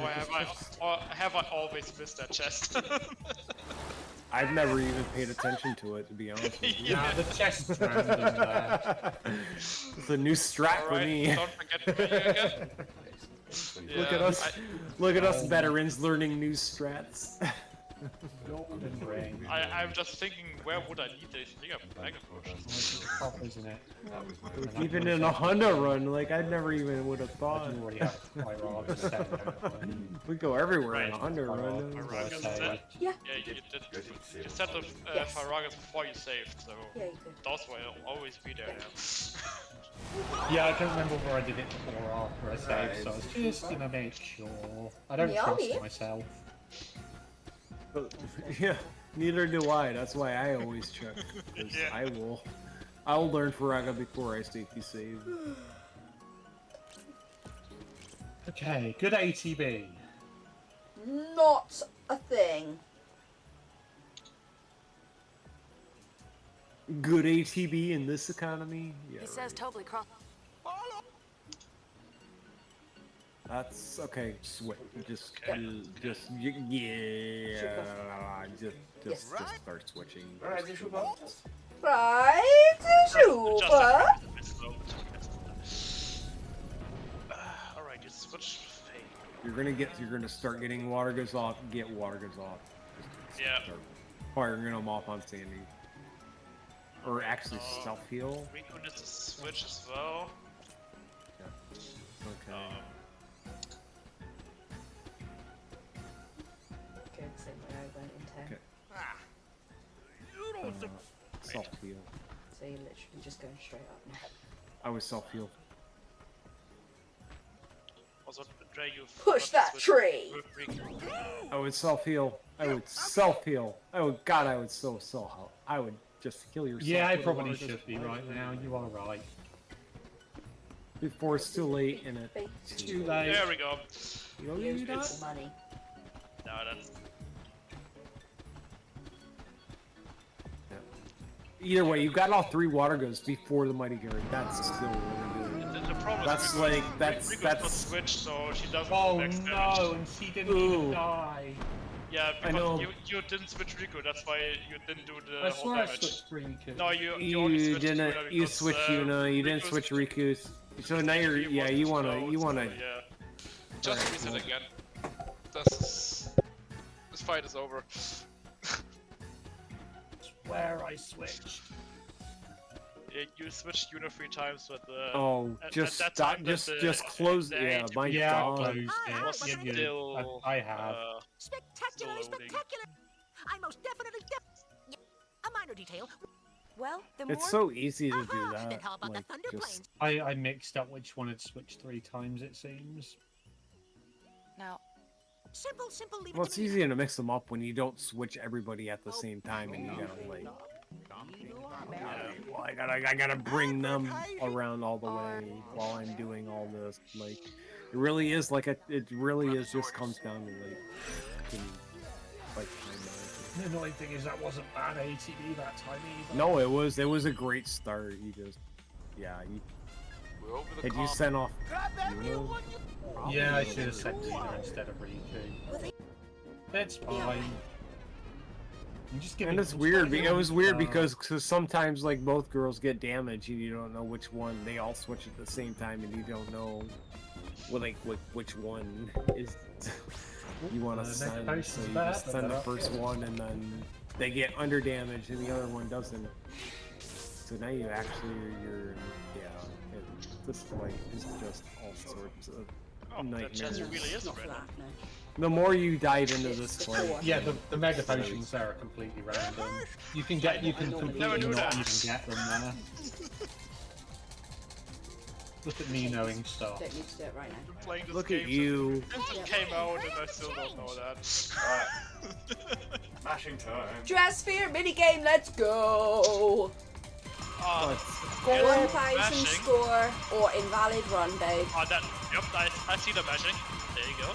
C: or have I always missed that chest?
G: I've never even paid attention to it, to be honest with you.
K: Nah, the chest's random there.
G: It's a new strat for me.
C: Don't forget menu again.
G: Look at us, look at us veterans learning new strats.
K: Golden ring.
C: I'm just thinking, where would I need these mega potions?
K: Isn't it?
G: Even in a Honda run, like I never even would have thought. We go everywhere in a Honda run.
B: Yeah.
C: You set the Faragas before you saved, so those will always be there now.
K: Yeah, I don't remember where I did it before or after I saved, so I was just gonna make sure. I don't trust myself.
G: Yeah, neither do I. That's why I always check. I'll learn Faraga before I safety save.
K: Okay, good ATB.
B: Not a thing.
G: Good ATB in this economy? Yeah,
P: He says totally cross.
G: That's okay. Just start switching.
B: Right, super.
C: Alright, you switch.
G: You're gonna start getting water goes off. Get water goes off.
C: Yeah.
G: Start firing them off on Sandy. Or actually self heal.
C: Rico needs to switch as well.
G: Okay. Self heal.
B: So you're literally just going straight up now.
G: I was self heal.
C: Also, Dre, you
B: push that tree.
G: I would self heal. I would self heal. Oh God, I would so help. I would just heal yourself.
K: Yeah, I probably should be right now. You are right.
G: Before it's too late and it's
K: too late.
C: There we go.
G: You don't need that?
B: Money.
C: No, that's.
G: Either way, you got all 3 water goes before the Mighty Gary. That's still really good.
C: The problem
G: that's
C: is
G: like
C: that's switch, so she doesn't.
K: Oh
C: max
K: no,
C: damage.
K: and she didn't even die.
C: Yeah,
G: I know.
C: because you didn't switch Rico. That's why you didn't do the
K: I
C: whole
K: swear I
C: damage.
K: switched Riku.
C: No, you only switched
G: didn't.
C: Yuna
G: You
C: because,
G: switched Yuna. You didn't switch Riku's. So now you're. Yeah, you wanna.
C: Yeah. Just
G: Alright,
C: reset
G: well.
C: again. This fight is over.
K: Swear I switched.
C: Yeah, you switched Yuna 3 times, but
G: Oh, just stop. Just close. Yeah, my God.
K: Closed it.
C: Yeah, still,
K: I have.
M: Spectacularly spectacular! I most definitely a minor detail. Well, the more...
G: It's so easy to do that.
M: Then how about
G: Like,
M: the Thunder
G: just...
M: Plains?
K: I mixed up which one had switched 3 times, it seems.
M: Now, simple, leave
G: Well,
M: it
G: it's
M: to me.
G: easier to mix them up when you don't switch everybody at the same time and you gotta like. Well, I gotta bring them around all the way while I'm doing all this. Like, it really is like it really is just comes down to like time management.
K: The annoying thing is that wasn't bad ATB that time either.
G: No, it was a great start. You just, yeah, had you sent off Juno?
K: Yeah, I should have sent Tina instead of Riku. That's fine.
G: And it's weird. It was weird because sometimes like both girls get damaged and you don't know which one. They all switch at the same time and you don't know which one is you want to send. So you just send the first one and then they get under damaged and the other one doesn't. So now you actually this fight is just all sorts of nightmares.
C: Really is random.
G: The more you dive into this fight,
K: yeah, the mega potions there are completely random. You can completely not even get them there. Look at me knowing stuff.
B: Don't need to do it right now.
G: Look at you.
C: It came out and I still don't know that.
R: Alright. Mashing time.
B: Dresssphere minigame, let's go! 1,000 score or invalid run, babe.
C: Oh, yep, I see the mashing. There you go.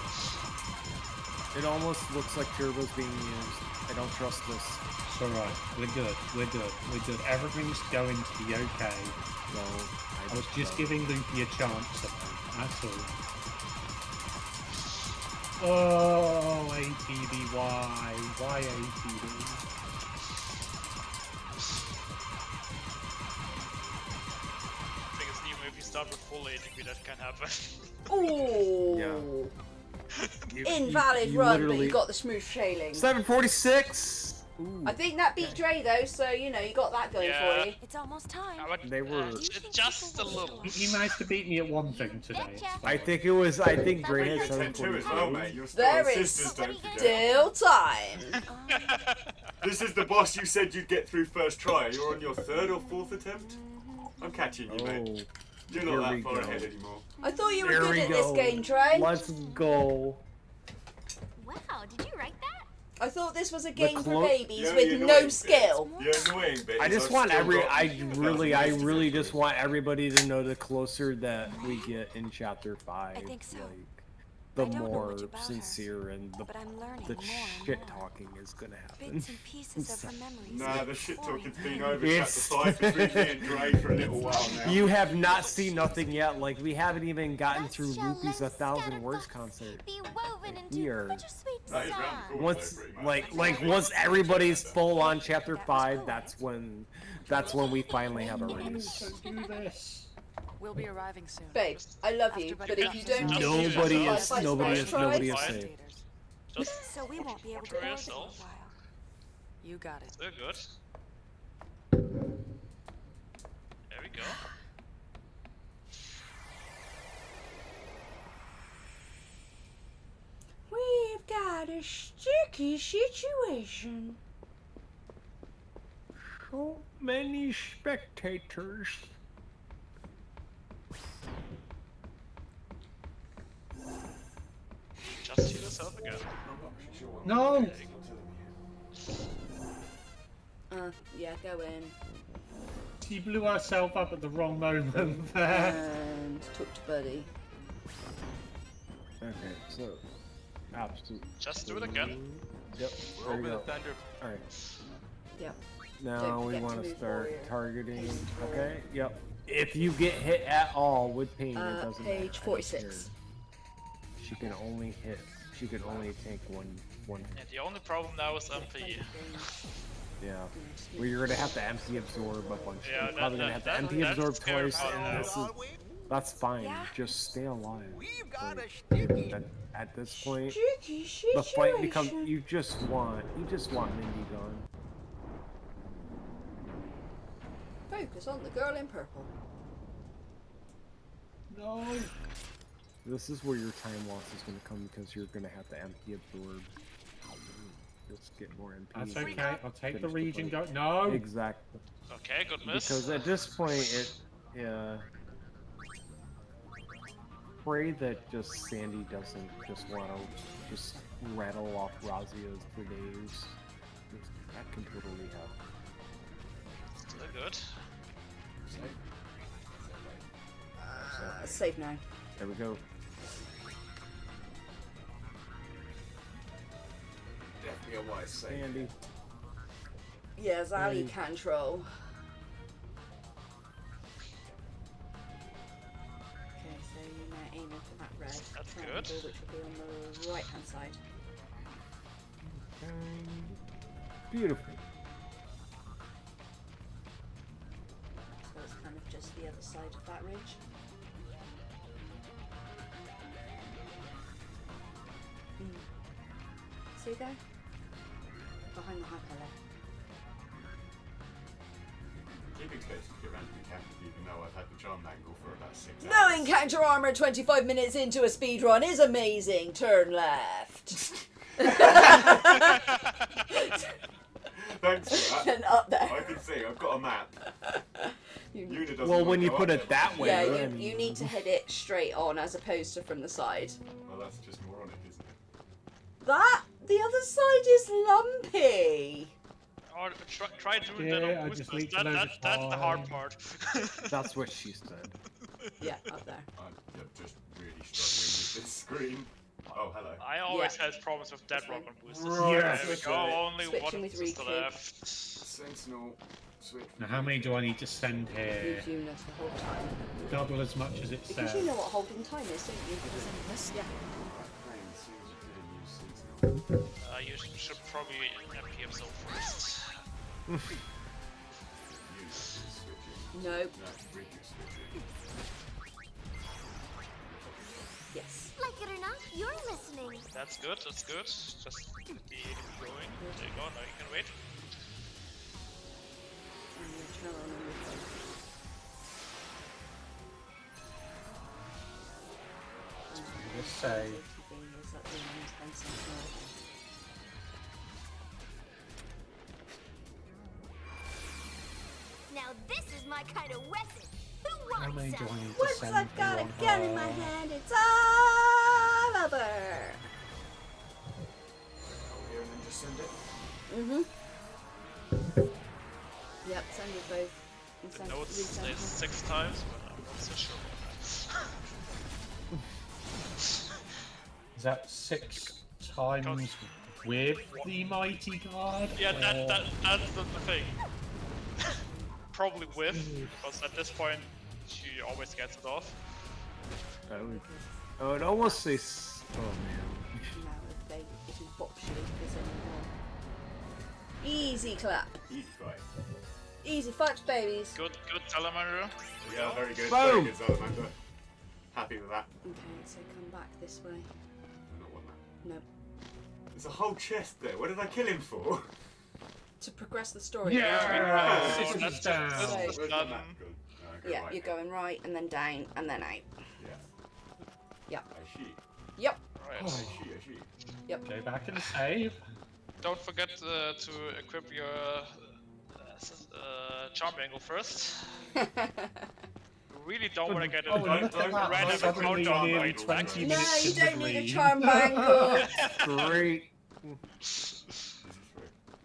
G: It almost looks like turbo's being used. I don't trust this.
K: It's alright. We're good. Everything's going to be okay.
G: No,
K: I was just giving Luffy a chance. That's all. Oh, ATB, why? Why ATB?
C: Because even if you start with full ATB, that can happen.
B: Ooh.
G: Yeah.
B: Invalid run, but you got the smooth sailing.
G: 746. Ooh.
B: I think that beat Dre though, so you know you got that going for you.
O: It's almost time.
G: They were
C: just a little.
K: He managed to beat me at one thing today.
G: I think Dre had 746
R: as well, mate. You're still
B: There
R: sisters,
B: is
R: don't forget.
B: still time.
R: This is the boss you said you'd get through first try. You're on your third or fourth attempt. I'm catching you, mate. You're not that far ahead anymore.
B: I thought you were good at this game, Trey.
G: Let's go.
N: Wow, did you write that?
B: I thought this was a game for
G: clo-
B: babies with no skill.
R: The annoying bit
G: I
R: is
G: just
R: I've
G: want
R: still got
G: I
R: 2,000
G: really
R: years to
G: just want everybody to know the closer that we get in chapter 5,
O: I think so.
G: like the
O: I don't know
G: more
O: much about her,
G: sincere and
O: but I'm learning
G: the
O: more and
G: shit
O: more.
G: talking is gonna happen.
O: Bits and pieces of her memories.
R: Nah, the shit talking's been over
G: It's-
R: chapter 5 between me and Dre for a little while now.
G: You have not seen nothing yet. Like we haven't even gotten through Luffy's 1,000 words concert. Here,
R: That is round cool,
G: once
R: though, pretty much.
G: like once everybody's full on chapter 5, that's when we finally have a race.
K: Do this.
O: We'll be arriving soon.
B: Babe, I love you, but if you don't
G: Nobody is safe.
O: So we won't be able to
C: Enjoy
O: order in a
C: yourself.
O: while. You got it.
C: They're good. There we go.
B: We've got a sticky situation.
G: So many spectators.
C: Just heal yourself again.
K: No!
B: Yeah, go in.
K: She blew herself up at the wrong moment there.
B: And took to Buddy.
G: Okay, so absolute.
C: Just do it again.
G: Yep. There we go. All right.
B: Yep.
G: Now
B: Don't
G: we
B: forget
G: want
B: to
G: to
B: move
G: start
B: warrior.
G: targeting. Okay. Yep. If you get hit at all with pain, it doesn't matter.
B: Page 46.
G: She can only hit. She can only take one.
C: And the only problem now is MP.
G: Yeah. Well, you're gonna have to empty absorb a bunch.
C: Yeah,
G: You're probably gonna have to empty
C: that's
G: absorb
C: scary
G: twice,
C: part
G: and
C: now.
G: this is. That's fine.
O: Yeah.
G: Just stay alive.
D: Got a
G: Like,
D: sticky.
G: at this point,
B: Sticky
G: the fight becomes.
B: situation.
G: You just want Mindy gone.
B: Focus on the girl in purple.
K: No.
G: This is where your time loss is going to come because you're going to have to empty absorb. Just get more MP.
K: That's okay. I'll take the
G: Finish
K: region.
G: fight.
K: Go. No.
G: Exactly.
C: Okay, good miss.
G: Because at this point, yeah. Pray that just Sandy doesn't just want to just rattle off Razia's for days. That can totally happen.
C: good.
B: Save now.
G: There we go.
R: Definitely a wise save.
G: Andy.
B: Yeah, Zali control. Okay, so you're now aiming for that red triangle, which will be on the right hand side.
G: Beautiful.
B: So it's kind of just the other side of that ridge. See there? Behind the high pillar.
R: Keep expecting to get randomly captured even though I've had the charm angle for about 6 hours.
B: No encounter armor 25 minutes into a speedrun is amazing. Turn left.
R: Thanks for that.
B: And up there.
R: I can see, I've got a map.
G: Well, when you put it that way,
B: yeah,
G: right?
B: you need to hit it straight on as opposed to from the side.
R: Well, that's just moronic, isn't it?
B: The other side is lumpy.
C: Or try doing
K: Yeah,
C: that
K: I
C: on
K: just
C: boosters.
K: need to know
C: That's the hard part.
G: That's what she said.
B: Yeah, up there.
R: I'm just really struggling with this screen. Oh, hello.
C: I always had problems with dead rock on boosters.
K: Right.
C: There we go, only
B: Switching
C: one
B: with
C: booster
B: Riku.
C: left.
R: Sentinel, switch.
K: Now, how many do I need to send here?
B: Use units the whole time.
K: Double as much as it
B: Because
K: says.
B: you know what holding time is, don't you? Yeah.
C: You should probably MP himself first.
B: No. Yes.
N: Like it or not, you're listening.
C: That's good, that's good. Just be going. There you go, now you can wait.
K: Let's say.
N: Now this is my kind of weapon. Who
K: How many
N: wants
K: do I
N: some?
K: need to
B: Once
K: send?
B: I've got a
K: on
B: gun in
K: her?
B: my hand, it's all over.
R: Here and then just send it.
B: Yep, send it both. And send
C: Notes
B: resend
C: says
B: her.
C: 6 times, but I'm not so sure about
K: Is that 6 times with the mighty guard?
C: that. Yeah, that's the thing. Probably with, because at this point she always gets it off.
G: Oh, it almost says. Oh man.
B: No, if he pops you, there's anymore. Easy clap.
R: Easy fight.
B: Easy fights, babies.
C: Good salamander.
R: Yeah, very good.
G: Boom.
R: Very good, Salamander. Happy with that.
B: Okay, so come back this way.
R: I don't want that.
B: No.
R: There's a whole chest there. What did I kill him for?
B: To progress the story.
K: Yeah!
C: Oh,
K: Systems
C: that's
K: down.
R: Where's the
C: done.
R: map? Good. Go
B: Yeah,
R: right
B: you're
R: now.
B: going right and then down and then out.
R: Yeah.
B: Yep.
R: I see.
B: Yep.
C: Right.
R: I see.
B: Yep.
K: Go back and save.
C: Don't forget to equip your charm angle first. You really don't want to get a random
K: suddenly
C: encounter on
K: nearly
C: right
K: 20
B: No,
K: minutes
B: you
K: into
B: don't
K: the
B: need a
K: lead.
B: charm bangle.
G: Great.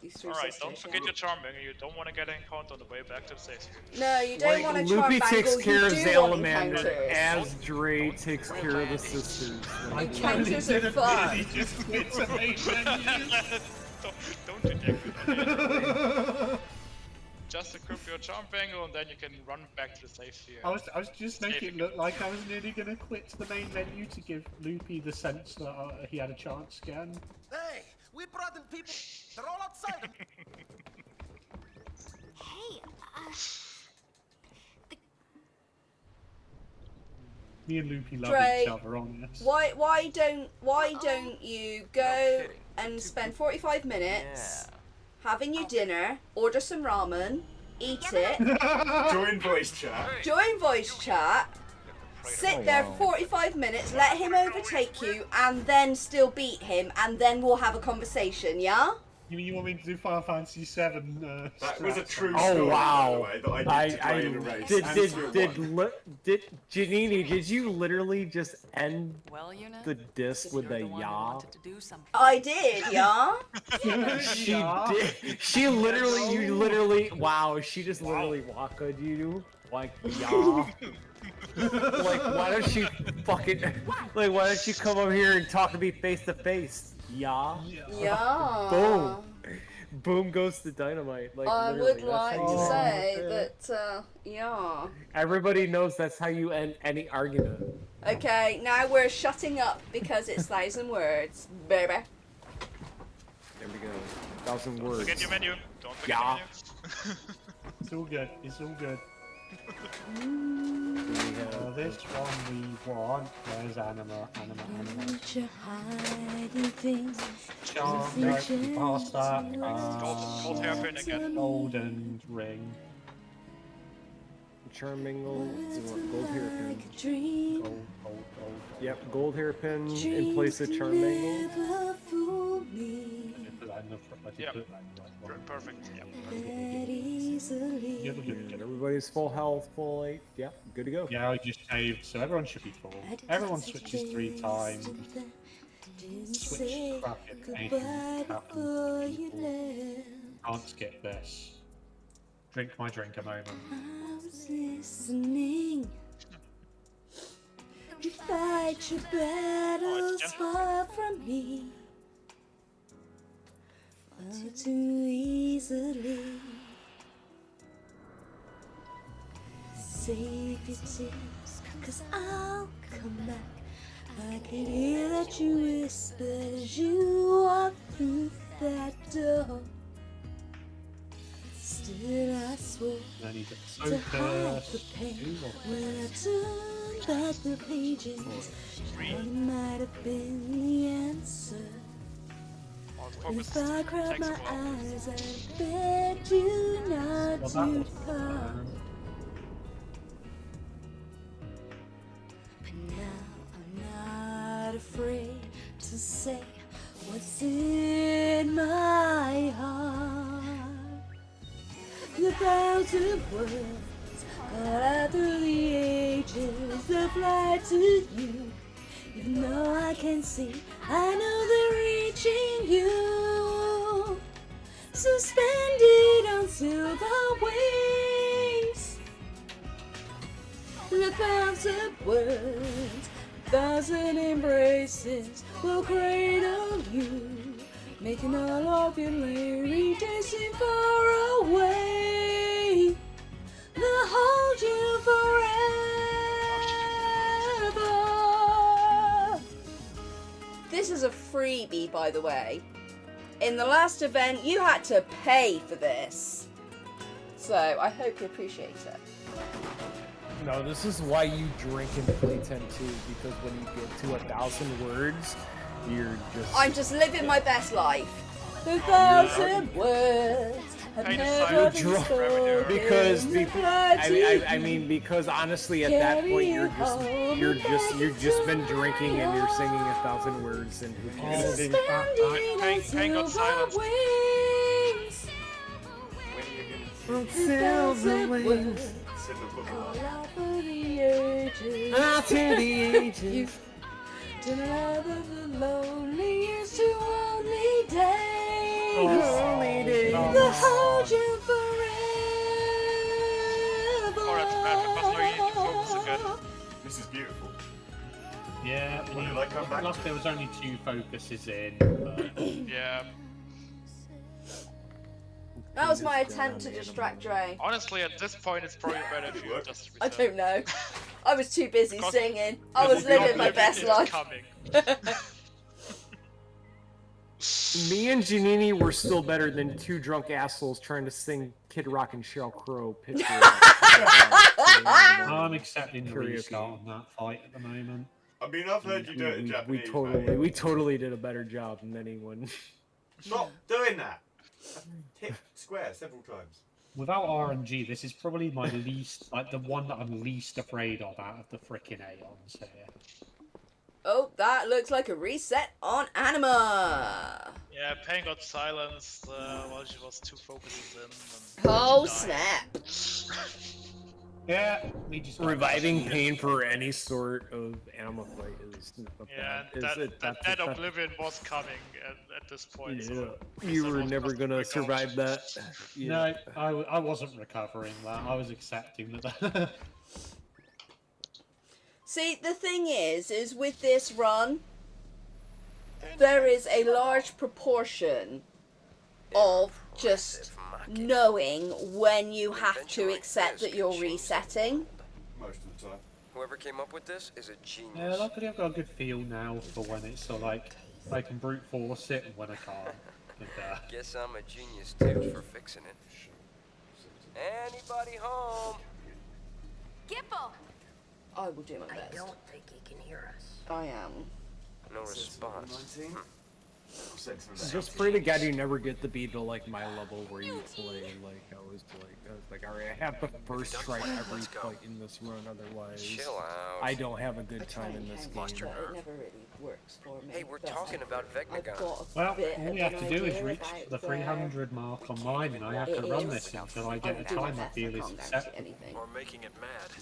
B: These three
C: Alright,
B: sisters,
C: don't forget
B: yeah.
C: your charm angle. You don't want to get an encounter on the way back to the safe spot.
B: No, you don't want a charm
G: Loopy
B: bangle.
G: takes care of
B: You do want
G: Salamander
B: encounters.
G: as Dre takes care of the sisters.
B: Encounters are fun.
K: Just quit the main menu.
C: don't do that. Just equip your charm angle and then you can run back to the safe sphere.
K: I was just making it look like I was nearly going to quit the main menu to give Loopy the sense that he had a chance again.
I: Hey, we brought in people. They're all outside.
N: Hey,
K: Me and Loopy love
B: Dre,
K: each other on this.
B: why don't you go and spend 45 minutes having your dinner, order some ramen, eat it,
R: Join voice chat.
B: join voice chat, sit there for 45 minutes, let him overtake you, and then still beat him, and then we'll have a conversation, yeah?
K: You want me to do Final Fantasy VII?
R: That was a true
G: Oh
R: story,
G: wow!
R: by the way, that I did to play in a race.
G: Did Janini? Did you literally just end
P: Well, Una,
G: the disc with a ya?
B: I did, yeah.
G: She did. She literally, you literally, wow. She just literally walked you like ya. Like why don't she fucking like why don't you come over here and talk to me face to face? Yeah.
B: Yeah.
G: Boom. Boom goes the dynamite. Like
B: I
G: literally,
B: would
G: that's
B: like
G: how
B: to
G: you
B: say
G: end it.
B: that, yeah.
G: Everybody knows that's how you end any argument.
B: Okay, now we're shutting up because it's 1,000 words, baby.
G: There we go. 1,000 words.
C: Don't forget your menu. Don't forget
G: Yeah.
C: your menu.
K: It's all good. It's all good. This one we want. There's anima. Charm, no, we passed that.
C: Gold hairpin again.
K: Golden ring.
G: Charm mingle. Gold hairpin.
K: Gold.
G: Yep, gold hairpin in place of charm mingle.
C: Yep. Perfect. Yep.
G: Everybody's full health, full 8. Yep, good to go.
K: Yeah, I just saved, so everyone should be full. Everyone switches 3 times. Switch Can't skip this. Drink my drink a moment.
B: I was listening. You fight your battles far from me. Far too easily. Save your tears, 'cause I'll come back. I can hear that you whisper as you walk through that door. Still I swore to hide the pain when I turned back the pages. It might have been the answer. And if I cried my eyes, I begged you not to come. But now I'm not afraid to say what's in my heart. 1,000 words caught out through the ages that fly to you. Even though I can't see, I know they're reaching you. Suspended on silver wings. 1,000 words, 1,000 embraces will cradle you, making all of your larry days seem far away. They'll hold you forever. This is a freebie, by the way. In the last event, you had to pay for this. So, I hope you appreciate it.
G: No, this is why you drink and play 10-2, because when you get to 1,000 words, you're just...
B: I'm just living my best life. 1,000 words have never been spoken.
G: Because I mean, because honestly, at that point, you've just been drinking and you're singing 1,000 words and who cares?
C: Hang on silence.
G: Wings.
B: Out to the ages.
G: Out to the ages.
B: To another the loneliest to only days.
G: Only days.
B: The hold you forever.
C: Oh, that's bad because now you need to focus again.
R: This is beautiful.
K: Yeah,
R: When did I come back
K: plus
R: to?
K: there was only 2 focuses in.
C: Yeah.
B: That was my attempt to distract Dre.
C: Honestly, at this point, it's probably better if you just
B: I
C: return.
B: don't know. I was too busy
C: Because
B: singing. I was living my best life.
G: Me and Janini were still better than 2 drunk assholes trying to sing Kid Rock and Sheryl Crow.
K: I'm accepting the restart on that fight at the moment.
R: I mean, I've heard you do it in Japanese.
G: We totally did a better job than anyone.
R: Stop doing that. I've hit square several times.
K: Without RNG, this is probably my least, like the one that I'm least afraid of out of the frickin' Aeons here.
B: Oh, that looks like a reset on Anima.
C: Yeah, Pain got silenced while she was 2 focuses in. And
B: Oh,
C: she died.
B: snap.
K: Yeah, we just
G: Reviving Pain for any sort of animal fight is
C: Yeah, that Oblivion was coming at this point.
G: Yeah.
C: So
G: You were never gonna survive that.
K: No, I wasn't recovering that. I was accepting that.
B: See, the thing is with this run, there is a large proportion of just knowing when you have to accept that you're resetting.
H: Most of the time. Whoever came up with this is a genius.
K: Yeah, luckily I've got a good feel now for when it's so like I can brute force it and when I can't. And,
H: Guess I'm a genius too for fixing it. Anybody home?
N: Gipple!
B: I will do my best.
V: I don't think he can hear us.
B: I am.
H: No response.
G: Just pray to God you never get to be to like my level where you play like I was like alright, I have the first try every fight in this run, otherwise I don't have a good time in this game.
B: But it never really works for me.
H: Hey, we're talking about Vecnagon.
K: well, all we have to do is reach the 300 mark on mine, and I have to run this until I get a time I feel is acceptable.
H: Or making it mad.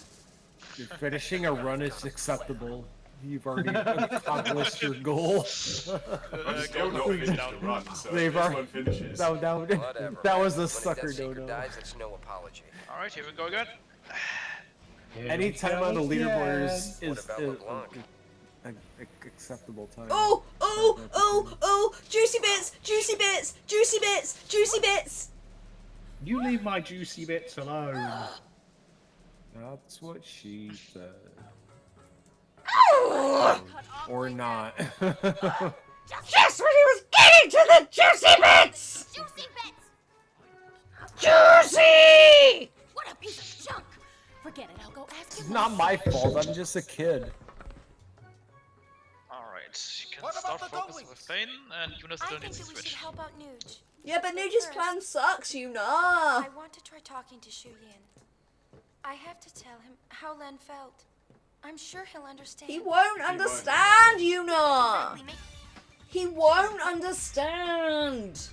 G: Finishing a run is acceptable. You've already accomplished your goal.
R: I'm still not finished the run, so
G: They've
R: this
G: already
R: one finishes.
G: That was a sucker dodo.
H: It's no apology.
C: Alright, here we go again.
G: Any time on the leaderboard is acceptable time.
B: Oh! Juicy bits! Juicy bits! Juicy bits! Juicy bits!
K: You leave my juicy bits alone.
G: That's what she said. Or not.
B: Just when he was getting to the juicy bits!
N: Juicy bits!
B: Juicy!
J: What a piece of junk! Forget it, I'll go ask him.
G: It's not my fault, I'm just a kid.
C: Alright, you can start focusing with Pain, and Yuna still needs to
N: We should
C: switch.
N: help out Nuge.
B: Yeah, but Nuge's plan sucks, you know.
N: I want to try talking to Shu Yin. I have to tell him how Len felt. I'm sure he'll understand.
B: He won't understand, you know. He won't understand.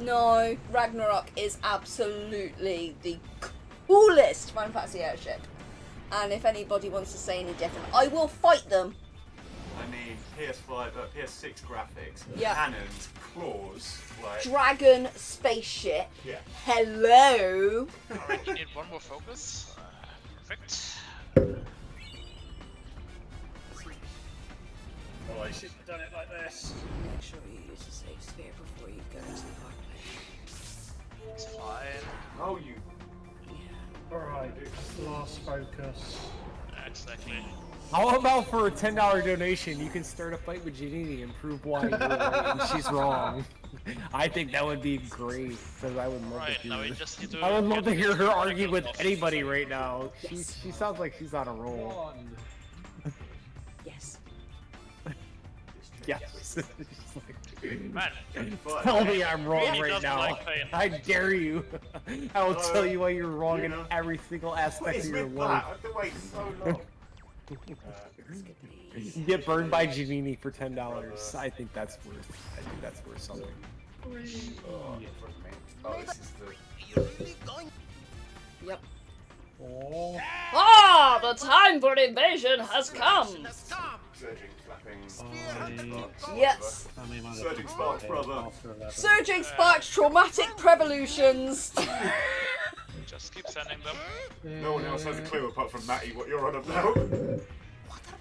B: No, Ragnarok is absolutely the coolest Final Fantasy airship. And if anybody wants to say any different, I will fight them.
R: I mean, PS5, PS6 graphics,
B: Yeah.
R: cannons, claws, like...
B: Dragon spaceship.
R: Yeah.
B: Hello.
C: Alright, you need one more focus. Perfect.
K: Oh, I should have done it like this.
B: Make sure you use the save sphere before you go into the fireplace.
C: It's fine.
R: Oh, you...
K: Alright, last focus.
C: Exactly.
G: How about for a $10 donation, you can start a fight with Janini and prove why you're right and she's wrong. I think that would be great, because I would love to hear I would love to hear her argue with anybody right now. She sounds like she's on a roll.
B: Yes.
G: Yes.
C: Man,
G: tell me I'm wrong
C: really
G: right
C: doesn't
G: now.
C: like Pain.
G: I dare you. I will tell you why you're wrong in every single aspect of your life.
R: I have to wait so long.
G: Get burned by Janini for $10. I think that's worth. Something.
R: Oh, this is the...
B: Yep.
K: Oh.
B: Ah, the time for invasion has come.
R: Surging, flapping...
B: Yes.
R: Surging sparks, brother.
B: Surging sparks, traumatic prevolutions.
C: Just keep sending them.
R: No one else has a clue apart from Matty what you're on about.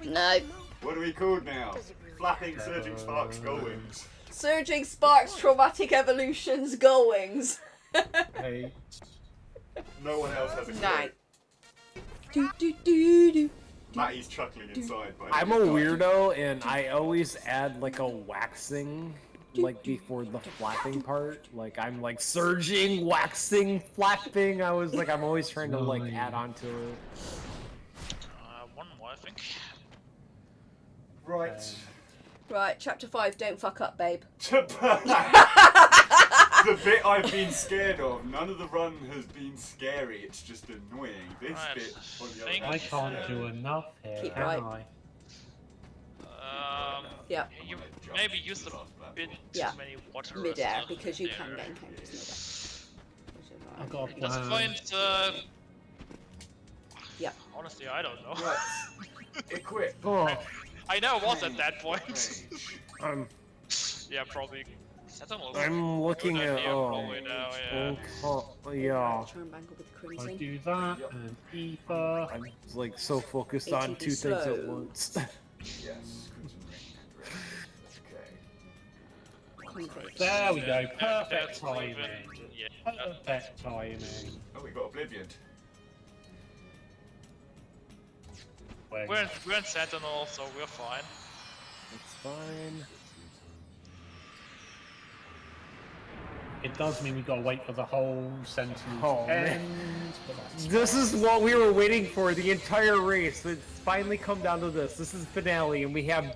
B: No.
R: What are we called now? Flapping, surging sparks, gullwings.
B: Surging sparks, traumatic evolutions, gullwings.
K: Hey.
R: No one else has a clue.
B: No. Do, do, do, do.
R: Matty's chuckling inside.
G: I'm a weirdo, and I always add like a waxing, like before the flapping part. Like I'm like surging, waxing, flapping. I'm always trying to like add on to it.
C: One more, I think.
R: Right.
B: Right, chapter 5, don't fuck up, babe.
R: the bit I've been scared of. None of the run has been scary. It's just annoying. This bit, on the other hand,
K: I can't do enough here,
B: Keep
K: can
B: right.
K: I?
B: Yeah.
C: You maybe use a bit too many water
B: Mid-air,
C: rust.
B: because you can get encounters mid-air.
K: I've got a
C: At this
K: plan.
C: point,
B: yeah.
C: Honestly, I don't know.
R: Right. Equip.
G: Oh.
C: I know it was at that point. Yeah, probably.
G: I'm looking at
C: probably now, yeah.
G: yeah.
K: I do that and ether.
G: I'm like so focused on two things at once.
R: Yes.
K: There we go. Perfect
C: That's
K: timing.
C: even- yeah.
K: Perfect timing.
R: Oh, we got Oblivion.
C: We're in Sentinel, so we're fine.
G: It's fine.
K: It does mean we gotta wait for the whole sentence
G: Oh,
K: to end.
G: man.
K: But that's
G: This
K: fine.
G: is what we were waiting for the entire race. It's finally come down to this. This is finale, and we have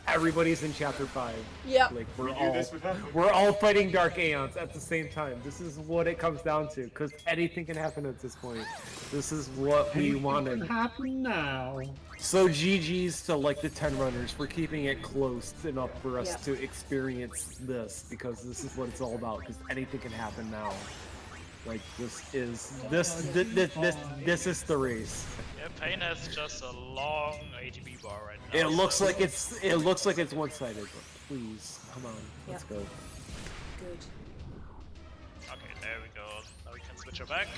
G: everybody's in chapter 5.
B: Yep.
G: Like
R: We knew this would happen.
G: we're all fighting dark aeons at the same time. This is what it comes down to, because anything can happen at this point. This is what we
K: Anything
G: wanted.
K: can happen now.
G: So GG's to like the 10 runners for keeping it close enough for us
B: Yep.
G: to experience this, because this is what it's all about, because anything can happen now. Like this is this is the race.
C: Yeah, Pain has just a long ATB bar right now.
G: It looks like it's one-sided, but please, come on, let's go.
B: Good.
C: Okay, there we go. Now we can switch her back.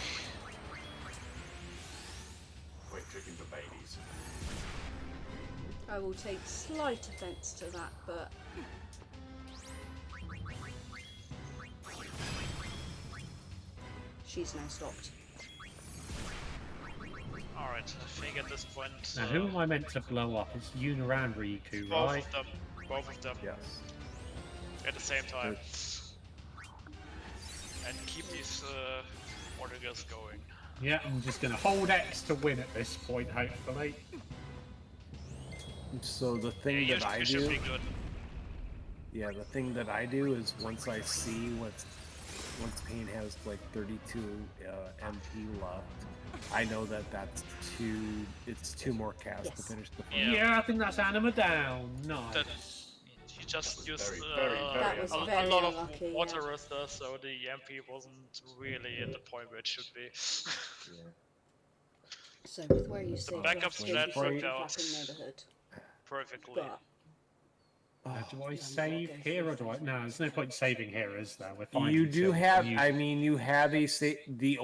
R: Quit tricking the babies.
B: I will take slight offence to that, but she's now stopped.
C: Alright, I think at this point.
K: Now, who am I meant to blow up? It's Yuna and Riku,
C: Both
K: right?
C: of them. Both of them.
G: Yes.
C: At the same time. And keep these mortgagers going.
K: Yeah, I'm just gonna hold X to win at this point, hopefully.
G: So the thing
C: Yeah,
G: that I
C: you should
G: do,
C: be good.
G: yeah, the thing that I do is once I see once Pain has like 32 MP left, I know that it's two more casts to finish the fight.
K: Yeah, I think that's Anima down. Nice.
C: That he just used
B: That was
C: a
B: very
C: lot of
B: unlucky,
C: water
B: yeah.
C: ruster, so the MP wasn't really at the point where it should be.
B: So with where you see
C: backups
B: yes,
C: that worked
B: in
C: out
B: fucking neighborhood.
C: perfectly.
B: But
K: Do I save here or do I? No, there's no point saving here, is there? We're fine.
G: You do have, I mean, you have a the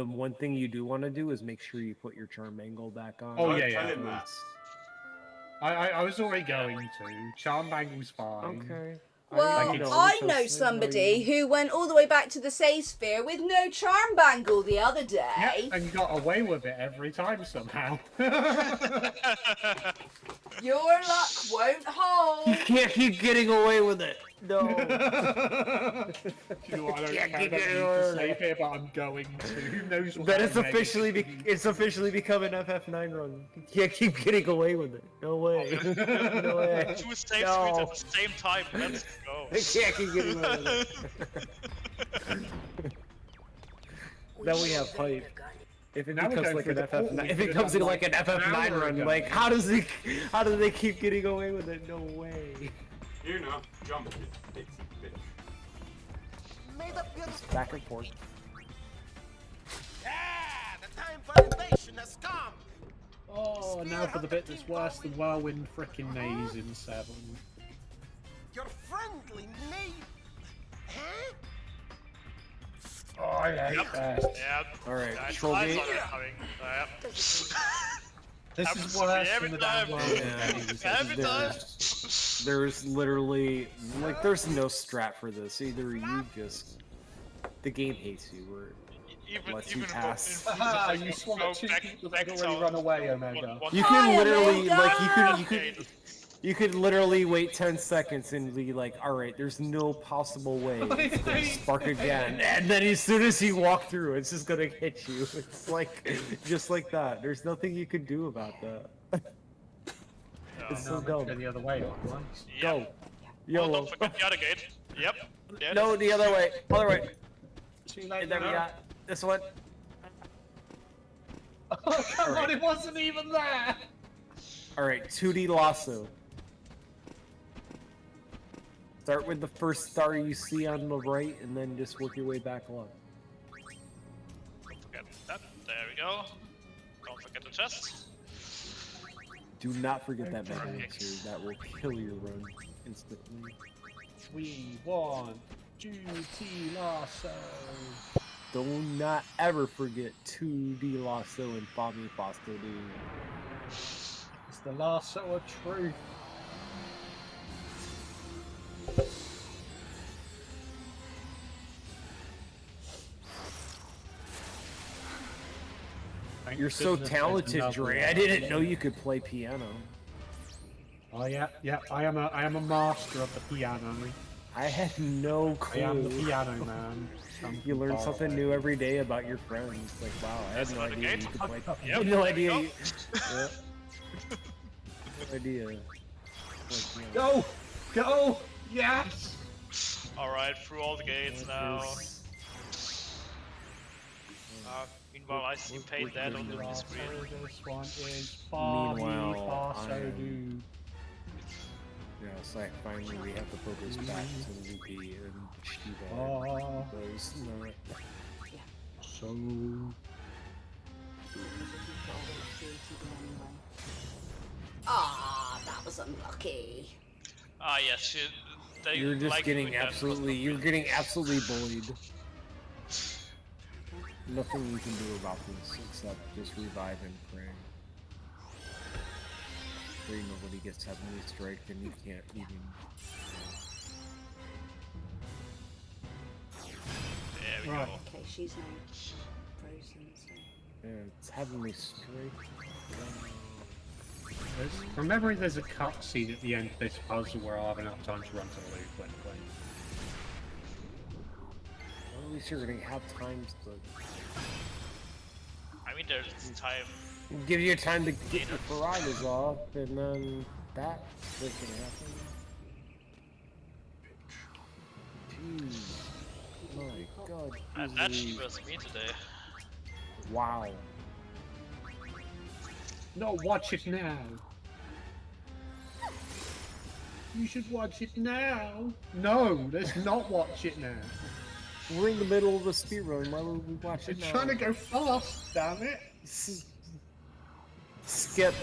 G: one thing you do want to do is make sure you put your charm angle back on.
K: Oh yeah. I was already going to. Charm bangle's fine.
G: Okay.
B: well, I know somebody who went all the way back to the save sphere with no charm bangle the other day.
K: Yep, and got away with it every time somehow.
B: Your luck won't hold.
G: You can't keep getting away with it. No.
K: Do you know what, I don't care that I need to save here, but I'm going to. Who knows what
G: That
K: I'm
G: is officially it's officially become an FF9 run. You can't keep getting away with it. No way. No way.
C: 2 save screens at the same time. Let's go.
G: I can't keep getting away with it. Then we have pipe. If it
K: Now we're
G: becomes
K: going
G: like
K: for
G: an
K: the
G: FF9,
K: pool.
G: if
K: We
G: it comes in
K: got
G: like an
K: like an
G: FF9
K: hour
G: run,
K: ago.
G: like how do they keep getting away with it? No way.
R: You know, jump it. Bitch.
M: May the beautiful
G: Back and forth.
M: the time for invasion has come.
K: Oh, now for the bit that's worse than Whirlwind frickin' Maze in 7.
M: Your friendly neighbor. Huh?
K: Oh, I hate that.
C: Yep.
G: Alright,
C: I
G: troll
C: saw
G: gate.
C: that coming. Yep.
K: This
C: Happens
K: is
C: to me
K: worse
C: every
K: than the
C: time.
K: damn Whirlwind Maze.
C: Every time.
G: There's literally like there's no strat for this. Either you just the game hates you or it lets you pass.
K: Aha, you swung at two people that had already run away, Omega.
G: You can literally like you could literally wait 10 seconds and be like, all right, there's no possible way it's gonna spark again. And then as soon as you walk through, it's just gonna hit you. It's like just like that. There's nothing you can do about that. It's so dumb.
K: Go the other way, aren't I?
G: Go.
C: Oh,
G: YOLO.
C: don't forget the other gate. Yep. There it
G: No,
C: is.
G: the other way. Other way.
K: Too
G: And
K: late
G: then we
K: now.
G: got this one.
K: Oh, come
G: Alright.
K: on, it wasn't even there!
G: Alright, 2D lasso. Start with the first star you see on the right, and then just work your way back left.
C: Don't forget that. There we go. Don't forget the chest.
G: Do not forget that mega
C: Right.
G: elixir. That will kill your run instantly.
K: We want 2T lasso.
G: Do not ever forget 2D lasso and Fami Foster, dude.
K: It's the lasso of truth. Thank
G: You're so
K: goodness there's
G: talented,
K: another
G: Dre.
K: one.
G: I didn't know you could play piano.
K: Oh yeah, yeah. I am a master of the piano.
G: I had no clue.
K: I am the piano man.
G: You learn something new every day about your friends. Like, wow, I had no
C: That's
G: idea
C: the
G: you
C: gate.
G: could play. I
C: Yep,
G: had no
C: there
G: idea.
C: we
G: You,
C: go.
G: yeah. No idea. Like, yeah.
K: Go! Go! Yes!
C: Alright, through all the gates now. Meanwhile, I see paint dead on the screen.
K: This one is Fami
G: Meanwhile,
K: Faso do.
G: Yeah, it's like finally we have to focus back to Lupi and Shiva.
K: Oh.
G: Those not.
K: So.
B: Ah, that was unlucky.
C: Ah, yes, they
G: You're just
C: like
G: getting
C: doing that.
G: absolutely. You're getting absolutely bullied. Nothing you can do about this except just revive and pray. Pray nobody gets heavenly strike and you can't even.
C: There we
K: Right.
C: go.
B: Okay, she's now frozen. So.
G: Yeah, it's heavenly strike.
K: From memory, there's a cutscene at the end of this puzzle where I'll have enough time to run to the loop when playing.
G: Well, at least you're gonna have times to
C: I mean, there's time.
G: give you time to get your Faragas off, and then that can happen. Jeez. My god.
C: And that
G: easily-
C: was me today.
G: Wow.
K: No, watch it now. You should watch it now. No, let's not watch it now.
G: We're in the middle of a speedrun. Why would we watch it
K: I'm
G: now?
K: trying to go fast, damn it.
G: Skip. Skip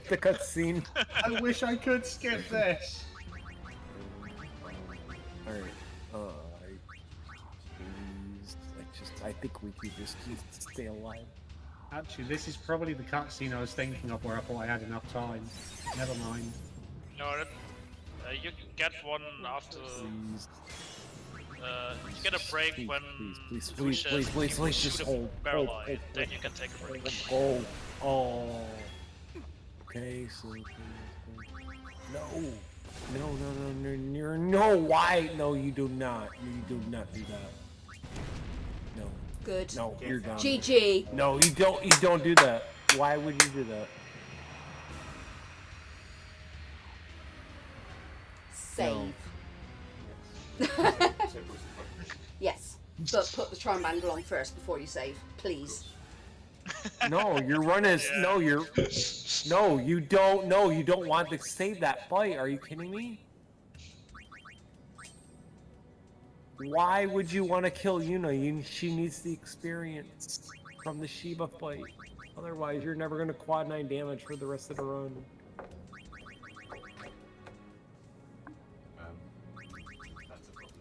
G: the cutscene.
K: I wish I could skip this.
G: Alright. I think we could just stay alive.
K: Actually, this is probably the cutscene I was thinking of where I thought I had enough time. Never mind.
C: No, you get one after. You get a break when
G: Please,
C: Lucia
G: please,
C: shoot
G: just
C: a
G: hold.
C: barrel
G: hold,
C: eye, then you can take a break.
G: Oh. Okay, so. No, why? No, you do not. You do not do that. No.
B: Good.
G: No, you're done.
B: GG.
G: No, you don't do that. Why would you do that?
B: Save. Yes, but put the charm bangle on first before you save, please.
G: No, your run is no. You don't. No, you don't want to save that fight. Are you kidding me? Why would you want to kill Yuna? She needs the experience from the Shiba fight. Otherwise, you're never gonna quad 9 damage for the rest of the run.
R: That's a problem.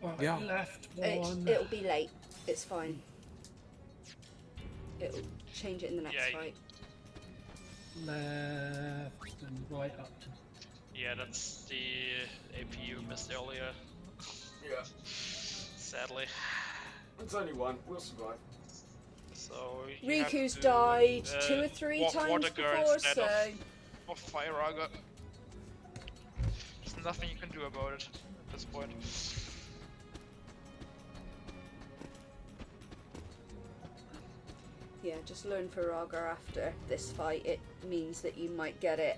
K: Well,
G: Yeah.
K: Left one.
B: It'll be late. It's fine. It'll change it in the next fight.
K: Left and right up to.
C: Yeah, that's the AP you missed earlier.
R: Yeah.
C: Sadly.
R: It's only one. We'll survive.
C: So you have
B: Riku's
C: to,
B: died 2 or 3
C: water
B: times
C: girl
B: before,
C: instead
B: so...
C: of Fire Raga. There's nothing you can do about it at this point.
B: Yeah, just learn Faraga after this fight. It means that you might get it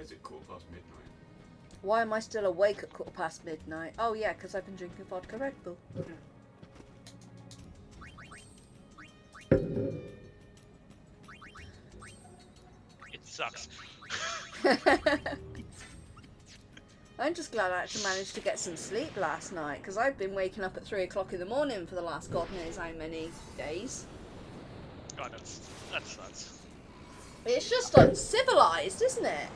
R: is it midnight?
B: Why am I still awake at midnight? Oh yeah, because I've been drinking vodka Red Bull.
C: It sucks.
B: I'm just glad I actually managed to get some sleep last night, because I've been waking up at 3 o'clock in the morning for the last God knows how many days.
C: God, that sucks.
B: It's just uncivilized, isn't it?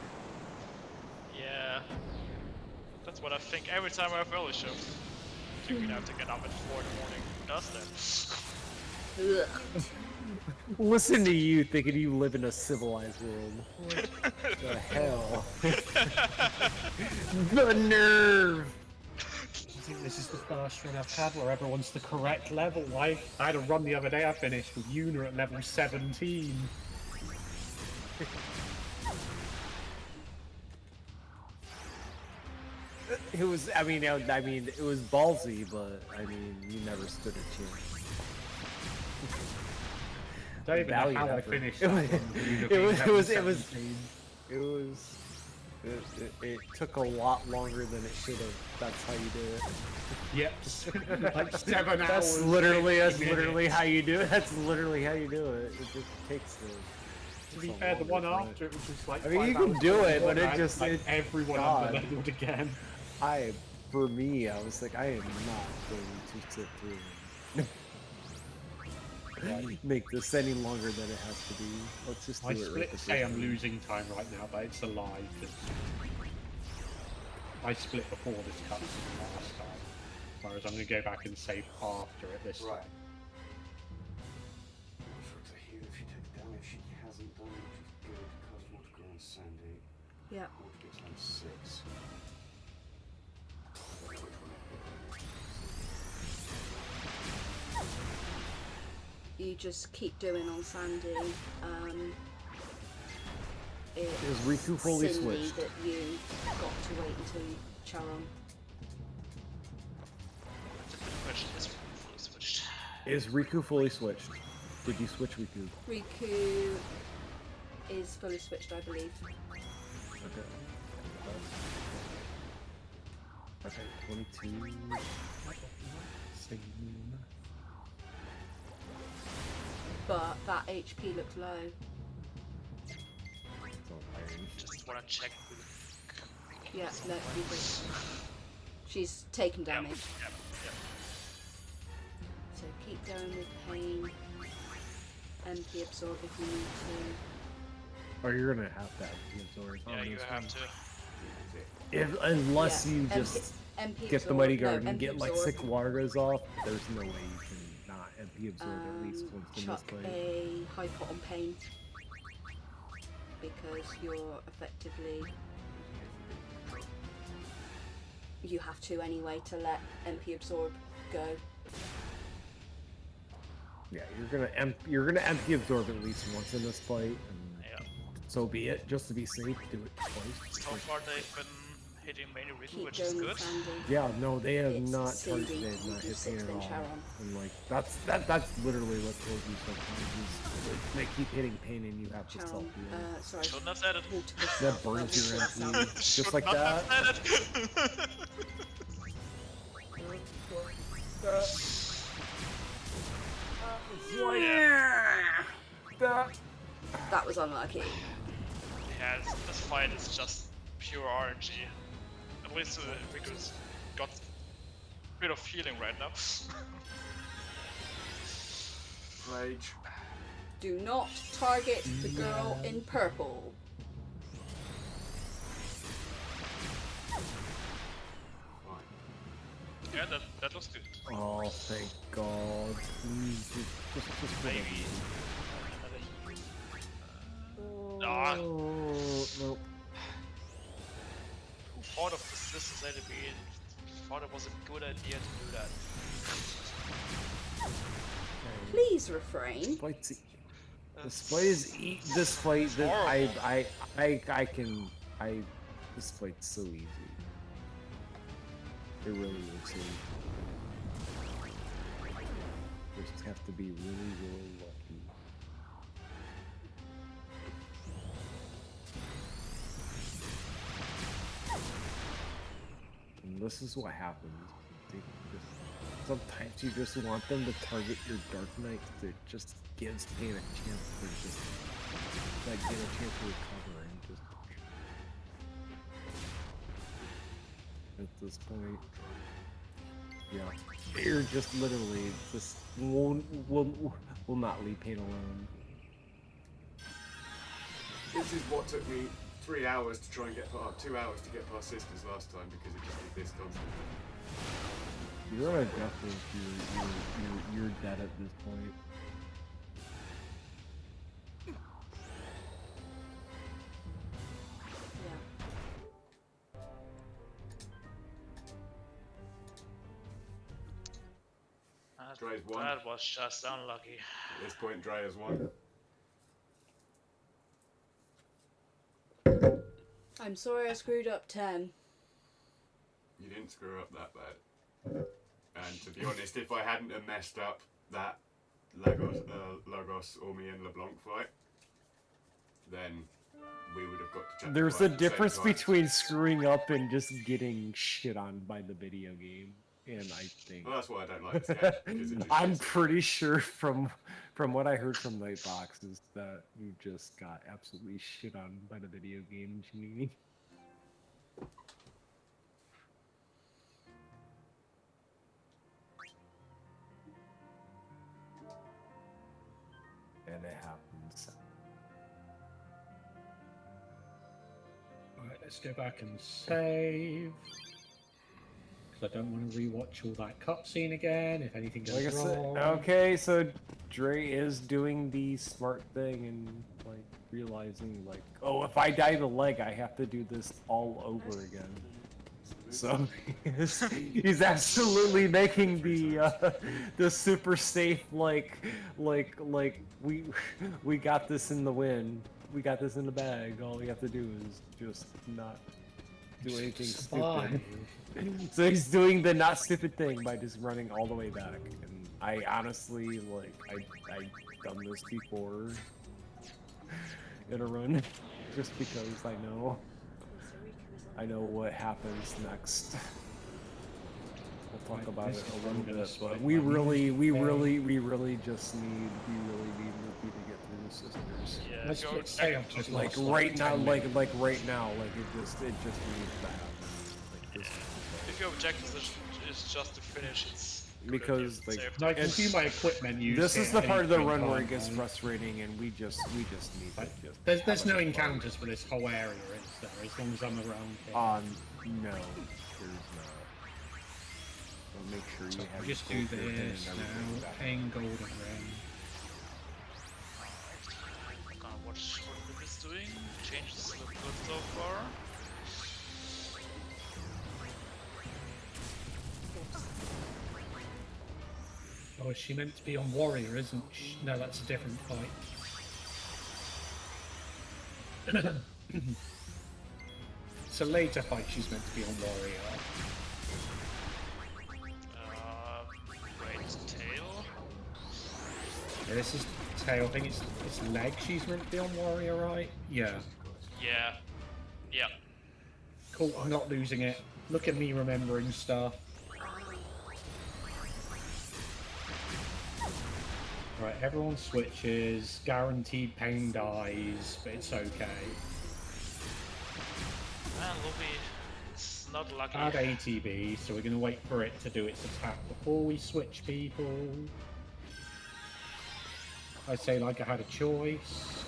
C: Yeah. That's what I think every time I have early shift. Thinking I have to get up at 4 in the morning. Who does that?
G: Listen to you thinking you live in a civilized world. What the hell? The nerve!
K: I think this is the first run I've had where everyone's the correct level. I had a run the other day I finished with Una at level 17.
G: It was, I mean, it was ballsy, but I mean, you never stood a chance.
K: Don't even know how I finished that one.
G: It took a lot longer than it should have. That's how you do it.
K: Yep. Like 7 hours.
G: That's literally how you do it. That's literally how you do it. It just takes
K: To be fair, the one after it was just like.
G: I mean, you can do it, but it just
K: like everyone under-leveled again.
G: For me, I was like, I am not going to sit through and make this any longer than it has to be. Let's just do it.
K: I split say I'm losing time right now, but it's a lie, because I split before this cutscene last time, whereas I'm going to go back and save after it this time.
R: Right. For here, if she takes damage, she hasn't done, which is good. Cast water grow on Sandy.
B: Yeah.
R: Water gets down 6.
B: You just keep doing on Sandy.
G: Is Riku fully
B: silly
G: switched?
B: That you got to wait until you Charon.
G: Is Riku fully switched? Did you switch Riku?
B: Riku is fully switched, I believe.
G: Okay, 22.
B: But that HP looks low.
C: Just wanna check.
B: Yeah, no, she's taken damage.
C: Yep.
B: So keep going with pain. MP absorb if you need to.
G: Or you're gonna have to MP absorb.
C: Yeah, you have to.
G: Unless you just
B: MP
G: get the Mighty
B: absorb,
G: Guard and
B: MP
G: get like
B: absorb.
G: 6 Wargas off, there's no way you can not MP absorb at least once in this
B: Chuck
G: fight.
B: a high pot on pain. Because you're effectively... You have to anyway to let MP absorb go.
G: Yeah, you're gonna MP absorb at least once in this fight, and so be it. Just to be safe, do it twice.
C: So far they've been hitting mainly Riku, which
B: Keep
C: is
B: going
C: good.
B: with Sandy.
G: Yeah, no, they have
B: It's
G: not
B: Cindy.
G: targeted, they have not
B: You
G: hit
B: do
G: me at
B: 6 then
G: all.
B: Charon.
G: And like that's literally what kills you sometimes is like, they keep hitting pain and you have to self heal.
B: Sorry.
C: Shouldn't have said it.
G: That burns your MP, just like that.
B: That was unlucky.
C: Yeah, this fight is just pure RNG. At least Riku's got a bit of healing right now.
R: Rage.
B: Do not target the girl in purple.
C: Yeah, that looks good.
G: Oh, thank God. Please, just
C: Maybe.
G: Oh, nope.
C: Who thought of the sisters enemy and thought it was a good idea to do that?
B: Please refrain.
G: This fight is this fight that this fight's so easy. It really is easy. You just have to be really lucky.
L: this is what happens. Sometimes you just want them to target your Dark Knight because it just gives Pain a chance to just like get a chance to recover and just at this point, yeah, you're just literally just will not leave Pain alone.
R: This is what took me 3 hours to try and get past, 2 hours to get past Sisters last time because it just did this constantly.
L: You're on a death wish. You're dead at this point.
R: Dre's one.
C: That was just unlucky.
R: At this point, Dre has won.
B: I'm sorry I screwed up 10.
R: You didn't screw up that bad. And to be honest, if I hadn't have messed up that Lagos, Ormi and LeBlanc fight, then we would have got to chapter
L: There's
R: 5
L: a
R: at the same
L: difference
R: time.
L: between screwing up and just getting shit on by the video game. And I think
R: Well, that's why I don't like this game, because it just
L: I'm
R: gets-
L: pretty sure from what I heard from Nightbox is that you just got absolutely shit on by the video game community. And it happens.
K: Alright, let's go back and save. Because I don't want to rewatch all that cutscene again if anything goes
L: Like I said,
K: wrong.
L: okay, so Dre is doing the smart thing and like realizing like, oh, if I die the leg, I have to do this all over again. So he's absolutely making the super safe like we got this in the win. We got this in the bag. All we have to do is just not do anything stupid. So he's doing the not stupid thing by just running all the way back. And I honestly like I've done this before in a run, just because I know what happens next. We'll talk about it a little bit, but we really just need Ruby to get through the sisters.
C: Yeah,
K: Let's
C: go
K: just say
C: back
K: I'm just
L: Like
K: lost,
L: right now,
K: 10
L: like
K: minutes.
L: right now, like it just needs to happen. Like this.
C: If your objective is just to finish, it's
L: Because like
K: No, I can see my equipment use.
L: this is
K: it
L: the
K: at
L: part of the
K: any
L: run
K: point
L: where
K: in
L: it gets
K: time.
L: frustrating, and we just need to just.
K: There's no encounters for this whole area, is there? As long as I'm around here.
L: No, there's not. So make sure
K: So
L: you have.
K: we just
L: your
K: do
L: full pin and
K: this
L: everything
K: now.
L: back.
K: Paying golden ring.
C: Watch what Ruby's doing. Changes look good so far.
K: Oh, is she meant to be on Warrior, isn't she? No, that's a different fight. It's a later fight she's meant to be on Warrior.
C: Right tail.
K: Yeah, this is tail. I think it's leg she's meant to be on Warrior, right? Yeah.
C: Yeah. Yeah.
K: Cool, I'm not losing it. Look at me remembering stuff. Right, everyone switches. Guaranteed pain dies, but it's okay.
C: And Ruby, it's not lucky.
K: Add ATB, so we're going to wait for it to do its attack before we switch people. I say like I had a choice.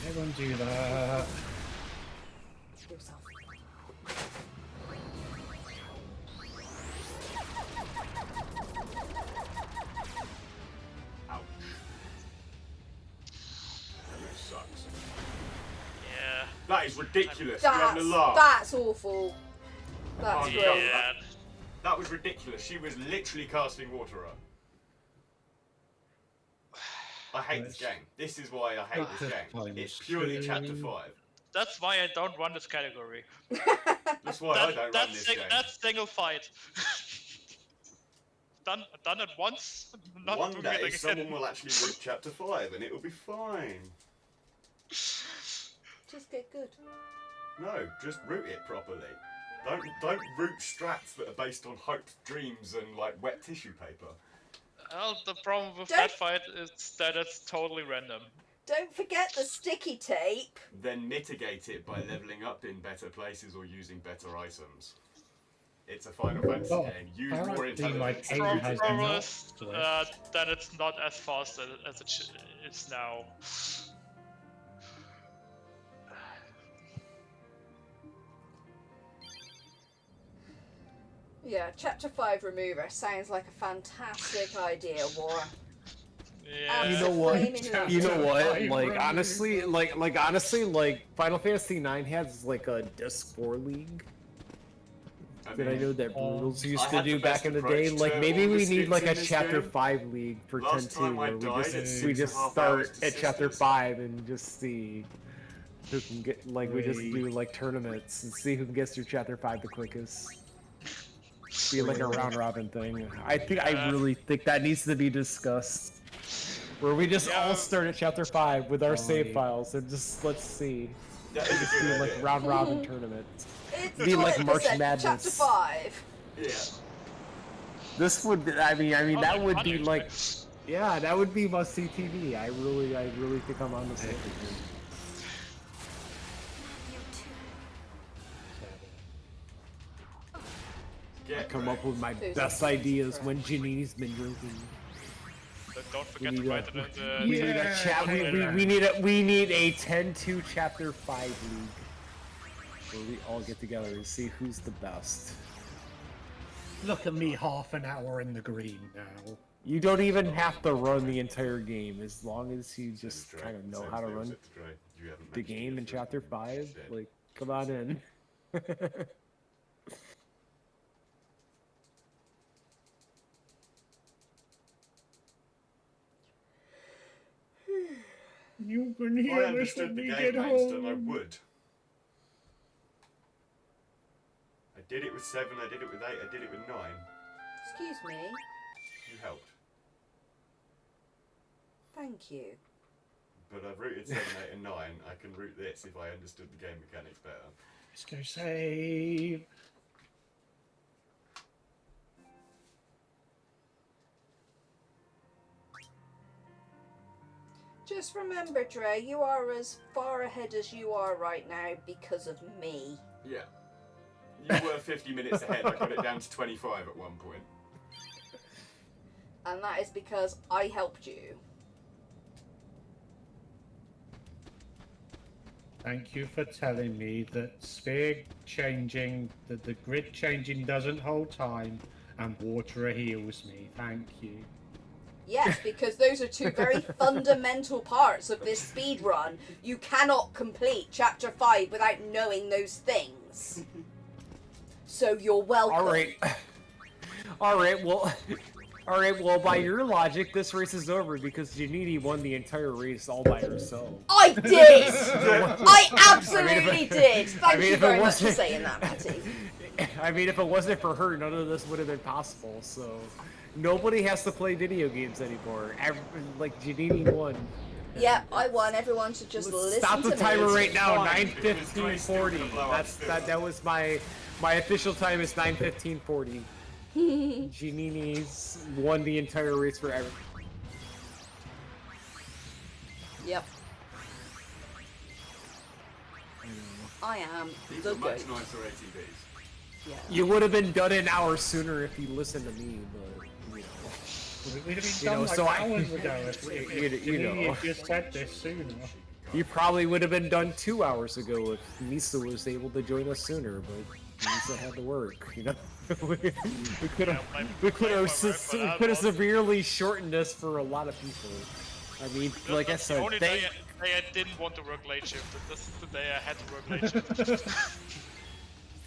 K: Everyone do that.
R: Ouch. That sucks.
C: Yeah.
R: That is ridiculous. You're having a laugh.
B: That's awful. That's
R: Oh,
B: great.
R: yeah. That was ridiculous. She was literally casting water up. I hate this game. This is why I hate this game. It's purely chapter 5.
C: That's why I don't run this category.
R: That's why I don't run this game.
C: That's single fight. done it once. Not
R: One
C: doing
R: day,
C: it again.
R: someone will actually root Chapter 5, and it'll be fine.
B: Just get good.
R: No, just root it properly. Don't root strats that are based on hopes, dreams, and like wet tissue paper.
C: Well, the problem with that fight is that it's totally random.
B: Don't forget the sticky tape.
R: Then mitigate it by leveling up in better places or using better items. It's a Final Fantasy game. Use more intelligence.
C: Then it's not as fast as it is now.
B: Yeah, Chapter 5 remover sounds like a fantastic idea, War.
C: Yeah.
G: You know what? You know what? Like honestly, like Final Fantasy IX has like a Disc 4 league. That I know that Brutals used to do back in the day. Like maybe we need like a Chapter 5 league for 10-2 where we just start at Chapter 5 and just see who can get like we just do like tournaments and see who can get through Chapter 5 the quickest. Be like a round robin thing. I really think that needs to be discussed. Where we just all start at Chapter 5 with our save files and just let's see. Just do like round robin tournaments. Be like March Madness.
B: Chapter 5.
R: Yeah.
G: This would I mean that would be like yeah, that would be must see TV. I really think I'm on the same page. I come up with my best ideas when Janini's been drinking.
C: Don't forget to write it in the...
G: We need a chat. We need a 10-2 Chapter 5 league where we all get together and see who's the best.
K: Look at me, half an hour in the green now.
G: You don't even have to run the entire game as long as you just kind of know how to run the game in Chapter 5. Like, come on in.
K: You can
R: If
K: hear
R: I
K: this when
R: understood the
K: we
R: game,
K: get
R: Langston, I
K: home.
R: would. I did it with 7, I did it with 8, I did it with 9.
B: Excuse me.
R: You helped.
B: Thank you.
R: But I've rooted 7, 8 and 9. I can root this if I understood the game mechanics better.
K: Let's go save.
B: Just remember, Dre, you are as far ahead as you are right now because of me.
R: Yeah. You were 50 minutes ahead. I got it down to 25 at one point.
B: And that is because I helped you.
K: Thank you for telling me that sphere changing, that the grid changing doesn't hold time, and water heals me. Thank you.
B: Yes, because those are two very fundamental parts of this speed run. You cannot complete Chapter 5 without knowing those things. So you're welcome.
G: Alright, well, by your logic, this race is over because Janini won the entire race all by herself.
B: I did! I absolutely did! Thank you very much for saying that, Matty.
G: I mean, if it wasn't for her, none of this would have been possible, so... Nobody has to play video games anymore. Like, Janini won.
B: Yeah, I won. Everyone should just listen
G: Stop
B: to
G: the timer
B: me.
G: right now, 9:15:40. That was my official time is 9:15:40. Janini's won the entire race forever.
B: Yep. I am
R: These
B: the
R: are much
B: goat.
R: nicer ATVs.
B: Yeah.
G: You would have been done an hour sooner if you listened to me, but you know.
K: We'd have been done like hours ago if
G: you know.
K: just said this sooner.
G: You probably would have been done 2 hours ago if Misa was able to join us sooner, but Misa had to work, you know. we could have severely shortened this for a lot of people. I mean, like I said,
C: the only day I didn't want to work late shift. This is the day I had to work late shift.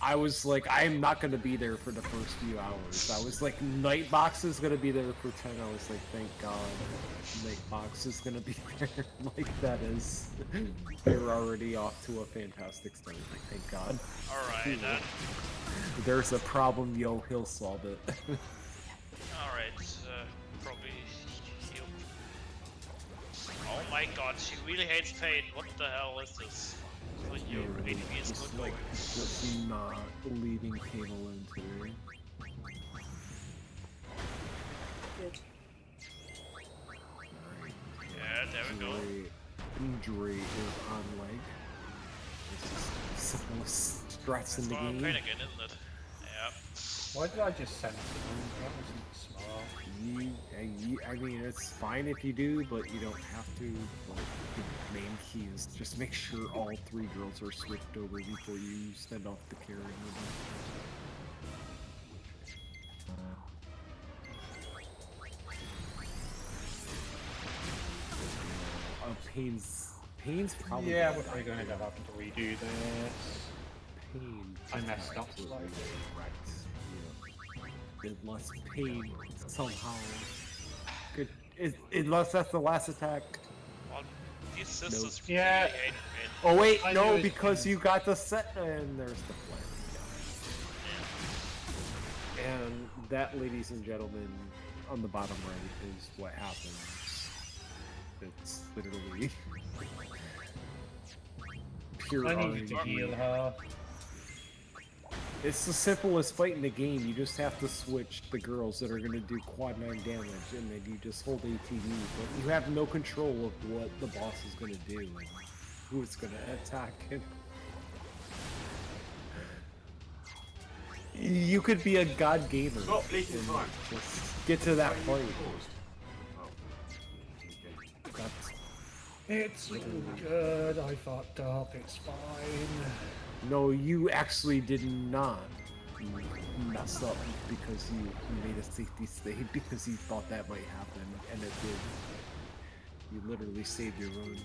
G: I was like, I am not gonna be there for the first few hours. I was like, Nightbox is gonna be there for 10. I was like, thank God, Nightbox is gonna be there. Like that is, you're already off to a fantastic start. Like, thank God.
C: Alright then.
G: There's a problem, yo. He'll solve it.
C: Alright, probably heal. Oh my God, she really hates pain. What the hell is this? So your ADB is
G: just
C: good
G: like,
C: going.
G: just not leaving pain alone today.
B: Good.
C: Yeah, there we go.
G: Dre is on leg. This is the simplest strats in the
C: Pain
G: game.
C: again, isn't it? Yeah.
K: Why did I just send him? That wasn't smart.
G: I mean, it's fine if you do, but you don't have to. Like, the main key is just make sure all 3 girls are switched over before you send off the carrying. Pain's probably.
K: Yeah, we're probably gonna have to redo this.
G: Pain.
K: I messed up slightly.
G: Right. Unless Pain somehow could. Unless that's the last attack.
C: Well, these sisters
G: Nope.
C: really
K: Yeah.
C: hate pain.
G: Oh wait,
K: I
G: no,
K: knew it.
G: because you got the set, and there's the flare. And that, ladies and gentlemen, on the bottom right is what happens. It's literally pure
K: I need to
G: RNG.
K: heal her.
G: It's the simplest fight in the game. You just have to switch the girls that are going to do quad 9 damage, and then you just hold ATV. But you have no control of what the boss is going to do, and who it's going to attack. And you could be a god gamer
R: Stop leaking
G: and
R: time.
G: just get to that point. That's,
K: It's all good. I fucked up. It's fine.
G: no, you actually did not mess up because you made a safety save because you thought that might happen, and it did. You literally saved your own.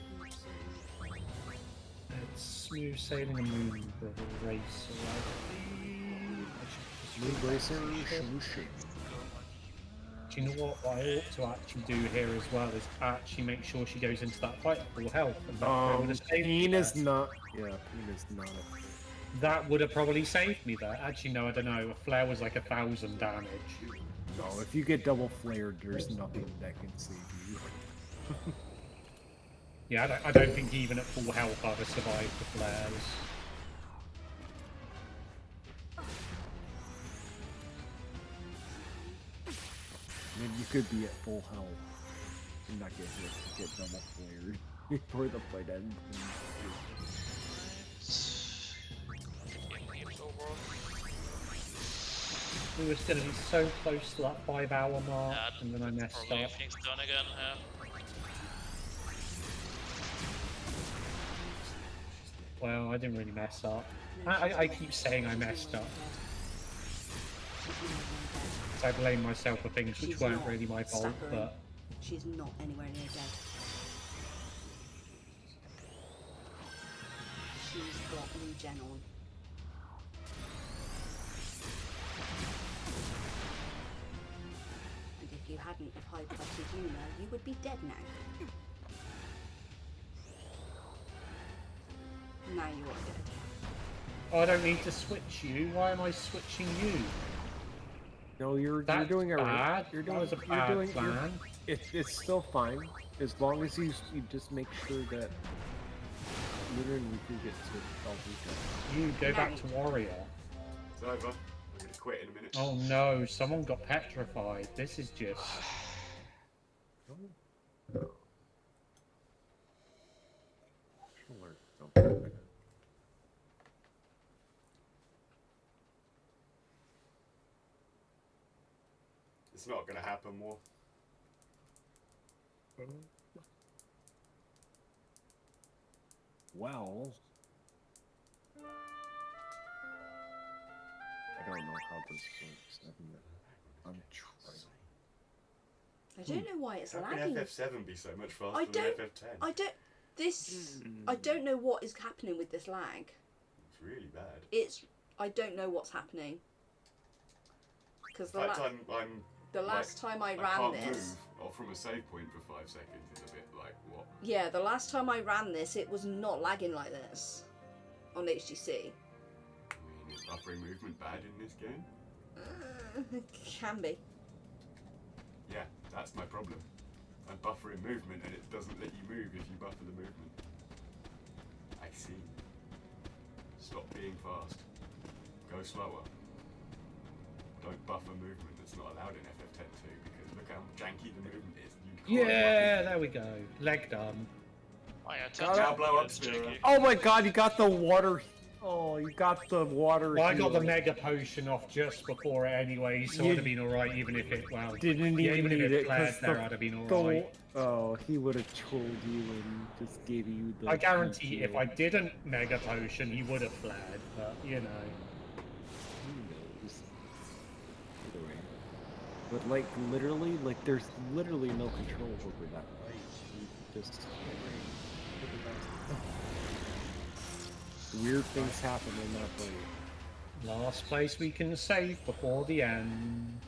K: It's smooth sailing and moon for the race.
G: Moon Bracer, Shushin.
K: Do you know what I ought to actually do here as well is actually make sure she goes into that fight at full health. And
G: Pain is not. Yeah, Pain is not.
K: That would have probably saved me there. Actually, no, I don't know. A flare was like 1,000 damage.
G: No, if you get double flared, there's nothing that can save you.
K: Yeah, I don't think even at full health I'd have survived the flares.
G: I mean, you could be at full health and not get hit, get double flared before the fight ends.
K: We was going to be so close to that 5-hour mark, and then I messed
C: Probably
K: up.
C: everything's done again, yeah.
K: Well, I didn't really mess up. I keep saying I messed up. I blame myself for things which weren't really my fault, but...
B: She's not anywhere near dead. She's got regen on. And if you hadn't have high-potted Yuna, you would be dead now. Now you are dead.
K: Oh, I don't need to switch you. Why am I switching you?
G: No, you're doing it right. You're doing
K: plan.
G: It's still fine as long as you just make sure that Lunar and Riku get to Elvita.
K: You go back to Warrior.
R: It's over. I'm gonna quit in a minute.
K: Oh no, someone got petrified. This is just...
R: It's not gonna happen more.
G: Well, I don't know how this works. I'm trying.
B: I don't know why it's
R: How
B: lagging.
R: can FF7 be so much faster
B: I
R: than
B: don't.
R: FF10?
B: I don't. This. I don't know what is happening with this lag.
R: It's really bad.
B: It's I don't know what's happening. Because
R: In fact, I'm
B: the last time I
R: can't
B: ran this...
R: move or from a save point for 5 seconds is a bit like, what?
B: Yeah, the last time I ran this, it was not lagging like this on HTC.
R: I mean, is buffering movement bad in this game?
B: Can be.
R: Yeah, that's my problem. I'm buffering movement and it doesn't let you move if you buffer the movement. I see. Stop being fast. Go slower. Don't buffer movement that's not allowed in FF10 2 because look how janky the movement is. You can't
K: Yeah, there we go. Leg done.
C: Oh, yeah,
R: now blow up Spira.
G: Oh my god, you got the water. Oh, you got the water.
K: Well, I got the
G: healing.
K: mega potion off just before it anyway, so
G: You
K: I'd have been alright even if it, well,
G: Didn't
K: yeah,
G: even
K: even if
G: need
K: it
G: it
K: flared
G: because
K: there, I'd have been alright.
G: Oh, he would have trolled you and just gave you the.
K: I guarantee if I didn't mega potion, he would have flared, but you know.
G: Who knows? Either way. But like literally, like there's literally no control over that fight. You just weird things happen in that fight.
K: Last place we can save before the end.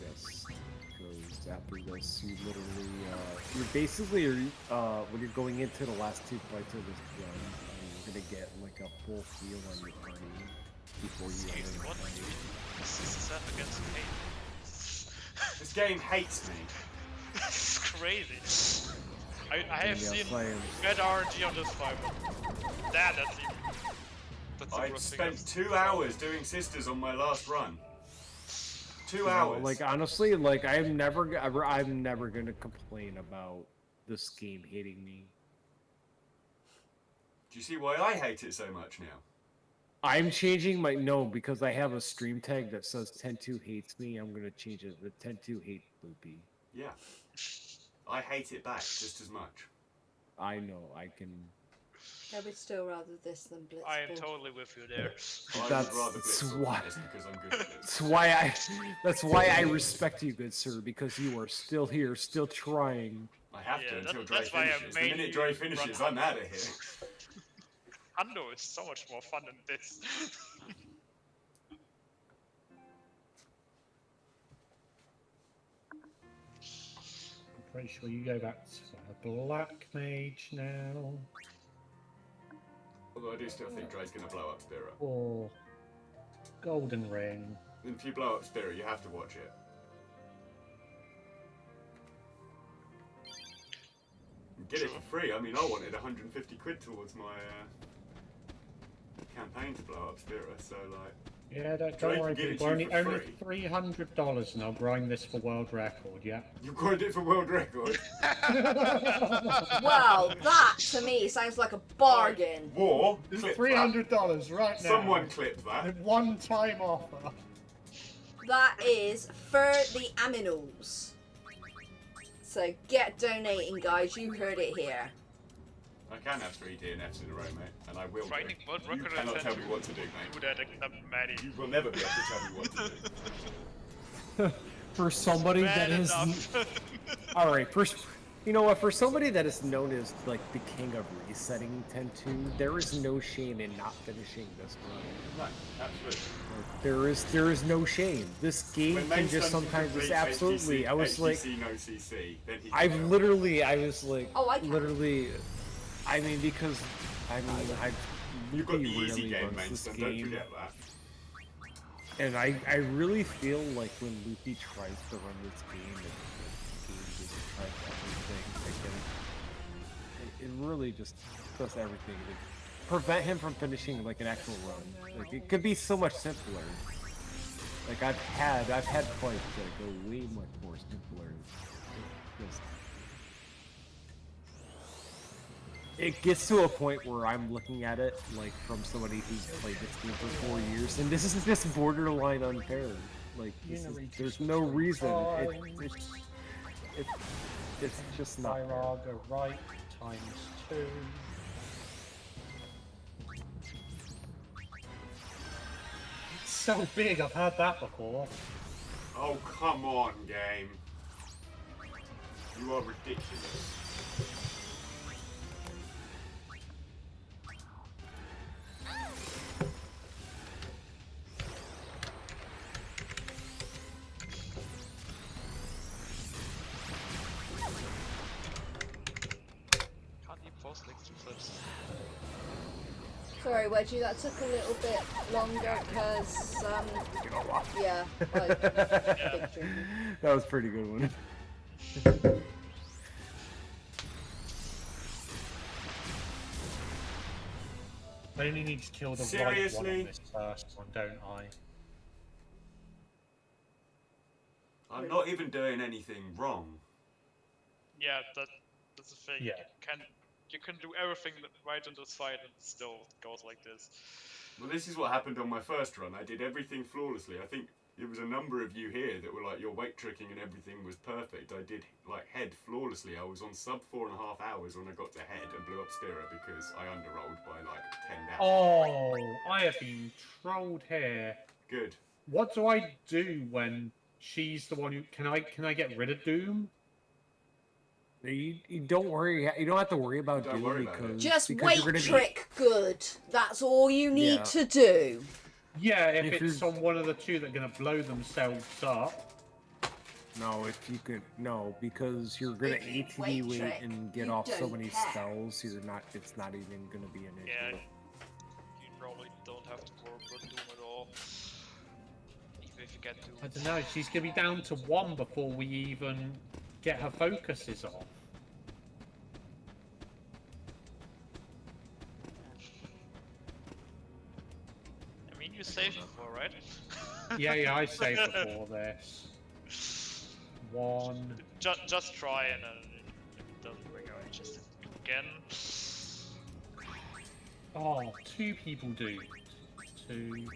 G: Yes, because after this, you literally, you're basically, when you're going into the last 2 fights of this run, you're gonna get like a full heal on your party before you enter the fight.
C: This is up against hate.
R: This game hates me.
C: It's crazy. I have
G: Yeah,
C: seen
G: fire.
C: bad RNG on this fight. That's even... That's the
R: I
C: worst thing I've
R: spent 2 hours doing sisters on my last run. 2 hours.
G: Like honestly, like I'm never gonna complain about this game hating me.
R: Do you see why I hate it so much now?
G: I'm changing my because I have a stream tag that says 10-2 hates me. I'm gonna change it to 10-2 hate Loopy.
R: Yeah. I hate it back just as much.
G: I know, I can.
B: I would still rather this than Blitzball.
C: I am totally with you there.
G: That's why. That's why I respect you, good sir, because you are still here, still trying.
R: I have to until Dre
C: that's why I
R: finishes. The
C: made
R: minute
C: you
R: Dre finishes,
C: run
R: I'm out of here.
C: Hundo is so much more fun than this.
K: I'm pretty sure you go back to a black mage now.
R: Although I do still think Dre's gonna blow up Spira.
K: Or golden ring.
R: If you blow up Spira, you have to watch it. Get it for free. I mean, I wanted 150 quid towards my campaign to blow up Spira, so like.
K: Yeah, don't
R: Dre
K: worry,
R: can give it
K: people.
R: to
K: Only,
R: you for
K: only
R: free.
K: $300 and I'll grind this for world record, yeah?
R: You grind it for world record?
B: Well, that to me sounds like a bargain.
R: War?
K: It's
R: Clip
K: $300 right now.
R: Someone clip that.
K: A one-time offer.
B: That is for the aminals. So get donating, guys. You heard it here.
R: I can have 3 DNFs in a row, mate, and I will.
C: Grinding world
R: You
C: record
R: cannot
C: and
R: tell me what to do, mate.
C: do that except Maddie.
R: You will never be able to tell me what to do.
G: For somebody that
C: Bad
G: is.
C: enough.
G: All right, first. You know what? For somebody that is known as like the king of resetting 10-2, there is no shame in not finishing this run.
R: No, absolutely.
G: Like, there is no shame. This game
R: When
G: can just
R: Mainstone
G: sometimes
R: complete
G: just absolutely.
R: HTC,
G: I was like,
R: NoCC, then he
G: I
R: can
G: was like,
B: Oh, I can.
G: literally. I mean, because I
R: You've got the
G: Loopy
R: easy
G: really
R: game,
G: runs this
R: Mainstone, don't
G: game.
R: forget that.
G: And I really feel like when Loopy tries to run this game, and the game just tries everything, like, it really just does everything to prevent him from finishing like an actual run. Like it could be so much simpler. Like I've had fights that go way much more simpler. It gets to a point where I'm looking at it like from somebody who's played this game for 4 years, and this is just borderline unfair. Like there's no reason. It's just not fair.
K: Firaga right times 2. It's so big, I've had that before.
R: Oh, come on, game. You are ridiculous.
B: Sorry, Wedgie, that took a little bit longer because, yeah, big drink.
G: That was a pretty good one.
K: I only need to kill the right one on this first one, don't I?
R: I'm not even doing anything wrong.
C: Yeah, that's the thing.
K: Yeah.
C: You can do everything right in this fight and it still goes like this.
R: Well, this is what happened on my first run. I did everything flawlessly. I think there was a number of you here that were like, your weight tricking and everything was perfect. I did like head flawlessly. I was on sub 4.5 hours when I got to head and blew up Spira because I underrolled by like 10 damage.
K: Oh, I have been trolled here.
R: Good.
K: What do I do when she's the one who... Can I get rid of Doom?
G: You don't worry. You don't have to worry about
R: Don't
G: Doom
R: worry about
G: because
B: Just
G: because
B: weight
G: you're gonna
B: trick good. That's all you need
G: Yeah.
B: to do.
K: Yeah, if
G: If
K: it's on one of the two that are going to blow themselves up.
G: No, if you could because you're gonna
B: If you
G: ATB
B: weight
G: wait
B: trick,
G: and get
B: you
G: off so
B: don't
G: many
B: care.
G: spells. It's not even gonna be an issue.
C: Yeah, you probably don't have to work with Doom at all. Even if you get Doom.
K: I don't know, she's going to be down to 1 before we even get her focuses off.
C: I mean, you saved before, right?
K: Yeah, I saved before this. 1.
C: Just try and if it doesn't work out, just again.
K: Oh, 2 people do. 2.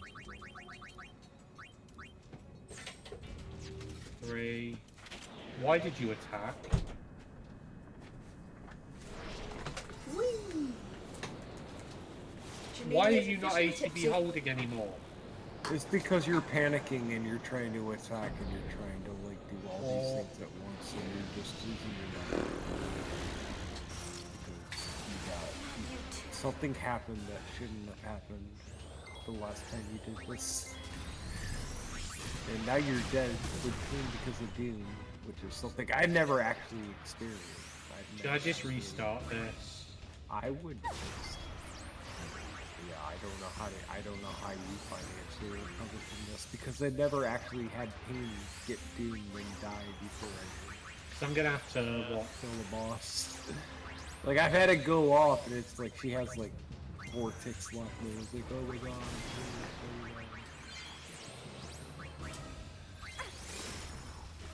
K: 3. Why did you attack? Why are you not ATB holding anymore?
G: It's because you're panicking and you're trying to attack and you're trying to like do all these things at once and you're just losing your mind. Something happened that shouldn't have happened the last time you did this. And now you're dead with Doom because of Doom, which is something I never actually experienced.
K: Should I just restart this?
G: I would just. Yeah, I don't know how you financially recover from this because I never actually had Pain get Doom and die before I did.
K: So I'm gonna have to
G: kill the boss. Like I've had it go off and it's like she has like 4 ticks left and it was like, oh my god.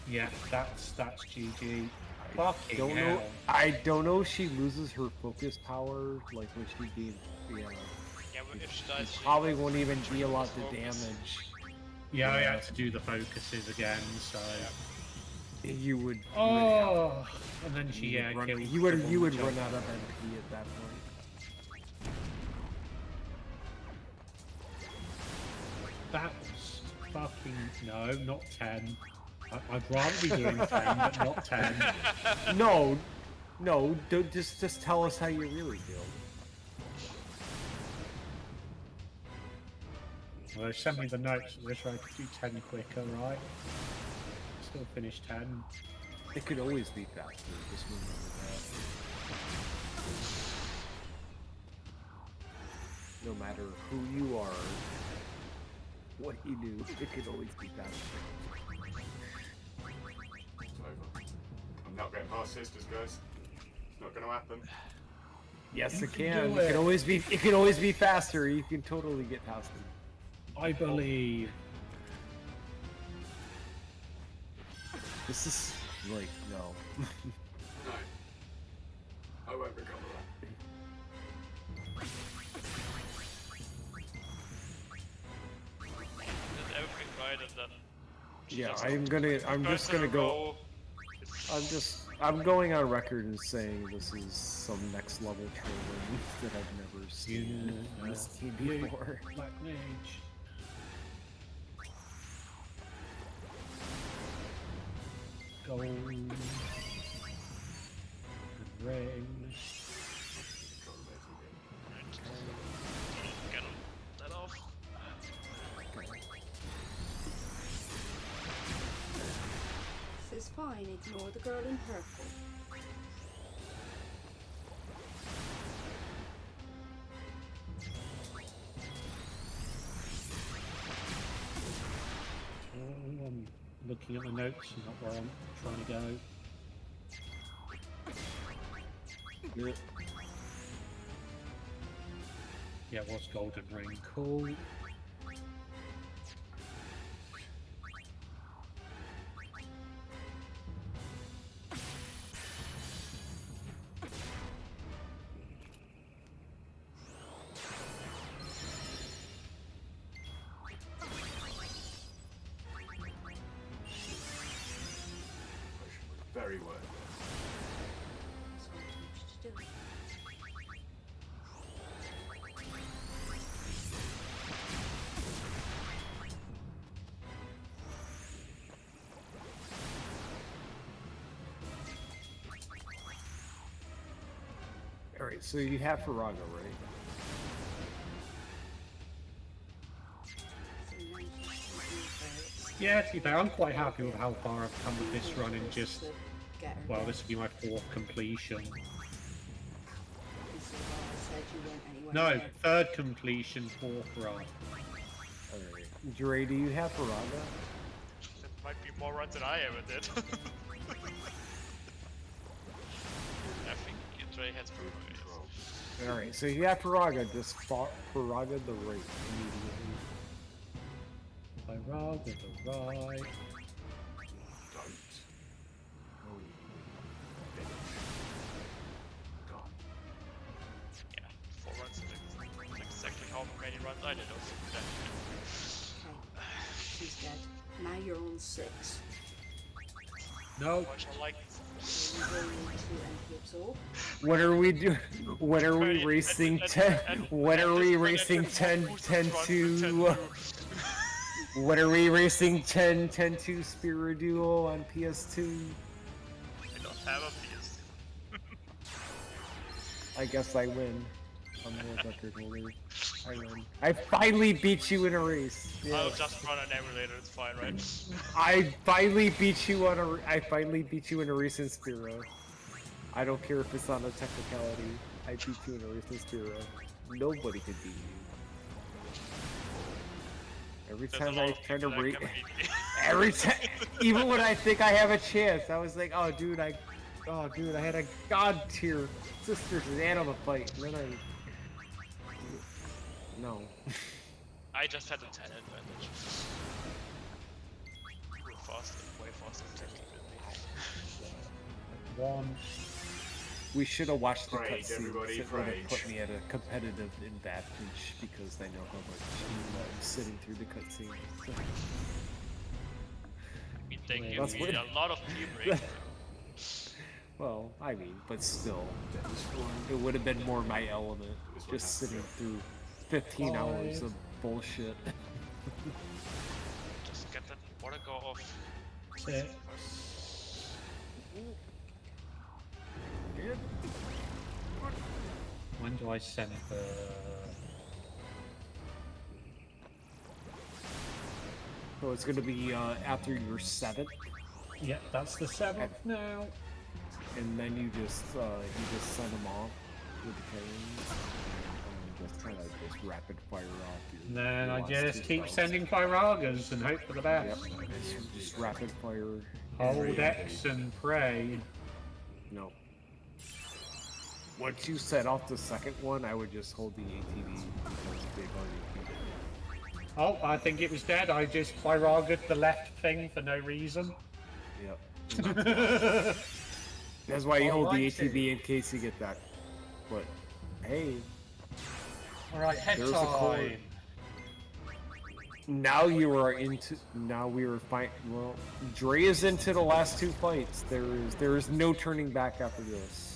K: Yeah, that's GG. Fucking
G: Don't
K: hell.
G: know. I don't know if she loses her focus power like when she gains.
C: Yeah, but if she dies, she
G: probably won't even deal a lot of damage.
K: Yeah, I had to do the focuses again, so...
G: You would.
K: Oh! And then she
G: killed.
K: killed
G: You would
K: the
G: run
K: one
G: out of MP at that point.
K: That's fucking... No, not 10. I'd rather be doing 10, but not 10.
G: No, don't just tell us how you really feel.
K: Well, send me the notes so I could do 10 quicker, right? Still finish 10.
G: It could always be faster, just remember that. No matter who you are, what you do, it could always be faster.
R: It's over. I'm not getting past sisters, guys. It's not going to happen.
G: Yes,
K: You
G: it
K: can
G: can.
K: do
G: It
K: it.
G: can always be faster. You can totally get past them.
K: I believe.
G: This is like no.
R: No. I won't recover that.
C: did everything right and then...
G: Yeah, I'm just gonna go. I'm going on record and saying this is some next level training that I've never seen in this team before.
K: Black Mage. Gold. And ring.
C: Get that off.
B: This is fine, ignore the girl in purple.
K: looking at the notes, not where I'm trying to go. Yeah, it was Golden Ring. Cool.
R: Very worth
G: Alright, so you have Farago, right?
K: Yeah, to be fair, I'm quite happy with how far I've come with this run in just... Well, this will be my 4th completion. No, 3rd completion, 4th run.
G: Alright. Dre, do you have Farago?
C: That might be more runs than I ever did. I think Dre has Farago.
G: Alright, so you have Farago, just Farago the right immediately.
K: Farago the right.
C: Yeah, 4 runs is exactly how many runs I did also.
B: Okay, she's dead. Now you're on 6.
K: No.
C: Much I like
G: What are we doing? What are we racing 10? What are we racing 10 to? What are we racing 10 to Spira Duel on PS2?
C: I don't have a PS2.
G: I guess I win. I'm the record holder. I win. I finally beat you in a race. Yeah.
C: I'll just run an emulator, it's fine, right?
G: I finally beat you on a. I finally beat you in a race in Spira. I don't care if it's on a technicality. I beat you in a race in Spira. Nobody could beat you. Every time I try to rate, every time, even when I think I have a chance, I was like, oh dude, I had a god tier sisters and animal fight, and then no.
C: I just had a 10 advantage. Real fast, way faster than
K: One.
G: We should have watched the
R: Rage,
G: cutscenes.
R: everybody,
G: It would have
R: rage.
G: put me at a competitive advantage because I know how much I'm sitting through the cutscenes.
C: they give me a lot of team rate.
G: Well, I mean, but still, it would have been more my element, just sitting through 15 hours of bullshit.
C: Just get that water go off.
K: 6. When do I send the...
G: So it's gonna be after your 7th?
K: Yeah, that's the 7th now.
G: And then you just send them off with the trains and just kind of just rapid fire off your...
K: And then I
G: last
K: just
G: 2
K: keep
G: spells.
K: sending Pyragas and hope for the best.
G: Yep, just rapid fire.
K: Hold X and pray.
G: No. Once you set off the 2nd one, I would just hold the ATV because they've already beat it.
K: Oh, I think it was dead. I just Pyraga'd the left thing for no reason.
G: Yep. That's why you hold the ATV in case you get that. But hey.
K: Alright, head
G: there's a
K: time.
G: chord. Now you are into. Now we are fight. Well, Dre is into the last 2 fights. There is no turning back after this.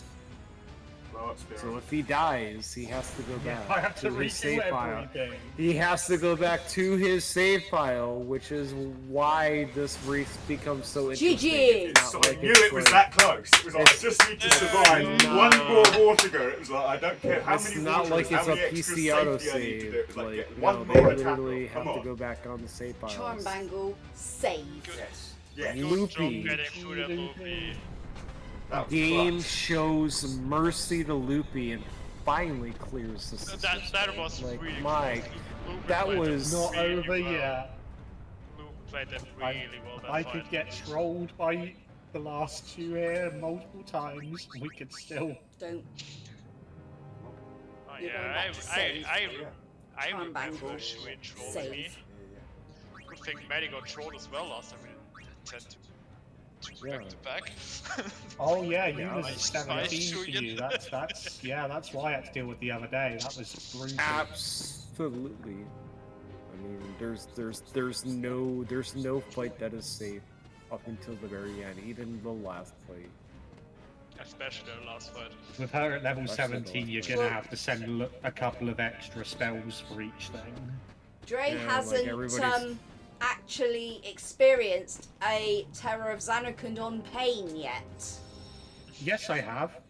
G: So if he dies, he has to go back
K: I have to
G: his save
K: redo
G: file.
K: everything.
G: He has to go back to his save file, which is why this race becomes so interesting.
B: GG!
G: It's not
R: I
G: like
R: knew
G: it's
R: it was
G: like-
R: that close. It was like, I just need to survive one more water go. It was like, I don't care how
G: It's
R: many
G: not
R: water
G: like
R: goes,
G: it's
R: how
G: a
R: many extra
G: PC auto
R: safety I need to do.
G: save.
R: It was like,
G: Like,
R: get
G: no,
R: one
G: they
R: more attack
G: literally
R: roll.
G: have
R: Come
G: to
R: on.
G: go back on the save files.
B: Charm Bangle, save.
R: Yes. Yeah.
G: Loopy.
C: Getting through that loopy.
G: Game shows mercy to Loopy and finally clears the system.
C: That was
G: like
C: really
G: my,
C: close. Loopy
G: that
C: played
G: was
K: Not
C: really
K: over
C: well.
K: yet.
C: played them really well that
K: I
C: fight.
K: could get trolled by the last two here multiple times, and we could still...
B: Don't.
C: Oh,
B: You're
C: yeah,
B: going back to save.
C: I
B: Try and
C: remember
B: bangle.
C: Shui trolling
B: Save.
C: me. Good thing Maddie got trolled as well last time we didn't tend to back to back.
K: Oh yeah, you
G: Yeah,
K: was
G: I-
K: at 17 for you. That's why I had to deal with the other day. That was brutal.
G: Absolutely. I mean, there's no fight that is safe up until the very end, even the last fight.
C: Especially the last fight.
K: With her at level
G: Especially the
K: 17, you're
G: last
K: gonna
G: fight.
K: have to send a couple of extra spells for each thing.
B: Dre
G: Yeah, like
B: hasn't
G: everybody's-
B: actually experienced a Terror of Zanarkand on pain yet.
K: Yes, I have.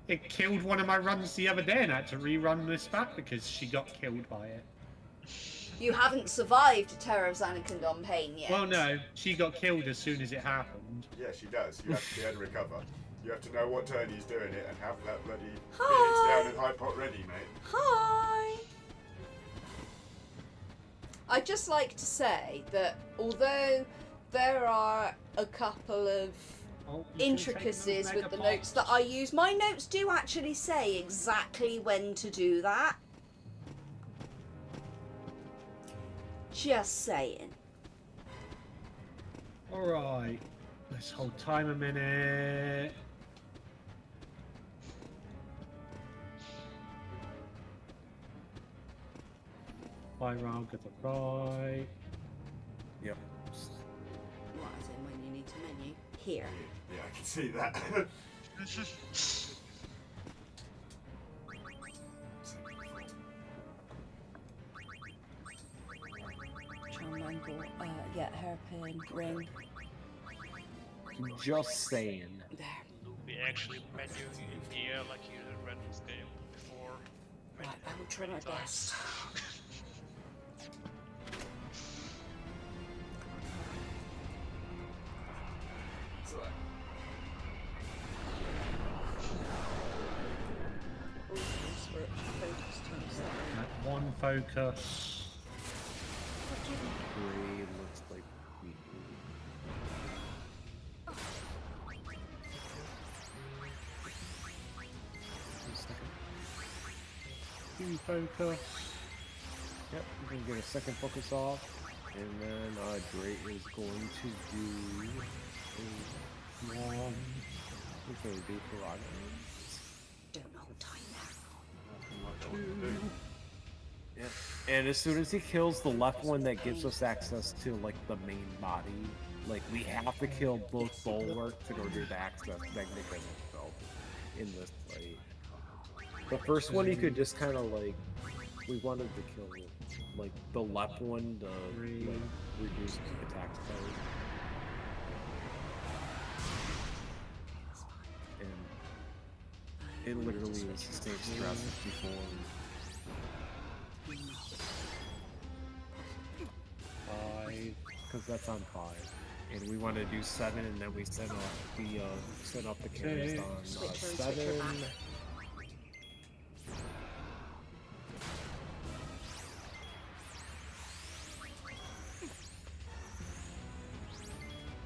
K: It killed one of my runs the other day, and I had to rerun this back because she got killed by it.
B: You haven't survived Terror of Zanarkand on pain yet.
K: Well, no, she got killed as soon as it happened.
A: Yeah, she does. You have to be able to recover. You have to know what turn he's doing it and have that bloody Phoenix
B: Hi.
A: down and high pot ready, mate.
B: Hi! I'd just like to say that although there are a couple of intricacies with the notes that I use, my notes do actually say exactly when to do that. Just saying.
K: Alright, let's hold time a minute. Rog at the right.
G: Yep.
B: What, as in when you need to menu? Here.
A: Yeah, I can see that.
B: Charm angle, yeah, hairpin, ring.
G: Just saying.
B: There.
C: We actually menuing in here like you did in Redman's game before.
B: Right, I will try my best.
K: One focus.
G: Gray looks like we.
K: Two focus.
G: Yep, we can get a second focus off, and then Drake is going to do one. What's going to do for Roger?
B: Don't hold time
G: Yeah. And as soon as he kills the left one, that gives us access to like the main body. Like we have to kill both bulwarks in order to access magnetism itself in this fight. The first one you could just kind of like, we wanted to kill like the left one to like, reduce attack spell. And it literally is the same stress as before. 5, because that's on 5, and we want to do 7, and then we set up the cameras on 7.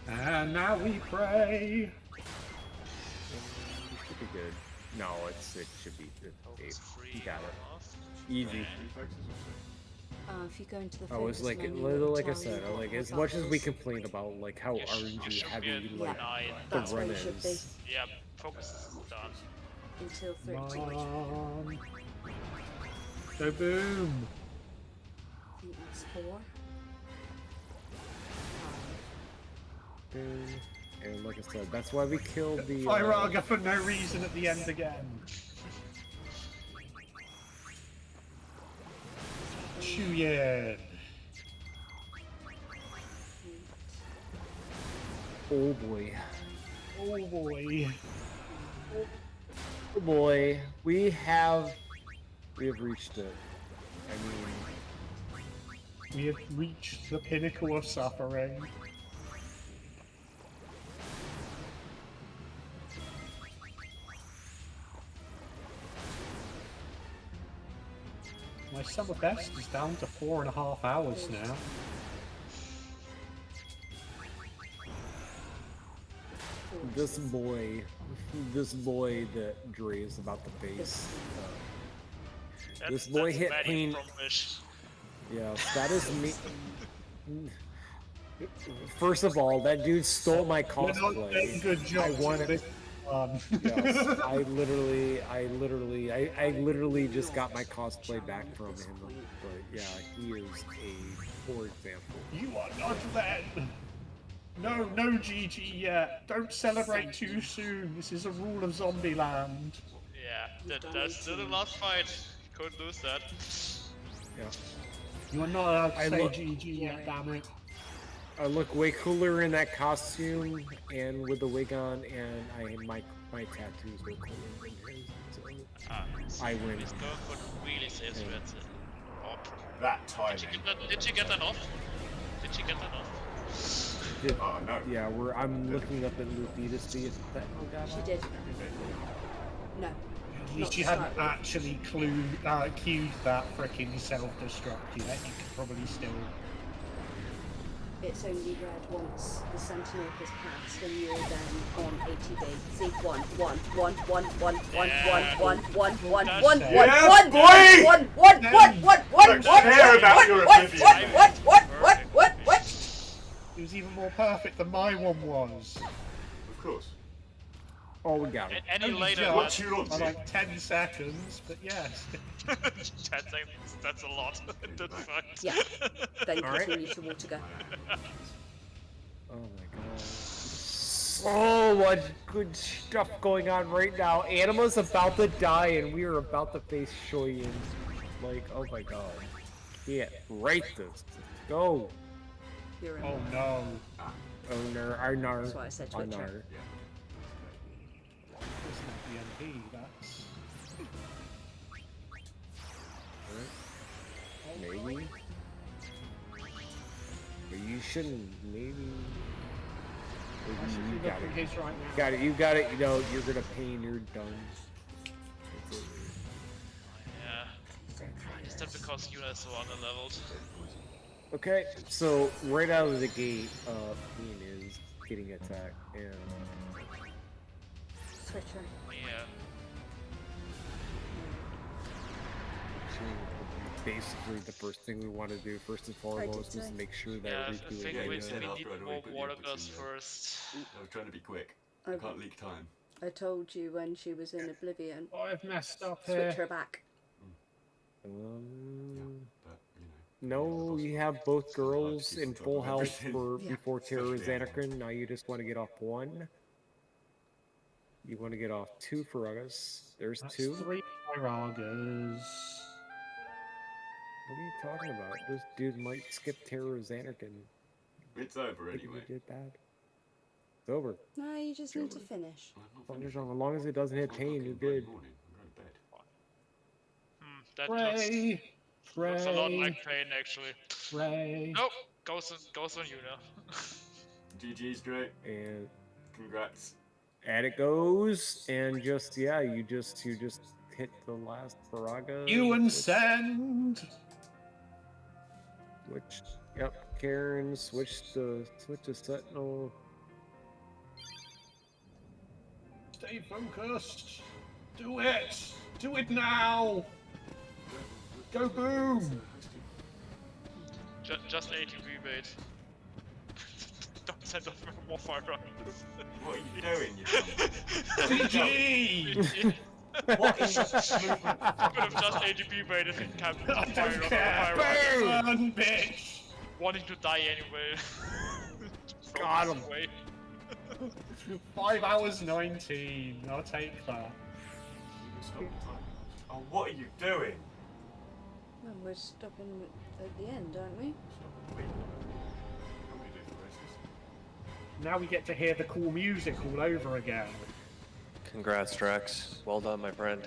K: And now we pray.
G: Should be good. No, it should be 8. You got it. Easy.
B: If you go into the
G: Oh, it's like,
B: menu,
G: like I
B: it'll
G: said,
B: tell you
G: like
B: what
G: as much as we
B: buttons.
G: complain about like how RNG heavy like
B: That's
G: the
B: where
G: run
B: it should be.
G: is.
C: Yeah, focus is done.
B: Until 13.
K: Mom. Go boom.
B: I think that's 4.
G: And like I said, that's why we killed the
K: Firaga for no reason at the end again. Chuyen.
G: Oh boy.
K: Oh boy.
G: Oh boy. We have reached it. I mean,
K: we have reached the pinnacle of suffering. My summer best is down to 4.5 hours now.
B: torches.
G: this boy that Dre is about to face. This
C: That's-
G: boy
C: that's
G: hit
C: Manny
G: pain.
C: from Wish.
G: Yes, that is me. First of all, that dude stole my
K: You're not doing
G: cosplay.
K: good job.
G: I wanted.
K: This one.
G: Yes, I literally just got my cosplay back from him. But yeah, he is a poor example.
K: You are not Len. No GG yet. Don't celebrate too soon. This is a rule of Zombieland.
C: Yeah, that's still the last fight. Couldn't lose that.
G: Yeah.
K: You are not allowed to
G: I
K: say
G: look-
K: GG yet, damn it.
G: I look way cooler in that costume and with the wig on, and my tattoos were cooler than his. So I win.
C: He's going for the really safe threats.
A: That timing.
C: Did she get that off? Did she get that off?
A: Oh no.
G: Yeah, I'm looking up at Luffy to see if that got
B: She
G: off.
B: did. No.
K: At least you hadn't actually cued that frickin' self-destruct yet. You could probably still.
B: It's only red once the Sentinel has passed and you're then on 80B. See, one.
K: It was even more perfect than my one was.
A: Of course.
G: Oh, we got it.
C: Any
K: Only
C: later
K: just
C: than-
K: for like 10 seconds, but yes.
C: 10 seconds, that's a lot. That's fucked.
B: Yeah. Then
G: All right.
B: continue to water go.
G: Oh my god. So much good stuff going on right now. Anima's about to die and we are about to face Shoyin. Like, oh my god. Yeah, right this. Go.
B: You're in.
K: Oh no.
G: Arnar.
B: That's why I said Twitcher.
G: Arnar.
K: That's not the MP, that's.
G: Maybe. But you shouldn't. Maybe. You got it.
K: His right now.
G: Got it. You got it. You know, you're gonna pay and you're done. That's it.
C: Yeah. Is that because Yuna is so underleveled?
G: Okay, so right out of the gate, Pain is getting attacked and
B: Twitcher.
C: Yeah.
G: basically the first thing we want to do first and foremost is make sure that
C: Yeah, I
G: we
C: think
G: do
C: we
G: it.
C: need more water guns first.
R: I was trying to be quick. I
B: Okay.
R: can't leak time.
B: I told you when she was in Oblivion.
K: I've messed up
B: Switch
K: here.
B: her back.
R: But,
G: No, you have both girls in full health
R: everything.
G: for
B: Yeah.
G: before Terror
R: Especially Anna.
G: Xanarkin. Now you just want to get off one. You want to get off two Faragas. There's
K: That's
G: two.
K: 3 Pyragas.
G: What are you talking about? This dude might skip Terror Xanarkin.
R: It's over
G: Think
R: anyway.
G: he did bad. It's over.
B: No, you just need to finish.
G: As long as it doesn't hit Pain, you're good.
C: That looks a lot
K: Ray.
C: like Pain, actually.
K: Ray.
C: Nope, goes on Yuna.
R: GG's great.
G: And
R: Congrats.
G: it goes, and just yeah, you just hit the last Faraga.
K: You and
G: which-
K: send.
G: Which, yep, Karen, switch to Sentinel.
K: Stay focused. Do it. Do it now. Go boom.
C: Just ATV bait. Don't send off more fire rockets.
R: What are you doing, you
K: GG.
C: What is Could have just ATV baited and camped
K: I don't care. Burn, bitch.
C: Wanting to die anyway.
G: Got him.
K: 5 hours 19. I'll take that.
R: Oh, what are you doing?
B: Well, we're stopping at the end, aren't we?
K: Now we get to hear the cool music all over again.
U: Congrats, Drax. Well done, my friend.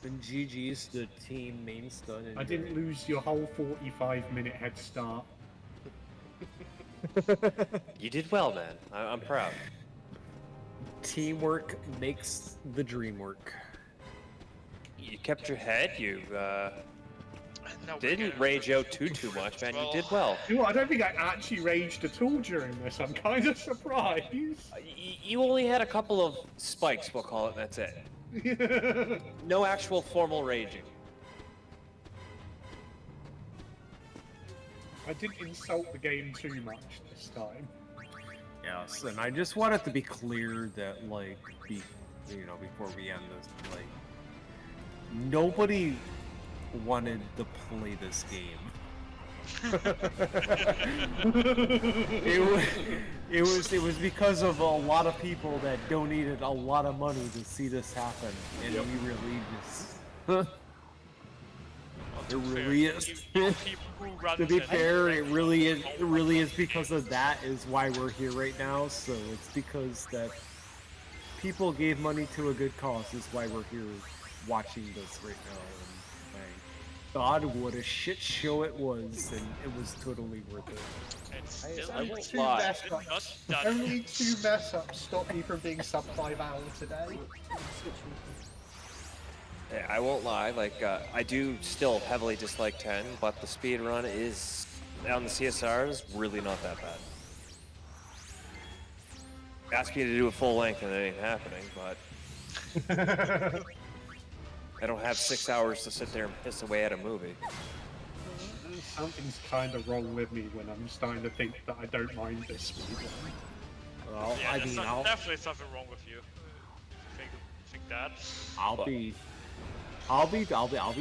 G: And GG's the team main stun. And
K: I didn't lose your whole 45-minute head start.
U: You did well, man. I'm proud.
G: Teamwork makes the dream work.
U: You kept your head. You
G: didn't rage out too much, man. You did well.
K: You know what, I don't think I actually raged at all during this. I'm kind of surprised.
G: You only had a couple of spikes, we'll call it. That's it. No actual formal raging.
K: I didn't insult the game too much this time.
G: Yes, and I just want it to be clear that, like, before we end this, like, nobody wanted to play this game. it was because of a lot of people that donated a lot of money to see this happen, and we really just. It really is. To be fair, it really is because of that is why we're here right now. So it's because that people gave money to a good cause is why we're here watching this right now. And God, what a shit show it was, and it was totally worth it. I won't lie.
K: Only 2 mess ups stop me from being sub 5 hours today.
G: I won't lie, like, I do still heavily dislike 10, but the speed run is, on the CSR, is really not that bad. Ask me to do a full length and it ain't happening, but... I don't have 6 hours to sit there and piss away at a movie.
K: Something's kind of wrong with me when I'm starting to think that I don't mind this speed run.
G: Well,
C: yeah,
G: I mean,
C: definitely something wrong with you. Think that.
G: I'll be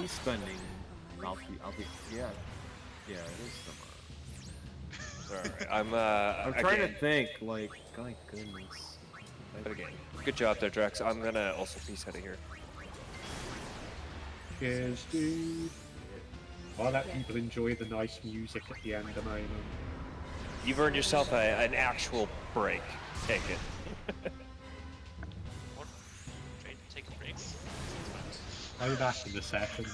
G: spending. Yeah, it is tomorrow. Alright, I'm trying to think. Like, my goodness. But again, good job there, Drex. I'm gonna also piece out of here.
K: Cheers, dude. I'll let people enjoy the nice music at the end of the moment.
G: You've earned yourself an actual break. Take it.
C: What? Taking breaks?
K: I'll be back in a second.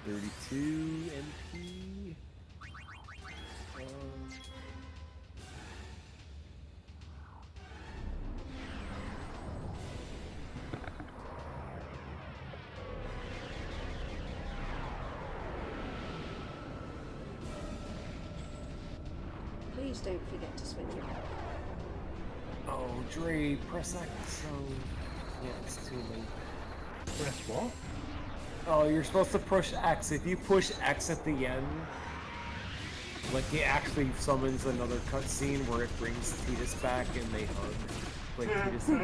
G: 32 MP.
B: Please don't forget to swing your bell.
G: Oh, Dre, press X. So, yeah, it's too late.
K: Press what?
G: Oh, you're supposed to push X. If you push X at the end, like, it actually summons another cutscene where it brings Titus back and they hug. Like, Titus.
C: No,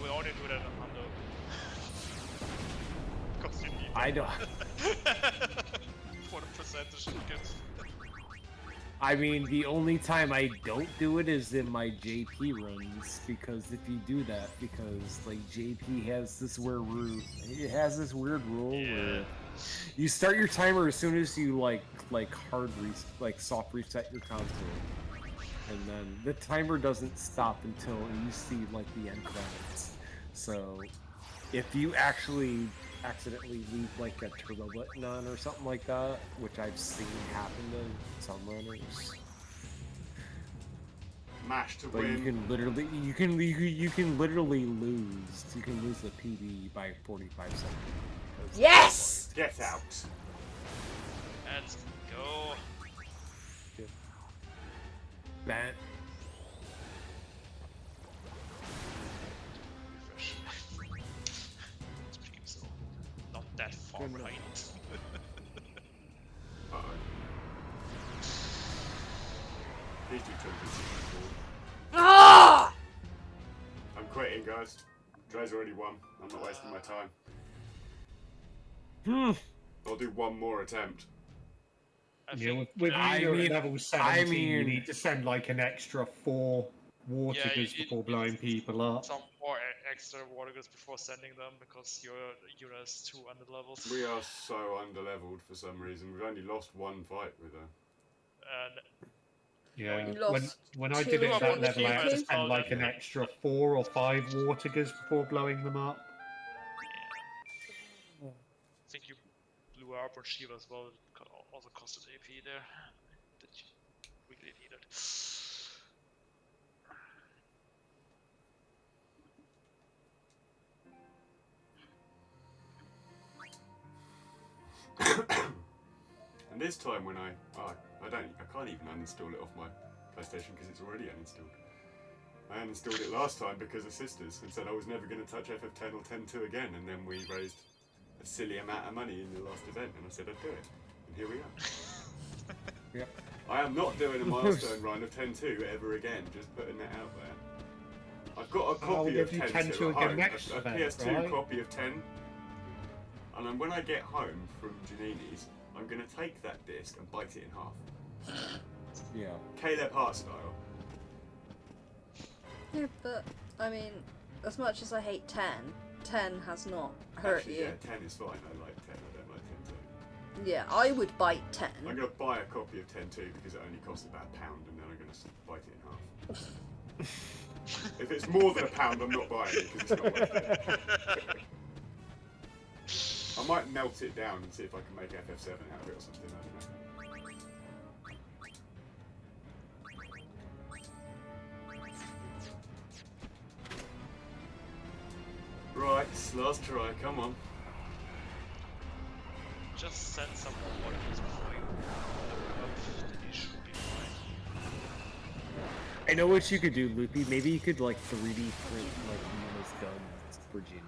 C: we only do that on the... Continue.
G: I don't...
C: For the percentage it gets.
G: I mean, the only time I don't do it is in my JP runs, because if you do that, because like JP has this weird rule, where you start your timer as soon as you soft reset your console, and then the timer doesn't stop until you see like the end credits. So if you actually accidentally leave like a turbo button on or something like that, which I've seen happen to some runners.
R: Mash to
G: but
R: win.
G: you can literally lose. You can lose the PB by 45 seconds.
B: Yes!
R: Get out.
C: Let's go.
G: That.
C: That far right.
R: Please do 264.
B: Ah!
R: I'm quitting, guys. Dre's already won. I'm not wasting my time. I'll do one more attempt.
K: Yeah, with you at level 17, you need to send like an extra 4 water goods before blowing people up.
C: Some more extra water goods before sending them because your unit is too underleveled.
R: We are so underleveled for some reason. We've only lost one fight with her.
K: Yeah,
B: You lost
K: when I
B: two
K: did it at that
B: before
K: level, I had to
B: defeating?
K: spend like an extra 4 or 5 water goods before blowing them up.
C: I think you blew her up on Shiva as well. It also costed AP there that you really needed.
R: And this time when I can't even uninstall it off my PlayStation because it's already uninstalled. I uninstalled it last time because of sisters and said I was never going to touch FF10 or 10.2 again, and then we raised a silly amount of money in the last event, and I said I'd do it, and here we are.
G: Yep.
R: I am not doing a milestone run of 10.2 ever again. Just putting that out there. I've got a copy of 10.2 at home, a PS2
K: right?
R: copy of 10, and then when I get home from Janini's, I'm going to take that disc and bite it in half.
G: Yeah.
R: Caleb Hart style.
B: Yeah, but I mean, as much as I hate 10, 10 has not hurt
R: Actually,
B: you.
R: yeah, 10 is fine. I like 10. I don't like 10.2.
B: Yeah, I would bite 10.
R: I'm going to buy a copy of 10.2 because it only costs about £1, and then I'm going to bite it in half. If it's more than £1, I'm not buying it because it's not worth it. I might melt it down and see if I can make FF7 out of it or something. I don't know. Right, last try, come on.
C: Just send some more water goods before you level up, then you should be fine.
G: I know what you could do, Loopy. Maybe you could like 3D print like Nina's guns for Ginny.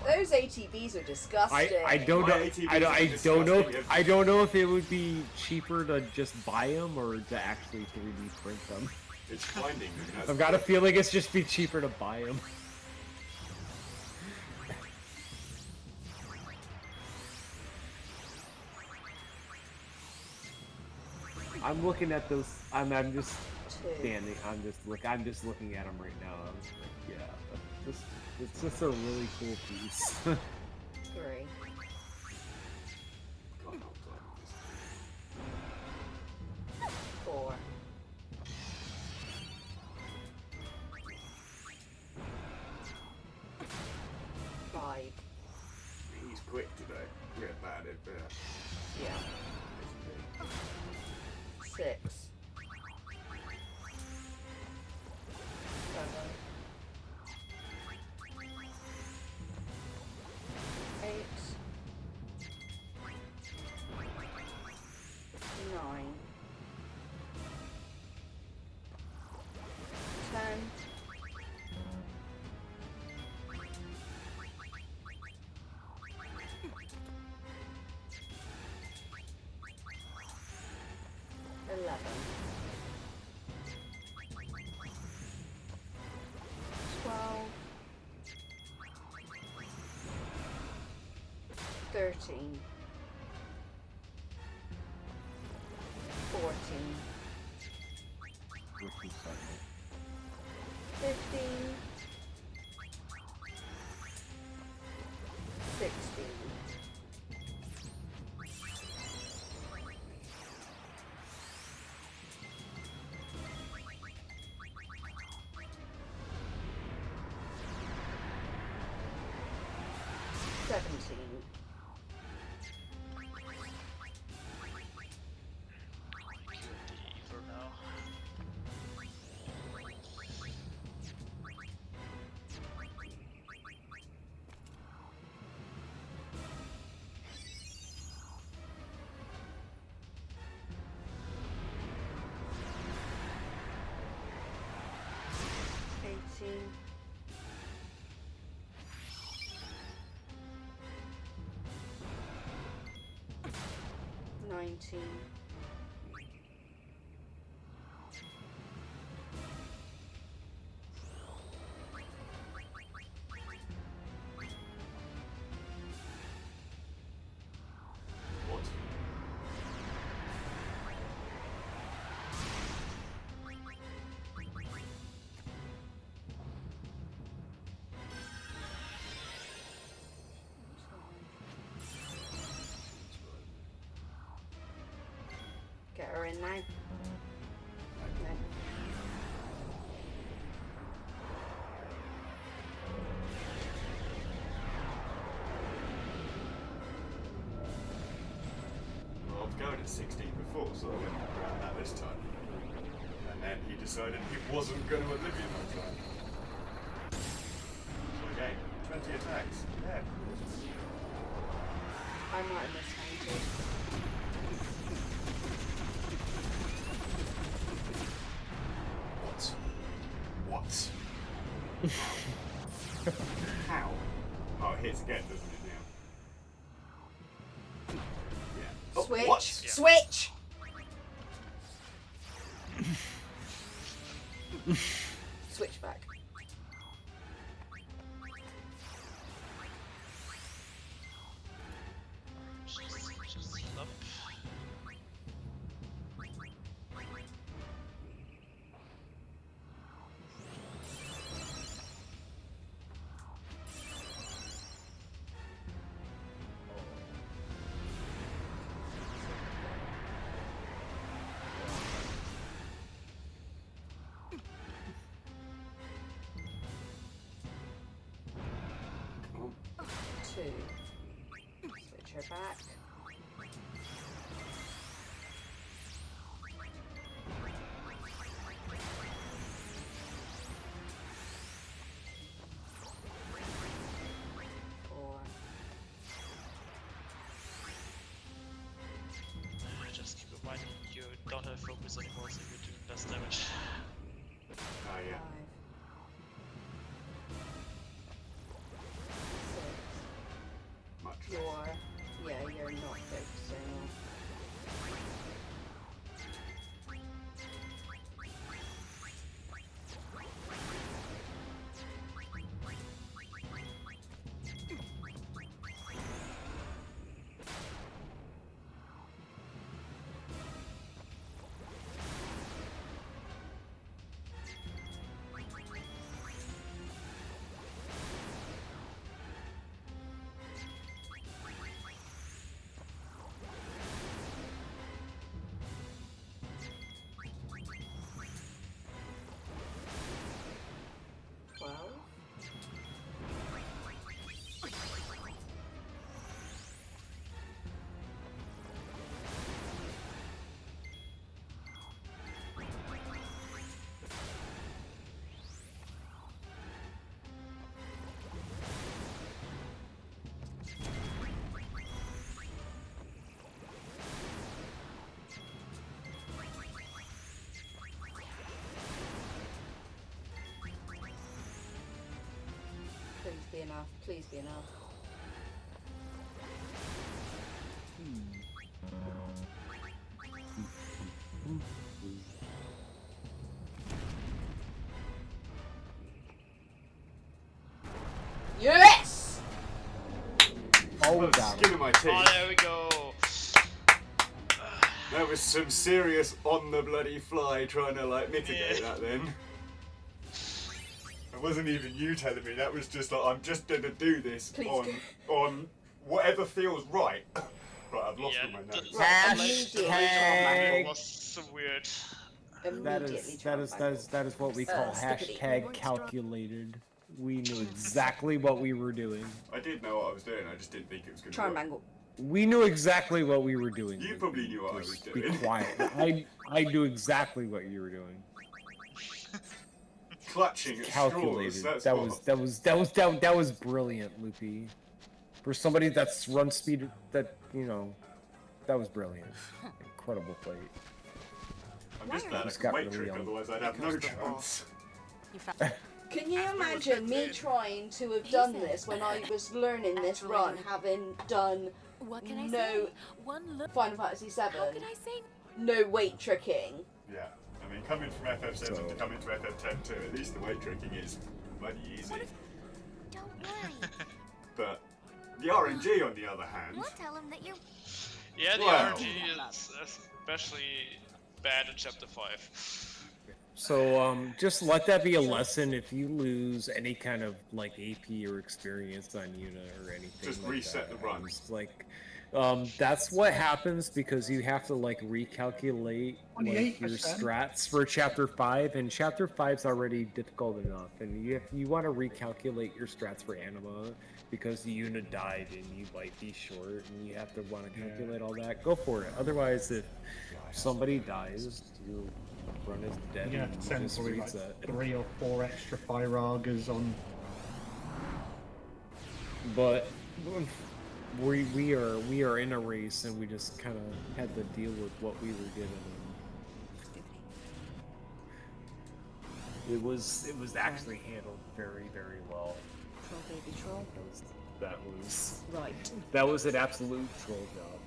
B: Those ATVs are disgusting.
G: I don't know. I don't know if it would be cheaper to just buy them or to actually 3D print them.
R: It's finding them.
G: I've got a feeling it's just be cheaper to buy them. I'm looking at those. I'm just standing. I'm just looking at them right now. I was like, yeah, it's just a really cool piece.
B: 3. 4. 5.
R: He's quick today. We're bad at that.
B: Yeah. 6. 7. 8. 9. 10. 11. 12. 13. 14. 15. 16. 17. 18. 19. in now. No.
R: Well, I was going at 16 before, so I went around that this time. And then he decided he wasn't going to Oblivion that time. So again, 20 attacks. Yeah.
B: I'm not in this time too.
R: What? How? Oh, it hits again, doesn't it now? Yeah. Oh,
B: Switch!
R: what?
B: Switch! Switch back. Two. Switch her back. Four.
C: Just keep in mind you don't have focus anymore, so you're doing less damage.
R: Oh, yeah.
B: You're not focusing. Please be enough. Please be enough. Yes!
R: Oh, skin of my teeth.
C: Oh, there we go.
R: That was some serious on the bloody fly trying to like mitigate that then. It wasn't even you telling me, that was just like, I'm just gonna do this on whatever feels right. Right, I've lost all my notes.
G: Hashtag.
C: Was so weird.
G: That is what we call hashtag calculated. We knew exactly what we were doing.
R: I did know what I was doing, I just didn't think it was gonna
B: Try and
R: work.
B: mangle.
G: We knew exactly what we were doing.
R: You probably knew what I was
G: Be
R: doing.
G: quiet. I knew exactly what you were doing.
R: Clutching at
G: Calculated.
R: straws,
G: That was brilliant, Loopy. For somebody that's run speed, that that was brilliant. Incredible plate.
R: I'm just glad I
G: Just
R: can
G: got
R: weight
G: really
R: trick,
G: young.
R: otherwise I'd have no chance.
B: Can you imagine me trying to have done this when I was learning this run, having done no Final Fantasy VII, no weight tricking?
R: Yeah, I mean, coming from FF7 to coming to FF10 too, at least the weight tricking is bloody easy.
M: Don't worry.
R: But the RNG, on the other hand,
M: We'll tell him that you're.
C: Yeah, the
R: Well.
C: RNG is especially bad in Chapter 5.
G: So just let that be a lesson. If you lose any kind of like AP or experience on Yuna or anything,
R: just
G: like
R: reset
G: that,
R: the run.
G: just, like That's what happens because you have to like recalculate like your
K: 28%.
G: strats for chapter 5, and chapter 5's already difficult enough, and if you want to recalculate your strats for anima because the unit died and you might be short and you have to want to calculate all that, go for it. Otherwise, if somebody dies, your run is dead
K: Yeah,
G: and you
K: send
G: just
K: probably like
G: reset.
K: 3 or 4 extra Firagas on.
G: But we are in a race, and we just kind of had to deal with what we were given. It was actually handled very, very well.
B: Troll baby troll.
G: That was an absolute troll job.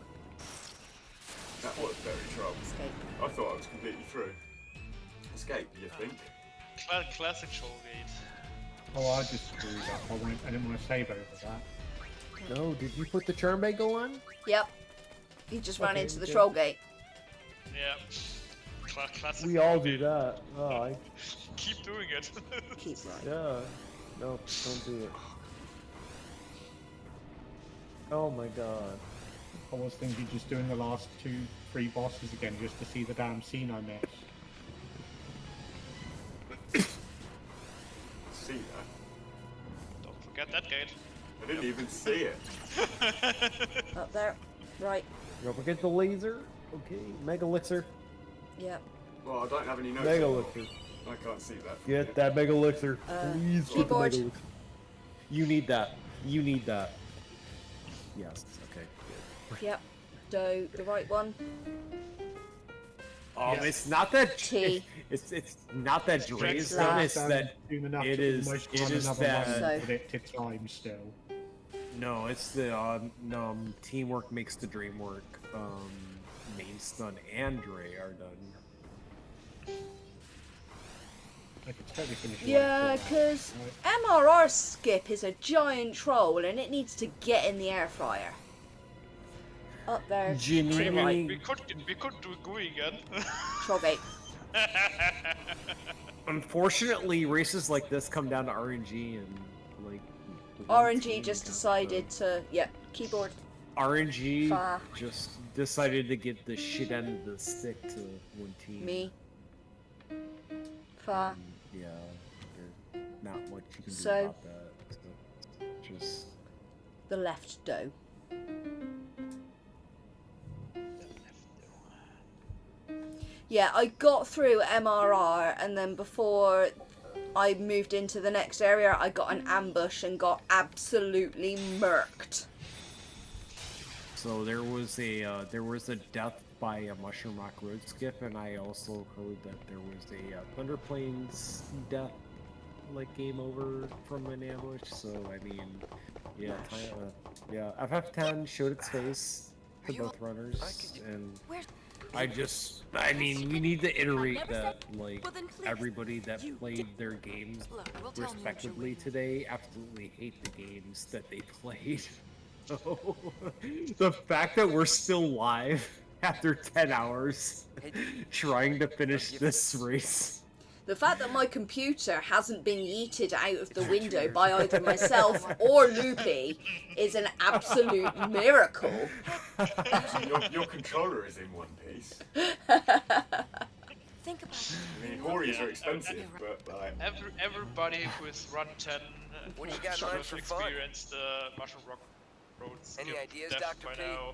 R: That was very trouble.
B: Escape.
R: I thought I was completely through. Escape, you think?
C: Classic Trollgate.
K: Oh, I just screwed up. I didn't want to save over that.
G: No, did you put the charm bagel on?
B: Yep. You just ran
G: Okay,
B: into the
G: good.
B: troll gate.
C: Yeah. Classic.
G: We all do that. Oh, I
C: Keep doing it.
B: Keep right.
G: yeah. No, don't do it. Oh my god.
K: I was thinking just doing the last 2-3 bosses again just to see the damn scene I missed.
R: See that?
C: Don't forget that gate.
R: I didn't even see it.
B: Up there. Right.
G: Don't forget the laser. Okay, Mega Elixir.
B: Yep.
R: Well, I don't have any notes.
G: Mega
R: on
G: Elixir.
R: it. I can't see that.
G: Get that Mega Elixir. Please get the
B: keyboard.
G: Mega Elixir. You need that. You need that. Yes. Okay. Good.
B: Yep. Do the right one.
G: It's not that
B: T.
G: It's not that Dre is
B: Slash.
G: done. It's that
K: Soon enough
G: it
K: to
G: is.
K: almost
G: It
K: run
G: is
K: another
G: that.
K: run predicted time still.
G: No, it's the teamwork makes the dream work. Milestone and Dre are done.
K: I could totally finish it
B: Yeah,
K: like that.
B: because MRR skip is a giant troll and it needs to get in the air fryer. Up there. To the right.
C: We could do GUI again.
B: Troll gate.
G: Unfortunately, races like this come down to RNG and like.
B: RNG just decided to, keyboard.
G: RNG
B: Fa.
G: just decided to give the shit end of the stick to one team.
B: Me. Fa.
G: Yeah, there's not much you can do
B: So-
G: about that. So, just
B: The left doe. Yeah, I got through MRR and then before I moved into the next area, I got an ambush and got absolutely murked.
G: so there was a death by a Mushroom Rock Road skip, and I also heard that there was a Thunder Plains death, like game over from an ambush. So I mean, yeah, FF10 showed its face to both runners, and I mean, we need to iterate that, like, everybody that played their games respectively today absolutely hate the games that they played. So, the fact that we're still live after 10 hours trying to finish this race.
B: The fact that my computer hasn't been yeeted out of the window by either myself or Loopy is an absolute miracle.
R: Your controller is in one piece.
N: Think about it.
R: I mean, Horis are expensive, but like.
C: Everybody who has run 10
H: What do you got in
C: should
H: mind
C: have
H: for fun?
C: experienced the Mushroom Rock Road skip
H: Any ideas,
C: death
H: Dr.
C: by
H: P?
C: now.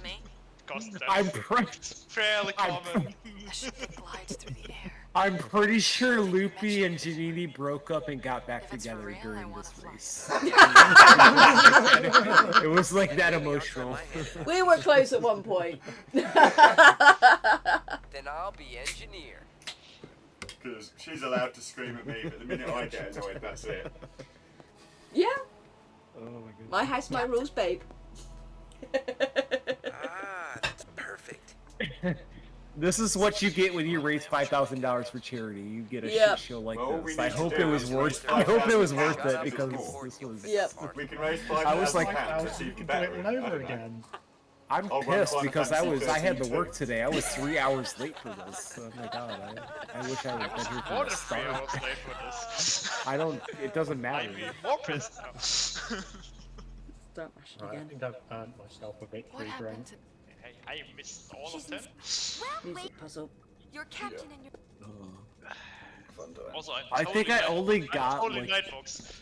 N: Me?
C: Cost death.
G: I'm
C: fairly common.
N: A ship that glides through the air.
G: I'm pretty sure Loopy and Janini broke up and got back
N: If it's
G: together
N: real, I
G: during
N: wanna
G: this
N: fly.
G: race. It was like that emotional.
B: We were close at one point.
H: Then I'll be engineer.
R: Because she's allowed to scream at me, but the minute I get annoyed, that's it.
B: Yeah.
G: Oh my goodness.
B: My house, my rules, babe.
H: That's perfect.
G: This is what you get when you raise $5,000 for charity. You get a
B: Yep.
G: shit show like
R: Well,
G: this.
R: we
G: I
R: need
G: hope
R: to
G: it
R: do
G: was
R: is
G: worth.
R: raise
G: I hope it was worth
R: £5,000
G: it because
R: more.
G: this was.
B: Yep.
R: If we can raise
G: I was like-
R: £5,000,
K: We
R: it's even
K: can do
R: better.
K: it all
R: I
K: over
R: don't know.
K: again.
G: I'm
R: I'll run
G: pissed
R: Final
G: because I
R: Fantasy
G: had to
R: 13
G: work
R: too.
G: today. I was 3 hours late for this. Oh my god! I wish I
C: I
G: would
C: was
G: been here
C: more
G: from the
C: than 3 hours
G: start.
C: late for this.
G: I don't. It doesn't matter.
C: I'm even more pissed now.
L: Don't mash it
K: Right, I
L: again.
K: think I've earned myself a victory drink.
C: Hey, I missed all of them.
L: Music puzzle.
N: Your captain and your...
C: Also,
G: I think I only got
C: totally
G: like.
C: Nightbox.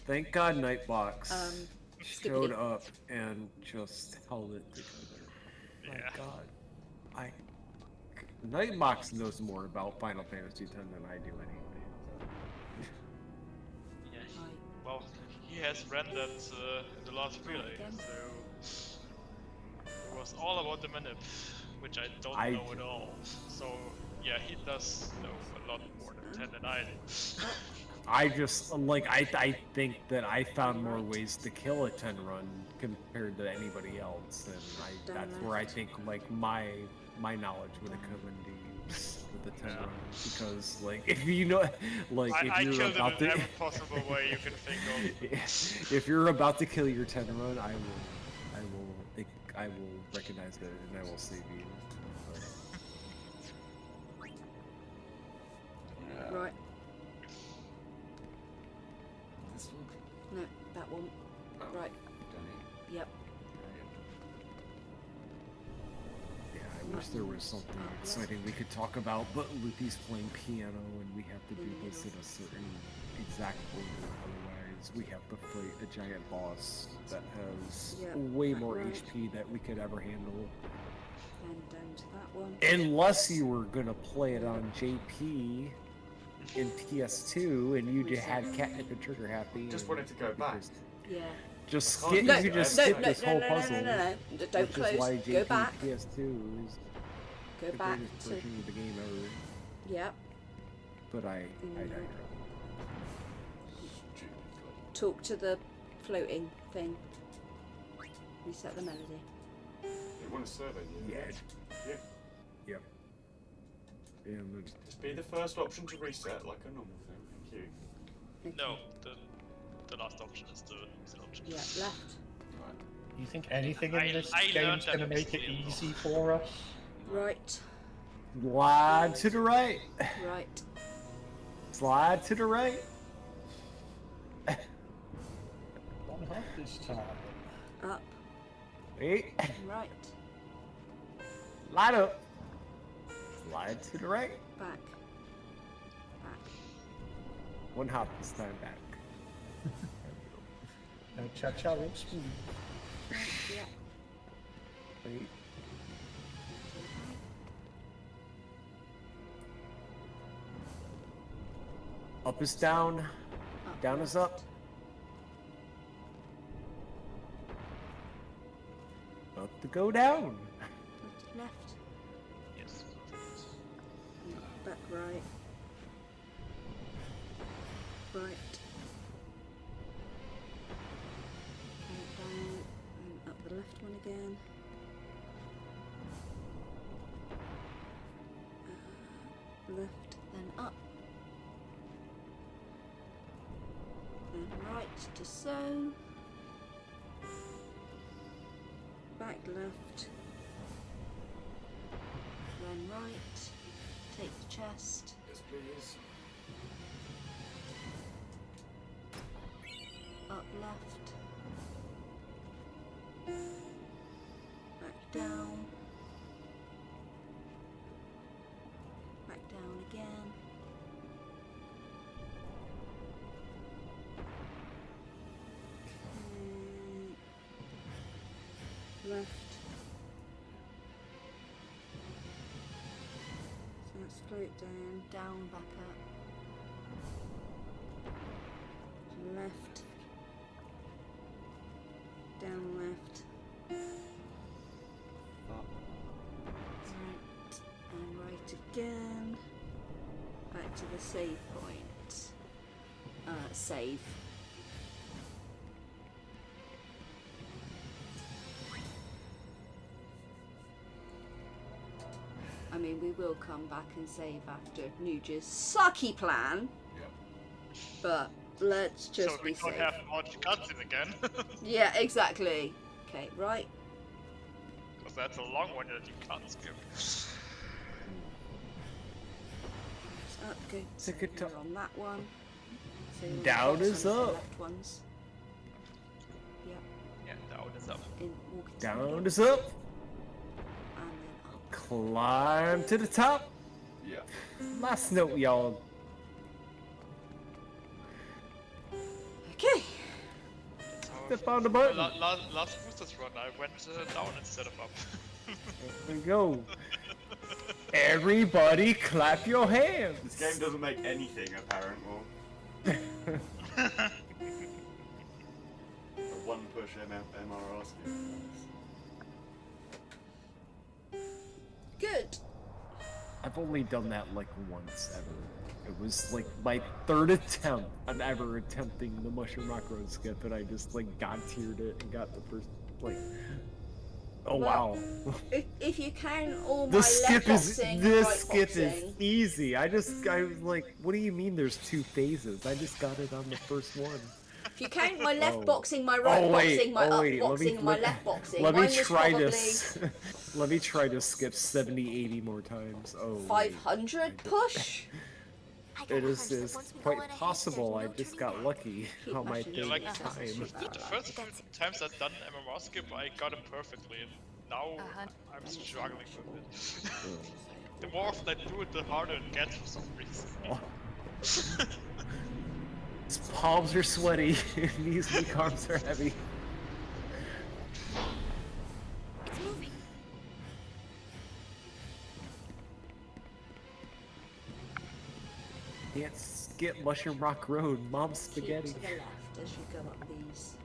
G: Thank God Nightbox showed
L: Skippity.
G: up and just held it together. My God, Nightbox knows more about Final Fantasy X than I do anyway.
C: Yeah, well, he has rendered in the last relay, so it was all about the manip, which I don't know at all. So yeah, he does know a lot more than I do.
G: I just like I think that I found more ways to kill a 10 run compared to anybody else, and that's where I think like my knowledge would have come into use with the 10 run, because like if you know like
C: I
G: if you're
C: killed
G: about
C: it
G: to
C: in every possible way you can think of.
G: if you're about to kill your 10 run, I will recognize it and I will save you.
L: Right.
R: This one?
L: No, that one. Right. Yep.
G: Yeah, I wish there was something exciting we could talk about, but Luffy's playing piano and we have to do this in a certain exact order, otherwise we have to fight a giant boss that has way more HP that we could ever handle.
L: And down to that one.
G: Unless you were gonna play it on JP in PS2 and you had Catnip and Trigger Happy.
R: Just wanted to go back.
L: Yeah.
G: Just
R: I
G: skip.
R: can't
G: You
R: do
G: could just
R: that.
G: skip this whole puzzle.
L: No. Don't
G: which
L: close.
G: Is why
L: Go
G: JP
L: back.
G: PS2 is
L: Go
G: the
L: back
G: greatest
L: to.
G: version of the game ever.
L: Yep.
G: But I digress.
L: Talk to the floating thing. Reset the melody.
R: You want a survey?
G: Yeah.
R: Yeah.
G: Yep. Yeah,
R: Just be the first option to reset, like a normal thing. Thank you.
C: No, the last option is the option.
L: Yeah, left.
K: You think anything in this
C: I
K: game's
C: learned that
K: gonna make it easy for us?
L: Right.
G: Slide to the right.
L: Right.
G: Slide to the right.
K: One half this time.
L: Up.
G: Wait.
L: Right.
G: Light up. Slide to the right.
L: Back. Back.
G: One hop this time back.
K: No cha-cha real smooth.
L: Yeah.
G: Wait. Up is down. Down is up. Up to go down.
L: Left.
C: Yes.
L: Back right. Right. Okay, down and up the left one again. Left, then up. Then right to so. Back left. Then right. Take the chest.
R: Yes, please.
L: Up left. Back down. Back down again. Left. So let's float down, back up. Left. Down left. Right. And right again. Back to the save point. Save. I mean, we will come back and save after Nuge's sucky plan.
R: Yep.
L: But let's just
C: So we
L: be
C: don't
L: safe.
C: have much cutscene again.
L: Yeah, exactly. Okay, right.
C: Because that's a long one that you can't skip.
L: Up, go
G: Take it
L: on that one.
B: So you
G: Down
B: focus
G: is
B: on the
G: up.
B: left ones. Yep.
C: Yeah, down is up.
B: Walk into the
G: Down
B: middle,
G: is up.
B: and then up.
G: Climb to the top.
R: Yeah.
G: Last note, y'all.
B: Okay.
G: Step on the button.
C: Last boosters run, I went down instead of up.
G: There we go. Everybody clap your hands.
R: This game doesn't make anything apparent, or a one push MRR skill.
B: Good.
G: I've only done that like once ever. It was like my third attempt on ever attempting the Mushroom Rock Road skip, and I just like god-tiered it and got the first like. Oh
B: Well,
G: wow!
B: If you count all my
G: The
B: left
G: skip is
B: boxing,
G: this
B: right
G: skip
B: boxing,
G: is easy. I was like, what do you mean? There's 2 phases. I just got it on the first one.
B: if you count my left
G: Oh.
B: boxing, my right boxing, my up
G: wait,
B: boxing, and my left boxing,
G: Let
B: mine
G: me
B: was
G: try
B: probably
G: this. Let me try to skip 70, 80 more times. Oh. wait.
B: 500 push.
G: It is quite possible. I just got lucky on my
C: Yeah,
G: third
C: like
G: time.
C: the first few times I've done MMR skip, I got it perfectly, and now I'm struggling with it. The more often I do it, the harder it gets for some reason.
G: His palms are sweaty. These weak arms are heavy.
N: It's moving.
G: Can't skip Mushroom Rock Road. Mom's spaghetti.
B: Keep to the left as you go up these.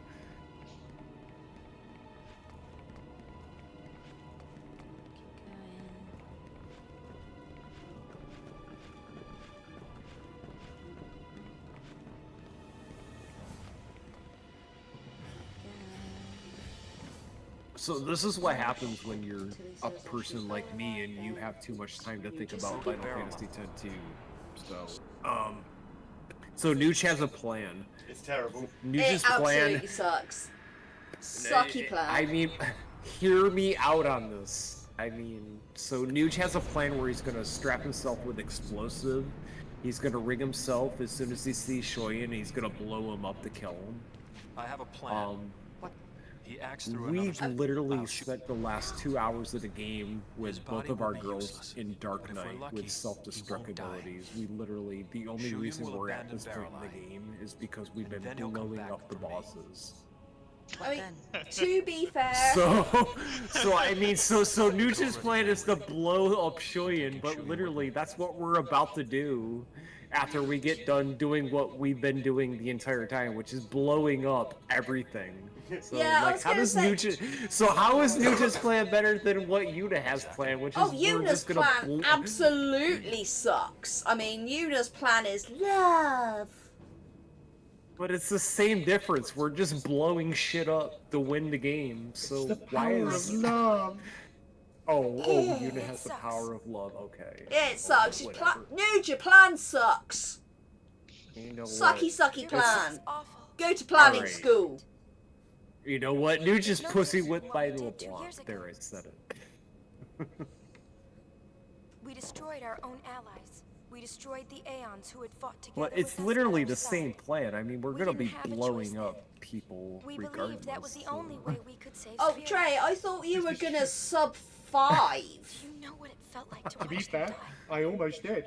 G: So this is what happens when you're a person like me and you have too much time to think about Final Fantasy X too. So Nooch has a plan.
R: It's terrible.
G: Nooch's
B: It
G: plan.
B: absolutely sucks. Sucky plan.
G: I mean, hear me out on this. I mean, so Nooch has a plan where he's gonna strap himself with explosive. He's gonna rig himself as soon as he sees Shoyin, and he's gonna blow him up to kill him.
E: I have a plan. He acts through
G: We
E: another-
G: literally spent the last 2 hours of the game with both
E: body
G: of our
E: will be
G: girls
E: useless.
G: in Dark
E: But if we're
G: Knight
E: lucky,
G: with self-destruct
E: he won't die.
G: abilities. We literally, the only
E: Shuyan
G: reason
E: will
G: we're at
E: abandon
G: this point in the
E: Barrel
G: game is because we've
E: and
G: been
E: then he'll come
G: blowing
E: back
G: up the
E: for me.
G: bosses.
B: I mean, to be fair,
G: So I mean, so Nooch's plan is to blow up Shoyin, but literally that's what we're about to do after we get done doing what we've been doing the entire time, which is blowing up everything. So
B: Yeah, I
G: like,
B: was
G: how
B: gonna
G: does
B: say-
G: how is Nooch's plan better than what Yuna has planned, which is
B: oh,
G: we're
B: Yuna's
G: just gonna
B: plan absolutely sucks. I mean, Yuna's plan is love.
G: But it's the same difference. We're just blowing shit up to win the game. So why is
K: love?
G: Oh,
B: Yeah,
G: Yuna
B: it
G: has the
B: sucks.
G: power of love. Okay.
B: Yeah, it sucks. Your
G: Whatever.
B: Nude, your plan sucks.
G: You know
B: Sucky,
G: what?
B: sucky
G: It's-
B: plan. Go to planning
G: Alright.
B: school.
G: You know what? Nooch is
N: No,
G: pussy
N: this is
G: with
N: what
G: by
N: we
G: the
N: did 2
G: LeBlanc.
N: years ago.
G: There, I said it.
N: We destroyed our own allies. We destroyed the Aeons who had fought together.
G: But it's
N: with us
G: literally
N: at
G: the
N: our
G: same
N: side.
G: plan. I mean, we're
N: We
G: gonna
N: didn't
G: be
N: have a choice
G: blowing
N: then.
G: up people
N: We
G: regardless.
N: believed that was the only way we could save
B: Oh,
N: Spira.
B: Trey, I thought you were gonna sub 5.
N: You know what it felt like to
K: To be
N: watch them
K: fair, I almost did.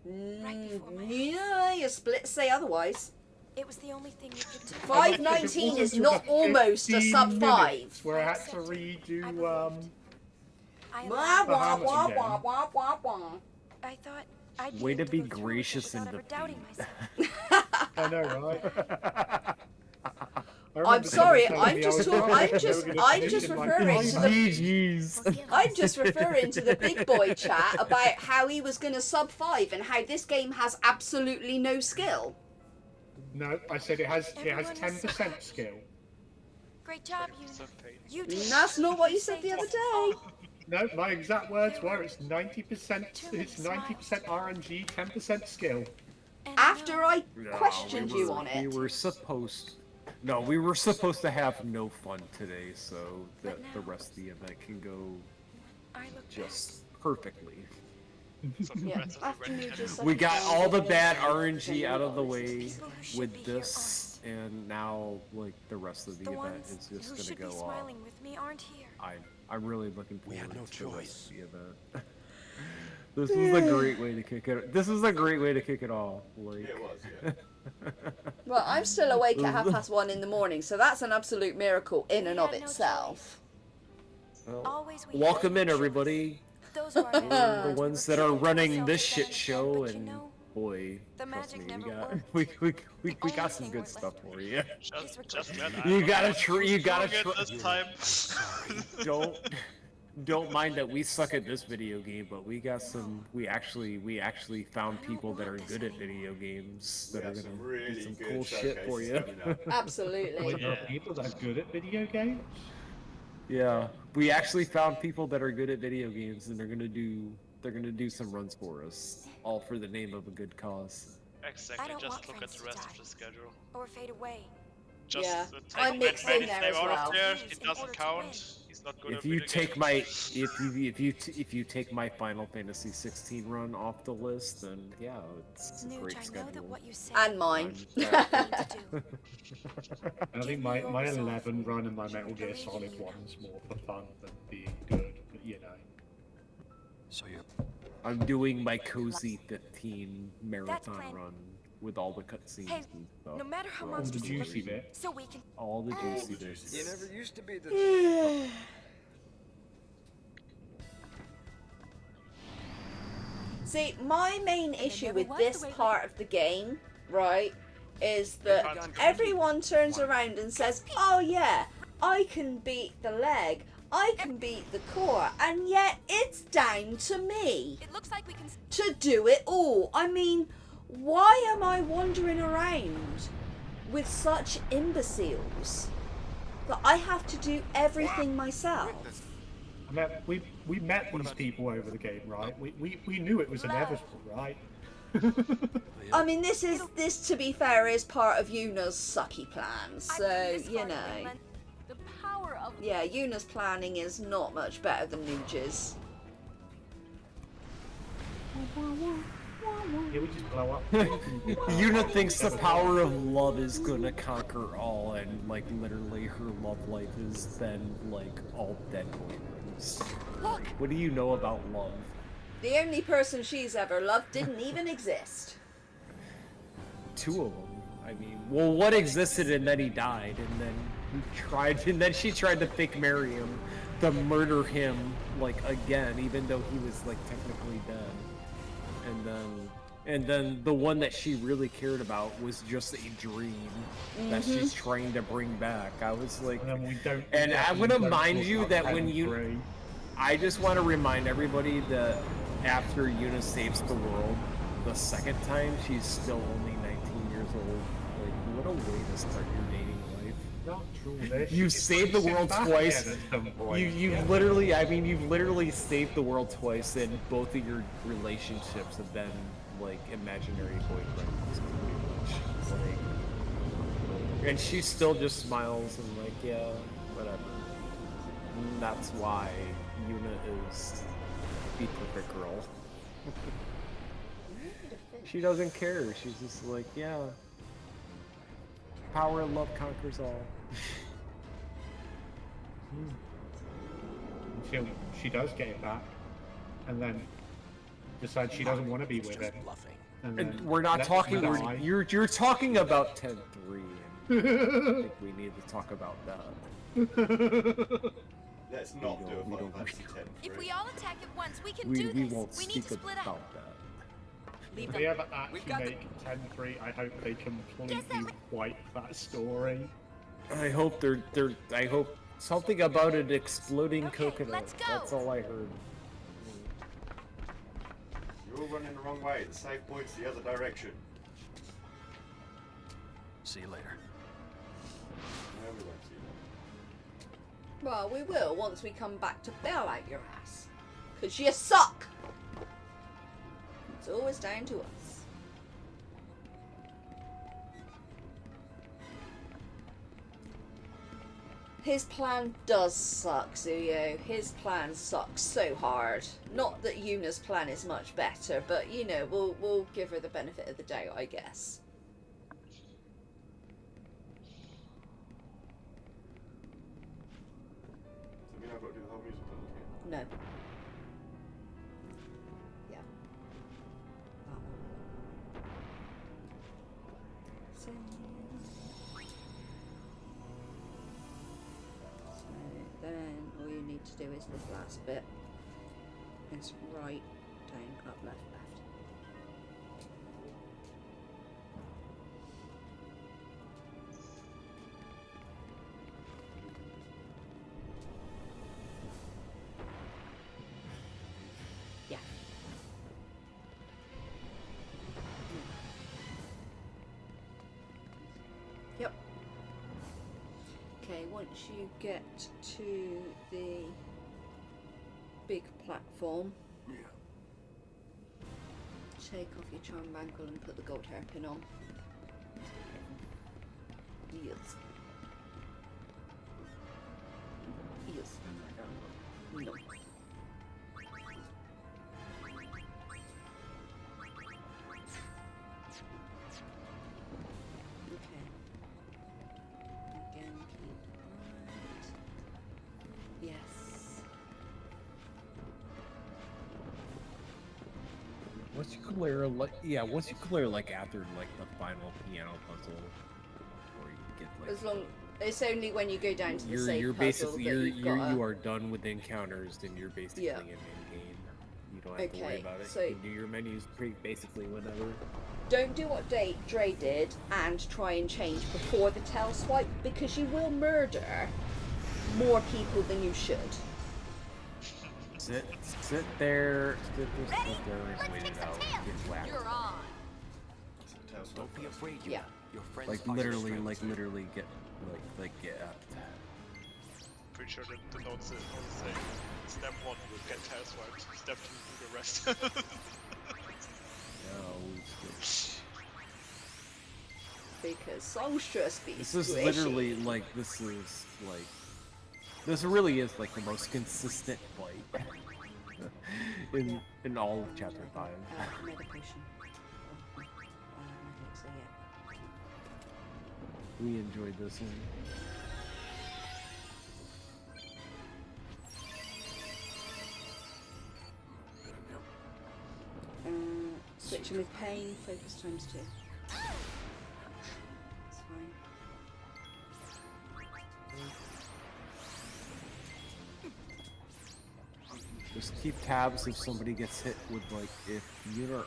B: Yeah, your splits say otherwise.
N: It was the only thing we could do.
B: 519 is not
K: Took
B: almost a
K: 15
B: sub 5.
K: minutes Where I had to redo
B: Wah, wah,
K: Bahamas
B: wah,
K: again.
B: wah, wah, wah, wah.
N: I thought I'd
G: Way to
N: able
G: be
N: live through it
G: gracious
N: without
G: and
N: ever doubting myself.
K: I know, right?
B: I'm sorry, I'm just referring to the
G: GG's.
B: I'm just referring to the big boy chat about how he was gonna sub 5 and how this game has absolutely no skill.
K: No, I said it has 10% skill.
N: Great job, you did.
B: That's not what you said the other day.
K: No, my exact words were it's 90%. It's 90% RNG, 10% skill.
B: After I
G: No,
B: questioned
G: we
B: you
G: were-
B: on it.
G: We were supposed. No, we were supposed to have no fun today, so that the rest of the event can go
N: I look
G: just perfectly.
B: Yeah, after you just
G: We got all the bad RNG out of the way with this, and now like the rest of the event is just gonna go off.
N: With me aren't here.
G: I'm really looking forward to the rest of the event. This is a great way to kick it. This is a great way to kick it off. Like,
A: Yeah, it was, yeah.
B: Well, I'm still awake at 1:30 in the morning, so that's an absolute miracle in and of itself.
G: well, welcome in, everybody. The ones that are running this shit show, and boy, trust me, we got some good stuff for you.
C: Just
G: You gotta
C: this time.
G: Don't mind that we suck at this video game, but we got some. We actually found people that are good at video games that are gonna do some cool shit for you.
B: Absolutely.
K: Wait, there are people that are good at video games?
G: Yeah, we actually found people that are good at video games, and they're gonna do some runs for us, all for the name of a good cause.
C: Exactly. Just look at the rest of the schedule.
N: Or fade away.
C: Just
B: Yeah,
C: take
B: I'm mixed in there as
C: out
B: well.
C: of there. It doesn't count. He's not good
G: If
C: at
G: you
C: video
G: take
C: games.
G: my if you take my Final Fantasy 16 run off the list, then yeah, it's a great schedule.
B: And mine.
K: I think my 11 run and my Metal Gear Solid 1's more for fun than being good, but you know.
E: So
G: I'm doing my cozy 15 marathon run with all the cutscenes
N: Hey,
G: and stuff.
N: no matter how
G: for
N: much
G: all
K: the juicy bits.
N: So we can.
G: All the juicy bits.
H: You never used to be the.
B: See, my main issue with this part of the game, right, is that everyone turns around and says, oh yeah, I can beat the leg, I can beat the core, and yet it's down to me
N: It looks like we can.
B: to do it all. I mean, why am I wandering around with such imbeciles that I have to do everything myself?
K: I mean, we met these people over the game, right? We knew it was inevitable, right?
B: I mean, this to be fair is part of Yuna's sucky plan, so you know.
O: The power of
B: Yeah, Yuna's planning is not much better than Nuge's.
K: Yeah, we just blow up.
G: Yuna thinks the power of love is gonna conquer all, and like literally her love life is then like all dead boyfriends. What do you know about love?
B: The only person she's ever loved didn't even exist.
G: Two of them. I mean, well, one existed and then he died, and then she tried to fake marry him, to murder him like again, even though he was like technically dead. And then the one that she really cared about was just a dream that she's trying to bring back. I was like, and I'm gonna mind you that when you, I just want to remind everybody that after Yuna saves the world the second time, she's still only 19 years old. Like, what a way to start your dating life.
K: Not true.
G: You saved the world twice. You've literally, I mean, you've literally saved the world twice, and both of your relationships have been like imaginary boyfriends, pretty much. Like, and she still just smiles and like, yeah, whatever. And that's why Yuna is the perfect girl. She doesn't care. She's just like, yeah. Power of love conquers all.
K: Until she does get it back, and then decides she doesn't want to be with him.
G: And we're not talking. You're talking about 10-3. And I think we need to talk about that.
A: Let's not do a Final Fantasy 10-3.
N: If we all attack at once, we can
G: We
N: do this.
G: won't
N: We need
G: speak
N: to split
G: about
N: up.
G: that.
K: If they ever actually make 10-3, I hope they completely wipe that story.
G: I hope I hope something about an exploding coconut. That's all I heard.
A: You're all running the wrong way. The safe point's the other direction.
E: See you later.
A: No, we won't see you.
B: Well, we will once we come back to bail out your ass. 'Cause you suck! It's always down to us. His plan does suck, Zuyo. His plan sucks so hard. Not that Yuna's plan is much better, but you know, we'll give her the benefit of the doubt, I guess. No. Yeah. So then all you need to do is this last bit. It's right, down, up, left, left. Yeah. Yep. Okay, once you get to the big platform, take off your charm bangle and put the gold hairpin on. Yes. Yes. No. Okay. Again, keep right. Yes.
G: Once you clear, like, yeah, once you clear, like, after, like, the final piano puzzle, or you get, like...
B: As long... It's only when you go down to the safe
G: you're
B: puzzle
G: basically,
B: that
G: you are done with encounters, then you're basically in game. You don't have to worry
B: Okay,
G: about it.
B: so-
G: You can do your menus pretty basically whenever.
B: Don't do what Dre did and try and change before the tail swipe, because you will murder more people than you should.
G: Sit there and wait it out. Get whacked.
M: You're on.
U: Don't be afraid, you.
B: Yeah.
U: Your friends
G: Like
U: are your
G: literally
U: strength.
G: get get up.
C: Pretty sure that the notes say step 1 will get tail swiped, step 2 do the rest.
B: Because songstress be
G: This is
B: squishy.
G: literally like this really is like the most consistent fight in all of chapter 5.
B: Mega potion. So yeah.
G: We enjoyed this one.
B: Switching with pain, focus times 2. That's fine.
G: Just keep tabs if somebody gets hit with like if you are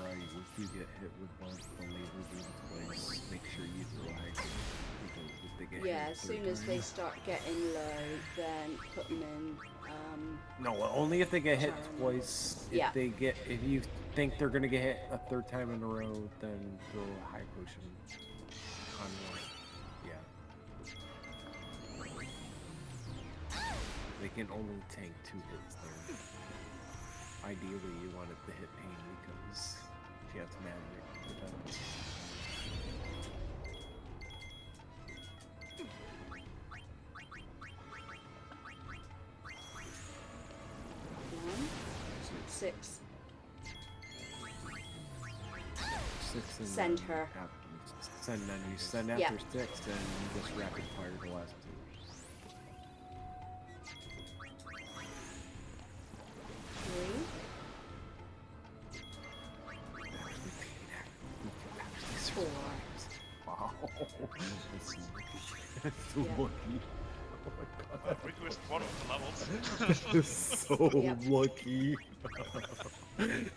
G: right, if you get hit with both the laser beam twice, make sure you throw high. If they get
B: Yeah,
G: hit
B: as
G: the third
B: soon as they
G: time.
B: start getting low, then put them in.
G: No, only if they get hit twice.
B: Yeah.
G: If you think they're gonna get hit a third time in a row, then throw a high potion on one. Yeah. They can only tank 2 hits there. Ideally, you want it to hit pain because she has magic.
B: Six.
G: 6 and
B: Send
G: then
B: her.
G: Then you send
B: Yeah.
G: after 6, then you just rapid fire the last 2.
B: Four.
G: Wow. That's so
B: Yeah.
G: lucky. Oh my god.
C: We missed one of the levels.
G: That is so
B: Yep.
G: lucky.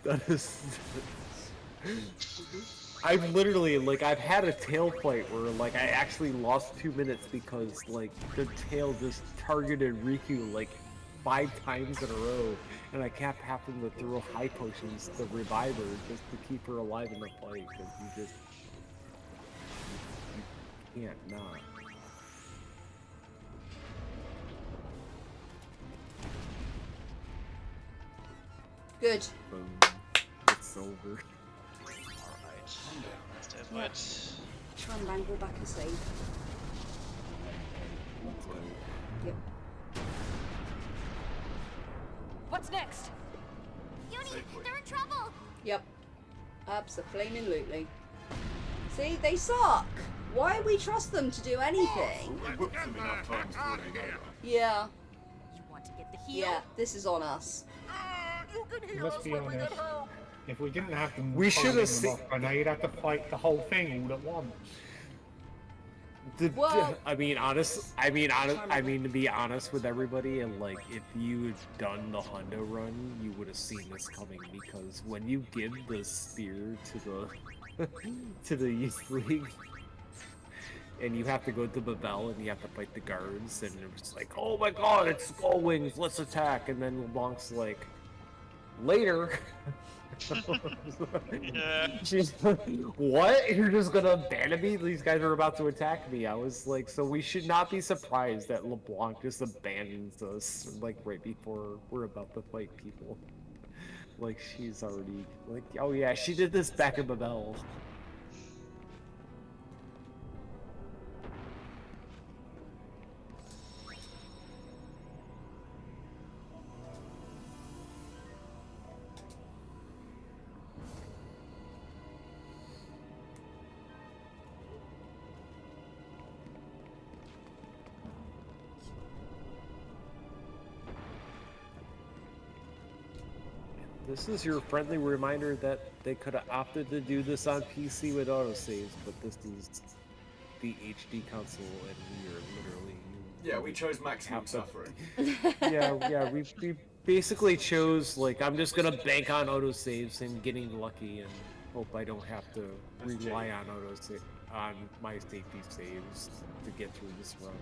G: That is... I've literally, like, I've had a tail fight where, like, I actually lost 2 minutes because, like, the tail just targeted Riku, like, 5 times in a row, and I kept having to throw high potions to revive her just to keep her alive in the fight, because you just... You can't not.
B: Good.
G: Boom. It's over.
C: Alright. Stay
B: Yep.
C: fight.
B: Try and bangle back a save.
G: Let's go.
P: What's next?
N: Uni, they're in trouble.
B: Yep. Abso-flaming-lutely. See, they suck. Why we trust them to do anything?
R: We whooped them enough times before they know.
B: Yeah.
P: You want to get the heel?
B: Yeah, this is on us.
K: Let's be honest. If we didn't have them,
G: We should have seen.
K: Grenade had to fight the whole thing all at once.
G: I mean, to be honest with everybody, and like, if you had done the Hundo run, you would have seen this coming, because when you give the spear to the to the youth league, and you have to go to Babel and you have to fight the guards, and it's like, oh my god, it's Skull Wings, let's attack, and then LeBlanc's like, later.
C: Yeah.
G: She's like, what? You're just gonna abandon me? These guys are about to attack me. I was like, so we should not be surprised that LeBlanc just abandons us, like, right before we're about to fight people. Like, she's already, like, oh yeah, she did this back in Babel. This is your friendly reminder that they could have opted to do this on PC with autosaves, but this is the HD console, and we are literally...
R: Yeah, we chose maximum suffering.
G: yeah, we basically chose, like, I'm just gonna bank on autosaves and getting lucky and hope I don't have to rely on on my safety saves to get through this run.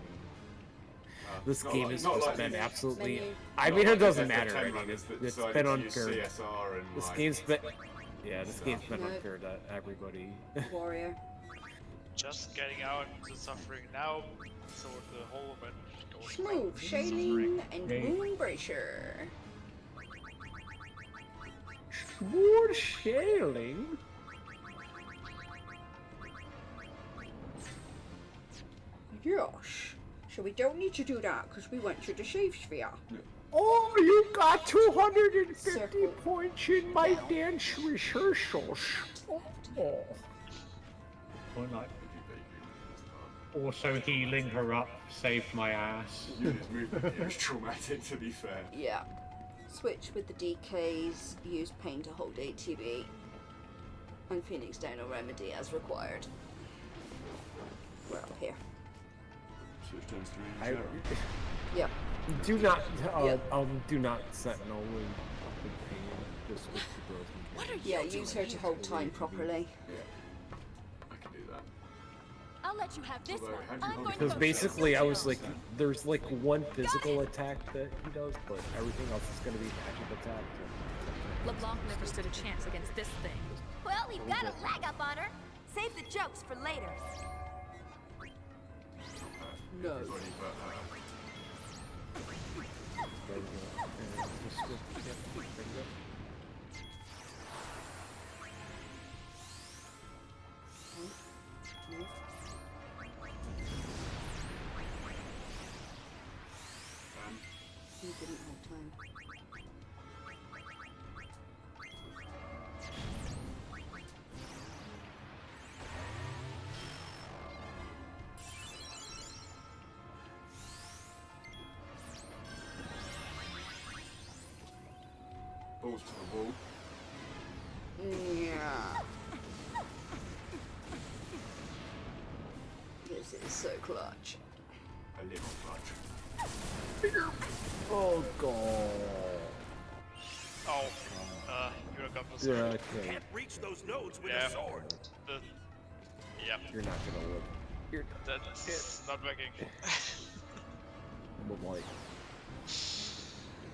G: This game has just been absolutely... I mean, it doesn't matter. I mean, it's been unfair. This game's been... Yeah, this game's been unfair to everybody.
B: Warrior.
C: Just getting out the suffering now, so the whole event goes
B: Smooth, Shailene, and Moonbracer.
G: Smooth Shailene?
B: Yosh. So we don't need to do that because we went to the safe sphere.
G: Oh, you got 250 points in my dance rehearsals. Oh.
K: Also healing her up saved my ass.
R: Unit's movement here is traumatic, to be fair.
B: Yeah. Switch with the DKs, use pain to hold ATB, and Phoenix down or remedy as required. We're up here.
R: Switch turns 3 and 0.
B: Yeah.
G: Do not, do not sentinel with pain. Just with the broken.
B: What are you use her to hold time properly.
R: Yeah. I can do that.
O: I'll let you have this one.
G: Because basically I was like, there's like one physical attack that he does, but everything else is going to be magic attack.
P: LeBlanc never stood a chance against this thing.
N: Well, we've got a leg up on her. Save the jokes for later.
B: No. He didn't have time.
R: Balls to the wall.
B: Yeah. This is so clutch.
R: A little clutch.
G: Oh god.
C: Oh, Unicorn was
G: Yeah, okay.
D: Can't reach those nodes with
C: yeah.
D: a sword.
C: Yeah.
G: You're not gonna live. You're
C: That's not working.
G: but like.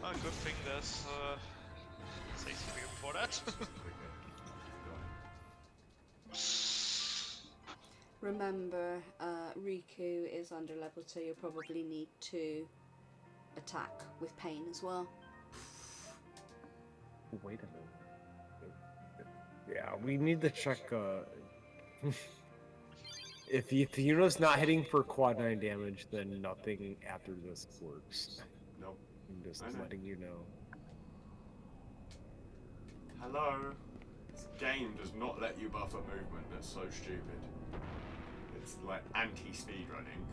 C: Well, good thing there's safety before that.
B: Remember, Riku is under level 2. You'll probably need to attack with pain as well.
G: Wait a minute. Yeah, we need to check. If Yuno's not hitting for quad 9 damage, then nothing after this works.
R: Nope.
G: I'm just letting you know.
R: Hello? This game does not let you buffer movement. That's so stupid. It's like anti-speedrunning.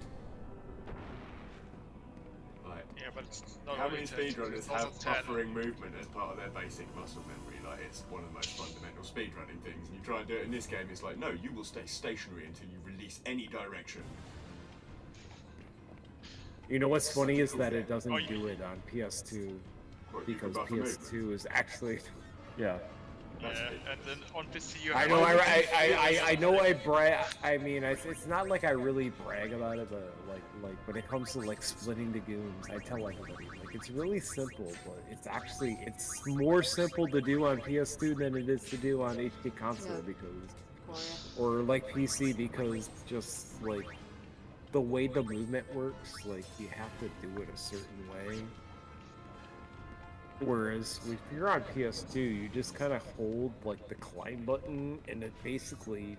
R: Like,
C: yeah, but it's not
R: how
C: only
R: many
C: 10,
R: speedrunners
C: it's
R: have
C: also 10.
R: buffering movement as part of their basic muscle memory? Like, it's one of the most fundamental speedrunning things. And you try and do it in this game, it's like, no, you will stay stationary until you release any direction.
G: You know what's funny is that it doesn't do it on PS2 because PS2 is actually, yeah.
C: Yeah, and then on PC you
G: I
C: have
G: know. I know. I
C: brag.
G: brag. I mean, it's not like I really brag about it, but like when it comes to like splitting the goons, I tell everybody like it's really simple, but it's more simple to do on PS2 than it is to do on HD console or like PC because just like the way the movement works, like you have to do it a certain way. Whereas if you're on PS2, you just kind of hold like the climb button, and it basically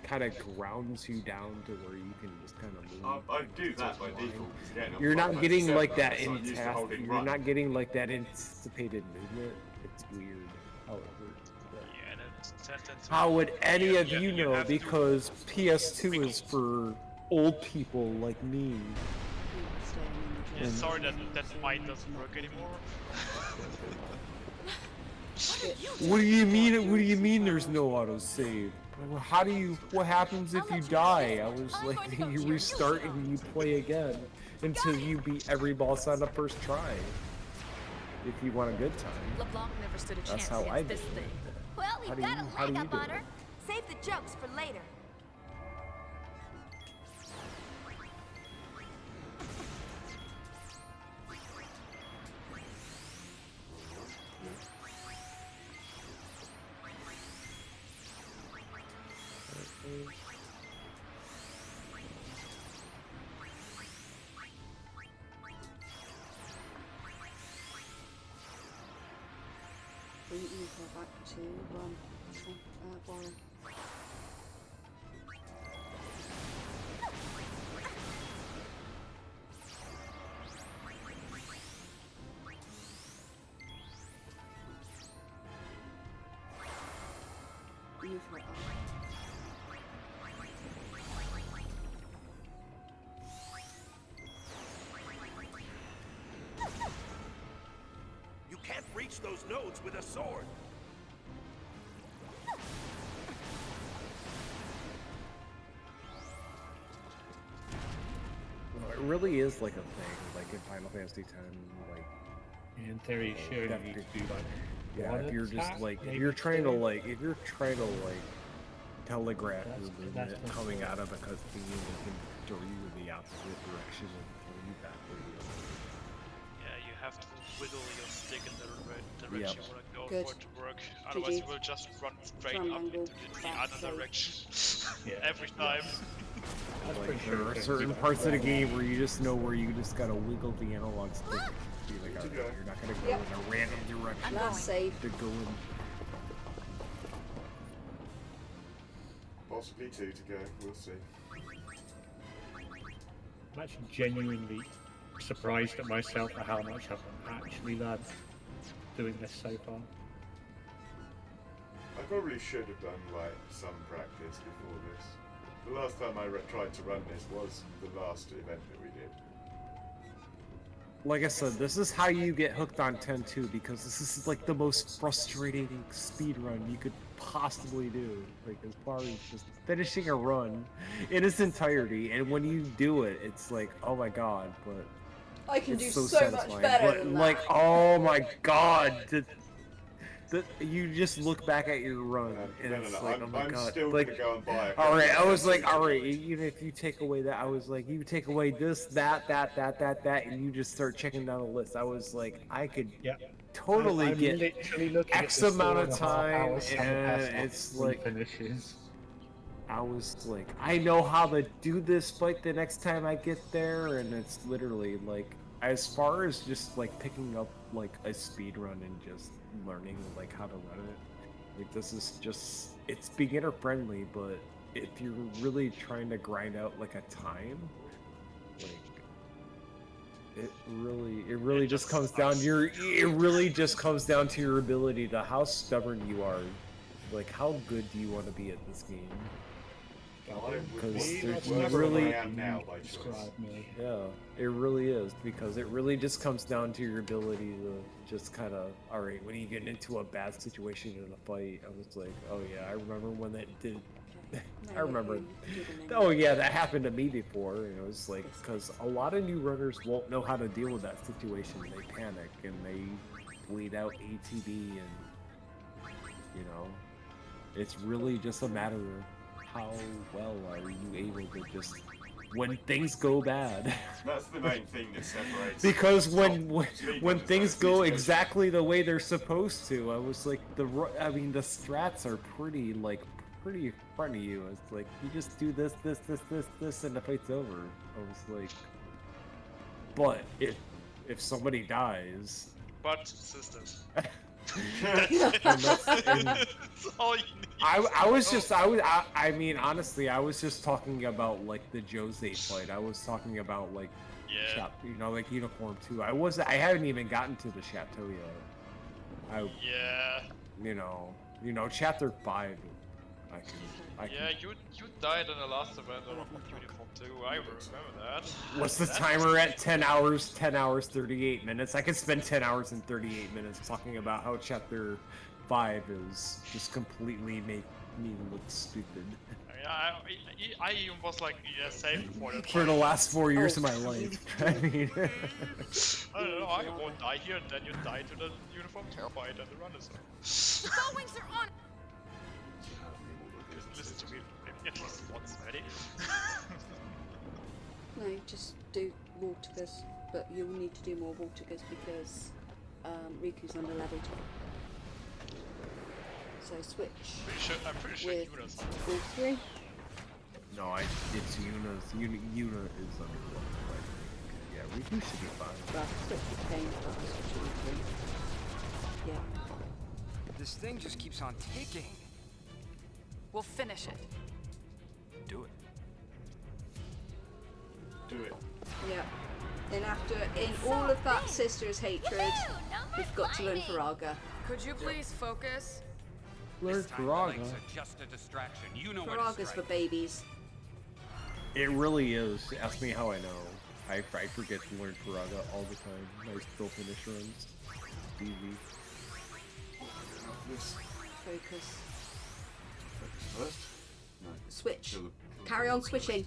G: kind of grounds you down to where you can just kind of move.
R: I do that by default because again,
G: You're not getting like that
R: You're
G: not getting like that anticipated movement. It's weird how it works.
C: Yeah, and it's 10, 10,
G: How would any of you know? Because PS2 is for old people like me.
C: Yeah, sorry that mic doesn't work anymore.
G: What do you mean? What do you mean? There's no autosave? How do you? What happens if you die? I was like, you restart and you play again until you beat every boss on the first try. If you want a good time.
M: LeBlanc never stood a
G: That's
M: chance
G: how I
M: against
G: do
M: this
G: it.
M: thing.
N: Well,
G: How
N: we've
G: do
N: got
G: you-
N: a
G: how do
N: leg
G: you
N: up
G: do
N: on
G: it?
N: her. Save the jokes for later.
B: We need to go back to Warren. Move her up.
D: You can't reach those nodes with a sword.
G: Well, it really is like a thing, like in Final Fantasy X, like
K: In theory, sure, you need to do like.
G: yeah,
K: one
G: if you're
K: attack,
G: just like if
K: maybe
G: you're trying to
K: two.
G: like telegraph your
K: That's
G: movement
K: not
G: coming
K: fair.
G: out of a cutscene, it can throw you in the opposite direction and pull you backwards.
C: Yeah, you have to wiggle your stick in the direction you want to go
B: Good.
C: for it to work.
B: GG.
C: Otherwise, you will just run straight
B: Drum
C: up
B: angle,
C: into the
B: back
C: other
B: save.
C: direction
K: Yeah.
C: every time.
K: That's
G: Like
K: pretty
G: there
K: sure
G: are
K: you can
G: certain
K: do that.
G: parts of the game where you just know where you just gotta wiggle the analog stick. Be like, alright, you're not gonna go
B: Yep.
G: in a random direction.
B: Last save.
G: To go in.
A: Possibly 2 to go. We'll see.
K: I'm actually genuinely surprised at myself at how much I've actually learned doing this so far.
A: I probably should have done like some practice before this. The last time I tried to run this was the last event that we did.
G: Like I said, this is how you get hooked on 10-2 because this is like the most frustrating speed run you could possibly do. Like as far as just finishing a run in its entirety, and when you do it, it's like, oh my god! But
B: I can
G: it's
B: do
G: so
B: so much
G: satisfying.
B: better
G: But
B: than
G: like,
B: that.
G: oh my god! You just look back at your run, and
A: No,
G: it's
A: no.
G: like, oh my
A: I'm
G: god!
A: still
G: Like,
A: gonna go and buy a
G: all right,
A: copy
G: I
A: of
G: was like,
A: Fantasy
G: all right,
A: Zone.
G: even if you take away that, I was like, you take away this, that, and you just start checking down the list. I was like, I could totally
K: I'm
G: get
K: literally looking at
G: X
K: the
G: amount of
K: 4.5
G: time,
K: hours
G: and
K: past
G: it's
K: three
G: like,
K: finishes.
G: I was like, I know how to do this fight the next time I get there, and it's literally like, as far as just like picking up like a speed run and just learning like how to run it, like this is just, it's beginner friendly, but if you're really trying to grind out like a time, like It really just comes down to your. It really just comes down to your ability, to how stubborn you are. Like, how good do you want to be at this game? Because there's really, yeah, it really is, because it really just comes down to your ability to just kind of, all right, when you get into a bad situation in a fight, I was like, oh yeah, I remember when that did. I remember. Oh yeah, that happened to me before. And it was like, because a lot of new runners won't know how to deal with that situation. They panic and they bleed out ATB, and you know, it's really just a matter of how well are you able to just, when things go bad.
R: That's the main thing that separates.
G: Because when things go exactly the way they're supposed to, I was like, the strats are pretty in front of you. It's like, you just do this, and the fight's over. I was like, but if somebody dies,
C: But sisters.
G: That's
C: all you need.
G: I mean, honestly, I was just talking about like the Jose fight. I was talking about like, like Uniform 2. I haven't even gotten to the Chateau yet. You know, Chapter 5. I can.
C: You died in the last event of Uniform 2. I remember that.
G: What's the timer at? 10 hours, 38 minutes. I could spend 10 hours and 38 minutes talking about how Chapter 5 is just completely make me look stupid.
C: I even was like, safe before that.
G: For the last 4 years of my life. I mean,
C: I don't know, I won't die here, and then you die to the Uniform 2 fight and the run is
M: The Gull Wings are on!
C: Listen to me at least once already.
B: No, just do Vorticus, but you'll need to do more Vorticus because Riku's under level 2. So switch.
C: I'm pretty sure Yuna's.
B: All 3?
G: no, it's Yuna's. Yuna is under level 5. Yeah, Riku should be fine.
B: Well, switch with Kane, but I'll switch with 3. Yeah.
U: This thing just keeps on ticking.
P: We'll finish it.
E: Do it.
R: Do it.
B: Yeah. In all of that sister's hatred, we've got to learn Faraga.
P: Could you please focus?
G: Learn Faraga.
I: Just a distraction. You know
B: Faraga's for babies.
G: It really is. Ask me how I know. I forget to learn Faraga all the time. I still finish runs. Easy.
B: Focus.
R: First? No.
B: Switch. Carry on switching.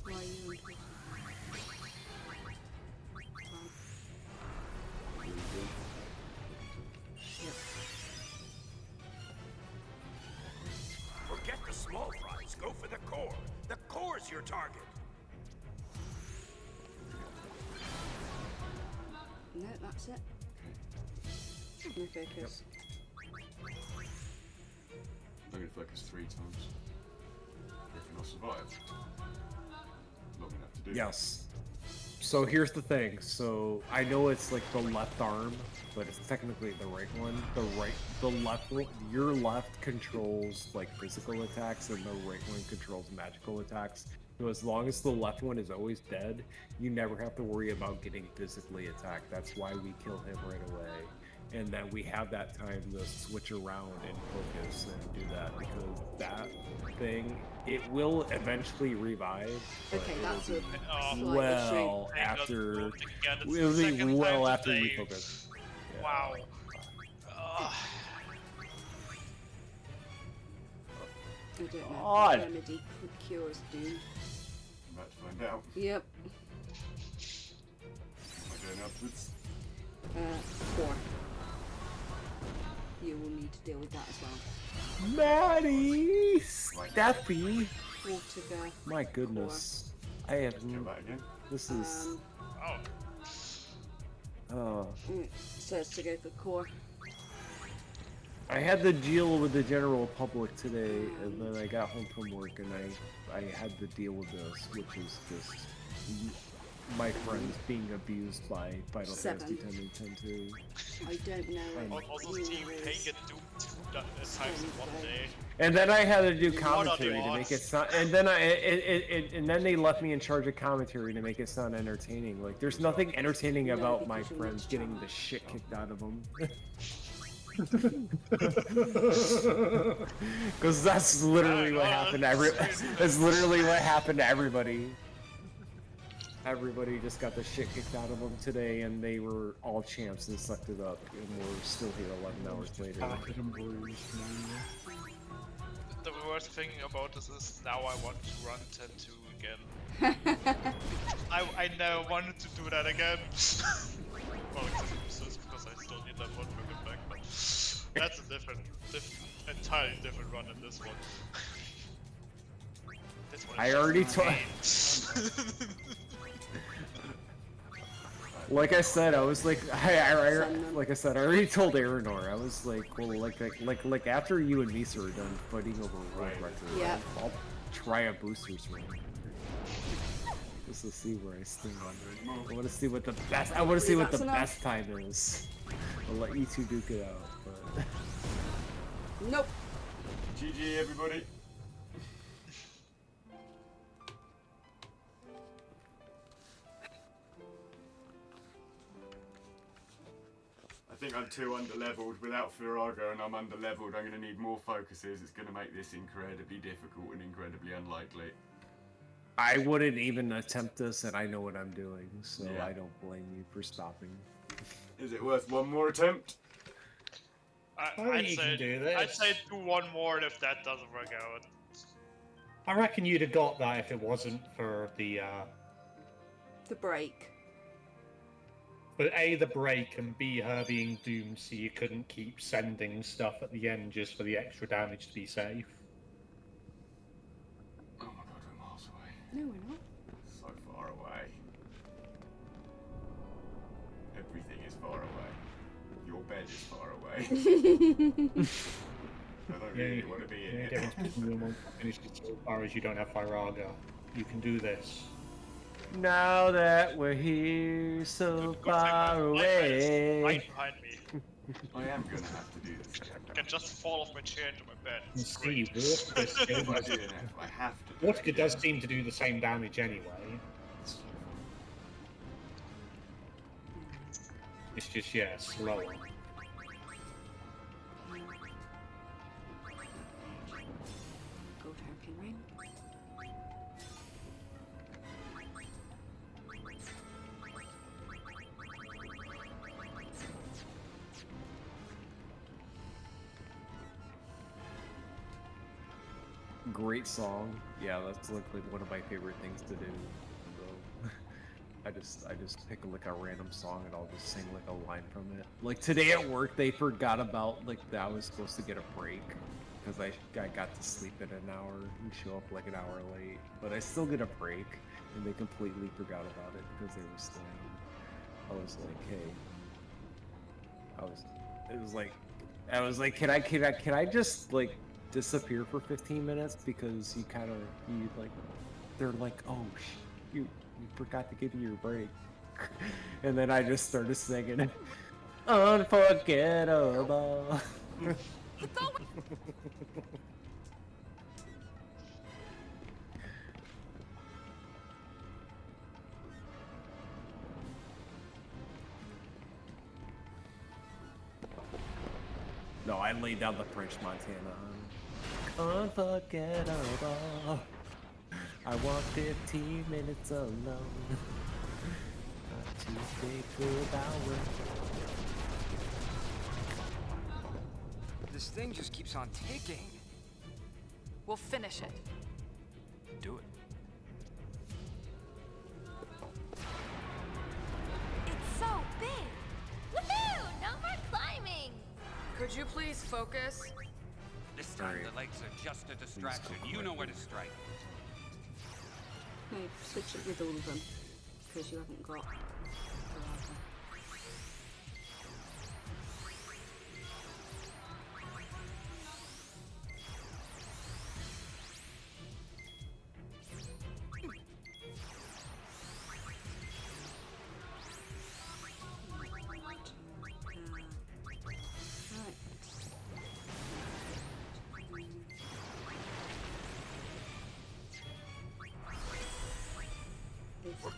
B: Why are you in?
D: Forget the small fries. Go for the core. The core's your target.
B: No, that's it. No focus.
R: I'm going to focus 3 times. Reckon I'll survive. Long enough to do.
G: Yes. So here's the thing. So I know it's like the left arm, but it's technically the right one. The left one, your left controls like physical attacks, and the right one controls magical attacks. So as long as the left one is always dead, you never have to worry about getting physically attacked. That's why we kill him right away. And then we have that time to switch around and focus and do that, because that thing, it will eventually revive.
B: Okay, that's a
G: well after we focus. Yeah.
C: Wow.
B: I don't know.
G: God.
B: Remedy cures doom.
R: I'm about to find out.
B: Yep.
R: Am I going upwards?
B: 4. You will need to deal with that as well.
G: Maddie! Steffi!
B: Vortiga.
G: My goodness. I have. This is.
B: It says to go for core.
G: I had to deal with the general public today, and then I got home from work, and I had to deal with this, which is just my friends being abused by Final Fantasy 10 and 10 2.
B: I don't know.
C: Also, Team Pagan Doom 2. times in one day.
G: And then I had to do commentary to make it sound. And then and then they left me in charge of commentary to make it sound entertaining. Like, there's nothing entertaining about my friends getting the shit kicked out of them. Because that's literally what happened to that's literally what happened to everybody. Everybody just got the shit kicked out of them today, and they were all champs and sucked it up, and we're still here 11 hours later.
C: The worst thing about this is now I want to run 10-2 again. I never wanted to do that again. Well, except because I still need that one weapon back, but that's a entirely different run than this one. This one
G: I already told. Like I said, I was like, like I said, I already told Aranor. I was like, well, like after you and Misa are done fighting over world record, I'll try a boosters run. Just to see where I stand on it. I want to see what the best. I want to see what the best time is. I'll let you two duke it out. But...
B: Nope.
R: GG, everybody. I think I'm too underleveled without Firago, and I'm underleveled. I'm going to need more focuses. It's going to make this incredibly difficult and incredibly unlikely.
G: I wouldn't even attempt this, and I know what I'm doing, so I don't blame you for stopping.
R: Is it worth one more attempt?
C: I'd say do one more, and if that doesn't work out.
K: I reckon you'd have got that if it wasn't for the
B: break.
K: But A, the break, and B, her being doomed so you couldn't keep sending stuff at the end just for the extra damage to be safe.
R: Oh my god, we're miles away.
B: No, we're not.
R: So far away. Everything is far away. Your bed is far away. I don't really want to be in it. The difference between you won't finish it so far as you don't have Firaga. You can do this.
G: Now that we're here so far away.
C: Right behind me.
R: I am gonna have to do this.
C: I can just fall off my chair into my bed.
K: It's see, Water does seem to do the same damage anyway. It's just, slower.
B: Go Hurricane Rain.
G: Great song. Yeah, that's like one of my favorite things to do. So, I just pick like a random song and I'll just sing like a line from it. Like today at work, they forgot about like that I was supposed to get a break because I got to sleep in an hour and show up like an hour late. But I still get a break, and they completely forgot about it because they were slammed. I was like, hey. I was like, can I just like disappear for 15 minutes because you like, they're like, oh, you forgot to give me your break. And then I just started singing Unforgettable. No, I laid down the French Montana. Unforgettable. I want 15 minutes alone. Not to think about work.
H: This thing just keeps on ticking.
P: We'll finish it.
E: Do it.
N: It's so big. Woohoo! No more climbing.
P: Could you please focus?
S: This time the legs are just a distraction. You know where to strike.
B: No, switch it with all of them, because you haven't got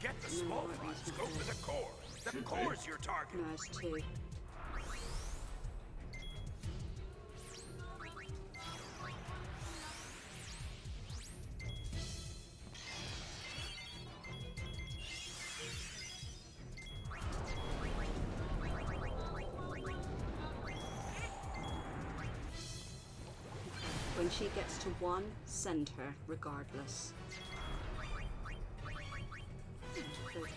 D: Forget the small ones. Go for the core. The core's your target.
B: No, it's 2. When she gets to 1, send her, regardless. Focus.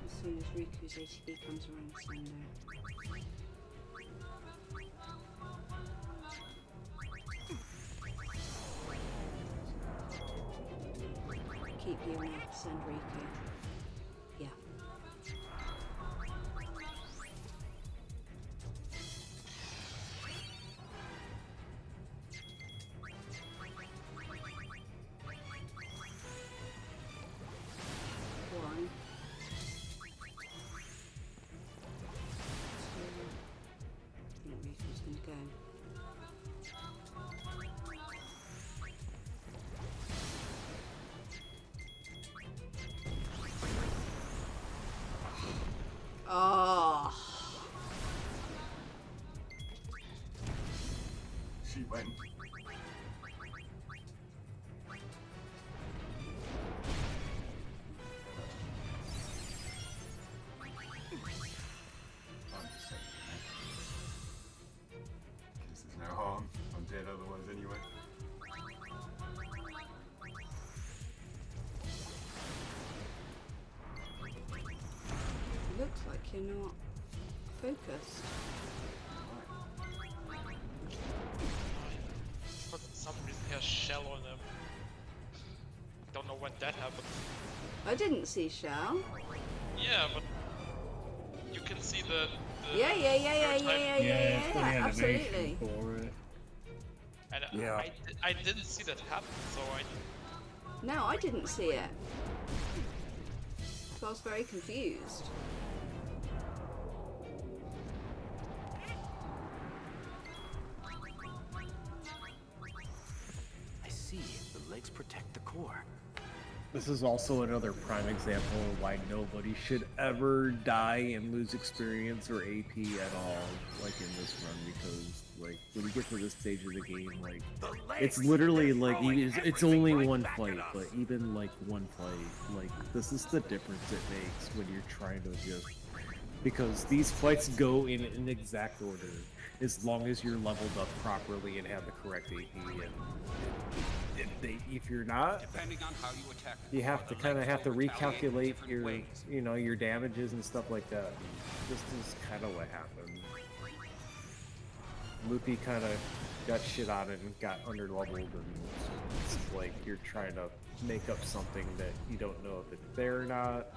B: As soon as Riku's ATB comes around, send her. Keep healing up, send Riku. Yeah. One. I think Riku's gonna go. Oh.
A: She went. I'm just saying. Because there's no harm. I'm dead otherwise anyway.
B: Looks like you're not focused.
C: For some reason he has shell on him. Don't know when that happened.
B: I didn't see Shell.
C: Yeah, but you can see the
B: Yeah,
K: Yeah,
B: absolutely.
K: for it.
C: And
K: Yeah.
C: I didn't see that happen, so I...
B: No, I didn't see it. So I was very confused.
E: I see. The legs protect the core.
G: This is also another prime example of why nobody should ever die and lose experience or AP at all, like in this run, because like when you get to this stage of the game, like it's literally like it's only one fight, but even like one fight, like this is the difference it makes when you're trying to just, because these fights go in an exact order as long as you're leveled up properly and have the correct AP, and if you're not,
S: Depending on how you attack,
G: you have to kind of recalculate your, you know, your damages and stuff like that. This is kind of what happened. Loopy kind of got shit on it and got underleveled, and it's like you're trying to make up something that you don't know if it's there or not.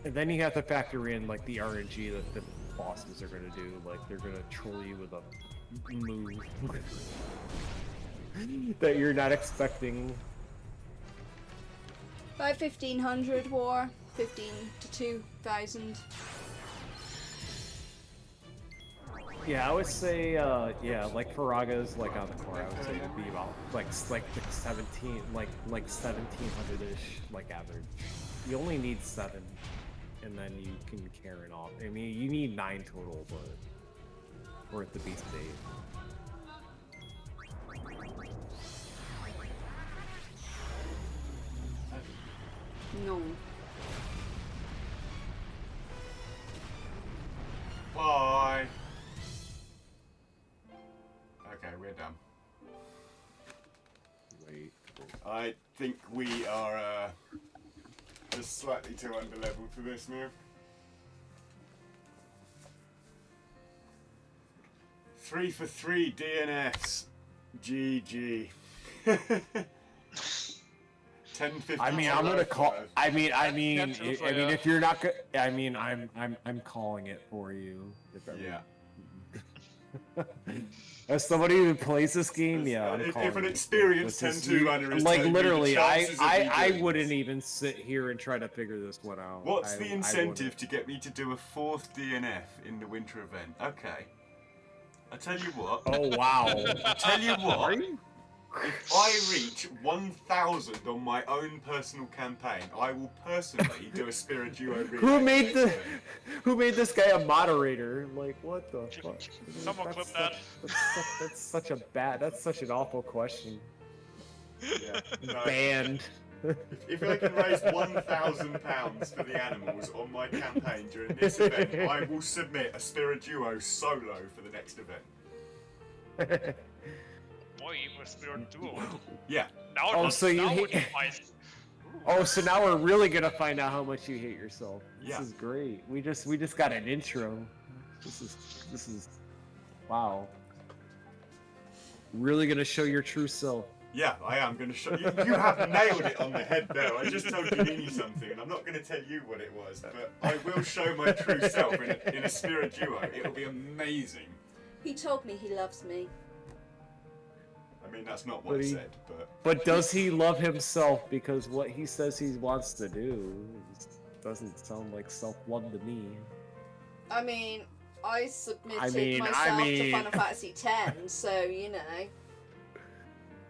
G: And then you have to factor in like the RNG that the bosses are gonna do. Like they're gonna troll you with a move that you're not expecting.
B: By 1500 war, 15 to 2000.
G: Yeah, I would say, yeah, like Faraga's like on the core. I would say it'd be about like 17, like 1700-ish, like average. You only need 7, and then you can carry it off. I mean, you need 9 total, but we're at the beast 8.
B: No.
A: Bye. Okay, we're done.
G: Wait.
A: I think we are just slightly too underleveled for this now. 3 for 3 DNFs. GG. 10-15.
G: I mean, I'm gonna call. I mean, if you're not good, I mean, I'm calling it for you.
A: Yeah.
G: As somebody who plays this game, yeah. I'm
A: If
G: calling
A: an
G: it.
A: experienced
G: This is-
A: 10-2 runner is
G: like
A: telling you the
G: literally,
A: chances of you
G: I
A: doing
G: wouldn't
A: this.
G: even sit here and try to figure this one out.
A: What's
G: I
A: the
G: wouldn't.
A: incentive to get me to do a 4th DNF in the winter event? Okay. I tell you what.
G: Oh wow.
A: I tell you what. If I reach 1,000 on my own personal campaign, I will personally do a Spira Duo relay.
G: Who made this guy a moderator? Like, what the fuck?
C: Someone clip that.
G: That's such an awful question.
A: Yeah. No.
G: Banned.
A: If I can raise £1,000 for the animals on my campaign during this event, I will submit a Spira Duo solo for the next event.
C: Boy, even a Spirit Duo.
A: Yeah.
C: Now
G: Oh, so you
C: now
G: hate-
C: it's nice.
G: Oh, so now we're really gonna find out how much you hate yourself. This
A: Yeah.
G: is great. We just got an intro. This is wow. Really gonna show your true self.
A: Yeah, I am going to show you. You have nailed it on the head there. I just told Janini something, and I'm not going to tell you what it was, but I will show my true self in a Spira Duo. It'll be amazing.
B: He told me he loves me.
A: I mean, that's not what I said, but...
G: But does he love himself? Because what he says he wants to do doesn't sound like self-love to me.
B: I mean, I submitted
G: I
B: myself
G: mean-
B: to Final Fantasy X, so, you know,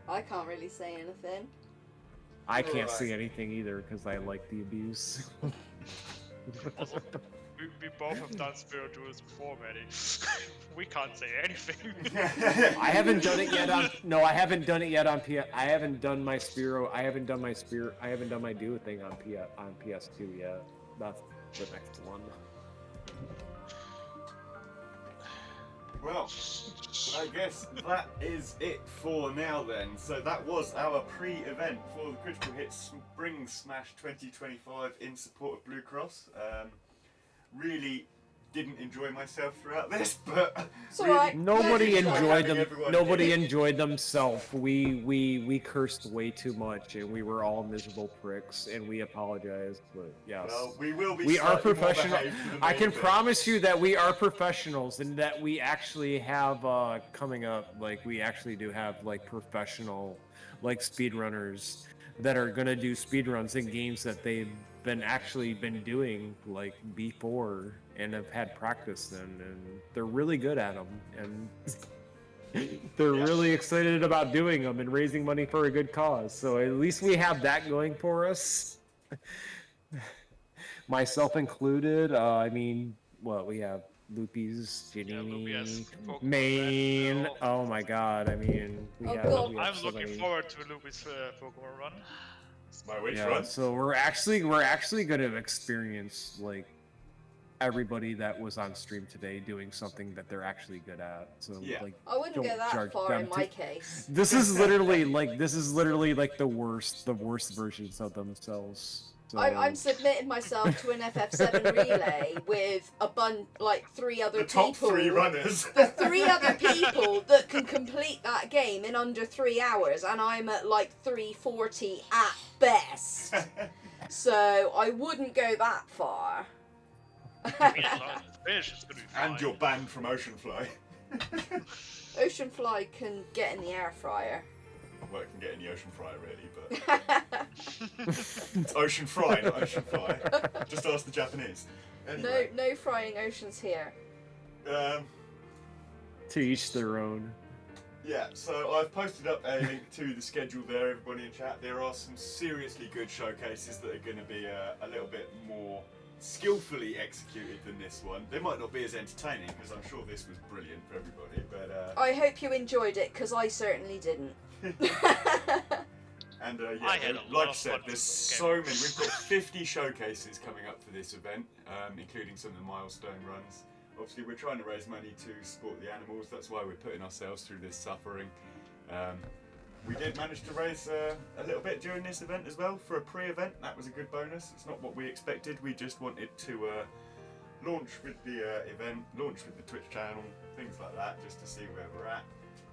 B: I can't really say anything.
G: I can't see anything either because I like the abuse.
C: Also, we both have done Spirit Duels before, Maddie. We can't say anything.
G: I haven't done it yet on. No, I haven't done it yet on PS. I haven't done my Spiro. I haven't done my Spiro. I haven't done my Duo thing on PS2 yet. That's the next one.
A: Well, I guess that is it for now then. So that was our pre-event for the Critical Hit Spring Smash 2025 in support of Blue Cross. Really didn't enjoy myself throughout this, but really
G: Nobody enjoyed them.
A: everyone
G: Nobody
A: did.
G: enjoyed themselves. We cursed way too much, and we were all miserable pricks, and we apologized. But yes,
A: Well, we will be
G: we are
A: slightly more
G: professional.
A: behaved for the
G: I
A: main
G: can
A: event.
G: promise you that we are professionals, and that we actually have coming up. Like we actually do have like professional, like speedrunners that are gonna do speedruns in games that they've been doing like before and have had practice in, and they're really good at them, and they're really excited about doing them and raising money for a good cause. So at least we have that going for us. Myself included. I mean, what we have: Loopy's, Janini, Maine. Oh my God! I mean, we have. We have
C: I'm
G: so
C: looking
G: many.
C: forward to Luby's Pokemon run.
A: My which
G: Yeah,
A: run?
G: so we're actually going to experience like everybody that was on stream today doing something that they're actually good at. So
A: Yeah.
G: like,
B: I wouldn't
G: don't
B: go that
G: judge
B: far
G: them
B: in my
G: too-
B: case.
G: This is literally like the worst versions of themselves. So,
B: I'm submitting myself to an FF7 relay with like 3 other
A: The top
B: people.
A: 3 runners.
B: The 3 other people that can complete that game in under 3 hours, and I'm at like 3:40 at best. So I wouldn't go that far.
A: And you're banned from Oceanfly.
B: Oceanfly can get in the air fryer.
A: Well, it can get in the ocean fryer, really, but... It's ocean fry, not ocean fly. Just ask the Japanese. Anyway,
B: No frying oceans here.
G: to each their own.
A: Yeah, so I've posted up a link to the schedule there, everybody in chat. There are some seriously good showcases that are going to be a little bit more skillfully executed than this one. They might not be as entertaining, because I'm sure this was brilliant for everybody, but...
B: I hope you enjoyed it, because I certainly didn't.
A: And
C: I had a lot
A: like I
C: of
A: said,
C: fun
A: there's
C: with this
A: so many. We've got 50 showcases coming up for this event, including some of the milestone runs. Obviously, we're trying to raise money to support the animals. That's why we're putting ourselves through this suffering. We did manage to raise a little bit during this event as well for a pre-event. That was a good bonus. It's not what we expected. We just wanted to launch with the event, launch with the Twitch channel, things like that, just to see where we're at.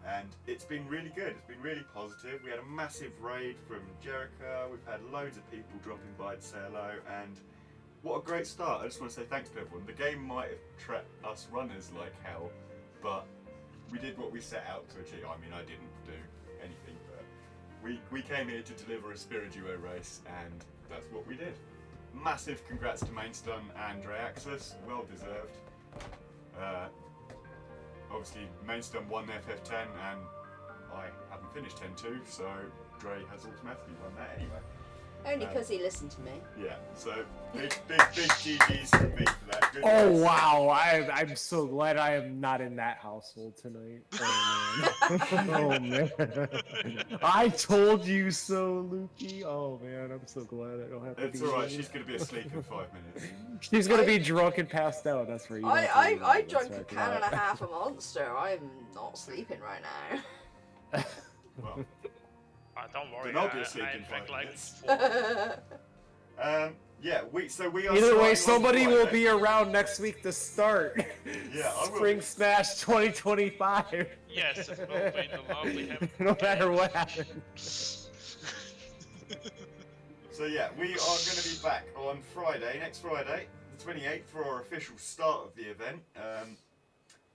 A: And it's been really good. It's been really positive. We had a massive raid from Jericho. We've had loads of people dropping by to say hello, and what a great start. I just want to say thanks to everyone. The game might have trapped us runners like hell, but we did what we set out to achieve. I mean, I didn't do anything, but we came here to deliver a Spira Duo race, and that's what we did. Massive congrats to Mainstone and Dreaxis, well deserved. Obviously, Mainstone won FF10, and I haven't finished 10-2, so Dre has automatically won that anyway.
B: Only because he listened to me.
A: Yeah, so big GG's for me for that. Good
G: Oh
A: race.
G: wow, I'm so glad I am not in that household tonight. Oh man. Oh man. I told you so, Lukey. Oh man, I'm so glad I don't have to
A: It's
G: be
A: alright,
G: here.
A: she's gonna be asleep in 5 minutes.
G: She's gonna be drunk and passed out, that's right.
B: I drank a can and a half of Monster. I'm not sleeping right now.
A: Well,
C: don't worry,
A: then I'll be asleep
C: I
A: in 5
C: drank like
A: minutes.
C: 4.
A: Yeah, we are
G: Either way,
A: starting on
G: somebody will
A: Friday.
G: be around next week to start.
A: Yeah, I will.
G: Spring Smash 2025.
C: Yes, it will be the lovely heaven.
G: No matter what happens.
A: So yeah, we are going to be back on Friday, next Friday, the 28th, for our official start of the event.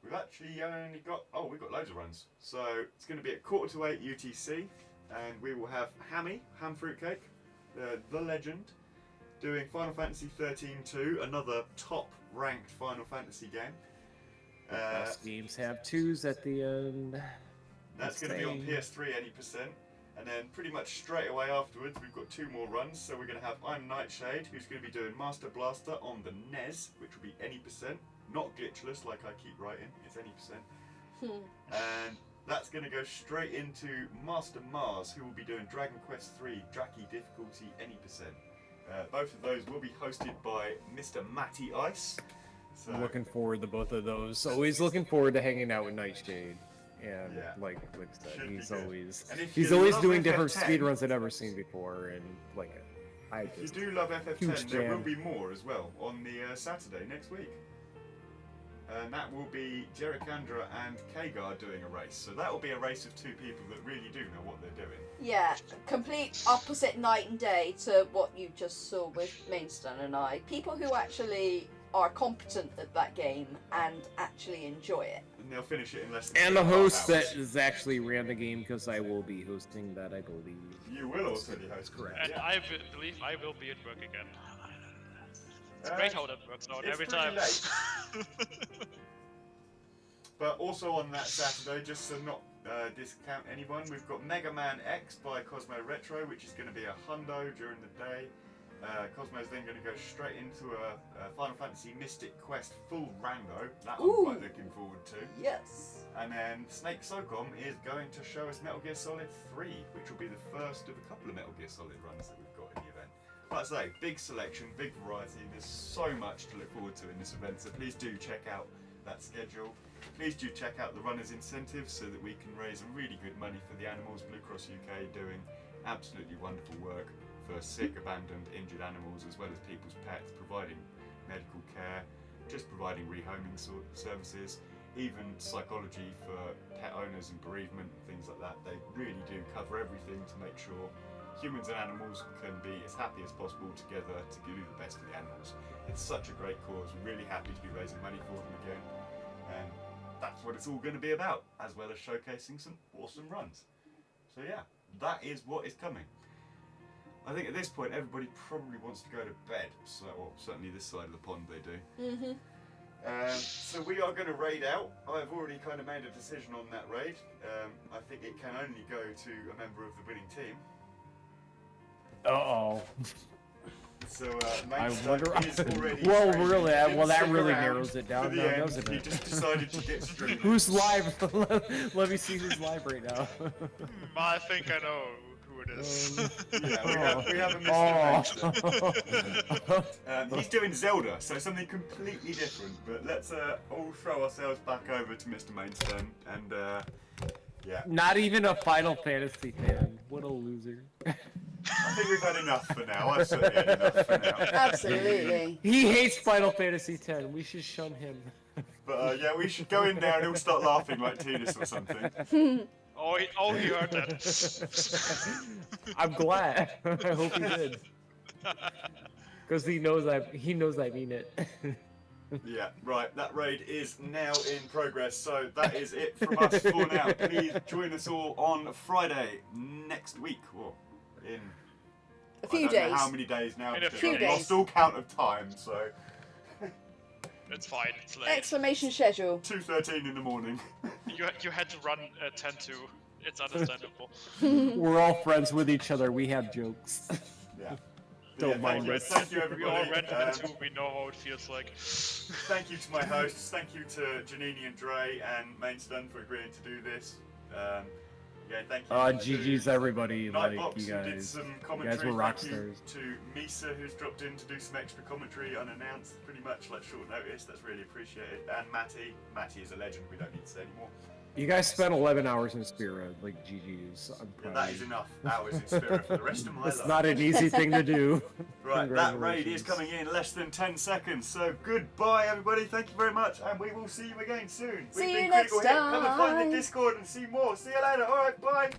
A: We've actually only got, we've got loads of runs. So it's going to be at 7:45 UTC, and we will have Ham Fruitcake, the legend, doing Final Fantasy 13-2, another top-ranked Final Fantasy game.
G: Most games have 2s at the end.
A: That's going to be on PS3 any %. And then pretty much straight away afterwards, we've got 2 more runs. So we're going to have I'm Nightshade, who's going to be doing Master Blaster on the NES, which will be any %. Not glitchless, like I keep writing, it's any %. And that's going to go straight into Master Mars, who will be doing Dragon Quest III, Draki difficulty any %. Both of those will be hosted by Mr. Matty Ice. So,
G: I'm looking forward to both of those. Always looking forward to hanging out with Nightshade. And
A: Yeah.
G: like I said,
A: Should
G: he's
A: be good.
G: always
A: And if
G: he's
A: you
G: always
A: love
G: doing different
A: FF10
G: speedruns I've never seen before, and like I
A: if you
G: just
A: do love
G: huge
A: FF10, there will
G: fan.
A: be more as well on the Saturday next week. And that will be Jerikandra and Kagar doing a race. So that will be a race of 2 people that really do know what they're doing.
B: Yeah, complete opposite night and day to what you just saw with Mainstone and I. People who actually are competent at that game and actually enjoy it.
A: And they'll finish it in less than
G: And the
A: 2.5
G: host
A: hours.
G: that is actually ran the game, because I will be hosting that, I believe.
A: You will also be hosting.
G: Correct.
C: And
A: Yeah.
C: I believe I will be at work again. It's great how that works out
A: it's
C: every
A: pretty
C: time.
A: late. But also on that Saturday, just to not discount anyone, we've got Mega Man X by Cosmo Retro, which is going to be a hundo during the day. Cosmo's then going to go straight into a Final Fantasy Mystic Quest full rando. That I'm
B: Ooh.
A: quite looking forward to.
B: Yes.
A: And then Snake Socom is going to show us Metal Gear Solid 3, which will be the first of a couple of Metal Gear Solid runs that we've got in the event. Like I say, big selection, big variety. There's so much to look forward to in this event, so please do check out that schedule. Please do check out the runners' incentives so that we can raise really good money for the animals. Blue Cross UK doing absolutely wonderful work for sick, abandoned, injured animals, as well as people's pets, providing medical care, just providing rehoming services, even psychology for pet owners and bereavement, things like that. They really do cover everything to make sure humans and animals can be as happy as possible together to do the best for the animals. It's such a great cause. We're really happy to be raising money for them again, and that's what it's all going to be about, as well as showcasing some awesome runs. So yeah, that is what is coming. I think at this point everybody probably wants to go to bed, so well, certainly this side of the pond they do. So we are going to raid out. I've already kind of made a decision on that raid. I think it can only go to a member of the winning team.
G: Uh-oh.
A: So
G: I
A: Mainstone
G: wonder.
A: is already
G: Well,
A: trading.
G: really,
A: Didn't
G: well, that
A: stick
G: really
A: around
G: narrows it down,
A: for the
G: now,
A: end.
G: doesn't
A: He
G: it?
A: just decided to get streaming.
G: Who's live? Let me see who's live right now.
C: I think I know who it is.
A: Yeah, we have a Mr. Mainstone. He's doing Zelda, so something completely different. But let's all throw ourselves back over to Mr. Mainstone, and yeah.
G: Not even a Final Fantasy fan. What a loser.
A: I think we've had enough for now. I've certainly had enough for now.
B: Absolutely.
G: He hates Final Fantasy X. We should shun him.
A: But yeah, we should go in there and he'll start laughing like Tidus or something.
C: Oh, he heard that.
G: I'm glad. I hope he did. Because he knows I mean it.
A: Yeah, right. That raid is now in progress. So that is it from us for now. Please join us all on Friday next week. Or in
B: a few
A: I don't know
B: days.
A: how many days now?
C: In a few
A: I've
C: days.
A: lost all count of time. So
C: It's fine. It's late.
B: Exclamation schedule.
A: 2:13 in the morning.
C: You had to run 10-2. It's understandable.
G: We're all friends with each other. We have jokes.
A: Yeah.
G: Don't mind us.
A: Thank you,
C: We
A: everybody.
C: all ran 10-2. We know how it feels like.
A: Thank you to my hosts. Thank you to Janini and Dre and Mainstone for agreeing to do this. Yeah, thank you.
G: GG's everybody. Like,
A: Nightbox,
G: you
A: who did
G: guys.
A: some
G: You
A: commentary.
G: guys were rock
A: Thank you
G: stars.
A: to Misa, who's dropped in to do some extra commentary unannounced, pretty much like short notice. That's really appreciated. And Matty. Matty is a legend. We don't need to say anymore.
G: You guys spent 11 hours in Spira. Like, GG's. I'm
A: Yeah,
G: proud
A: that
G: of
A: is
G: you.
A: enough hours in Spira for the rest of my life.
G: It's not an easy thing to do.
A: Right, that raid is coming in less than 10 seconds. So goodbye, everybody. Thank you very much, and we will see you again soon.
B: See
A: We've
B: you
A: been
B: next
A: Critical Hit. Come and find
B: time.
A: the Discord and see more. See you later. All right, bye.